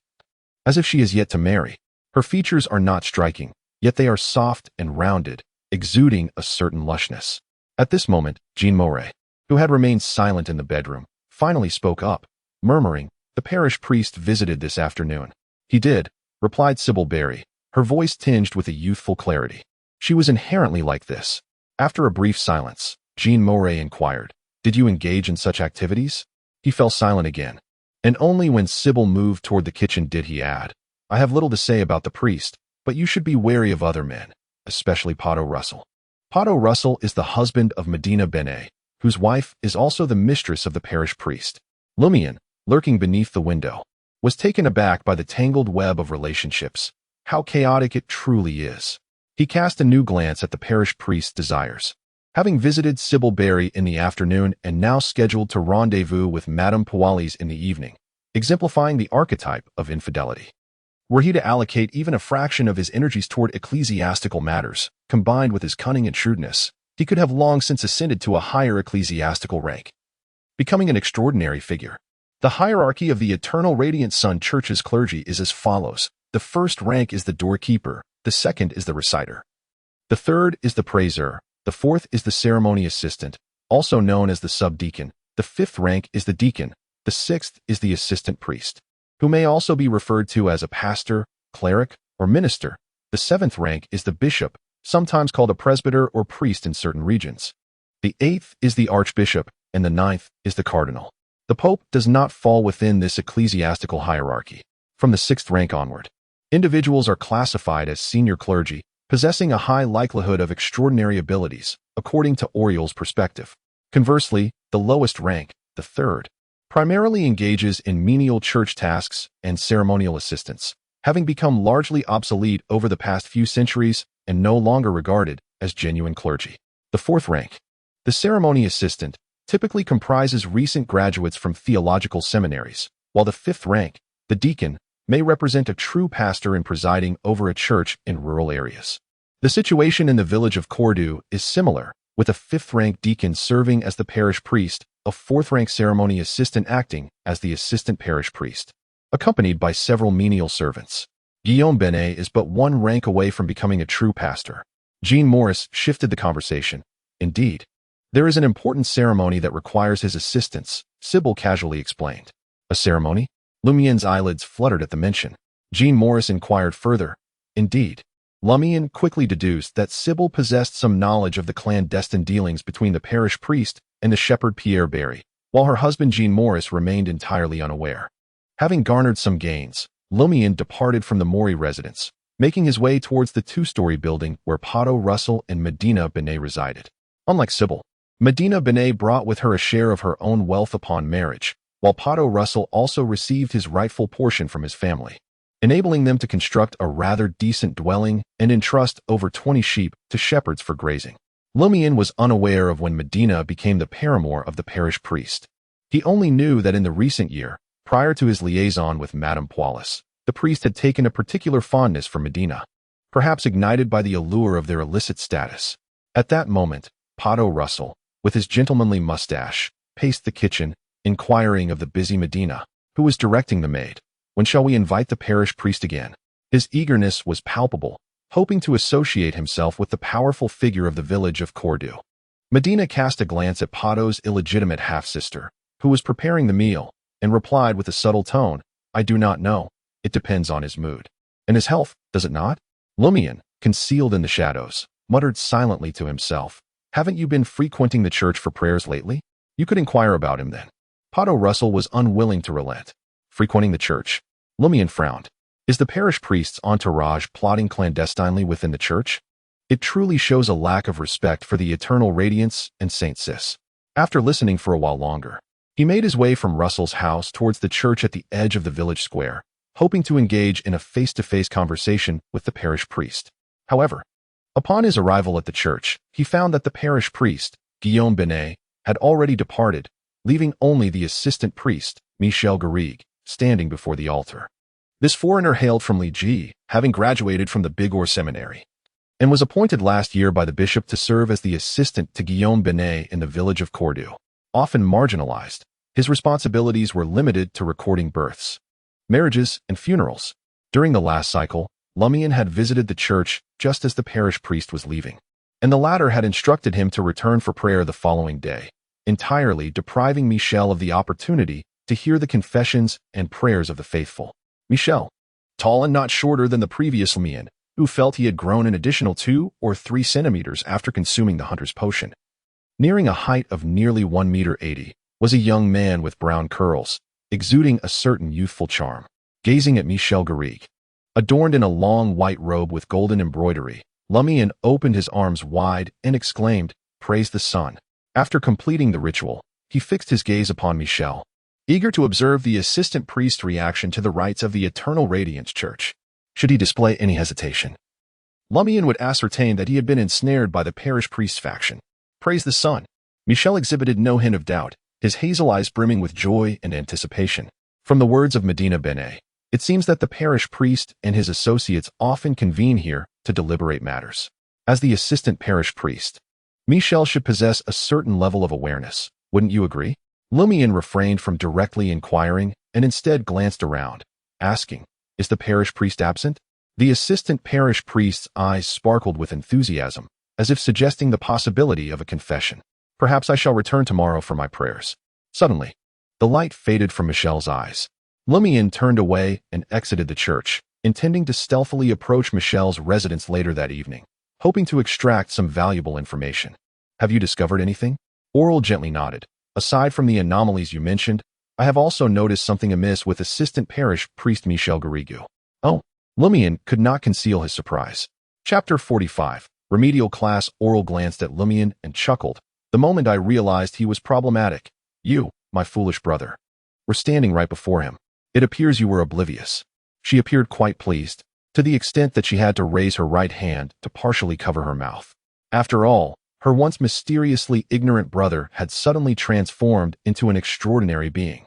As if she is yet to marry, her features are not striking, yet they are soft and rounded, exuding a certain lushness. At this moment, Jean Moray, who had remained silent in the bedroom, finally spoke up, murmuring, "The parish priest visited this afternoon." "He did," replied Sybil Berry, her voice tinged with a youthful clarity. She was inherently like this. After a brief silence, Jean Moray inquired, "Did you engage in such activities?" He fell silent again, and only when Sybil moved toward the kitchen did he add, "I have little to say about the priest, but you should be wary of other men, especially Potto Russell." Potto Russell is the husband of Medina Benet, whose wife is also the mistress of the parish priest. Lumian, lurking beneath the window, was taken aback by the tangled web of relationships. How chaotic it truly is. He cast a new glance at the parish priest's desires. Having visited Sybil Berry in the afternoon and now scheduled to rendezvous with Madame Pualis in the evening, exemplifying the archetype of infidelity. Were he to allocate even a fraction of his energies toward ecclesiastical matters, combined with his cunning and shrewdness, he could have long since ascended to a higher ecclesiastical rank, becoming an extraordinary figure. The hierarchy of the Eternal Radiant Sun Church's clergy is as follows. The first rank is the doorkeeper, the second is the reciter. The third is the praiser, the fourth is the ceremony assistant, also known as the subdeacon, the fifth rank is the deacon, the sixth is the assistant priest, who may also be referred to as a pastor, cleric, or minister. The seventh rank is the bishop, sometimes called a presbyter or priest in certain regions. The eighth is the archbishop, and the ninth is the cardinal. The pope does not fall within this ecclesiastical hierarchy. From the sixth rank onward, individuals are classified as senior clergy, possessing a high likelihood of extraordinary abilities, according to Oriel's perspective. Conversely, the lowest rank, the third, primarily engages in menial church tasks and ceremonial assistance, having become largely obsolete over the past few centuries and no longer regarded as genuine clergy. The fourth rank, the ceremony assistant, typically comprises recent graduates from theological seminaries, while the fifth rank, the deacon, may represent a true pastor in presiding over a church in rural areas. The situation in the village of Cordu is similar, with a fifth-rank deacon serving as the parish priest, a fourth-rank ceremony assistant acting as the assistant parish priest, accompanied by several menial servants. Guillaume Benet is but one rank away from becoming a true pastor. Jean Morris shifted the conversation. "Indeed, there is an important ceremony that requires his assistance," Sybil casually explained. "A ceremony?" Lumian's eyelids fluttered at the mention. Jean Morris inquired further. "Indeed." Lumian quickly deduced that Sybil possessed some knowledge of the clandestine dealings between the parish priest and the shepherd Pierre Berry, while her husband Jean Morris remained entirely unaware. Having garnered some gains, Lumian departed from the Maury residence, making his way towards the two-story building where Potto Russell and Medina Benet resided. Unlike Sybil, Medina Benet brought with her a share of her own wealth upon marriage, while Potto Russell also received his rightful portion from his family, enabling them to construct a rather decent dwelling and entrust over 20 sheep to shepherds for grazing. Lumian was unaware of when Medina became the paramour of the parish priest. He only knew that in the recent year, prior to his liaison with Madame Pualis, the priest had taken a particular fondness for Medina, perhaps ignited by the allure of their illicit status. At that moment, Potto Russell, with his gentlemanly mustache, paced the kitchen, inquiring of the busy Medina, who was directing the maid, "When shall we invite the parish priest again?" His eagerness was palpable, hoping to associate himself with the powerful figure of the village of Cordu. Medina cast a glance at Potto's illegitimate half-sister, who was preparing the meal, and replied with a subtle tone, "I do not know. It depends on his mood. And his health, does it not?" Lumian, concealed in the shadows, muttered silently to himself, "Haven't you been frequenting the church for prayers lately? You could inquire about him then." Potto Russell was unwilling to relent. Frequenting the church? Lumian frowned. Is the parish priest's entourage plotting clandestinely within the church? It truly shows a lack of respect for the eternal radiance and Saint Sis. After listening for a while longer, he made his way from Russell's house towards the church at the edge of the village square, hoping to engage in a face-to-face conversation with the parish priest. However, upon his arrival at the church, he found that the parish priest, Guillaume Benet, had already departed, leaving only the assistant priest, Michel Garrigue, standing before the altar. This foreigner hailed from Liege, having graduated from the Bigorre Seminary, and was appointed last year by the bishop to serve as the assistant to Guillaume Benet in the village of Cordu. often marginalized. His responsibilities were limited to recording births, marriages, and funerals. During the last cycle, Lumian had visited the church just as the parish priest was leaving, and the latter had instructed him to return for prayer the following day, entirely depriving Michel of the opportunity to hear the confessions and prayers of the faithful. Michel, tall and not shorter than the previous Lumian, who felt he had grown an additional 2 or 3 centimeters after consuming the hunter's potion. Nearing a height of nearly 1.80 meters, was a young man with brown curls, exuding a certain youthful charm. Gazing at Michel Garrigue, adorned in a long white robe with golden embroidery, Lumian opened his arms wide and exclaimed, "Praise the sun." After completing the ritual, he fixed his gaze upon Michel, eager to observe the assistant priest's reaction to the rites of the Eternal Radiance Church. Should he display any hesitation, Lumian would ascertain that he had been ensnared by the parish priest's faction. Praise the sun. Michel exhibited no hint of doubt, his hazel eyes brimming with joy and anticipation. From the words of Medina Bene, it seems that the parish priest and his associates often convene here to deliberate matters. As the assistant parish priest, Michel should possess a certain level of awareness, wouldn't you agree? Lumian refrained from directly inquiring and instead glanced around, asking, "Is the parish priest absent?" The assistant parish priest's eyes sparkled with enthusiasm, as if suggesting the possibility of a confession. "Perhaps I shall return tomorrow for my prayers." Suddenly, the light faded from Michel's eyes. Lumian turned away and exited the church, intending to stealthily approach Michel's residence later that evening, hoping to extract some valuable information. "Have you discovered anything?" Aurore gently nodded. "Aside from the anomalies you mentioned, I have also noticed something amiss with assistant parish priest Michel Garrigue." "Oh." Lumian could not conceal his surprise. Chapter 45. Remedial Class. Aurore glanced at Lumian and chuckled. "The moment I realized he was problematic, you, my foolish brother, were standing right before him. It appears you were oblivious." She appeared quite pleased, to the extent that she had to raise her right hand to partially cover her mouth. After all, her once mysteriously ignorant brother had suddenly transformed into an extraordinary being,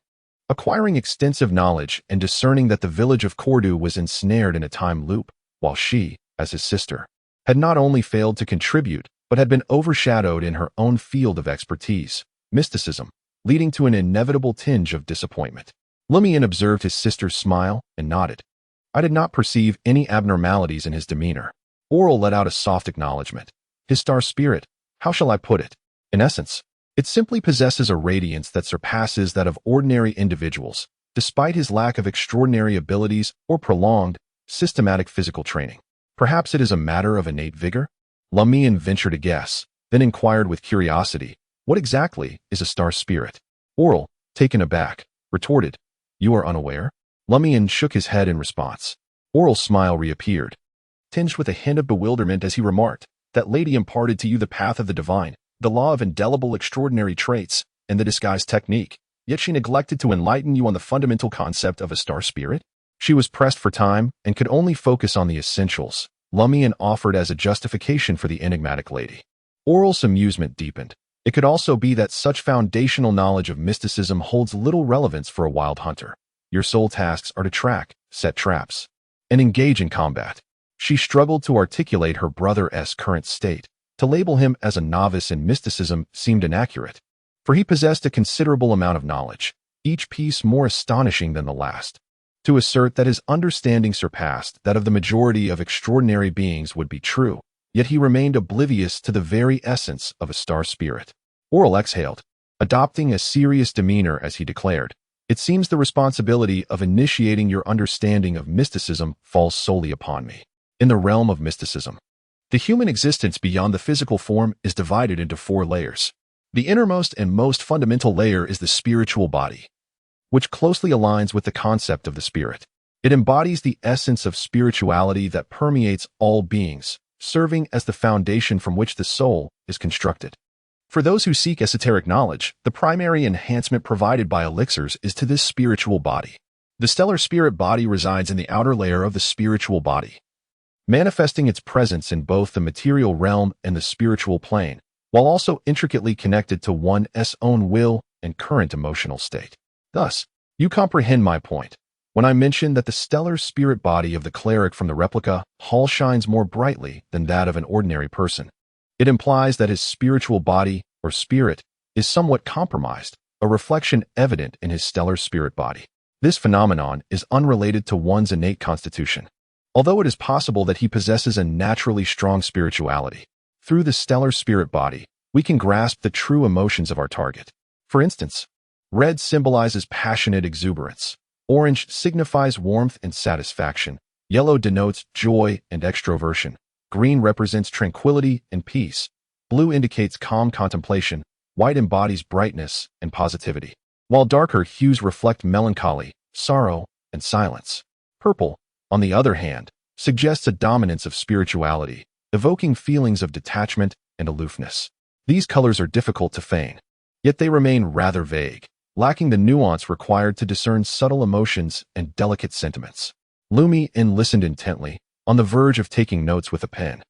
acquiring extensive knowledge and discerning that the village of Cordu was ensnared in a time loop, while she, as his sister, had not only failed to contribute, but had been overshadowed in her own field of expertise, mysticism, leading to an inevitable tinge of disappointment. Lumian observed his sister's smile and nodded. I did not perceive any abnormalities in his demeanor. Aurore let out a soft acknowledgement. His star spirit, how shall I put it? In essence, it simply possesses a radiance that surpasses that of ordinary individuals, despite his lack of extraordinary abilities or prolonged, systematic physical training. Perhaps it is a matter of innate vigor? Lumian ventured a guess, then inquired with curiosity, what exactly is a star spirit? Aurore, taken aback, retorted, You are unaware? Lumian shook his head in response. Aurore's smile reappeared, tinged with a hint of bewilderment as he remarked, That lady imparted to you the path of the divine, the law of indelible extraordinary traits, and the disguise technique, yet she neglected to enlighten you on the fundamental concept of a star spirit? She was pressed for time and could only focus on the essentials, Lumian offered as a justification for the enigmatic lady. Aurore's amusement deepened. It could also be that such foundational knowledge of mysticism holds little relevance for a wild hunter. Your sole tasks are to track, set traps, and engage in combat. She struggled to articulate her brother's current state. To label him as a novice in mysticism seemed inaccurate, for he possessed a considerable amount of knowledge, each piece more astonishing than the last. To assert that his understanding surpassed that of the majority of extraordinary beings would be true, yet he remained oblivious to the very essence of a star spirit. Aurore exhaled, adopting a serious demeanor as he declared, It seems the responsibility of initiating your understanding of mysticism falls solely upon me. In the realm of mysticism, the human existence beyond the physical form is divided into 4 layers. The innermost and most fundamental layer is the spiritual body, which closely aligns with the concept of the spirit. It embodies the essence of spirituality that permeates all beings, serving as the foundation from which the soul is constructed. For those who seek esoteric knowledge, the primary enhancement provided by elixirs is to this spiritual body. The stellar spirit body resides in the outer layer of the spiritual body, manifesting its presence in both the material realm and the spiritual plane, while also intricately connected to one's own will and current emotional state. Thus, you comprehend my point when I mention that the stellar spirit body of the cleric from the replica hall shines more brightly than that of an ordinary person. It implies that his spiritual body, or spirit, is somewhat compromised, a reflection evident in his stellar spirit body. This phenomenon is unrelated to one's innate constitution, although it is possible that he possesses a naturally strong spirituality. Through the stellar spirit body, we can grasp the true emotions of our target. For instance, red symbolizes passionate exuberance, orange signifies warmth and satisfaction, yellow denotes joy and extroversion, green represents tranquility and peace, blue indicates calm contemplation, white embodies brightness and positivity, while darker hues reflect melancholy, sorrow, and silence. Purple, on the other hand, suggests a dominance of spirituality, evoking feelings of detachment and aloofness. These colors are difficult to feign, yet they remain rather vague, lacking the nuance required to discern subtle emotions and delicate sentiments. Lumian listened intently, on the verge of taking notes with a pen.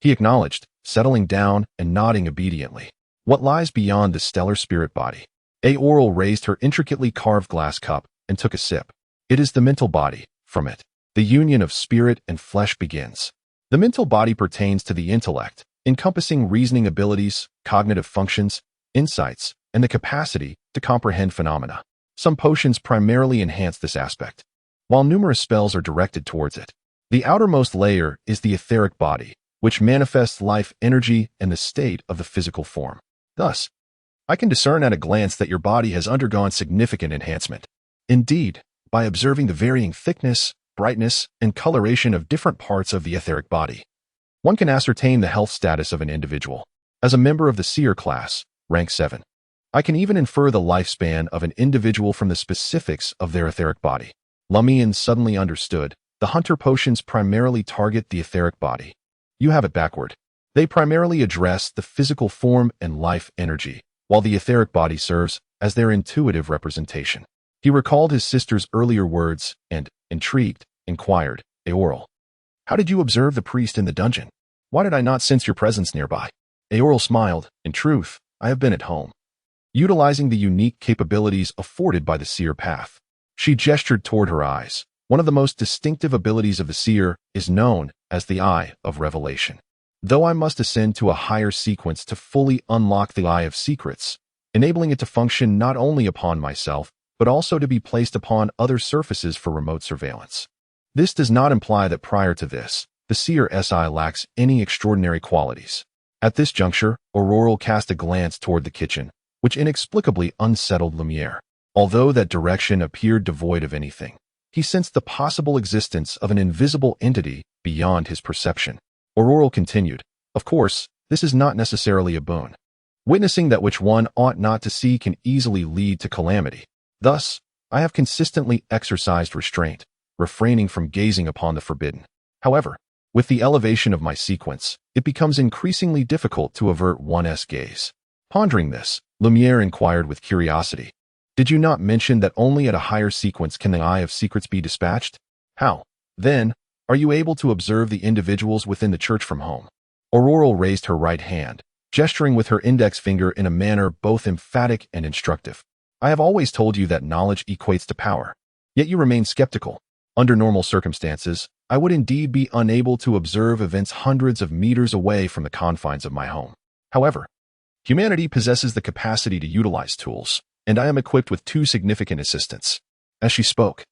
He acknowledged, settling down and nodding obediently. What lies beyond the stellar spirit body? Aurore raised her intricately carved glass cup and took a sip. It is the mental body. From it, the union of spirit and flesh begins. The mental body pertains to the intellect, encompassing reasoning abilities, cognitive functions, insights, and the capacity to comprehend phenomena. Some potions primarily enhance this aspect, while numerous spells are directed towards it. The outermost layer is the etheric body, which manifests life energy and the state of the physical form. Thus, I can discern at a glance that your body has undergone significant enhancement. Indeed, by observing the varying thickness, brightness, and coloration of different parts of the etheric body, one can ascertain the health status of an individual. As a member of the seer class, rank 7, I can even infer the lifespan of an individual from the specifics of their etheric body. Lumian suddenly understood. The hunter potions primarily target the etheric body. You have it backward. They primarily address the physical form and life energy, while the etheric body serves as their intuitive representation. He recalled his sister's earlier words and, intrigued, inquired, Aurore, how did you observe the priest in the dungeon? Why did I not sense your presence nearby? Aurore smiled. In truth, I have been at home, utilizing the unique capabilities afforded by the seer path. She gestured toward her eyes. One of the most distinctive abilities of the seer is known as the Eye of Revelation. Though I must ascend to a higher sequence to fully unlock the Eye of Secrets, enabling it to function not only upon myself, but also to be placed upon other surfaces for remote surveillance. This does not imply that prior to this, the seer SI lacks any extraordinary qualities. At this juncture, Aurore cast a glance toward the kitchen, which inexplicably unsettled Lumiere. Although that direction appeared devoid of anything, he sensed the possible existence of an invisible entity beyond his perception. Aurore continued, of course, this is not necessarily a boon. Witnessing that which one ought not to see can easily lead to calamity. Thus, I have consistently exercised restraint, refraining from gazing upon the forbidden. However, with the elevation of my sequence, it becomes increasingly difficult to avert one's gaze. Pondering this, Lumiere inquired with curiosity, did you not mention that only at a higher sequence can the Eye of Secrets be dispatched? How, then, are you able to observe the individuals within the church from home? Aurore raised her right hand, gesturing with her index finger in a manner both emphatic and instructive. I have always told you that knowledge equates to power, yet you remain skeptical. Under normal circumstances, I would indeed be unable to observe events hundreds of meters away from the confines of my home. However, humanity possesses the capacity to utilize tools, and I am equipped with 2 significant assistants. As she spoke,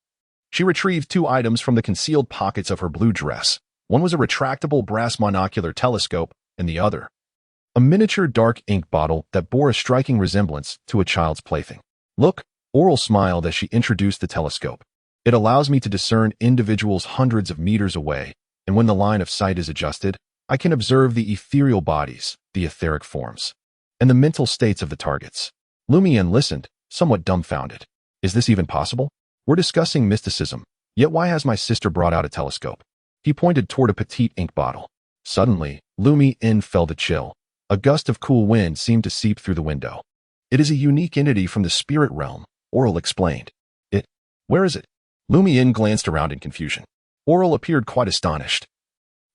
she retrieved 2 items from the concealed pockets of her blue dress. One was a retractable brass monocular telescope, and the other, a miniature dark ink bottle that bore a striking resemblance to a child's plaything. Look, Aurore smiled as she introduced the telescope. It allows me to discern individuals hundreds of meters away, and when the line of sight is adjusted, I can observe the ethereal bodies, the etheric forms, and the mental states of the targets. Lumian listened, somewhat dumbfounded. Is this even possible? We're discussing mysticism, yet why has my sister brought out a telescope? He pointed toward a petite ink bottle. Suddenly, Lumian felt a chill. A gust of cool wind seemed to seep through the window. It is a unique entity from the spirit realm, Aurore explained. Where is it? Lumian glanced around in confusion. Aurore appeared quite astonished.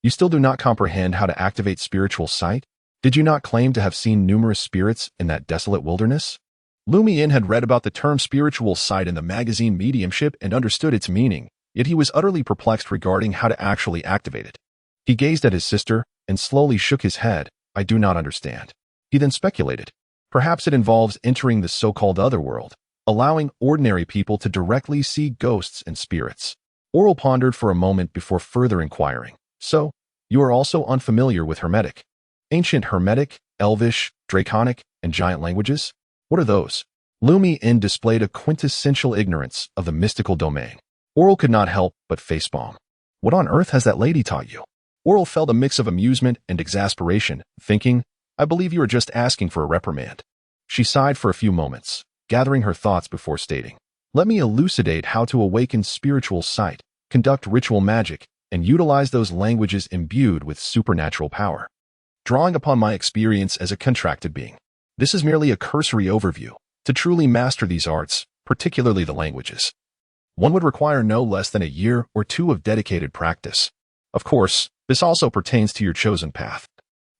You still do not comprehend how to activate spiritual sight? Did you not claim to have seen numerous spirits in that desolate wilderness? Lumian had read about the term spiritual sight in the magazine Mediumship and understood its meaning, yet he was utterly perplexed regarding how to actually activate it. He gazed at his sister and slowly shook his head. I do not understand. He then speculated. Perhaps it involves entering the so-called otherworld, allowing ordinary people to directly see ghosts and spirits. Aurore pondered for a moment before further inquiring. So, you are also unfamiliar with Hermetic? Ancient Hermetic, Elvish, Draconic, and Giant languages? What are those? Lumian Li displayed a quintessential ignorance of the mystical domain. Aurore could not help but facepalm. What on earth has that lady taught you? Aurore felt a mix of amusement and exasperation, thinking, I believe you are just asking for a reprimand. She sighed for a few moments, gathering her thoughts before stating, let me elucidate how to awaken spiritual sight, conduct ritual magic, and utilize those languages imbued with supernatural power. Drawing upon my experience as a contracted being, this is merely a cursory overview. To truly master these arts, particularly the languages, one would require no less than a year or two of dedicated practice. Of course, this also pertains to your chosen path.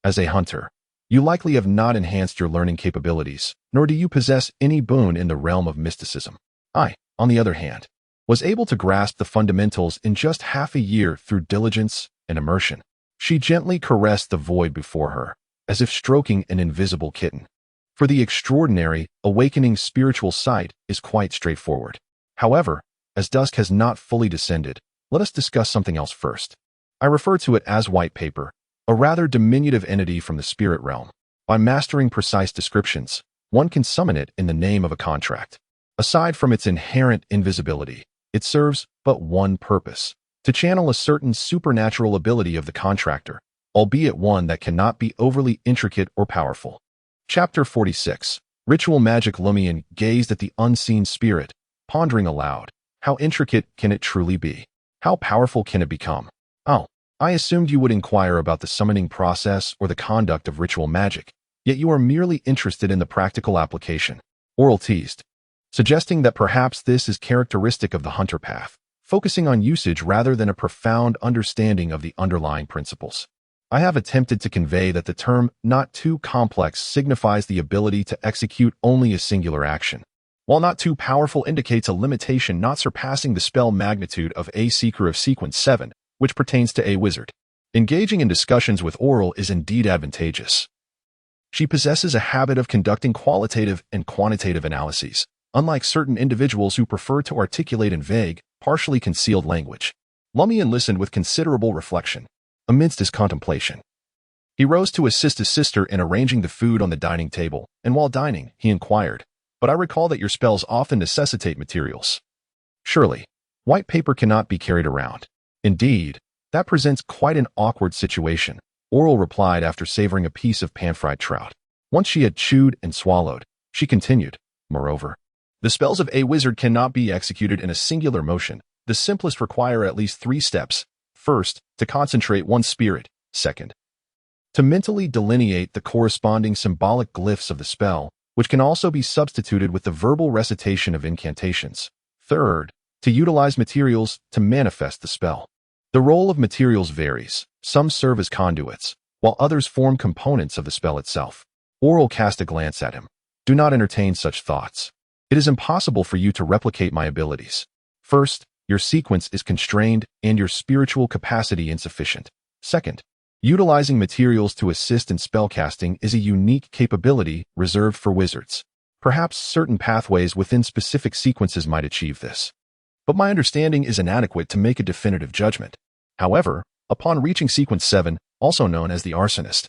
As a hunter, you likely have not enhanced your learning capabilities, nor do you possess any boon in the realm of mysticism. I, on the other hand, was able to grasp the fundamentals in just half a year through diligence and immersion. She gently caressed the void before her, as if stroking an invisible kitten. For the extraordinary, awakening spiritual sight is quite straightforward. However, as dusk has not fully descended, let us discuss something else first. I refer to it as white paper, a rather diminutive entity from the spirit realm. By mastering precise descriptions, one can summon it in the name of a contract. Aside from its inherent invisibility, it serves but one purpose: to channel a certain supernatural ability of the contractor, albeit one that cannot be overly intricate or powerful. Chapter 46. Ritual Magic. Lumian gazed at the unseen spirit, pondering aloud. How intricate can it truly be? How powerful can it become? Oh, I assumed you would inquire about the summoning process or the conduct of ritual magic, yet you are merely interested in the practical application. Aurore teased, suggesting that perhaps this is characteristic of the hunter path, focusing on usage rather than a profound understanding of the underlying principles. I have attempted to convey that the term not too complex signifies the ability to execute only a singular action, while not too powerful indicates a limitation not surpassing the spell magnitude of a seeker of sequence 7, which pertains to a wizard. Engaging in discussions with Aurore is indeed advantageous. She possesses a habit of conducting qualitative and quantitative analyses, unlike certain individuals who prefer to articulate in vague, partially concealed language. Lumian listened with considerable reflection. Amidst his contemplation, he rose to assist his sister in arranging the food on the dining table, and while dining, he inquired, but I recall that your spells often necessitate materials. Surely, white paper cannot be carried around. Indeed, that presents quite an awkward situation, Aurore replied after savoring a piece of pan-fried trout. Once she had chewed and swallowed, she continued, moreover, the spells of a wizard cannot be executed in a singular motion. The simplest require at least 3 steps. First, to concentrate one's spirit. Second, to mentally delineate the corresponding symbolic glyphs of the spell, which can also be substituted with the verbal recitation of incantations. Third, to utilize materials to manifest the spell. The role of materials varies. Some serve as conduits, while others form components of the spell itself. Aurore cast a glance at him. Do not entertain such thoughts. It is impossible for you to replicate my abilities. First, your sequence is constrained and your spiritual capacity insufficient. Second, utilizing materials to assist in spellcasting is a unique capability reserved for wizards. Perhaps certain pathways within specific sequences might achieve this, but my understanding is inadequate to make a definitive judgment. However, upon reaching sequence 7, also known as the arsonist,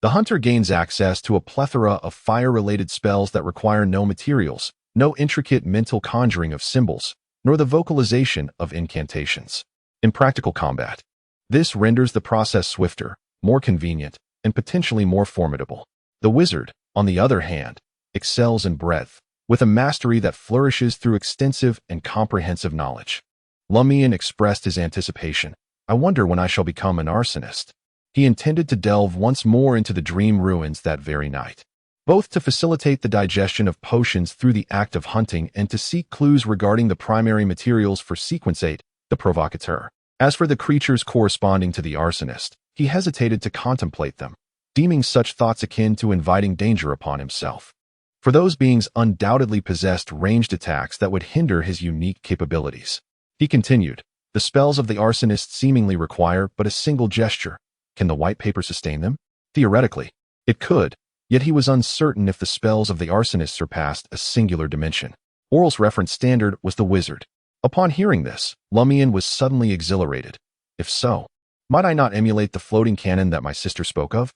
the hunter gains access to a plethora of fire-related spells that require no materials, no intricate mental conjuring of symbols, nor the vocalization of incantations. In practical combat, this renders the process swifter, more convenient, and potentially more formidable. The wizard, on the other hand, excels in breadth, with a mastery that flourishes through extensive and comprehensive knowledge. Lumian expressed his anticipation. I wonder when I shall become an arsonist. He intended to delve once more into the dream ruins that very night, both to facilitate the digestion of potions through the act of hunting and to seek clues regarding the primary materials for sequence 8, the provocateur. As for the creatures corresponding to the arsonist, he hesitated to contemplate them, deeming such thoughts akin to inviting danger upon himself. For those beings undoubtedly possessed ranged attacks that would hinder his unique capabilities. He continued, the spells of the arsonist seemingly require but a single gesture. Can the white paper sustain them? Theoretically, it could, Yet he was uncertain if the spells of the arsonist surpassed a singular dimension. Aurore's reference standard was the wizard. Upon hearing this, Lumian was suddenly exhilarated. If so, might I not emulate the floating cannon that my sister spoke of?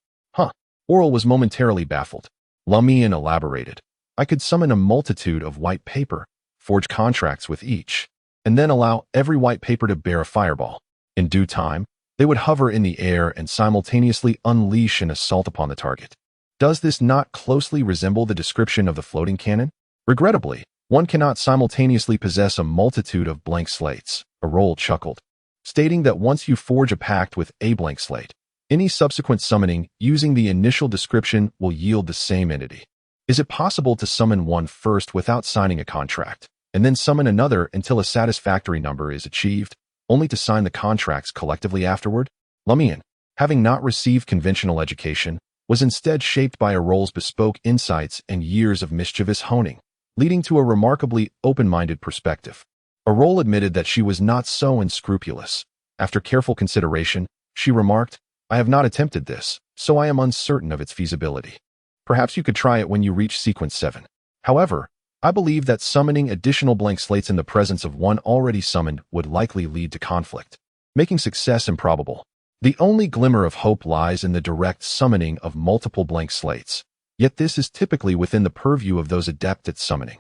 Aurore was momentarily baffled. Lumian elaborated. I could summon a multitude of white paper, forge contracts with each, and then allow every white paper to bear a fireball. In due time, they would hover in the air and simultaneously unleash an assault upon the target. Does this not closely resemble the description of the floating cannon? Regrettably, one cannot simultaneously possess a multitude of blank slates, Aurore chuckled, stating that once you forge a pact with a blank slate, any subsequent summoning using the initial description will yield the same entity. Is it possible to summon one first without signing a contract, and then summon another until a satisfactory number is achieved, only to sign the contracts collectively afterward? Lumian, having not received conventional education, was instead shaped by Aurore's bespoke insights and years of mischievous honing, leading to a remarkably open-minded perspective. Aurore admitted that she was not so unscrupulous. After careful consideration, she remarked, I have not attempted this, so I am uncertain of its feasibility. Perhaps you could try it when you reach sequence 7. However, I believe that summoning additional blank slates in the presence of one already summoned would likely lead to conflict, making success improbable. The only glimmer of hope lies in the direct summoning of multiple blank slates, yet this is typically within the purview of those adept at summoning.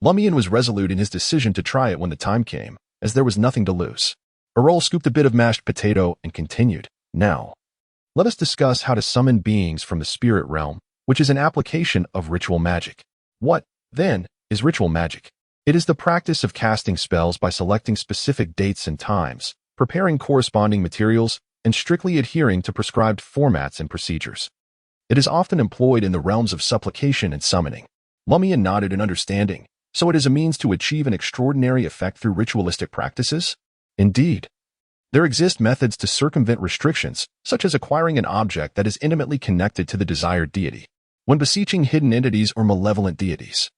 Lumian was resolute in his decision to try it when the time came, as there was nothing to lose. Aurore scooped a bit of mashed potato and continued, Now, let us discuss how to summon beings from the spirit realm, which is an application of ritual magic. What, then, is ritual magic? It is the practice of casting spells by selecting specific dates and times, preparing corresponding materials, and strictly adhering to prescribed formats and procedures. It is often employed in the realms of supplication and summoning. Lumian nodded in understanding. So it is a means to achieve an extraordinary effect through ritualistic practices? Indeed. There exist methods to circumvent restrictions, such as acquiring an object that is intimately connected to the desired deity. When beseeching hidden entities or malevolent deities,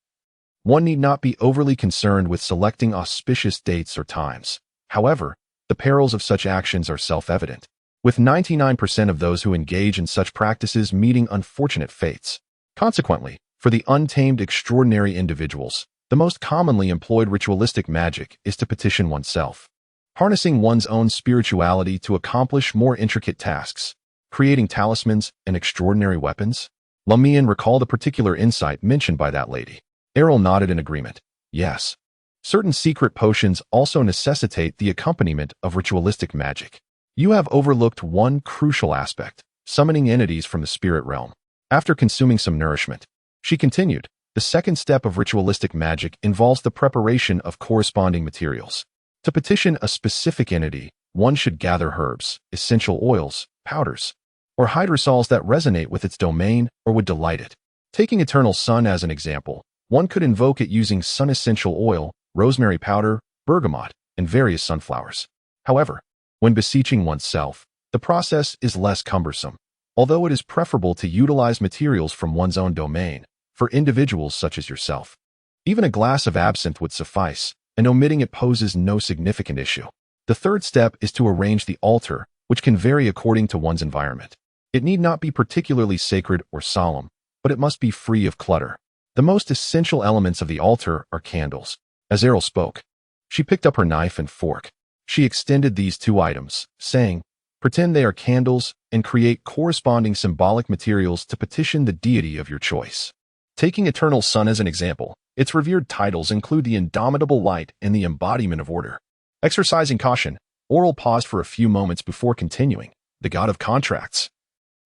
one need not be overly concerned with selecting auspicious dates or times. However, the perils of such actions are self-evident, with 99% of those who engage in such practices meeting unfortunate fates. Consequently, for the untamed extraordinary individuals, the most commonly employed ritualistic magic is to petition oneself, harnessing one's own spirituality to accomplish more intricate tasks, creating talismans and extraordinary weapons. Lumian recalled a particular insight mentioned by that lady. Aurore nodded in agreement. Yes. Certain secret potions also necessitate the accompaniment of ritualistic magic. You have overlooked one crucial aspect, summoning entities from the spirit realm. After consuming some nourishment, she continued, the second step of ritualistic magic involves the preparation of corresponding materials. To petition a specific entity, one should gather herbs, essential oils, powders, or hydrosols that resonate with its domain or would delight it. Taking eternal sun as an example, one could invoke it using sun essential oil, rosemary powder, bergamot, and various sunflowers. However, when beseeching oneself, the process is less cumbersome, although it is preferable to utilize materials from one's own domain. For individuals such as yourself, even a glass of absinthe would suffice, and omitting it poses no significant issue. The third step is to arrange the altar, which can vary according to one's environment. It need not be particularly sacred or solemn, but it must be free of clutter. The most essential elements of the altar are candles. As Aurore spoke, she picked up her knife and fork. She extended these two items, saying, pretend they are candles and create corresponding symbolic materials to petition the deity of your choice. Taking Eternal Sun as an example, its revered titles include the indomitable light and the embodiment of order. Exercising caution, Aurore paused for a few moments before continuing. The god of contracts.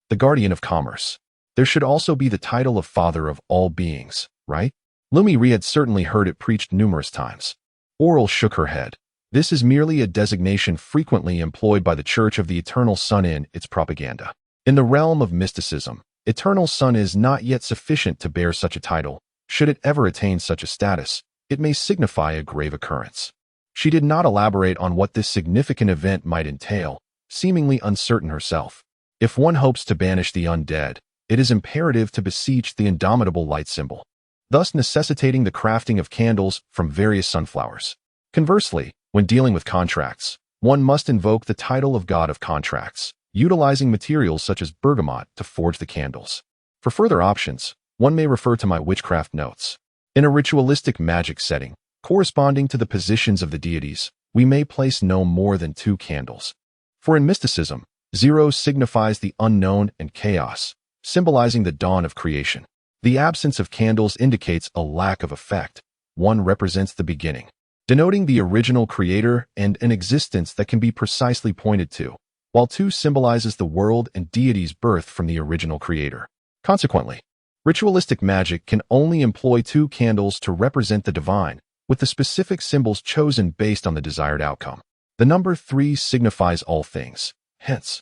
The guardian of commerce. There should also be the title of father of all beings, right? Lumian Li had certainly heard it preached numerous times. Aurore shook her head. This is merely a designation frequently employed by the Church of the Eternal Sun in its propaganda. In the realm of mysticism, Eternal Sun is not yet sufficient to bear such a title. Should it ever attain such a status, it may signify a grave occurrence. She did not elaborate on what this significant event might entail, seemingly uncertain herself. If one hopes to banish the undead, it is imperative to beseech the indomitable light symbol, thus necessitating the crafting of candles from various sunflowers. Conversely, when dealing with contracts, one must invoke the title of God of Contracts, utilizing materials such as bergamot to forge the candles. For further options, one may refer to my witchcraft notes. In a ritualistic magic setting, corresponding to the positions of the deities, we may place no more than 2 candles. For in mysticism, 0 signifies the unknown and chaos, symbolizing the dawn of creation. The absence of candles indicates a lack of effect. 1 represents the beginning, denoting the original creator and an existence that can be precisely pointed to, while 2 symbolizes the world and deity's birth from the original creator. Consequently, ritualistic magic can only employ 2 candles to represent the divine, with the specific symbols chosen based on the desired outcome. The number 3 signifies all things. Hence,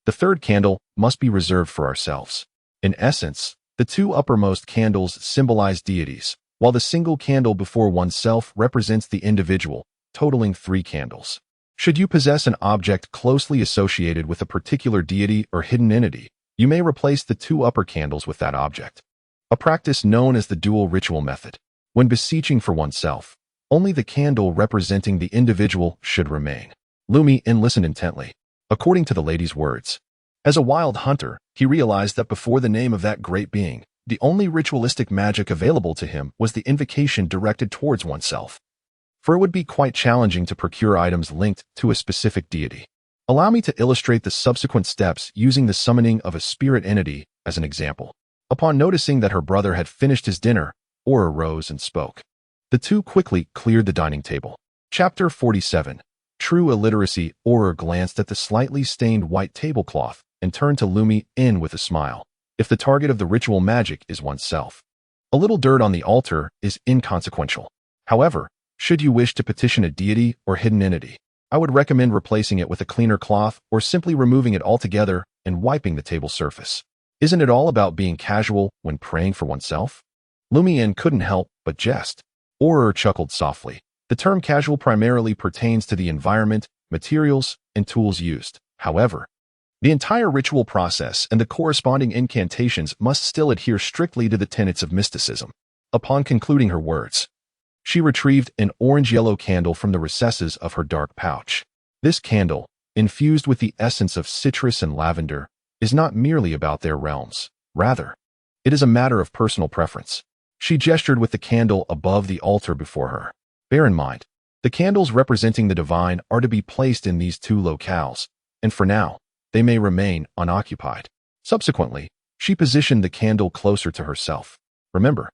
the 3rd candle must be reserved for ourselves. In essence, the 2 uppermost candles symbolize deities, while the single candle before oneself represents the individual, totaling 3 candles. Should you possess an object closely associated with a particular deity or hidden entity, you may replace the 2 upper candles with that object. A practice known as the dual ritual method. When beseeching for oneself, only the candle representing the individual should remain. Lumian listened intently. According to the lady's words, as a wild hunter, he realized that before the name of that great being, the only ritualistic magic available to him was the invocation directed towards oneself. For it would be quite challenging to procure items linked to a specific deity. Allow me to illustrate the subsequent steps using the summoning of a spirit entity as an example. Upon noticing that her brother had finished his dinner, Aurore rose and spoke. The 2 quickly cleared the dining table. Chapter 47. True illiteracy. Aurore glanced at the slightly stained white tablecloth and turned to Lumian with a smile. If the target of the ritual magic is oneself, a little dirt on the altar is inconsequential. However, should you wish to petition a deity or hidden entity, I would recommend replacing it with a cleaner cloth or simply removing it altogether and wiping the table surface. Isn't it all about being casual when praying for oneself? Lumian couldn't help but jest. Aurore chuckled softly. The term casual primarily pertains to the environment, materials, and tools used. However, the entire ritual process and the corresponding incantations must still adhere strictly to the tenets of mysticism. Upon concluding her words, she retrieved an orange-yellow candle from the recesses of her dark pouch. This candle, infused with the essence of citrus and lavender, is not merely about their realms. Rather, it is a matter of personal preference. She gestured with the candle above the altar before her. Bear in mind, the candles representing the divine are to be placed in these 2 locales, and for now, they may remain unoccupied. Subsequently, she positioned the candle closer to herself. Remember,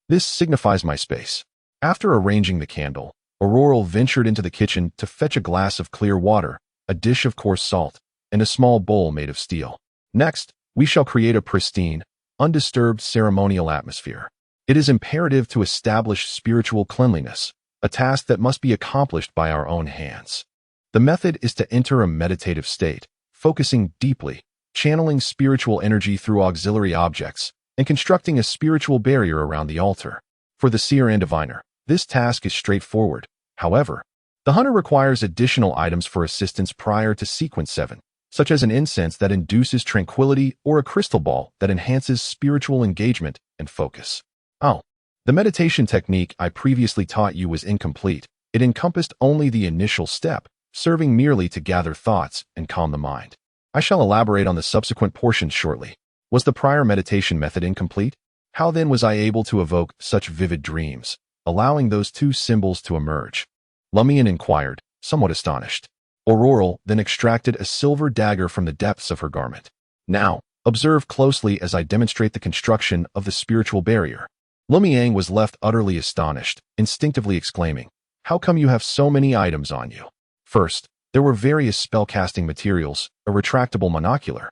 this signifies my space. After arranging the candle, Aurore ventured into the kitchen to fetch a glass of clear water, a dish of coarse salt, and a small bowl made of steel. Next, we shall create a pristine, undisturbed ceremonial atmosphere. It is imperative to establish spiritual cleanliness, a task that must be accomplished by our own hands. The method is to enter a meditative state, focusing deeply, channeling spiritual energy through auxiliary objects, and constructing a spiritual barrier around the altar. For the seer and diviner, this task is straightforward. However, the hunter requires additional items for assistance prior to sequence 7, such as an incense that induces tranquility or a crystal ball that enhances spiritual engagement and focus. Oh, the meditation technique I previously taught you was incomplete. It encompassed only the initial step, serving merely to gather thoughts and calm the mind. I shall elaborate on the subsequent portions shortly. Was the prior meditation method incomplete? How then was I able to evoke such vivid dreams, allowing those 2 symbols to emerge? Lumian inquired, somewhat astonished. Aurore then extracted a silver dagger from the depths of her garment. Now, observe closely as I demonstrate the construction of the spiritual barrier. Lumian was left utterly astonished, instinctively exclaiming, "How come you have so many items on you?" First, there were various spellcasting materials, a retractable monocular,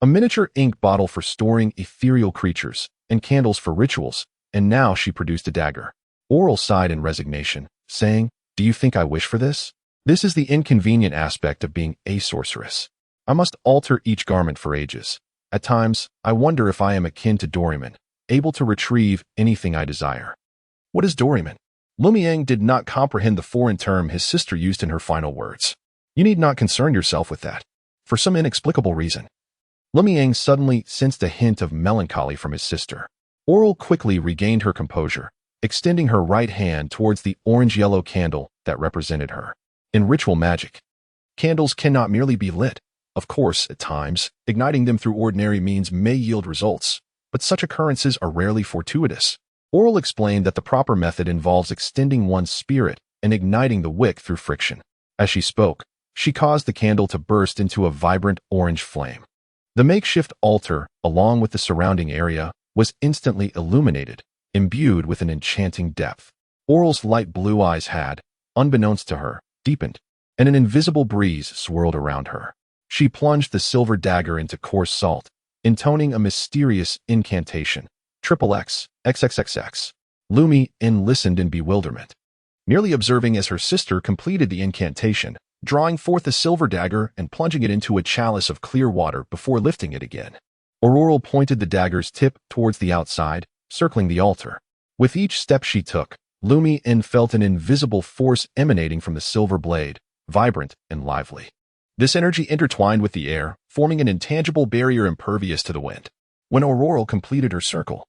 a miniature ink bottle for storing ethereal creatures, and candles for rituals, and now she produced a dagger. Aurore sighed in resignation, saying, "Do you think I wish for this? This is the inconvenient aspect of being a sorceress. I must alter each garment for ages. At times, I wonder if I am akin to Doryman, able to retrieve anything I desire." What is Doryman? Lumian did not comprehend the foreign term his sister used in her final words. You need not concern yourself with that. For some inexplicable reason, Lumian suddenly sensed a hint of melancholy from his sister. Aurore quickly regained her composure, extending her right hand towards the orange-yellow candle that represented her. In ritual magic, candles cannot merely be lit. Of course, at times, igniting them through ordinary means may yield results, but such occurrences are rarely fortuitous. Aurore explained that the proper method involves extending one's spirit and igniting the wick through friction. As she spoke, she caused the candle to burst into a vibrant orange flame. The makeshift altar, along with the surrounding area, was instantly illuminated, imbued with an enchanting depth. Aurore's light blue eyes had, unbeknownst to her, deepened, and an invisible breeze swirled around her. She plunged the silver dagger into coarse salt, intoning a mysterious incantation. XXX, XXXX. Lumian Li listened in bewilderment, merely observing as her sister completed the incantation, drawing forth the silver dagger and plunging it into a chalice of clear water before lifting it again. Aurore pointed the dagger's tip towards the outside, circling the altar. With each step she took, Lumian Li felt an invisible force emanating from the silver blade, vibrant and lively. This energy intertwined with the air, forming an intangible barrier impervious to the wind. When Aurore completed her circle,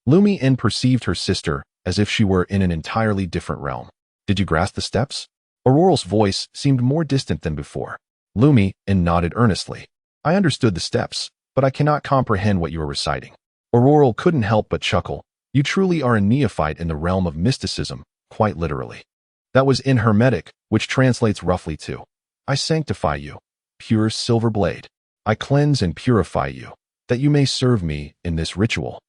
Lumian Li perceived her sister as if she were in an entirely different realm. Did you grasp the steps? Aurore's voice seemed more distant than before. Lumian Li nodded earnestly. I understood the steps, but I cannot comprehend what you are reciting. Aurore couldn't help but chuckle. You truly are a neophyte in the realm of mysticism, quite literally. That was in Hermetic, which translates roughly to, I sanctify you, pure silver blade. I cleanse and purify you, that you may serve me in this ritual.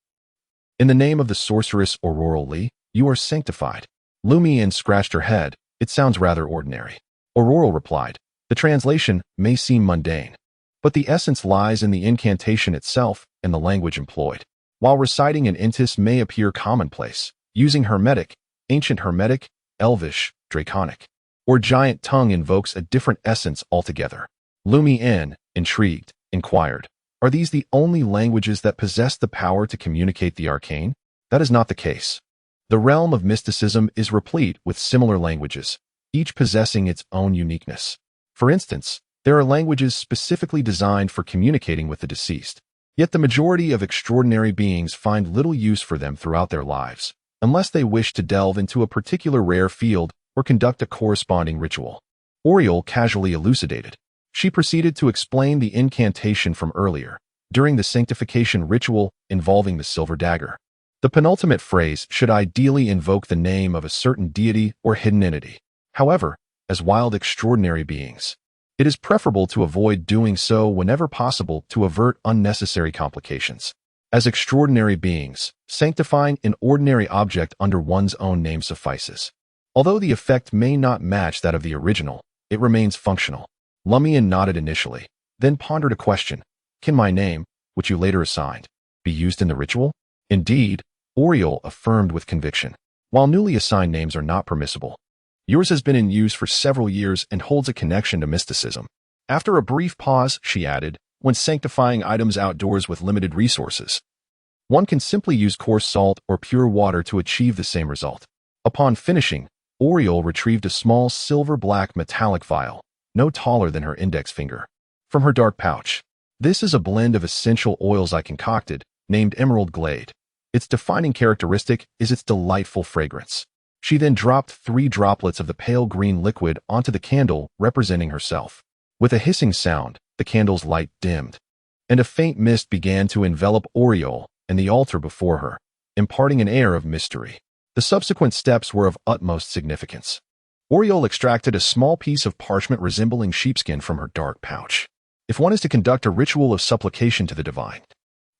In the name of the sorceress Aurore Li, you are sanctified. Lumian Li scratched her head. It sounds rather ordinary. Aurore replied, the translation may seem mundane, but the essence lies in the incantation itself and the language employed. While reciting an intis may appear commonplace, using Hermetic, ancient Hermetic, Elvish, Draconic, or giant tongue invokes a different essence altogether. Lumian Li, intrigued, inquired, are these the only languages that possess the power to communicate the arcane? That is not the case. The realm of mysticism is replete with similar languages, each possessing its own uniqueness. For instance, there are languages specifically designed for communicating with the deceased. Yet the majority of extraordinary beings find little use for them throughout their lives, unless they wish to delve into a particular rare field or conduct a corresponding ritual. Aurore casually elucidated. She proceeded to explain the incantation from earlier, during the sanctification ritual involving the silver dagger. The penultimate phrase should ideally invoke the name of a certain deity or hidden entity. However, as wild extraordinary beings, it is preferable to avoid doing so whenever possible to avert unnecessary complications. As extraordinary beings, sanctifying an ordinary object under one's own name suffices. Although the effect may not match that of the original, it remains functional. Lumian nodded initially, then pondered a question. Can my name, which you later assigned, be used in the ritual? Indeed, Aurore affirmed with conviction. While newly assigned names are not permissible, yours has been in use for several years and holds a connection to mysticism. After a brief pause, she added, when sanctifying items outdoors with limited resources, one can simply use coarse salt or pure water to achieve the same result. Upon finishing, Aurore retrieved a small silver-black metallic vial, no taller than her index finger, from her dark pouch. This is a blend of essential oils I concocted, named Emerald Glade. Its defining characteristic is its delightful fragrance. She then dropped 3 droplets of the pale green liquid onto the candle, representing herself. With a hissing sound, the candle's light dimmed, and a faint mist began to envelop Aurore and the altar before her, imparting an air of mystery. The subsequent steps were of utmost significance. Aurore extracted a small piece of parchment resembling sheepskin from her dark pouch. If one is to conduct a ritual of supplication to the divine,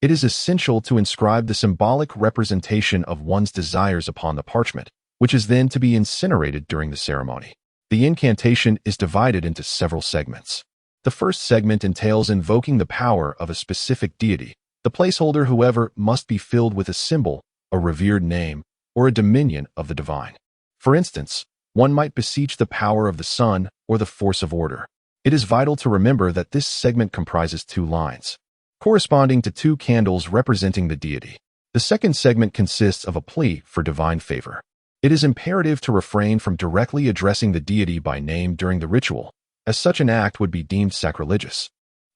it is essential to inscribe the symbolic representation of one's desires upon the parchment, which is then to be incinerated during the ceremony. The incantation is divided into several segments. The first segment entails invoking the power of a specific deity. The placeholder, however, must be filled with a symbol, a revered name, or a dominion of the divine. For instance, one might beseech the power of the sun or the force of order. It is vital to remember that this segment comprises 2 lines, corresponding to 2 candles representing the deity. The second segment consists of a plea for divine favor. It is imperative to refrain from directly addressing the deity by name during the ritual, as such an act would be deemed sacrilegious.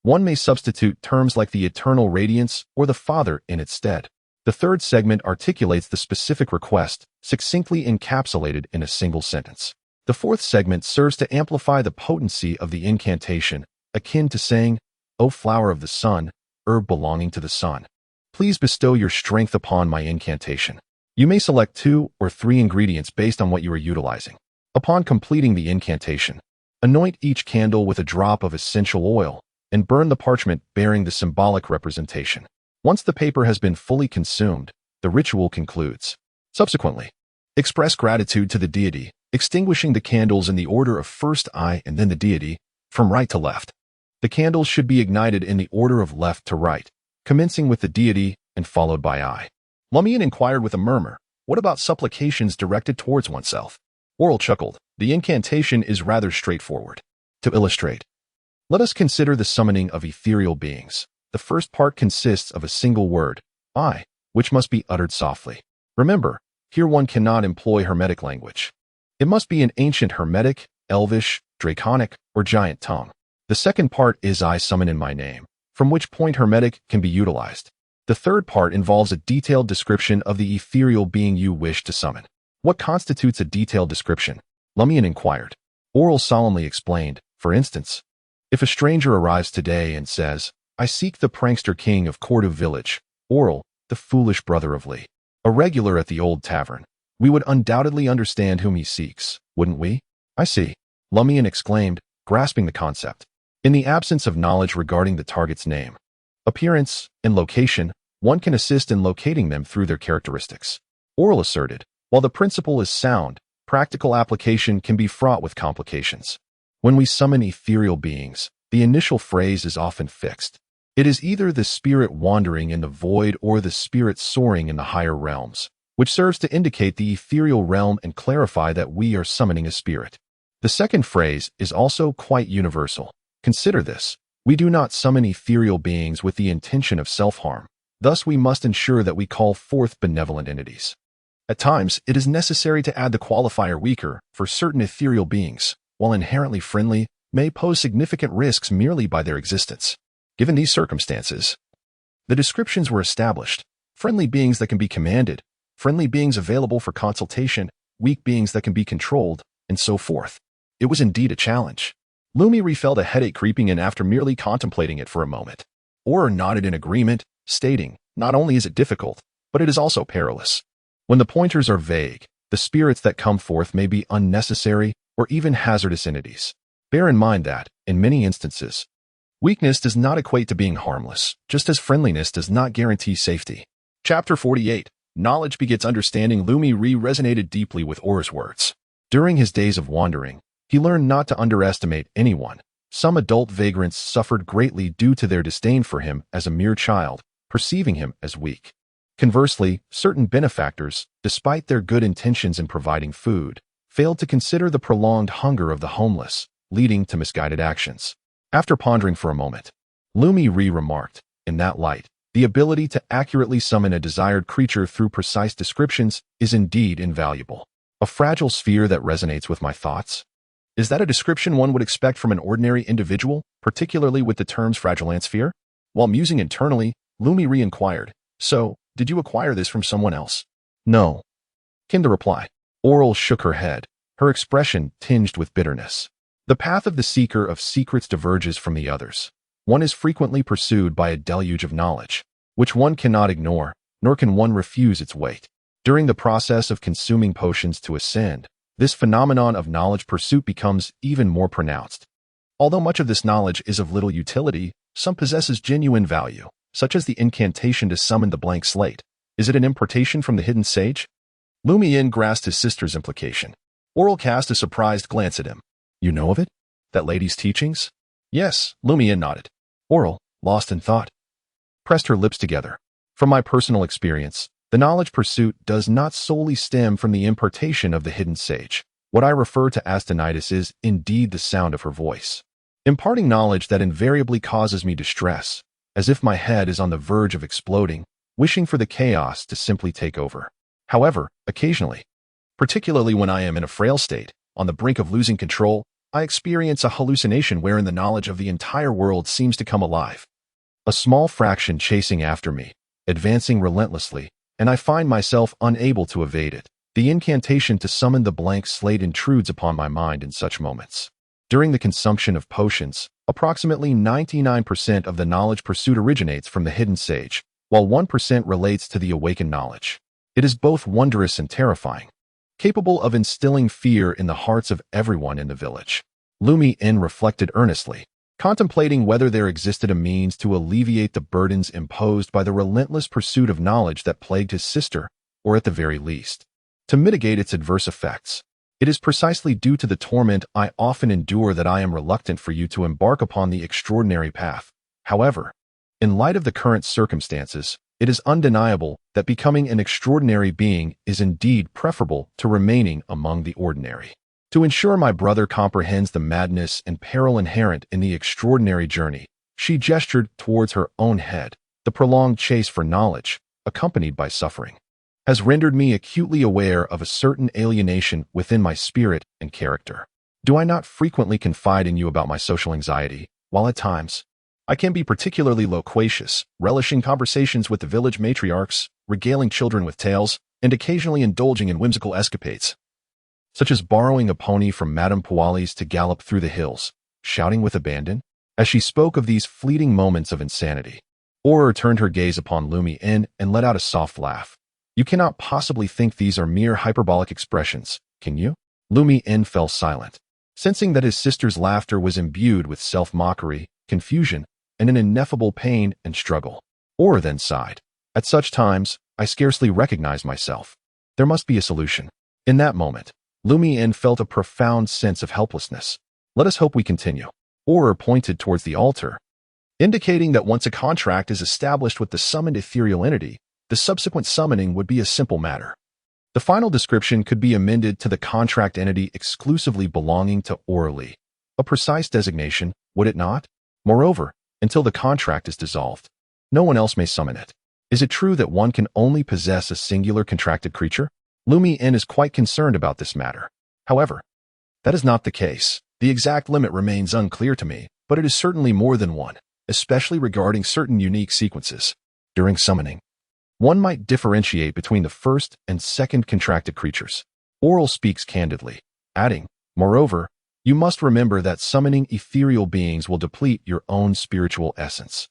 One may substitute terms like the eternal radiance or the Father in its stead. The third segment articulates the specific request, succinctly encapsulated in a single sentence. The fourth segment serves to amplify the potency of the incantation, akin to saying, O flower of the sun, herb belonging to the sun, Please bestow your strength upon my incantation. You may select 2 or 3 ingredients based on what you are utilizing. Upon completing the incantation, anoint each candle with a drop of essential oil and burn the parchment bearing the symbolic representation. Once the paper has been fully consumed, the ritual concludes. Subsequently, express gratitude to the deity, extinguishing the candles in the order of first I and then the deity, from right to left. The candles should be ignited in the order of left to right, commencing with the deity and followed by I. Lumian inquired with a murmur, "What about supplications directed towards oneself?" Aurore chuckled. "The incantation is rather straightforward. To illustrate, let us consider the summoning of ethereal beings. The first part consists of a single word, I, which must be uttered softly. Remember, here one cannot employ Hermetic language. It must be an ancient Hermetic, Elvish, Draconic, or Giant tongue. The second part is I summon in my name, from which point Hermetic can be utilized. The third part involves a detailed description of the ethereal being you wish to summon." "What constitutes a detailed description?" Lumian inquired. Aurore solemnly explained, "For instance, if a stranger arrives today and says, 'I seek the prankster king of Cordu Village, Aurore, the foolish brother of Li, a regular at the old tavern,' we would undoubtedly understand whom he seeks, wouldn't we?" "I see," Lumian exclaimed, grasping the concept. In the absence of knowledge regarding the target's name, appearance, and location, one can assist in locating them through their characteristics. Aurore asserted, "While the principle is sound, practical application can be fraught with complications. When we summon ethereal beings, the initial phrase is often fixed. It is either the spirit wandering in the void or the spirit soaring in the higher realms, which serves to indicate the ethereal realm and clarify that we are summoning a spirit. The second phrase is also quite universal. Consider this. We do not summon ethereal beings with the intention of self-harm. Thus, we must ensure that we call forth benevolent entities. At times, it is necessary to add the qualifier weaker, for certain ethereal beings, while inherently friendly, may pose significant risks merely by their existence. Given these circumstances, the descriptions were established. Friendly beings that can be commanded, friendly beings available for consultation, weak beings that can be controlled, and so forth. It was indeed a challenge. Lumian Li felt a headache creeping in after merely contemplating it for a moment. Aurore nodded in agreement, stating, "Not only is it difficult, but it is also perilous. When the pointers are vague, the spirits that come forth may be unnecessary or even hazardous entities. Bear in mind that, in many instances, weakness does not equate to being harmless, just as friendliness does not guarantee safety." Chapter 48. Knowledge begets understanding. Lumian Li resonated deeply with Aurore's words. During his days of wandering, he learned not to underestimate anyone. Some adult vagrants suffered greatly due to their disdain for him as a mere child, perceiving him as weak. Conversely, certain benefactors, despite their good intentions in providing food, failed to consider the prolonged hunger of the homeless, leading to misguided actions. After pondering for a moment, Lumian Li remarked, "In that light, the ability to accurately summon a desired creature through precise descriptions is indeed invaluable. A fragile sphere that resonates with my thoughts? Is that a description one would expect from an ordinary individual, particularly with the terms fragile and sphere?" While musing internally, Lumian Li inquired, "So, did you acquire this from someone else?" "No," came the reply. Aurore shook her head, her expression tinged with bitterness. The path of the seeker of secrets diverges from the others. One is frequently pursued by a deluge of knowledge, which one cannot ignore, nor can one refuse its weight. During the process of consuming potions to ascend, this phenomenon of knowledge pursuit becomes even more pronounced. Although much of this knowledge is of little utility, some possesses genuine value, such as the incantation to summon the blank slate. Is it an importation from the hidden sage? Lumian grasped his sister's implication. Aurore cast a surprised glance at him. "You know of it? That lady's teachings?" "Yes," Lumian nodded. Aurore, lost in thought, pressed her lips together. "From my personal experience, the knowledge pursuit does not solely stem from the impartation of the hidden sage. What I refer to as tinnitus is indeed the sound of her voice, imparting knowledge that invariably causes me distress, as if my head is on the verge of exploding, wishing for the chaos to simply take over. However, occasionally, particularly when I am in a frail state, on the brink of losing control, I experience a hallucination wherein the knowledge of the entire world seems to come alive. A small fraction chasing after me, advancing relentlessly, and I find myself unable to evade it. The incantation to summon the blank slate intrudes upon my mind in such moments. During the consumption of potions, approximately 99% of the knowledge pursuit originates from the hidden sage, while 1% relates to the awakened knowledge. It is both wondrous and terrifying, capable of instilling fear in the hearts of everyone in the village. Lumian reflected earnestly, contemplating whether there existed a means to alleviate the burdens imposed by the relentless pursuit of knowledge that plagued his sister, or at the very least, to mitigate its adverse effects. It is precisely due to the torment I often endure that I am reluctant for you to embark upon the extraordinary path. However, in light of the current circumstances, it is undeniable that becoming an extraordinary being is indeed preferable to remaining among the ordinary. To ensure my brother comprehends the madness and peril inherent in the extraordinary journey, she gestured towards her own head. The prolonged chase for knowledge, accompanied by suffering, has rendered me acutely aware of a certain alienation within my spirit and character. Do I not frequently confide in you about my social anxiety, while at times I can be particularly loquacious, relishing conversations with the village matriarchs, regaling children with tales, and occasionally indulging in whimsical escapades, such as borrowing a pony from Madame Puali's to gallop through the hills, shouting with abandon? As she spoke of these fleeting moments of insanity, Aurore turned her gaze upon Lumian and let out a soft laugh. You cannot possibly think these are mere hyperbolic expressions, can you? Lumian fell silent, sensing that his sister's laughter was imbued with self-mockery, confusion, and an ineffable pain and struggle. Aurore then sighed. At such times, I scarcely recognize myself. There must be a solution. In that moment, Lumian felt a profound sense of helplessness. Let us hope we continue. Aurore pointed towards the altar, indicating that once a contract is established with the summoned ethereal entity, the subsequent summoning would be a simple matter. The final description could be amended to the contract entity exclusively belonging to Aurore Li. A precise designation, would it not? Moreover, until the contract is dissolved, no one else may summon it. Is it true that one can only possess a singular contracted creature? Lumian is quite concerned about this matter. However, that is not the case. The exact limit remains unclear to me, but it is certainly more than one, especially regarding certain unique sequences. During summoning, one might differentiate between the first and second contracted creatures. Aurore speaks candidly, adding, moreover, you must remember that summoning ethereal beings will deplete your own spiritual essence.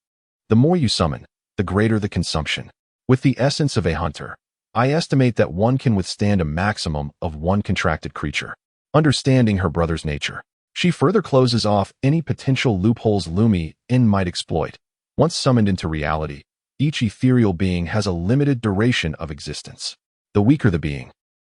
The more you summon, the greater the consumption. With the essence of a hunter, I estimate that one can withstand a maximum of one contracted creature. Understanding her brother's nature, she further closes off any potential loopholes Lumian might exploit. Once summoned into reality, each ethereal being has a limited duration of existence. The weaker the being,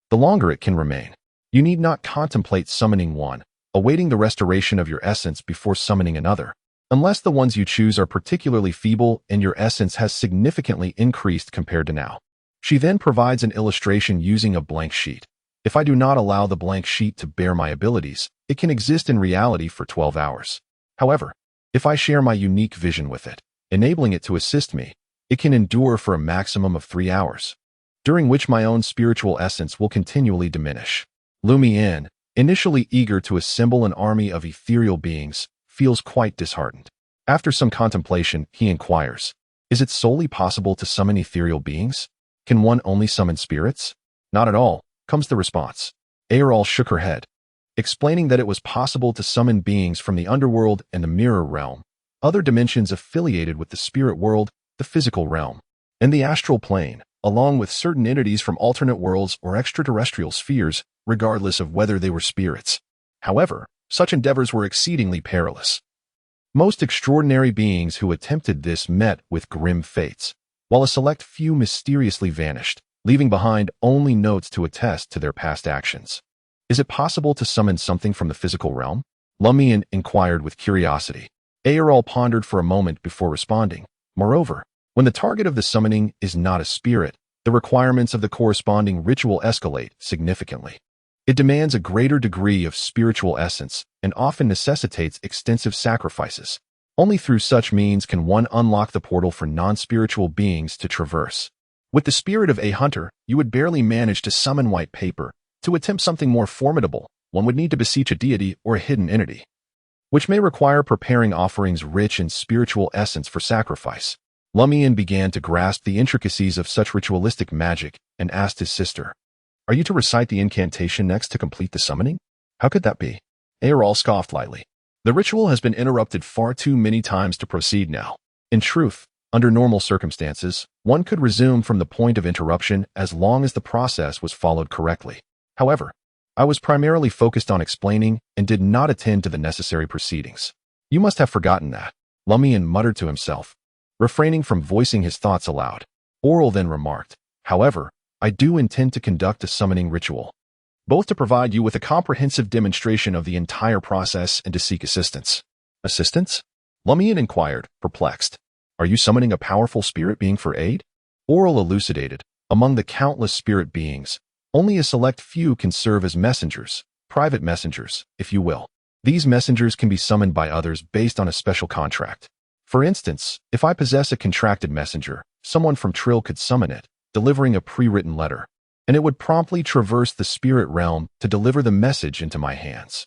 the longer it can remain. You need not contemplate summoning one, awaiting the restoration of your essence before summoning another, unless the ones you choose are particularly feeble and your essence has significantly increased compared to now. She then provides an illustration using a blank sheet. If I do not allow the blank sheet to bear my abilities, it can exist in reality for 12 hours. However, if I share my unique vision with it, enabling it to assist me, it can endure for a maximum of 3 hours, during which my own spiritual essence will continually diminish. Lumian, initially eager to assemble an army of ethereal beings, feels quite disheartened. After some contemplation, he inquires, is it solely possible to summon ethereal beings? Can one only summon spirits? Not at all, comes the response. Aurore shook her head, explaining that it was possible to summon beings from the underworld and the mirror realm, other dimensions affiliated with the spirit world, the physical realm, and the astral plane, along with certain entities from alternate worlds or extraterrestrial spheres, regardless of whether they were spirits. However, such endeavors were exceedingly perilous. Most extraordinary beings who attempted this met with grim fates, while a select few mysteriously vanished, leaving behind only notes to attest to their past actions. Is it possible to summon something from the physical realm? Lumian inquired with curiosity. Aurore pondered for a moment before responding. Moreover, when the target of the summoning is not a spirit, the requirements of the corresponding ritual escalate significantly. It demands a greater degree of spiritual essence and often necessitates extensive sacrifices. Only through such means can one unlock the portal for non-spiritual beings to traverse. With the spirit of a hunter, you would barely manage to summon white paper. To attempt something more formidable, one would need to beseech a deity or a hidden entity, which may require preparing offerings rich in spiritual essence for sacrifice. Lumian began to grasp the intricacies of such ritualistic magic and asked his sister, are you to recite the incantation next to complete the summoning? How could that be? Aurore scoffed lightly. The ritual has been interrupted far too many times to proceed now. In truth, Under normal circumstances, one could resume from the point of interruption as long as the process was followed correctly. However, I was primarily focused on explaining and did not attend to the necessary proceedings. You must have forgotten that, Lumian muttered to himself, refraining from voicing his thoughts aloud. Aurore then remarked, however, I do intend to conduct a summoning ritual, both to provide you with a comprehensive demonstration of the entire process and to seek assistance. Assistance? Lumian inquired, perplexed. Are you summoning a powerful spirit being for aid? Aurore elucidated. Among the countless spirit beings, only a select few can serve as messengers, private messengers, if you will. These messengers can be summoned by others based on a special contract. For instance, if I possess a contracted messenger, someone from Trill could summon it, delivering a pre-written letter, and it would promptly traverse the spirit realm to deliver the message into my hands.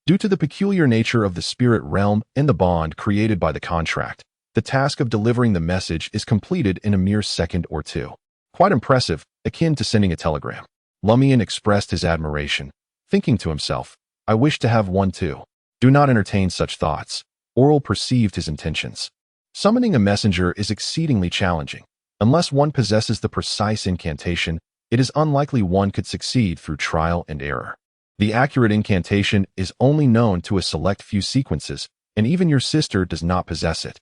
Due to the peculiar nature of the spirit realm and the bond created by the contract, the task of delivering the message is completed in a mere second or two. Quite impressive, akin to sending a telegram. Lumian expressed his admiration, thinking to himself, I wish to have one too. Do not entertain such thoughts. Aurore perceived his intentions. Summoning a messenger is exceedingly challenging. Unless one possesses the precise incantation, it is unlikely one could succeed through trial and error. The accurate incantation is only known to a select few sequences, and even your sister does not possess it.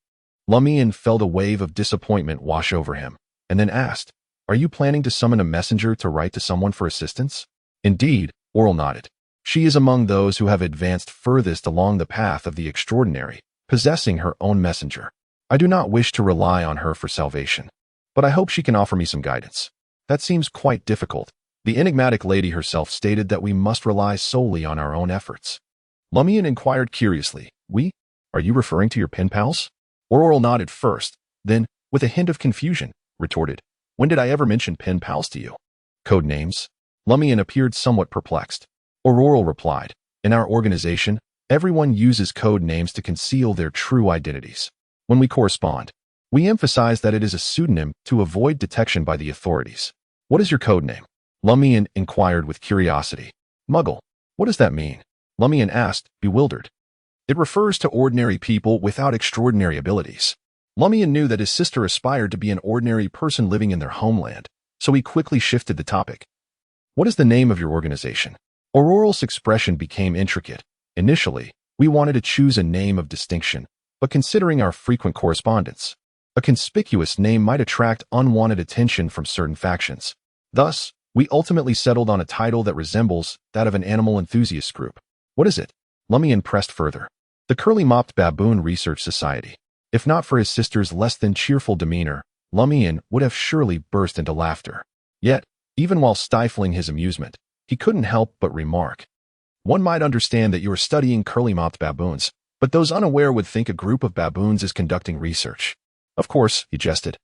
Lumian felt a wave of disappointment wash over him, and then asked, Are you planning to summon a messenger to write to someone for assistance? Indeed, Aurore nodded. She is among those who have advanced furthest along the path of the extraordinary, possessing her own messenger. I do not wish to rely on her for salvation, but I hope she can offer me some guidance. That seems quite difficult. The enigmatic lady herself stated that we must rely solely on our own efforts. Lumian inquired curiously, We? Are you referring to your pen pals? Aurore nodded first, then, with a hint of confusion, retorted, When did I ever mention pen pals to you? Code names? Lumian appeared somewhat perplexed. Aurore replied, In our organization, everyone uses code names to conceal their true identities. When we correspond, we emphasize that it is a pseudonym to avoid detection by the authorities. What is your code name? Lumian inquired with curiosity. Muggle. What does that mean? Lumian asked, bewildered. It refers to ordinary people without extraordinary abilities. Lumian knew that his sister aspired to be an ordinary person living in their homeland, so he quickly shifted the topic. What is the name of your organization? Aurore's expression became intricate. Initially, we wanted to choose a name of distinction, but considering our frequent correspondence, a conspicuous name might attract unwanted attention from certain factions. Thus, we ultimately settled on a title that resembles that of an animal enthusiast group. What is it? Lumian pressed further. The Curly-Mopped Baboon Research Society. If not for his sister's less than cheerful demeanor, Lumian would have surely burst into laughter. Yet, even while stifling his amusement, he couldn't help but remark. One might understand that you are studying curly-mopped baboons, but those unaware would think a group of baboons is conducting research. Of course, he jested.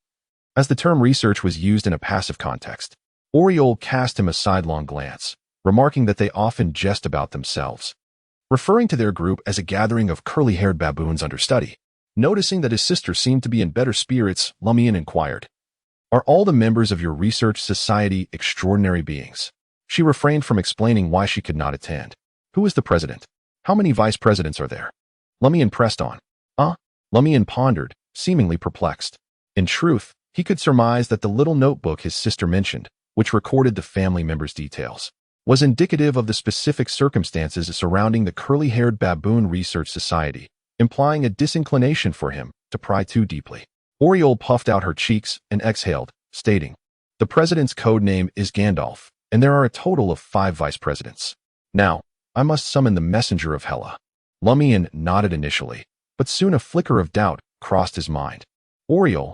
As the term research was used in a passive context, Aurore cast him a sidelong glance, remarking that they often jest about themselves, referring to their group as a gathering of curly-haired baboons under study. Noticing that his sister seemed to be in better spirits, Lumian inquired, Are all the members of your research society extraordinary beings? She refrained from explaining why she could not attend. Who is the president? How many vice presidents are there? Lumian pressed on. Lumian pondered, seemingly perplexed. In truth, he could surmise that the little notebook his sister mentioned, which recorded the family members' details, was indicative of the specific circumstances surrounding the curly-haired baboon research society, implying a disinclination for him to pry too deeply. Aurore puffed out her cheeks and exhaled, stating, The president's code name is Gandalf, and there are a total of 5 vice presidents. Now, I must summon the messenger of Hela. Lumian nodded initially, but soon a flicker of doubt crossed his mind. Aurore,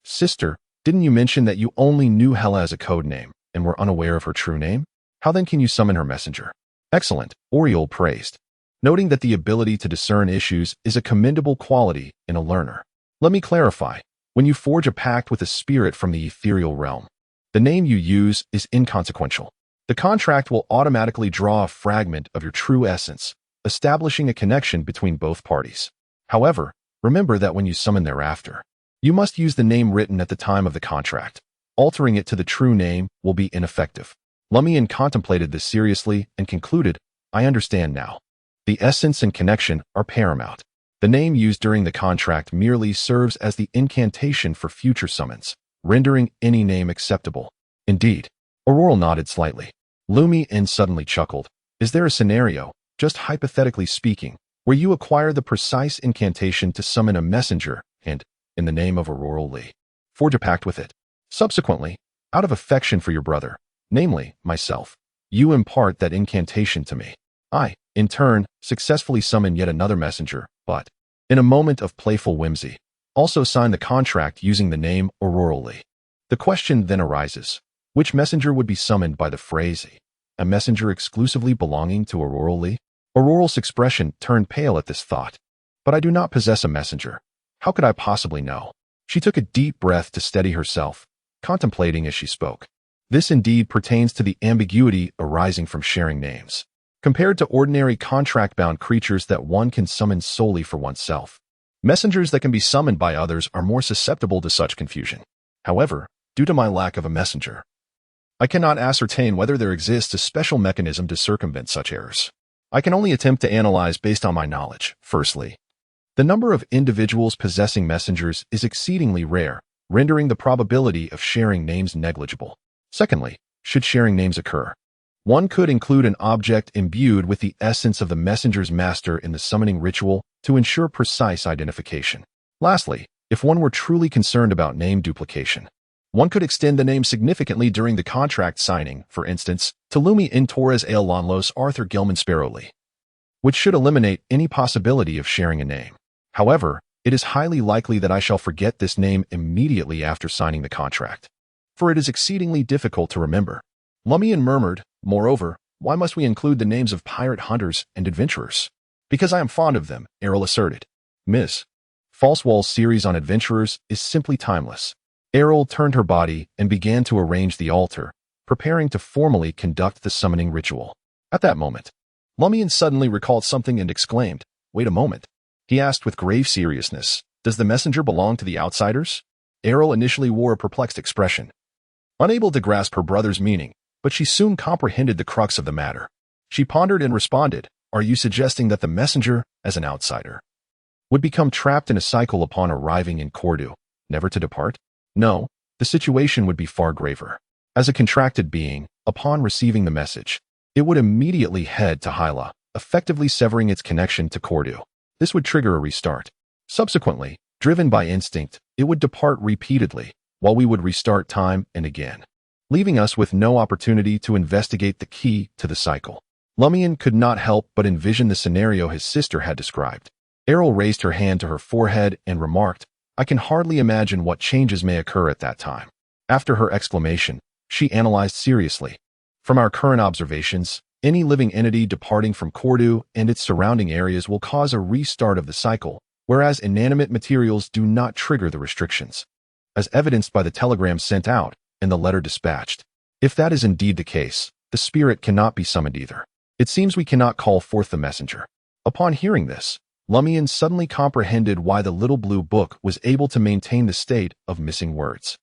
sister, didn't you mention that you only knew Hela as a code name and were unaware of her true name? How then can you summon her messenger? Excellent, Aurore praised, noting that the ability to discern issues is a commendable quality in a learner. Let me clarify. When you forge a pact with a spirit from the ethereal realm, the name you use is inconsequential. The contract will automatically draw a fragment of your true essence, establishing a connection between both parties. However, remember that when you summon thereafter, you must use the name written at the time of the contract. Altering it to the true name will be ineffective. Lumian contemplated this seriously and concluded, I understand now. The essence and connection are paramount. The name used during the contract merely serves as the incantation for future summons, rendering any name acceptable. Indeed. Aurore nodded slightly. Lumian suddenly chuckled. Is there a scenario, just hypothetically speaking, where you acquire the precise incantation to summon a messenger and, in the name of Unruly Li, forge a pact with it? Subsequently, out of affection for your brother, namely, myself, you impart that incantation to me. I, in turn, successfully summon yet another messenger, but, in a moment of playful whimsy, also sign the contract using the name Aurore Li. The question then arises, which messenger would be summoned by the phrase, a messenger exclusively belonging to Aurore Li? Aurore's expression turned pale at this thought. But I do not possess a messenger. How could I possibly know? She took a deep breath to steady herself, contemplating as she spoke. This indeed pertains to the ambiguity arising from sharing names. Compared to ordinary contract-bound creatures that one can summon solely for oneself, messengers that can be summoned by others are more susceptible to such confusion. However, due to my lack of a messenger, I cannot ascertain whether there exists a special mechanism to circumvent such errors. I can only attempt to analyze based on my knowledge. Firstly, the number of individuals possessing messengers is exceedingly rare, rendering the probability of sharing names negligible. Secondly, should sharing names occur, one could include an object imbued with the essence of the messenger's master in the summoning ritual to ensure precise identification. Lastly, if one were truly concerned about name duplication, one could extend the name significantly during the contract signing, for instance, to Lumian Torres Los Arthur Gilman Sparrow Li, which should eliminate any possibility of sharing a name. However, it is highly likely that I shall forget this name immediately after signing the contract, for it is exceedingly difficult to remember. Lumian murmured, moreover, why must we include the names of pirate hunters and adventurers? Because I am fond of them, Aurore asserted. Ms. Falsewall's series on adventurers is simply timeless. Aurore turned her body and began to arrange the altar, preparing to formally conduct the summoning ritual. At that moment, Lumian suddenly recalled something and exclaimed, "Wait a moment." He asked with grave seriousness, "Does the messenger belong to the outsiders?" Aurore initially wore a perplexed expression, unable to grasp her brother's meaning, but she soon comprehended the crux of the matter. She pondered and responded, "Are you suggesting that the messenger, as an outsider, would become trapped in a cycle upon arriving in Cordu, never to depart?" No, the situation would be far graver. As a contracted being, upon receiving the message, it would immediately head to Hyla, effectively severing its connection to Cordu. This would trigger a restart. Subsequently, driven by instinct, it would depart repeatedly, while we would restart time and again, leaving us with no opportunity to investigate the key to the cycle. Lumian could not help but envision the scenario his sister had described. Aurore raised her hand to her forehead and remarked, "I can hardly imagine what changes may occur at that time." After her exclamation, she analyzed seriously. From our current observations, any living entity departing from Cordu and its surrounding areas will cause a restart of the cycle, whereas inanimate materials do not trigger the restrictions, as evidenced by the telegram sent out and the letter dispatched. If that is indeed the case, the spirit cannot be summoned either. It seems we cannot call forth the messenger. Upon hearing this, Lumian suddenly comprehended why the little blue book was able to maintain the state of missing words.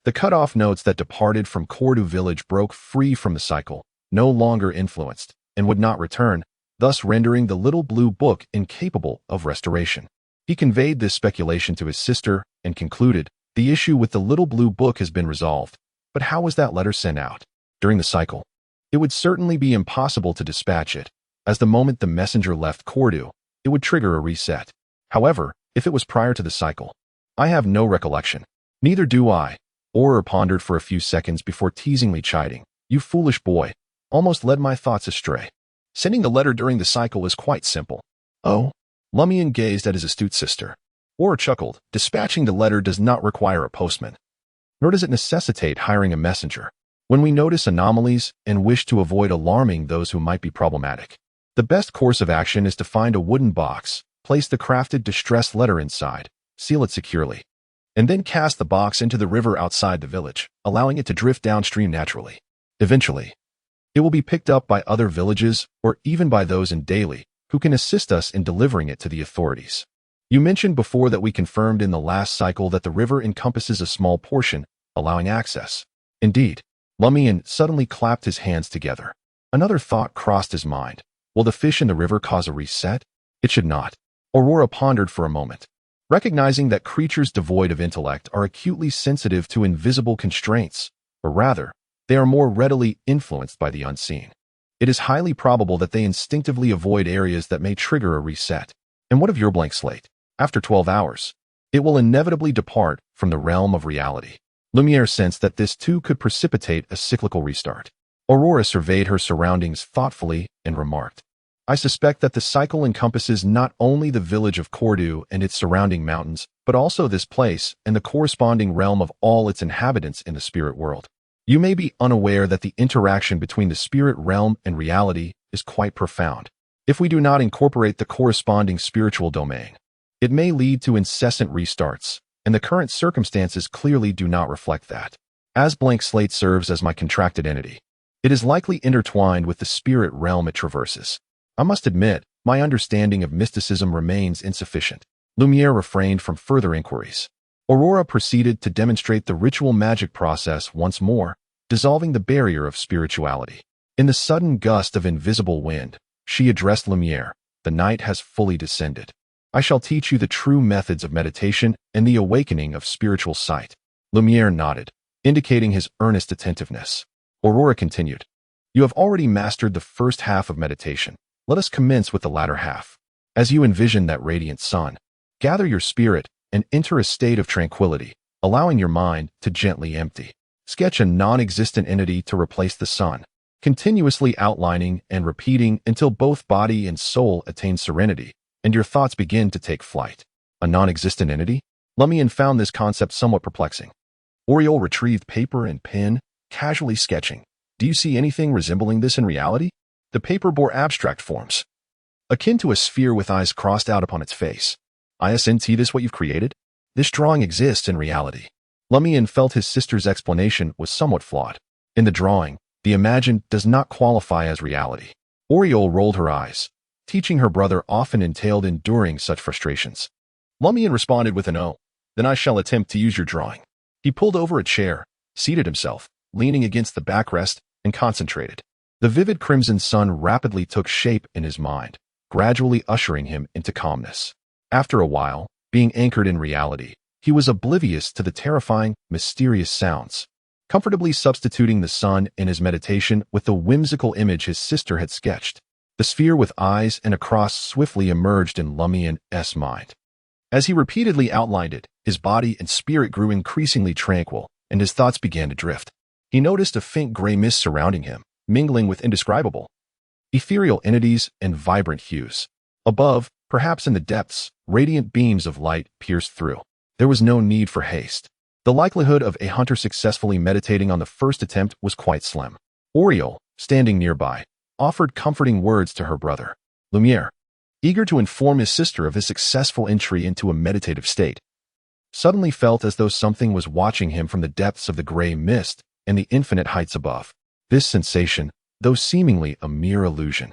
The cut-off notes that departed from Cordu Village broke free from the cycle, no longer influenced, and would not return, thus rendering the little blue book incapable of restoration. He conveyed this speculation to his sister and concluded, "The issue with the little blue book has been resolved, but how was that letter sent out? During the cycle, it would certainly be impossible to dispatch it, as the moment the messenger left Cordu, it would trigger a reset. However, if it was prior to the cycle, I have no recollection." "Neither do I." Aurore pondered for a few seconds before teasingly chiding, "You foolish boy, almost led my thoughts astray. Sending the letter during the cycle is quite simple." "Oh?" Lumian gazed at his astute sister. Aurore chuckled, "Dispatching the letter does not require a postman, nor does it necessitate hiring a messenger. When we notice anomalies and wish to avoid alarming those who might be problematic, the best course of action is to find a wooden box, place the crafted distress letter inside, seal it securely, and then cast the box into the river outside the village, allowing it to drift downstream naturally. Eventually, it will be picked up by other villages or even by those in Daily, who can assist us in delivering it to the authorities. You mentioned before that we confirmed in the last cycle that the river encompasses a small portion, allowing access. Indeed." Lumian suddenly clapped his hands together. Another thought crossed his mind. Will the fish in the river cause a reset? It should not. Aurora pondered for a moment, recognizing that creatures devoid of intellect are acutely sensitive to invisible constraints, or rather, they are more readily influenced by the unseen. It is highly probable that they instinctively avoid areas that may trigger a reset. And what of your blank slate? After 12 hours, it will inevitably depart from the realm of reality. Lumiere sensed that this too could precipitate a cyclical restart. Aurora surveyed her surroundings thoughtfully and remarked, I suspect that the cycle encompasses not only the village of Cordu and its surrounding mountains, but also this place and the corresponding realm of all its inhabitants in the spirit world. You may be unaware that the interaction between the spirit realm and reality is quite profound. If we do not incorporate the corresponding spiritual domain, it may lead to incessant restarts, and the current circumstances clearly do not reflect that. As blank slate serves as my contracted entity, it is likely intertwined with the spirit realm it traverses. I must admit, my understanding of mysticism remains insufficient. Lumiere refrained from further inquiries. Aurora proceeded to demonstrate the ritual magic process once more, dissolving the barrier of spirituality. In the sudden gust of invisible wind, she addressed Lumiere, the night has fully descended. I shall teach you the true methods of meditation and the awakening of spiritual sight. Lumiere nodded, indicating his earnest attentiveness. Aurora continued, You have already mastered the first half of meditation. Let us commence with the latter half. As you envision that radiant sun, gather your spirit and enter a state of tranquility, allowing your mind to gently empty. Sketch a non-existent entity to replace the sun, continuously outlining and repeating until both body and soul attain serenity, and your thoughts begin to take flight. A non-existent entity? Lumian found this concept somewhat perplexing. Aurore retrieved paper and pen, casually sketching. Do you see anything resembling this in reality? The paper bore abstract forms, akin to a sphere with eyes crossed out upon its face. Isn't this what you've created? This drawing exists in reality. Lumian felt his sister's explanation was somewhat flawed. In the drawing, the imagined does not qualify as reality. Aurore rolled her eyes. Teaching her brother often entailed enduring such frustrations. Lumian responded with an "Oh, then I shall attempt to use your drawing." He pulled over a chair, seated himself, leaning against the backrest, and concentrated. The vivid crimson sun rapidly took shape in his mind, gradually ushering him into calmness. After a while, being anchored in reality, he was oblivious to the terrifying, mysterious sounds, comfortably substituting the sun in his meditation with the whimsical image his sister had sketched. The sphere with eyes and a cross swiftly emerged in Lumian's mind. As he repeatedly outlined it, his body and spirit grew increasingly tranquil, and his thoughts began to drift. He noticed a faint gray mist surrounding him, mingling with indescribable, ethereal entities and vibrant hues. Above, perhaps in the depths, radiant beams of light pierced through. There was no need for haste. The likelihood of a hunter successfully meditating on the first attempt was quite slim. Aurore, standing nearby, offered comforting words to her brother. Lumiere, eager to inform his sister of his successful entry into a meditative state, suddenly felt as though something was watching him from the depths of the gray mist and the infinite heights above. This sensation, though seemingly a mere illusion,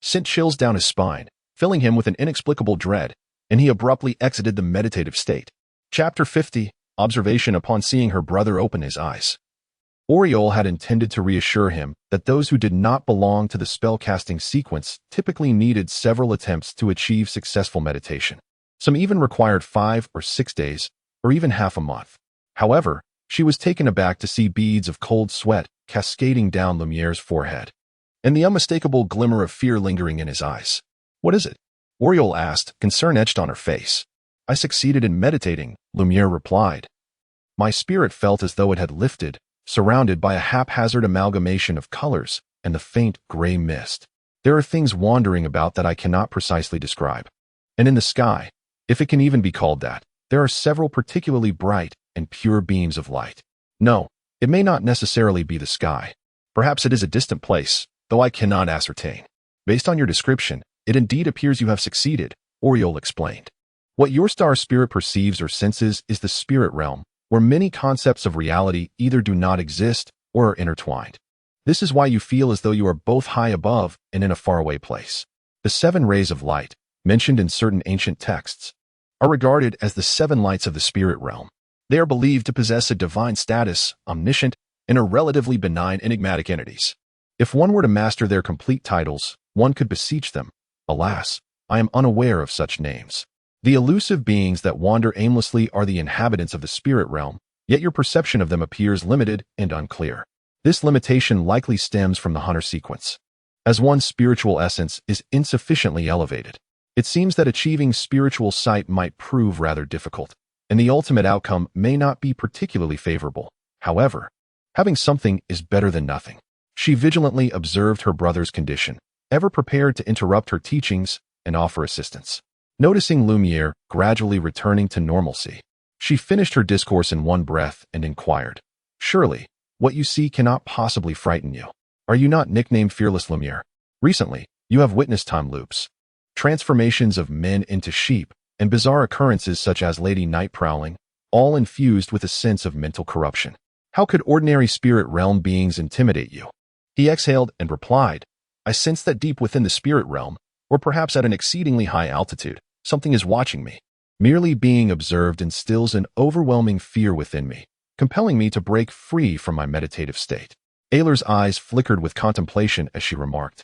sent chills down his spine, filling him with an inexplicable dread, and he abruptly exited the meditative state. Chapter 50, Observation upon seeing her brother open his eyes. Aurore had intended to reassure him that those who did not belong to the spellcasting sequence typically needed several attempts to achieve successful meditation. Some even required 5 or 6 days, or even half a month. However, she was taken aback to see beads of cold sweat cascading down Lumiere's forehead, and the unmistakable glimmer of fear lingering in his eyes. What is it? Aurore asked, concern etched on her face. I succeeded in meditating, Lumiere replied. My spirit felt as though it had lifted, surrounded by a haphazard amalgamation of colors and the faint gray mist. There are things wandering about that I cannot precisely describe. And in the sky, if it can even be called that, there are several particularly bright and pure beams of light. No, it may not necessarily be the sky. Perhaps it is a distant place, though I cannot ascertain. Based on your description, it indeed appears you have succeeded, Aurore explained. What your star spirit perceives or senses is the spirit realm, where many concepts of reality either do not exist or are intertwined. This is why you feel as though you are both high above and in a faraway place. The 7 rays of light, mentioned in certain ancient texts, are regarded as the 7 lights of the spirit realm. They are believed to possess a divine status, omniscient, and are relatively benign enigmatic entities. If one were to master their complete titles, one could beseech them. Alas, I am unaware of such names. The elusive beings that wander aimlessly are the inhabitants of the spirit realm, yet your perception of them appears limited and unclear. This limitation likely stems from the hunter sequence, as one's spiritual essence is insufficiently elevated. It seems that achieving spiritual sight might prove rather difficult, and the ultimate outcome may not be particularly favorable. However, having something is better than nothing. She vigilantly observed her brother's condition, ever prepared to interrupt her teachings and offer assistance. Noticing Lumiere gradually returning to normalcy, she finished her discourse in one breath and inquired, "Surely, what you see cannot possibly frighten you. Are you not nicknamed Fearless Lumiere? Recently, you have witnessed time loops, transformations of men into sheep, and bizarre occurrences such as Lady Night prowling, all infused with a sense of mental corruption. How could ordinary spirit realm beings intimidate you?" He exhaled and replied, "I sense that deep within the spirit realm, or perhaps at an exceedingly high altitude, something is watching me. Merely being observed instills an overwhelming fear within me, compelling me to break free from my meditative state." Aylar's eyes flickered with contemplation as she remarked,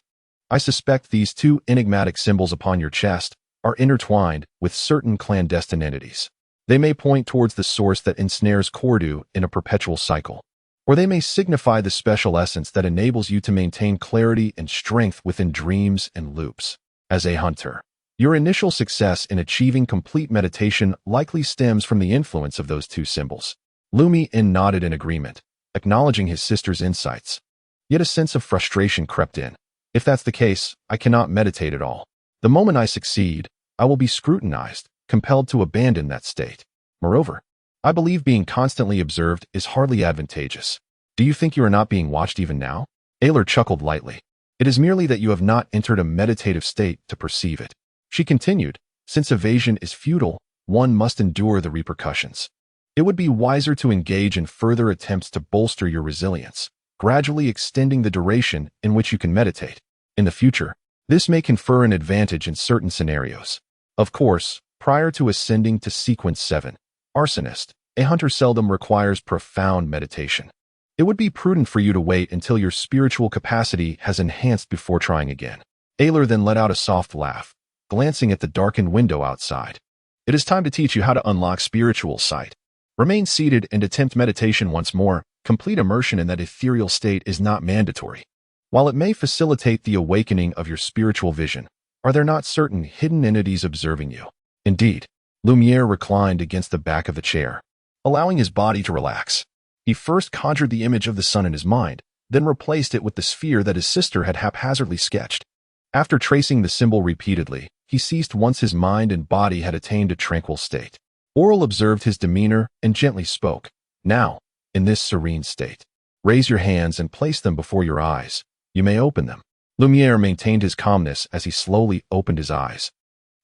"I suspect these two enigmatic symbols upon your chest are intertwined with certain clandestine entities. They may point towards the source that ensnares Cordu in a perpetual cycle, or they may signify the special essence that enables you to maintain clarity and strength within dreams and loops. As a hunter, your initial success in achieving complete meditation likely stems from the influence of those two symbols." Lumian nodded in agreement, acknowledging his sister's insights. Yet a sense of frustration crept in. "If that's the case, I cannot meditate at all. The moment I succeed, I will be scrutinized, compelled to abandon that state. Moreover, I believe being constantly observed is hardly advantageous. Do you think you are not being watched even now?" Aylar chuckled lightly. "It is merely that you have not entered a meditative state to perceive it." She continued, "Since evasion is futile, one must endure the repercussions. It would be wiser to engage in further attempts to bolster your resilience, gradually extending the duration in which you can meditate. In the future, this may confer an advantage in certain scenarios. Of course, prior to ascending to Sequence 7, Arsonist, a hunter seldom requires profound meditation. It would be prudent for you to wait until your spiritual capacity has enhanced before trying again." Aylar then let out a soft laugh, glancing at the darkened window outside. "It is time to teach you how to unlock spiritual sight. Remain seated and attempt meditation once more. Complete immersion in that ethereal state is not mandatory. While it may facilitate the awakening of your spiritual vision, are there not certain hidden entities observing you?" Indeed. Lumiere reclined against the back of the chair, allowing his body to relax. He first conjured the image of the sun in his mind, then replaced it with the sphere that his sister had haphazardly sketched. After tracing the symbol repeatedly, he ceased once his mind and body had attained a tranquil state. Aurore observed his demeanor and gently spoke, "Now, in this serene state, raise your hands and place them before your eyes. You may open them." Lumiere maintained his calmness as he slowly opened his eyes,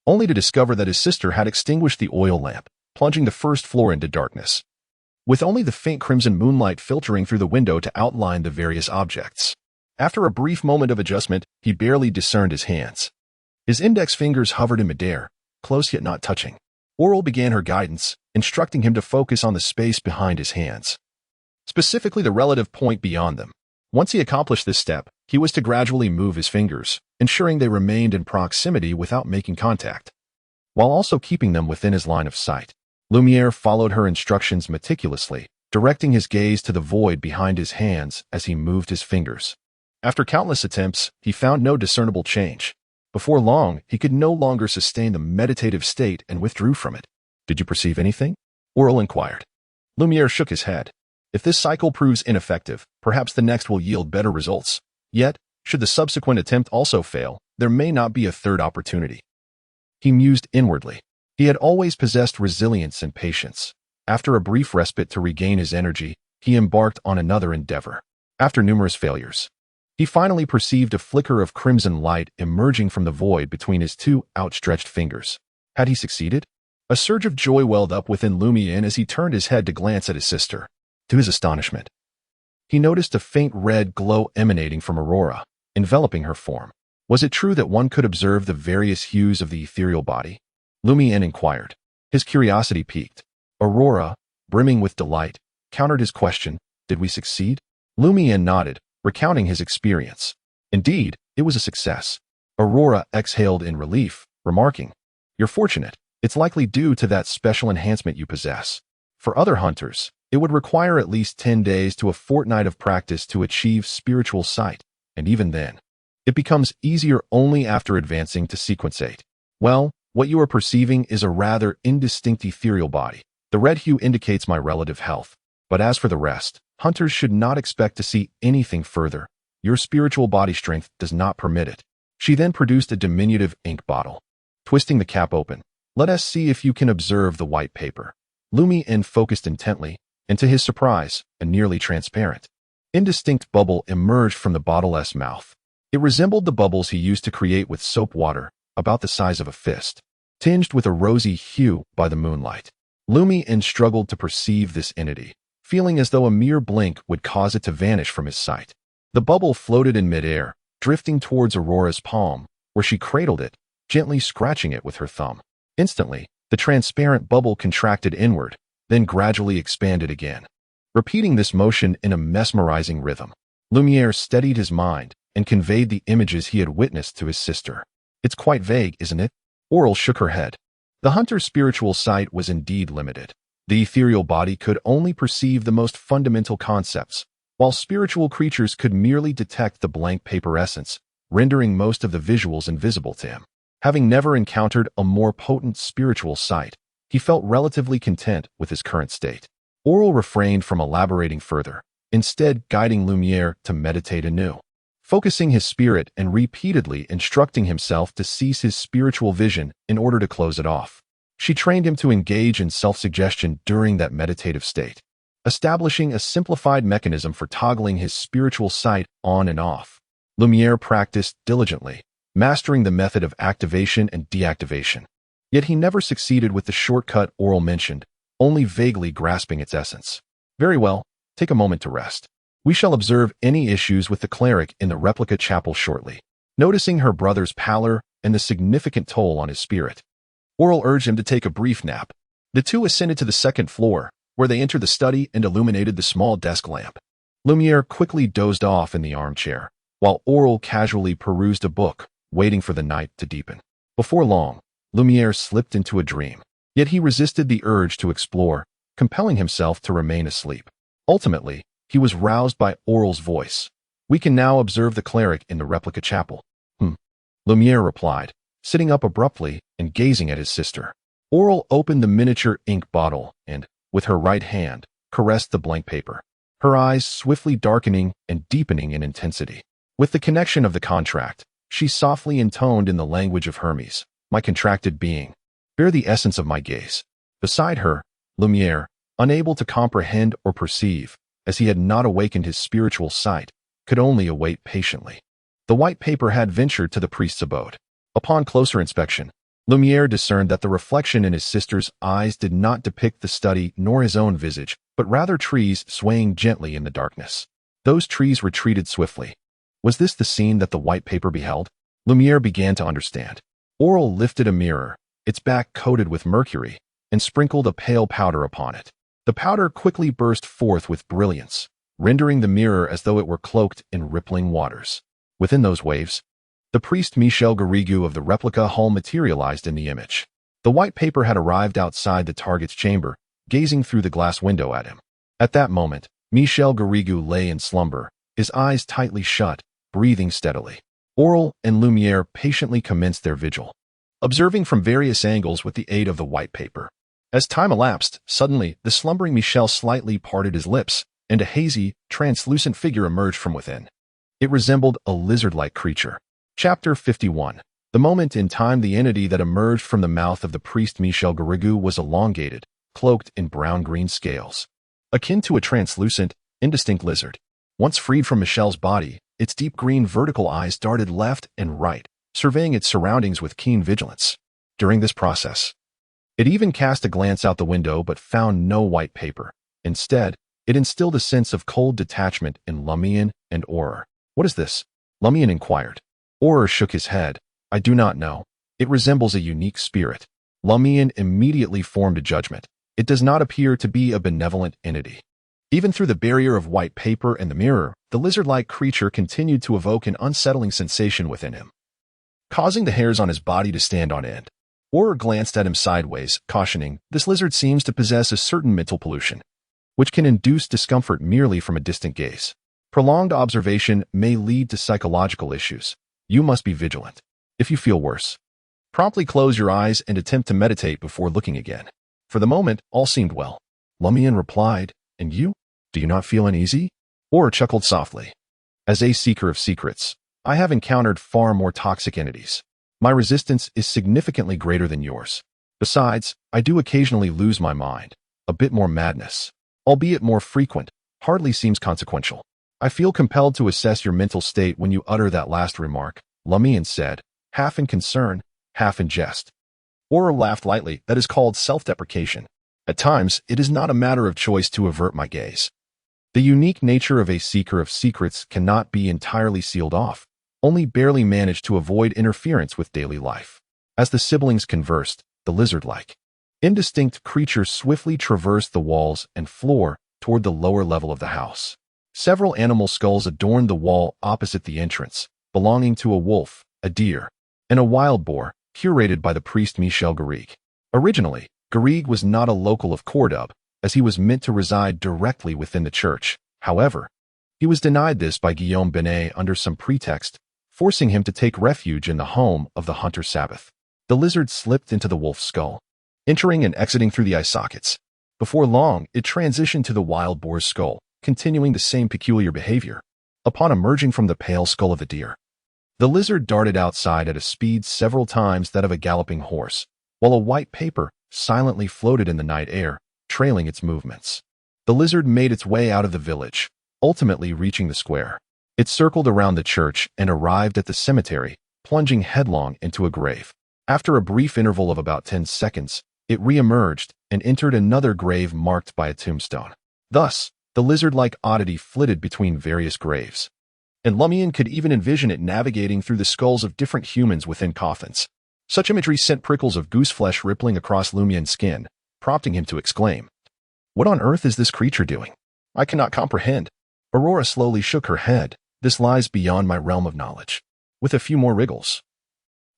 only to discover that his sister had extinguished the oil lamp, plunging the first floor into darkness, with only the faint crimson moonlight filtering through the window to outline the various objects. After a brief moment of adjustment, he barely discerned his hands. His index fingers hovered in midair, close yet not touching. Aurore began her guidance, instructing him to focus on the space behind his hands, specifically the relative point beyond them. Once he accomplished this step, he was to gradually move his fingers, ensuring they remained in proximity without making contact, while also keeping them within his line of sight. Lumiere followed her instructions meticulously, directing his gaze to the void behind his hands as he moved his fingers. After countless attempts, he found no discernible change. Before long, he could no longer sustain the meditative state and withdrew from it. "Did you perceive anything?" Aurore inquired. Lumiere shook his head. "If this cycle proves ineffective, perhaps the next will yield better results. Yet, should the subsequent attempt also fail, there may not be a third opportunity." He mused inwardly. He had always possessed resilience and patience. After a brief respite to regain his energy, he embarked on another endeavor. After numerous failures, he finally perceived a flicker of crimson light emerging from the void between his two outstretched fingers. Had he succeeded? A surge of joy welled up within Lumian as he turned his head to glance at his sister. To his astonishment, he noticed a faint red glow emanating from Aurore, enveloping her form. Was it true that one could observe the various hues of the ethereal body? Lumian inquired. His curiosity piqued. Aurore, brimming with delight, countered his question, "Did we succeed?" Lumian nodded, recounting his experience. Indeed, it was a success. Aurore exhaled in relief, remarking, "You're fortunate. It's likely due to that special enhancement you possess." For other hunters, it would require at least 10 days to a fortnight of practice to achieve spiritual sight, and even then, it becomes easier only after advancing to sequence 8. Well, what you are perceiving is a rather indistinct ethereal body. The red hue indicates my relative health. But as for the rest, hunters should not expect to see anything further. Your spiritual body strength does not permit it. She then produced a diminutive ink bottle. Twisting the cap open, let us see if you can observe the white paper. Lumian focused intently, and to his surprise, a nearly transparent, indistinct bubble emerged from the bottle's mouth. It resembled the bubbles he used to create with soap water, about the size of a fist, tinged with a rosy hue by the moonlight. Lumian struggled to perceive this entity, feeling as though a mere blink would cause it to vanish from his sight. The bubble floated in midair, drifting towards Aurore's palm, where she cradled it, gently scratching it with her thumb. Instantly, the transparent bubble contracted inward, then gradually expanded again. Repeating this motion in a mesmerizing rhythm, Lumiere steadied his mind and conveyed the images he had witnessed to his sister. "It's quite vague, isn't it?" Aurore shook her head. The hunter's spiritual sight was indeed limited. The ethereal body could only perceive the most fundamental concepts, while spiritual creatures could merely detect the blank paper essence, rendering most of the visuals invisible to him. Having never encountered a more potent spiritual sight, he felt relatively content with his current state. Aurore refrained from elaborating further, instead guiding Lumiere to meditate anew, focusing his spirit and repeatedly instructing himself to cease his spiritual vision in order to close it off. She trained him to engage in self-suggestion during that meditative state, establishing a simplified mechanism for toggling his spiritual sight on and off. Lumiere practiced diligently, mastering the method of activation and deactivation. Yet he never succeeded with the shortcut Aurore mentioned, only vaguely grasping its essence. "Very well, take a moment to rest. We shall observe any issues with the cleric in the replica chapel shortly." Noticing her brother's pallor and the significant toll on his spirit, Aurore urged him to take a brief nap. The two ascended to the second floor, where they entered the study and illuminated the small desk lamp. Lumiere quickly dozed off in the armchair, while Aurore casually perused a book, waiting for the night to deepen. Before long, Lumiere slipped into a dream, yet he resisted the urge to explore, compelling himself to remain asleep. Ultimately, he was roused by Aurore's voice. "We can now observe the cleric in the replica chapel." Lumiere replied, sitting up abruptly and gazing at his sister. Aurore opened the miniature ink bottle and, with her right hand, caressed the blank paper, her eyes swiftly darkening and deepening in intensity. With the connection of the contract, she softly intoned in the language of Hermes, "My contracted being, bear the essence of my gaze." Beside her, Lumiere, unable to comprehend or perceive, as he had not awakened his spiritual sight, could only await patiently. The white paper had ventured to the priest's abode. Upon closer inspection, Lumiere discerned that the reflection in his sister's eyes did not depict the study nor his own visage, but rather trees swaying gently in the darkness. Those trees retreated swiftly. Was this the scene that the white paper beheld? Lumiere began to understand. Aurore lifted a mirror, its back coated with mercury, and sprinkled a pale powder upon it. The powder quickly burst forth with brilliance, rendering the mirror as though it were cloaked in rippling waters. Within those waves, the priest Michel Garrigou of the replica hall materialized in the image. The white paper had arrived outside the target's chamber, gazing through the glass window at him. At that moment, Michel Garrigou lay in slumber, his eyes tightly shut, breathing steadily. Aurore and Lumiere patiently commenced their vigil, observing from various angles with the aid of the white paper. As time elapsed, suddenly the slumbering Michel slightly parted his lips, and a hazy, translucent figure emerged from within. It resembled a lizard-like creature. Chapter 51. The moment in time the entity that emerged from the mouth of the priest Michel Garrigou was elongated, cloaked in brown-green scales, akin to a translucent, indistinct lizard. Once freed from Michel's body, its deep green vertical eyes darted left and right, surveying its surroundings with keen vigilance. During this process, it even cast a glance out the window but found no white paper. Instead, it instilled a sense of cold detachment in Lumian and Aurore. "What is this?" Lumian inquired. Aurore shook his head. "I do not know. It resembles a unique spirit." Lumian immediately formed a judgment. "It does not appear to be a benevolent entity." Even through the barrier of white paper and the mirror, the lizard-like creature continued to evoke an unsettling sensation within him. causing the hairs on his body to stand on end. Aurore glanced at him sideways, cautioning, "This lizard seems to possess a certain mental pollution, which can induce discomfort merely from a distant gaze. Prolonged observation may lead to psychological issues. You must be vigilant. If you feel worse, promptly close your eyes and attempt to meditate before looking again." For the moment, all seemed well. Lumian replied, "And you? Do you not feel uneasy?" Aurore chuckled softly. "As a seeker of secrets, I have encountered far more toxic entities. My resistance is significantly greater than yours. Besides, I do occasionally lose my mind. A bit more madness, albeit more frequent, hardly seems consequential. I feel compelled to assess your mental state when you utter that last remark," Lumian said, half in concern, half in jest. Aurore laughed lightly. "That is called self-deprecation. At times, it is not a matter of choice to avert my gaze. The unique nature of a seeker of secrets cannot be entirely sealed off, only barely manage to avoid interference with daily life." As the siblings conversed, the lizard-like, indistinct creature swiftly traversed the walls and floor toward the lower level of the house. Several animal skulls adorned the wall opposite the entrance, belonging to a wolf, a deer, and a wild boar, curated by the priest Michel Garrigue. Originally, Garrigue was not a local of Cordu, as he was meant to reside directly within the church. However, he was denied this by Guillaume Benet under some pretext, forcing him to take refuge in the home of the hunter Sabbath. The lizard slipped into the wolf's skull, entering and exiting through the eye sockets. Before long, it transitioned to the wild boar's skull, continuing the same peculiar behavior. Upon emerging from the pale skull of the deer, the lizard darted outside at a speed several times that of a galloping horse, while a white paper silently floated in the night air, trailing its movements. The lizard made its way out of the village, ultimately reaching the square. It circled around the church and arrived at the cemetery, plunging headlong into a grave. After a brief interval of about 10 seconds, it re-emerged and entered another grave marked by a tombstone. Thus, the lizard-like oddity flitted between various graves, and Lumian could even envision it navigating through the skulls of different humans within coffins. Such imagery sent prickles of gooseflesh rippling across Lumian's skin, prompting him to exclaim, "What on earth is this creature doing? I cannot comprehend." Aurore slowly shook her head. "This lies beyond my realm of knowledge." With a few more wriggles,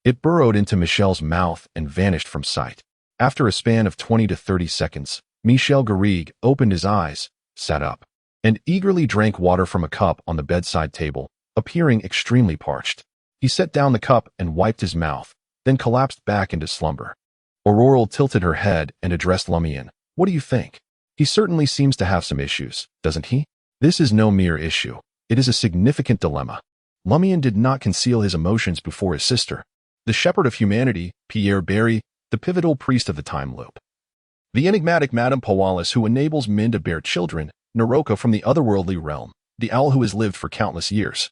it burrowed into Michel's mouth and vanished from sight. After a span of 20 to 30 seconds, Michel Garrigue opened his eyes, sat up, and eagerly drank water from a cup on the bedside table, appearing extremely parched. He set down the cup and wiped his mouth, then collapsed back into slumber. Aurore tilted her head and addressed Lumian. "What do you think? He certainly seems to have some issues, doesn't he?" "This is no mere issue. It is a significant dilemma." Lumian did not conceal his emotions before his sister. The shepherd of humanity, Pierre Barry, the pivotal priest of the time loop. The enigmatic Madame Poalis who enables men to bear children, Naroka from the otherworldly realm, the owl who has lived for countless years.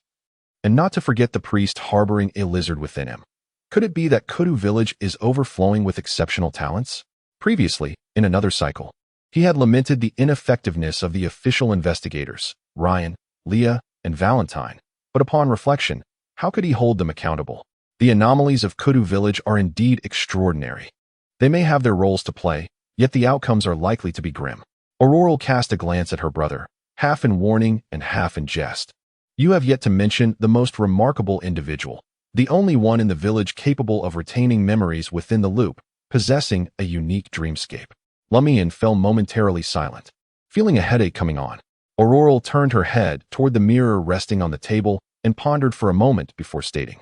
And not to forget the priest harboring a lizard within him. Could it be that Cordu Village is overflowing with exceptional talents? Previously, in another cycle, he had lamented the ineffectiveness of the official investigators, Ryan, Leah, and Valentine, but upon reflection, how could he hold them accountable? The anomalies of Cordu Village are indeed extraordinary. They may have their roles to play, yet the outcomes are likely to be grim. Aurore cast a glance at her brother, half in warning and half in jest. "You have yet to mention the most remarkable individual, the only one in the village capable of retaining memories within the loop, possessing a unique dreamscape." Lumian fell momentarily silent, feeling a headache coming on. Aurore turned her head toward the mirror resting on the table and pondered for a moment before stating,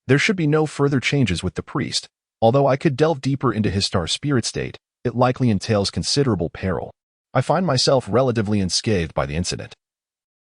"There should be no further changes with the priest. Although I could delve deeper into his star spirit state, it likely entails considerable peril. I find myself relatively unscathed by the incident.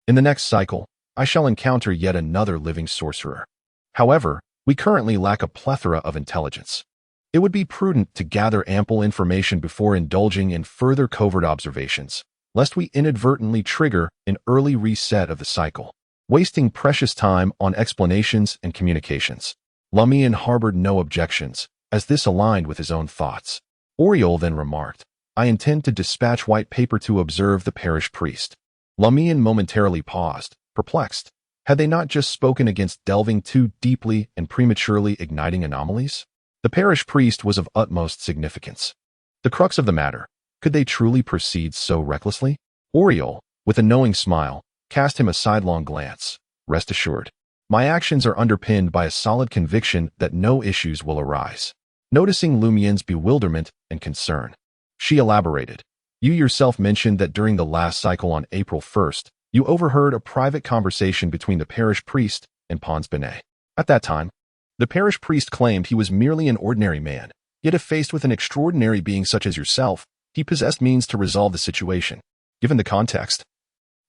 In the next cycle, I shall encounter yet another living sorcerer. However, we currently lack a plethora of intelligence. It would be prudent to gather ample information before indulging in further covert observations, lest we inadvertently trigger an early reset of the cycle, wasting precious time on explanations and communications." Lumian harbored no objections, as this aligned with his own thoughts. Aurore then remarked, "I intend to dispatch white paper to observe the parish priest." Lumian momentarily paused, perplexed. Had they not just spoken against delving too deeply and prematurely igniting anomalies? The parish priest was of utmost significance. The crux of the matter, could they truly proceed so recklessly? Aurore, with a knowing smile, cast him a sidelong glance. "Rest assured, My actions are underpinned by a solid conviction that no issues will arise. Noticing Lumian's bewilderment and concern, she elaborated. You yourself mentioned that during the last cycle on April 1st, you overheard a private conversation between the parish priest and Pons Benet. At that time, the parish priest claimed he was merely an ordinary man, yet if faced with an extraordinary being such as yourself, he possessed means to resolve the situation. Given the context,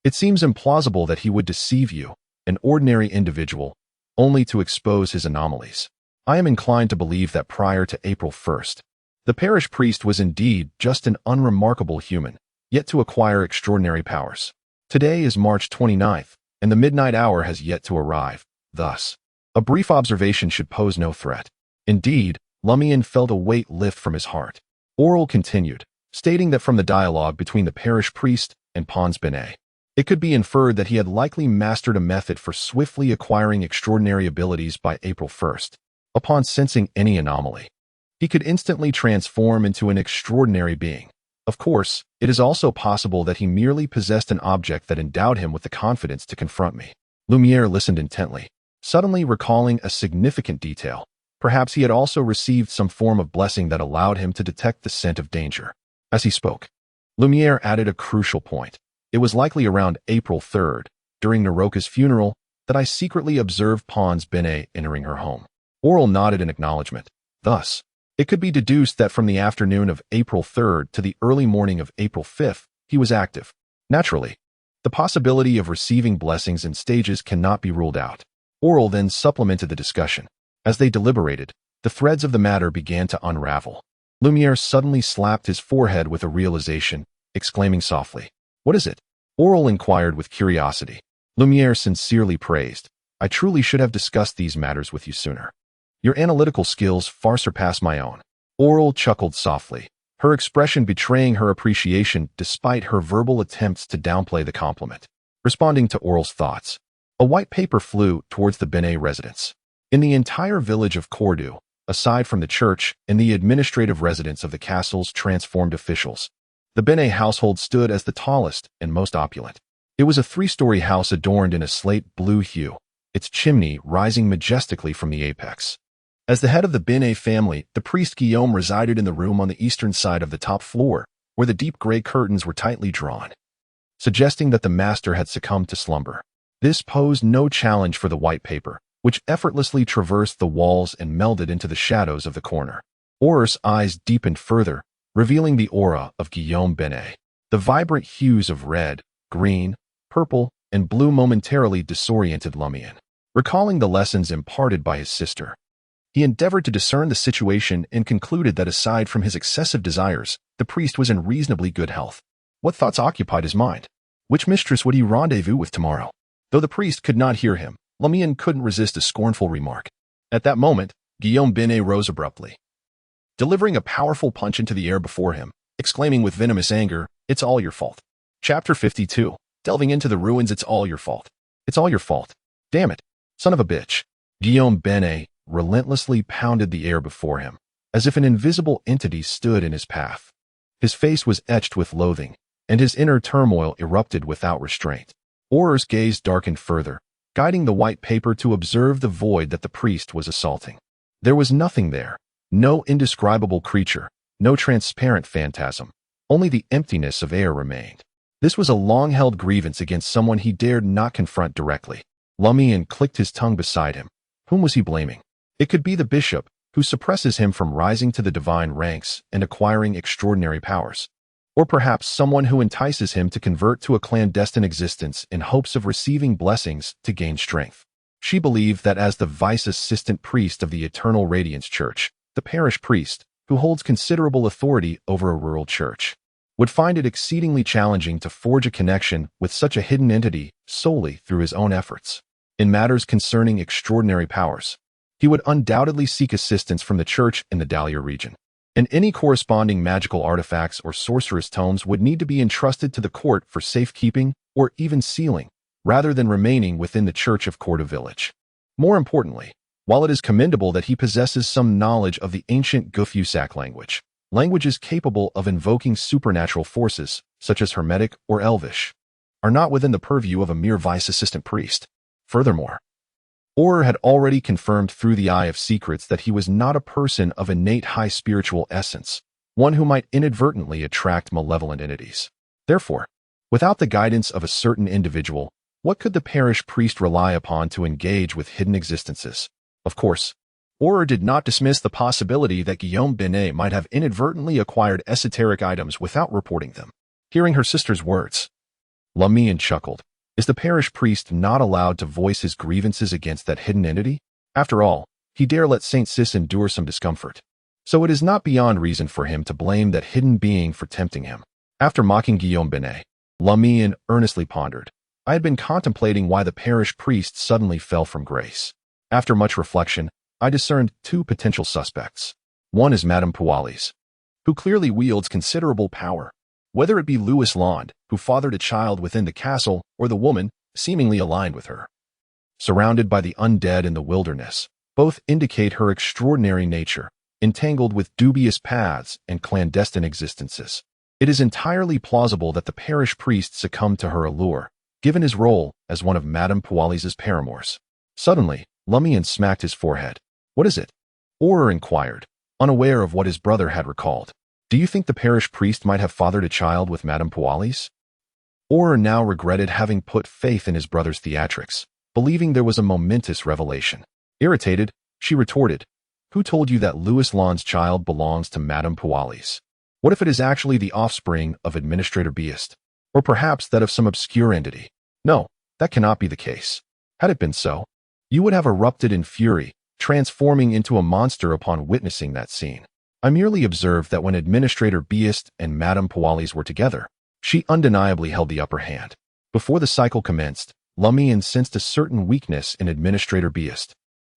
it seems implausible that he would deceive you, an ordinary individual, only to expose his anomalies. I am inclined to believe that prior to April 1st, the parish priest was indeed just an unremarkable human, yet to acquire extraordinary powers. Today is March 29th, and the midnight hour has yet to arrive. Thus, a brief observation should pose no threat. Indeed, Lumian felt a weight lift from his heart. Aurore continued, stating that from the dialogue between the parish priest and Pons Benet, it could be inferred that he had likely mastered a method for swiftly acquiring extraordinary abilities by April 1st. Upon sensing any anomaly, he could instantly transform into an extraordinary being. Of course, it is also possible that he merely possessed an object that endowed him with the confidence to confront me. Lumiere listened intently, suddenly recalling a significant detail. Perhaps he had also received some form of blessing that allowed him to detect the scent of danger. As he spoke, Lumiere added a crucial point. It was likely around April 3rd, during Naroka's funeral, that I secretly observed Pons Benet entering her home. Aurore nodded in acknowledgement. Thus, it could be deduced that from the afternoon of April 3rd to the early morning of April 5th, he was active. Naturally, the possibility of receiving blessings in stages cannot be ruled out. Aurore then supplemented the discussion. As they deliberated, the threads of the matter began to unravel. Lumiere suddenly slapped his forehead with a realization, exclaiming softly, "What is it?" Aurore inquired with curiosity. Lumiere sincerely praised, "I truly should have discussed these matters with you sooner. Your analytical skills far surpass my own." Aurore chuckled softly, her expression betraying her appreciation despite her verbal attempts to downplay the compliment. Responding to Aurore's thoughts, a white paper flew towards the Benet residence. In the entire village of Cordu, aside from the church and the administrative residence of the castle's transformed officials, the Benet household stood as the tallest and most opulent. It was a 3-story house adorned in a slate blue hue, its chimney rising majestically from the apex. As the head of the Benet family, the priest Guillaume resided in the room on the eastern side of the top floor, where the deep gray curtains were tightly drawn, suggesting that the master had succumbed to slumber. This posed no challenge for the white paper, which effortlessly traversed the walls and melded into the shadows of the corner. Aurore's eyes deepened further, revealing the aura of Guillaume Benet. The vibrant hues of red, green, purple, and blue momentarily disoriented Lumian. Recalling the lessons imparted by his sister, he endeavored to discern the situation and concluded that aside from his excessive desires, the priest was in reasonably good health. What thoughts occupied his mind? Which mistress would he rendezvous with tomorrow? Though the priest could not hear him, Lumian couldn't resist a scornful remark. At that moment, Guillaume Benet rose abruptly, delivering a powerful punch into the air before him, exclaiming with venomous anger, "It's all your fault." Chapter 52. Delving into the ruins, it's all your fault. It's all your fault. Damn it, son of a bitch. Guillaume Benet relentlessly pounded the air before him, as if an invisible entity stood in his path. His face was etched with loathing, and his inner turmoil erupted without restraint. Aurore's gaze darkened further, guiding the white paper to observe the void that the priest was assaulting. There was nothing there. No indescribable creature, no transparent phantasm, only the emptiness of air remained. This was a long-held grievance against someone he dared not confront directly. Lumian clicked his tongue beside him. Whom was he blaming? It could be the bishop, who suppresses him from rising to the divine ranks and acquiring extraordinary powers. Or perhaps someone who entices him to convert to a clandestine existence in hopes of receiving blessings to gain strength. She believed that as the vice-assistant priest of the Eternal Radiance Church, the parish priest, who holds considerable authority over a rural church, would find it exceedingly challenging to forge a connection with such a hidden entity solely through his own efforts. In matters concerning extraordinary powers, he would undoubtedly seek assistance from the church in the Dahlia region, and any corresponding magical artifacts or sorceress tomes would need to be entrusted to the court for safekeeping or even sealing, rather than remaining within the church of Cordu Village. More importantly, while it is commendable that he possesses some knowledge of the ancient Gufusac language, languages capable of invoking supernatural forces, such as Hermetic or Elvish, are not within the purview of a mere vice-assistant priest. Furthermore, Aurore had already confirmed through the Eye of Secrets that he was not a person of innate high spiritual essence, one who might inadvertently attract malevolent entities. Therefore, without the guidance of a certain individual, what could the parish priest rely upon to engage with hidden existences? Of course, Aurore did not dismiss the possibility that Guillaume Binet might have inadvertently acquired esoteric items without reporting them. Hearing her sister's words, Lumian chuckled. Is the parish priest not allowed to voice his grievances against that hidden entity? After all, he dare let Saint Cis endure some discomfort. So it is not beyond reason for him to blame that hidden being for tempting him. After mocking Guillaume Binet, Lumian earnestly pondered. I had been contemplating why the parish priest suddenly fell from grace. After much reflection, I discerned two potential suspects. One is Madame Pualis, who clearly wields considerable power. Whether it be Louis Land, who fathered a child within the castle, or the woman, seemingly aligned with her. Surrounded by the undead in the wilderness, both indicate her extraordinary nature, entangled with dubious paths and clandestine existences. It is entirely plausible that the parish priest succumbed to her allure, given his role as one of Madame Pualis's paramours. Suddenly, Lumian smacked his forehead. What is it? Aurore inquired, unaware of what his brother had recalled. Do you think the parish priest might have fathered a child with Madame Pualis? Aurore now regretted having put faith in his brother's theatrics, believing there was a momentous revelation. Irritated, she retorted, Who told you that Louis Land's child belongs to Madame Pualis? What if it is actually the offspring of Administrator Beast? Or perhaps that of some obscure entity? No, that cannot be the case. Had it been so, you would have erupted in fury, transforming into a monster upon witnessing that scene. I merely observed that when Administrator Beast and Madame Pualis were together, she undeniably held the upper hand. Before the cycle commenced, Lumian sensed a certain weakness in Administrator Beast.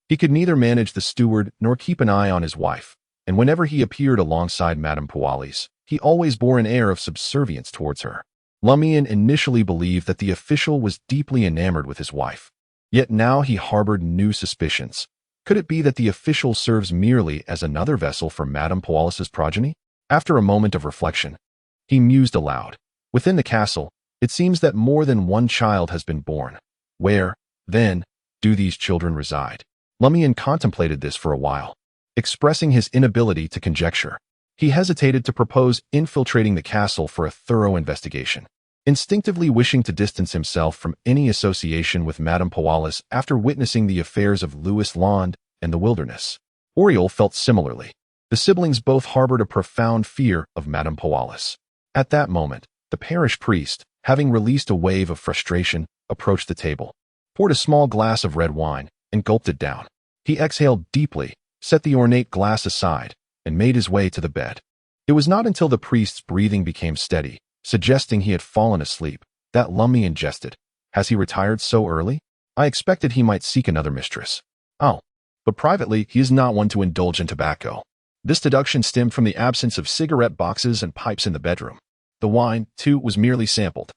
He could neither manage the steward nor keep an eye on his wife, and whenever he appeared alongside Madame Pualis, he always bore an air of subservience towards her. Lumian initially believed that the official was deeply enamored with his wife, yet now he harbored new suspicions. Could it be that the official serves merely as another vessel for Madame Pualis's progeny? After a moment of reflection, he mused aloud. Within the castle, it seems that more than one child has been born. Where, then, do these children reside? Lumian contemplated this for a while, expressing his inability to conjecture. He hesitated to propose infiltrating the castle for a thorough investigation, instinctively wishing to distance himself from any association with Madame Pualis after witnessing the affairs of Louis Land and the wilderness. Aurore felt similarly. The siblings both harbored a profound fear of Madame Pualis. At that moment, the parish priest, having released a wave of frustration, approached the table, poured a small glass of red wine, and gulped it down. He exhaled deeply, set the ornate glass aside, and made his way to the bed. It was not until the priest's breathing became steady, suggesting he had fallen asleep, that Lumian jested. Has he retired so early? I expected he might seek another mistress. Oh, but privately he is not one to indulge in tobacco. This deduction stemmed from the absence of cigarette boxes and pipes in the bedroom. The wine, too, was merely sampled.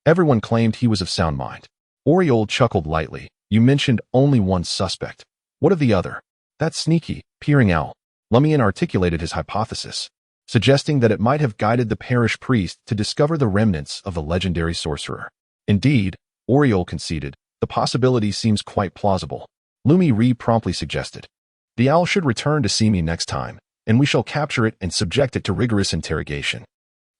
Everyone claimed he was of sound mind. Aurore chuckled lightly. You mentioned only one suspect. What of the other? That sneaky, peering owl. Lumian articulated his hypothesis, suggesting that it might have guided the parish priest to discover the remnants of the legendary sorcerer. Indeed, Aurore conceded, the possibility seems quite plausible. Lumian Li promptly suggested, the owl should return to see me next time, and we shall capture it and subject it to rigorous interrogation.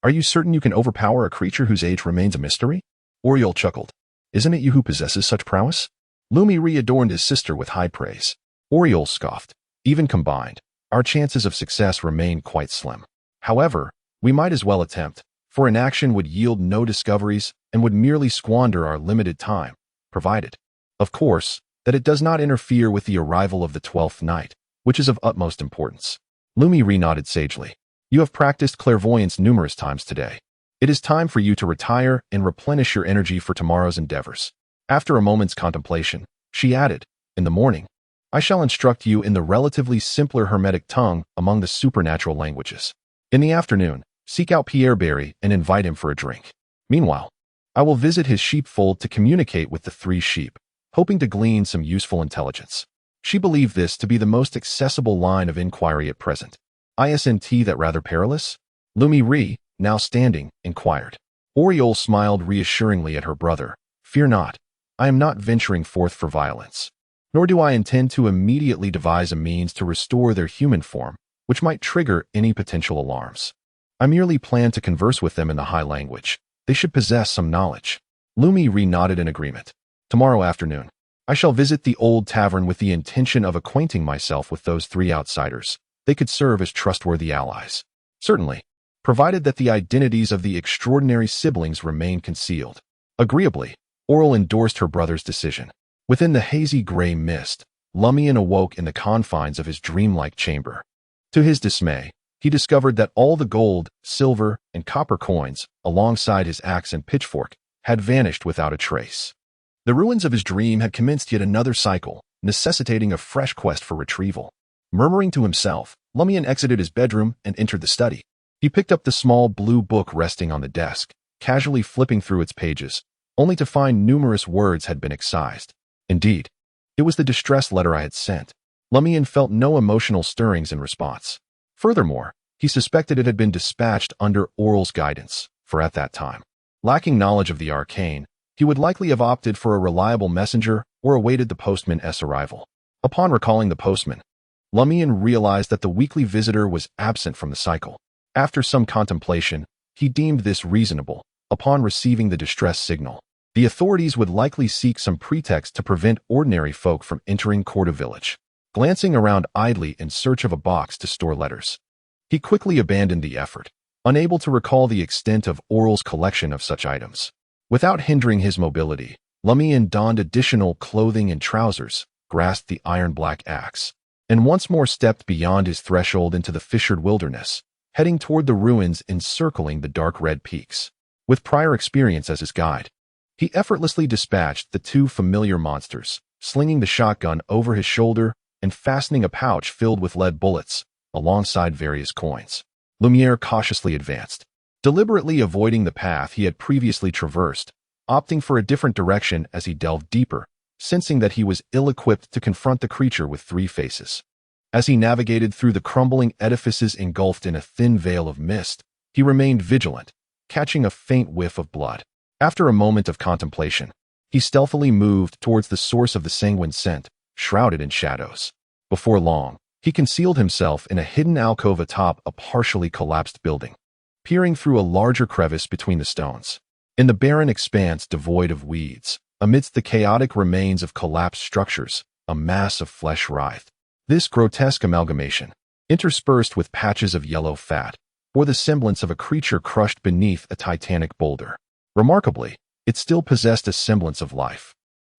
Are you certain you can overpower a creature whose age remains a mystery? Aurore chuckled. Isn't it you who possesses such prowess? Lumian Li adorned his sister with high praise. Aurore scoffed. Even combined, our chances of success remain quite slim. However, we might as well attempt, for inaction would yield no discoveries and would merely squander our limited time, provided, of course, that it does not interfere with the arrival of the 12th night, which is of utmost importance. Lumian Li nodded sagely. You have practiced clairvoyance numerous times today. It is time for you to retire and replenish your energy for tomorrow's endeavors. After a moment's contemplation, she added, in the morning, I shall instruct you in the relatively simpler Hermetic tongue among the supernatural languages. In the afternoon, seek out Pierre Barry and invite him for a drink. Meanwhile, I will visit his sheepfold to communicate with the 3 sheep, hoping to glean some useful intelligence. She believed this to be the most accessible line of inquiry at present. Isn't that rather perilous? Lumian Li, now standing, inquired. Aurore smiled reassuringly at her brother. Fear not. I am not venturing forth for violence. nor do I intend to immediately devise a means to restore their human form, which might trigger any potential alarms. I merely plan to converse with them in the high language. They should possess some knowledge. Lumian Li nodded in agreement. Tomorrow afternoon, I shall visit the old tavern with the intention of acquainting myself with those three outsiders. They could serve as trustworthy allies. Certainly, provided that the identities of the extraordinary siblings remain concealed. Agreeably, Aurore endorsed her brother's decision. Within the hazy gray mist, Lumian awoke in the confines of his dreamlike chamber. To his dismay, he discovered that all the gold, silver, and copper coins, alongside his axe and pitchfork, had vanished without a trace. The ruins of his dream had commenced yet another cycle, necessitating a fresh quest for retrieval. Murmuring to himself, Lumian exited his bedroom and entered the study. He picked up the small blue book resting on the desk, casually flipping through its pages, only to find numerous words had been excised. Indeed, it was the distress letter I had sent. Lumian felt no emotional stirrings in response. Furthermore, he suspected it had been dispatched under Aurore's guidance, for at that time, lacking knowledge of the arcane, he would likely have opted for a reliable messenger or awaited the postman's arrival. Upon recalling the postman, Lumian realized that the weekly visitor was absent from the cycle. After some contemplation, he deemed this reasonable. Upon receiving the distress signal, the authorities would likely seek some pretext to prevent ordinary folk from entering Cordu Village. Glancing around idly in search of a box to store letters, he quickly abandoned the effort, unable to recall the extent of Aurore's collection of such items. Without hindering his mobility, Lumian donned additional clothing and trousers, grasped the iron-black axe, and once more stepped beyond his threshold into the fissured wilderness, heading toward the ruins encircling the dark red peaks. With prior experience as his guide, he effortlessly dispatched the two familiar monsters, slinging the shotgun over his shoulder and fastening a pouch filled with lead bullets, alongside various coins. Lumiere cautiously advanced, deliberately avoiding the path he had previously traversed, opting for a different direction as he delved deeper, sensing that he was ill-equipped to confront the creature with three faces. As he navigated through the crumbling edifices engulfed in a thin veil of mist, he remained vigilant, catching a faint whiff of blood. After a moment of contemplation, he stealthily moved towards the source of the sanguine scent, shrouded in shadows. Before long, he concealed himself in a hidden alcove atop a partially collapsed building, peering through a larger crevice between the stones. In the barren expanse devoid of weeds, amidst the chaotic remains of collapsed structures, a mass of flesh writhed. This grotesque amalgamation, interspersed with patches of yellow fat, bore the semblance of a creature crushed beneath a titanic boulder. Remarkably, it still possessed a semblance of life.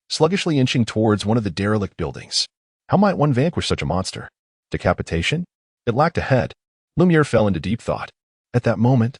Sluggishly inching towards one of the derelict buildings. How might one vanquish such a monster? Decapitation? It lacked a head. Lumiere fell into deep thought. At that moment,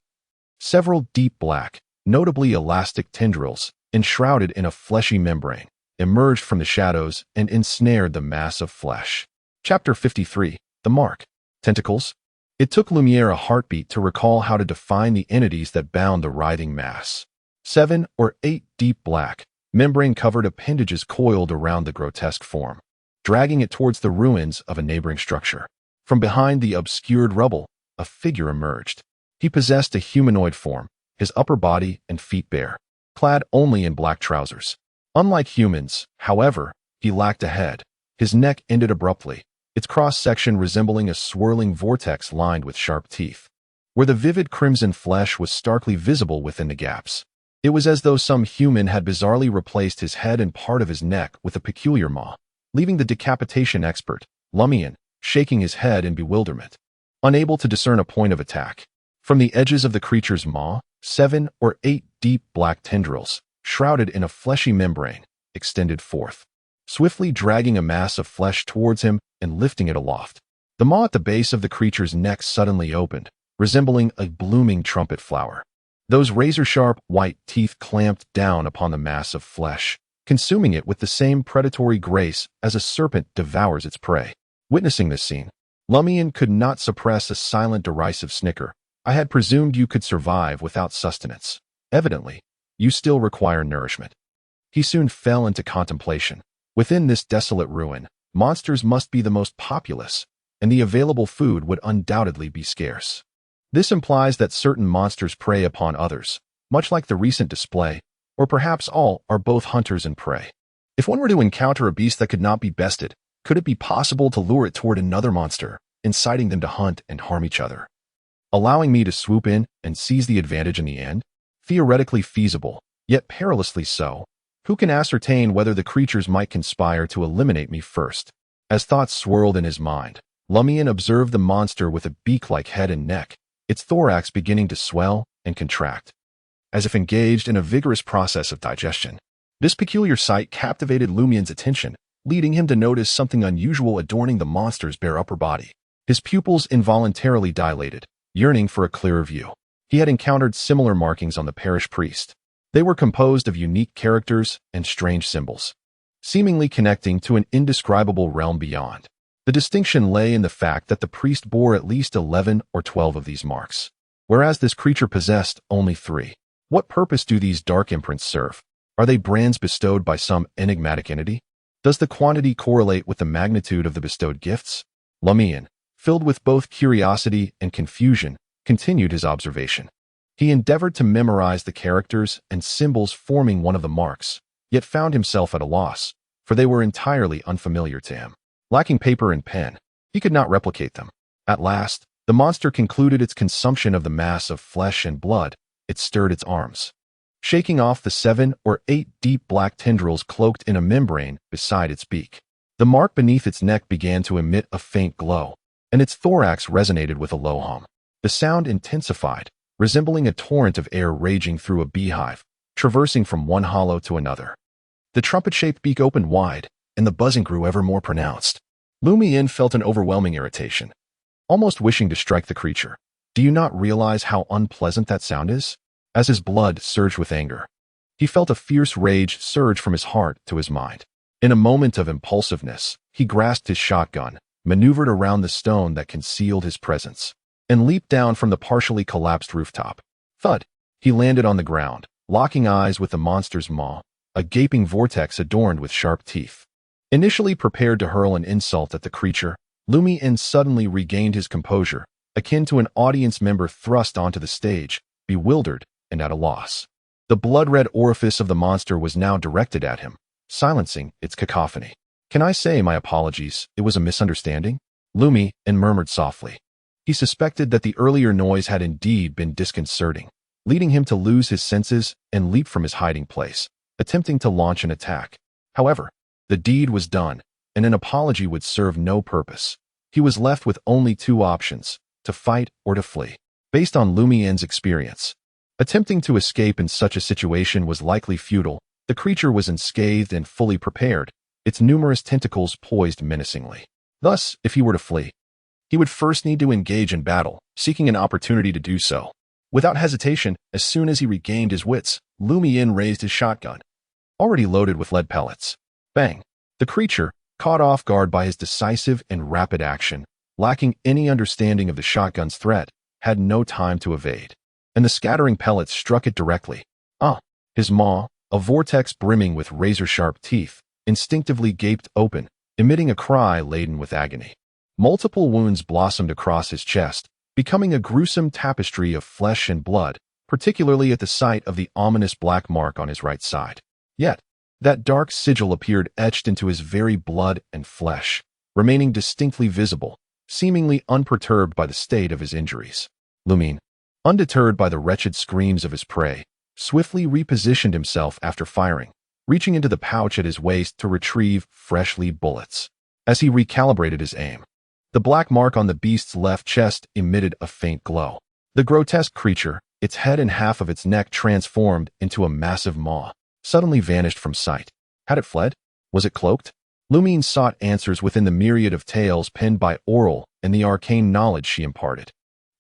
several deep black, notably elastic tendrils, enshrouded in a fleshy membrane, emerged from the shadows and ensnared the mass of flesh. Chapter 53. The Mark. Tentacles? It took Lumiere a heartbeat to recall how to define the entities that bound the writhing mass. 7 or 8 deep black, membrane-covered appendages coiled around the grotesque form, dragging it towards the ruins of a neighboring structure. From behind the obscured rubble, a figure emerged. He possessed a humanoid form, his upper body and feet bare, clad only in black trousers. Unlike humans, however, he lacked a head. His neck ended abruptly, its cross-section resembling a swirling vortex lined with sharp teeth, where the vivid crimson flesh was starkly visible within the gaps. It was as though some human had bizarrely replaced his head and part of his neck with a peculiar maw, leaving the decapitation expert, Lumian, shaking his head in bewilderment, unable to discern a point of attack. From the edges of the creature's maw, 7 or 8 deep black tendrils, shrouded in a fleshy membrane, extended forth, swiftly dragging a mass of flesh towards him and lifting it aloft. The maw at the base of the creature's neck suddenly opened, resembling a blooming trumpet flower. Those razor-sharp white teeth clamped down upon the mass of flesh, consuming it with the same predatory grace as a serpent devours its prey. Witnessing this scene, Lumian could not suppress a silent derisive snicker. I had presumed you could survive without sustenance. Evidently, you still require nourishment. He soon fell into contemplation. Within this desolate ruin, monsters must be the most populous, and the available food would undoubtedly be scarce. This implies that certain monsters prey upon others, much like the recent display, or perhaps all are both hunters and prey. If one were to encounter a beast that could not be bested, could it be possible to lure it toward another monster, inciting them to hunt and harm each other? Allowing me to swoop in and seize the advantage in the end? Theoretically feasible, yet perilously so. Who can ascertain whether the creatures might conspire to eliminate me first? As thoughts swirled in his mind, Lumian observed the monster with a beak-like head and neck, its thorax beginning to swell and contract, as if engaged in a vigorous process of digestion. This peculiar sight captivated Lumian's attention, leading him to notice something unusual adorning the monster's bare upper body. His pupils involuntarily dilated, yearning for a clearer view. He had encountered similar markings on the parish priest. They were composed of unique characters and strange symbols, seemingly connecting to an indescribable realm beyond. The distinction lay in the fact that the priest bore at least 11 or 12 of these marks, whereas this creature possessed only 3. What purpose do these dark imprints serve? Are they brands bestowed by some enigmatic entity? Does the quantity correlate with the magnitude of the bestowed gifts? Lumian, filled with both curiosity and confusion, continued his observation. He endeavored to memorize the characters and symbols forming one of the marks, yet found himself at a loss, for they were entirely unfamiliar to him. Lacking paper and pen, he could not replicate them. At last, the monster concluded its consumption of the mass of flesh and blood. It stirred its arms, shaking off the 7 or 8 deep black tendrils cloaked in a membrane beside its beak. The mark beneath its neck began to emit a faint glow, and its thorax resonated with a low hum. The sound intensified, resembling a torrent of air raging through a beehive, traversing from one hollow to another. The trumpet-shaped beak opened wide, and the buzzing grew ever more pronounced. Lumian felt an overwhelming irritation, almost wishing to strike the creature. Do you not realize how unpleasant that sound is? As his blood surged with anger, he felt a fierce rage surge from his heart to his mind. In a moment of impulsiveness, he grasped his shotgun, maneuvered around the stone that concealed his presence, and leaped down from the partially collapsed rooftop. Thud! He landed on the ground, locking eyes with the monster's maw, a gaping vortex adorned with sharp teeth. Initially prepared to hurl an insult at the creature, Lumian suddenly regained his composure, akin to an audience member thrust onto the stage, bewildered and at a loss. The blood-red orifice of the monster was now directed at him, silencing its cacophony. "Can I say my apologies? It was a misunderstanding?" Lumian murmured softly. He suspected that the earlier noise had indeed been disconcerting, leading him to lose his senses and leap from his hiding place, attempting to launch an attack. However, the deed was done, and an apology would serve no purpose. He was left with only 2 options, to fight or to flee. Based on Lumian's experience, attempting to escape in such a situation was likely futile. The creature was unscathed and fully prepared, its numerous tentacles poised menacingly. Thus, if he were to flee, he would first need to engage in battle, seeking an opportunity to do so. Without hesitation, as soon as he regained his wits, Lumian raised his shotgun, already loaded with lead pellets. Bang! The creature, caught off guard by his decisive and rapid action, lacking any understanding of the shotgun's threat, had no time to evade, and the scattering pellets struck it directly. His maw, a vortex brimming with razor-sharp teeth, instinctively gaped open, emitting a cry laden with agony. Multiple wounds blossomed across his chest, becoming a gruesome tapestry of flesh and blood, particularly at the sight of the ominous black mark on his right side. Yet, that dark sigil appeared etched into his very blood and flesh, remaining distinctly visible, seemingly unperturbed by the state of his injuries. Lumian, undeterred by the wretched screams of his prey, swiftly repositioned himself after firing, reaching into the pouch at his waist to retrieve fresh lead bullets. As he recalibrated his aim, the black mark on the beast's left chest emitted a faint glow. The grotesque creature, its head and half of its neck transformed into a massive maw, suddenly vanished from sight. Had it fled? Was it cloaked? Lumian sought answers within the myriad of tales penned by Aurore and the arcane knowledge she imparted.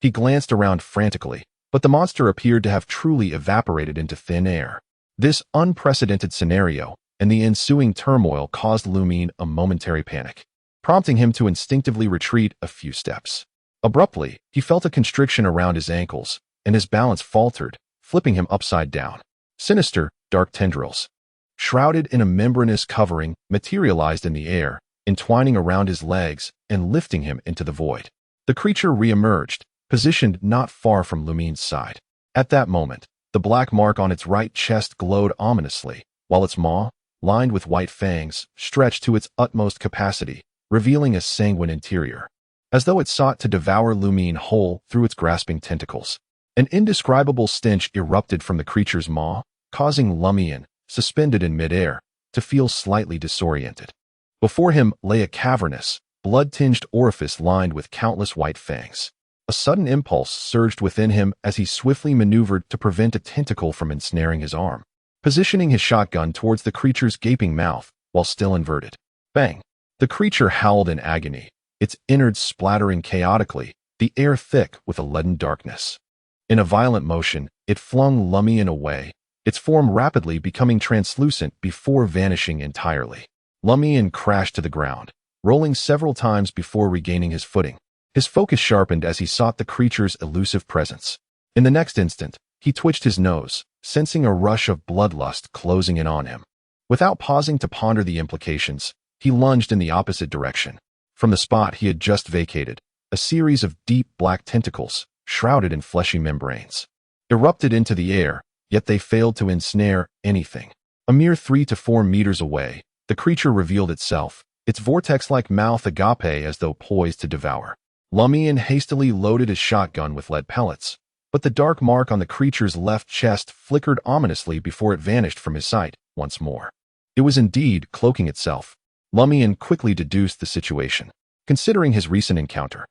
He glanced around frantically, but the monster appeared to have truly evaporated into thin air. This unprecedented scenario and the ensuing turmoil caused Lumian a momentary panic, prompting him to instinctively retreat a few steps. Abruptly, he felt a constriction around his ankles, and his balance faltered, flipping him upside down. Sinister, dark tendrils, shrouded in a membranous covering, materialized in the air, entwining around his legs and lifting him into the void. The creature re-emerged, positioned not far from Lumian's side. At that moment, the black mark on its right chest glowed ominously, while its maw, lined with white fangs, stretched to its utmost capacity, revealing a sanguine interior, as though it sought to devour Lumian whole through its grasping tentacles. An indescribable stench erupted from the creature's maw, causing Lumian, suspended in midair, to feel slightly disoriented. Before him lay a cavernous, blood-tinged orifice lined with countless white fangs. A sudden impulse surged within him as he swiftly maneuvered to prevent a tentacle from ensnaring his arm, positioning his shotgun towards the creature's gaping mouth while still inverted. Bang! The creature howled in agony, its innards splattering chaotically, the air thick with a leaden darkness. In a violent motion, it flung Lumian away, its form rapidly becoming translucent before vanishing entirely. Lumian crashed to the ground, rolling several times before regaining his footing. His focus sharpened as he sought the creature's elusive presence. In the next instant, he twitched his nose, sensing a rush of bloodlust closing in on him. Without pausing to ponder the implications, he lunged in the opposite direction. From the spot he had just vacated, a series of deep black tentacles, shrouded in fleshy membranes, erupted into the air, yet they failed to ensnare anything. A mere 3 to 4 meters away, the creature revealed itself, its vortex-like mouth agape as though poised to devour. Lumian hastily loaded his shotgun with lead pellets, but the dark mark on the creature's left chest flickered ominously before it vanished from his sight once more. It was indeed cloaking itself. Lumian quickly deduced the situation. Considering his recent encounter,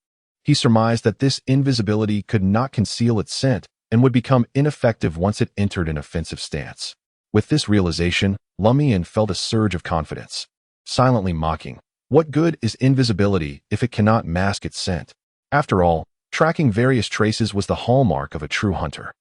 he surmised that this invisibility could not conceal its scent and would become ineffective once it entered an offensive stance. With this realization, Lumian felt a surge of confidence, silently mocking, "What good is invisibility if it cannot mask its scent?" After all, tracking various traces was the hallmark of a true hunter.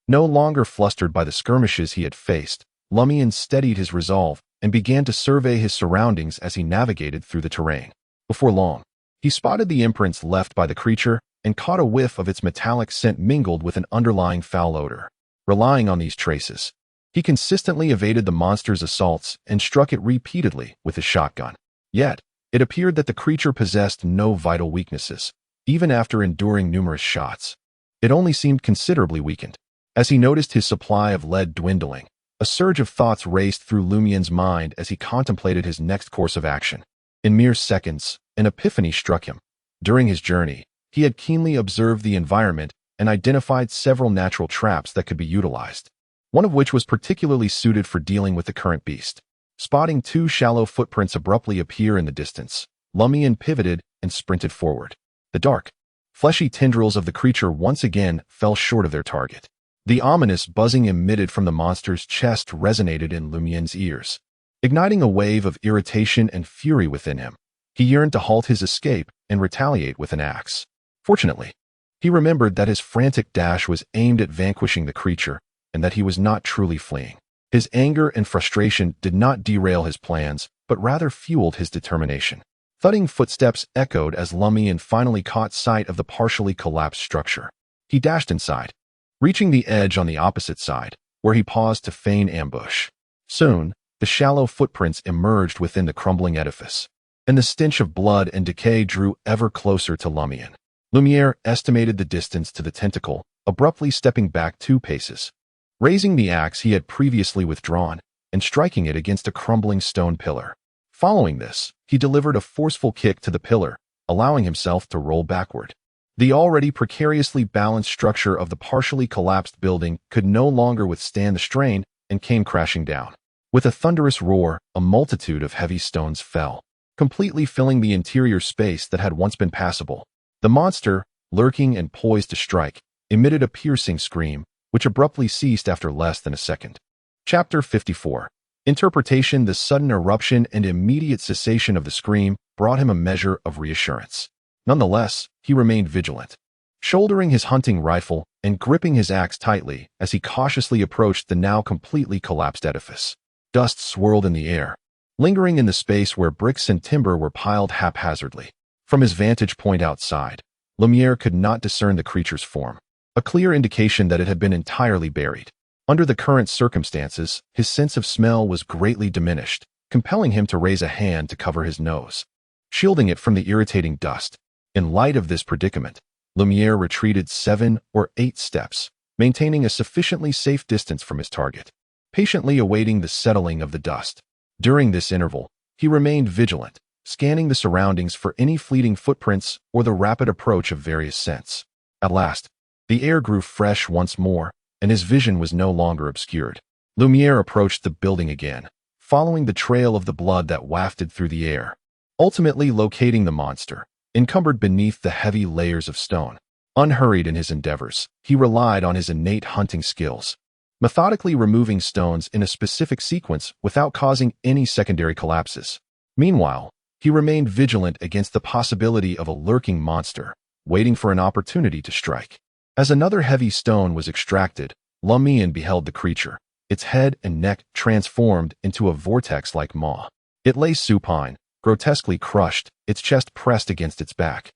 No longer flustered by the skirmishes he had faced, Lumian steadied his resolve and began to survey his surroundings as he navigated through the terrain. Before long, he spotted the imprints left by the creature and caught a whiff of its metallic scent mingled with an underlying foul odor. Relying on these traces, he consistently evaded the monster's assaults and struck it repeatedly with his shotgun. Yet, it appeared that the creature possessed no vital weaknesses, even after enduring numerous shots. It only seemed considerably weakened. As he noticed his supply of lead dwindling, a surge of thoughts raced through Lumian's mind as he contemplated his next course of action. In mere seconds, an epiphany struck him. During his journey, he had keenly observed the environment and identified several natural traps that could be utilized, one of which was particularly suited for dealing with the current beast. Spotting 2 shallow footprints abruptly appear in the distance, Lumian pivoted and sprinted forward. The dark, fleshy tendrils of the creature once again fell short of their target. The ominous buzzing emitted from the monster's chest resonated in Lumian's ears, igniting a wave of irritation and fury within him. He yearned to halt his escape and retaliate with an axe. Fortunately, he remembered that his frantic dash was aimed at vanquishing the creature and that he was not truly fleeing. His anger and frustration did not derail his plans, but rather fueled his determination. Thudding footsteps echoed as Lumian finally caught sight of the partially collapsed structure. He dashed inside, reaching the edge on the opposite side, where he paused to feign ambush. Soon, the shallow footprints emerged within the crumbling edifice, and the stench of blood and decay drew ever closer to Lumian. Lumiere estimated the distance to the tentacle, abruptly stepping back 2 paces, raising the axe he had previously withdrawn and striking it against a crumbling stone pillar. Following this, he delivered a forceful kick to the pillar, allowing himself to roll backward. The already precariously balanced structure of the partially collapsed building could no longer withstand the strain and came crashing down. With a thunderous roar, a multitude of heavy stones fell, completely filling the interior space that had once been passable. The monster, lurking and poised to strike, emitted a piercing scream, which abruptly ceased after less than a second. Chapter 54. Interpretation. The sudden eruption and immediate cessation of the scream brought him a measure of reassurance. Nonetheless, he remained vigilant, shouldering his hunting rifle and gripping his axe tightly as he cautiously approached the now completely collapsed edifice. Dust swirled in the air, lingering in the space where bricks and timber were piled haphazardly. From his vantage point outside, Lumiere could not discern the creature's form, a clear indication that it had been entirely buried. Under the current circumstances, his sense of smell was greatly diminished, compelling him to raise a hand to cover his nose, shielding it from the irritating dust. In light of this predicament, Lumiere retreated 7 or 8 steps, maintaining a sufficiently safe distance from his target, patiently awaiting the settling of the dust. During this interval, he remained vigilant, scanning the surroundings for any fleeting footprints or the rapid approach of various scents. At last, the air grew fresh once more, and his vision was no longer obscured. Lumiere approached the building again, following the trail of the blood that wafted through the air, ultimately locating the monster, encumbered beneath the heavy layers of stone. Unhurried in his endeavors, he relied on his innate hunting skills, methodically removing stones in a specific sequence without causing any secondary collapses. Meanwhile, he remained vigilant against the possibility of a lurking monster, waiting for an opportunity to strike. As another heavy stone was extracted, Lumian beheld the creature, its head and neck transformed into a vortex-like maw. It lay supine, grotesquely crushed, its chest pressed against its back.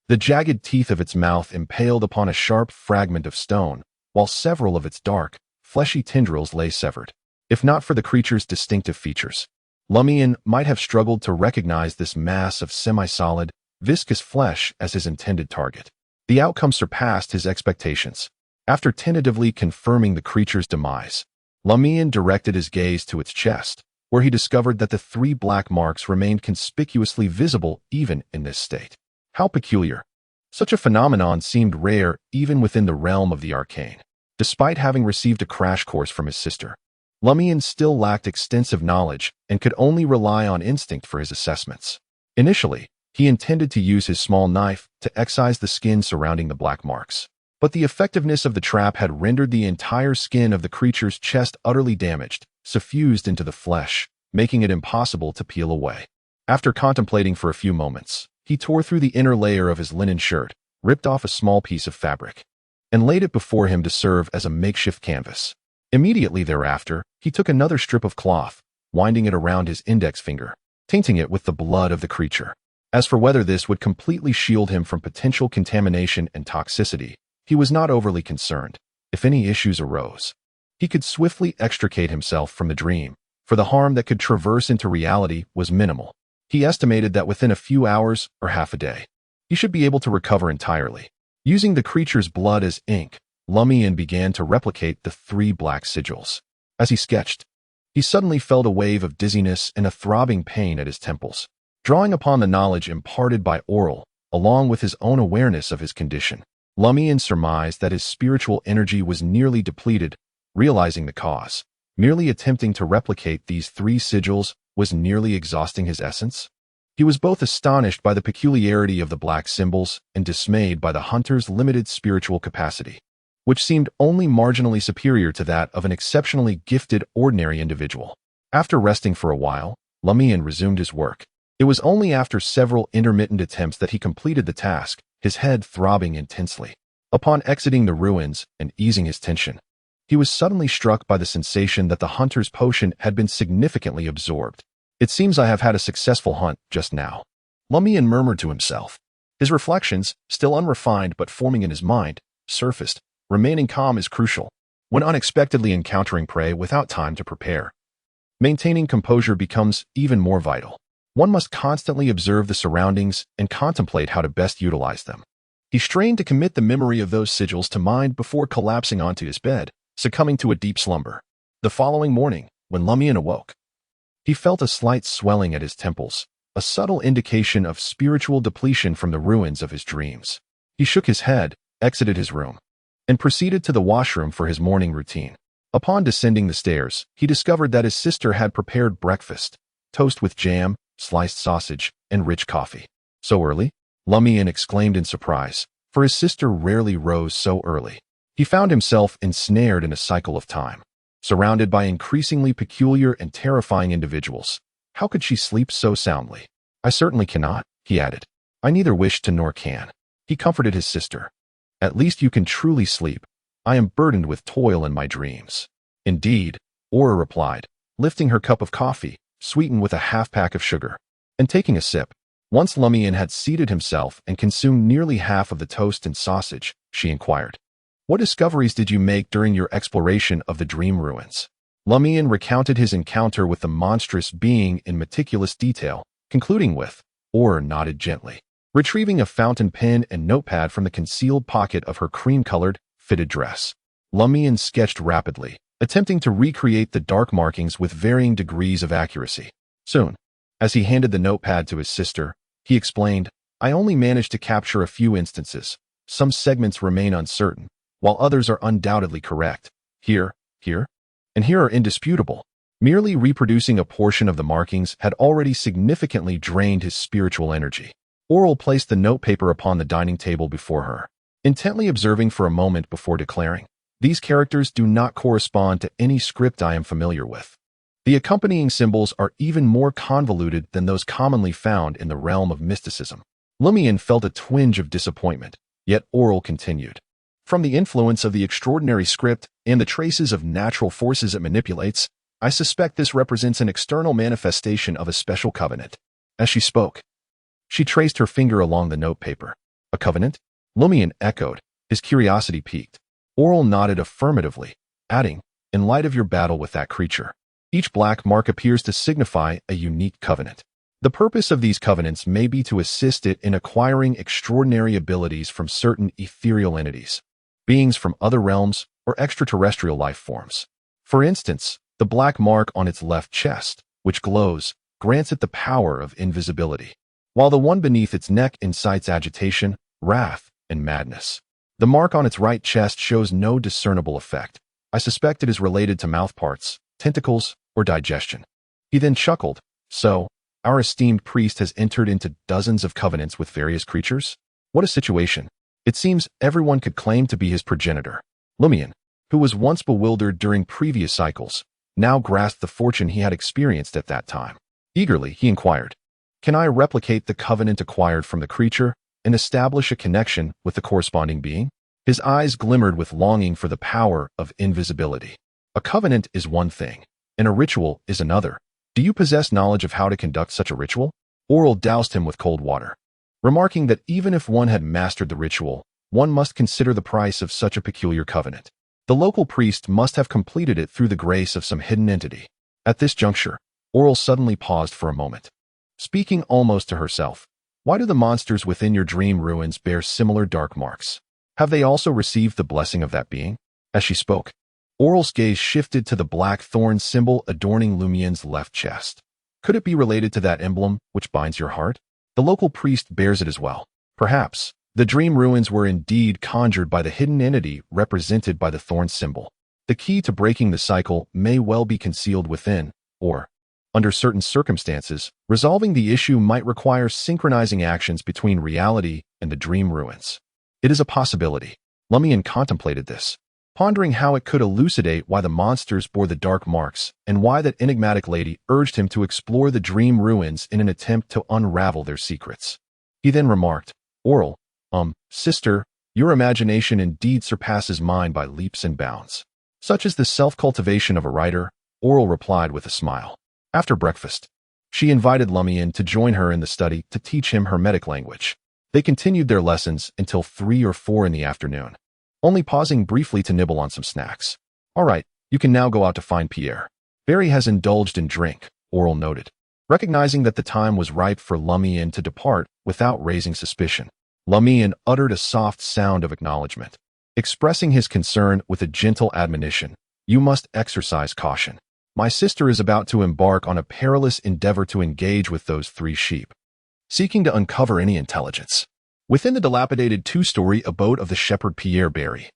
The jagged teeth of its mouth impaled upon a sharp fragment of stone, while several of its dark, fleshy tendrils lay severed. If not for the creature's distinctive features, Lumian might have struggled to recognize this mass of semi-solid, viscous flesh as his intended target. The outcome surpassed his expectations. After tentatively confirming the creature's demise, Lumian directed his gaze to its chest, where he discovered that the 3 black marks remained conspicuously visible even in this state. How peculiar. Such a phenomenon seemed rare even within the realm of the arcane. Despite having received a crash course from his sister, Lumian still lacked extensive knowledge and could only rely on instinct for his assessments. Initially, he intended to use his small knife to excise the skin surrounding the black marks. But the effectiveness of the trap had rendered the entire skin of the creature's chest utterly damaged, suffused into the flesh, making it impossible to peel away. After contemplating for a few moments, he tore through the inner layer of his linen shirt, ripped off a small piece of fabric, and laid it before him to serve as a makeshift canvas. Immediately thereafter, he took another strip of cloth, winding it around his index finger, tainting it with the blood of the creature. As for whether this would completely shield him from potential contamination and toxicity, he was not overly concerned. If any issues arose, he could swiftly extricate himself from the dream, for the harm that could traverse into reality was minimal. He estimated that within a few hours or half a day, he should be able to recover entirely. Using the creature's blood as ink, Lumian began to replicate the 3 black sigils. As he sketched, he suddenly felt a wave of dizziness and a throbbing pain at his temples. Drawing upon the knowledge imparted by Aurore, along with his own awareness of his condition, Lumian surmised that his spiritual energy was nearly depleted. Realizing the cause, merely attempting to replicate these 3 sigils was nearly exhausting his essence. He was both astonished by the peculiarity of the black symbols and dismayed by the hunter's limited spiritual capacity, which seemed only marginally superior to that of an exceptionally gifted ordinary individual. After resting for a while, Lumian resumed his work. It was only after several intermittent attempts that he completed the task, his head throbbing intensely. Upon exiting the ruins and easing his tension, he was suddenly struck by the sensation that the hunter's potion had been significantly absorbed. "It seems I have had a successful hunt just now," Lumian murmured to himself. His reflections, still unrefined but forming in his mind, surfaced. Remaining calm is crucial when unexpectedly encountering prey without time to prepare. Maintaining composure becomes even more vital. One must constantly observe the surroundings and contemplate how to best utilize them. He strained to commit the memory of those sigils to mind before collapsing onto his bed, succumbing to a deep slumber. The following morning, when Lumian awoke, he felt a slight swelling at his temples, a subtle indication of spiritual depletion from the ruins of his dreams. He shook his head, exited his room, and proceeded to the washroom for his morning routine. Upon descending the stairs, he discovered that his sister had prepared breakfast, toast with jam, sliced sausage, and rich coffee. "So early?" Lumian exclaimed in surprise, for his sister rarely rose so early. He found himself ensnared in a cycle of time, surrounded by increasingly peculiar and terrifying individuals. How could she sleep so soundly? "I certainly cannot," he added. "I neither wish to nor can." He comforted his sister. "At least you can truly sleep. I am burdened with toil in my dreams." "Indeed," Aurore replied, lifting her cup of coffee, sweetened with a half-pack of sugar, and taking a sip. Once Lumian had seated himself and consumed nearly half of the toast and sausage, she inquired, "What discoveries did you make during your exploration of the dream ruins?" Lumian recounted his encounter with the monstrous being in meticulous detail, concluding with, Aurore nodded gently, retrieving a fountain pen and notepad from the concealed pocket of her cream-colored, fitted dress. Lumian sketched rapidly, attempting to recreate the dark markings with varying degrees of accuracy. Soon, as he handed the notepad to his sister, he explained, I only managed to capture a few instances. Some segments remain uncertain, while others are undoubtedly correct. Here, and here are indisputable. Merely reproducing a portion of the markings had already significantly drained his spiritual energy. Aurore placed the notepaper upon the dining table before her, intently observing for a moment before declaring, these characters do not correspond to any script I am familiar with. The accompanying symbols are even more convoluted than those commonly found in the realm of mysticism. Lumian felt a twinge of disappointment, yet Aurore continued. From the influence of the extraordinary script and the traces of natural forces it manipulates, I suspect this represents an external manifestation of a special covenant. As she spoke, she traced her finger along the notepaper. A covenant? Lumian echoed, his curiosity piqued. Aurore nodded affirmatively, adding, in light of your battle with that creature, each black mark appears to signify a unique covenant. The purpose of these covenants may be to assist it in acquiring extraordinary abilities from certain ethereal entities, beings from other realms or extraterrestrial life forms. For instance, the black mark on its left chest, which glows, grants it the power of invisibility, while the one beneath its neck incites agitation, wrath, and madness. The mark on its right chest shows no discernible effect. I suspect it is related to mouthparts, tentacles, or digestion. He then chuckled. So, our esteemed priest has entered into dozens of covenants with various creatures? What a situation. It seems everyone could claim to be his progenitor. Lumian, who was once bewildered during previous cycles, now grasped the fortune he had experienced at that time. Eagerly, he inquired, can I replicate the covenant acquired from the creature and establish a connection with the corresponding being? His eyes glimmered with longing for the power of invisibility. A covenant is one thing, and a ritual is another. Do you possess knowledge of how to conduct such a ritual? Aurore doused him with cold water, remarking that even if one had mastered the ritual, one must consider the price of such a peculiar covenant. The local priest must have completed it through the grace of some hidden entity. At this juncture, Aurore suddenly paused for a moment, speaking almost to herself. Why do the monsters within your dream ruins bear similar dark marks? Have they also received the blessing of that being? As she spoke, Aurore's gaze shifted to the black thorn symbol adorning Lumian's left chest. Could it be related to that emblem which binds your heart? The local priest bears it as well. Perhaps the dream ruins were indeed conjured by the hidden entity represented by the thorn symbol. The key to breaking the cycle may well be concealed within, or, under certain circumstances, resolving the issue might require synchronizing actions between reality and the dream ruins. It is a possibility. Lumian contemplated this, pondering how it could elucidate why the monsters bore the dark marks and why that enigmatic lady urged him to explore the dream ruins in an attempt to unravel their secrets. He then remarked, Aurore, sister, your imagination indeed surpasses mine by leaps and bounds. Such is the self-cultivation of a writer, Aurore replied with a smile. After breakfast, she invited Lumian to join her in the study to teach him Hermetic language. They continued their lessons until 3 or 4 in the afternoon, only pausing briefly to nibble on some snacks. All right, you can now go out to find Pierre. Barry has indulged in drink, Aurore noted, recognizing that the time was ripe for Lumian to depart without raising suspicion. Lumian uttered a soft sound of acknowledgement, expressing his concern with a gentle admonition. You must exercise caution. My sister is about to embark on a perilous endeavor to engage with those 3 sheep, seeking to uncover any intelligence. Within the dilapidated 2-story abode of the shepherd Pierre Barry,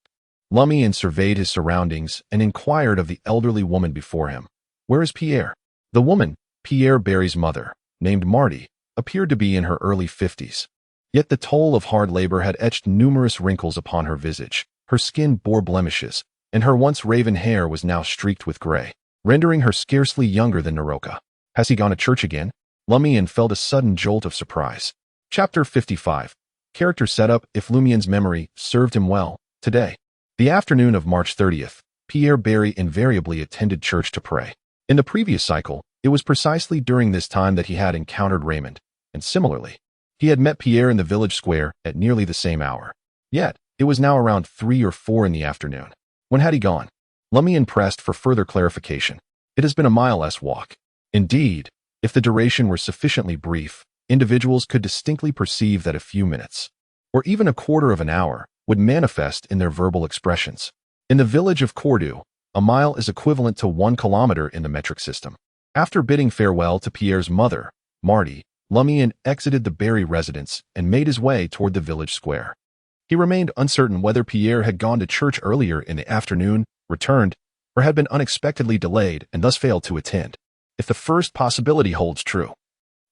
Lumian surveyed his surroundings and inquired of the elderly woman before him. Where is Pierre? The woman, Pierre Barry's mother, named Marty, appeared to be in her early 50s. Yet the toll of hard labor had etched numerous wrinkles upon her visage. Her skin bore blemishes, and her once raven hair was now streaked with gray, rendering her scarcely younger than Naroka. Has he gone to church again? Lumian felt a sudden jolt of surprise. Chapter 55. Character setup. If Lumian's memory served him well, today, the afternoon of March 30th, Pierre Barry invariably attended church to pray. In the previous cycle, it was precisely during this time that he had encountered Raymond, and similarly, he had met Pierre in the village square at nearly the same hour. Yet, it was now around 3 or 4 in the afternoon. When had he gone? Lumian pressed for further clarification. It has been a mile-less walk. Indeed, if the duration were sufficiently brief, individuals could distinctly perceive that a few minutes, or even a quarter of an hour, would manifest in their verbal expressions. In the village of Cordu, a mile is equivalent to 1 kilometer in the metric system. After bidding farewell to Pierre's mother, Marty, Lumian exited the Barry residence and made his way toward the village square. He remained uncertain whether Pierre had gone to church earlier in the afternoon, returned, or had been unexpectedly delayed and thus failed to attend. If the first possibility holds true,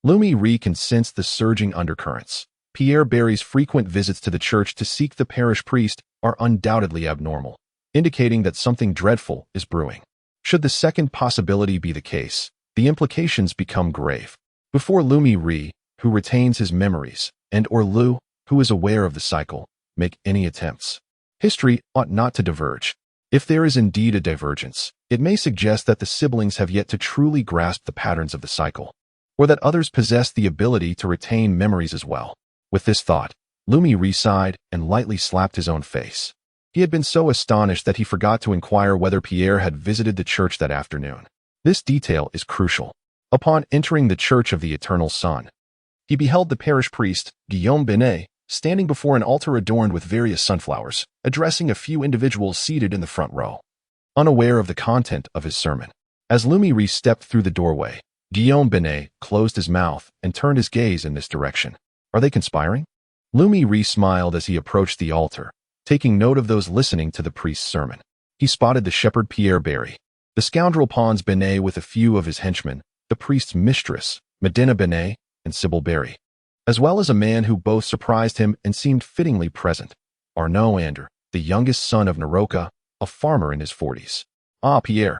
Lumian Li can sense the surging undercurrents. Pierre Barry's frequent visits to the church to seek the parish priest are undoubtedly abnormal, indicating that something dreadful is brewing. Should the second possibility be the case, the implications become grave. Before Lumian Li, who retains his memories, and or Lu, who is aware of the cycle, make any attempts, history ought not to diverge. If there is indeed a divergence, it may suggest that the siblings have yet to truly grasp the patterns of the cycle, or that others possess the ability to retain memories as well. With this thought, Lumian Li sighed and lightly slapped his own face. He had been so astonished that he forgot to inquire whether Pierre had visited the church that afternoon. This detail is crucial. Upon entering the Church of the Eternal Sun, he beheld the parish priest, Guillaume Benet, standing before an altar adorned with various sunflowers, addressing a few individuals seated in the front row. Unaware of the content of his sermon, as Lumian Li stepped through the doorway, Guillaume Benet closed his mouth and turned his gaze in this direction. Are they conspiring? Lumian Li smiled as he approached the altar, taking note of those listening to the priest's sermon. He spotted the shepherd Pierre Barry, the scoundrel Pons Benet with a few of his henchmen, the priest's mistress, Medina Benet, and Sybil Barry, as well as a man who both surprised him and seemed fittingly present, Arnaud Ander, the youngest son of Naroka, a farmer in his 40s. Ah, Pierre.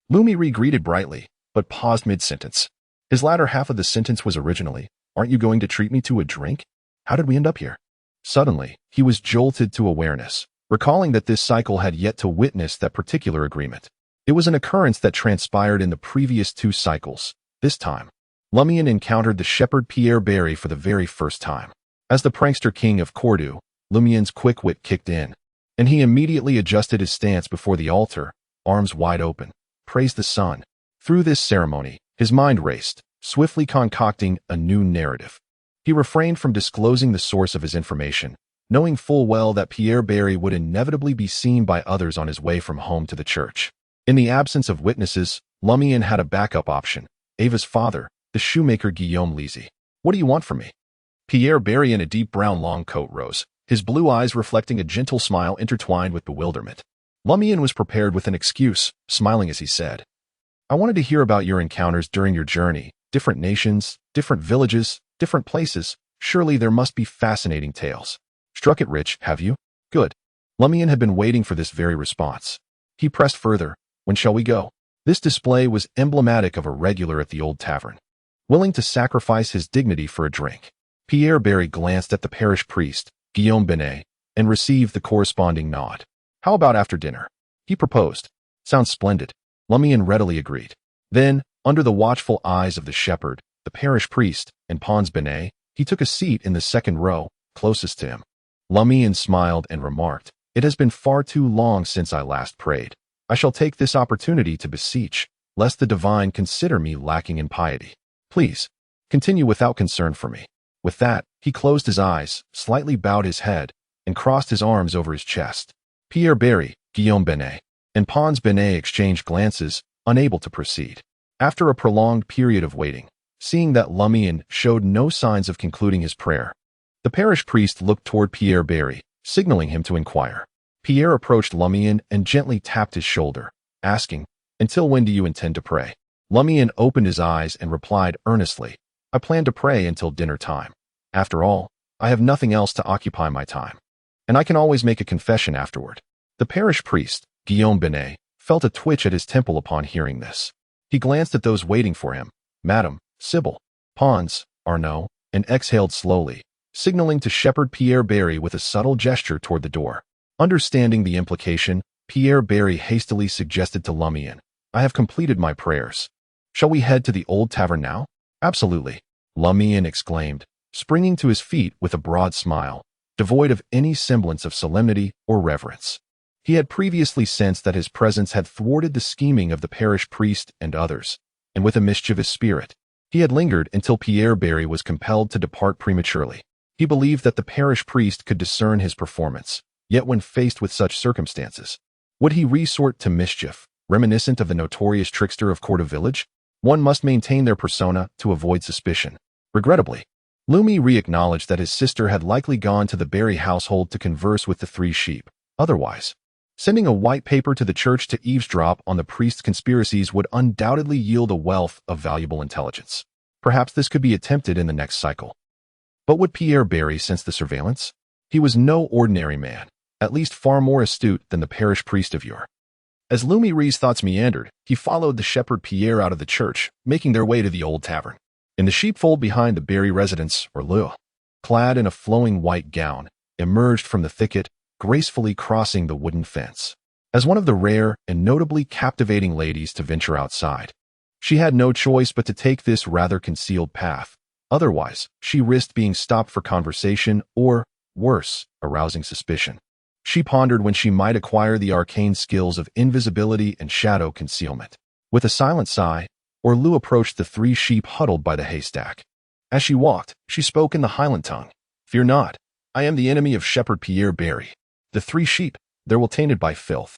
Lumian Li greeted brightly, but paused mid-sentence. His latter half of the sentence was originally, "Aren't you going to treat me to a drink? How did we end up here?" Suddenly, he was jolted to awareness, recalling that this cycle had yet to witness that particular agreement. It was an occurrence that transpired in the previous 2 cycles. This time, Lumian encountered the shepherd Pierre Barry for the very first time. As the prankster king of Cordu, Lumian's quick wit kicked in, and he immediately adjusted his stance before the altar, arms wide open. Praise the sun. Through this ceremony, his mind raced, swiftly concocting a new narrative. He refrained from disclosing the source of his information, knowing full well that Pierre Barry would inevitably be seen by others on his way from home to the church. In the absence of witnesses, Lumian had a backup option, Ava's father, the shoemaker Guillaume Li. "What do you want from me?" Pierre Barry in a deep brown long coat rose, his blue eyes reflecting a gentle smile intertwined with bewilderment. Lumian was prepared with an excuse, smiling as he said, "I wanted to hear about your encounters during your journey, different nations, different villages, different places. Surely there must be fascinating tales. Struck it rich, have you? Good." Lumian had been waiting for this very response. He pressed further, "When shall we go?" This display was emblematic of a regular at the old tavern, willing to sacrifice his dignity for a drink. Pierre Barry glanced at the parish priest, Guillaume Benet, and received the corresponding nod. "How about after dinner?" he proposed. "Sounds splendid." Lumian readily agreed. Then, under the watchful eyes of the shepherd, the parish priest, and Pons Benet, he took a seat in the second row, closest to him. Lumian smiled and remarked, "It has been far too long since I last prayed. I shall take this opportunity to beseech, lest the divine consider me lacking in piety. Please, continue without concern for me." With that, he closed his eyes, slightly bowed his head, and crossed his arms over his chest. Pierre Barry, Guillaume Benet, and Pons Benet exchanged glances, unable to proceed. After a prolonged period of waiting, seeing that Lumian showed no signs of concluding his prayer, the parish priest looked toward Pierre Barry, signaling him to inquire. Pierre approached Lumian and gently tapped his shoulder, asking, "Until when do you intend to pray?" Lumian opened his eyes and replied earnestly, "I plan to pray until dinner time. After all, I have nothing else to occupy my time, and I can always make a confession afterward." The parish priest, Guillaume Benet, felt a twitch at his temple upon hearing this. He glanced at those waiting for him, Madame, Sybil, Pons, Arnaud, and exhaled slowly, signaling to shepherd Pierre Barry with a subtle gesture toward the door. Understanding the implication, Pierre Barry hastily suggested to Lumian, "I have completed my prayers. Shall we head to the old tavern now?" "Absolutely," Lumian exclaimed, springing to his feet with a broad smile, devoid of any semblance of solemnity or reverence. He had previously sensed that his presence had thwarted the scheming of the parish priest and others, and with a mischievous spirit, he had lingered until Pierre Barry was compelled to depart prematurely. He believed that the parish priest could discern his performance, yet when faced with such circumstances, would he resort to mischief, reminiscent of the notorious trickster of Cordu Village? One must maintain their persona to avoid suspicion. Regrettably, Lumian Li acknowledged that his sister had likely gone to the Barry household to converse with the three sheep. Otherwise, sending a white paper to the church to eavesdrop on the priest's conspiracies would undoubtedly yield a wealth of valuable intelligence. Perhaps this could be attempted in the next cycle. But would Pierre Barry sense the surveillance? He was no ordinary man, at least far more astute than the parish priest of yore. As Lumian Li's thoughts meandered, he followed the shepherd Pierre out of the church, making their way to the old tavern. In the sheepfold behind the Barry residence, Aurore, clad in a flowing white gown, emerged from the thicket, gracefully crossing the wooden fence. As one of the rare and notably captivating ladies to venture outside, she had no choice but to take this rather concealed path. Otherwise, she risked being stopped for conversation or, worse, arousing suspicion. She pondered when she might acquire the arcane skills of invisibility and shadow concealment. With a silent sigh, Aurore approached the three sheep huddled by the haystack. As she walked, she spoke in the Highland tongue. "Fear not, I am the enemy of Shepherd Pierre Barry." The three sheep, they were tainted by filth,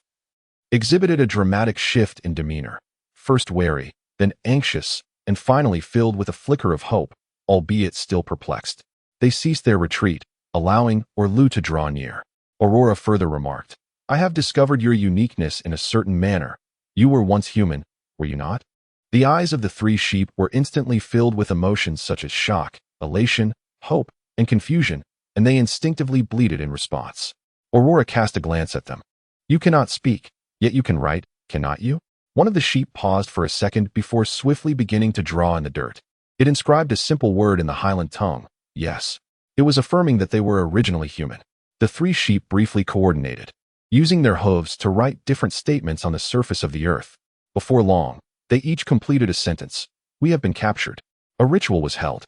exhibited a dramatic shift in demeanor, first wary, then anxious, and finally filled with a flicker of hope, albeit still perplexed. They ceased their retreat, allowing Aurore to draw near. Aurore further remarked, "I have discovered your uniqueness in a certain manner. You were once human, were you not?" The eyes of the three sheep were instantly filled with emotions such as shock, elation, hope, and confusion, and they instinctively bleated in response. Aurore cast a glance at them. "You cannot speak, yet you can write, cannot you?" One of the sheep paused for a second before swiftly beginning to draw in the dirt. It inscribed a simple word in the Highland tongue, "yes." It was affirming that they were originally human. The three sheep briefly coordinated, using their hooves to write different statements on the surface of the earth. Before long, they each completed a sentence. "We have been captured. A ritual was held.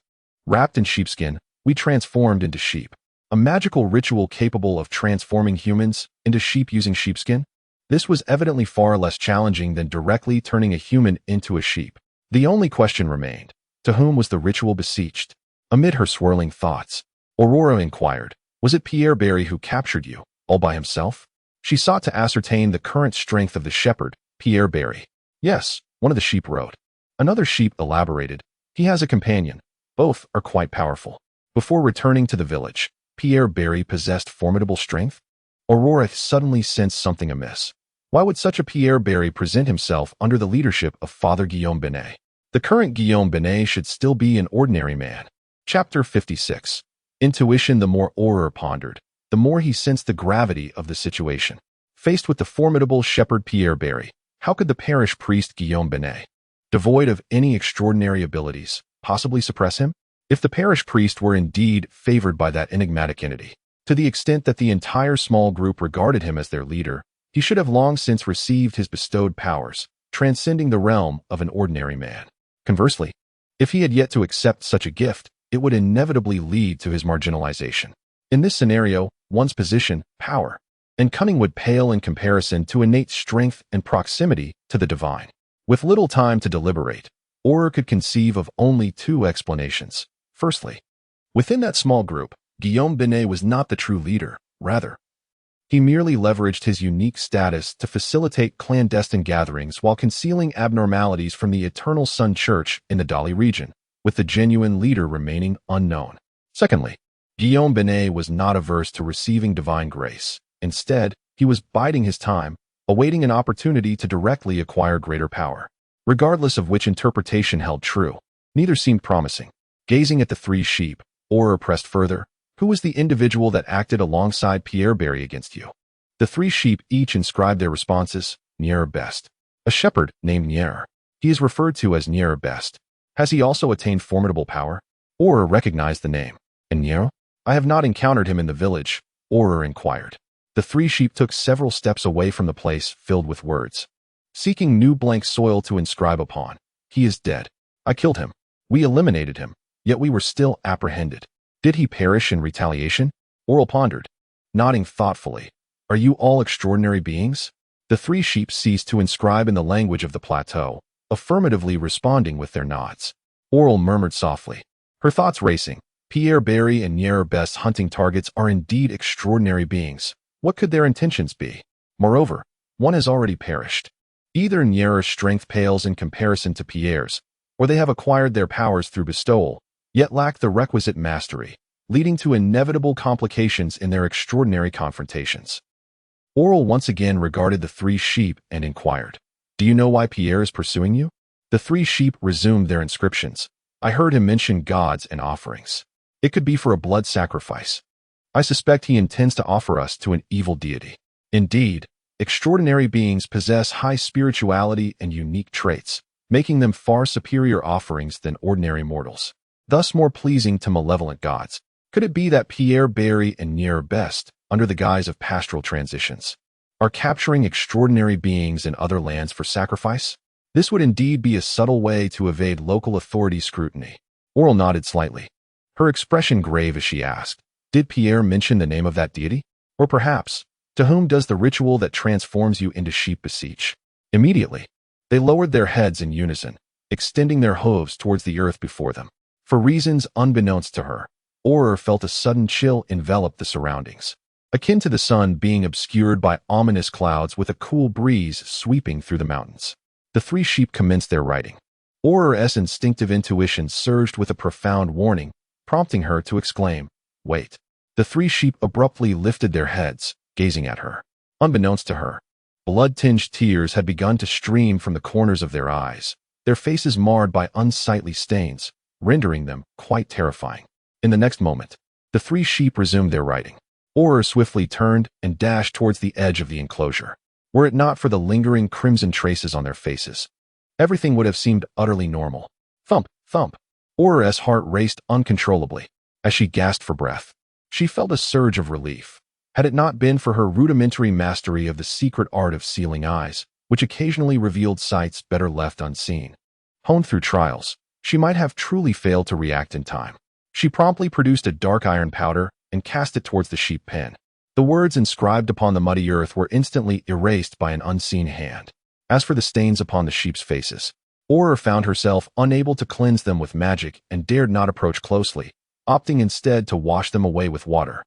Wrapped in sheepskin, we transformed into sheep." A magical ritual capable of transforming humans into sheep using sheepskin? This was evidently far less challenging than directly turning a human into a sheep. The only question remained, to whom was the ritual beseeched? Amid her swirling thoughts, Aurore inquired, "Was it Pierre Barry who captured you, all by himself?" She sought to ascertain the current strength of the shepherd, Pierre Barry. "Yes," one of the sheep wrote. Another sheep elaborated, "He has a companion. Both are quite powerful." Before returning to the village, Pierre Barry possessed formidable strength? Aurore suddenly sensed something amiss. Why would such a Pierre Barry present himself under the leadership of Father Guillaume Binet? The current Guillaume Binet should still be an ordinary man. Chapter 56. Intuition. The more Aurore pondered, the more he sensed the gravity of the situation. Faced with the formidable shepherd Pierre Barry, how could the parish priest Guillaume Binet, devoid of any extraordinary abilities, possibly suppress him? If the parish priest were indeed favored by that enigmatic entity, to the extent that the entire small group regarded him as their leader, he should have long since received his bestowed powers, transcending the realm of an ordinary man. Conversely, if he had yet to accept such a gift, it would inevitably lead to his marginalization. In this scenario, one's position, power, and cunning would pale in comparison to innate strength and proximity to the divine. With little time to deliberate, Aurore could conceive of only two explanations. Firstly, within that small group, Guillaume Binet was not the true leader. Rather, he merely leveraged his unique status to facilitate clandestine gatherings while concealing abnormalities from the Eternal Sun Church in the Dali region, with the genuine leader remaining unknown. Secondly, Guillaume Binet was not averse to receiving divine grace. Instead, he was biding his time, awaiting an opportunity to directly acquire greater power. Regardless of which interpretation held true, neither seemed promising. Gazing at the three sheep, Aurore pressed further. Who was the individual that acted alongside Pierre Barry against you? The three sheep each inscribed their responses, Nier Best. A shepherd named Nier. He is referred to as Nier Best. Has he also attained formidable power? Aurore recognized the name. And Nier? I have not encountered him in the village, Aurore inquired. The three sheep took several steps away from the place filled with words, seeking new blank soil to inscribe upon. He is dead. I killed him. We eliminated him, yet we were still apprehended. Did he perish in retaliation? Aurore pondered, nodding thoughtfully. Are you all extraordinary beings? The three sheep ceased to inscribe in the language of the plateau, affirmatively responding with their nods. Aurore murmured softly, her thoughts racing. Pierre Barry and Nier Best's hunting targets are indeed extraordinary beings. What could their intentions be? Moreover, one has already perished. Either Nier's strength pales in comparison to Pierre's, or they have acquired their powers through bestowal, yet lack the requisite mastery, leading to inevitable complications in their extraordinary confrontations. Aurore once again regarded the three sheep and inquired, "Do you know why Pierre is pursuing you?" The three sheep resumed their inscriptions. "I heard him mention gods and offerings. It could be for a blood sacrifice. I suspect he intends to offer us to an evil deity. Indeed, extraordinary beings possess high spirituality and unique traits, making them far superior offerings than ordinary mortals, thus more pleasing to malevolent gods. Could it be that Pierre, Barry, and Nier Best, under the guise of pastoral transitions, are capturing extraordinary beings in other lands for sacrifice? This would indeed be a subtle way to evade local authority scrutiny." Aurore nodded slightly, her expression grave as she asked, "Did Pierre mention the name of that deity? Or perhaps, to whom does the ritual that transforms you into sheep beseech?" Immediately, they lowered their heads in unison, extending their hooves towards the earth before them. For reasons unbeknownst to her, Aurore felt a sudden chill envelop the surroundings, akin to the sun being obscured by ominous clouds with a cool breeze sweeping through the mountains. The three sheep commenced their writing. Aurore's instinctive intuition surged with a profound warning, prompting her to exclaim, "Wait." The three sheep abruptly lifted their heads, gazing at her. Unbeknownst to her, blood-tinged tears had begun to stream from the corners of their eyes, their faces marred by unsightly stains, rendering them quite terrifying. In the next moment, the three sheep resumed their writing. Aurore swiftly turned and dashed towards the edge of the enclosure. Were it not for the lingering crimson traces on their faces, everything would have seemed utterly normal. Thump, thump. Aurore's heart raced uncontrollably as she gasped for breath. She felt a surge of relief. Had it not been for her rudimentary mastery of the secret art of sealing eyes, which occasionally revealed sights better left unseen, honed through trials, she might have truly failed to react in time. She promptly produced a dark iron powder and cast it towards the sheep pen. The words inscribed upon the muddy earth were instantly erased by an unseen hand. As for the stains upon the sheep's faces, Aurore found herself unable to cleanse them with magic and dared not approach closely, opting instead to wash them away with water.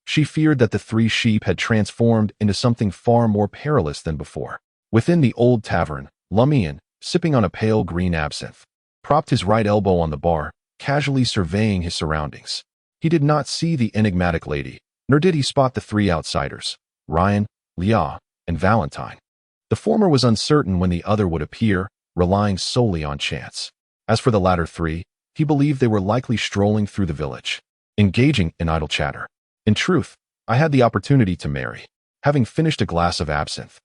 She feared that the three sheep had transformed into something far more perilous than before. Within the old tavern, Lumian, sipping on a pale green absinthe, propped his right elbow on the bar, casually surveying his surroundings. He did not see the enigmatic lady, nor did he spot the three outsiders, Ryan, Leah, and Valentine. The former was uncertain when the other would appear, relying solely on chance. As for the latter three, he believed they were likely strolling through the village, engaging in idle chatter. In truth, I had the opportunity to marry. Having finished a glass of absinthe,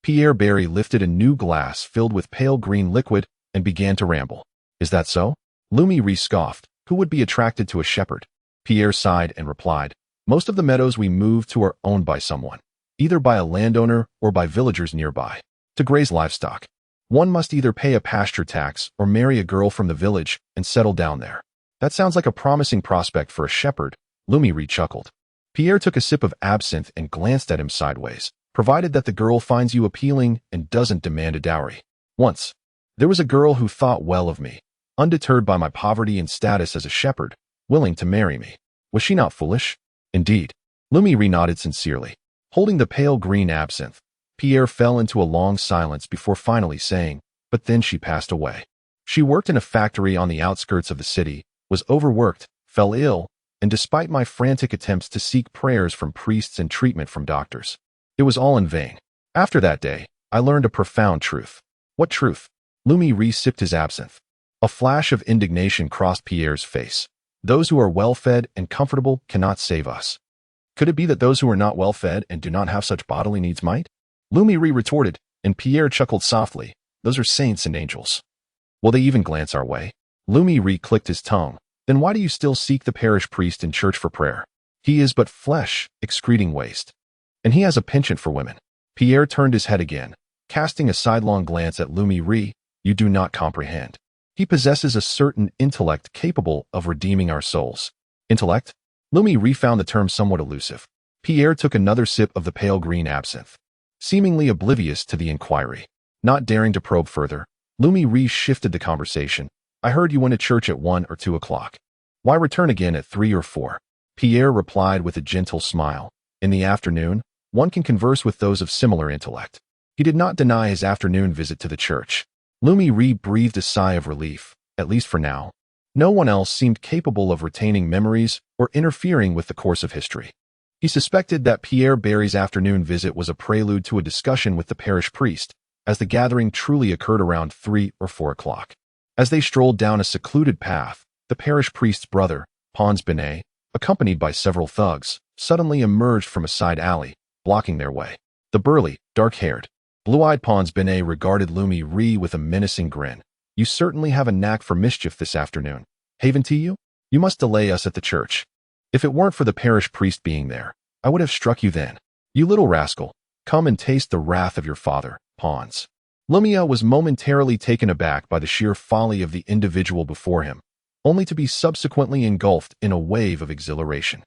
Pierre Barry lifted a new glass filled with pale green liquid and began to ramble. "Is that so?" Lumian Li scoffed. "Who would be attracted to a shepherd?" Pierre sighed and replied, "Most of the meadows we move to are owned by someone, either by a landowner or by villagers nearby, to graze livestock. One must either pay a pasture tax or marry a girl from the village and settle down there." "That sounds like a promising prospect for a shepherd," Lumian Li chuckled. Pierre took a sip of absinthe and glanced at him sideways. "Provided that the girl finds you appealing and doesn't demand a dowry. Once, there was a girl who thought well of me, undeterred by my poverty and status as a shepherd, willing to marry me. Was she not foolish?" "Indeed." Lumian Li nodded sincerely. Holding the pale green absinthe, Pierre fell into a long silence before finally saying, "But then she passed away. She worked in a factory on the outskirts of the city, was overworked, fell ill, and despite my frantic attempts to seek prayers from priests and treatment from doctors, it was all in vain. After that day, I learned a profound truth." "What truth?" Lumian Li sipped his absinthe. A flash of indignation crossed Pierre's face. "Those who are well-fed and comfortable cannot save us." "Could it be that those who are not well-fed and do not have such bodily needs might?" Lumian Li retorted, and Pierre chuckled softly. "Those are saints and angels. Will they even glance our way?" Lumian Li clicked his tongue. "Then why do you still seek the parish priest in church for prayer? He is but flesh, excreting waste. And he has a penchant for women." Pierre turned his head again, casting a sidelong glance at Lumian Li. "You do not comprehend. He possesses a certain intellect capable of redeeming our souls." "Intellect?" Lumian Li found the term somewhat elusive. Pierre took another sip of the pale green absinthe, seemingly oblivious to the inquiry. Not daring to probe further, Lumian Li shifted the conversation. "I heard you went to church at 1 or 2 o'clock. Why return again at 3 or 4? Pierre replied with a gentle smile. "In the afternoon, one can converse with those of similar intellect." He did not deny his afternoon visit to the church. Lumian Li breathed a sigh of relief. at least for now. No one else seemed capable of retaining memories or interfering with the course of history. He suspected that Pierre Barry's afternoon visit was a prelude to a discussion with the parish priest, as the gathering truly occurred around 3 or 4 o'clock. As they strolled down a secluded path, the parish priest's brother, Pons Benet, accompanied by several thugs, suddenly emerged from a side alley, blocking their way. The burly, dark-haired, blue-eyed Pons Benet regarded Lumian Li with a menacing grin. "You certainly have a knack for mischief this afternoon. Haven to you? You must delay us at the church. If it weren't for the parish priest being there, I would have struck you then. You little rascal, come and taste the wrath of your father, Pons." Lumian was momentarily taken aback by the sheer folly of the individual before him, only to be subsequently engulfed in a wave of exhilaration.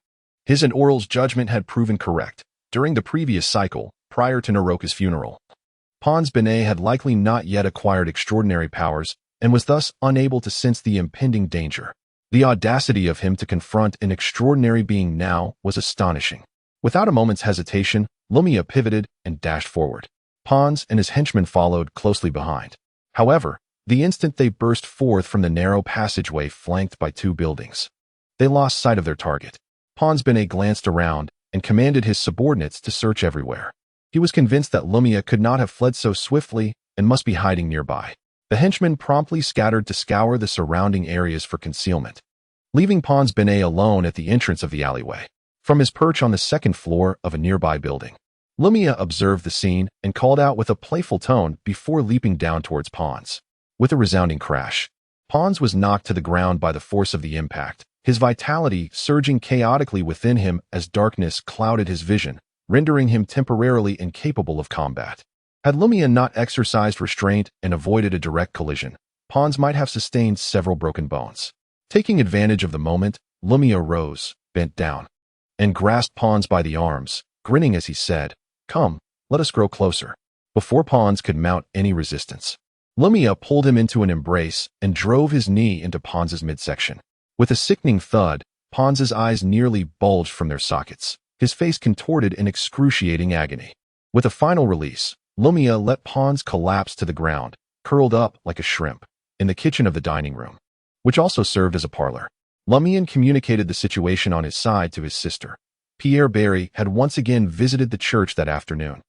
His and Aurore's judgment had proven correct. During the previous cycle, prior to Naroka's funeral, Pons Benet had likely not yet acquired extraordinary powers and was thus unable to sense the impending danger. The audacity of him to confront an extraordinary being now was astonishing. Without a moment's hesitation, Lumian pivoted and dashed forward. Pons and his henchmen followed closely behind. However, the instant they burst forth from the narrow passageway flanked by 2 buildings, they lost sight of their target. Pons Benet glanced around and commanded his subordinates to search everywhere. He was convinced that Lumian could not have fled so swiftly and must be hiding nearby. The henchmen promptly scattered to scour the surrounding areas for concealment, leaving Pons Benet alone at the entrance of the alleyway. From his perch on the 2nd floor of a nearby building, Lumian observed the scene and called out with a playful tone before leaping down towards Pons. With a resounding crash, Pons was knocked to the ground by the force of the impact, his vitality surging chaotically within him as darkness clouded his vision, rendering him temporarily incapable of combat. Had Lumian not exercised restraint and avoided a direct collision, Pons might have sustained several broken bones. Taking advantage of the moment, Lumian rose, bent down, and grasped Pons by the arms, grinning as he said, "Come, let us grow closer." Before Pons could mount any resistance, Lumian pulled him into an embrace and drove his knee into Pons's midsection. With a sickening thud, Pons's eyes nearly bulged from their sockets, his face contorted in excruciating agony. With a final release, Lumian let Pons collapse to the ground, curled up like a shrimp, in the kitchen of the dining room, which also served as a parlor. Lumian communicated the situation on his side to his sister. Pierre Barry had once again visited the church that afternoon.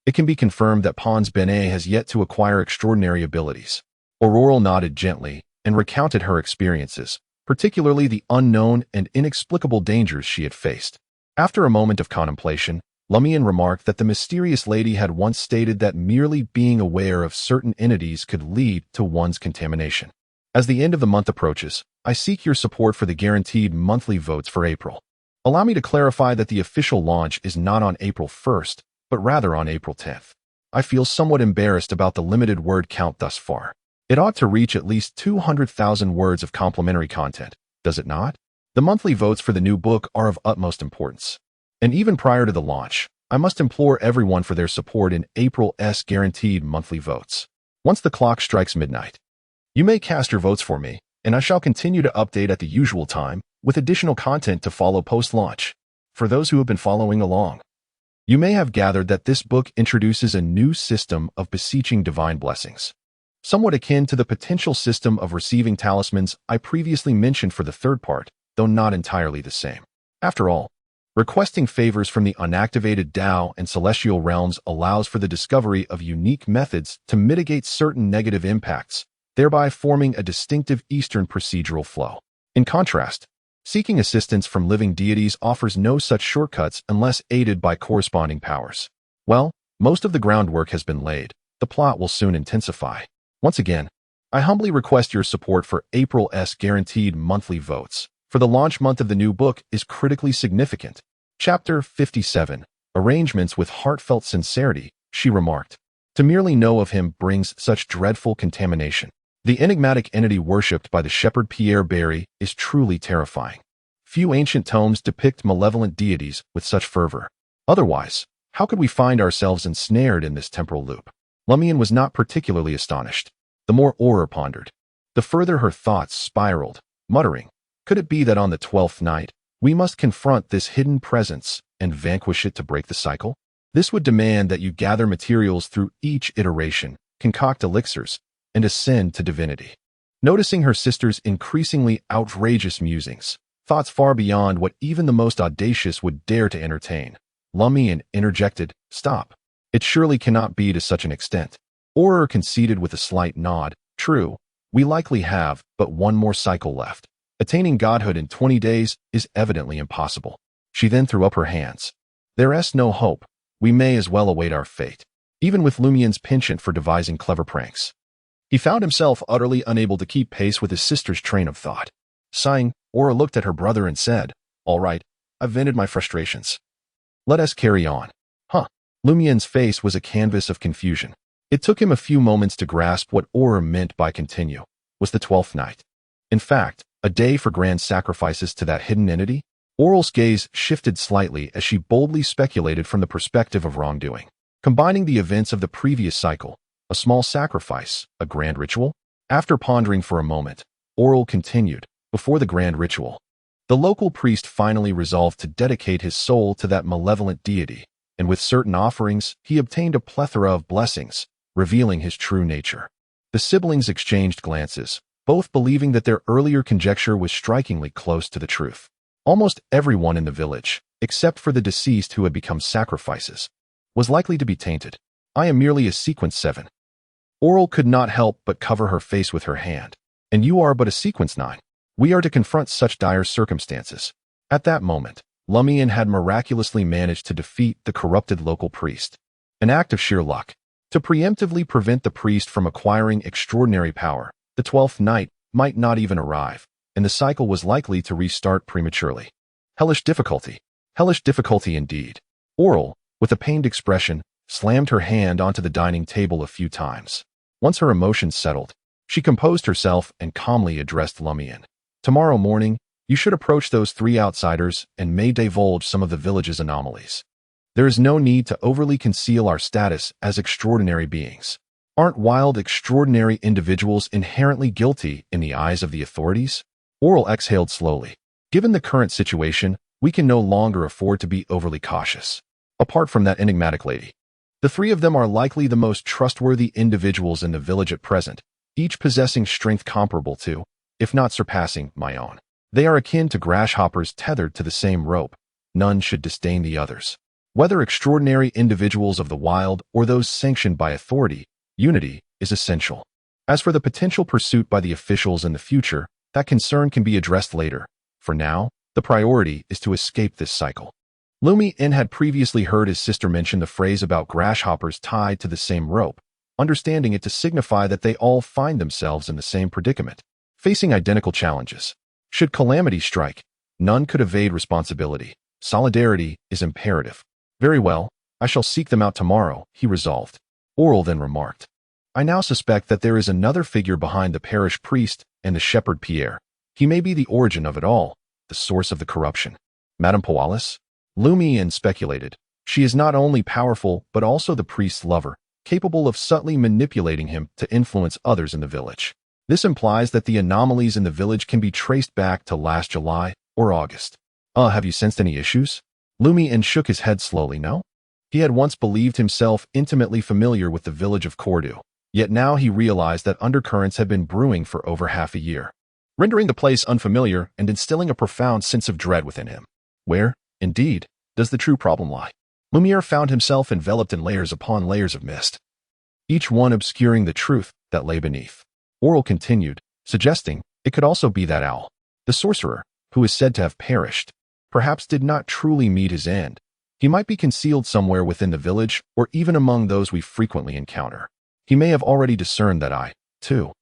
It can be confirmed that Pons Benet has yet to acquire extraordinary abilities. Aurore nodded gently and recounted her experiences, particularly the unknown and inexplicable dangers she had faced. After a moment of contemplation, Lumian remarked that the mysterious lady had once stated that merely being aware of certain entities could lead to one's contamination. As the end of the month approaches, I seek your support for the guaranteed monthly votes for April. Allow me to clarify that the official launch is not on April 1st, but rather on April 10th. I feel somewhat embarrassed about the limited word count thus far. It ought to reach at least 200,000 words of complimentary content, does it not? The monthly votes for the new book are of utmost importance. And even prior to the launch, I must implore everyone for their support in April's guaranteed monthly votes. Once the clock strikes midnight, you may cast your votes for me, and I shall continue to update at the usual time, with additional content to follow post-launch. For those who have been following along, you may have gathered that this book introduces a new system of beseeching divine blessings, somewhat akin to the potential system of receiving talismans I previously mentioned for the 3rd part, though not entirely the same. After all, requesting favors from the unactivated Tao and celestial realms allows for the discovery of unique methods to mitigate certain negative impacts, thereby forming a distinctive Eastern procedural flow. In contrast, seeking assistance from living deities offers no such shortcuts unless aided by corresponding powers. Well, most of the groundwork has been laid. The plot will soon intensify. Once again, I humbly request your support for April's guaranteed monthly votes, for the launch month of the new book is critically significant. Chapter 57, Arrangements with Heartfelt Sincerity, she remarked. To merely know of him brings such dreadful contamination. The enigmatic entity worshipped by the shepherd Pierre Barry is truly terrifying. Few ancient tomes depict malevolent deities with such fervor. Otherwise, how could we find ourselves ensnared in this temporal loop? Lumian was not particularly astonished. The more Aurore pondered, the further her thoughts spiraled, muttering, could it be that on the 12th night, we must confront this hidden presence and vanquish it to break the cycle? This would demand that you gather materials through each iteration, concoct elixirs, and ascend to divinity. Noticing her sister's increasingly outrageous musings, thoughts far beyond what even the most audacious would dare to entertain, Lumian interjected, "Stop. It surely cannot be to such an extent." Aurore conceded with a slight nod, "True, we likely have but one more cycle left. Attaining godhood in 20 days is evidently impossible." She then threw up her hands. "There's no hope. We may as well await our fate." Even with Lumian's penchant for devising clever pranks, he found himself utterly unable to keep pace with his sister's train of thought. Sighing, Aurore looked at her brother and said, "All right, I've vented my frustrations. Let us carry on." Huh. Lumian's face was a canvas of confusion. It took him a few moments to grasp what Aurore meant by continue. Was the 12th night, in fact, a day for grand sacrifices to that hidden entity? Aurore's gaze shifted slightly as she boldly speculated from the perspective of wrongdoing. Combining the events of the previous cycle, a small sacrifice, a grand ritual? After pondering for a moment, Aurore continued, "Before the grand ritual, the local priest finally resolved to dedicate his soul to that malevolent deity, and with certain offerings, he obtained a plethora of blessings, revealing his true nature." The siblings exchanged glances, both believing that their earlier conjecture was strikingly close to the truth. Almost everyone in the village, except for the deceased who had become sacrifices, was likely to be tainted. "I am merely a sequence 7. Aurore could not help but cover her face with her hand. "And you are but a sequence 9. We are to confront such dire circumstances." At that moment, Lumian had miraculously managed to defeat the corrupted local priest. An act of sheer luck. To preemptively prevent the priest from acquiring extraordinary power, the 12th night might not even arrive, and the cycle was likely to restart prematurely. Hellish difficulty. Hellish difficulty indeed. Aurore, with a pained expression, slammed her hand onto the dining table a few times. Once her emotions settled, she composed herself and calmly addressed Lumian. "Tomorrow morning, you should approach those 3 outsiders and may divulge some of the village's anomalies. There is no need to overly conceal our status as extraordinary beings. Aren't wild, extraordinary individuals inherently guilty in the eyes of the authorities?" Aurore exhaled slowly. "Given the current situation, we can no longer afford to be overly cautious. Apart from that enigmatic lady, the 3 of them are likely the most trustworthy individuals in the village at present, each possessing strength comparable to, if not surpassing, my own. They are akin to grasshoppers tethered to the same rope. None should disdain the others. Whether extraordinary individuals of the wild or those sanctioned by authority, unity is essential. As for the potential pursuit by the officials in the future, that concern can be addressed later. For now, the priority is to escape this cycle." Lumian had previously heard his sister mention the phrase about grasshoppers tied to the same rope, understanding it to signify that they all find themselves in the same predicament, facing identical challenges. Should calamity strike, none could evade responsibility. Solidarity is imperative. "Very well, I shall seek them out tomorrow," he resolved. Aurore then remarked, "I now suspect that there is another figure behind the parish priest and the shepherd Pierre. He may be the origin of it all, the source of the corruption." "Madame Poalis?" Lumian speculated. "She is not only powerful but also the priest's lover, capable of subtly manipulating him to influence others in the village. This implies that the anomalies in the village can be traced back to last July or August." Have you sensed any issues?" Lumian shook his head slowly. "No." He had once believed himself intimately familiar with the village of Cordu, yet now he realized that undercurrents had been brewing for over half a year, rendering the place unfamiliar and instilling a profound sense of dread within him. Where, indeed, does the true problem lie? Lumiere found himself enveloped in layers upon layers of mist, each one obscuring the truth that lay beneath. Aurore continued, suggesting it could also be that owl, the sorcerer, who is said to have perished, perhaps did not truly meet his end. He might be concealed somewhere within the village or even among those we frequently encounter. He may have already discerned that I, too,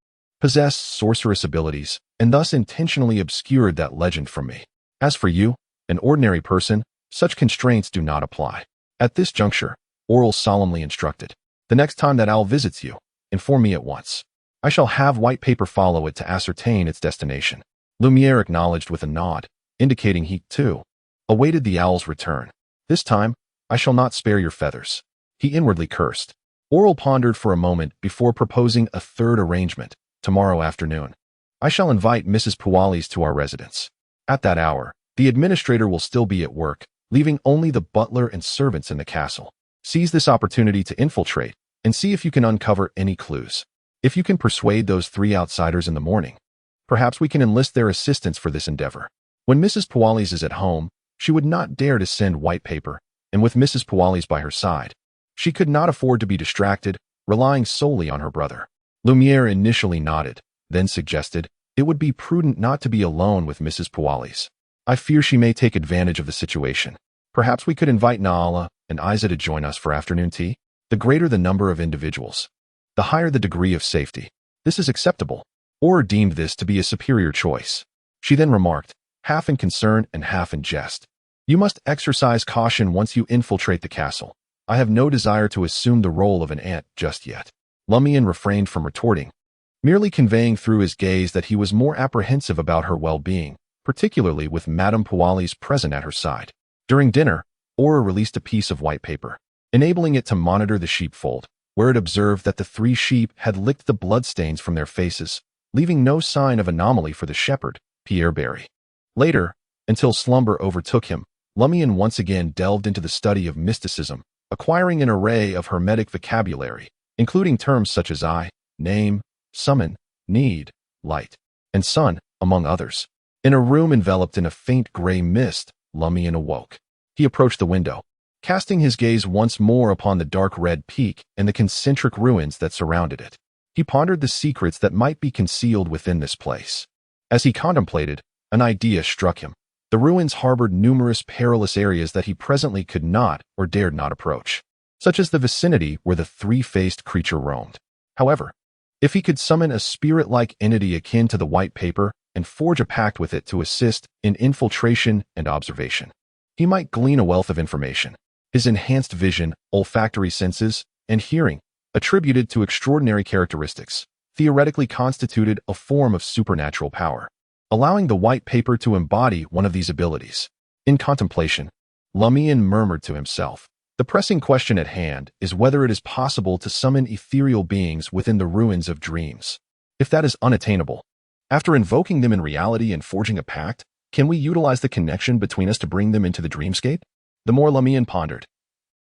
possess sorceress abilities and thus intentionally obscured that legend from me. As for you, an ordinary person, such constraints do not apply." At this juncture, Aurore solemnly instructed, "The next time that owl visits you, inform me at once. I shall have white paper follow it to ascertain its destination." Lumiere acknowledged with a nod, indicating he, too, awaited the owl's return. "This time, I shall not spare your feathers," he inwardly cursed. Aurore pondered for a moment before proposing a third arrangement. "Tomorrow afternoon, I shall invite Mrs. Pualis to our residence. At that hour, the administrator will still be at work, leaving only the butler and servants in the castle. Seize this opportunity to infiltrate and see if you can uncover any clues. If you can persuade those 3 outsiders in the morning, perhaps we can enlist their assistance for this endeavor. When Mrs. Pualis is at home, she would not dare to send white paper, and with Mrs. Pualis by her side, she could not afford to be distracted, relying solely on her brother. Lumiere initially nodded, then suggested, it would be prudent not to be alone with Mrs. Pualis. I fear she may take advantage of the situation. Perhaps we could invite Naala and Isa to join us for afternoon tea? The greater the number of individuals, the higher the degree of safety. This is acceptable. Aurore deemed this to be a superior choice. She then remarked, half in concern and half in jest, you must exercise caution once you infiltrate the castle. I have no desire to assume the role of an aunt just yet. Lumian refrained from retorting, merely conveying through his gaze that he was more apprehensive about her well-being, particularly with Madame Pualis present at her side. During dinner, Aurore released a piece of white paper, enabling it to monitor the sheepfold, where it observed that the 3 sheep had licked the bloodstains from their faces, leaving no sign of anomaly for the shepherd, Pierre Barry. Later, until slumber overtook him, Lumian once again delved into the study of mysticism, acquiring an array of hermetic vocabulary, including terms such as eye, name, summon, need, light, and sun, among others. In a room enveloped in a faint gray mist, Lumian awoke. He approached the window, casting his gaze once more upon the dark red peak and the concentric ruins that surrounded it. He pondered the secrets that might be concealed within this place. As he contemplated, an idea struck him. The ruins harbored numerous perilous areas that he presently could not or dared not approach, such as the vicinity where the 3-faced creature roamed. However, if he could summon a spirit-like entity akin to the white paper and forge a pact with it to assist in infiltration and observation, he might glean a wealth of information. His enhanced vision, olfactory senses, and hearing, attributed to extraordinary characteristics, theoretically constituted a form of supernatural power, allowing the white paper to embody one of these abilities. In contemplation, Lumian murmured to himself, the pressing question at hand is whether it is possible to summon ethereal beings within the ruins of dreams. If that is unattainable, after invoking them in reality and forging a pact, can we utilize the connection between us to bring them into the dreamscape? The more Lumian pondered,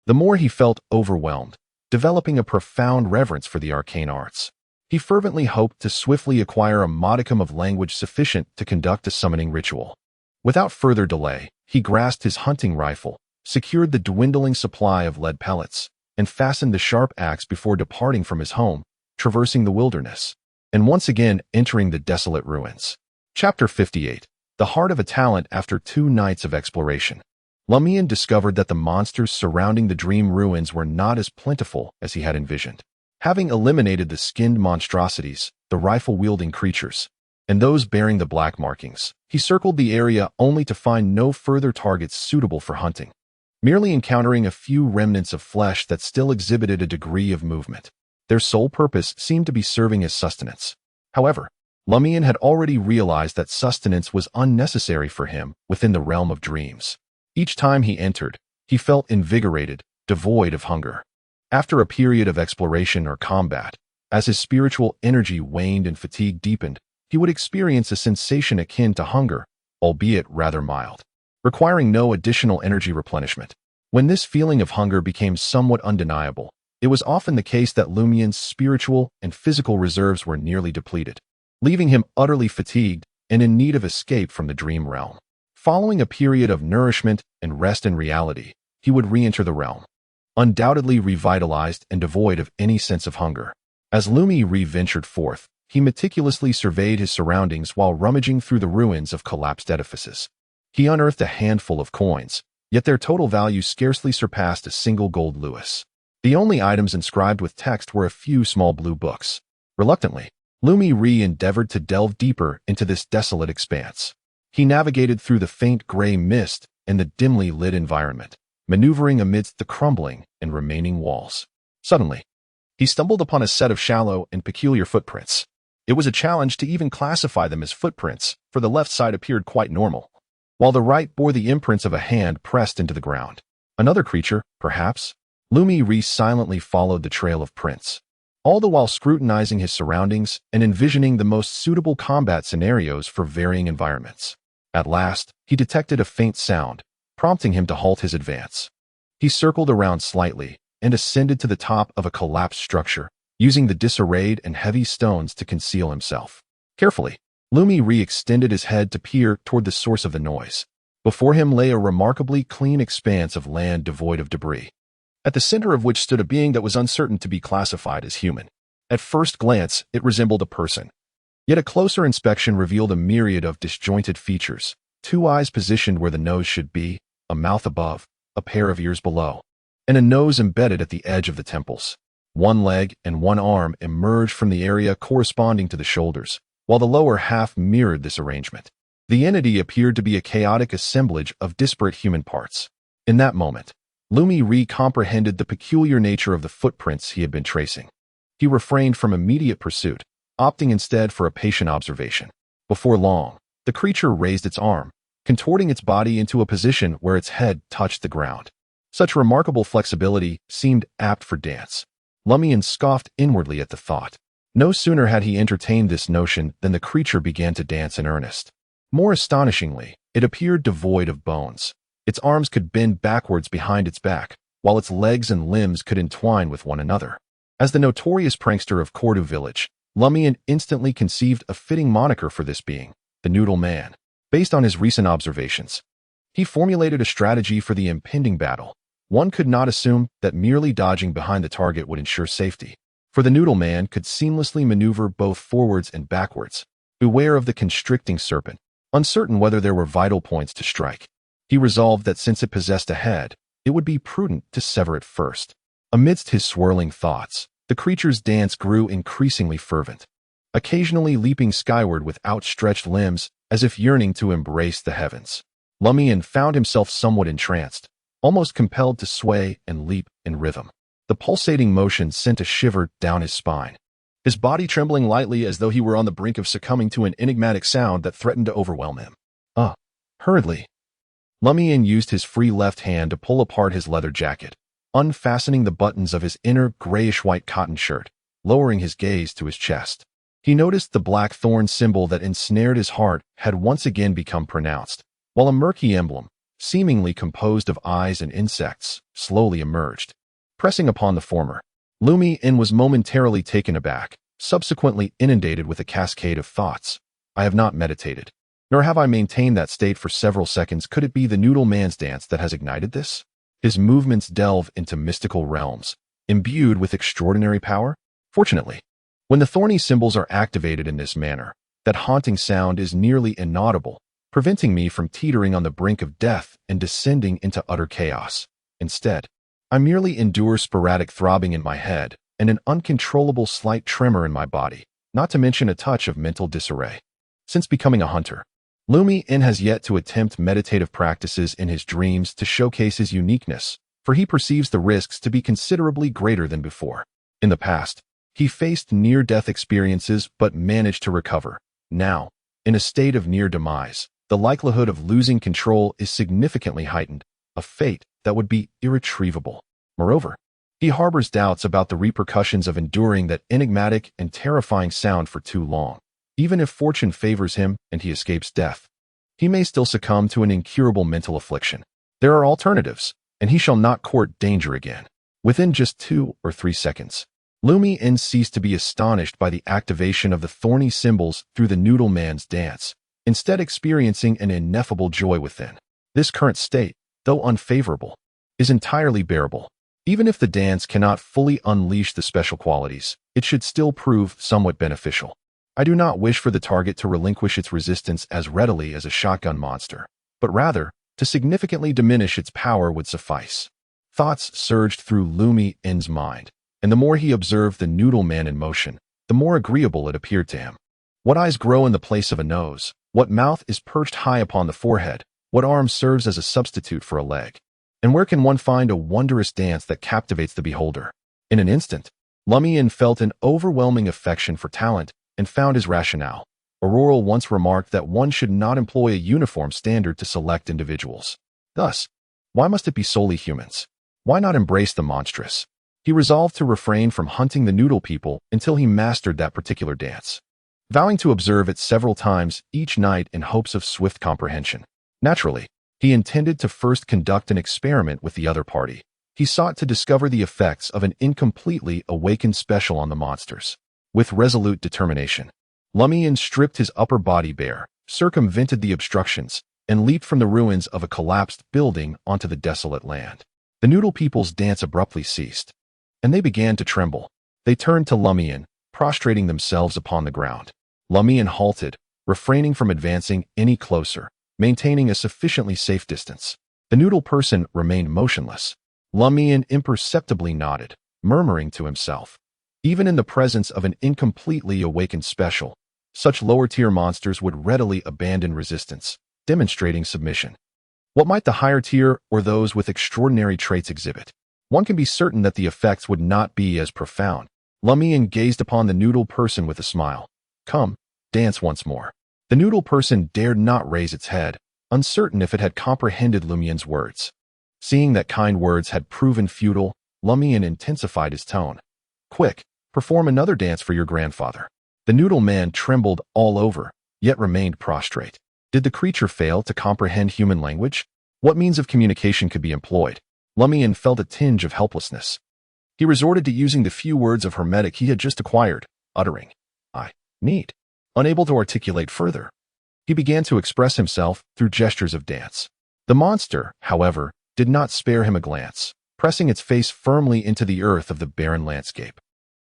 the more he felt overwhelmed, developing a profound reverence for the arcane arts. He fervently hoped to swiftly acquire a modicum of language sufficient to conduct a summoning ritual. Without further delay, he grasped his hunting rifle, secured the dwindling supply of lead pellets, and fastened the sharp axe before departing from his home, traversing the wilderness, and once again entering the desolate ruins. Chapter 58. The Heart of a Talent. After 2 nights of exploration, Lumian discovered that the monsters surrounding the dream ruins were not as plentiful as he had envisioned. Having eliminated the skinned monstrosities, the rifle-wielding creatures, and those bearing the black markings, he circled the area only to find no further targets suitable for hunting, merely encountering a few remnants of flesh that still exhibited a degree of movement. Their sole purpose seemed to be serving as sustenance. However, Lumian had already realized that sustenance was unnecessary for him within the realm of dreams. Each time he entered, he felt invigorated, devoid of hunger. After a period of exploration or combat, as his spiritual energy waned and fatigue deepened, he would experience a sensation akin to hunger, albeit rather mild, requiring no additional energy replenishment. When this feeling of hunger became somewhat undeniable, it was often the case that Lumian's spiritual and physical reserves were nearly depleted, leaving him utterly fatigued and in need of escape from the dream realm. Following a period of nourishment and rest in reality, he would re-enter the realm, undoubtedly revitalized and devoid of any sense of hunger. As Lumi re-ventured forth, he meticulously surveyed his surroundings while rummaging through the ruins of collapsed edifices. He unearthed a handful of coins, yet their total value scarcely surpassed a single gold louis. The only items inscribed with text were a few small blue books. Reluctantly, Lumi endeavored to delve deeper into this desolate expanse. He navigated through the faint gray mist and the dimly lit environment, maneuvering amidst the crumbling and remaining walls. Suddenly, he stumbled upon a set of shallow and peculiar footprints. It was a challenge to even classify them as footprints, for the left side appeared quite normal, while the right bore the imprints of a hand pressed into the ground. Another creature, perhaps? Lumi silently followed the trail of prints, all the while scrutinizing his surroundings and envisioning the most suitable combat scenarios for varying environments. At last, he detected a faint sound, prompting him to halt his advance. He circled around slightly and ascended to the top of a collapsed structure, using the disarrayed and heavy stones to conceal himself. Carefully, Lumian Li extended his head to peer toward the source of the noise. Before him lay a remarkably clean expanse of land devoid of debris, at the center of which stood a being that was uncertain to be classified as human. At first glance, it resembled a person. Yet a closer inspection revealed a myriad of disjointed features: 2 eyes positioned where the nose should be, a mouth above, a pair of ears below, and a nose embedded at the edge of the temples. 1 leg and 1 arm emerged from the area corresponding to the shoulders, while the lower half mirrored this arrangement. The entity appeared to be a chaotic assemblage of disparate human parts. In that moment, Lumian Li comprehended the peculiar nature of the footprints he had been tracing. He refrained from immediate pursuit, opting instead for a patient observation. Before long, the creature raised its arm, contorting its body into a position where its head touched the ground. Such remarkable flexibility seemed apt for dance. Lumian scoffed inwardly at the thought. No sooner had he entertained this notion than the creature began to dance in earnest. More astonishingly, it appeared devoid of bones. Its arms could bend backwards behind its back, while its legs and limbs could entwine with one another. As the notorious prankster of Cordu Village, Lumian instantly conceived a fitting moniker for this being, the Noodle Man. Based on his recent observations, he formulated a strategy for the impending battle. One could not assume that merely dodging behind the target would ensure safety, for the Noodle Man could seamlessly maneuver both forwards and backwards, beware of the constricting serpent. Uncertain whether there were vital points to strike, he resolved that since it possessed a head, it would be prudent to sever it first. Amidst his swirling thoughts, the creature's dance grew increasingly fervent, occasionally leaping skyward with outstretched limbs as if yearning to embrace the heavens. Lumian found himself somewhat entranced, almost compelled to sway and leap in rhythm. The pulsating motion sent a shiver down his spine, his body trembling lightly as though he were on the brink of succumbing to an enigmatic sound that threatened to overwhelm him. Hurriedly, Lumian used his free left hand to pull apart his leather jacket, unfastening the buttons of his inner grayish-white cotton shirt, lowering his gaze to his chest. He noticed the black thorn symbol that ensnared his heart had once again become pronounced, while a murky emblem, seemingly composed of eyes and insects, slowly emerged. Pressing upon the former, Lumian was momentarily taken aback, subsequently inundated with a cascade of thoughts. I have not meditated, nor have I maintained that state for several seconds. Could it be the Noodle Man's dance that has ignited this? His movements delve into mystical realms, imbued with extraordinary power. Fortunately, when the thorny symbols are activated in this manner, that haunting sound is nearly inaudible, preventing me from teetering on the brink of death and descending into utter chaos. Instead, I merely endure sporadic throbbing in my head and an uncontrollable slight tremor in my body, not to mention a touch of mental disarray. Since becoming a hunter, Lumian has yet to attempt meditative practices in his dreams to showcase his uniqueness, for he perceives the risks to be considerably greater than before. In the past, he faced near-death experiences but managed to recover. Now, in a state of near demise, the likelihood of losing control is significantly heightened, a fate that would be irretrievable. Moreover, he harbors doubts about the repercussions of enduring that enigmatic and terrifying sound for too long. Even if fortune favors him and he escapes death, he may still succumb to an incurable mental affliction. There are alternatives, and he shall not court danger again. Within just 2 or 3 seconds, Lumian ceased to be astonished by the activation of the thorny symbols through the Noodle Man's dance, instead experiencing an ineffable joy within. This current state, though unfavorable, is entirely bearable. Even if the dance cannot fully unleash the special qualities, it should still prove somewhat beneficial. I do not wish for the target to relinquish its resistance as readily as a shotgun monster, but rather, to significantly diminish its power would suffice. Thoughts surged through Lumian's mind, and the more he observed the Noodle Man in motion, the more agreeable it appeared to him. What eyes grow in the place of a nose? What mouth is perched high upon the forehead? What arm serves as a substitute for a leg? And where can one find a wondrous dance that captivates the beholder? In an instant, Lumian felt an overwhelming affection for talent and found his rationale. Aurore once remarked that one should not employ a uniform standard to select individuals. Thus, why must it be solely humans? Why not embrace the monstrous? He resolved to refrain from hunting the noodle people until he mastered that particular dance, vowing to observe it several times each night in hopes of swift comprehension. Naturally, he intended to first conduct an experiment with the other party, he sought to discover the effects of an incompletely awakened special on the monsters. With resolute determination, Lumian stripped his upper body bare, circumvented the obstructions, and leaped from the ruins of a collapsed building onto the desolate land. The Noodle people's dance abruptly ceased, and they began to tremble. They turned to Lumian, prostrating themselves upon the ground. Lumian halted, refraining from advancing any closer, maintaining a sufficiently safe distance. The Noodle person remained motionless. Lumian imperceptibly nodded, murmuring to himself. Even in the presence of an incompletely awakened special, such lower-tier monsters would readily abandon resistance, demonstrating submission. What might the higher tier or those with extraordinary traits exhibit? One can be certain that the effects would not be as profound. Lumian gazed upon the Noodle person with a smile. Come, dance once more. The Noodle person dared not raise its head, uncertain if it had comprehended Lumian's words. Seeing that kind words had proven futile, Lumian intensified his tone. Quick, perform another dance for your grandfather. The Noodle man trembled all over, yet remained prostrate. Did the creature fail to comprehend human language? What means of communication could be employed? Lumian felt a tinge of helplessness. He resorted to using the few words of Hermetic he had just acquired, uttering, I need. Unable to articulate further, he began to express himself through gestures of dance. The monster, however, did not spare him a glance, pressing its face firmly into the earth of the barren landscape.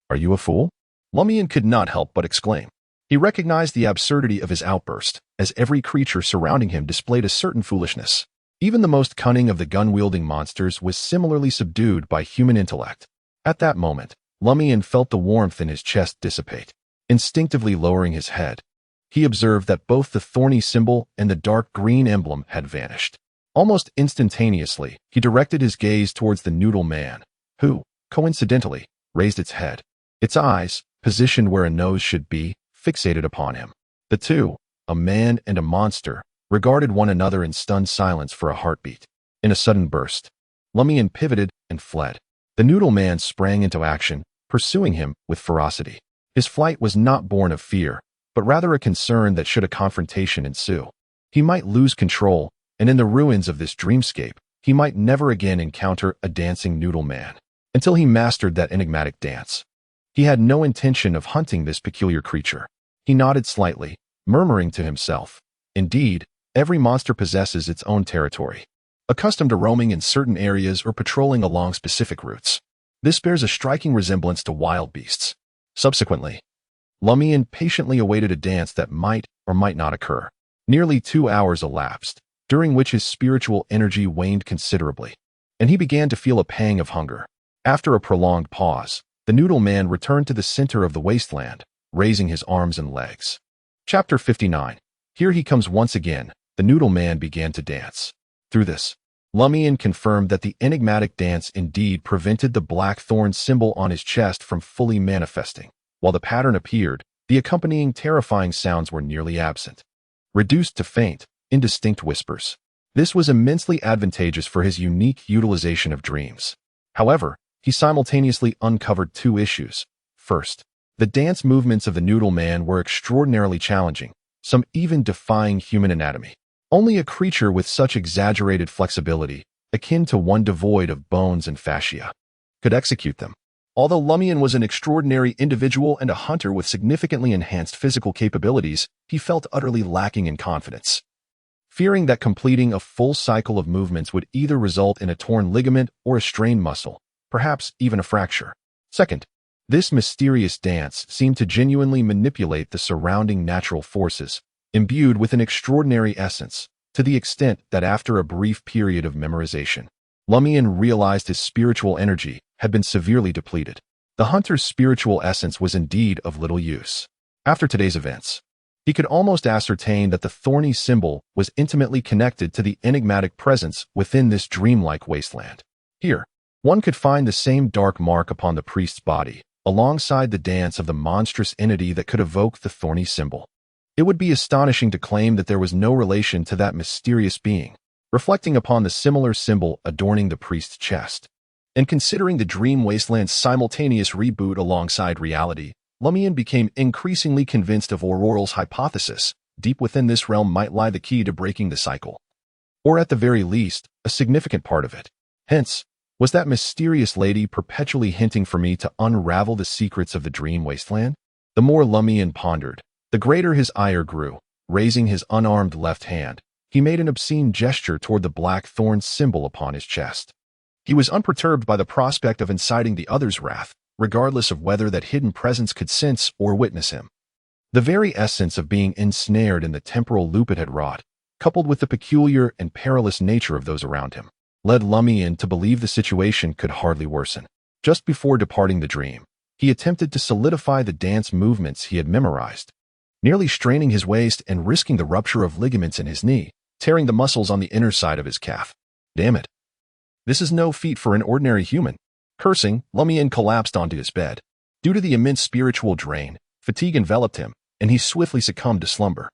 Are you a fool? Lumian could not help but exclaim. He recognized the absurdity of his outburst, as every creature surrounding him displayed a certain foolishness. Even the most cunning of the gun-wielding monsters was similarly subdued by human intellect. At that moment, Lumian felt the warmth in his chest dissipate. Instinctively lowering his head, he observed that both the thorny symbol and the dark green emblem had vanished. Almost instantaneously, he directed his gaze towards the Noodle man, who, coincidentally, raised its head. Its eyes, positioned where a nose should be, fixated upon him. The two, a man and a monster, regarded one another in stunned silence for a heartbeat. In a sudden burst, Lumian pivoted and fled. The Noodle man sprang into action, pursuing him with ferocity. His flight was not born of fear, but rather a concern that should a confrontation ensue, he might lose control, and in the ruins of this dreamscape, he might never again encounter a dancing Noodle man. Until he mastered that enigmatic dance, he had no intention of hunting this peculiar creature. He nodded slightly, murmuring to himself, indeed, every monster possesses its own territory, accustomed to roaming in certain areas or patrolling along specific routes. This bears a striking resemblance to wild beasts. Subsequently, Lumian patiently awaited a dance that might or might not occur. Nearly 2 hours elapsed, during which his spiritual energy waned considerably, and he began to feel a pang of hunger. After a prolonged pause, the Noodle man returned to the center of the wasteland, raising his arms and legs. Chapter 59. Here he comes once again. The Noodle man began to dance. Through this, Lumian confirmed that the enigmatic dance indeed prevented the black thorn symbol on his chest from fully manifesting. While the pattern appeared, the accompanying terrifying sounds were nearly absent, reduced to faint, indistinct whispers. This was immensely advantageous for his unique utilization of dreams. However, he simultaneously uncovered two issues. First, the dance movements of the Noodle man were extraordinarily challenging, some even defying human anatomy. Only a creature with such exaggerated flexibility, akin to one devoid of bones and fascia, could execute them. Although Lumian was an extraordinary individual and a hunter with significantly enhanced physical capabilities, he felt utterly lacking in confidence. Fearing that completing a full cycle of movements would either result in a torn ligament or a strained muscle, perhaps even a fracture. Second, this mysterious dance seemed to genuinely manipulate the surrounding natural forces, imbued with an extraordinary essence, to the extent that after a brief period of memorization, Lumian realized his spiritual energy had been severely depleted. The hunter's spiritual essence was indeed of little use. After today's events, he could almost ascertain that the thorny symbol was intimately connected to the enigmatic presence within this dreamlike wasteland. Here, one could find the same dark mark upon the priest's body, alongside the dance of the monstrous entity that could evoke the thorny symbol. It would be astonishing to claim that there was no relation to that mysterious being, reflecting upon the similar symbol adorning the priest's chest. And considering the dream wasteland's simultaneous reboot alongside reality, Lumian became increasingly convinced of Aurore's hypothesis. Deep within this realm might lie the key to breaking the cycle, or at the very least, a significant part of it. Hence, Was that mysterious lady perpetually hinting for me to unravel the secrets of the dream wasteland? The more Lumian pondered, the greater his ire grew. Raising his unarmed left hand, he made an obscene gesture toward the black thorn symbol upon his chest. He was unperturbed by the prospect of inciting the other's wrath, regardless of whether that hidden presence could sense or witness him. The very essence of being ensnared in the temporal loop it had wrought, coupled with the peculiar and perilous nature of those around him, led Lumian to believe the situation could hardly worsen. Just before departing the dream, he attempted to solidify the dance movements he had memorized, nearly straining his waist and risking the rupture of ligaments in his knee, tearing the muscles on the inner side of his calf. Damn it. This is no feat for an ordinary human. Cursing, Lumian collapsed onto his bed. Due to the immense spiritual drain, fatigue enveloped him, and he swiftly succumbed to slumber.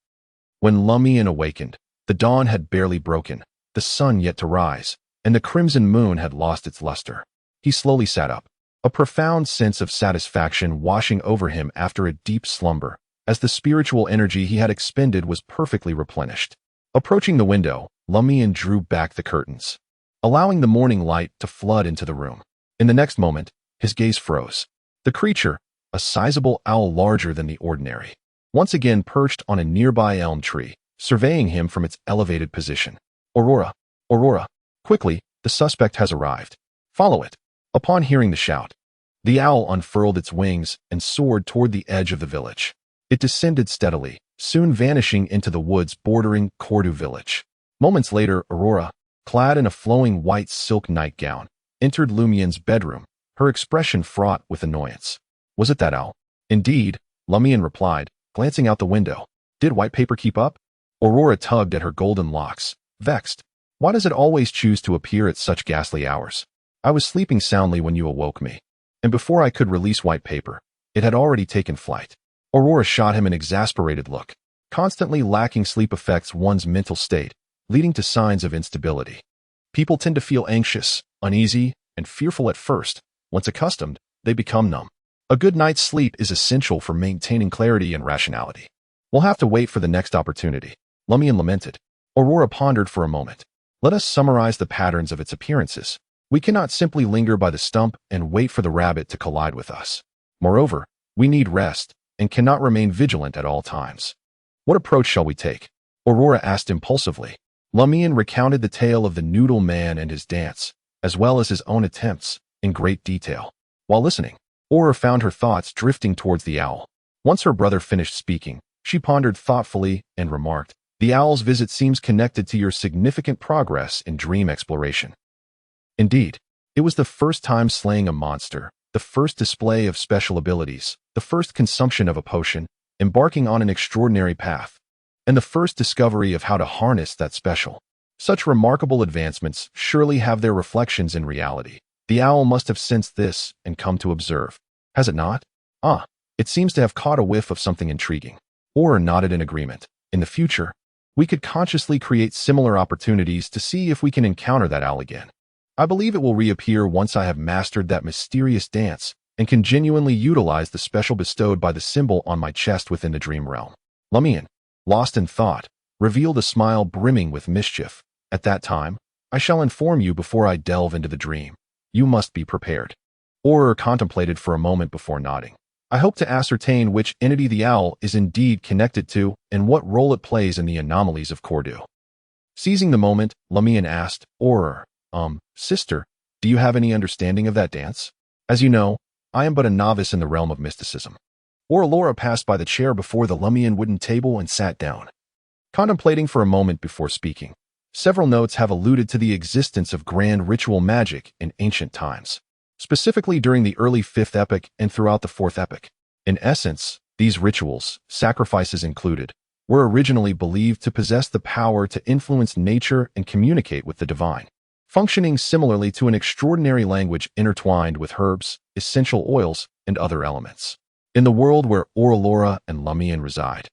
When Lumian awakened, the dawn had barely broken, the sun yet to rise, and the crimson moon had lost its luster. He slowly sat up, a profound sense of satisfaction washing over him after a deep slumber, as the spiritual energy he had expended was perfectly replenished. Approaching the window, Lumian drew back the curtains, allowing the morning light to flood into the room. In the next moment, his gaze froze. The creature, a sizable owl larger than the ordinary, once again perched on a nearby elm tree, surveying him from its elevated position. Aurora, Aurora, quickly, the suspect has arrived. Follow it. Upon hearing the shout, the owl unfurled its wings and soared toward the edge of the village. It descended steadily, soon vanishing into the woods bordering Cordu Village. Moments later, Aurora, clad in a flowing white silk nightgown, entered Lumian's bedroom, her expression fraught with annoyance. Was it that owl? Indeed, Lumian replied, glancing out the window. Did white paper keep up? Aurora tugged at her golden locks, vexed. Why does it always choose to appear at such ghastly hours? I was sleeping soundly when you awoke me, and before I could release white paper, it had already taken flight. Aurora shot him an exasperated look. Constantly lacking sleep affects one's mental state, leading to signs of instability. People tend to feel anxious, uneasy, and fearful at first. Once accustomed, they become numb. A good night's sleep is essential for maintaining clarity and rationality. We'll have to wait for the next opportunity, Lumian lamented. Aurora pondered for a moment. Let us summarize the patterns of its appearances. We cannot simply linger by the stump and wait for the rabbit to collide with us. Moreover, we need rest and cannot remain vigilant at all times. What approach shall we take? Aurora asked impulsively. Lumian recounted the tale of the noodle man and his dance, as well as his own attempts, in great detail. While listening, Aurora found her thoughts drifting towards the owl. Once her brother finished speaking, she pondered thoughtfully and remarked, the owl's visit seems connected to your significant progress in dream exploration. Indeed, it was the first time slaying a monster, the first display of special abilities, the first consumption of a potion, embarking on an extraordinary path, and the first discovery of how to harness that special. Such remarkable advancements surely have their reflections in reality. The owl must have sensed this and come to observe. Has it not? It seems to have caught a whiff of something intriguing. Or nodded in agreement. In the future, we could consciously create similar opportunities to see if we can encounter that owl again. I believe it will reappear once I have mastered that mysterious dance and can genuinely utilize the special bestowed by the symbol on my chest within the dream realm. Lumian, lost in thought, revealed a smile brimming with mischief. At that time, I shall inform you before I delve into the dream. You must be prepared. Aurore contemplated for a moment before nodding. I hope to ascertain which entity the owl is indeed connected to and what role it plays in the anomalies of Cordu. Seizing the moment, Lumian asked, Aurore, sister, do you have any understanding of that dance? As you know, I am but a novice in the realm of mysticism. Aurora passed by the chair before the Lumian wooden table and sat down, contemplating for a moment before speaking. Several notes have alluded to the existence of grand ritual magic in ancient times, specifically during the early 5th epoch and throughout the 4th epoch. In essence, these rituals, sacrifices included, were originally believed to possess the power to influence nature and communicate with the divine, functioning similarly to an extraordinary language intertwined with herbs, essential oils, and other elements. In the world where Aurore and Lumian reside,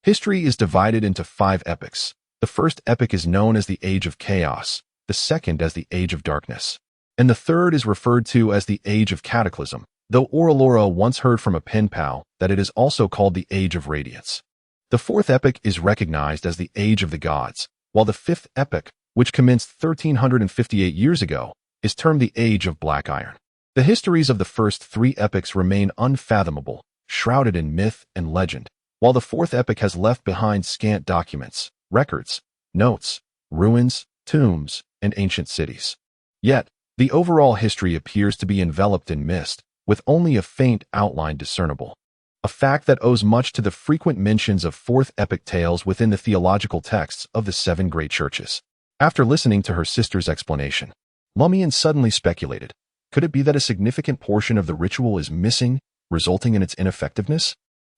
history is divided into 5 epochs. The first epoch is known as the Age of Chaos, the second as the Age of Darkness, and the third is referred to as the Age of Cataclysm, though Aurore once heard from a pen pal that it is also called the Age of Radiance. The 4th epoch is recognized as the Age of the Gods, while the 5th epoch, which commenced 1358 years ago, is termed the Age of Black Iron. The histories of the first three epochs remain unfathomable, shrouded in myth and legend, while the fourth epoch has left behind scant documents, records, notes, ruins, tombs, and ancient cities. Yet, the overall history appears to be enveloped in mist, with only a faint outline discernible. A fact that owes much to the frequent mentions of fourth epoch tales within the theological texts of the seven great churches. After listening to her sister's explanation, Lumian suddenly speculated, could it be that a significant portion of the ritual is missing, resulting in its ineffectiveness?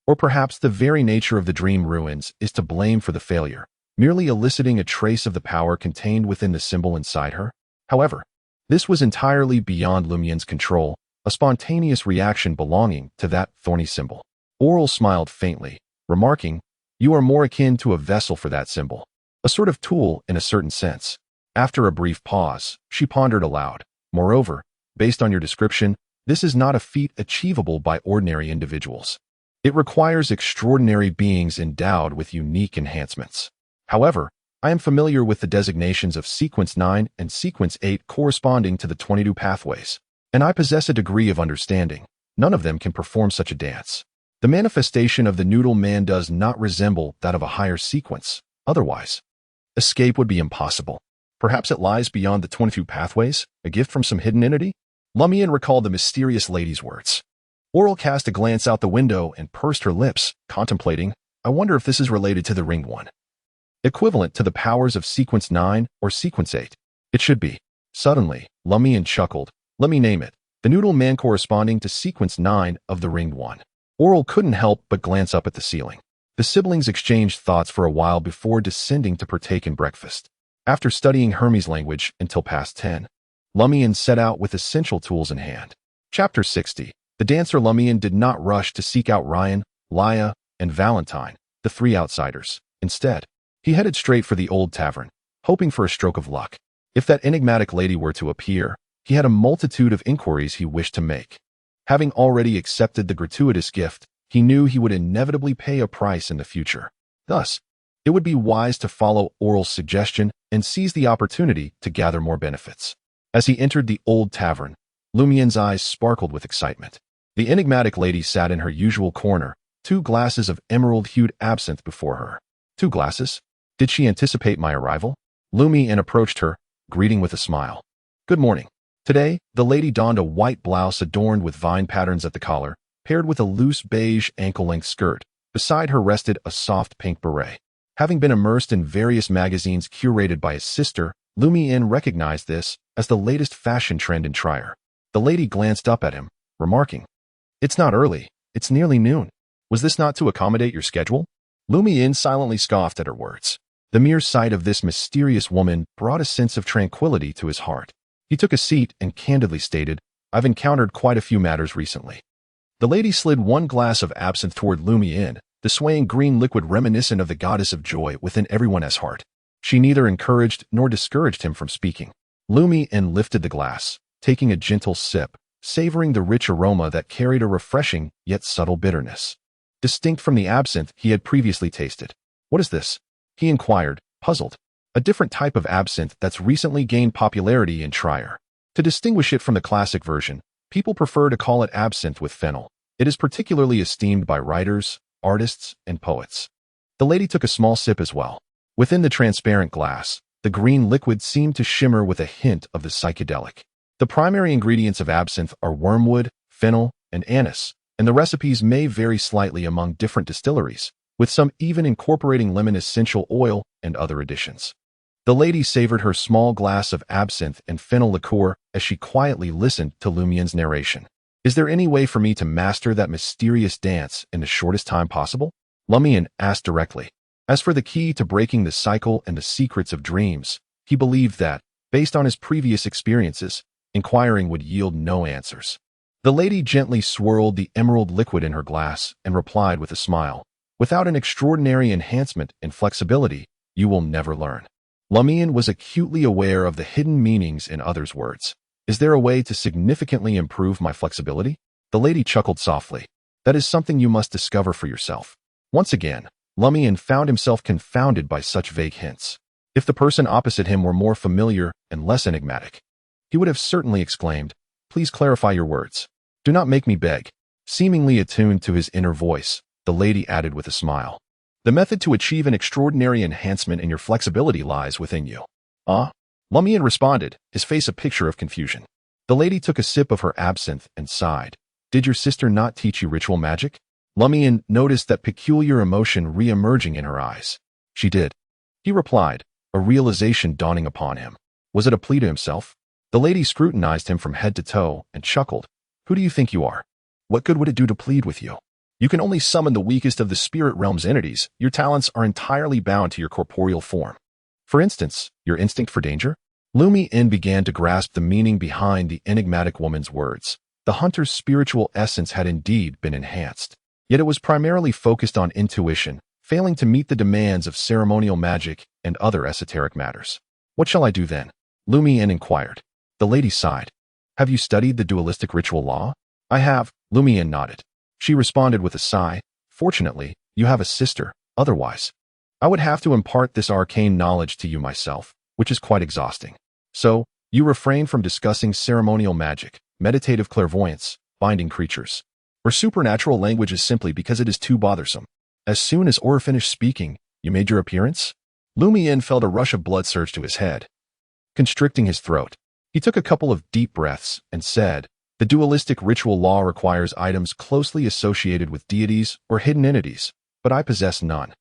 Or perhaps the very nature of the dream ruins is to blame for the failure, merely eliciting a trace of the power contained within the symbol inside her? However, this was entirely beyond Lumian's control, a spontaneous reaction belonging to that thorny symbol. Aurore smiled faintly, remarking, "You are more akin to a vessel for that symbol, a sort of tool in a certain sense." After a brief pause, she pondered aloud, "Moreover, based on your description, this is not a feat achievable by ordinary individuals. It requires extraordinary beings endowed with unique enhancements. However, I am familiar with the designations of Sequence 9 and Sequence 8 corresponding to the 22 pathways, and I possess a degree of understanding. None of them can perform such a dance. The manifestation of the noodle man does not resemble that of a higher sequence. Otherwise, escape would be impossible. Perhaps it lies beyond the 22 pathways, a gift from some hidden entity?" Lumian recalled the mysterious lady's words. Aurore cast a glance out the window and pursed her lips, contemplating, "I wonder if this is related to the ringed one. Equivalent to the powers of Sequence 9 or Sequence 8. It should be." Suddenly, Lumian chuckled. "Let me name it. The noodle man corresponding to Sequence 9 of the ringed one." Aurore couldn't help but glance up at the ceiling. The siblings exchanged thoughts for a while before descending to partake in breakfast. After studying Hermit's language until past 10, Lumian set out with essential tools in hand. Chapter 60. The dancer. Lumian did not rush to seek out Ryan, Lia, and Valentine, the three outsiders. Instead, he headed straight for the old tavern, hoping for a stroke of luck. If that enigmatic lady were to appear, he had a multitude of inquiries he wished to make. Having already accepted the gratuitous gift, he knew he would inevitably pay a price in the future. Thus, it would be wise to follow Aurore's suggestion and seize the opportunity to gather more benefits. As he entered the old tavern, Lumian's eyes sparkled with excitement. The enigmatic lady sat in her usual corner, 2 glasses of emerald-hued absinthe before her. 2 glasses? Did she anticipate my arrival? Lumian approached her, greeting with a smile. "Good morning." Today, the lady donned a white blouse adorned with vine patterns at the collar, paired with a loose beige ankle-length skirt. Beside her rested a soft pink beret. Having been immersed in various magazines curated by his sister, Lumian recognized this as the latest fashion trend in Trier. The lady glanced up at him, remarking, "It's not early, it's nearly noon. Was this not to accommodate your schedule?" Lumian silently scoffed at her words. The mere sight of this mysterious woman brought a sense of tranquility to his heart. He took a seat and candidly stated, "I've encountered quite a few matters recently." The lady slid 1 glass of absinthe toward Lumian, the swaying green liquid reminiscent of the goddess of joy within everyone's heart. She neither encouraged nor discouraged him from speaking. Lumian lifted the glass, taking a gentle sip, savoring the rich aroma that carried a refreshing yet subtle bitterness, distinct from the absinthe he had previously tasted. "What is this?" he inquired, puzzled. "A different type of absinthe that's recently gained popularity in Trier. To distinguish it from the classic version, people prefer to call it absinthe with fennel. It is particularly esteemed by writers, artists, and poets." The lady took a small sip as well. Within the transparent glass, the green liquid seemed to shimmer with a hint of the psychedelic. The primary ingredients of absinthe are wormwood, fennel, and anise, and the recipes may vary slightly among different distilleries, with some even incorporating lemon essential oil and other additions. The lady savored her small glass of absinthe and fennel liqueur as she quietly listened to Lumian's narration. "Is there any way for me to master that mysterious dance in the shortest time possible?" Lumian asked directly. As for the key to breaking the cycle and the secrets of dreams, he believed that, based on his previous experiences, inquiring would yield no answers. The lady gently swirled the emerald liquid in her glass and replied with a smile, "Without an extraordinary enhancement in flexibility, you will never learn." Lumian was acutely aware of the hidden meanings in others' words. "Is there a way to significantly improve my flexibility?" The lady chuckled softly. "That is something you must discover for yourself." Once again, Lumian found himself confounded by such vague hints. If the person opposite him were more familiar and less enigmatic, he would have certainly exclaimed, "Please clarify your words. Do not make me beg." Seemingly attuned to his inner voice, the lady added with a smile, "The method to achieve an extraordinary enhancement in your flexibility lies within you." "Ah?" Lumian responded, his face a picture of confusion. The lady took a sip of her absinthe and sighed. "Did your sister not teach you ritual magic?" Lumian noticed that peculiar emotion re-emerging in her eyes. "She did," he replied, a realization dawning upon him. Was it a plea to himself? The lady scrutinized him from head to toe and chuckled. "Who do you think you are? What good would it do to plead with you? You can only summon the weakest of the spirit realm's entities. Your talents are entirely bound to your corporeal form. For instance, your instinct for danger?" Lumian began to grasp the meaning behind the enigmatic woman's words. The hunter's spiritual essence had indeed been enhanced, yet it was primarily focused on intuition, failing to meet the demands of ceremonial magic and other esoteric matters. "What shall I do then?" Lumian inquired. The lady sighed. "Have you studied the dualistic ritual law?" "I have," Lumian nodded. She responded with a sigh. "Fortunately, you have a sister. Otherwise, I would have to impart this arcane knowledge to you myself, which is quite exhausting. So, you refrain from discussing ceremonial magic, meditative clairvoyance, binding creatures, or supernatural languages simply because it is too bothersome. As soon as Aurore finished speaking, you made your appearance?" Lumian felt a rush of blood surge to his head, constricting his throat. He took a couple of deep breaths and said, "The dualistic ritual law requires items closely associated with deities or hidden entities, but I possess none."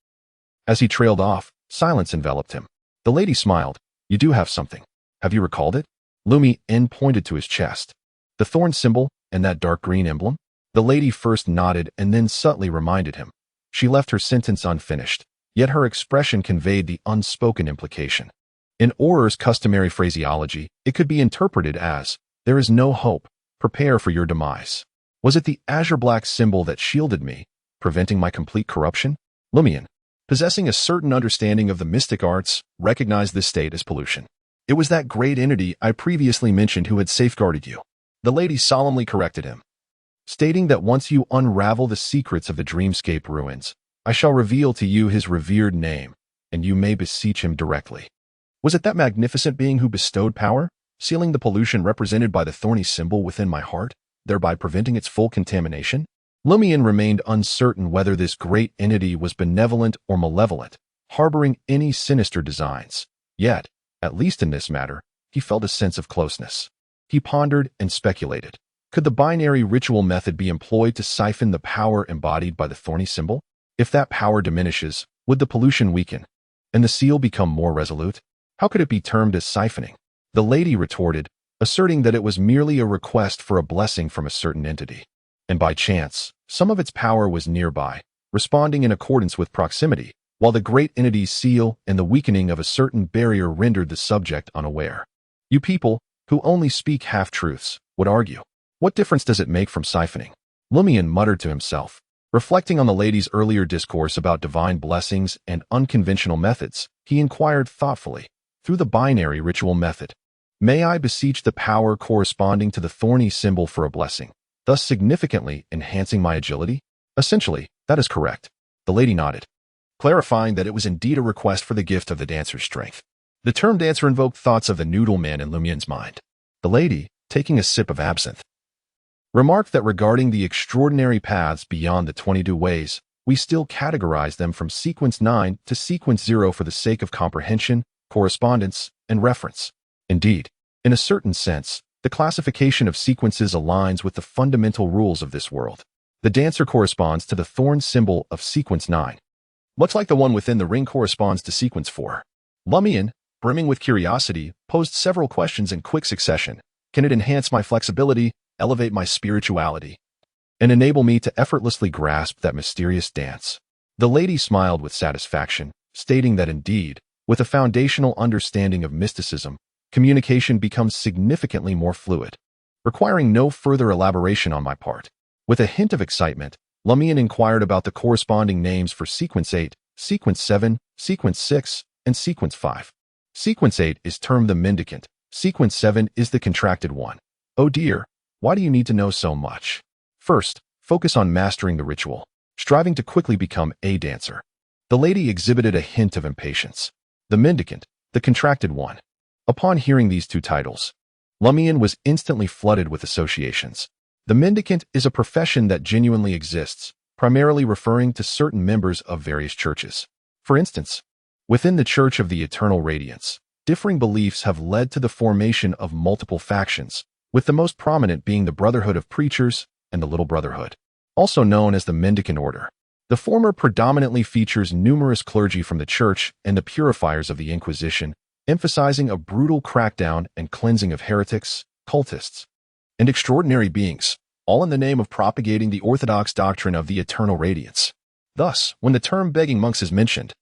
As he trailed off, silence enveloped him. The lady smiled. "You do have something. Have you recalled it?" Lumian pointed to his chest. "The thorn symbol and that dark green emblem?" The lady first nodded and then subtly reminded him. She left her sentence unfinished, yet her expression conveyed the unspoken implication. In Aurore's customary phraseology, it could be interpreted as, "There is no hope. Prepare for your demise." Was it the azure-black symbol that shielded me, preventing my complete corruption? Lumian, possessing a certain understanding of the mystic arts, recognized this state as pollution. "It was that great entity I previously mentioned who had safeguarded you." The lady solemnly corrected him, stating that once you unravel the secrets of the dreamscape ruins, I shall reveal to you his revered name, and you may beseech him directly. Was it that magnificent being who bestowed power, sealing the pollution represented by the thorny symbol within my heart, thereby preventing its full contamination? Lumian remained uncertain whether this great entity was benevolent or malevolent, harboring any sinister designs. Yet, at least in this matter, he felt a sense of closeness. He pondered and speculated. Could the binary ritual method be employed to siphon the power embodied by the thorny symbol? If that power diminishes, would the pollution weaken, and the seal become more resolute? How could it be termed as siphoning? The lady retorted, asserting that it was merely a request for a blessing from a certain entity. And by chance, some of its power was nearby, responding in accordance with proximity, while the great entity's seal and the weakening of a certain barrier rendered the subject unaware. You people, who only speak half-truths, would argue. What difference does it make from siphoning? Lumian muttered to himself, reflecting on the lady's earlier discourse about divine blessings and unconventional methods. He inquired thoughtfully, through the binary ritual method, "May I beseech the power corresponding to the thorny symbol for a blessing, thus significantly enhancing my agility?" "Essentially, that is correct." The lady nodded, clarifying that it was indeed a request for the gift of the dancer's strength. The term dancer invoked thoughts of the noodle man in Lumian's mind. The lady, taking a sip of absinthe, remarked that regarding the extraordinary paths beyond the 22 ways, we still categorize them from sequence 9 to sequence 0 for the sake of comprehension, correspondence, and reference. Indeed, in a certain sense, the classification of sequences aligns with the fundamental rules of this world. The dancer corresponds to the thorn symbol of sequence 9, much like the one within the ring corresponds to sequence 4. Lumian, brimming with curiosity, posed several questions in quick succession. Can it enhance my flexibility, elevate my spirituality, and enable me to effortlessly grasp that mysterious dance? The lady smiled with satisfaction, stating that indeed, with a foundational understanding of mysticism, communication becomes significantly more fluid, requiring no further elaboration on my part. With a hint of excitement, Lumian inquired about the corresponding names for sequence 8, sequence 7, sequence 6, and sequence 5. Sequence 8 is termed the mendicant, sequence 7 is the contracted one. Oh dear, why do you need to know so much? First, focus on mastering the ritual, striving to quickly become a dancer. The lady exhibited a hint of impatience. The mendicant, the contracted one. Upon hearing these two titles, Lumian was instantly flooded with associations. The mendicant is a profession that genuinely exists, primarily referring to certain members of various churches. For instance, within the Church of the Eternal Radiance, differing beliefs have led to the formation of multiple factions, with the most prominent being the Brotherhood of Preachers and the Little Brotherhood, also known as the Mendicant Order. The former predominantly features numerous clergy from the Church and the purifiers of the Inquisition, emphasizing a brutal crackdown and cleansing of heretics, cultists, and extraordinary beings, all in the name of propagating the orthodox doctrine of the eternal radiance. Thus, when the term begging monks is mentioned,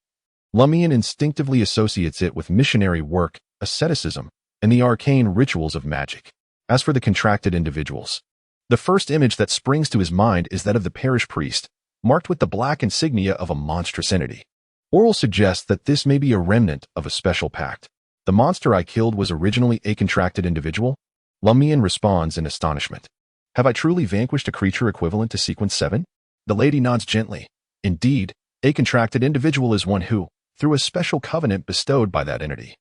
Lumian instinctively associates it with missionary work, asceticism, and the arcane rituals of magic. As for the contracted individuals, the first image that springs to his mind is that of the parish priest, marked with the black insignia of a monstrous entity. Aurore suggests that this may be a remnant of a special pact. The monster I killed was originally a contracted individual? Lumian responds in astonishment. Have I truly vanquished a creature equivalent to sequence 7? The lady nods gently. Indeed, a contracted individual is one who, through a special covenant bestowed by that entity,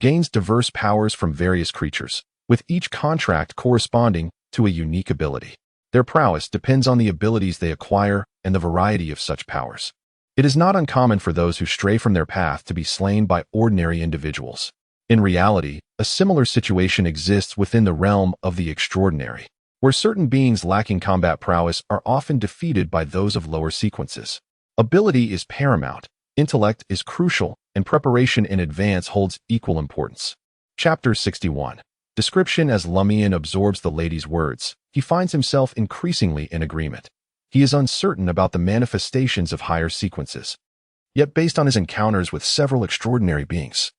gains diverse powers from various creatures, with each contract corresponding to a unique ability. Their prowess depends on the abilities they acquire and the variety of such powers. It is not uncommon for those who stray from their path to be slain by ordinary individuals. In reality, a similar situation exists within the realm of the extraordinary, where certain beings lacking combat prowess are often defeated by those of lower sequences. Ability is paramount, intellect is crucial, and preparation in advance holds equal importance. Chapter 61. Description. As Lumian absorbs the lady's words, he finds himself increasingly in agreement. He is uncertain about the manifestations of higher sequences. Yet based on his encounters with several extraordinary beings,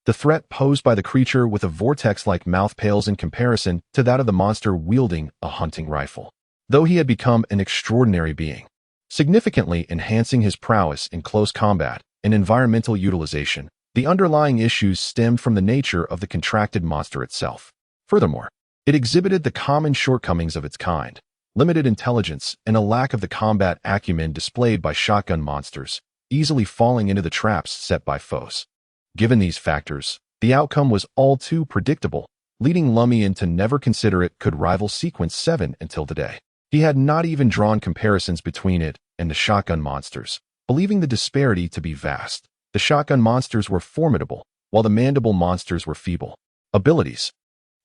the threat posed by the creature with a vortex-like mouth pales in comparison to that of the monster wielding a hunting rifle. Though he had become an extraordinary being, significantly enhancing his prowess in close combat and environmental utilization, the underlying issues stemmed from the nature of the contracted monster itself. Furthermore, it exhibited the common shortcomings of its kind, limited intelligence, and a lack of the combat acumen displayed by shotgun monsters, easily falling into the traps set by foes. Given these factors, the outcome was all too predictable, leading Lumian to never consider it could rival Sequence 7 until today. He had not even drawn comparisons between it and the shotgun monsters, believing the disparity to be vast. The shotgun monsters were formidable, while the mandible monsters were feeble. Abilities: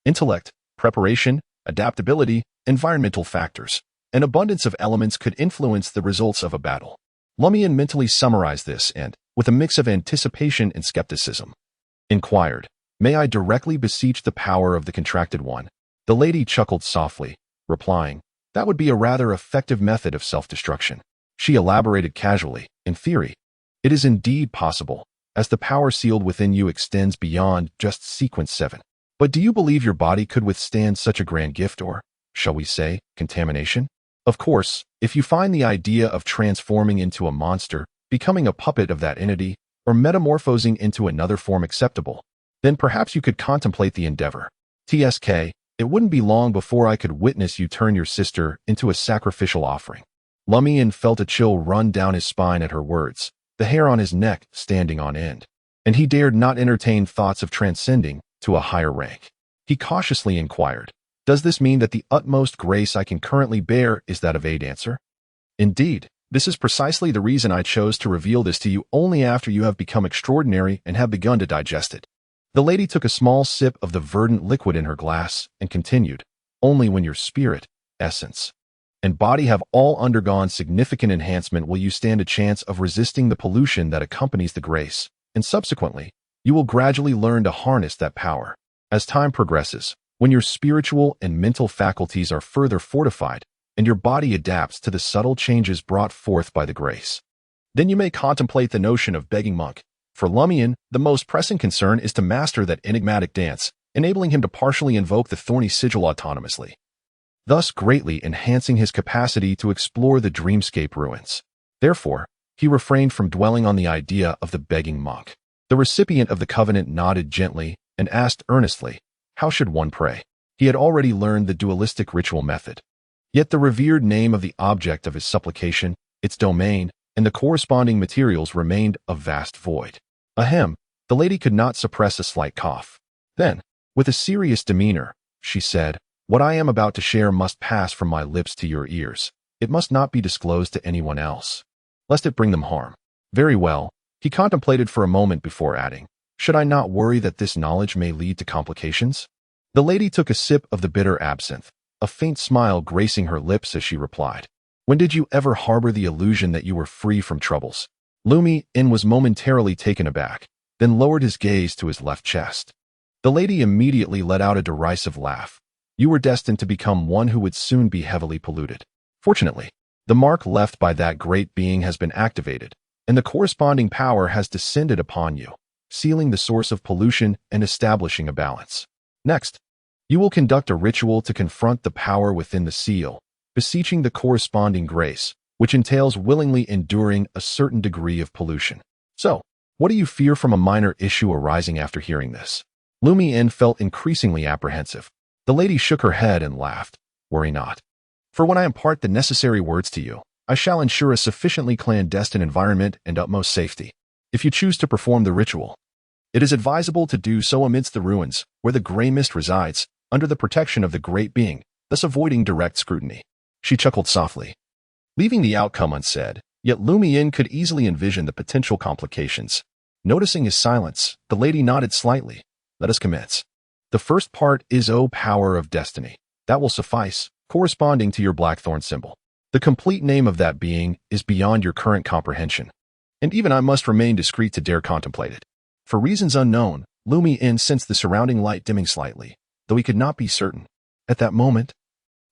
intellect, preparation, adaptability, environmental factors. An abundance of elements could influence the results of a battle. Lumian mentally summarized this and, with a mix of anticipation and skepticism, inquired, "May I directly beseech the power of the contracted one?" The lady chuckled softly, replying, "That would be a rather effective method of self-destruction." She elaborated casually, "In theory, it is indeed possible, as the power sealed within you extends beyond just Sequence 7. But do you believe your body could withstand such a grand gift or, shall we say, contamination? Of course, if you find the idea of transforming into a monster, becoming a puppet of that entity, or metamorphosing into another form acceptable, then perhaps you could contemplate the endeavor. TSK, it wouldn't be long before I could witness you turn your sister into a sacrificial offering." Lumian felt a chill run down his spine at her words, the hair on his neck standing on end, and he dared not entertain thoughts of transcending to a higher rank. He cautiously inquired, "Does this mean that the utmost grace I can currently bear is that of a dancer?" "Indeed, this is precisely the reason I chose to reveal this to you only after you have become extraordinary and have begun to digest it." The lady took a small sip of the verdant liquid in her glass and continued, "Only when your spirit, essence, and body have all undergone significant enhancement will you stand a chance of resisting the pollution that accompanies the grace, and subsequently, you will gradually learn to harness that power. As time progresses, when your spiritual and mental faculties are further fortified, and your body adapts to the subtle changes brought forth by the grace, then you may contemplate the notion of begging monk." For Lumian, the most pressing concern is to master that enigmatic dance, enabling him to partially invoke the thorny sigil autonomously, thus greatly enhancing his capacity to explore the dreamscape ruins. Therefore, he refrained from dwelling on the idea of the begging monk. The recipient of the covenant nodded gently and asked earnestly, "How should one pray?" He had already learned the dualistic ritual method. Yet the revered name of the object of his supplication, its domain, and the corresponding materials remained a vast void. Ahem, the lady could not suppress a slight cough. Then, With a serious demeanor, she said, "What I am about to share must pass from my lips to your ears. It must not be disclosed to anyone else, lest it bring them harm." "Very well," he contemplated for a moment before adding, "Should I not worry that this knowledge may lead to complications?" The lady took a sip of the bitter absinthe, a faint smile gracing her lips as she replied, "When did you ever harbor the illusion that you were free from troubles?" Lumian was momentarily taken aback, then lowered his gaze to his left chest. The lady immediately let out a derisive laugh. "You were destined to become one who would soon be heavily polluted. Fortunately, the mark left by that great being has been activated, and the corresponding power has descended upon you, sealing the source of pollution and establishing a balance. Next, you will conduct a ritual to confront the power within the seal, beseeching the corresponding grace, which entails willingly enduring a certain degree of pollution. So, what do you fear from a minor issue arising after hearing this?" Lumian felt increasingly apprehensive. The lady shook her head and laughed. "Worry not. For when I impart the necessary words to you, I shall ensure a sufficiently clandestine environment and utmost safety. If you choose to perform the ritual, it is advisable to do so amidst the ruins, where the gray mist resides, under the protection of the great being, thus avoiding direct scrutiny." She chuckled softly, leaving the outcome unsaid, yet Lumian could easily envision the potential complications. Noticing his silence, the lady nodded slightly. "Let us commence. The first part is O Power of Destiny. That will suffice, corresponding to your blackthorn symbol. The complete name of that being is beyond your current comprehension, and even I must remain discreet to dare contemplate it." For reasons unknown, Lumian sensed the surrounding light dimming slightly, though he could not be certain. At that moment,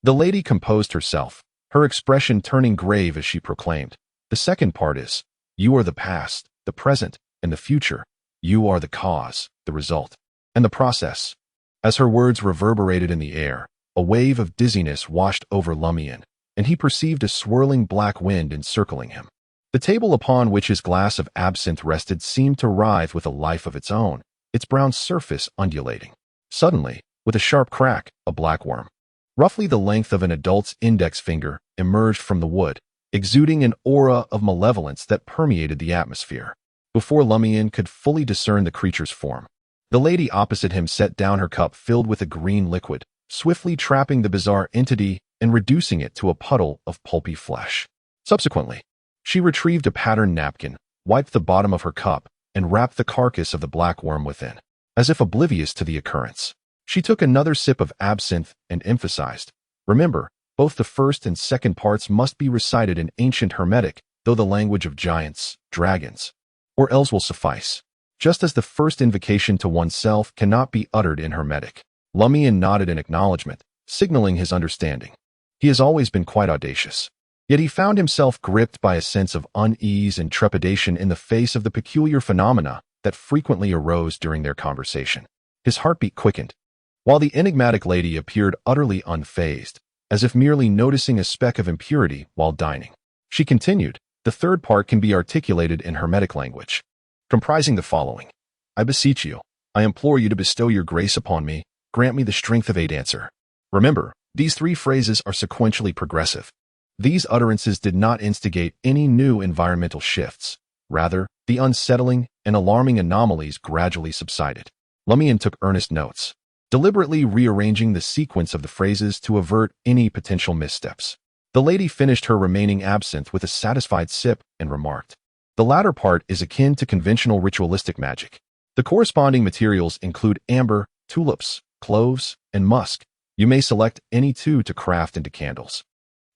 the lady composed herself, her expression turning grave as she proclaimed, "The second part is, you are the past, the present, and the future. You are the cause, the result, and the process." As her words reverberated in the air, a wave of dizziness washed over Lumian, and he perceived a swirling black wind encircling him. The table upon which his glass of absinthe rested seemed to writhe with a life of its own, its brown surface undulating. Suddenly, with a sharp crack, a black worm, roughly the length of an adult's index finger, emerged from the wood, exuding an aura of malevolence that permeated the atmosphere. Before Lumian could fully discern the creature's form, the lady opposite him set down her cup filled with a green liquid, swiftly trapping the bizarre entity and reducing it to a puddle of pulpy flesh. Subsequently, she retrieved a patterned napkin, wiped the bottom of her cup, and wrapped the carcass of the black worm within. As if oblivious to the occurrence, she took another sip of absinthe and emphasized, "Remember, both the first and second parts must be recited in ancient Hermetic, though the language of giants, dragons, or elves will suffice, just as the first invocation to oneself cannot be uttered in Hermetic." Lumian nodded in acknowledgement, signaling his understanding. He has always been quite audacious. Yet he found himself gripped by a sense of unease and trepidation in the face of the peculiar phenomena that frequently arose during their conversation. His heartbeat quickened, while the enigmatic lady appeared utterly unfazed, as if merely noticing a speck of impurity while dining. She continued, "The third part can be articulated in Hermetic language, comprising the following. I beseech you, I implore you to bestow your grace upon me, grant me the strength of a dancer." Remember, these three phrases are sequentially progressive. These utterances did not instigate any new environmental shifts. Rather, the unsettling and alarming anomalies gradually subsided. Lumian took earnest notes, deliberately rearranging the sequence of the phrases to avert any potential missteps. The lady finished her remaining absinthe with a satisfied sip and remarked, "The latter part is akin to conventional ritualistic magic. The corresponding materials include amber, tulips, cloves, and musk. You may select any two to craft into candles,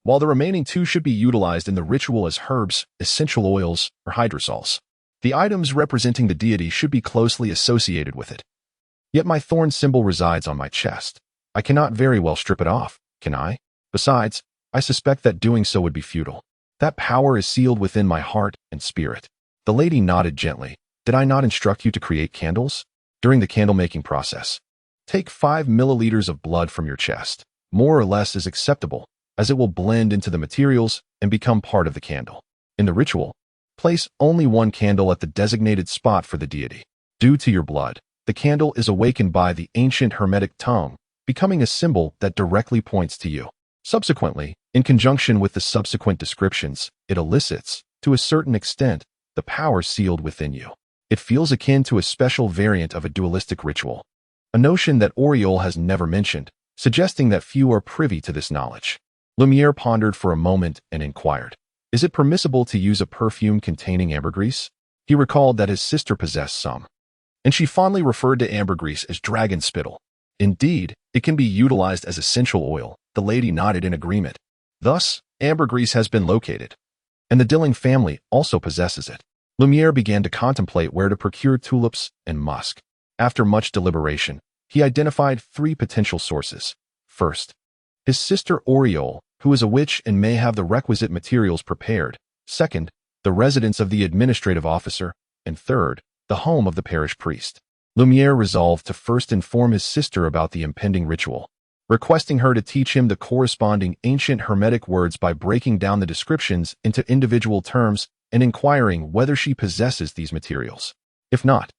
while the remaining two should be utilized in the ritual as herbs, essential oils, or hydrosols. The items representing the deity should be closely associated with it. Yet my thorn symbol resides on my chest. I cannot very well strip it off, can I? Besides, I suspect that doing so would be futile. That power is sealed within my heart and spirit." The lady nodded gently. "Did I not instruct you to create candles? During the candle-making process, take 5 milliliters of blood from your chest. More or less is acceptable, as it will blend into the materials and become part of the candle. In the ritual, place only one candle at the designated spot for the deity. Due to your blood, the candle is awakened by the ancient Hermetic tongue, becoming a symbol that directly points to you. Subsequently, in conjunction with the subsequent descriptions, it elicits, to a certain extent, the power sealed within you. It feels akin to a special variant of a dualistic ritual. a notion that Aurore has never mentioned, suggesting that few are privy to this knowledge. Lumiere pondered for a moment and inquired, "Is it permissible to use a perfume containing ambergris?" He recalled that his sister possessed some, and she fondly referred to ambergris as dragon spittle. "Indeed, it can be utilized as essential oil," the lady nodded in agreement. "Thus, ambergris has been located, and the Dilling family also possesses it." Lumiere began to contemplate where to procure tulips and musk. After much deliberation, he identified 3 potential sources. First, his sister Aurore, who is a witch and may have the requisite materials prepared. Second, the residence of the administrative officer. And third, the home of the parish priest. Lumiere resolved to first inform his sister about the impending ritual, requesting her to teach him the corresponding ancient Hermetic words by breaking down the descriptions into individual terms and inquiring whether she possesses these materials. If not,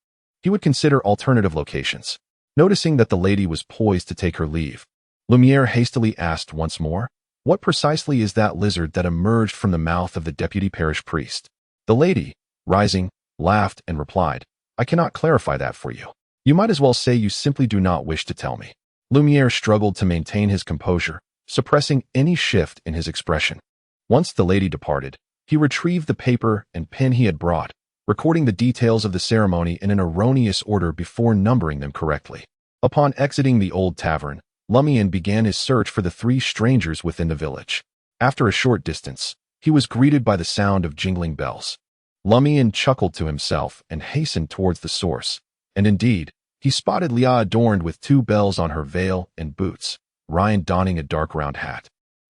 he would consider alternative locations. Noticing that the lady was poised to take her leave, Lumiere hastily asked once more, "What precisely is that lizard that emerged from the mouth of the deputy parish priest?" The lady, rising, laughed and replied, "I cannot clarify that for you. You might as well say you simply do not wish to tell me." Lumiere struggled to maintain his composure, suppressing any shift in his expression. Once the lady departed, he retrieved the paper and pen he had brought, recording the details of the ceremony in an erroneous order before numbering them correctly. Upon exiting the old tavern, Lumian began his search for the 3 strangers within the village. After a short distance, he was greeted by the sound of jingling bells. Lumian chuckled to himself and hastened towards the source, and indeed, he spotted Leah adorned with 2 bells on her veil and boots, Ryan donning a dark round hat,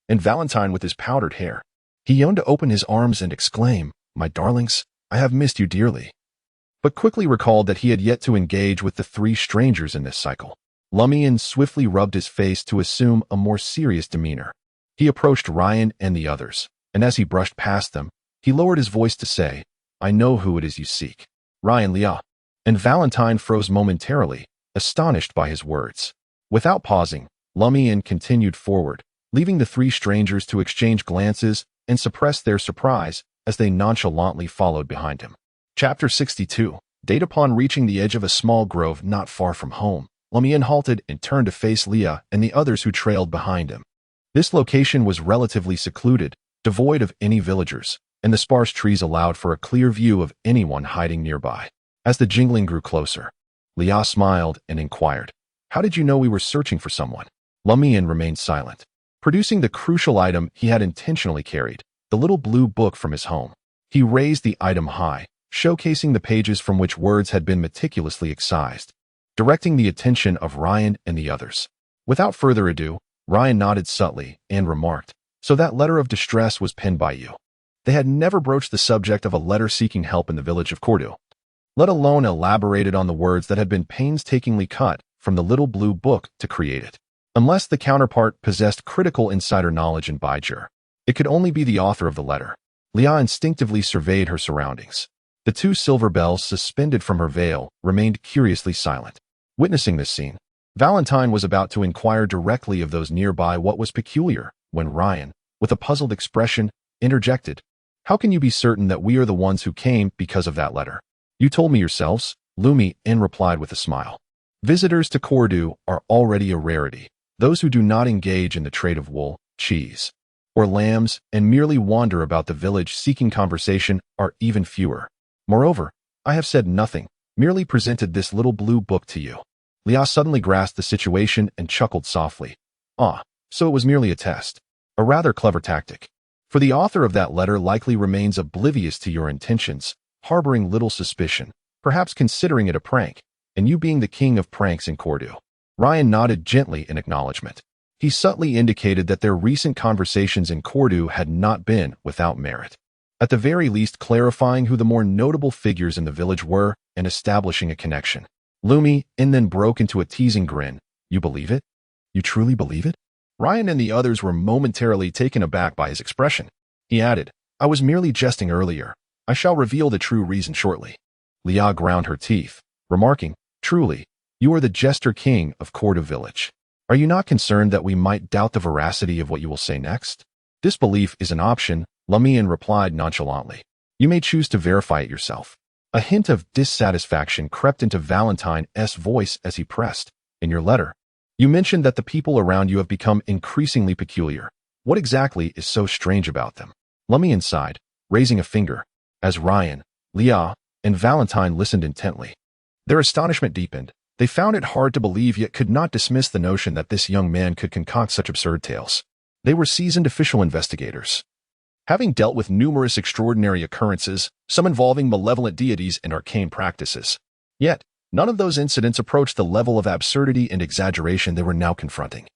and Valentine with his powdered hair. He yearned to open his arms and exclaim, "My darlings, I have missed you dearly," but quickly recalled that he had yet to engage with the 3 strangers in this cycle. Lumian swiftly rubbed his face to assume a more serious demeanor. He approached Ryan and the others, and as he brushed past them, he lowered his voice to say, "I know who it is you seek. Ryan, Leah." And Valentine froze momentarily, astonished by his words. Without pausing, Lumian continued forward, leaving the 3 strangers to exchange glances and suppress their surprise as they nonchalantly followed behind him. Chapter 62. Date upon reaching the edge of a small grove not far from home, Lumian halted and turned to face Leah and the others who trailed behind him. This location was relatively secluded, devoid of any villagers, and the sparse trees allowed for a clear view of anyone hiding nearby. As the jingling grew closer, Leah smiled and inquired, "How did you know we were searching for someone?" Lumian remained silent, producing the crucial item he had intentionally carried, the little blue book from his home. He raised the item high, showcasing the pages from which words had been meticulously excised, directing the attention of Ryan and the others. Without further ado, Ryan nodded subtly and remarked, "So that letter of distress was penned by you." They had never broached the subject of a letter seeking help in the village of Cordu, let alone elaborated on the words that had been painstakingly cut from the little blue book to create it. Unless the counterpart possessed critical insider knowledge in Bijur, it could only be the author of the letter. Leah instinctively surveyed her surroundings. The 2 silver bells suspended from her veil remained curiously silent. Witnessing this scene, Valentine was about to inquire directly of those nearby what was peculiar, when Ryan, with a puzzled expression, interjected, "How can you be certain that we are the ones who came because of that letter?" "You told me yourselves," Lumian replied with a smile. "Visitors to Cordu are already a rarity. Those who do not engage in the trade of wool, cheese, or lambs and merely wander about the village seeking conversation are even fewer. Moreover, I have said nothing, merely presented this little blue book to you." Leah suddenly grasped the situation and chuckled softly. "Ah, so it was merely a test. A rather clever tactic. For the author of that letter likely remains oblivious to your intentions, harboring little suspicion, perhaps considering it a prank, and you being the king of pranks in Cordu." Ryan nodded gently in acknowledgement. He subtly indicated that their recent conversations in Cordu had not been without merit, at the very least clarifying who the more notable figures in the village were and establishing a connection. Lumian then broke into a teasing grin. "You believe it? You truly believe it?" Ryan and the others were momentarily taken aback by his expression. He added, "I was merely jesting earlier. I shall reveal the true reason shortly." Leah ground her teeth, remarking, "Truly, you are the jester king of Cordu Village. Are you not concerned that we might doubt the veracity of what you will say next?" "Disbelief is an option," Lumian replied nonchalantly. "You may choose to verify it yourself." A hint of dissatisfaction crept into Valentine's voice as he pressed, In your letter, you mentioned that the people around you have become increasingly peculiar. What exactly is so strange about them? Lumian sighed, raising a finger, as Ryan, Leah, and Valentine listened intently. Their astonishment deepened. They found it hard to believe yet could not dismiss the notion that this young man could concoct such absurd tales. They were seasoned official investigators, having dealt with numerous extraordinary occurrences, some involving malevolent deities and arcane practices. Yet, none of those incidents approached the level of absurdity and exaggeration they were now confronting.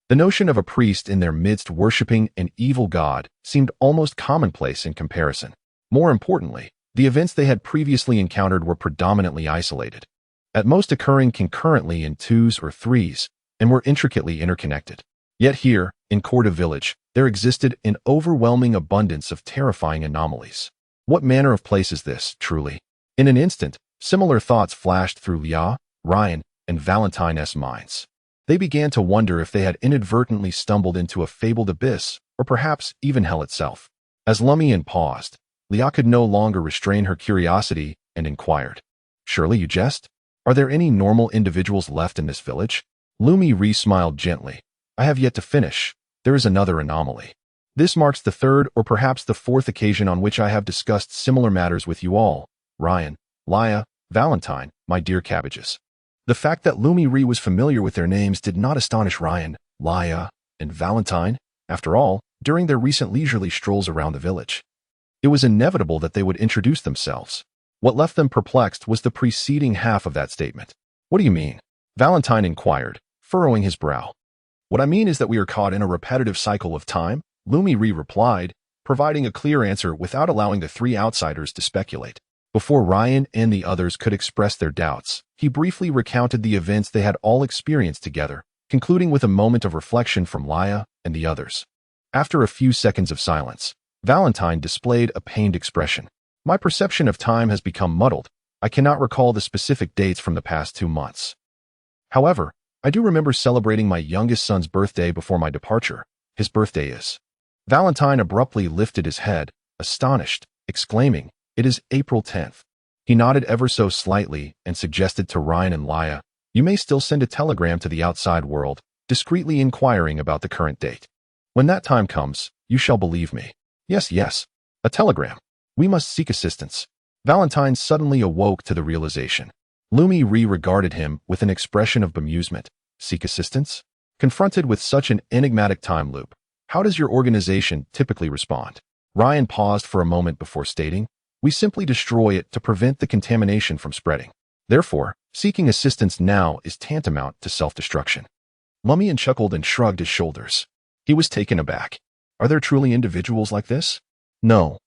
The notion of a priest in their midst worshipping an evil god seemed almost commonplace in comparison. More importantly, the events they had previously encountered were predominantly isolated, at most occurring concurrently in twos or threes, and were intricately interconnected. Yet here, in Cordu Village, there existed an overwhelming abundance of terrifying anomalies. What manner of place is this, truly? In an instant, similar thoughts flashed through Leah, Ryan, and Valentine's minds. They began to wonder if they had inadvertently stumbled into a fabled abyss, or perhaps even hell itself. As Lumian paused, Leah could no longer restrain her curiosity and inquired, "Surely you jest? Are there any normal individuals left in this village?" Lumian Li smiled gently. "I have yet to finish. There is another anomaly. This marks the third or perhaps the fourth occasion on which I have discussed similar matters with you all, Ryan, Leah, Valentine, my dear cabbages." The fact that Lumian Li was familiar with their names did not astonish Ryan, Leah, and Valentine. After all, during their recent leisurely strolls around the village, it was inevitable that they would introduce themselves. What left them perplexed was the preceding half of that statement. "What do you mean?" Valentine inquired, furrowing his brow. "What I mean is that we are caught in a repetitive cycle of time," Lumian Li replied, providing a clear answer without allowing the three outsiders to speculate. Before Ryan and the others could express their doubts, he briefly recounted the events they had all experienced together, concluding with a moment of reflection from Leah and the others. After a few seconds of silence, Valentine displayed a pained expression. "My perception of time has become muddled. I cannot recall the specific dates from the past 2 months. However, I do remember celebrating my youngest son's birthday before my departure. His birthday is—" Valentine abruptly lifted his head, astonished, exclaiming, "It is April 10th. He nodded ever so slightly and suggested to Ryan and Leah, "You may still send a telegram to the outside world, discreetly inquiring about the current date. When that time comes, you shall believe me." Yes, a telegram. We must seek assistance." Valentine suddenly awoke to the realization. Lumian Li regarded him with an expression of bemusement. "Seek assistance?" Confronted with such an enigmatic time loop, how does your organization typically respond? Ryan paused for a moment before stating, "We simply destroy it to prevent the contamination from spreading. Therefore, seeking assistance now is tantamount to self-destruction." Lumian chuckled and shrugged his shoulders. He was taken aback. Are there truly individuals like this? No.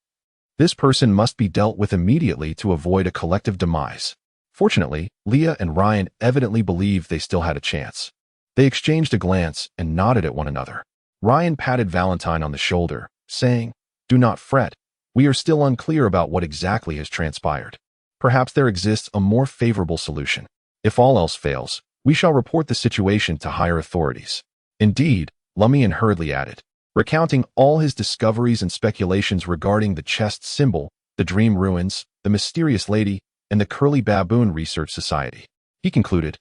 This person must be dealt with immediately to avoid a collective demise. Fortunately, Leah and Ryan evidently believed they still had a chance. They exchanged a glance and nodded at one another. Ryan patted Valentine on the shoulder, saying, "Do not fret. We are still unclear about what exactly has transpired. Perhaps there exists a more favorable solution. If all else fails, we shall report the situation to higher authorities." Indeed, Lumian hurriedly added, recounting all his discoveries and speculations regarding the chest symbol, the dream ruins, the mysterious lady, and the Curly Baboon Research Society. He concluded,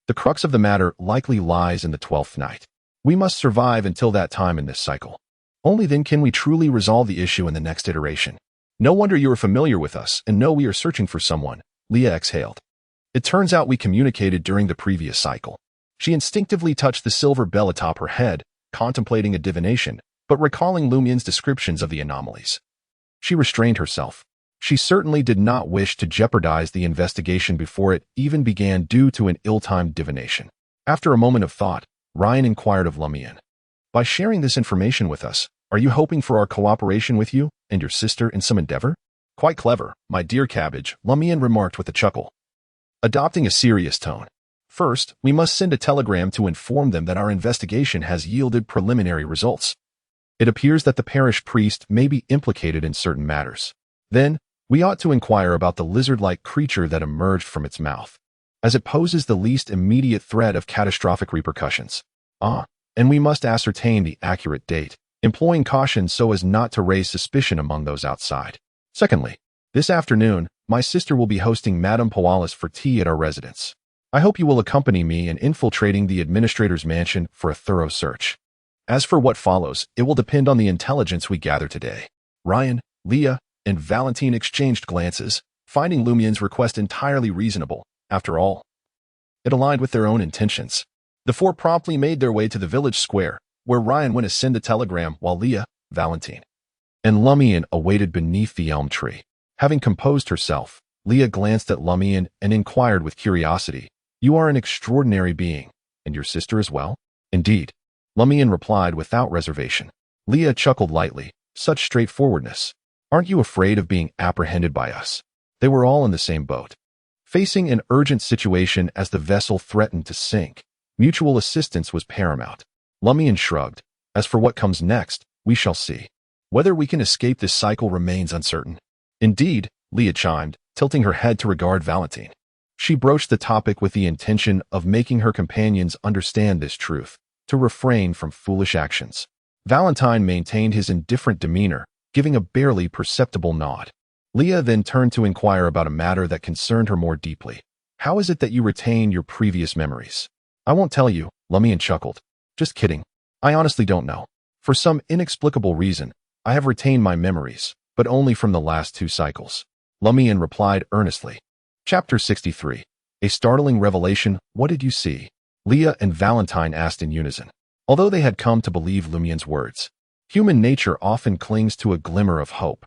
"The crux of the matter likely lies in the 12th night. We must survive until that time in this cycle. Only then can we truly resolve the issue in the next iteration." "No wonder you are familiar with us and know we are searching for someone," Leah exhaled. "It turns out we communicated during the previous cycle." She instinctively touched the silver bell atop her head, contemplating a divination, but recalling Lumian's descriptions of the anomalies. She restrained herself. She certainly did not wish to jeopardize the investigation before it even began due to an ill-timed divination. After a moment of thought, Ryan inquired of Lumian, "By sharing this information with us, are you hoping for our cooperation with you and your sister in some endeavor?" "Quite clever, my dear cabbage," Lumian remarked with a chuckle, adopting a serious tone. "First, we must send a telegram to inform them that our investigation has yielded preliminary results. It appears that the parish priest may be implicated in certain matters. Then, we ought to inquire about the lizard-like creature that emerged from its mouth, as it poses the least immediate threat of catastrophic repercussions. And we must ascertain the accurate date, employing caution so as not to raise suspicion among those outside. Secondly, this afternoon, my sister will be hosting Madame Poalis for tea at our residence. I hope you will accompany me in infiltrating the administrator's mansion for a thorough search. As for what follows, it will depend on the intelligence we gather today. Ryan, Leah, and Valentine exchanged glances, finding Lumian's request entirely reasonable. After all, it aligned with their own intentions. The four promptly made their way to the village square, where Ryan went to send a telegram while Leah, Valentine, and Lumian awaited beneath the elm tree. Having composed herself, Leah glanced at Lumian and inquired with curiosity, "You are an extraordinary being, and your sister as well?" "Indeed," Lumian replied without reservation. Leah chuckled lightly, "Such straightforwardness. Aren't you afraid of being apprehended by us?" They were all in the same boat, facing an urgent situation as the vessel threatened to sink. Mutual assistance was paramount. Lumian shrugged. "As for what comes next, we shall see. Whether we can escape this cycle remains uncertain." "Indeed," Leah chimed, tilting her head to regard Valentine. She broached the topic with the intention of making her companions understand this truth, to refrain from foolish actions. Valentine maintained his indifferent demeanor, giving a barely perceptible nod. Leah then turned to inquire about a matter that concerned her more deeply. "How is it that you retain your previous memories?" "I won't tell you," Lumian chuckled. "Just kidding. I honestly don't know. For some inexplicable reason, I have retained my memories, but only from the last 2 cycles." Lumian replied earnestly. Chapter 63. A startling revelation. "What did you see?" Leah and Valentine asked in unison. Although they had come to believe Lumian's words, human nature often clings to a glimmer of hope,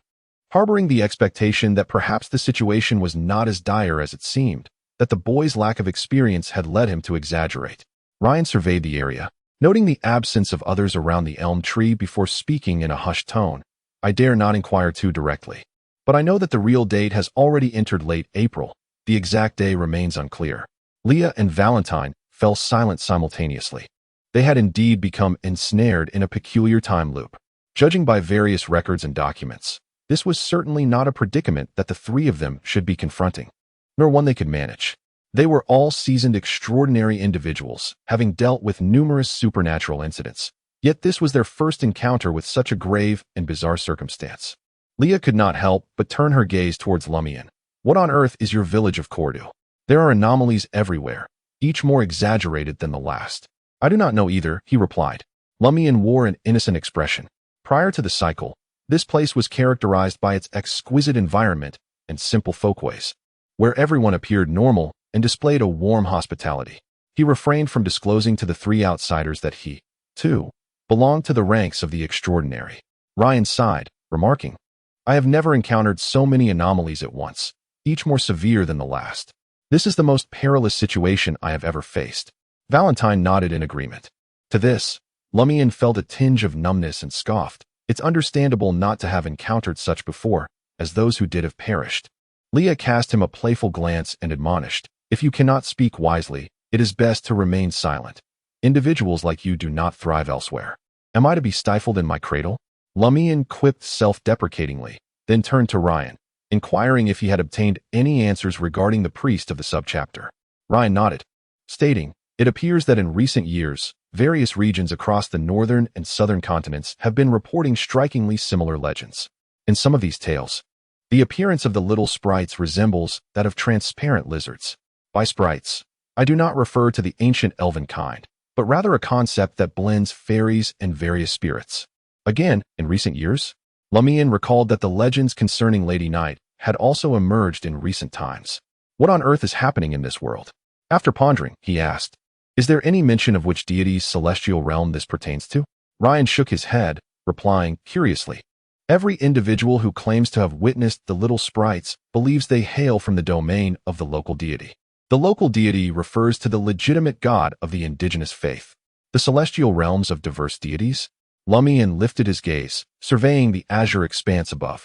harboring the expectation that perhaps the situation was not as dire as it seemed, that the boy's lack of experience had led him to exaggerate. Ryan surveyed the area, noting the absence of others around the elm tree before speaking in a hushed tone. "I dare not inquire too directly, but I know that the real date has already entered late April. The exact day remains unclear." Leah and Valentine fell silent simultaneously. They had indeed become ensnared in a peculiar time loop. Judging by various records and documents, this was certainly not a predicament that the 3 of them should be confronting, nor one they could manage. They were all seasoned, extraordinary individuals, having dealt with numerous supernatural incidents. Yet this was their first encounter with such a grave and bizarre circumstance. Leah could not help but turn her gaze towards Lumian. "What on earth is your village of Cordu? There are anomalies everywhere, each more exaggerated than the last." "I do not know either," he replied. Lumian wore an innocent expression. Prior to the cycle, this place was characterized by its exquisite environment and simple folkways, where everyone appeared normal and displayed a warm hospitality. He refrained from disclosing to the 3 outsiders that he, too, belonged to the ranks of the extraordinary. Ryan sighed, remarking, "I have never encountered so many anomalies at once, each more severe than the last. This is the most perilous situation I have ever faced." Valentine nodded in agreement. To this, Lumian felt a tinge of numbness and scoffed. "It's understandable not to have encountered such before, as those who did have perished." Leah cast him a playful glance and admonished, "If you cannot speak wisely, it is best to remain silent. Individuals like you do not thrive elsewhere." "Am I to be stifled in my cradle?" Lumian quipped self-deprecatingly, then turned to Ryan, inquiring if he had obtained any answers regarding the priest of the subchapter. Ryan nodded, stating, "It appears that in recent years, various regions across the northern and southern continents have been reporting strikingly similar legends. In some of these tales, the appearance of the little sprites resembles that of transparent lizards. By sprites, I do not refer to the ancient elven kind, but rather a concept that blends fairies and various spirits." Again, in recent years, Lumian recalled that the legends concerning Lady Night had also emerged in recent times. What on earth is happening in this world? After pondering, he asked, "Is there any mention of which deity's celestial realm this pertains to?" Ryan shook his head, replying, curiously, "Every individual who claims to have witnessed the little sprites believes they hail from the domain of the local deity. The local deity refers to the legitimate god of the indigenous faith. The celestial realms of diverse deities?" Lumian lifted his gaze, surveying the azure expanse above.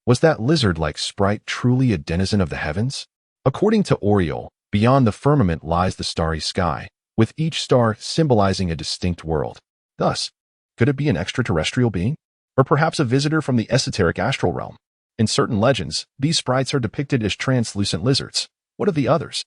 Was that lizard-like sprite truly a denizen of the heavens? According to Aurore, beyond the firmament lies the starry sky, with each star symbolizing a distinct world. Thus, could it be an extraterrestrial being? Or perhaps a visitor from the esoteric astral realm? In certain legends, these sprites are depicted as translucent lizards. What of the others?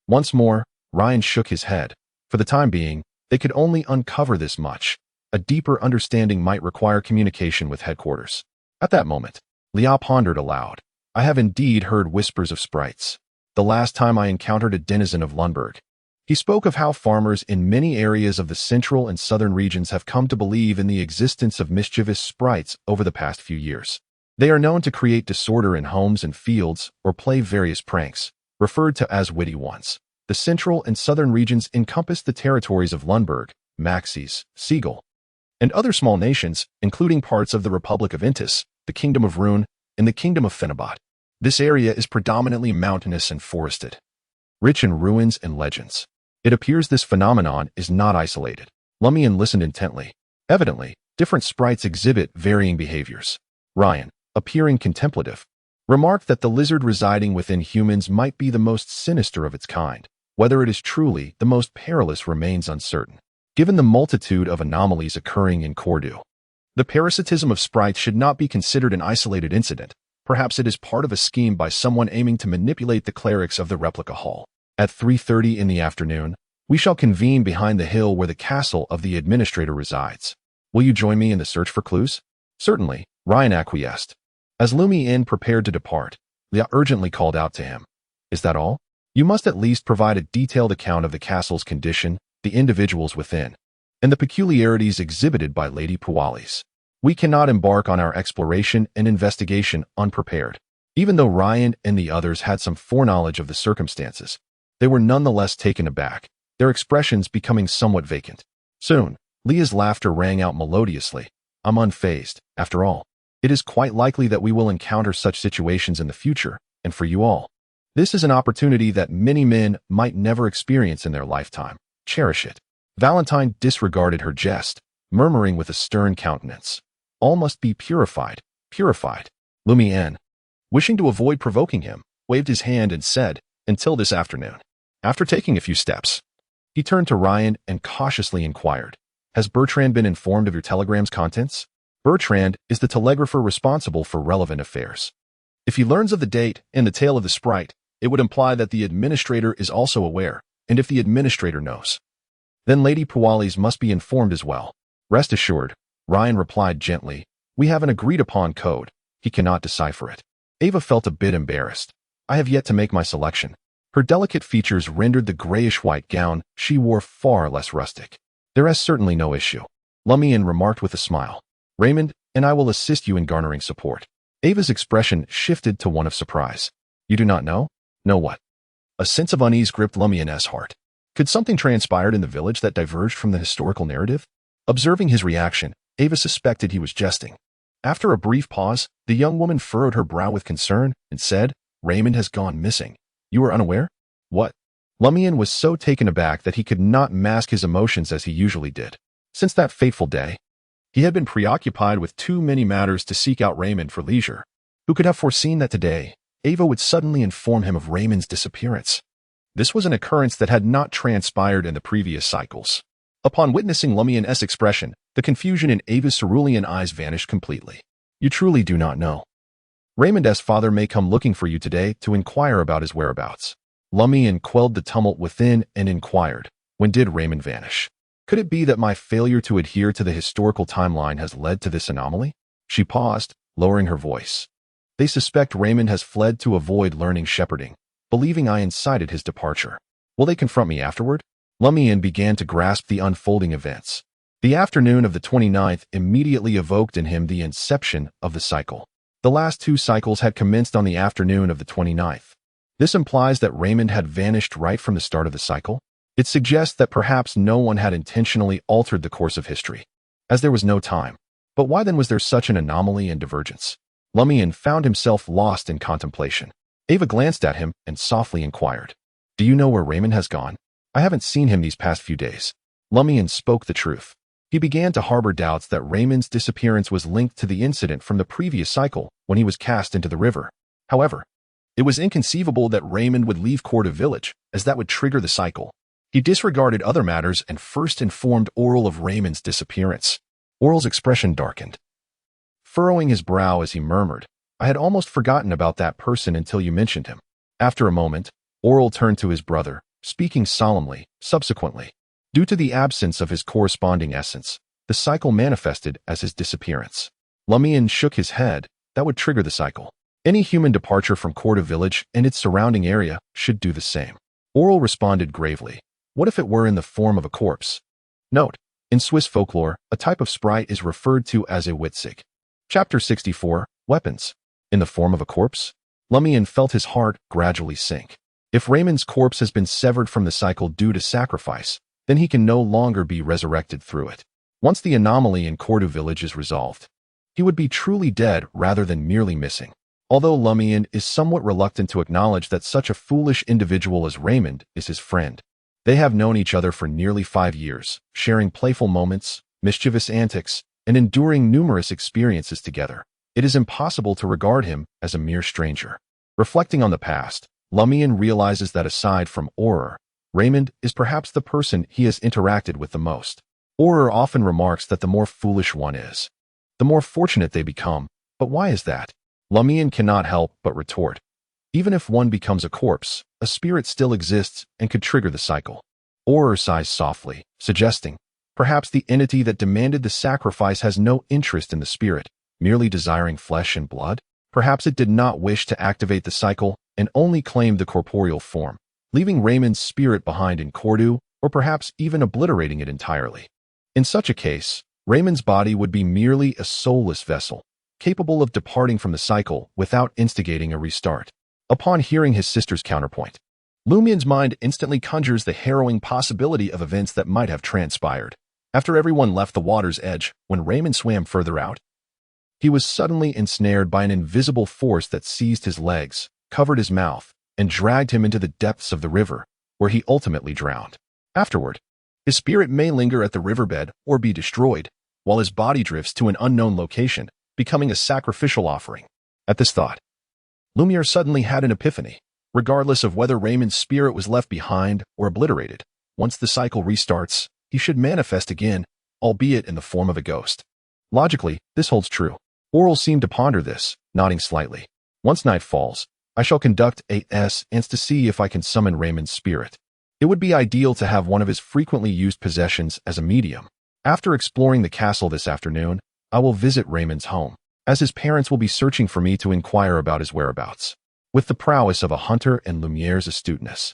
Once more, Ryan shook his head. For the time being, they could only uncover this much. A deeper understanding might require communication with headquarters. At that moment, Leah pondered aloud. "I have indeed heard whispers of sprites. The last time I encountered a denizen of Lundberg, He spoke of how farmers in many areas of the central and southern regions have come to believe in the existence of mischievous sprites over the past few years. They are known to create disorder in homes and fields or play various pranks, referred to as witty ones. The central and southern regions encompass the territories of Lundberg, Maxis, Siegel, and other small nations, including parts of the Republic of Intis, the Kingdom of Rune, and the Kingdom of Phenobot. This area is predominantly mountainous and forested, rich in ruins and legends. It appears this phenomenon is not isolated. Lumian listened intently. Evidently, different sprites exhibit varying behaviors. Ryan, appearing contemplative, remarked that the lizard residing within humans might be the most sinister of its kind. Whether it is truly the most perilous remains uncertain, given the multitude of anomalies occurring in Cordu. The parasitism of sprites should not be considered an isolated incident. Perhaps it is part of a scheme by someone aiming to manipulate the clerics of the replica hall. At 3:30 in the afternoon, we shall convene behind the hill where the castle of the administrator resides. Will you join me in the search for clues? Certainly, Ryan acquiesced. As Lumian prepared to depart, Leah urgently called out to him. Is that all? You must at least provide a detailed account of the castle's condition, the individuals within, and the peculiarities exhibited by Lady Pualis. We cannot embark on our exploration and investigation unprepared. Even though Ryan and the others had some foreknowledge of the circumstances, they were nonetheless taken aback, their expressions becoming somewhat vacant. Soon, Leah's laughter rang out melodiously. I'm unfazed, after all. It is quite likely that we will encounter such situations in the future, and for you all, this is an opportunity that many men might never experience in their lifetime. Cherish it. Valentine disregarded her jest, murmuring with a stern countenance. All must be purified, purified. Lumian, wishing to avoid provoking him, waved his hand and said, until this afternoon. After taking a few steps, he turned to Ryan and cautiously inquired, has Bertrand been informed of your telegram's contents? Bertrand is the telegrapher responsible for relevant affairs. If he learns of the date and the tale of the sprite, it would imply that the administrator is also aware, and if the administrator knows, then Lady Pualis must be informed as well. Rest assured, Ryan replied gently, we have an agreed-upon code. He cannot decipher it. Ava felt a bit embarrassed. I have yet to make my selection. Her delicate features rendered the grayish-white gown she wore far less rustic. There is certainly no issue, Lumian remarked with a smile. Raymond and I will assist you in garnering support. Ava's expression shifted to one of surprise. You do not know? Know what? A sense of unease gripped Lumian's heart. Could something transpired in the village that diverged from the historical narrative? Observing his reaction, Ava suspected he was jesting. After a brief pause, the young woman furrowed her brow with concern and said, Raymond has gone missing. You are unaware? What? Lumian was so taken aback that he could not mask his emotions as he usually did. Since that fateful day, he had been preoccupied with too many matters to seek out Raymond for leisure. Who could have foreseen that today, Ava would suddenly inform him of Raymond's disappearance? This was an occurrence that had not transpired in the previous cycles. Upon witnessing Lumian's expression, the confusion in Ava's cerulean eyes vanished completely. You truly do not know. Raymond's father may come looking for you today to inquire about his whereabouts. Lumian quelled the tumult within and inquired, when did Raymond vanish? Could it be that my failure to adhere to the historical timeline has led to this anomaly? She paused, lowering her voice. They suspect Raymond has fled to avoid learning shepherding, believing I incited his departure. Will they confront me afterward? Lumian began to grasp the unfolding events. The afternoon of the 29th immediately evoked in him the inception of the cycle. The last two cycles had commenced on the afternoon of the 29th. This implies that Raymond had vanished right from the start of the cycle. It suggests that perhaps no one had intentionally altered the course of history, as there was no time. But why then was there such an anomaly and divergence? Lumian found himself lost in contemplation. Ava glanced at him and softly inquired, do you know where Raymond has gone? I haven't seen him these past few days. Lumian spoke the truth. He began to harbor doubts that Raymond's disappearance was linked to the incident from the previous cycle when he was cast into the river. However, it was inconceivable that Raymond would leave Cordu Village, as that would trigger the cycle. He disregarded other matters and first informed Aurore of Raymond's disappearance. Aurore's expression darkened, furrowing his brow as he murmured, I had almost forgotten about that person until you mentioned him. After a moment, Aurore turned to his brother, speaking solemnly. Subsequently, due to the absence of his corresponding essence, the cycle manifested as his disappearance. Lumian shook his head. That would trigger the cycle. Any human departure from Cordu Village and its surrounding area should do the same. Aurore responded gravely. What if it were in the form of a corpse? Note: in Swiss folklore, a type of sprite is referred to as a witzig. Chapter 64, Weapons. In the form of a corpse? Lumian felt his heart gradually sink. If Raymond's corpse has been severed from the cycle due to sacrifice, then he can no longer be resurrected through it. Once the anomaly in Cordu Village is resolved, he would be truly dead rather than merely missing. Although Lumian is somewhat reluctant to acknowledge that such a foolish individual as Raymond is his friend. They have known each other for nearly 5 years, sharing playful moments, mischievous antics, and enduring numerous experiences together. It is impossible to regard him as a mere stranger. Reflecting on the past, Lumian realizes that aside from Aurore, Raymond is perhaps the person he has interacted with the most. Aurore often remarks that the more foolish one is, the more fortunate they become. But why is that? Lumian cannot help but retort. Even if one becomes a corpse, a spirit still exists and could trigger the cycle. Aurore sighs softly, suggesting, perhaps the entity that demanded the sacrifice has no interest in the spirit, merely desiring flesh and blood? Perhaps it did not wish to activate the cycle and only claimed the corporeal form, leaving Raymond's spirit behind in Cordu, or perhaps even obliterating it entirely. In such a case, Raymond's body would be merely a soulless vessel, capable of departing from the cycle without instigating a restart. Upon hearing his sister's counterpoint, Lumian's mind instantly conjures the harrowing possibility of events that might have transpired. After everyone left the water's edge, when Raymond swam further out, he was suddenly ensnared by an invisible force that seized his legs, covered his mouth, and dragged him into the depths of the river, where he ultimately drowned. Afterward, his spirit may linger at the riverbed or be destroyed, while his body drifts to an unknown location, becoming a sacrificial offering. At this thought, Lumiere suddenly had an epiphany. Regardless of whether Raymond's spirit was left behind or obliterated, once the cycle restarts, he should manifest again, albeit in the form of a ghost. Logically, this holds true. Aurore seemed to ponder this, nodding slightly. Once night falls, I shall conduct a seance to see if I can summon Raymond's spirit. It would be ideal to have one of his frequently used possessions as a medium. After exploring the castle this afternoon, I will visit Raymond's home, as his parents will be searching for me to inquire about his whereabouts. With the prowess of a hunter and Lumiere's astuteness,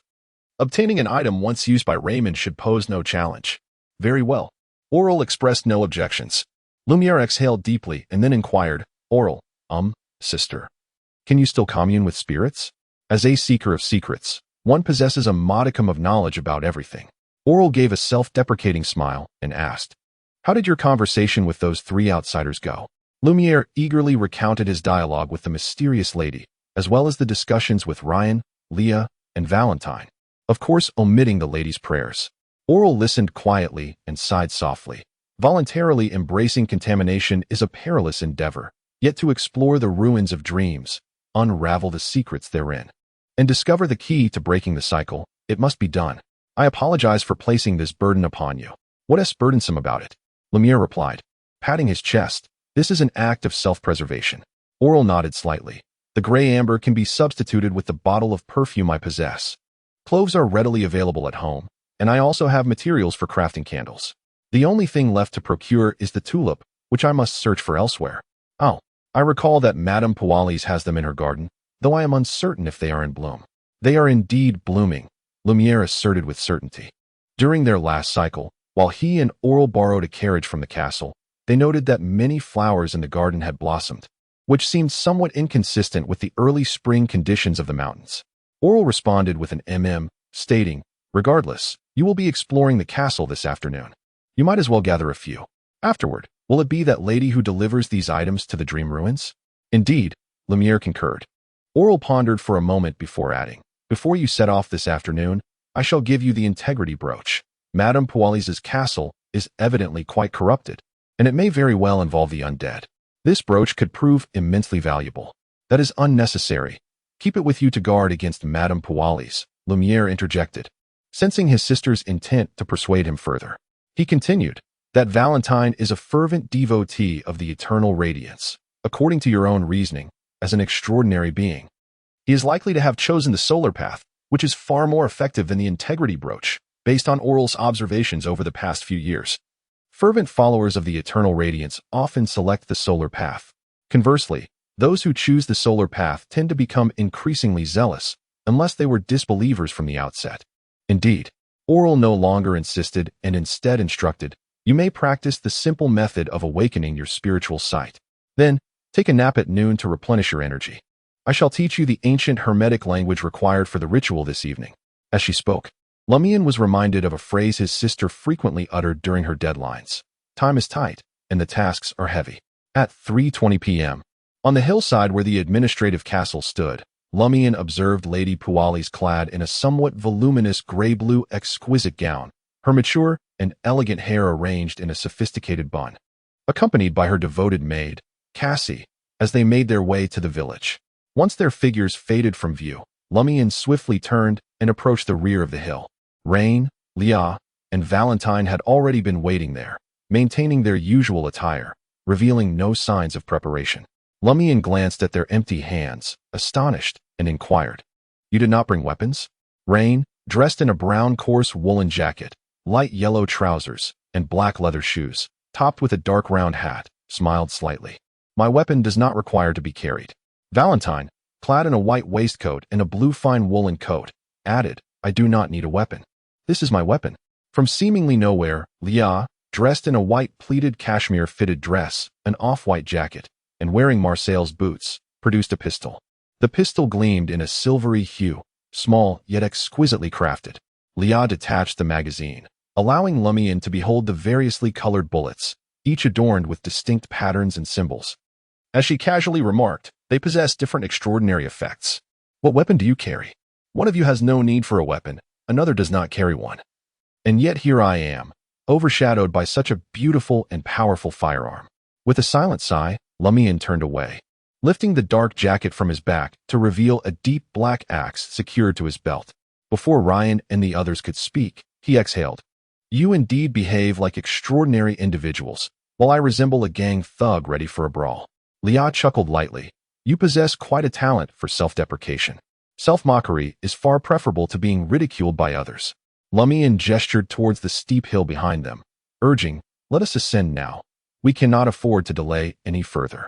obtaining an item once used by Raymond should pose no challenge. Very well. Aurore expressed no objections. Lumiere exhaled deeply and then inquired, Aurore, sister, can you still commune with spirits? As a seeker of secrets, one possesses a modicum of knowledge about everything. Aurore gave a self-deprecating smile and asked, how did your conversation with those 3 outsiders go? Lumiere eagerly recounted his dialogue with the mysterious lady, as well as the discussions with Ryan, Leah, and Valentine, of course omitting the lady's prayers. Aurore listened quietly and sighed softly. Voluntarily embracing contamination is a perilous endeavor, yet to explore the ruins of dreams, unravel the secrets therein, and discover the key to breaking the cycle, it must be done. I apologize for placing this burden upon you. What is burdensome about it? Lumiere replied, patting his chest. This is an act of self-preservation. Aurore nodded slightly. The gray amber can be substituted with the bottle of perfume I possess. Cloves are readily available at home, and I also have materials for crafting candles. The only thing left to procure is the tulip, which I must search for elsewhere. Oh, I recall that Madame Pualis has them in her garden, though I am uncertain if they are in bloom. They are indeed blooming, Lumiere asserted with certainty. During their last cycle, while he and Aurore borrowed a carriage from the castle, they noted that many flowers in the garden had blossomed, which seemed somewhat inconsistent with the early spring conditions of the mountains. Aurore responded with an stating, regardless, you will be exploring the castle this afternoon. You might as well gather a few. Afterward, will it be that lady who delivers these items to the dream ruins? Indeed, Lumiere concurred. Aurore pondered for a moment before adding, before you set off this afternoon, I shall give you the integrity brooch. Madame Pualis's castle is evidently quite corrupted, and it may very well involve the undead. This brooch could prove immensely valuable. That is unnecessary. Keep it with you to guard against Madame Pualis, Lumiere interjected, sensing his sister's intent to persuade him further. He continued, that Valentine is a fervent devotee of the eternal radiance, according to your own reasoning, as an extraordinary being. He is likely to have chosen the solar path, which is far more effective than the integrity brooch, based on Aurore's observations over the past few years. Fervent followers of the eternal radiance often select the solar path. Conversely, those who choose the solar path tend to become increasingly zealous, unless they were disbelievers from the outset. Indeed, Aurore no longer insisted and instead instructed, "You may practice the simple method of awakening your spiritual sight. Then, take a nap at noon to replenish your energy. I shall teach you the ancient Hermetic language required for the ritual this evening." As she spoke, Lumian was reminded of a phrase his sister frequently uttered during her deadlines. Time is tight, and the tasks are heavy. At 3:20 p.m., on the hillside where the administrative castle stood, Lumian observed Lady Puali's clad in a somewhat voluminous gray-blue exquisite gown, her mature and elegant hair arranged in a sophisticated bun, accompanied by her devoted maid, Cassie, as they made their way to the village. Once their figures faded from view, Lumian swiftly turned and approached the rear of the hill. Rain, Leah, and Valentine had already been waiting there, maintaining their usual attire, revealing no signs of preparation. Lumian glanced at their empty hands, astonished, and inquired, "You did not bring weapons?" Rain, dressed in a brown coarse woolen jacket, light yellow trousers, and black leather shoes, topped with a dark round hat, smiled slightly. "My weapon does not require to be carried." Valentine, clad in a white waistcoat and a blue fine woolen coat, added, "I do not need a weapon. This is my weapon." From seemingly nowhere, Leah, dressed in a white pleated cashmere-fitted dress, an off-white jacket, and wearing Marseille's boots, produced a pistol. The pistol gleamed in a silvery hue, small yet exquisitely crafted. Leah detached the magazine, allowing Lumian to behold the variously colored bullets, each adorned with distinct patterns and symbols. As she casually remarked, "They possess different extraordinary effects. What weapon do you carry? One of you has no need for a weapon, another does not carry one. And yet here I am, overshadowed by such a beautiful and powerful firearm." With a silent sigh, Lumian turned away, lifting the dark jacket from his back to reveal a deep black axe secured to his belt. Before Ryan and the others could speak, he exhaled, "You indeed behave like extraordinary individuals, while I resemble a gang thug ready for a brawl." Leah chuckled lightly. "You possess quite a talent for self-deprecation. Self-mockery is far preferable to being ridiculed by others." Lumian gestured towards the steep hill behind them, urging, "Let us ascend now. We cannot afford to delay any further."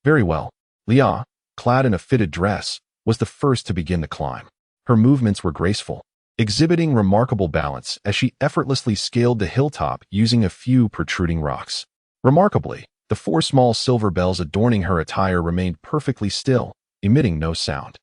"Very well." Leah, clad in a fitted dress, was the first to begin the climb. Her movements were graceful, exhibiting remarkable balance as she effortlessly scaled the hilltop using a few protruding rocks. Remarkably, the 4 small silver bells adorning her attire remained perfectly still, emitting no sound.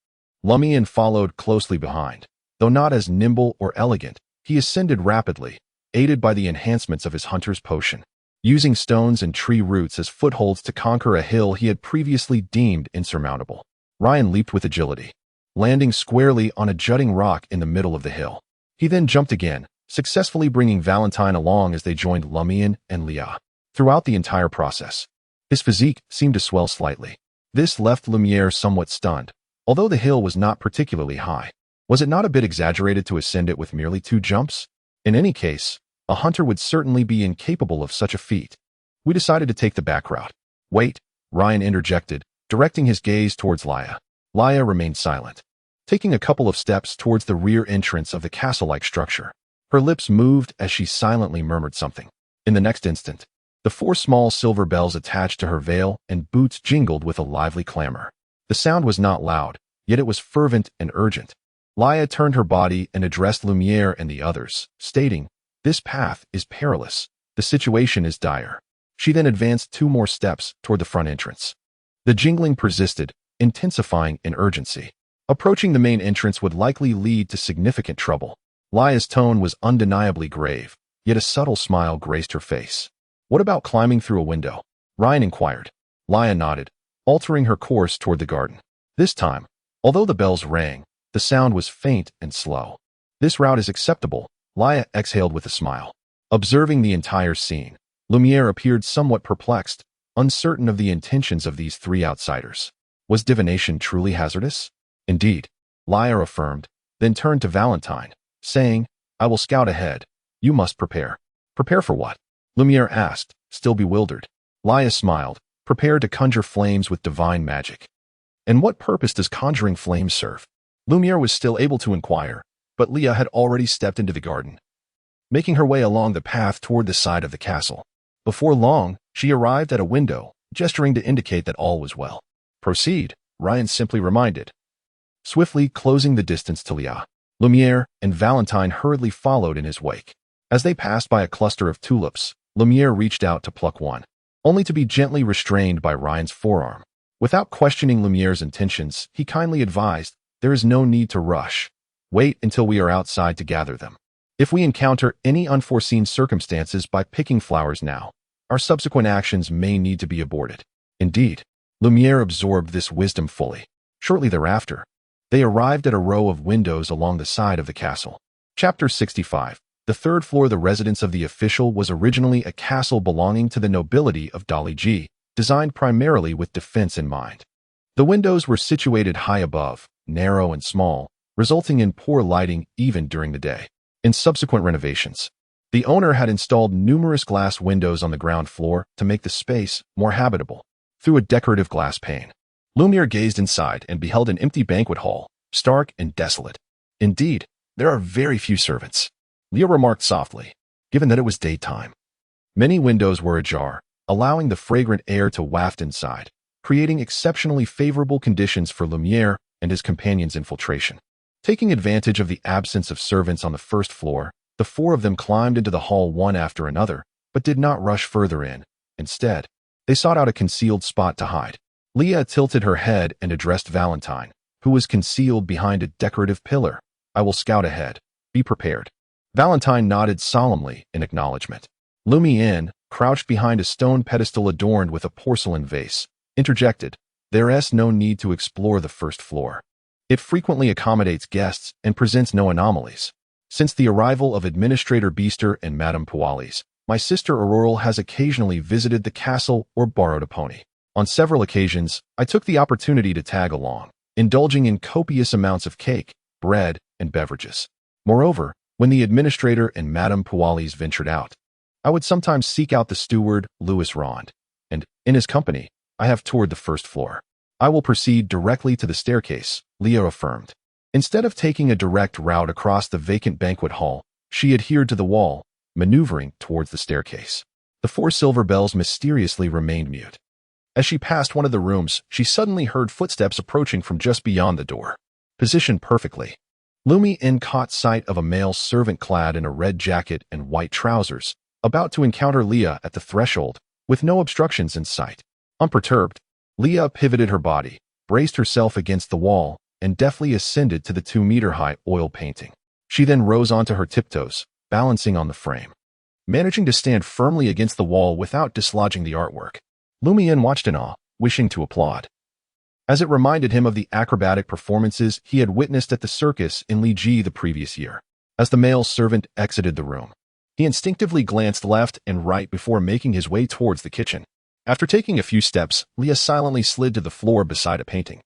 Lumian followed closely behind. Though not as nimble or elegant, he ascended rapidly, aided by the enhancements of his hunter's potion, using stones and tree roots as footholds to conquer a hill he had previously deemed insurmountable. Ryan leaped with agility, landing squarely on a jutting rock in the middle of the hill. He then jumped again, successfully bringing Valentine along as they joined Lumian and Leah. Throughout the entire process, his physique seemed to swell slightly. This left Lumiere somewhat stunned. Although the hill was not particularly high, was it not a bit exaggerated to ascend it with merely 2 jumps? In any case, a hunter would certainly be incapable of such a feat. "We decided to take the back route." "Wait," Ryan interjected, directing his gaze towards Leah. Leah remained silent, taking a couple of steps towards the rear entrance of the castle-like structure. Her lips moved as she silently murmured something. In the next instant, the 4 small silver bells attached to her veil and boots jingled with a lively clamor. The sound was not loud, yet it was fervent and urgent. Leah turned her body and addressed Lumiere and the others, stating, "This path is perilous. The situation is dire." She then advanced 2 more steps toward the front entrance. The jingling persisted, intensifying in urgency. Approaching the main entrance would likely lead to significant trouble. Leah's tone was undeniably grave, yet a subtle smile graced her face. "What about climbing through a window?" Ryan inquired. Leah nodded, altering her course toward the garden. This time, although the bells rang, the sound was faint and slow. "This route is acceptable," Leah exhaled with a smile. Observing the entire scene, Lumiere appeared somewhat perplexed, uncertain of the intentions of these 3 outsiders. Was divination truly hazardous? "Indeed," Leah affirmed, then turned to Valentine, saying, "I will scout ahead. You must prepare." "Prepare for what?" Lumiere asked, still bewildered. Leah smiled, prepared to conjure flames with divine magic. "And what purpose does conjuring flames serve?" Lumiere was still able to inquire, but Leah had already stepped into the garden, making her way along the path toward the side of the castle. Before long, she arrived at a window, gesturing to indicate that all was well. "Proceed," Ryan simply reminded, swiftly closing the distance to Leah. Lumiere and Valentine hurriedly followed in his wake. As they passed by a cluster of tulips, Lumiere reached out to pluck one, only to be gently restrained by Ryan's forearm. Without questioning Lumiere's intentions, he kindly advised, "There is no need to rush. Wait until we are outside to gather them. If we encounter any unforeseen circumstances by picking flowers now, our subsequent actions may need to be aborted." Indeed, Lumiere absorbed this wisdom fully. Shortly thereafter, they arrived at a row of windows along the side of the castle. Chapter 65. The third floor. The residence of the official was originally a castle belonging to the nobility of Dali Ji, designed primarily with defense in mind. The windows were situated high above, narrow and small, resulting in poor lighting even during the day. In subsequent renovations, the owner had installed numerous glass windows on the ground floor to make the space more habitable. Through a decorative glass pane, Lumiere gazed inside and beheld an empty banquet hall, stark and desolate. "Indeed, there are very few servants," Leah remarked softly, given that it was daytime. Many windows were ajar, allowing the fragrant air to waft inside, creating exceptionally favorable conditions for Lumiere and his companion's infiltration. Taking advantage of the absence of servants on the first floor, the four of them climbed into the hall one after another, but did not rush further in. Instead, they sought out a concealed spot to hide. Leah tilted her head and addressed Valentine, who was concealed behind a decorative pillar. "I will scout ahead. Be prepared." Valentine nodded solemnly in acknowledgement. Lumian, crouched behind a stone pedestal adorned with a porcelain vase, interjected, "There is no need to explore the first floor. It frequently accommodates guests and presents no anomalies. Since the arrival of Administrator Beester and Madame Pualis, my sister Aurore has occasionally visited the castle or borrowed a pony. On several occasions, I took the opportunity to tag along, indulging in copious amounts of cake, bread, and beverages. Moreover, when the administrator and Madame Pualis ventured out, I would sometimes seek out the steward, Louis Rond, and, in his company, I have toured the first floor. I will proceed directly to the staircase," Leo affirmed. Instead of taking a direct route across the vacant banquet hall, she adhered to the wall, maneuvering towards the staircase. The four silver bells mysteriously remained mute. As she passed one of the rooms, she suddenly heard footsteps approaching from just beyond the door. Positioned perfectly, Lumian caught sight of a male servant clad in a red jacket and white trousers, about to encounter Leah at the threshold, with no obstructions in sight. Unperturbed, Leah pivoted her body, braced herself against the wall, and deftly ascended to the 2-meter-high oil painting. She then rose onto her tiptoes, balancing on the frame. Managing to stand firmly against the wall without dislodging the artwork, Lumian watched in awe, wishing to applaud, as it reminded him of the acrobatic performances he had witnessed at the circus in Li Ji the previous year. As the male servant exited the room, he instinctively glanced left and right before making his way towards the kitchen. After taking a few steps, Leah silently slid to the floor beside a painting.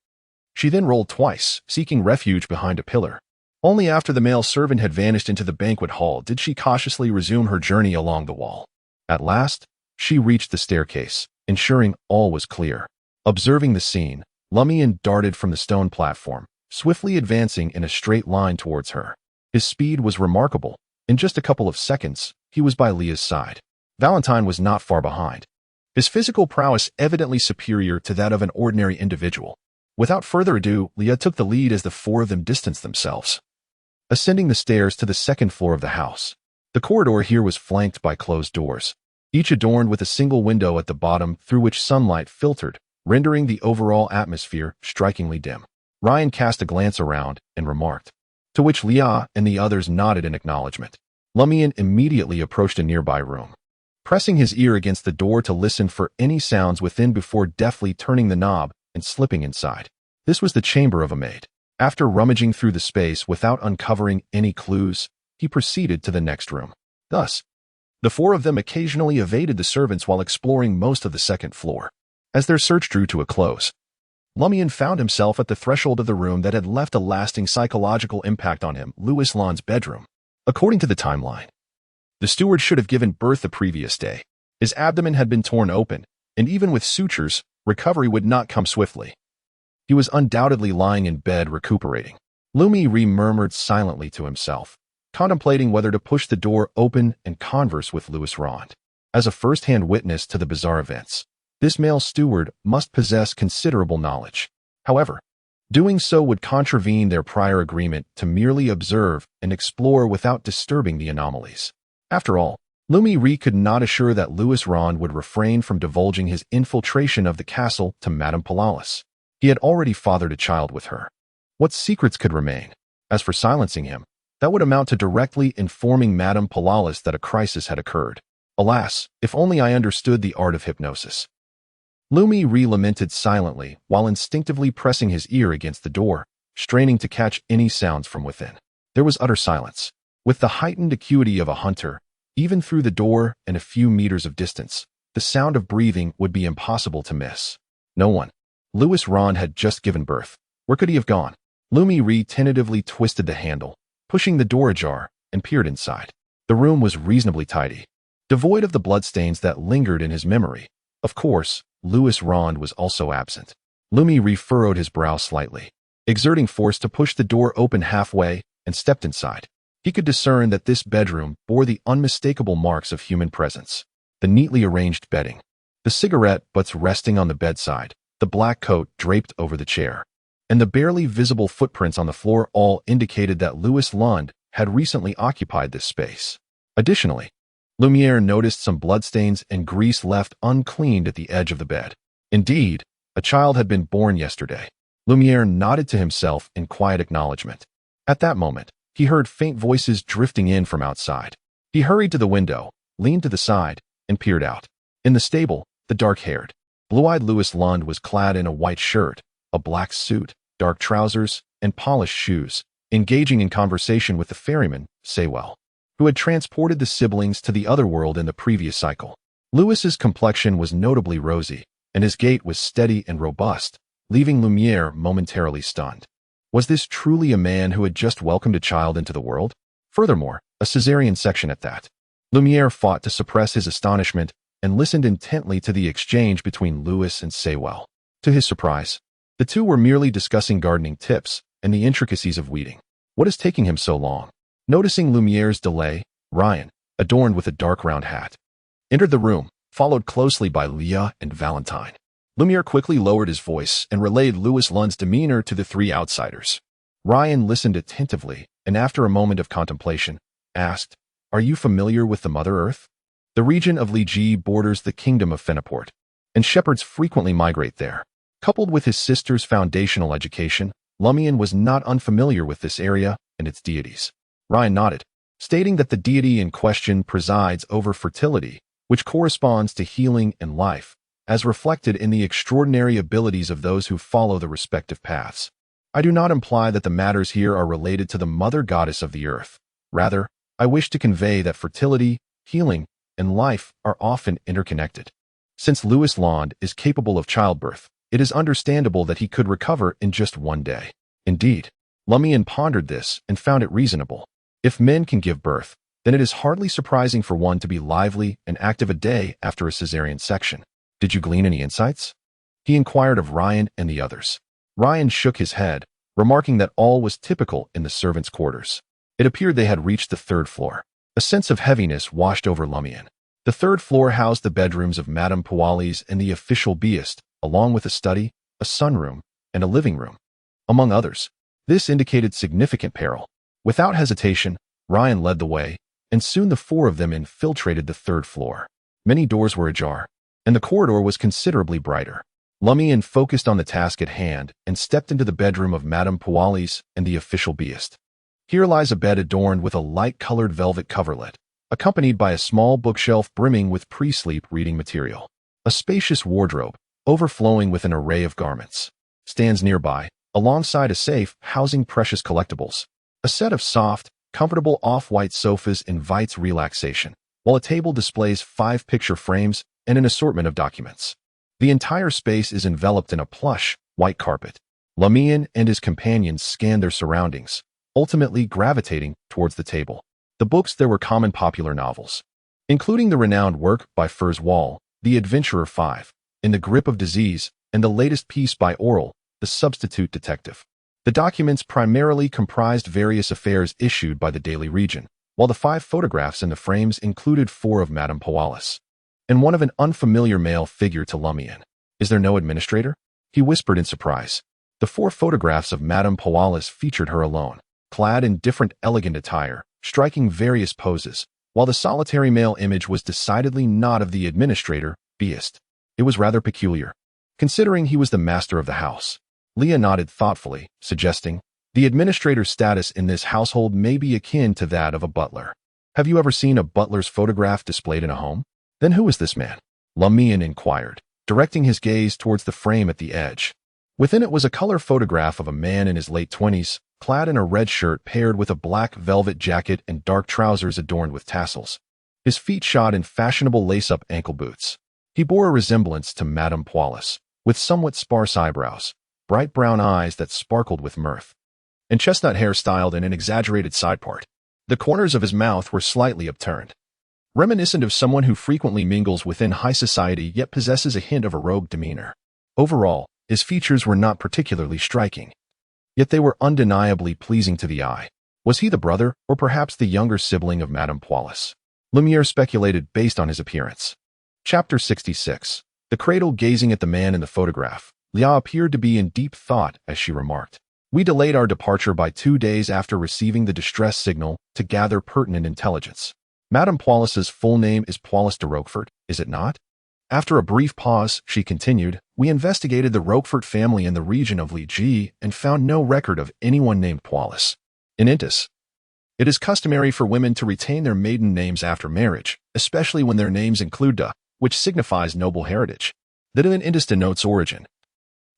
She then rolled twice, seeking refuge behind a pillar. Only after the male servant had vanished into the banquet hall did she cautiously resume her journey along the wall. At last, she reached the staircase, ensuring all was clear. Observing the scene, Lumian darted from the stone platform, swiftly advancing in a straight line towards her. His speed was remarkable. In just a couple of seconds, he was by Leah's side. Valentine was not far behind, his physical prowess evidently superior to that of an ordinary individual. Without further ado, Leah took the lead as the four of them distanced themselves. Ascending the stairs to the second floor of the house, the corridor here was flanked by closed doors, each adorned with a single window at the bottom through which sunlight filtered, rendering the overall atmosphere strikingly dim. Ryan cast a glance around and remarked, to which Leah and the others nodded in acknowledgement. Lumian immediately approached a nearby room, pressing his ear against the door to listen for any sounds within before deftly turning the knob and slipping inside. This was the chamber of a maid. After rummaging through the space without uncovering any clues, he proceeded to the next room. Thus, the four of them occasionally evaded the servants while exploring most of the second floor. As their search drew to a close, Lumian found himself at the threshold of the room that had left a lasting psychological impact on him, Louis Lon's bedroom. According to the timeline, the steward should have given birth the previous day. His abdomen had been torn open, and even with sutures, recovery would not come swiftly. He was undoubtedly lying in bed recuperating. Lumiere murmured silently to himself, contemplating whether to push the door open and converse with Louis Rond. As a first-hand witness to the bizarre events, this male steward must possess considerable knowledge. However, Doing so would contravene their prior agreement to merely observe and explore without disturbing the anomalies. After all, Lumian Li could not assure that Louis Rond would refrain from divulging his infiltration of the castle to Madame Palalis. He had already fathered a child with her. What secrets could remain? As for silencing him, that would amount to directly informing Madame Palalis that a crisis had occurred. Alas, if only I understood the art of hypnosis. Lumian Li lamented silently while instinctively pressing his ear against the door, straining to catch any sounds from within. There was utter silence. With the heightened acuity of a hunter, even through the door and a few meters of distance, the sound of breathing would be impossible to miss. No one. Louis Rond had just given birth. Where could he have gone? Lumian Li tentatively twisted the handle, pushing the door ajar, and peered inside. The room was reasonably tidy, devoid of the bloodstains that lingered in his memory. Of course, Louis Rond was also absent. Lumian Li furrowed his brow slightly, exerting force to push the door open halfway, and stepped inside. He could discern that this bedroom bore the unmistakable marks of human presence. The neatly arranged bedding, the cigarette butts resting on the bedside, the black coat draped over the chair, and the barely visible footprints on the floor all indicated that Louis Rond had recently occupied this space. Additionally, Lumiere noticed some bloodstains and grease left uncleaned at the edge of the bed. Indeed, a child had been born yesterday. Lumiere nodded to himself in quiet acknowledgement. At that moment, he heard faint voices drifting in from outside. He hurried to the window, leaned to the side, and peered out. In the stable, the dark-haired, blue-eyed Louis Rond was clad in a white shirt, a black suit, dark trousers, and polished shoes, engaging in conversation with the ferryman, Saywell, who had transported the siblings to the other world in the previous cycle. Louis's complexion was notably rosy, and his gait was steady and robust, leaving Lumiere momentarily stunned. Was this truly a man who had just welcomed a child into the world? Furthermore, a cesarean section at that. Lumiere fought to suppress his astonishment and listened intently to the exchange between Louis and Saywell. To his surprise, the two were merely discussing gardening tips and the intricacies of weeding. What is taking him so long? Noticing Lumiere's delay, Ryan, adorned with a dark round hat, entered the room, followed closely by Leah and Valentine. Lumiere quickly lowered his voice and relayed Louis Rond's demeanor to the three outsiders. Ryan listened attentively, and after a moment of contemplation, asked, "Are you familiar with the Mother Earth? The region of Li borders the kingdom of Fenaport, and shepherds frequently migrate there." Coupled with his sister's foundational education, Lumian was not unfamiliar with this area and its deities. Ryan nodded, stating that the deity in question presides over fertility, which corresponds to healing and life, as reflected in the extraordinary abilities of those who follow the respective paths. I do not imply that the matters here are related to the mother goddess of the earth. Rather, I wish to convey that fertility, healing, and life are often interconnected. Since Louis Rond is capable of childbirth, it is understandable that he could recover in just one day. Indeed, Lumian pondered this and found it reasonable. If men can give birth, then it is hardly surprising for one to be lively and active a day after a cesarean section. Did you glean any insights? He inquired of Ryan and the others. Ryan shook his head, remarking that all was typical in the servants' quarters. It appeared they had reached the third floor. A sense of heaviness washed over Lumian. The third floor housed the bedrooms of Madame Palalis and the official beist, along with a study, a sunroom, and a living room, among others. This indicated significant peril. Without hesitation, Ryan led the way, and soon the four of them infiltrated the third floor. Many doors were ajar, and the corridor was considerably brighter. Lumian focused on the task at hand and stepped into the bedroom of Madame Palalis and the official beist. Here lies a bed adorned with a light-colored velvet coverlet, accompanied by a small bookshelf brimming with pre-sleep reading material. A spacious wardrobe, overflowing with an array of garments, stands nearby, alongside a safe housing precious collectibles. A set of soft, comfortable off-white sofas invites relaxation, while a table displays 5 picture frames and an assortment of documents. The entire space is enveloped in a plush, white carpet. Lumian and his companions scanned their surroundings, ultimately gravitating towards the table. The books there were common popular novels, including the renowned work by Furs Wall, The Adventurer 5, In the Grip of Disease, and the latest piece by Aurore, The Substitute Detective. The documents primarily comprised various affairs issued by the Daily Region, while the 5 photographs in the frames included 4 of Madame Palalis, and one of an unfamiliar male figure to Lumian. "Is there no administrator?" he whispered in surprise. The 4 photographs of Madame Poalis featured her alone, clad in different elegant attire, striking various poses, while the solitary male image was decidedly not of the administrator, Beast. It was rather peculiar, considering he was the master of the house. Leah nodded thoughtfully, suggesting, the administrator's status in this household may be akin to that of a butler. Have you ever seen a butler's photograph displayed in a home? Then who is this man? Lumian inquired, directing his gaze towards the frame at the edge. Within it was a color photograph of a man in his late 20s, clad in a red shirt paired with a black velvet jacket and dark trousers adorned with tassels. His feet shod in fashionable lace-up ankle boots. He bore a resemblance to Madame Poalis, with somewhat sparse eyebrows, bright brown eyes that sparkled with mirth, and chestnut hair styled in an exaggerated side part. The corners of his mouth were slightly upturned, reminiscent of someone who frequently mingles within high society yet possesses a hint of a rogue demeanor. Overall, his features were not particularly striking, yet they were undeniably pleasing to the eye. Was he the brother, or perhaps the younger sibling of Madame Poalis? Lumiere speculated based on his appearance. Chapter 66. The cradle gazing at the man in the photograph. Leah appeared to be in deep thought as she remarked, "We delayed our departure by 2 days after receiving the distress signal to gather pertinent intelligence. Madame Poalis's full name is Poalis de Roquefort, is it not?" After a brief pause, she continued, "We investigated the Roquefort family in the region of Li and found no record of anyone named Poalis. In Intis, it is customary for women to retain their maiden names after marriage, especially when their names include da, which signifies noble heritage. The da in Intis denotes origin,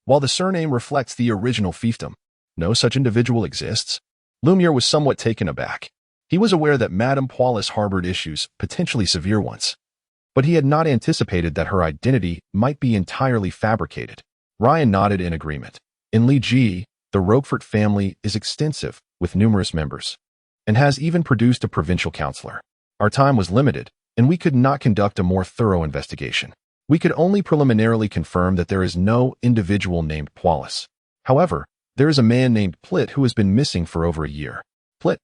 while the surname reflects the original fiefdom. No such individual exists." Lumiere was somewhat taken aback. He was aware that Madame Poalis harbored issues, potentially severe ones, but he had not anticipated that her identity might be entirely fabricated. Ryan nodded in agreement. In Li, the Roquefort family is extensive, with numerous members, and has even produced a provincial councillor. Our time was limited, and we could not conduct a more thorough investigation. We could only preliminarily confirm that there is no individual named Poalis. However, there is a man named Plit who has been missing for over a year. Plit?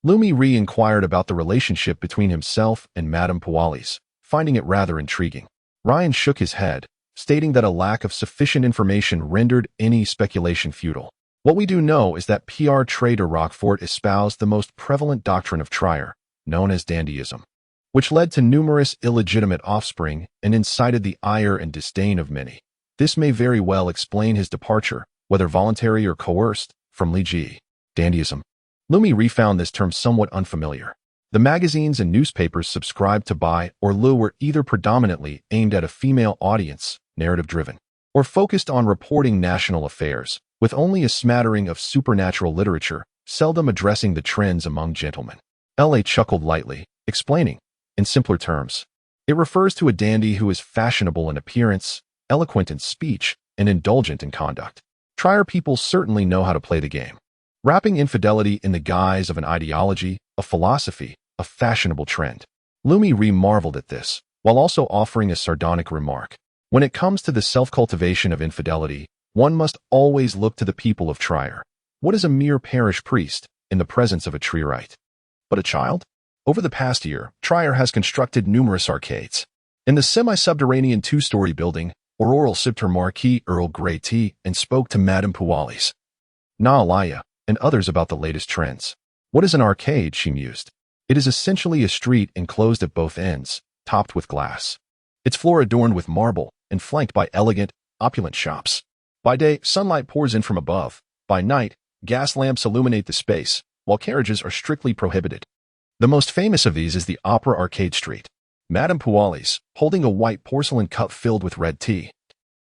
Lumiere inquired about the relationship between himself and Madame Poalis, finding it rather intriguing. Ryan shook his head, stating that a lack of sufficient information rendered any speculation futile. What we do know is that Pierre Trey de Roquefort espoused the most prevalent doctrine of Trier, known as dandyism, which led to numerous illegitimate offspring and incited the ire and disdain of many. This may very well explain his departure, whether voluntary or coerced, from Li. Dandyism. Lumiere found this term somewhat unfamiliar. The magazines and newspapers subscribed to Bai or Lu were either predominantly aimed at a female audience, narrative-driven, or focused on reporting national affairs, with only a smattering of supernatural literature, seldom addressing the trends among gentlemen. L.A. chuckled lightly, explaining, in simpler terms, it refers to a dandy who is fashionable in appearance, eloquent in speech, and indulgent in conduct. Trier people certainly know how to play the game, wrapping infidelity in the guise of an ideology, a philosophy, a fashionable trend. Lumiere marveled at this, while also offering a sardonic remark. When it comes to the self-cultivation of infidelity, one must always look to the people of Trier. What is a mere parish priest in the presence of a Trierite? But a child? Over the past year, Trier has constructed numerous arcades. In the semi-subterranean 2-story building, Aurore sipped her marquis Earl Grey tea and spoke to Madame Poalis, Naalaya, and others about the latest trends. What is an arcade, she mused. It is essentially a street enclosed at both ends, topped with glass. Its floor adorned with marble and flanked by elegant, opulent shops. By day, sunlight pours in from above. By night, gas lamps illuminate the space, while carriages are strictly prohibited. The most famous of these is the Opera Arcade Street. Madame Poalis, holding a white porcelain cup filled with red tea,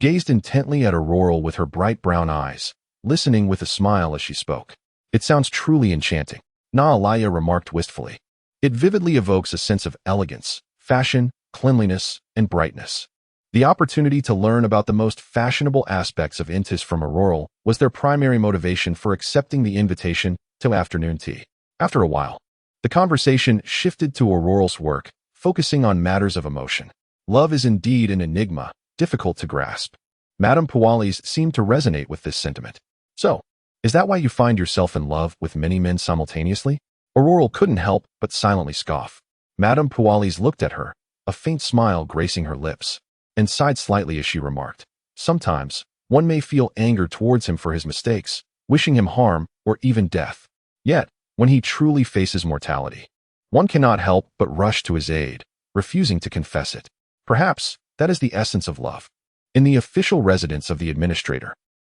gazed intently at Aurore with her bright brown eyes, listening with a smile as she spoke. "It sounds truly enchanting," Naalaya remarked wistfully. "It vividly evokes a sense of elegance, fashion, cleanliness, and brightness." The opportunity to learn about the most fashionable aspects of Intis from Aurore was their primary motivation for accepting the invitation to afternoon tea. After a while, the conversation shifted to Aurore's work, focusing on matters of emotion. Love is indeed an enigma, difficult to grasp. Madame Poalis seemed to resonate with this sentiment. "So, is that why you find yourself in love with many men simultaneously?" Aurore couldn't help but silently scoff. Madame Poalis looked at her, a faint smile gracing her lips, and sighed slightly as she remarked, "Sometimes, One may feel anger towards him for his mistakes, wishing him harm or even death. Yet, when he truly faces mortality, one cannot help but rush to his aid, refusing to confess it. Perhaps that is the essence of love. In the official residence of the administrator,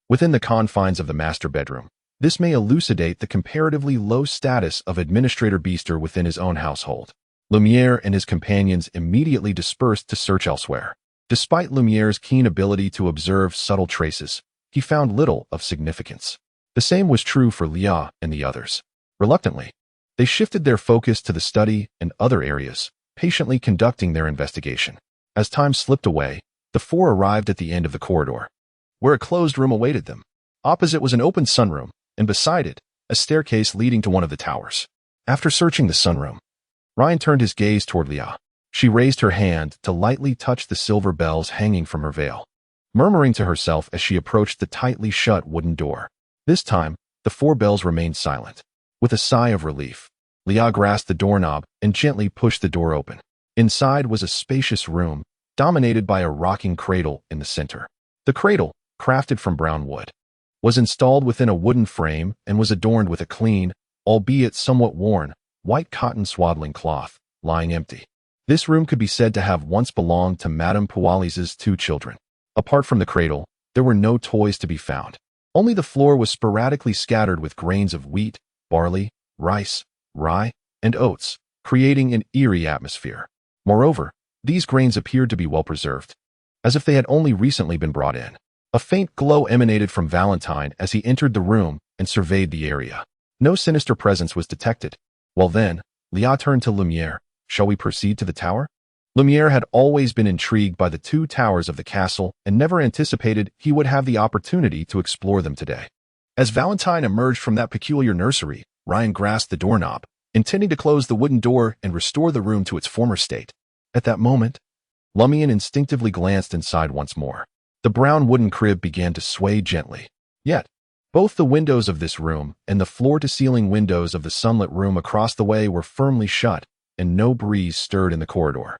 within the confines of the master bedroom, this may elucidate the comparatively low status of Administrator Beaster within his own household. Lumiere and his companions immediately dispersed to search elsewhere. Despite Lumiere's keen ability to observe subtle traces, he found little of significance. The same was true for Lia and the others. Reluctantly, they shifted their focus to the study and other areas, patiently conducting their investigation. As time slipped away, the four arrived at the end of the corridor, where a closed room awaited them. Opposite was an open sunroom, and beside it, a staircase leading to one of the towers. After searching the sunroom, Ryan turned his gaze toward Lia. She raised her hand to lightly touch the silver bells hanging from her veil, murmuring to herself as she approached the tightly shut wooden door. This time, the four bells remained silent. With a sigh of relief, Lia grasped the doorknob and gently pushed the door open. Inside was a spacious room, dominated by a rocking cradle in the center. The cradle, crafted from brown wood, was installed within a wooden frame and was adorned with a clean, albeit somewhat worn, white cotton swaddling cloth, lying empty. This room could be said to have once belonged to Madame Puali's 2 children. Apart from the cradle, there were no toys to be found. Only the floor was sporadically scattered with grains of wheat, barley, rice, rye, and oats, creating an eerie atmosphere. Moreover, these grains appeared to be well preserved, as if they had only recently been brought in. A faint glow emanated from Valentine as he entered the room and surveyed the area. No sinister presence was detected. Well then, Lia turned to Lumiere. Shall we proceed to the tower? Lumiere had always been intrigued by the 2 towers of the castle and never anticipated he would have the opportunity to explore them today. As Valentine emerged from that peculiar nursery, Ryan grasped the doorknob, intending to close the wooden door and restore the room to its former state. At that moment, Lumian instinctively glanced inside once more. The brown wooden crib began to sway gently. Yet, both the windows of this room and the floor-to-ceiling windows of the sunlit room across the way were firmly shut, and no breeze stirred in the corridor.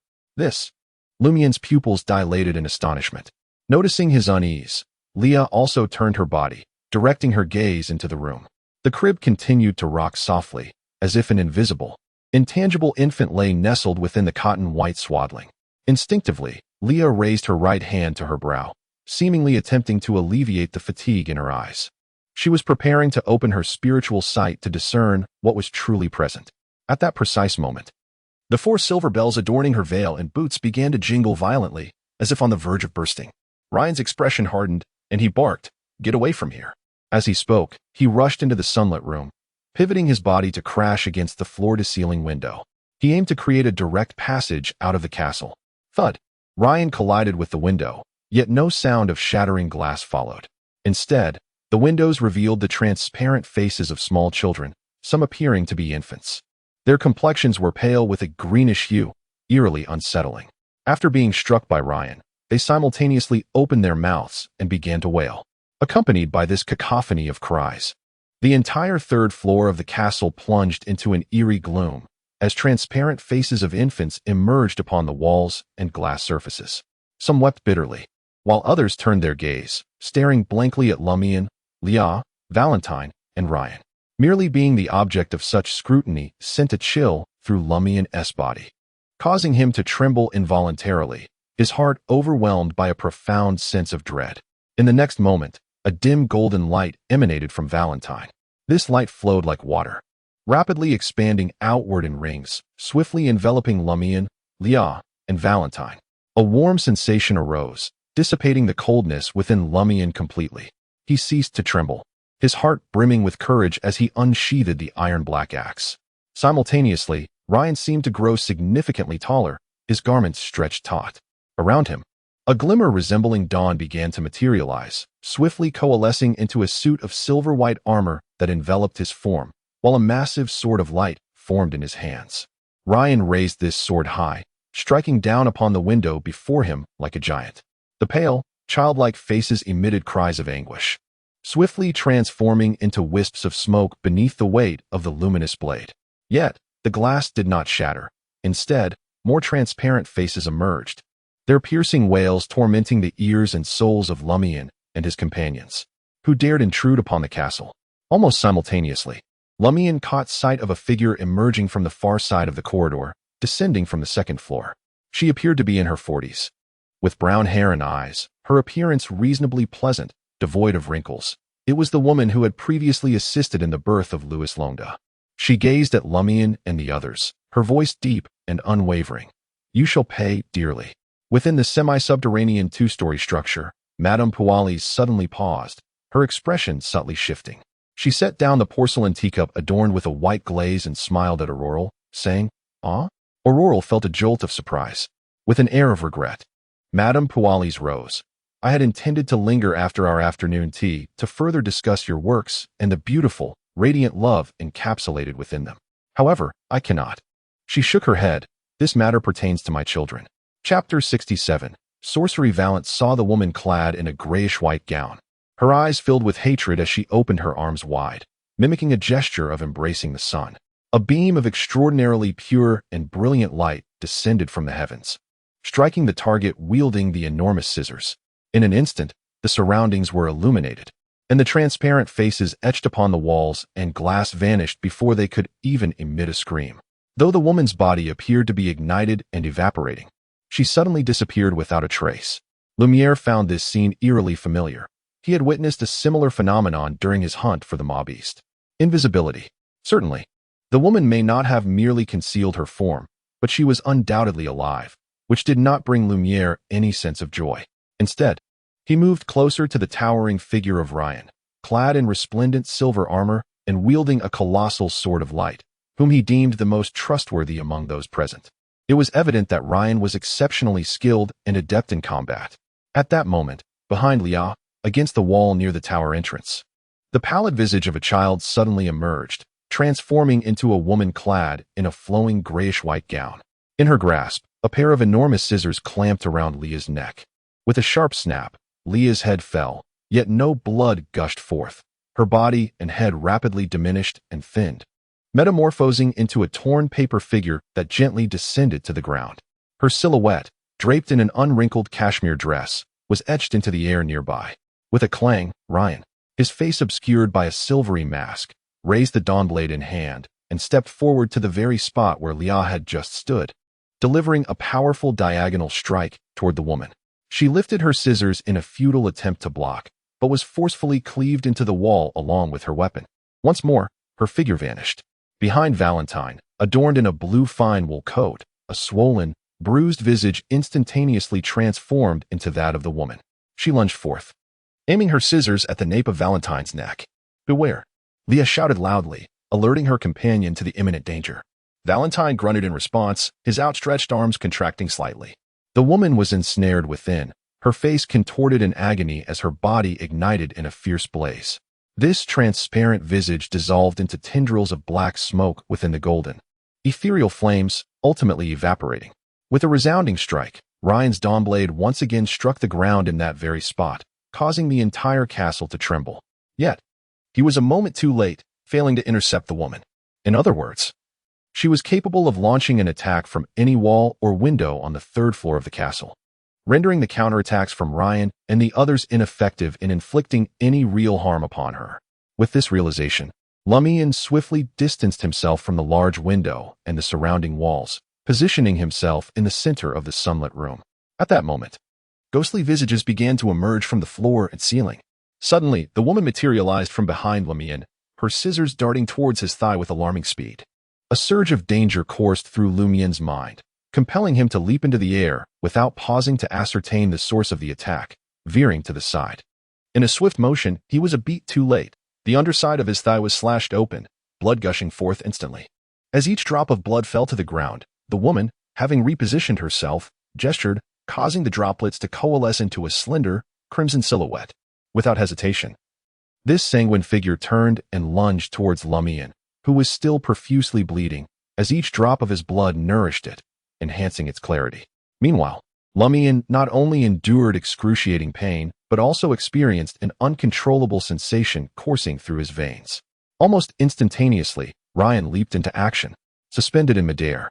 Lumian's pupils dilated in astonishment. Noticing his unease, Lia also turned her body, directing her gaze into the room. The crib continued to rock softly, as if an invisible, intangible infant lay nestled within the cotton white swaddling. Instinctively, Lia raised her right hand to her brow, seemingly attempting to alleviate the fatigue in her eyes. She was preparing to open her spiritual sight to discern what was truly present. At that precise moment, the 4 silver bells adorning her veil and boots began to jingle violently, as if on the verge of bursting. Ryan's expression hardened, and he barked, "Get away from here." As he spoke, he rushed into the sunlit room, pivoting his body to crash against the floor-to-ceiling window. He aimed to create a direct passage out of the castle. Thud! Ryan collided with the window, yet no sound of shattering glass followed. Instead, the windows revealed the transparent faces of small children, some appearing to be infants. Their complexions were pale with a greenish hue, eerily unsettling. After being struck by Ryan, they simultaneously opened their mouths and began to wail, accompanied by this cacophony of cries. The entire 3rd floor of the castle plunged into an eerie gloom, as transparent faces of infants emerged upon the walls and glass surfaces. Some wept bitterly, while others turned their gaze, staring blankly at Lumian, Lia, Valentine, and Ryan. Merely being the object of such scrutiny sent a chill through Lumian's body, causing him to tremble involuntarily, his heart overwhelmed by a profound sense of dread. In the next moment, a dim golden light emanated from Valentine. This light flowed like water, rapidly expanding outward in rings, swiftly enveloping Lumian, Lia, and Valentine. A warm sensation arose, dissipating the coldness within Lumian completely. He ceased to tremble, his heart brimming with courage as he unsheathed the iron-black axe. Simultaneously, Ryan seemed to grow significantly taller, his garments stretched taut. Around him, a glimmer resembling dawn began to materialize, swiftly coalescing into a suit of silver-white armor that enveloped his form, while a massive sword of light formed in his hands. Ryan raised this sword high, striking down upon the window before him like a giant. The pale, childlike faces emitted cries of anguish, swiftly transforming into wisps of smoke beneath the weight of the luminous blade. Yet, the glass did not shatter. Instead, more transparent faces emerged, their piercing wails tormenting the ears and souls of Lumian and his companions, who dared intrude upon the castle. Almost simultaneously, Lumian caught sight of a figure emerging from the far side of the corridor, descending from the second floor. She appeared to be in her 40s. With brown hair and eyes, her appearance reasonably pleasant, devoid of wrinkles. It was the woman who had previously assisted in the birth of Louis Londa. She gazed at Lumian and the others, her voice deep and unwavering. "You shall pay dearly." Within the semi-subterranean two-story structure, Madame Pualis suddenly paused, her expression subtly shifting. She set down the porcelain teacup adorned with a white glaze and smiled at Aurore, saying, "Ah?" Aurore felt a jolt of surprise. With an air of regret, Madame Pualis rose. "I had intended to linger after our afternoon tea to further discuss your works and the beautiful, radiant love encapsulated within them. However, I cannot." She shook her head. "This matter pertains to my children." Chapter 67. Sorcery Valence saw the woman clad in a grayish-white gown. Her eyes filled with hatred as she opened her arms wide, mimicking a gesture of embracing the sun. A beam of extraordinarily pure and brilliant light descended from the heavens, striking the target wielding the enormous scissors. In an instant, the surroundings were illuminated, and the transparent faces etched upon the walls and glass vanished before they could even emit a scream. Though the woman's body appeared to be ignited and evaporating, she suddenly disappeared without a trace. Lumiere found this scene eerily familiar. He had witnessed a similar phenomenon during his hunt for the mob beast. Invisibility. Certainly, the woman may not have merely concealed her form, but she was undoubtedly alive, which did not bring Lumiere any sense of joy. Instead, he moved closer to the towering figure of Ryan, clad in resplendent silver armor and wielding a colossal sword of light, whom he deemed the most trustworthy among those present. It was evident that Ryan was exceptionally skilled and adept in combat. At that moment, behind Lia, against the wall near the tower entrance, the pallid visage of a child suddenly emerged, transforming into a woman clad in a flowing grayish-white gown. In her grasp, a pair of enormous scissors clamped around Leah's neck. With a sharp snap, Leah's head fell, yet no blood gushed forth. Her body and head rapidly diminished and thinned, metamorphosing into a torn paper figure that gently descended to the ground. Her silhouette, draped in an unwrinkled cashmere dress, was etched into the air nearby. With a clang, Ryan, his face obscured by a silvery mask, raised the dawnblade in hand and stepped forward to the very spot where Leah had just stood, delivering a powerful diagonal strike toward the woman. She lifted her scissors in a futile attempt to block, but was forcefully cleaved into the wall along with her weapon. Once more, her figure vanished. Behind Valentine, adorned in a blue fine wool coat, a swollen, bruised visage instantaneously transformed into that of the woman. She lunged forth, aiming her scissors at the nape of Valentine's neck. "Beware!" Leah shouted loudly, alerting her companion to the imminent danger. Valentine grunted in response, his outstretched arms contracting slightly. The woman was ensnared within, her face contorted in agony as her body ignited in a fierce blaze. This transparent visage dissolved into tendrils of black smoke within the golden, ethereal flames, ultimately evaporating. With a resounding strike, Ryan's dawnblade once again struck the ground in that very spot, causing the entire castle to tremble. Yet, he was a moment too late, failing to intercept the woman. In other words, she was capable of launching an attack from any wall or window on the third floor of the castle, rendering the counterattacks from Ryan and the others ineffective in inflicting any real harm upon her. With this realization, Lumian swiftly distanced himself from the large window and the surrounding walls, positioning himself in the center of the sunlit room. At that moment, ghostly visages began to emerge from the floor and ceiling. Suddenly, the woman materialized from behind Lumian, her scissors darting towards his thigh with alarming speed. A surge of danger coursed through Lumian's mind, compelling him to leap into the air without pausing to ascertain the source of the attack, veering to the side. In a swift motion, he was a beat too late. The underside of his thigh was slashed open, blood gushing forth instantly. As each drop of blood fell to the ground, the woman, having repositioned herself, gestured, causing the droplets to coalesce into a slender, crimson silhouette. Without hesitation, this sanguine figure turned and lunged towards Lumian, who was still profusely bleeding, as each drop of his blood nourished it, enhancing its clarity. Meanwhile, Lumian not only endured excruciating pain, but also experienced an uncontrollable sensation coursing through his veins. Almost instantaneously, Ryan leaped into action, suspended in midair.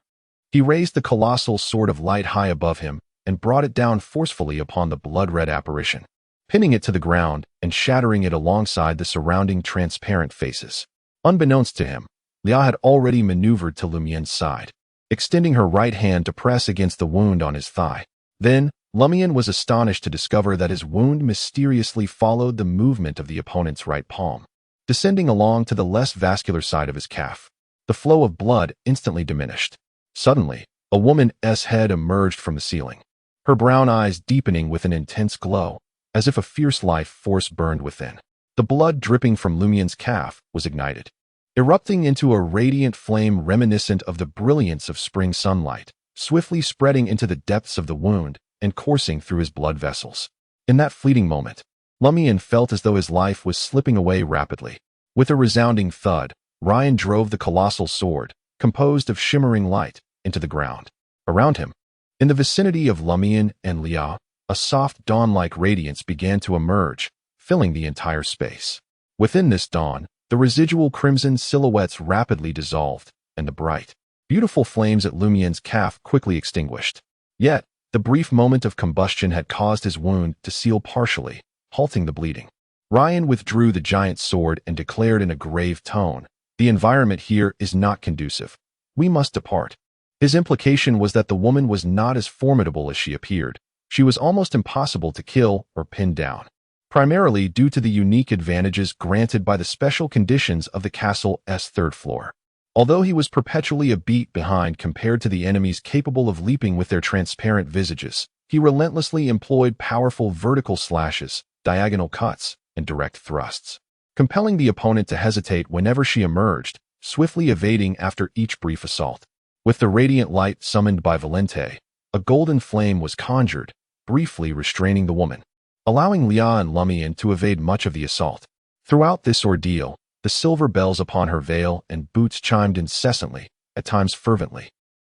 He raised the colossal sword of light high above him and brought it down forcefully upon the blood-red apparition. pinning it to the ground and shattering it alongside the surrounding transparent faces. Unbeknownst to him, Lia had already maneuvered to Lumian's side, extending her right hand to press against the wound on his thigh. Then, Lumian was astonished to discover that his wound mysteriously followed the movement of the opponent's right palm, descending along to the less vascular side of his calf. The flow of blood instantly diminished. Suddenly, a woman's head emerged from the ceiling, her brown eyes deepening with an intense glow, as if a fierce life force burned within. The blood dripping from Lumian's calf was ignited, erupting into a radiant flame reminiscent of the brilliance of spring sunlight, swiftly spreading into the depths of the wound and coursing through his blood vessels. In that fleeting moment, Lumian felt as though his life was slipping away rapidly. With a resounding thud, Ryan drove the colossal sword, composed of shimmering light, into the ground. Around him, in the vicinity of Lumian and Lia, a soft dawn-like radiance began to emerge, filling the entire space. Within this dawn, the residual crimson silhouettes rapidly dissolved, and the bright, beautiful flames at Lumian's calf quickly extinguished. Yet, the brief moment of combustion had caused his wound to seal partially, halting the bleeding. Ryan withdrew the giant sword and declared in a grave tone, "The environment here is not conducive. We must depart." His implication was that the woman was not as formidable as she appeared. She was almost impossible to kill or pin down, primarily due to the unique advantages granted by the special conditions of the castle's third floor. Although he was perpetually a beat behind compared to the enemies capable of leaping with their transparent visages, he relentlessly employed powerful vertical slashes, diagonal cuts, and direct thrusts, compelling the opponent to hesitate whenever she emerged, swiftly evading after each brief assault. With the radiant light summoned by Valente, a golden flame was conjured, briefly restraining the woman, allowing Lia and Lumian to evade much of the assault. Throughout this ordeal, the silver bells upon her veil and boots chimed incessantly, at times fervently,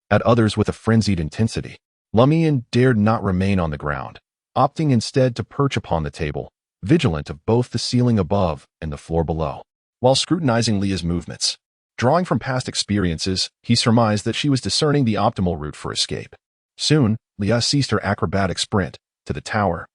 at others with a frenzied intensity. Lumian dared not remain on the ground, opting instead to perch upon the table, vigilant of both the ceiling above and the floor below. While scrutinizing Lia's movements, drawing from past experiences, he surmised that she was discerning the optimal route for escape. Soon, Lia ceased her acrobatic sprint, to the tower.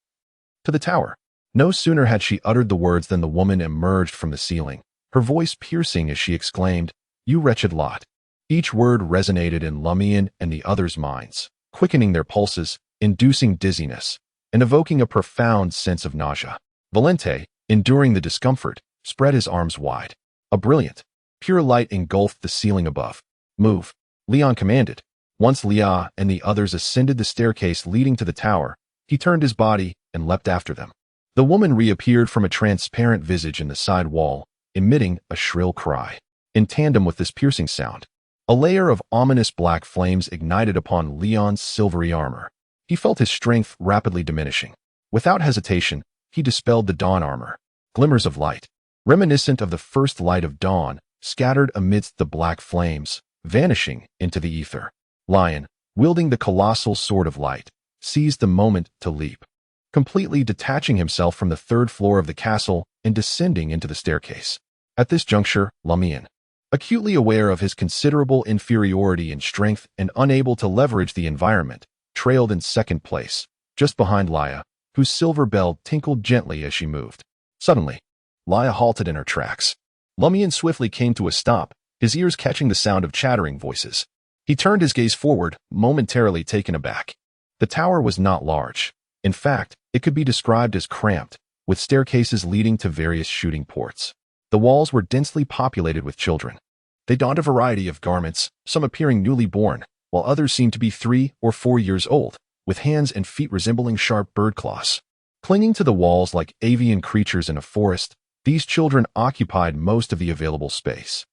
To the tower. No sooner had she uttered the words than the woman emerged from the ceiling, her voice piercing as she exclaimed, "You wretched lot." Each word resonated in Lumian and the others' minds, quickening their pulses, inducing dizziness, and evoking a profound sense of nausea. Valente, enduring the discomfort, spread his arms wide. A brilliant, pure light engulfed the ceiling above. "Move," Leon commanded. Once Lia and the others ascended the staircase leading to the tower, he turned his body and leapt after them. The woman reappeared from a transparent visage in the side wall, emitting a shrill cry. In tandem with this piercing sound, a layer of ominous black flames ignited upon Leon's silvery armor. He felt his strength rapidly diminishing. Without hesitation, he dispelled the dawn armor. Glimmers of light, reminiscent of the first light of dawn, scattered amidst the black flames, vanishing into the ether. Lion, wielding the colossal sword of light, seized the moment to leap, completely detaching himself from the third floor of the castle and descending into the staircase. At this juncture, Lumian, acutely aware of his considerable inferiority in strength and unable to leverage the environment, trailed in second place, just behind Lia, whose silver bell tinkled gently as she moved. Suddenly, Lia halted in her tracks. Lumian swiftly came to a stop, his ears catching the sound of chattering voices. He turned his gaze forward, momentarily taken aback. The tower was not large. In fact, it could be described as cramped, with staircases leading to various shooting ports. The walls were densely populated with children. They donned a variety of garments, some appearing newly born, while others seemed to be 3 or 4 years old, with hands and feet resembling sharp bird claws. Clinging to the walls like avian creatures in a forest, these children occupied most of the available space.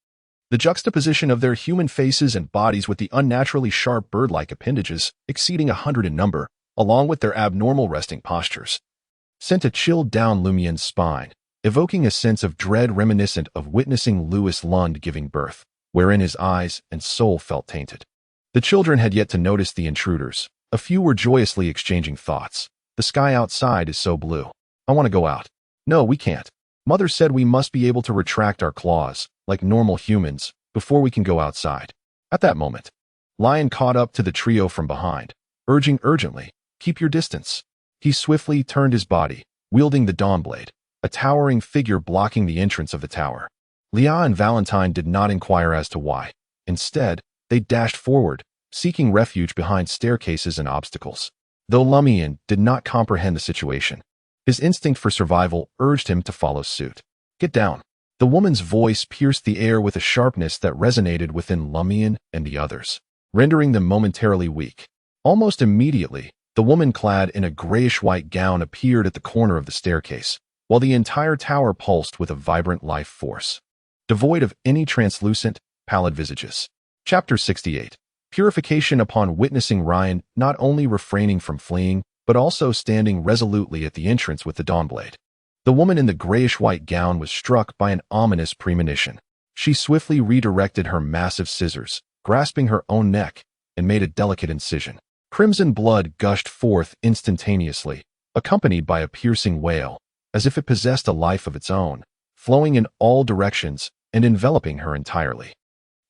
The juxtaposition of their human faces and bodies with the unnaturally sharp bird-like appendages, exceeding 100 in number, along with their abnormal resting postures, sent a chill down Lumian's spine, evoking a sense of dread reminiscent of witnessing Louis Lund giving birth, wherein his eyes and soul felt tainted. The children had yet to notice the intruders. A few were joyously exchanging thoughts. "The sky outside is so blue. I want to go out." "No, we can't. Mother said we must be able to retract our claws, like normal humans, before we can go outside." At that moment, Lion caught up to the trio from behind, urging urgently, "Keep your distance." He swiftly turned his body, wielding the Dawnblade, a towering figure blocking the entrance of the tower. Leah and Valentine did not inquire as to why. Instead, they dashed forward, seeking refuge behind staircases and obstacles. Though Lumian did not comprehend the situation, his instinct for survival urged him to follow suit. "Get down." The woman's voice pierced the air with a sharpness that resonated within Lumian and the others, rendering them momentarily weak. Almost immediately, the woman clad in a grayish-white gown appeared at the corner of the staircase, while the entire tower pulsed with a vibrant life force, devoid of any translucent, pallid visages. Chapter 68. Purification. Upon witnessing Ryan not only refraining from fleeing, but also standing resolutely at the entrance with the Dawnblade, the woman in the grayish-white gown was struck by an ominous premonition. She swiftly redirected her massive scissors, grasping her own neck, and made a delicate incision. Crimson blood gushed forth instantaneously, accompanied by a piercing wail, as if it possessed a life of its own, flowing in all directions and enveloping her entirely.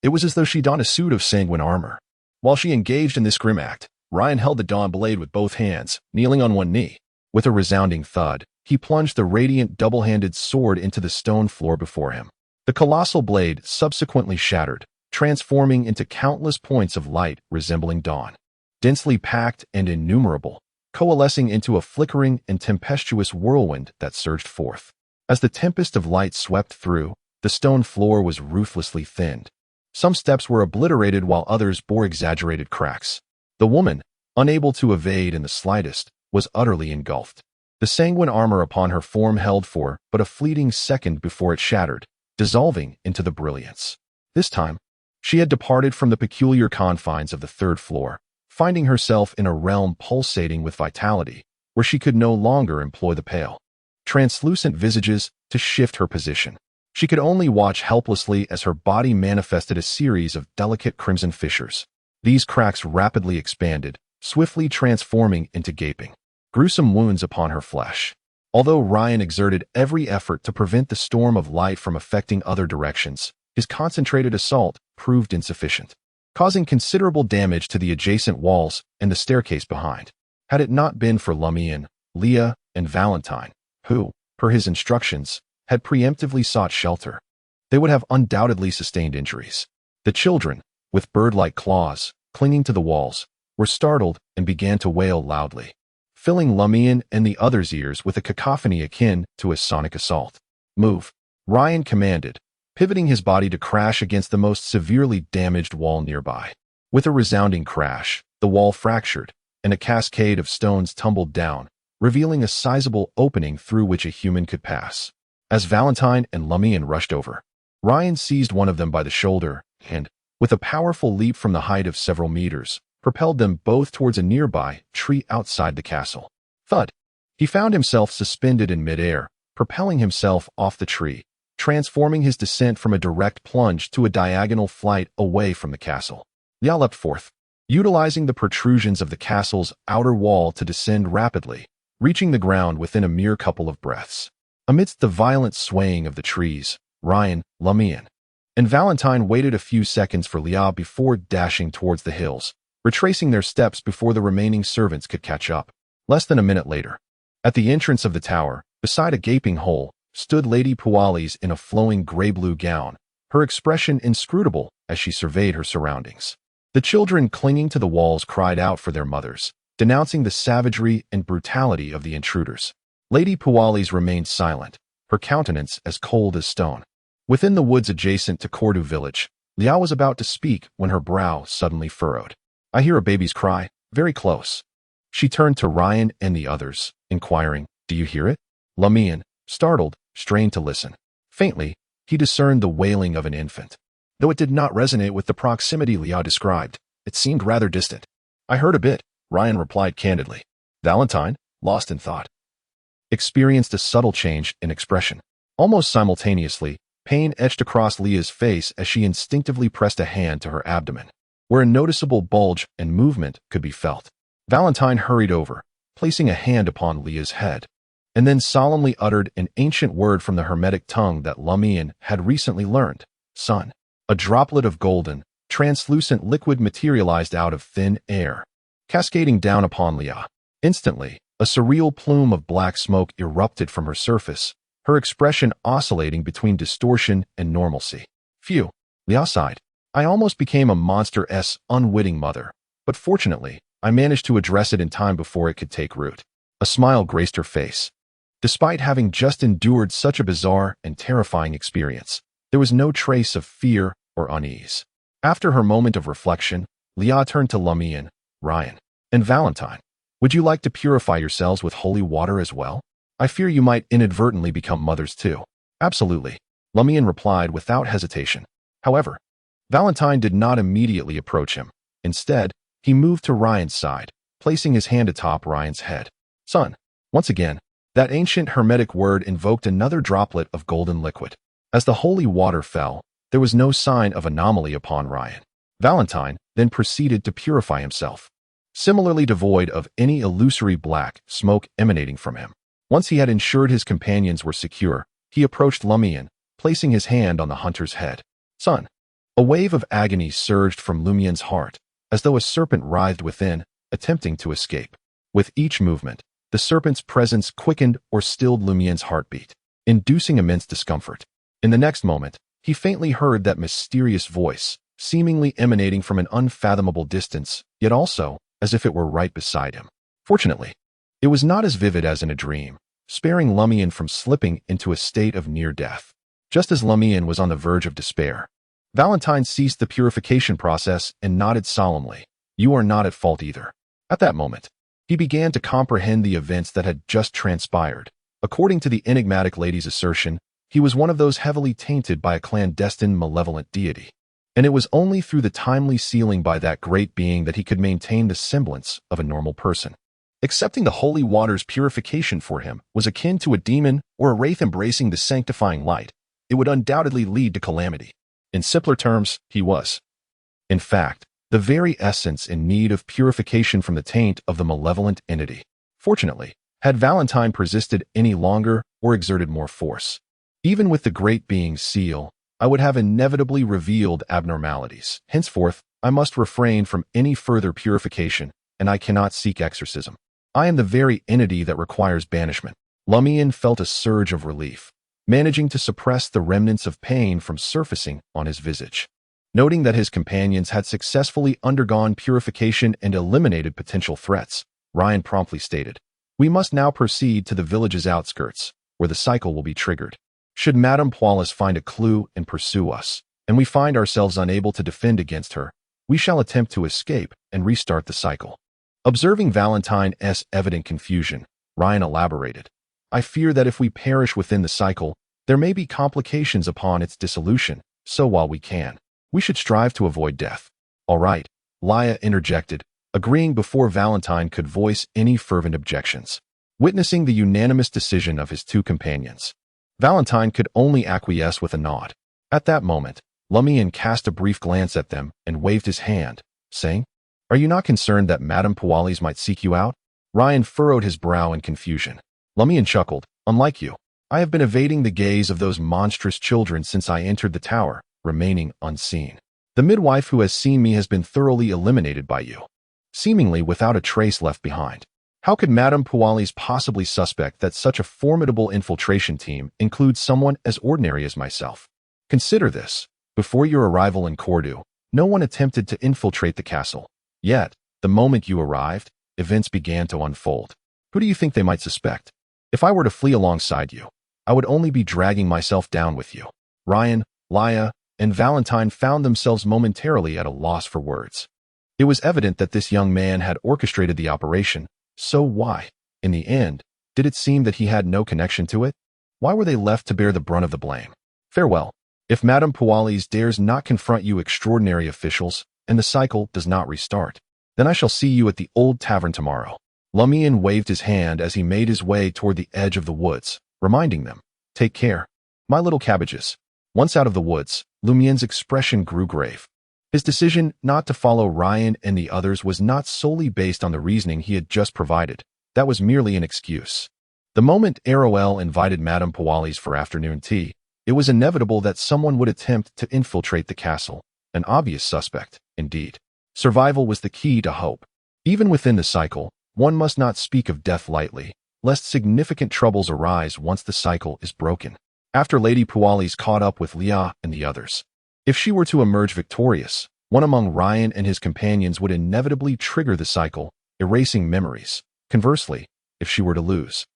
It was as though she donned a suit of sanguine armor. While she engaged in this grim act, Ryan held the Dawnblade with both hands, kneeling on one knee. With a resounding thud, he plunged the radiant double-handed sword into the stone floor before him. The colossal blade subsequently shattered, transforming into countless points of light resembling dawn. Densely packed and innumerable, coalescing into a flickering and tempestuous whirlwind that surged forth. As the tempest of light swept through, the stone floor was ruthlessly thinned. Some steps were obliterated while others bore exaggerated cracks. The woman, unable to evade in the slightest, was utterly engulfed. The sanguine armor upon her form held for but a fleeting second before it shattered, dissolving into the brilliance. This time, she had departed from the peculiar confines of the third floor, finding herself in a realm pulsating with vitality, where she could no longer employ the pale, translucent visages to shift her position. She could only watch helplessly as her body manifested a series of delicate crimson fissures. These cracks rapidly expanded, swiftly transforming into gaping, gruesome wounds upon her flesh. Although Ryan exerted every effort to prevent the storm of light from affecting other directions, his concentrated assault proved insufficient, causing considerable damage to the adjacent walls and the staircase behind. Had it not been for Lumian, Leah, and Valentine, who, per his instructions, had preemptively sought shelter, they would have undoubtedly sustained injuries. The children, with bird-like claws, clinging to the walls, were startled and began to wail loudly, filling Lumian and the others' ears with a cacophony akin to a sonic assault. "Move," Ryan commanded, pivoting his body to crash against the most severely damaged wall nearby. With a resounding crash, the wall fractured, and a cascade of stones tumbled down, revealing a sizable opening through which a human could pass. As Valentine and Lumian rushed over, Ryan seized one of them by the shoulder and, with a powerful leap from the height of several meters, propelled them both towards a nearby tree outside the castle. Thud! He found himself suspended in midair, propelling himself off the tree, transforming his descent from a direct plunge to a diagonal flight away from the castle. Liao leapt forth, utilizing the protrusions of the castle's outer wall to descend rapidly, reaching the ground within a mere couple of breaths. Amidst the violent swaying of the trees, Ryan, Lumian, and Valentine waited a few seconds for Liao before dashing towards the hills, retracing their steps before the remaining servants could catch up. Less than a minute later, at the entrance of the tower, beside a gaping hole, stood Lady Pualis in a flowing gray-blue gown, her expression inscrutable as she surveyed her surroundings. The children clinging to the walls cried out for their mothers, denouncing the savagery and brutality of the intruders. Lady Pualis remained silent, her countenance as cold as stone. Within the woods adjacent to Cordu Village, Liao was about to speak when her brow suddenly furrowed. "I hear a baby's cry, very close." She turned to Ryan and the others, inquiring, "Do you hear it?" Lumian, startled, strained to listen. Faintly, he discerned the wailing of an infant. Though it did not resonate with the proximity Liao described, it seemed rather distant. "I heard a bit," Ryan replied candidly. Valentine, lost in thought, experienced a subtle change in expression. Almost simultaneously, pain etched across Leah's face as she instinctively pressed a hand to her abdomen, where a noticeable bulge and movement could be felt. Valentine hurried over, placing a hand upon Leah's head, and then solemnly uttered an ancient word from the Hermetic tongue that Lumian had recently learned. "Son." A droplet of golden, translucent liquid materialized out of thin air, cascading down upon Leah. Instantly, A surreal plume of black smoke erupted from her surface, her expression oscillating between distortion and normalcy. Phew, Li sighed. I almost became a monster's unwitting mother, but fortunately, I managed to address it in time before it could take root. A smile graced her face. Despite having just endured such a bizarre and terrifying experience, there was no trace of fear or unease. After her moment of reflection, Li turned to Lumian, Ryan, and Valentine. Would you like to purify yourselves with holy water as well? I fear you might inadvertently become mothers too. Absolutely, Lumian replied without hesitation. However, Valentine did not immediately approach him. Instead, he moved to Ryan's side, placing his hand atop Ryan's head. Son. Once again, that ancient hermetic word invoked another droplet of golden liquid. As the holy water fell, there was no sign of anomaly upon Ryan. Valentine then proceeded to purify himself, similarly devoid of any illusory black smoke emanating from him. Once he had ensured his companions were secure, he approached Lumian, placing his hand on the hunter's head. Son. A wave of agony surged from Lumian's heart, as though a serpent writhed within, attempting to escape. With each movement, the serpent's presence quickened or stilled Lumian's heartbeat, inducing immense discomfort. In the next moment, he faintly heard that mysterious voice, seemingly emanating from an unfathomable distance, yet also as if it were right beside him. Fortunately, it was not as vivid as in a dream, sparing Lumian from slipping into a state of near death. Just as Lumian was on the verge of despair, Valentine ceased the purification process and nodded solemnly. You are not at fault either. At that moment, he began to comprehend the events that had just transpired. According to the enigmatic lady's assertion, he was one of those heavily tainted by a clandestine malevolent deity. And it was only through the timely sealing by that great being that he could maintain the semblance of a normal person. Accepting the holy water's purification for him was akin to a demon or a wraith embracing the sanctifying light. It would undoubtedly lead to calamity. In simpler terms, he was, in fact, the very essence in need of purification from the taint of the malevolent entity. Fortunately, had Valentine persisted any longer or exerted more force, even with the great being's seal, I would have inevitably revealed abnormalities. Henceforth, I must refrain from any further purification, and I cannot seek exorcism. I am the very entity that requires banishment. Lumian felt a surge of relief, managing to suppress the remnants of pain from surfacing on his visage. Noting that his companions had successfully undergone purification and eliminated potential threats, Ryan promptly stated, "We must now proceed to the village's outskirts, where the cycle will be triggered. Should Madame Poalis find a clue and pursue us, and we find ourselves unable to defend against her, we shall attempt to escape and restart the cycle." Observing Valentine's evident confusion, Ryan elaborated, "I fear that if we perish within the cycle, there may be complications upon its dissolution, so while we can, we should strive to avoid death." "All right," Lia interjected, agreeing before Valentine could voice any fervent objections. Witnessing the unanimous decision of his two companions, Valentine could only acquiesce with a nod. At that moment, Lumian cast a brief glance at them and waved his hand, saying, "Are you not concerned that Madame Poalis might seek you out?" Ryan furrowed his brow in confusion. Lumian chuckled, "Unlike you, I have been evading the gaze of those monstrous children since I entered the tower, remaining unseen. The midwife who has seen me has been thoroughly eliminated by you, seemingly without a trace left behind. How could Madame Poalis possibly suspect that such a formidable infiltration team includes someone as ordinary as myself? Consider this. Before your arrival in Cordu, no one attempted to infiltrate the castle. Yet, the moment you arrived, events began to unfold. Who do you think they might suspect? If I were to flee alongside you, I would only be dragging myself down with you." Ryan, Lia, and Valentine found themselves momentarily at a loss for words. It was evident that this young man had orchestrated the operation, so why, in the end, did it seem that he had no connection to it? Why were they left to bear the brunt of the blame? Farewell. If Madame Poalis dares not confront you extraordinary officials, and the cycle does not restart, then I shall see you at the old tavern tomorrow." Lumian waved his hand as he made his way toward the edge of the woods, reminding them, "Take care, my little cabbages." Once out of the woods, Lumian's expression grew grave. His decision not to follow Ryan and the others was not solely based on the reasoning he had just provided. That was merely an excuse. The moment Aurore invited Madame Poalis for afternoon tea, it was inevitable that someone would attempt to infiltrate the castle, an obvious suspect, indeed. Survival was the key to hope. Even within the cycle, One must not speak of death lightly, lest significant troubles arise once the cycle is broken. After Lady Pualis caught up with Leah and the others, if she were to emerge victorious, one among Ryan and his companions would inevitably trigger the cycle, erasing memories. Conversely, if she were to lose,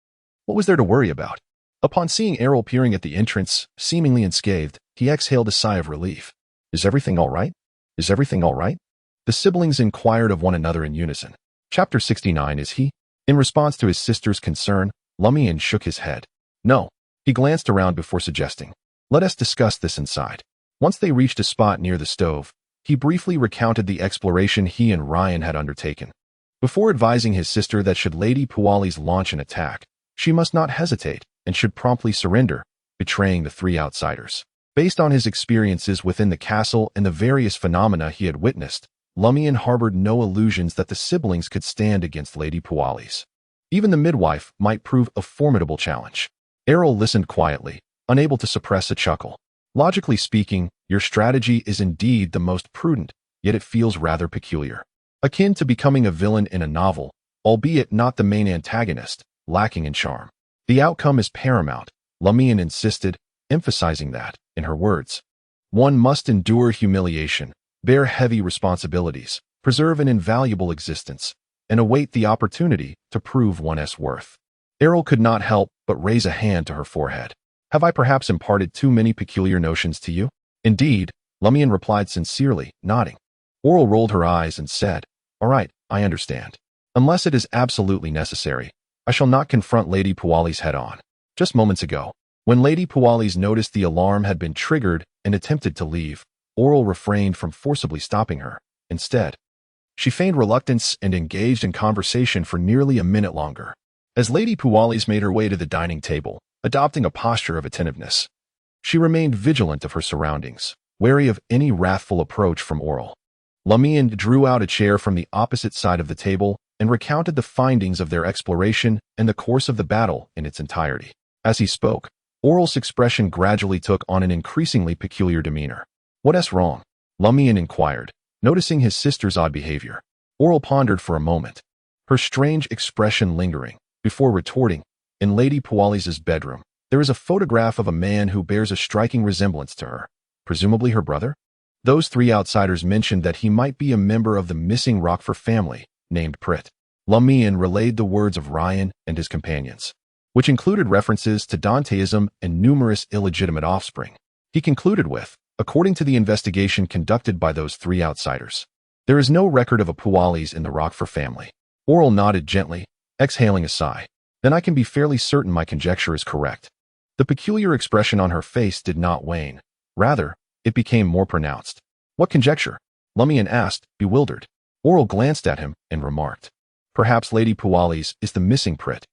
what was there to worry about? Upon seeing Aurore peering at the entrance, seemingly unscathed, he exhaled a sigh of relief. Is everything all right? Is everything all right? The siblings inquired of one another in unison. Chapter 69. Is he? In response to his sister's concern, Lumian shook his head. No. He glanced around before suggesting, let us discuss this inside. Once they reached a spot near the stove, he briefly recounted the exploration he and Ryan had undertaken. Before advising his sister that should Lady Pualis launch an attack, she must not hesitate and should promptly surrender, betraying the three outsiders. Based on his experiences within the castle and the various phenomena he had witnessed, Lumian harbored no illusions that the siblings could stand against Lady Pualis. Even the midwife might prove a formidable challenge. Aurore listened quietly, unable to suppress a chuckle. Logically speaking, your strategy is indeed the most prudent, yet it feels rather peculiar. Akin to becoming a villain in a novel, albeit not the main antagonist, lacking in charm. The outcome is paramount, Lumian insisted, emphasizing that, in her words, one must endure humiliation, bear heavy responsibilities, preserve an invaluable existence, and await the opportunity to prove one's worth. Aurore could not help but raise a hand to her forehead. Have I perhaps imparted too many peculiar notions to you? Indeed, Lumian replied sincerely, nodding. Aurore rolled her eyes and said, all right, I understand. Unless it is absolutely necessary, I shall not confront Lady Pualis head-on. Just moments ago, when Lady Pualis noticed the alarm had been triggered and attempted to leave, Aurore refrained from forcibly stopping her. Instead, she feigned reluctance and engaged in conversation for nearly a minute longer. As Lady Pualis made her way to the dining table, adopting a posture of attentiveness, she remained vigilant of her surroundings, wary of any wrathful approach from Aurore. Lumian drew out a chair from the opposite side of the table and recounted the findings of their exploration and the course of the battle in its entirety. As he spoke, Aurore's expression gradually took on an increasingly peculiar demeanor. What's wrong? Lumian inquired, noticing his sister's odd behavior. Aurore pondered for a moment, her strange expression lingering, before retorting, in Lady Pualis's bedroom, there is a photograph of a man who bears a striking resemblance to her, presumably her brother? Those three outsiders mentioned that he might be a member of the missing Rockford family, named Prit. Lumian relayed the words of Ryan and his companions, which included references to Danteism and numerous illegitimate offspring. He concluded with, according to the investigation conducted by those three outsiders, there is no record of a Pualis in the Rockford family. Aurore nodded gently, exhaling a sigh. Then I can be fairly certain my conjecture is correct. The peculiar expression on her face did not wane. Rather, it became more pronounced. What conjecture? Lumian asked, bewildered. Aurore glanced at him and remarked, perhaps Lady Pualis is the missing Prit.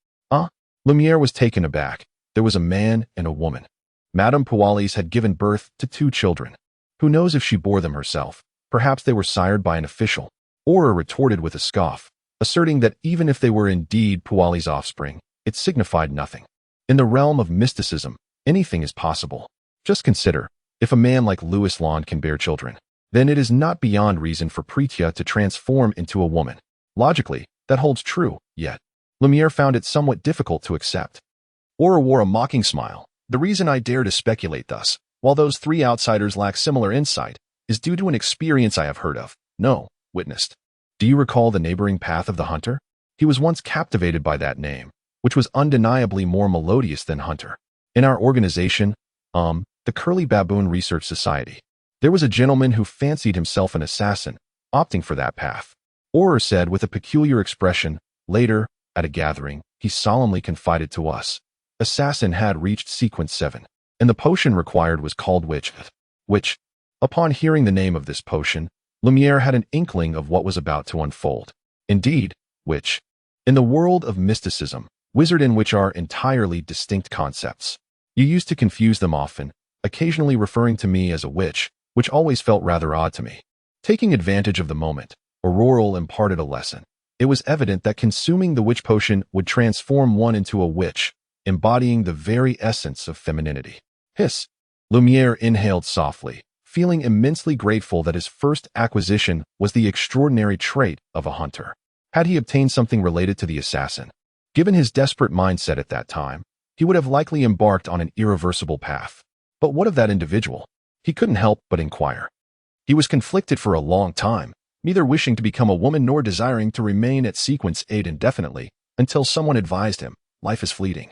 Lumiere was taken aback. There was a man and a woman. Madame Pualis had given birth to 2 children. Who knows if she bore them herself? Perhaps they were sired by an official. Aurore retorted with a scoff, asserting that even if they were indeed Pualis' offspring, it signified nothing. In the realm of mysticism, anything is possible. Just consider, if a man like Louis Lond can bear children, then it is not beyond reason for Pritya to transform into a woman. Logically, that holds true, yet Lumiere found it somewhat difficult to accept. Aurore wore a mocking smile. The reason I dare to speculate thus, while those 3 outsiders lack similar insight, is due to an experience I have heard of, no, witnessed. Do you recall the neighboring path of the hunter? He was once captivated by that name, which was undeniably more melodious than hunter. In our organization, the Curly Baboon Research Society, there was a gentleman who fancied himself an assassin, opting for that path. Aurore said with a peculiar expression. Later, at a gathering, he solemnly confided to us. Assassin had reached sequence 7, and the potion required was called which, upon hearing the name of this potion, Lumiere had an inkling of what was about to unfold. Indeed, which, in the world of mysticism, wizard and witch are entirely distinct concepts. You used to confuse them often, occasionally referring to me as a witch, which always felt rather odd to me. Taking advantage of the moment, Aurore imparted a lesson. It was evident that consuming the witch potion would transform one into a witch, embodying the very essence of femininity. Hiss! Lumiere inhaled softly, feeling immensely grateful that his first acquisition was the extraordinary trait of a hunter. Had he obtained something related to the assassin? Given his desperate mindset at that time, he would have likely embarked on an irreversible path. But what of that individual? He couldn't help but inquire. He was conflicted for a long time, neither wishing to become a woman nor desiring to remain at Sequence 8 indefinitely, until someone advised him, life is fleeting.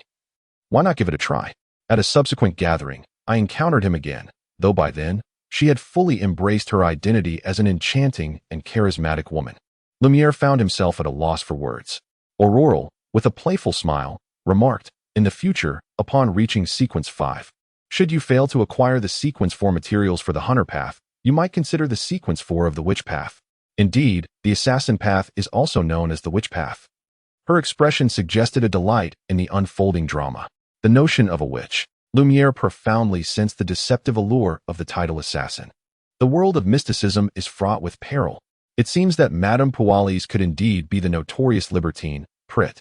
Why not give it a try? At a subsequent gathering, I encountered him again, though by then, she had fully embraced her identity as an enchanting and charismatic woman. Lumiere found himself at a loss for words. Aurore, with a playful smile, remarked, in the future, upon reaching Sequence 5, should you fail to acquire the Sequence 4 materials for the Hunter Path, you might consider the Sequence 4 of the Witch Path. Indeed, the Assassin Path is also known as the Witch Path. Her expression suggested a delight in the unfolding drama. The notion of a witch. Lumiere profoundly sensed the deceptive allure of the title assassin. The world of mysticism is fraught with peril. It seems that Madame Pualis could indeed be the notorious libertine, Prit.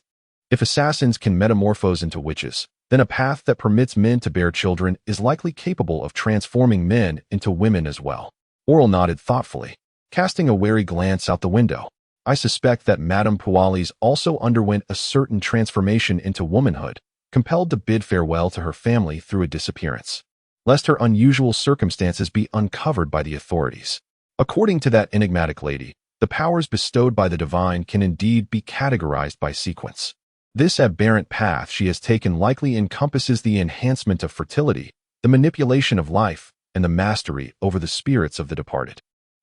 If assassins can metamorphose into witches, then a path that permits men to bear children is likely capable of transforming men into women as well. Aurore nodded thoughtfully, casting a wary glance out the window. I suspect that Madame Pualis also underwent a certain transformation into womanhood, compelled to bid farewell to her family through a disappearance, lest her unusual circumstances be uncovered by the authorities. According to that enigmatic lady, the powers bestowed by the divine can indeed be categorized by sequence. This aberrant path she has taken likely encompasses the enhancement of fertility, the manipulation of life, and the mastery over the spirits of the departed.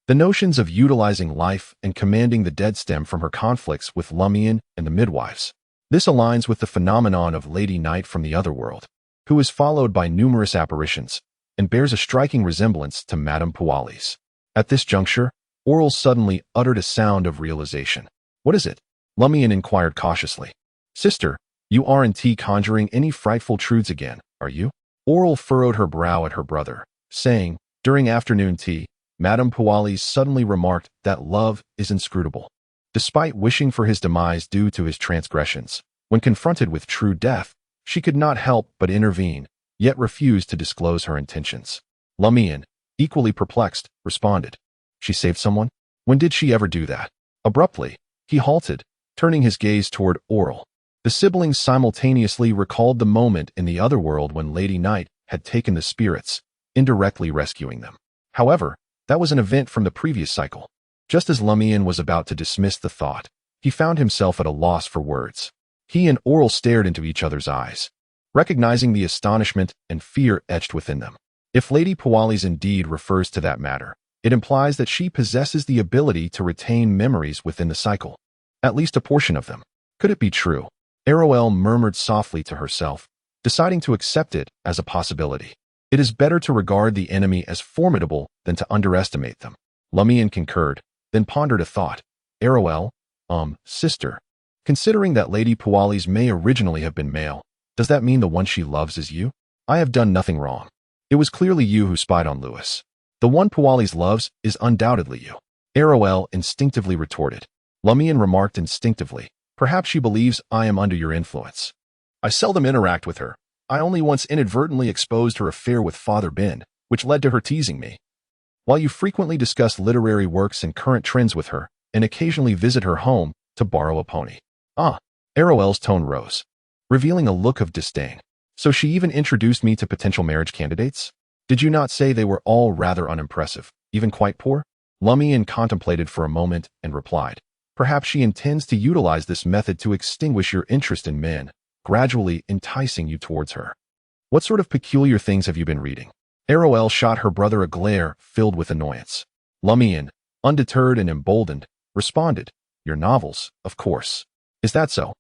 The notions of utilizing life and commanding the dead stem from her conflicts with Lumian and the midwives. This aligns with the phenomenon of Lady Night from the Otherworld, who is followed by numerous apparitions, and bears a striking resemblance to Madame Pualis. At this juncture, Aurore suddenly uttered a sound of realization. "What is it?" Lumian inquired cautiously. "Sister, you aren't conjuring any frightful truths again, are you?" Aurore furrowed her brow at her brother, saying, during afternoon tea, Madame Pualis suddenly remarked that love is inscrutable. Despite wishing for his demise due to his transgressions, when confronted with true death, she could not help but intervene, yet refused to disclose her intentions. Lumian, equally perplexed, responded, "She saved someone? When did she ever do that?" Abruptly, he halted, turning his gaze toward Aurore. The siblings simultaneously recalled the moment in the Otherworld when Lady Night had taken the spirits, indirectly rescuing them. However, that was an event from the previous cycle. Just as Lumian was about to dismiss the thought, he found himself at a loss for words. He and Aurore stared into each other's eyes, recognizing the astonishment and fear etched within them. If Lady Pualis indeed refers to that matter, it implies that she possesses the ability to retain memories within the cycle, at least a portion of them. Could it be true? Aurore murmured softly to herself, deciding to accept it as a possibility. It is better to regard the enemy as formidable than to underestimate them. Lumian concurred, then pondered a thought. Aurore, sister, considering that Lady Pualis may originally have been male, does that mean the one she loves is you? I have done nothing wrong. It was clearly you who spied on Louis. The one Pualis loves is undoubtedly you. Aurore instinctively retorted. Lumian remarked instinctively, perhaps she believes I am under your influence. I seldom interact with her. I only once inadvertently exposed her affair with Father Ben, which led to her teasing me. While you frequently discuss literary works and current trends with her, and occasionally visit her home to borrow a pony. Aurore's tone rose, revealing a look of disdain. So she even introduced me to potential marriage candidates? Did you not say they were all rather unimpressive, even quite poor? Lumian contemplated for a moment and replied, perhaps she intends to utilize this method to extinguish your interest in men, gradually enticing you towards her. What sort of peculiar things have you been reading? Aurore shot her brother a glare filled with annoyance. Lumian, undeterred and emboldened, responded, your novels, of course. Is that so?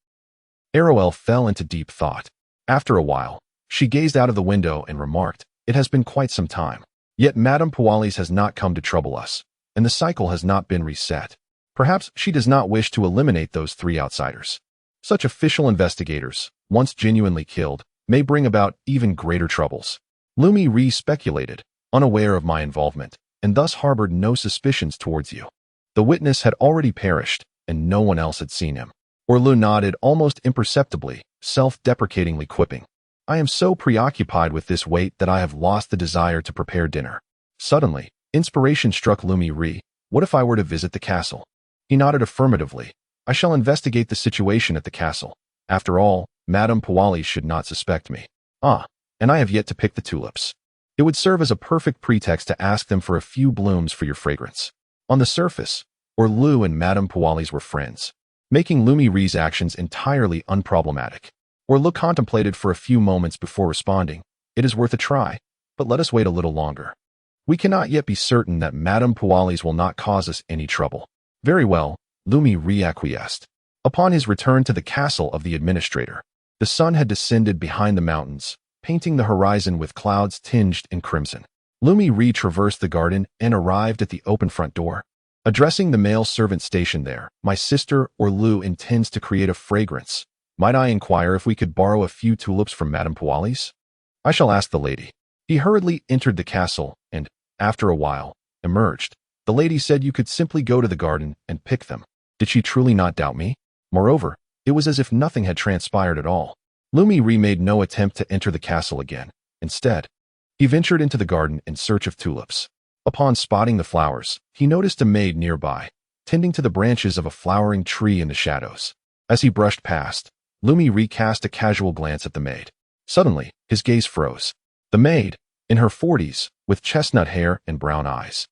Aurore fell into deep thought. After a while, she gazed out of the window and remarked, it has been quite some time. Yet Madame Pualis has not come to trouble us, and the cycle has not been reset. Perhaps she does not wish to eliminate those three outsiders. Such official investigators, once genuinely killed, may bring about even greater troubles. Lumian Li speculated, unaware of my involvement, and thus harbored no suspicions towards you. The witness had already perished, and no one else had seen him. Aurore nodded almost imperceptibly, self-deprecatingly quipping, I am so preoccupied with this wait that I have lost the desire to prepare dinner. Suddenly, inspiration struck Lumian Li. What if I were to visit the castle? He nodded affirmatively, I shall investigate the situation at the castle. After all, Madame Puali should not suspect me. Ah, and I have yet to pick the tulips. It would serve as a perfect pretext to ask them for a few blooms for your fragrance. On the surface, Lu and Madame Puali's were friends, making Lumian Li's actions entirely unproblematic. Lu contemplated for a few moments before responding. It is worth a try, but let us wait a little longer. We cannot yet be certain that Madame Puali's will not cause us any trouble. Very well, Lumian Li acquiesced. Upon his return to the castle of the administrator, the sun had descended behind the mountains, painting the horizon with clouds tinged in crimson. Lumian Li traversed the garden and arrived at the open front door. Addressing the male servant stationed there, my sister Lu intends to create a fragrance. Might I inquire if we could borrow a few tulips from Madame Puali's? I shall ask the lady. He hurriedly entered the castle and, after a while, emerged. The lady said you could simply go to the garden and pick them. Did she truly not doubt me? Moreover, it was as if nothing had transpired at all. Lumian Li made no attempt to enter the castle again. Instead, he ventured into the garden in search of tulips. Upon spotting the flowers, he noticed a maid nearby, tending to the branches of a flowering tree in the shadows. As he brushed past, Lumian Li cast a casual glance at the maid. Suddenly, his gaze froze. The maid, in her 40s, with chestnut hair and brown eyes,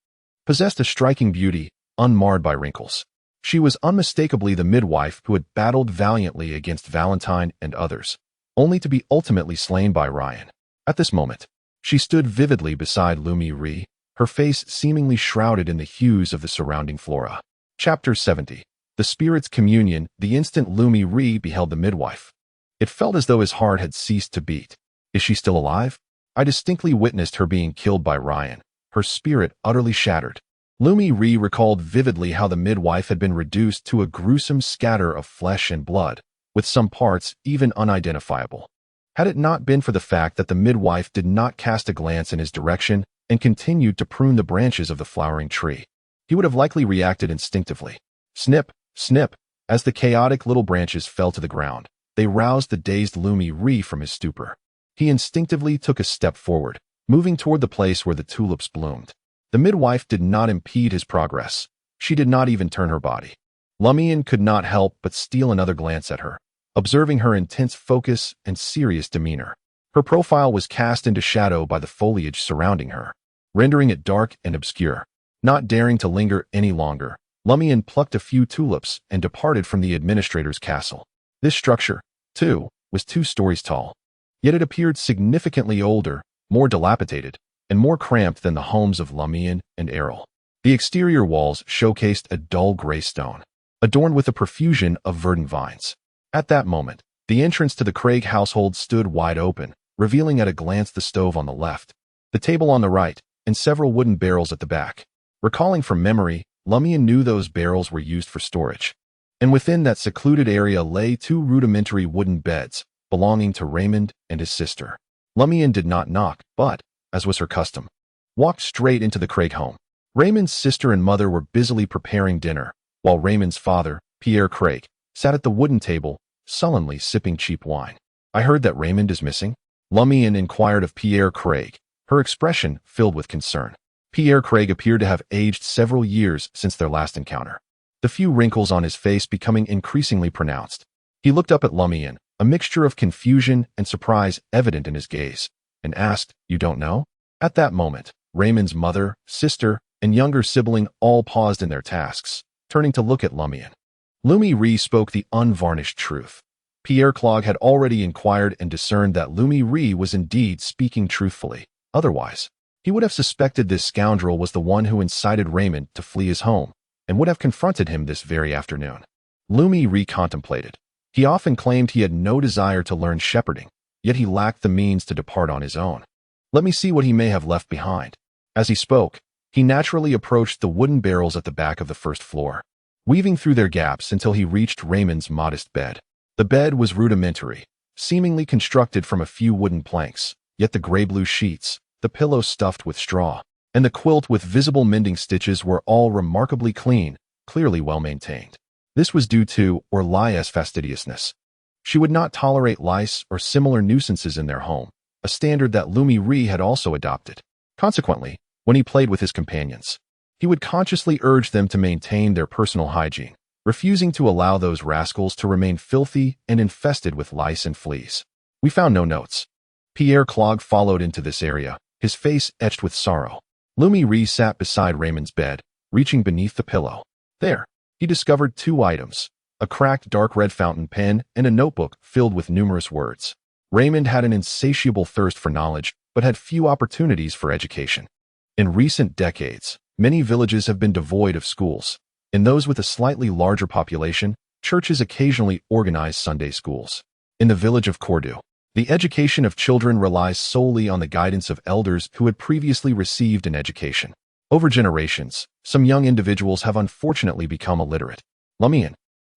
possessed a striking beauty, unmarred by wrinkles. She was unmistakably the midwife who had battled valiantly against Valentine and others, only to be ultimately slain by Ryan. At this moment, she stood vividly beside Lumian Li, her face seemingly shrouded in the hues of the surrounding flora. Chapter 70. The Spirit's Communion. The instant Lumian Li beheld the midwife, it felt as though his heart had ceased to beat. Is she still alive? I distinctly witnessed her being killed by Ryan, her spirit utterly shattered. Lumian Li recalled vividly how the midwife had been reduced to a gruesome scatter of flesh and blood, with some parts even unidentifiable. Had it not been for the fact that the midwife did not cast a glance in his direction and continued to prune the branches of the flowering tree, he would have likely reacted instinctively. Snip, snip, as the chaotic little branches fell to the ground. They roused the dazed Lumian Li from his stupor. He instinctively took a step forward, moving toward the place where the tulips bloomed. The midwife did not impede his progress. She did not even turn her body. Lumian could not help but steal another glance at her, observing her intense focus and serious demeanor. Her profile was cast into shadow by the foliage surrounding her, rendering it dark and obscure. Not daring to linger any longer, Lumian plucked a few tulips and departed from the administrator's castle. This structure, too, was 2 stories tall. Yet it appeared significantly older, more dilapidated, and more cramped than the homes of Lumian and Aurore. The exterior walls showcased a dull gray stone, adorned with a profusion of verdant vines. At that moment, the entrance to the Craig household stood wide open, revealing at a glance the stove on the left, the table on the right, and several wooden barrels at the back. Recalling from memory, Lumian knew those barrels were used for storage. And within that secluded area lay 2 rudimentary wooden beds, belonging to Raymond and his sister. Lumian did not knock, but, as was her custom, walked straight into the Craig home. Raymond's sister and mother were busily preparing dinner, while Raymond's father, Pierre Craig, sat at the wooden table, sullenly sipping cheap wine. I heard that Raymond is missing? Lumian inquired of Pierre Craig, her expression filled with concern. Pierre Craig appeared to have aged several years since their last encounter, the few wrinkles on his face becoming increasingly pronounced. He looked up at Lumian, a mixture of confusion and surprise evident in his gaze, and asked, "You don't know?" At that moment, Raymond's mother, sister, and younger sibling all paused in their tasks, turning to look at Lumian. Lumian Li spoke the unvarnished truth. Pierre Craig had already inquired and discerned that Lumian Li was indeed speaking truthfully. Otherwise, he would have suspected this scoundrel was the one who incited Raymond to flee his home, and would have confronted him this very afternoon. Lumian Li contemplated. He often claimed he had no desire to learn shepherding, yet he lacked the means to depart on his own. Let me see what he may have left behind. As he spoke, he naturally approached the wooden barrels at the back of the first floor, weaving through their gaps until he reached Raymond's modest bed. The bed was rudimentary, seemingly constructed from a few wooden planks, yet the gray-blue sheets, the pillow stuffed with straw, and the quilt with visible mending stitches were all remarkably clean, clearly well-maintained. This was due to Aure's fastidiousness. She would not tolerate lice or similar nuisances in their home, a standard that Lumian Li had also adopted. Consequently, when he played with his companions, he would consciously urge them to maintain their personal hygiene. refusing to allow those rascals to remain filthy and infested with lice and fleas. We found no notes. Pierre Clog followed into this area, his face etched with sorrow. Lumian Li sat beside Raymond's bed, reaching beneath the pillow. There, he discovered 2 items, a cracked dark red fountain pen and a notebook filled with numerous words. Raymond had an insatiable thirst for knowledge, but had few opportunities for education. In recent decades, many villages have been devoid of schools. In those with a slightly larger population, churches occasionally organize Sunday schools. In the village of Cordu, the education of children relies solely on the guidance of elders who had previously received an education. Over generations, some young individuals have unfortunately become illiterate. Lumian,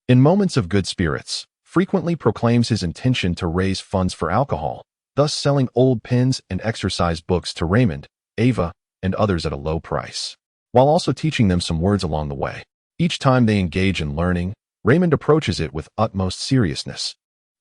in moments of good spirits, frequently proclaims his intention to raise funds for alcohol, thus selling old pens and exercise books to Raymond, Ava, and others at a low price, while also teaching them some words along the way. Each time they engage in learning, Raymond approaches it with utmost seriousness,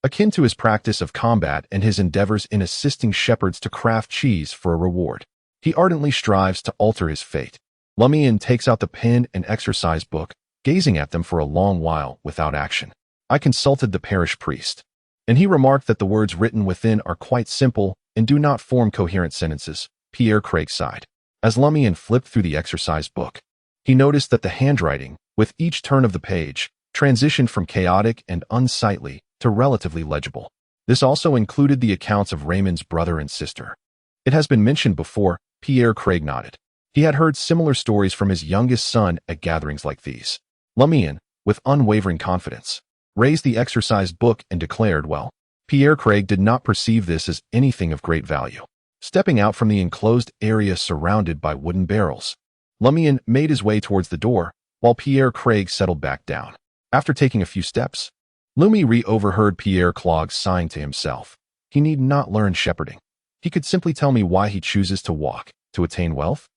akin to his practice of combat and his endeavors in assisting shepherds to craft cheese for a reward. He ardently strives to alter his fate. Lumian takes out the pen and exercise book, gazing at them for a long while without action. I consulted the parish priest, and he remarked that the words written within are quite simple and do not form coherent sentences. Pierre Craig sighed. As Lumian flipped through the exercise book, he noticed that the handwriting, with each turn of the page, transitioned from chaotic and unsightly to relatively legible. This also included the accounts of Raymond's brother and sister. It has been mentioned before. Pierre Craig nodded. He had heard similar stories from his youngest son at gatherings like these. Lumian, with unwavering confidence, raised the exercise book and declared, well, Pierre Craig did not perceive this as anything of great value. Stepping out from the enclosed area surrounded by wooden barrels, Lumian made his way towards the door, while Pierre Craig settled back down. After taking a few steps, Lumian Li overheard Pierre Clog sighing to himself. He need not learn shepherding. He could simply tell me why he chooses to walk, to attain wealth.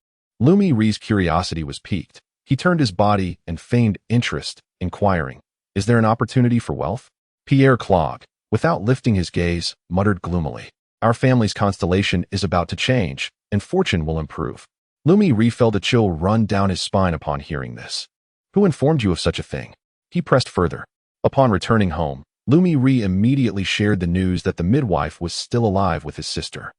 Lumian Li's curiosity was piqued. He turned his body and feigned interest, inquiring, is there an opportunity for wealth? Pierre Clog, without lifting his gaze, muttered gloomily, our family's constellation is about to change, and fortune will improve. Lumian Li felt a chill run down his spine upon hearing this. Who informed you of such a thing? He pressed further. Upon returning home, Lumian Li immediately shared the news that the midwife was still alive with his sister.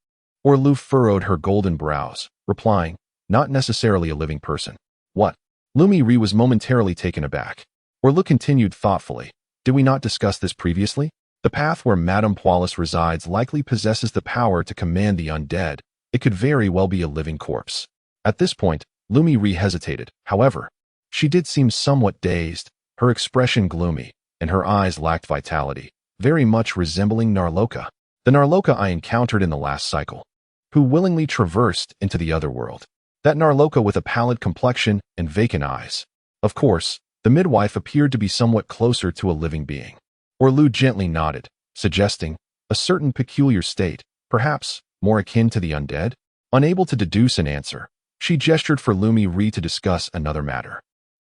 Aurore furrowed her golden brows, replying, not necessarily a living person. What? Lumian Li was momentarily taken aback. Aurore continued thoughtfully, did we not discuss this previously? The path where Madame Poilus resides likely possesses the power to command the undead. It could very well be a living corpse. At this point, Lumian Li hesitated. However, she did seem somewhat dazed, her expression gloomy, and her eyes lacked vitality, very much resembling Narloka, the Narloka I encountered in the last cycle, who willingly traversed into the other world. That Narloka with a pallid complexion and vacant eyes. Of course, the midwife appeared to be somewhat closer to a living being. Aurore gently nodded, suggesting a certain peculiar state, perhaps more akin to the undead. Unable to deduce an answer, she gestured for Lumian Li to discuss another matter.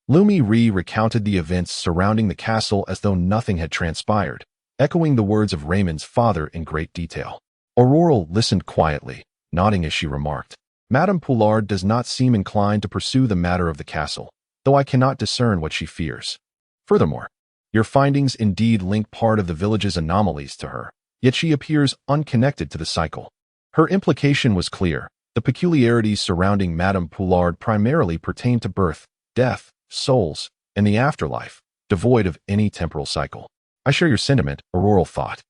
Lumian Li recounted the events surrounding the castle as though nothing had transpired, echoing the words of Raymond's father in great detail. Aurore listened quietly, nodding as she remarked, Madame Poulard does not seem inclined to pursue the matter of the castle, though I cannot discern what she fears. Furthermore, your findings indeed link part of the village's anomalies to her, yet she appears unconnected to the cycle. Her implication was clear. The peculiarities surrounding Madame Poulard primarily pertain to birth, death, souls, and the afterlife, devoid of any temporal cycle. I share your sentiment, Aurore thought.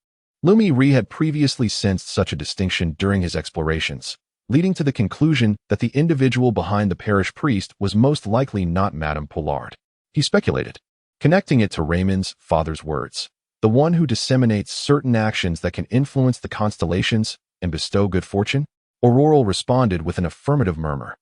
Lumian Li had previously sensed such a distinction during his explorations, leading to the conclusion that the individual behind the parish priest was most likely not Madame Poulard. He speculated, connecting it to Raymond's father's words, the one who disseminates certain actions that can influence the constellations and bestow good fortune. Aurore responded with an affirmative murmur.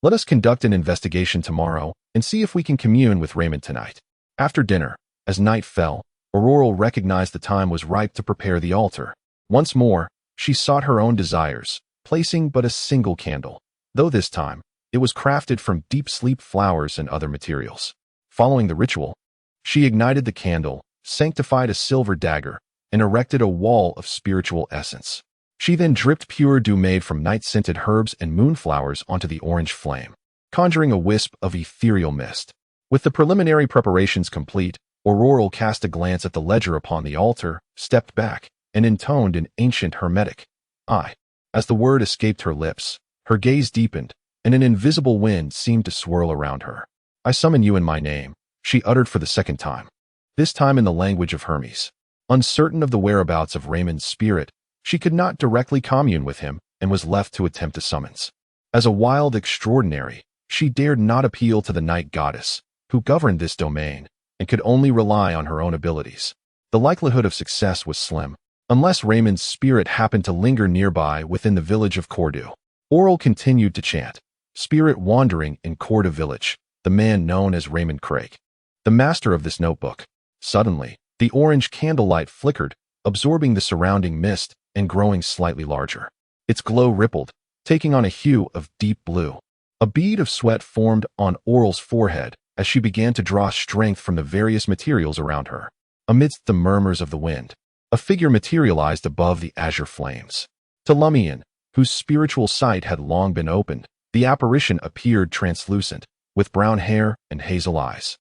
Let us conduct an investigation tomorrow and see if we can commune with Raymond tonight. After dinner, as night fell, Aurore recognized the time was ripe to prepare the altar. Once more, she sought her own desires, placing but a single candle, though this time, it was crafted from deep sleep flowers and other materials. Following the ritual, she ignited the candle, sanctified a silver dagger, and erected a wall of spiritual essence. She then dripped pure dew made from night-scented herbs and moonflowers onto the orange flame, conjuring a wisp of ethereal mist. With the preliminary preparations complete, Aurore cast a glance at the ledger upon the altar, stepped back, and intoned an ancient hermetic I. As the word escaped her lips, her gaze deepened, and an invisible wind seemed to swirl around her. I summon you in my name, she uttered for the second time. This time in the language of Hermes. Uncertain of the whereabouts of Raymond's spirit, she could not directly commune with him and was left to attempt a summons. As a wild extraordinary, she dared not appeal to the night goddess, who governed this domain, and could only rely on her own abilities. The likelihood of success was slim, unless Raymond's spirit happened to linger nearby within the village of Cordu. Aurore continued to chant, "Spirit wandering in Cordu Village," the man known as Raymond Craig, the master of this notebook. Suddenly, the orange candlelight flickered, absorbing the surrounding mist and growing slightly larger. Its glow rippled, taking on a hue of deep blue. A bead of sweat formed on Aurore's forehead as she began to draw strength from the various materials around her. Amidst the murmurs of the wind, a figure materialized above the azure flames. To Lumian, whose spiritual sight had long been opened, the apparition appeared translucent, with brown hair and hazel eyes.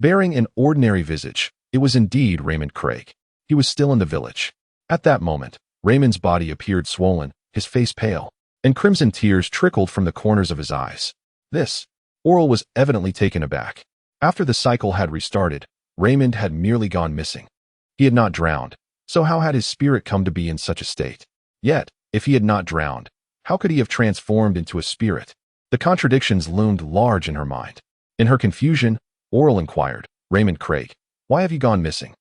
Bearing an ordinary visage, it was indeed Raymond Craig. He was still in the village. At that moment, Raymond's body appeared swollen, his face pale, and crimson tears trickled from the corners of his eyes. Aurore was evidently taken aback. After the cycle had restarted, Raymond had merely gone missing. He had not drowned, so how had his spirit come to be in such a state? Yet, if he had not drowned, how could he have transformed into a spirit? The contradictions loomed large in her mind. In her confusion, Aurore inquired, "Raymond Craig, why have you gone missing?"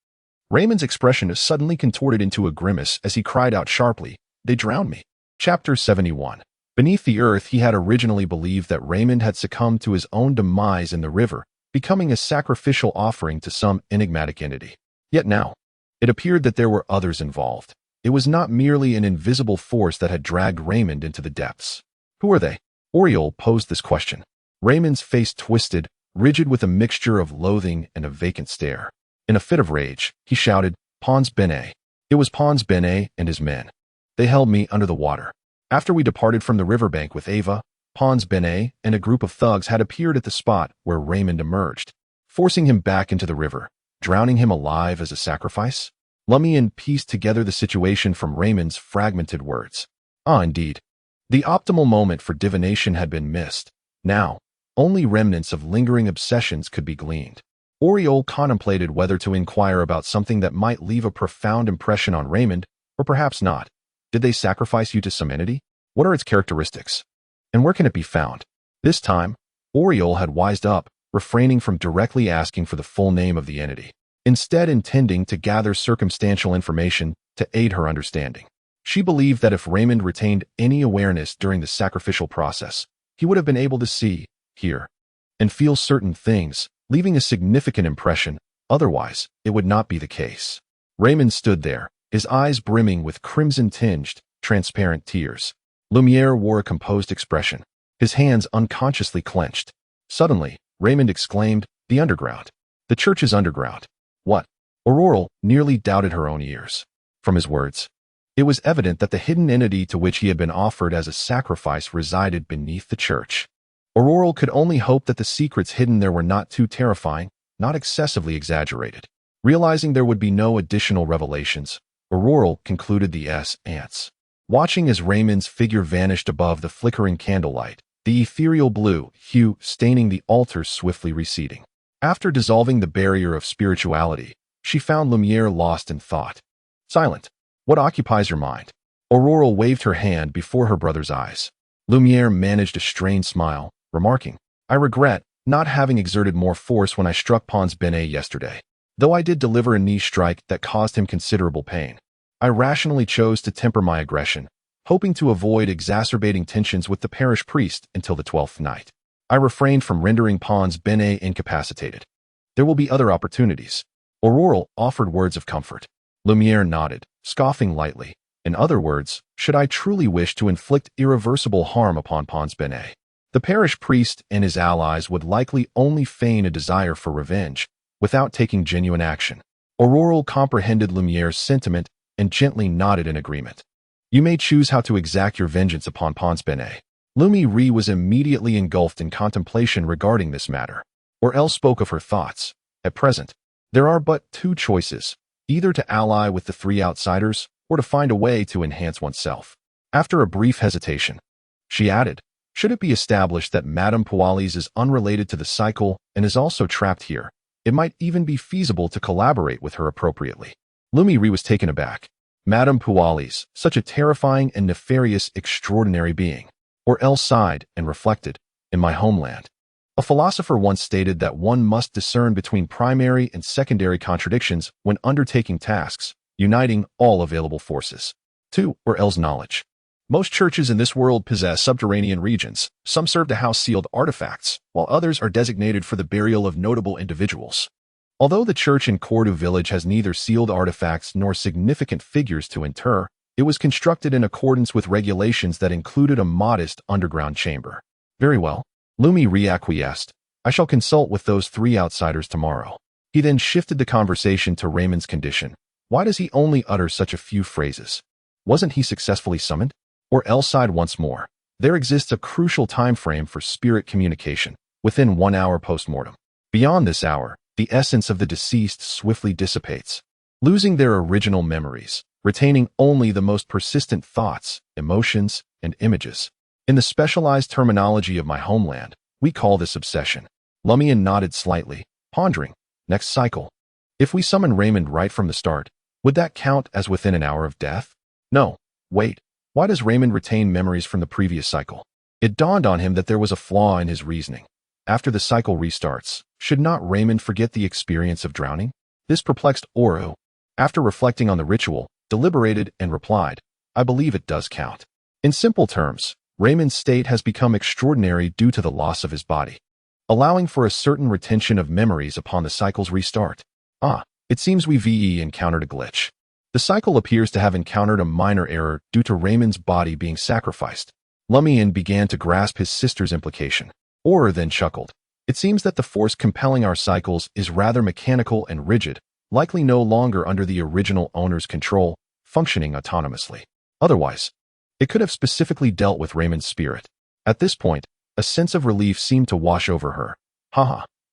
Raymond's expression suddenly contorted into a grimace as he cried out sharply, "They drowned me." Chapter 71. Beneath the earth, he had originally believed that Raymond had succumbed to his own demise in the river, becoming a sacrificial offering to some enigmatic entity. Yet now, it appeared that there were others involved. It was not merely an invisible force that had dragged Raymond into the depths. Who are they? Aurore posed this question. Raymond's face twisted, rigid with a mixture of loathing and a vacant stare. In a fit of rage, he shouted, "Pons Bene." It was Pons Bene and his men. They held me under the water. After we departed from the riverbank with Ava, Pons Bene and a group of thugs had appeared at the spot where Raymond emerged, forcing him back into the river, drowning him alive as a sacrifice. Lumian pieced together the situation from Raymond's fragmented words. Indeed. The optimal moment for divination had been missed. Now, only remnants of lingering obsessions could be gleaned. Aurore contemplated whether to inquire about something that might leave a profound impression on Raymond, or perhaps not. Did they sacrifice you to some entity? What are its characteristics? And where can it be found? This time, Aurore had wised up, refraining from directly asking for the full name of the entity, instead intending to gather circumstantial information to aid her understanding. She believed that if Raymond retained any awareness during the sacrificial process, he would have been able to see, hear, and feel certain things, leaving a significant impression. Otherwise, it would not be the case. Raymond stood there, his eyes brimming with crimson-tinged, transparent tears. Lumiere wore a composed expression, his hands unconsciously clenched. Suddenly, Raymond exclaimed, "The underground. The church is underground." What? Aurore nearly doubted her own ears. From his words, it was evident that the hidden entity to which he had been offered as a sacrifice resided beneath the church. Aurore could only hope that the secrets hidden there were not too terrifying, not excessively exaggerated. Realizing there would be no additional revelations, Aurore concluded the ants. Watching as Raymond's figure vanished above the flickering candlelight, the ethereal blue hue staining the altar swiftly receding. After dissolving the barrier of spirituality, she found Lumiere lost in thought. Silent. What occupies your mind? Aurore waved her hand before her brother's eyes. Lumiere managed a strained smile, remarking, "I regret not having exerted more force when I struck Pons Bene yesterday, though I did deliver a knee strike that caused him considerable pain. I rationally chose to temper my aggression, hoping to avoid exacerbating tensions with the parish priest until the 12th night. I refrained from rendering Pons Bene incapacitated. There will be other opportunities." Aurore offered words of comfort. Lumiere nodded, scoffing lightly. In other words, should I truly wish to inflict irreversible harm upon Pons Bene, the parish priest and his allies would likely only feign a desire for revenge, without taking genuine action. Aurore comprehended Lumiere's sentiment and gently nodded in agreement. "You may choose how to exact your vengeance upon Pons Bene." Lumiere was immediately engulfed in contemplation regarding this matter, or else spoke of her thoughts. At present, There are but two choices, either to ally with the three outsiders or to find a way to enhance oneself. After a brief hesitation, she added, should it be established that Madame Pualis is unrelated to the cycle and is also trapped here, it might even be feasible to collaborate with her appropriately. Lumian Li was taken aback. Madame Pualis, such a terrifying and nefarious extraordinary being. Or else sighed and reflected, in my homeland. A philosopher once stated that one must discern between primary and secondary contradictions when undertaking tasks, uniting all available forces. 2. Or else knowledge. Most churches in this world possess subterranean regions. Some serve to house sealed artifacts, while others are designated for the burial of notable individuals. Although the church in Cordu Village has neither sealed artifacts nor significant figures to inter, it was constructed in accordance with regulations that included a modest underground chamber. Very well. Lumian Li acquiesced. I shall consult with those three outsiders tomorrow. He then shifted the conversation to Raymond's condition. Why does he only utter such a few phrases? Wasn't he successfully summoned? Or else sighed once more. There exists a crucial time frame for spirit communication, within 1 hour post-mortem. Beyond this hour, the essence of the deceased swiftly dissipates, losing their original memories, retaining only the most persistent thoughts, emotions, and images. In the specialized terminology of my homeland, we call this obsession. Lumian nodded slightly, pondering. Next cycle. If we summon Raymond right from the start, would that count as within an hour of death? No. Wait. Why does Raymond retain memories from the previous cycle? It dawned on him that there was a flaw in his reasoning. After the cycle restarts, should not Raymond forget the experience of drowning? This perplexed Aurore. After reflecting on the ritual, deliberated and replied, I believe it does count. In simple terms, Raymond's state has become extraordinary due to the loss of his body, allowing for a certain retention of memories upon the cycle's restart. It seems we've encountered a glitch. The cycle appears to have encountered a minor error due to Raymond's body being sacrificed. Lumian began to grasp his sister's implication. Aurore then chuckled. It seems that the force compelling our cycles is rather mechanical and rigid, likely no longer under the original owner's control, functioning autonomously. Otherwise, it could have specifically dealt with Raymond's spirit. At this point, a sense of relief seemed to wash over her.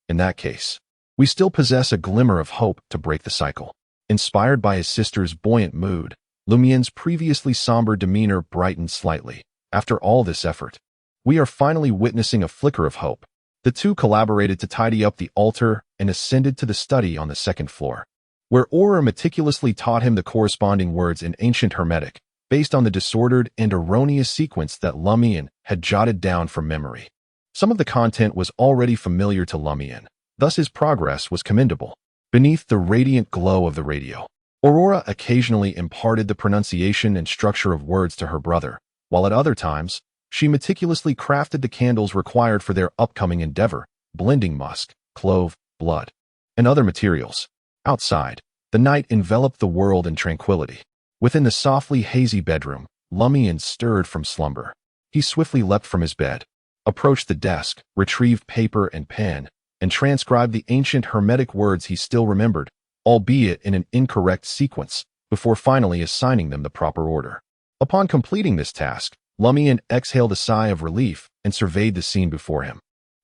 In that case, we still possess a glimmer of hope to break the cycle. Inspired by his sister's buoyant mood, Lumian's previously somber demeanor brightened slightly. After all this effort, we are finally witnessing a flicker of hope. The two collaborated to tidy up the altar and ascended to the study on the second floor, where Aurore meticulously taught him the corresponding words in ancient Hermetic, based on the disordered and erroneous sequence that Lumian had jotted down from memory. Some of the content was already familiar to Lumian, thus his progress was commendable. Beneath the radiant glow of the radio, Aurore occasionally imparted the pronunciation and structure of words to her brother, while at other times, she meticulously crafted the candles required for their upcoming endeavor, blending musk, clove, blood, and other materials. Outside, the night enveloped the world in tranquility. Within the softly hazy bedroom, Lumian stirred from slumber. He swiftly leapt from his bed, approached the desk, retrieved paper and pen, and transcribed the ancient Hermetic words he still remembered, albeit in an incorrect sequence, before finally assigning them the proper order. Upon completing this task, Lumian exhaled a sigh of relief and surveyed the scene before him.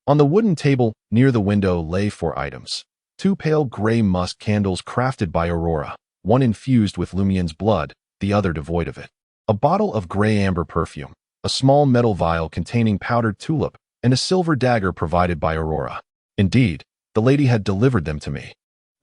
On the wooden table near the window lay 4 items. 2 pale gray musk candles crafted by Aurore, one infused with Lumian's blood, the other devoid of it. A bottle of gray amber perfume, a small metal vial containing powdered tulip, and a silver dagger provided by Aurore. Indeed, the lady had delivered them to me.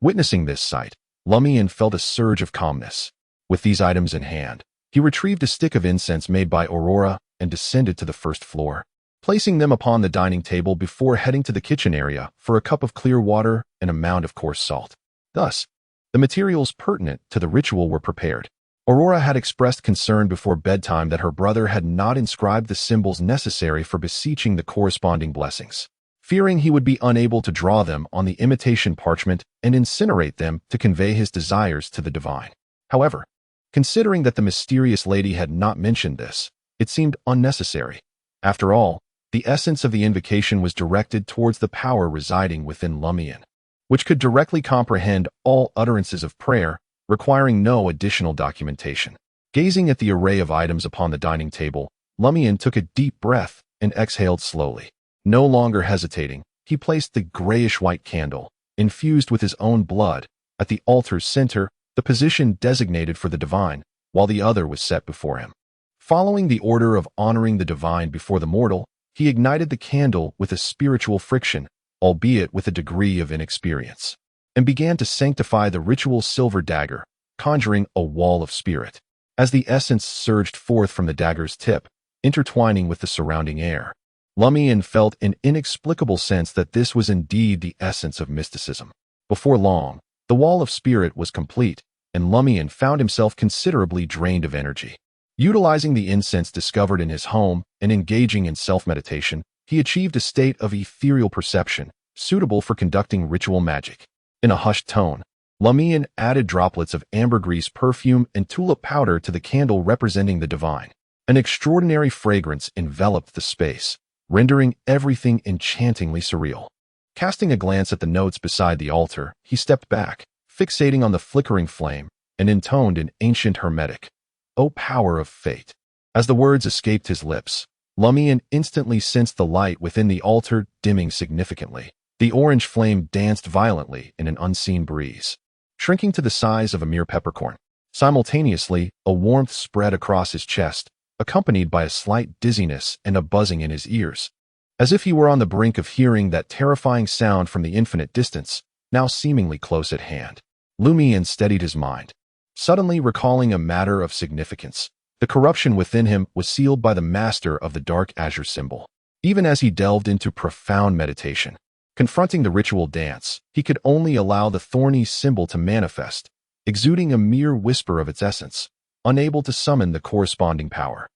Witnessing this sight, Lumian felt a surge of calmness. With these items in hand, he retrieved a stick of incense made by Aurore and descended to the first floor, placing them upon the dining table before heading to the kitchen area for a cup of clear water and a mound of coarse salt. Thus, the materials pertinent to the ritual were prepared. Aurore had expressed concern before bedtime that her brother had not inscribed the symbols necessary for beseeching the corresponding blessings, fearing he would be unable to draw them on the imitation parchment and incinerate them to convey his desires to the divine. However, considering that the mysterious lady had not mentioned this, it seemed unnecessary. After all, the essence of the invocation was directed towards the power residing within Lumian, which could directly comprehend all utterances of prayer, requiring no additional documentation. Gazing at the array of items upon the dining table, Lumian took a deep breath and exhaled slowly. No longer hesitating, he placed the grayish-white candle, infused with his own blood, at the altar's center, the position designated for the divine, while the other was set before him. Following the order of honoring the divine before the mortal, he ignited the candle with a spiritual friction, albeit with a degree of inexperience, and began to sanctify the ritual silver dagger, conjuring a wall of spirit. As the essence surged forth from the dagger's tip, intertwining with the surrounding air, Lumian felt an inexplicable sense that this was indeed the essence of mysticism. Before long, the wall of spirit was complete, and Lumian found himself considerably drained of energy. Utilizing the incense discovered in his home and engaging in self-meditation, he achieved a state of ethereal perception, suitable for conducting ritual magic. In a hushed tone, Lumian added droplets of ambergris perfume and tulip powder to the candle representing the divine. An extraordinary fragrance enveloped the space, rendering everything enchantingly surreal. Casting a glance at the notes beside the altar, he stepped back, fixating on the flickering flame, and intoned in ancient Hermetic, "O power of fate." As the words escaped his lips, Lumian instantly sensed the light within the altar dimming significantly. The orange flame danced violently in an unseen breeze, shrinking to the size of a mere peppercorn. Simultaneously, a warmth spread across his chest, accompanied by a slight dizziness and a buzzing in his ears, as if he were on the brink of hearing that terrifying sound from the infinite distance, now seemingly close at hand. Lumian steadied his mind, suddenly recalling a matter of significance. The corruption within him was sealed by the master of the dark azure symbol. Even as he delved into profound meditation, confronting the ritual dance, he could only allow the thorny symbol to manifest, exuding a mere whisper of its essence, unable to summon the corresponding power.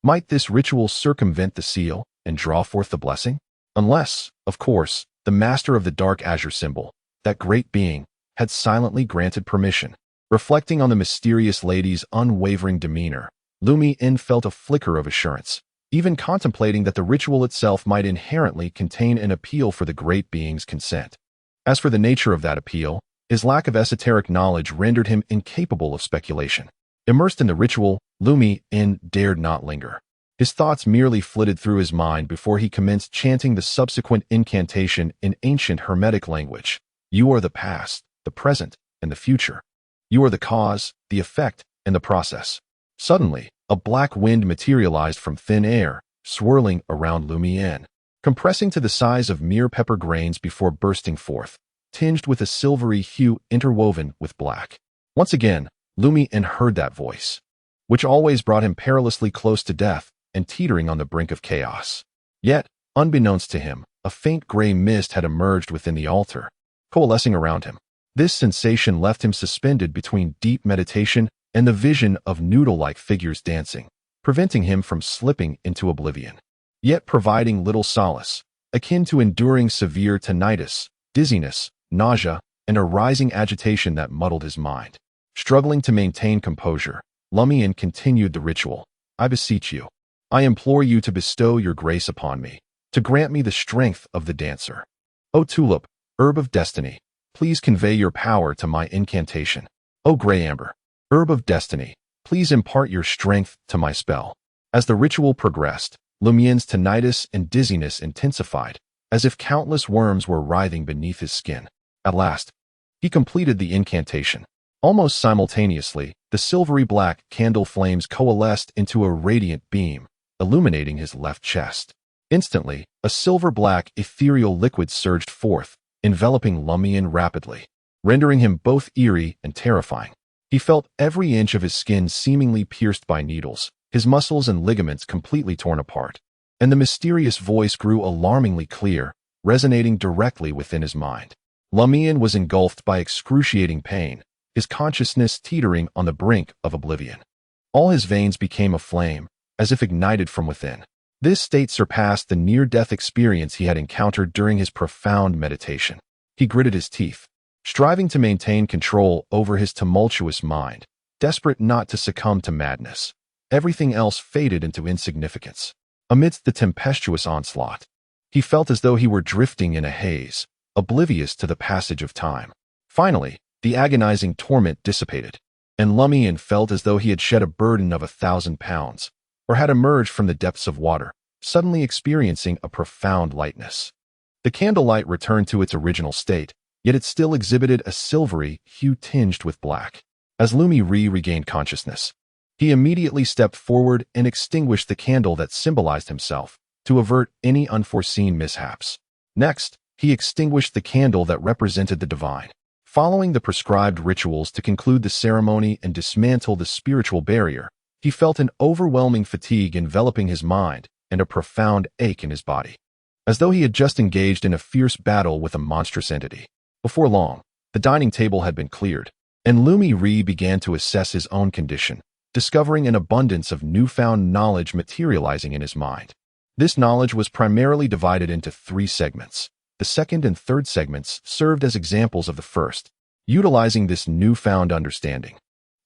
Might this ritual circumvent the seal and draw forth the blessing? Unless, of course, the master of the dark azure symbol, that great being, had silently granted permission. Reflecting on the mysterious lady's unwavering demeanor, Lumian felt a flicker of assurance, even contemplating that the ritual itself might inherently contain an appeal for the great being's consent. As for the nature of that appeal, his lack of esoteric knowledge rendered him incapable of speculation. Immersed in the ritual, Lumian dared not linger. His thoughts merely flitted through his mind before he commenced chanting the subsequent incantation in ancient Hermetic language. "You are the past, the present, and the future. You are the cause, the effect, and the process." Suddenly, a black wind materialized from thin air, swirling around Lumian, compressing to the size of mere pepper grains before bursting forth, tinged with a silvery hue interwoven with black. Once again, Lumian heard that voice, which always brought him perilously close to death and teetering on the brink of chaos. Yet, unbeknownst to him, a faint gray mist had emerged within the altar, coalescing around him. This sensation left him suspended between deep meditation and the vision of noodle-like figures dancing, preventing him from slipping into oblivion, yet providing little solace, akin to enduring severe tinnitus, dizziness, nausea, and a rising agitation that muddled his mind. Struggling to maintain composure, Lumian continued the ritual. "I beseech you. I implore you to bestow your grace upon me, to grant me the strength of the dancer. O tulip, herb of destiny, please convey your power to my incantation. O gray amber, herb of destiny, please impart your strength to my spell." As the ritual progressed, Lumian's tinnitus and dizziness intensified, as if countless worms were writhing beneath his skin. At last, he completed the incantation. Almost simultaneously, the silvery black candle flames coalesced into a radiant beam, illuminating his left chest. Instantly, a silver-black ethereal liquid surged forth, enveloping Lumian rapidly, rendering him both eerie and terrifying. He felt every inch of his skin seemingly pierced by needles, his muscles and ligaments completely torn apart, and the mysterious voice grew alarmingly clear, resonating directly within his mind. Lumian was engulfed by excruciating pain, his consciousness teetering on the brink of oblivion. All his veins became aflame, as if ignited from within. This state surpassed the near-death experience he had encountered during his profound meditation. He gritted his teeth, striving to maintain control over his tumultuous mind, desperate not to succumb to madness. Everything else faded into insignificance. Amidst the tempestuous onslaught, he felt as though he were drifting in a haze, oblivious to the passage of time. Finally, the agonizing torment dissipated, and Lumian felt as though he had shed a burden of 1,000 pounds, or had emerged from the depths of water, suddenly experiencing a profound lightness. The candlelight returned to its original state, yet it still exhibited a silvery hue tinged with black. As Lumian Li regained consciousness, he immediately stepped forward and extinguished the candle that symbolized himself, to avert any unforeseen mishaps. Next, he extinguished the candle that represented the divine. Following the prescribed rituals to conclude the ceremony and dismantle the spiritual barrier, he felt an overwhelming fatigue enveloping his mind and a profound ache in his body, as though he had just engaged in a fierce battle with a monstrous entity. Before long, the dining table had been cleared, and Lumian Li began to assess his own condition, discovering an abundance of newfound knowledge materializing in his mind. This knowledge was primarily divided into 3 segments. The second and third segments served as examples of the first. Utilizing this newfound understanding,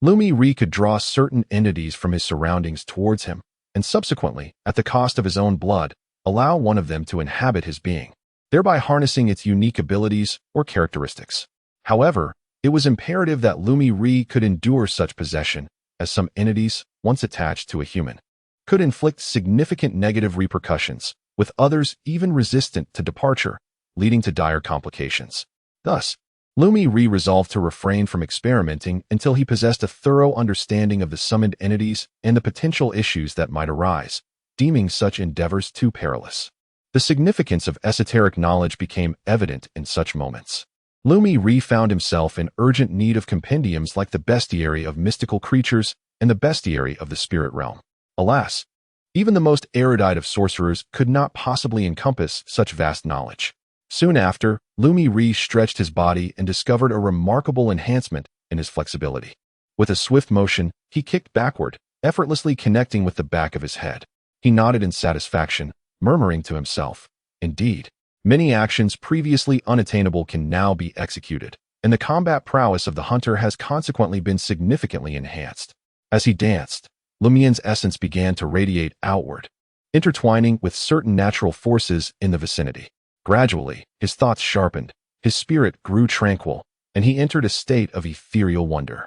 Lumian Li could draw certain entities from his surroundings towards him, and subsequently, at the cost of his own blood, allow one of them to inhabit his being, thereby harnessing its unique abilities or characteristics. However, it was imperative that Lumian Li could endure such possession, as some entities, once attached to a human, could inflict significant negative repercussions, with others even resistant to departure, leading to dire complications. Thus, Lumian Li resolved to refrain from experimenting until he possessed a thorough understanding of the summoned entities and the potential issues that might arise, deeming such endeavors too perilous. The significance of esoteric knowledge became evident in such moments. Lumian Li found himself in urgent need of compendiums like the Bestiary of Mystical Creatures and the Bestiary of the Spirit Realm. Alas, even the most erudite of sorcerers could not possibly encompass such vast knowledge. Soon after, Lumian Li stretched his body and discovered a remarkable enhancement in his flexibility. With a swift motion, he kicked backward, effortlessly connecting with the back of his head. He nodded in satisfaction, murmuring to himself, "Indeed, many actions previously unattainable can now be executed, and the combat prowess of the hunter has consequently been significantly enhanced." As he danced, Lumian's essence began to radiate outward, intertwining with certain natural forces in the vicinity. Gradually, his thoughts sharpened, his spirit grew tranquil, and he entered a state of ethereal wonder.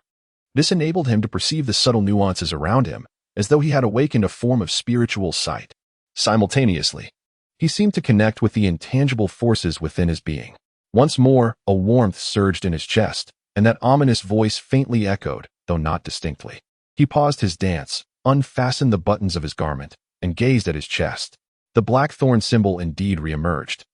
This enabled him to perceive the subtle nuances around him, as though he had awakened a form of spiritual sight. Simultaneously, he seemed to connect with the intangible forces within his being. Once more, a warmth surged in his chest, and that ominous voice faintly echoed, though not distinctly. He paused his dance, unfastened the buttons of his garment, and gazed at his chest. The black thorn symbol indeed reemerged,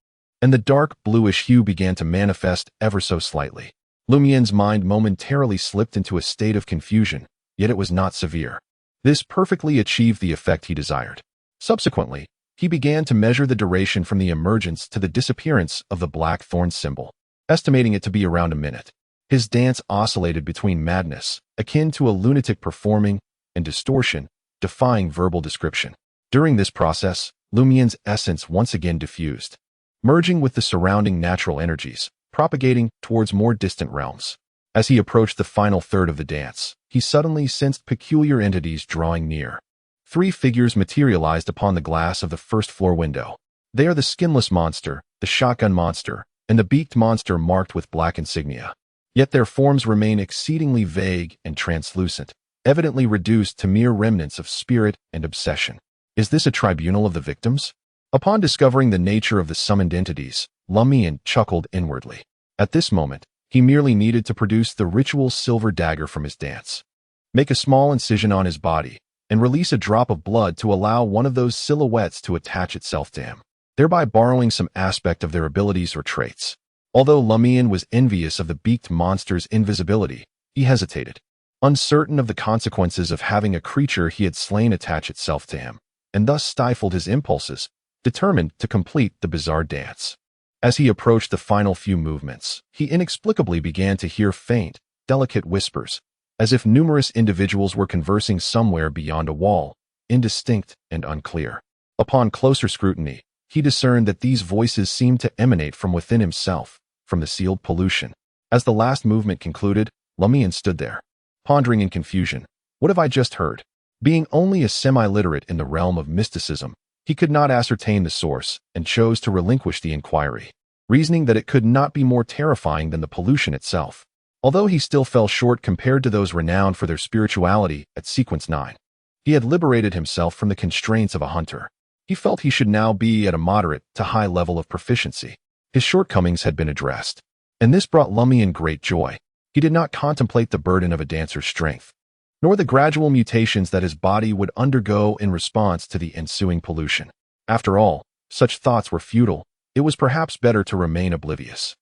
and the dark bluish hue began to manifest ever so slightly. Lumian's mind momentarily slipped into a state of confusion, yet it was not severe. This perfectly achieved the effect he desired. Subsequently, he began to measure the duration from the emergence to the disappearance of the black thorn symbol, estimating it to be around a minute. His dance oscillated between madness, akin to a lunatic performing, and distortion, defying verbal description. During this process, Lumian's essence once again diffused, merging with the surrounding natural energies, propagating towards more distant realms. As he approached the final third of the dance, he suddenly sensed peculiar entities drawing near. 3 figures materialized upon the glass of the first-floor window. They are the skinless monster, the shotgun monster, and the beaked monster marked with black insignia. Yet their forms remain exceedingly vague and translucent, evidently reduced to mere remnants of spirit and obsession. Is this a tribunal of the victims? Upon discovering the nature of the summoned entities, Lumian chuckled inwardly. At this moment, he merely needed to produce the ritual silver dagger from his dance, make a small incision on his body, and release a drop of blood to allow one of those silhouettes to attach itself to him, thereby borrowing some aspect of their abilities or traits. Although Lumian was envious of the beaked monster's invisibility, he hesitated, uncertain of the consequences of having a creature he had slain attach itself to him, and thus stifled his impulses, determined to complete the bizarre dance. As he approached the final few movements, he inexplicably began to hear faint, delicate whispers, as if numerous individuals were conversing somewhere beyond a wall, indistinct and unclear. Upon closer scrutiny, he discerned that these voices seemed to emanate from within himself, from the sealed pollution. As the last movement concluded, Lumian stood there, pondering in confusion. What have I just heard? Being only a semi-literate in the realm of mysticism, he could not ascertain the source and chose to relinquish the inquiry, reasoning that it could not be more terrifying than the pollution itself. Although he still fell short compared to those renowned for their spirituality at Sequence 9, he had liberated himself from the constraints of a hunter. He felt he should now be at a moderate to high level of proficiency. His shortcomings had been addressed. And this brought Lumian great joy. He did not contemplate the burden of a dancer's strength, nor the gradual mutations that his body would undergo in response to the ensuing pollution. After all, such thoughts were futile. It was perhaps better to remain oblivious.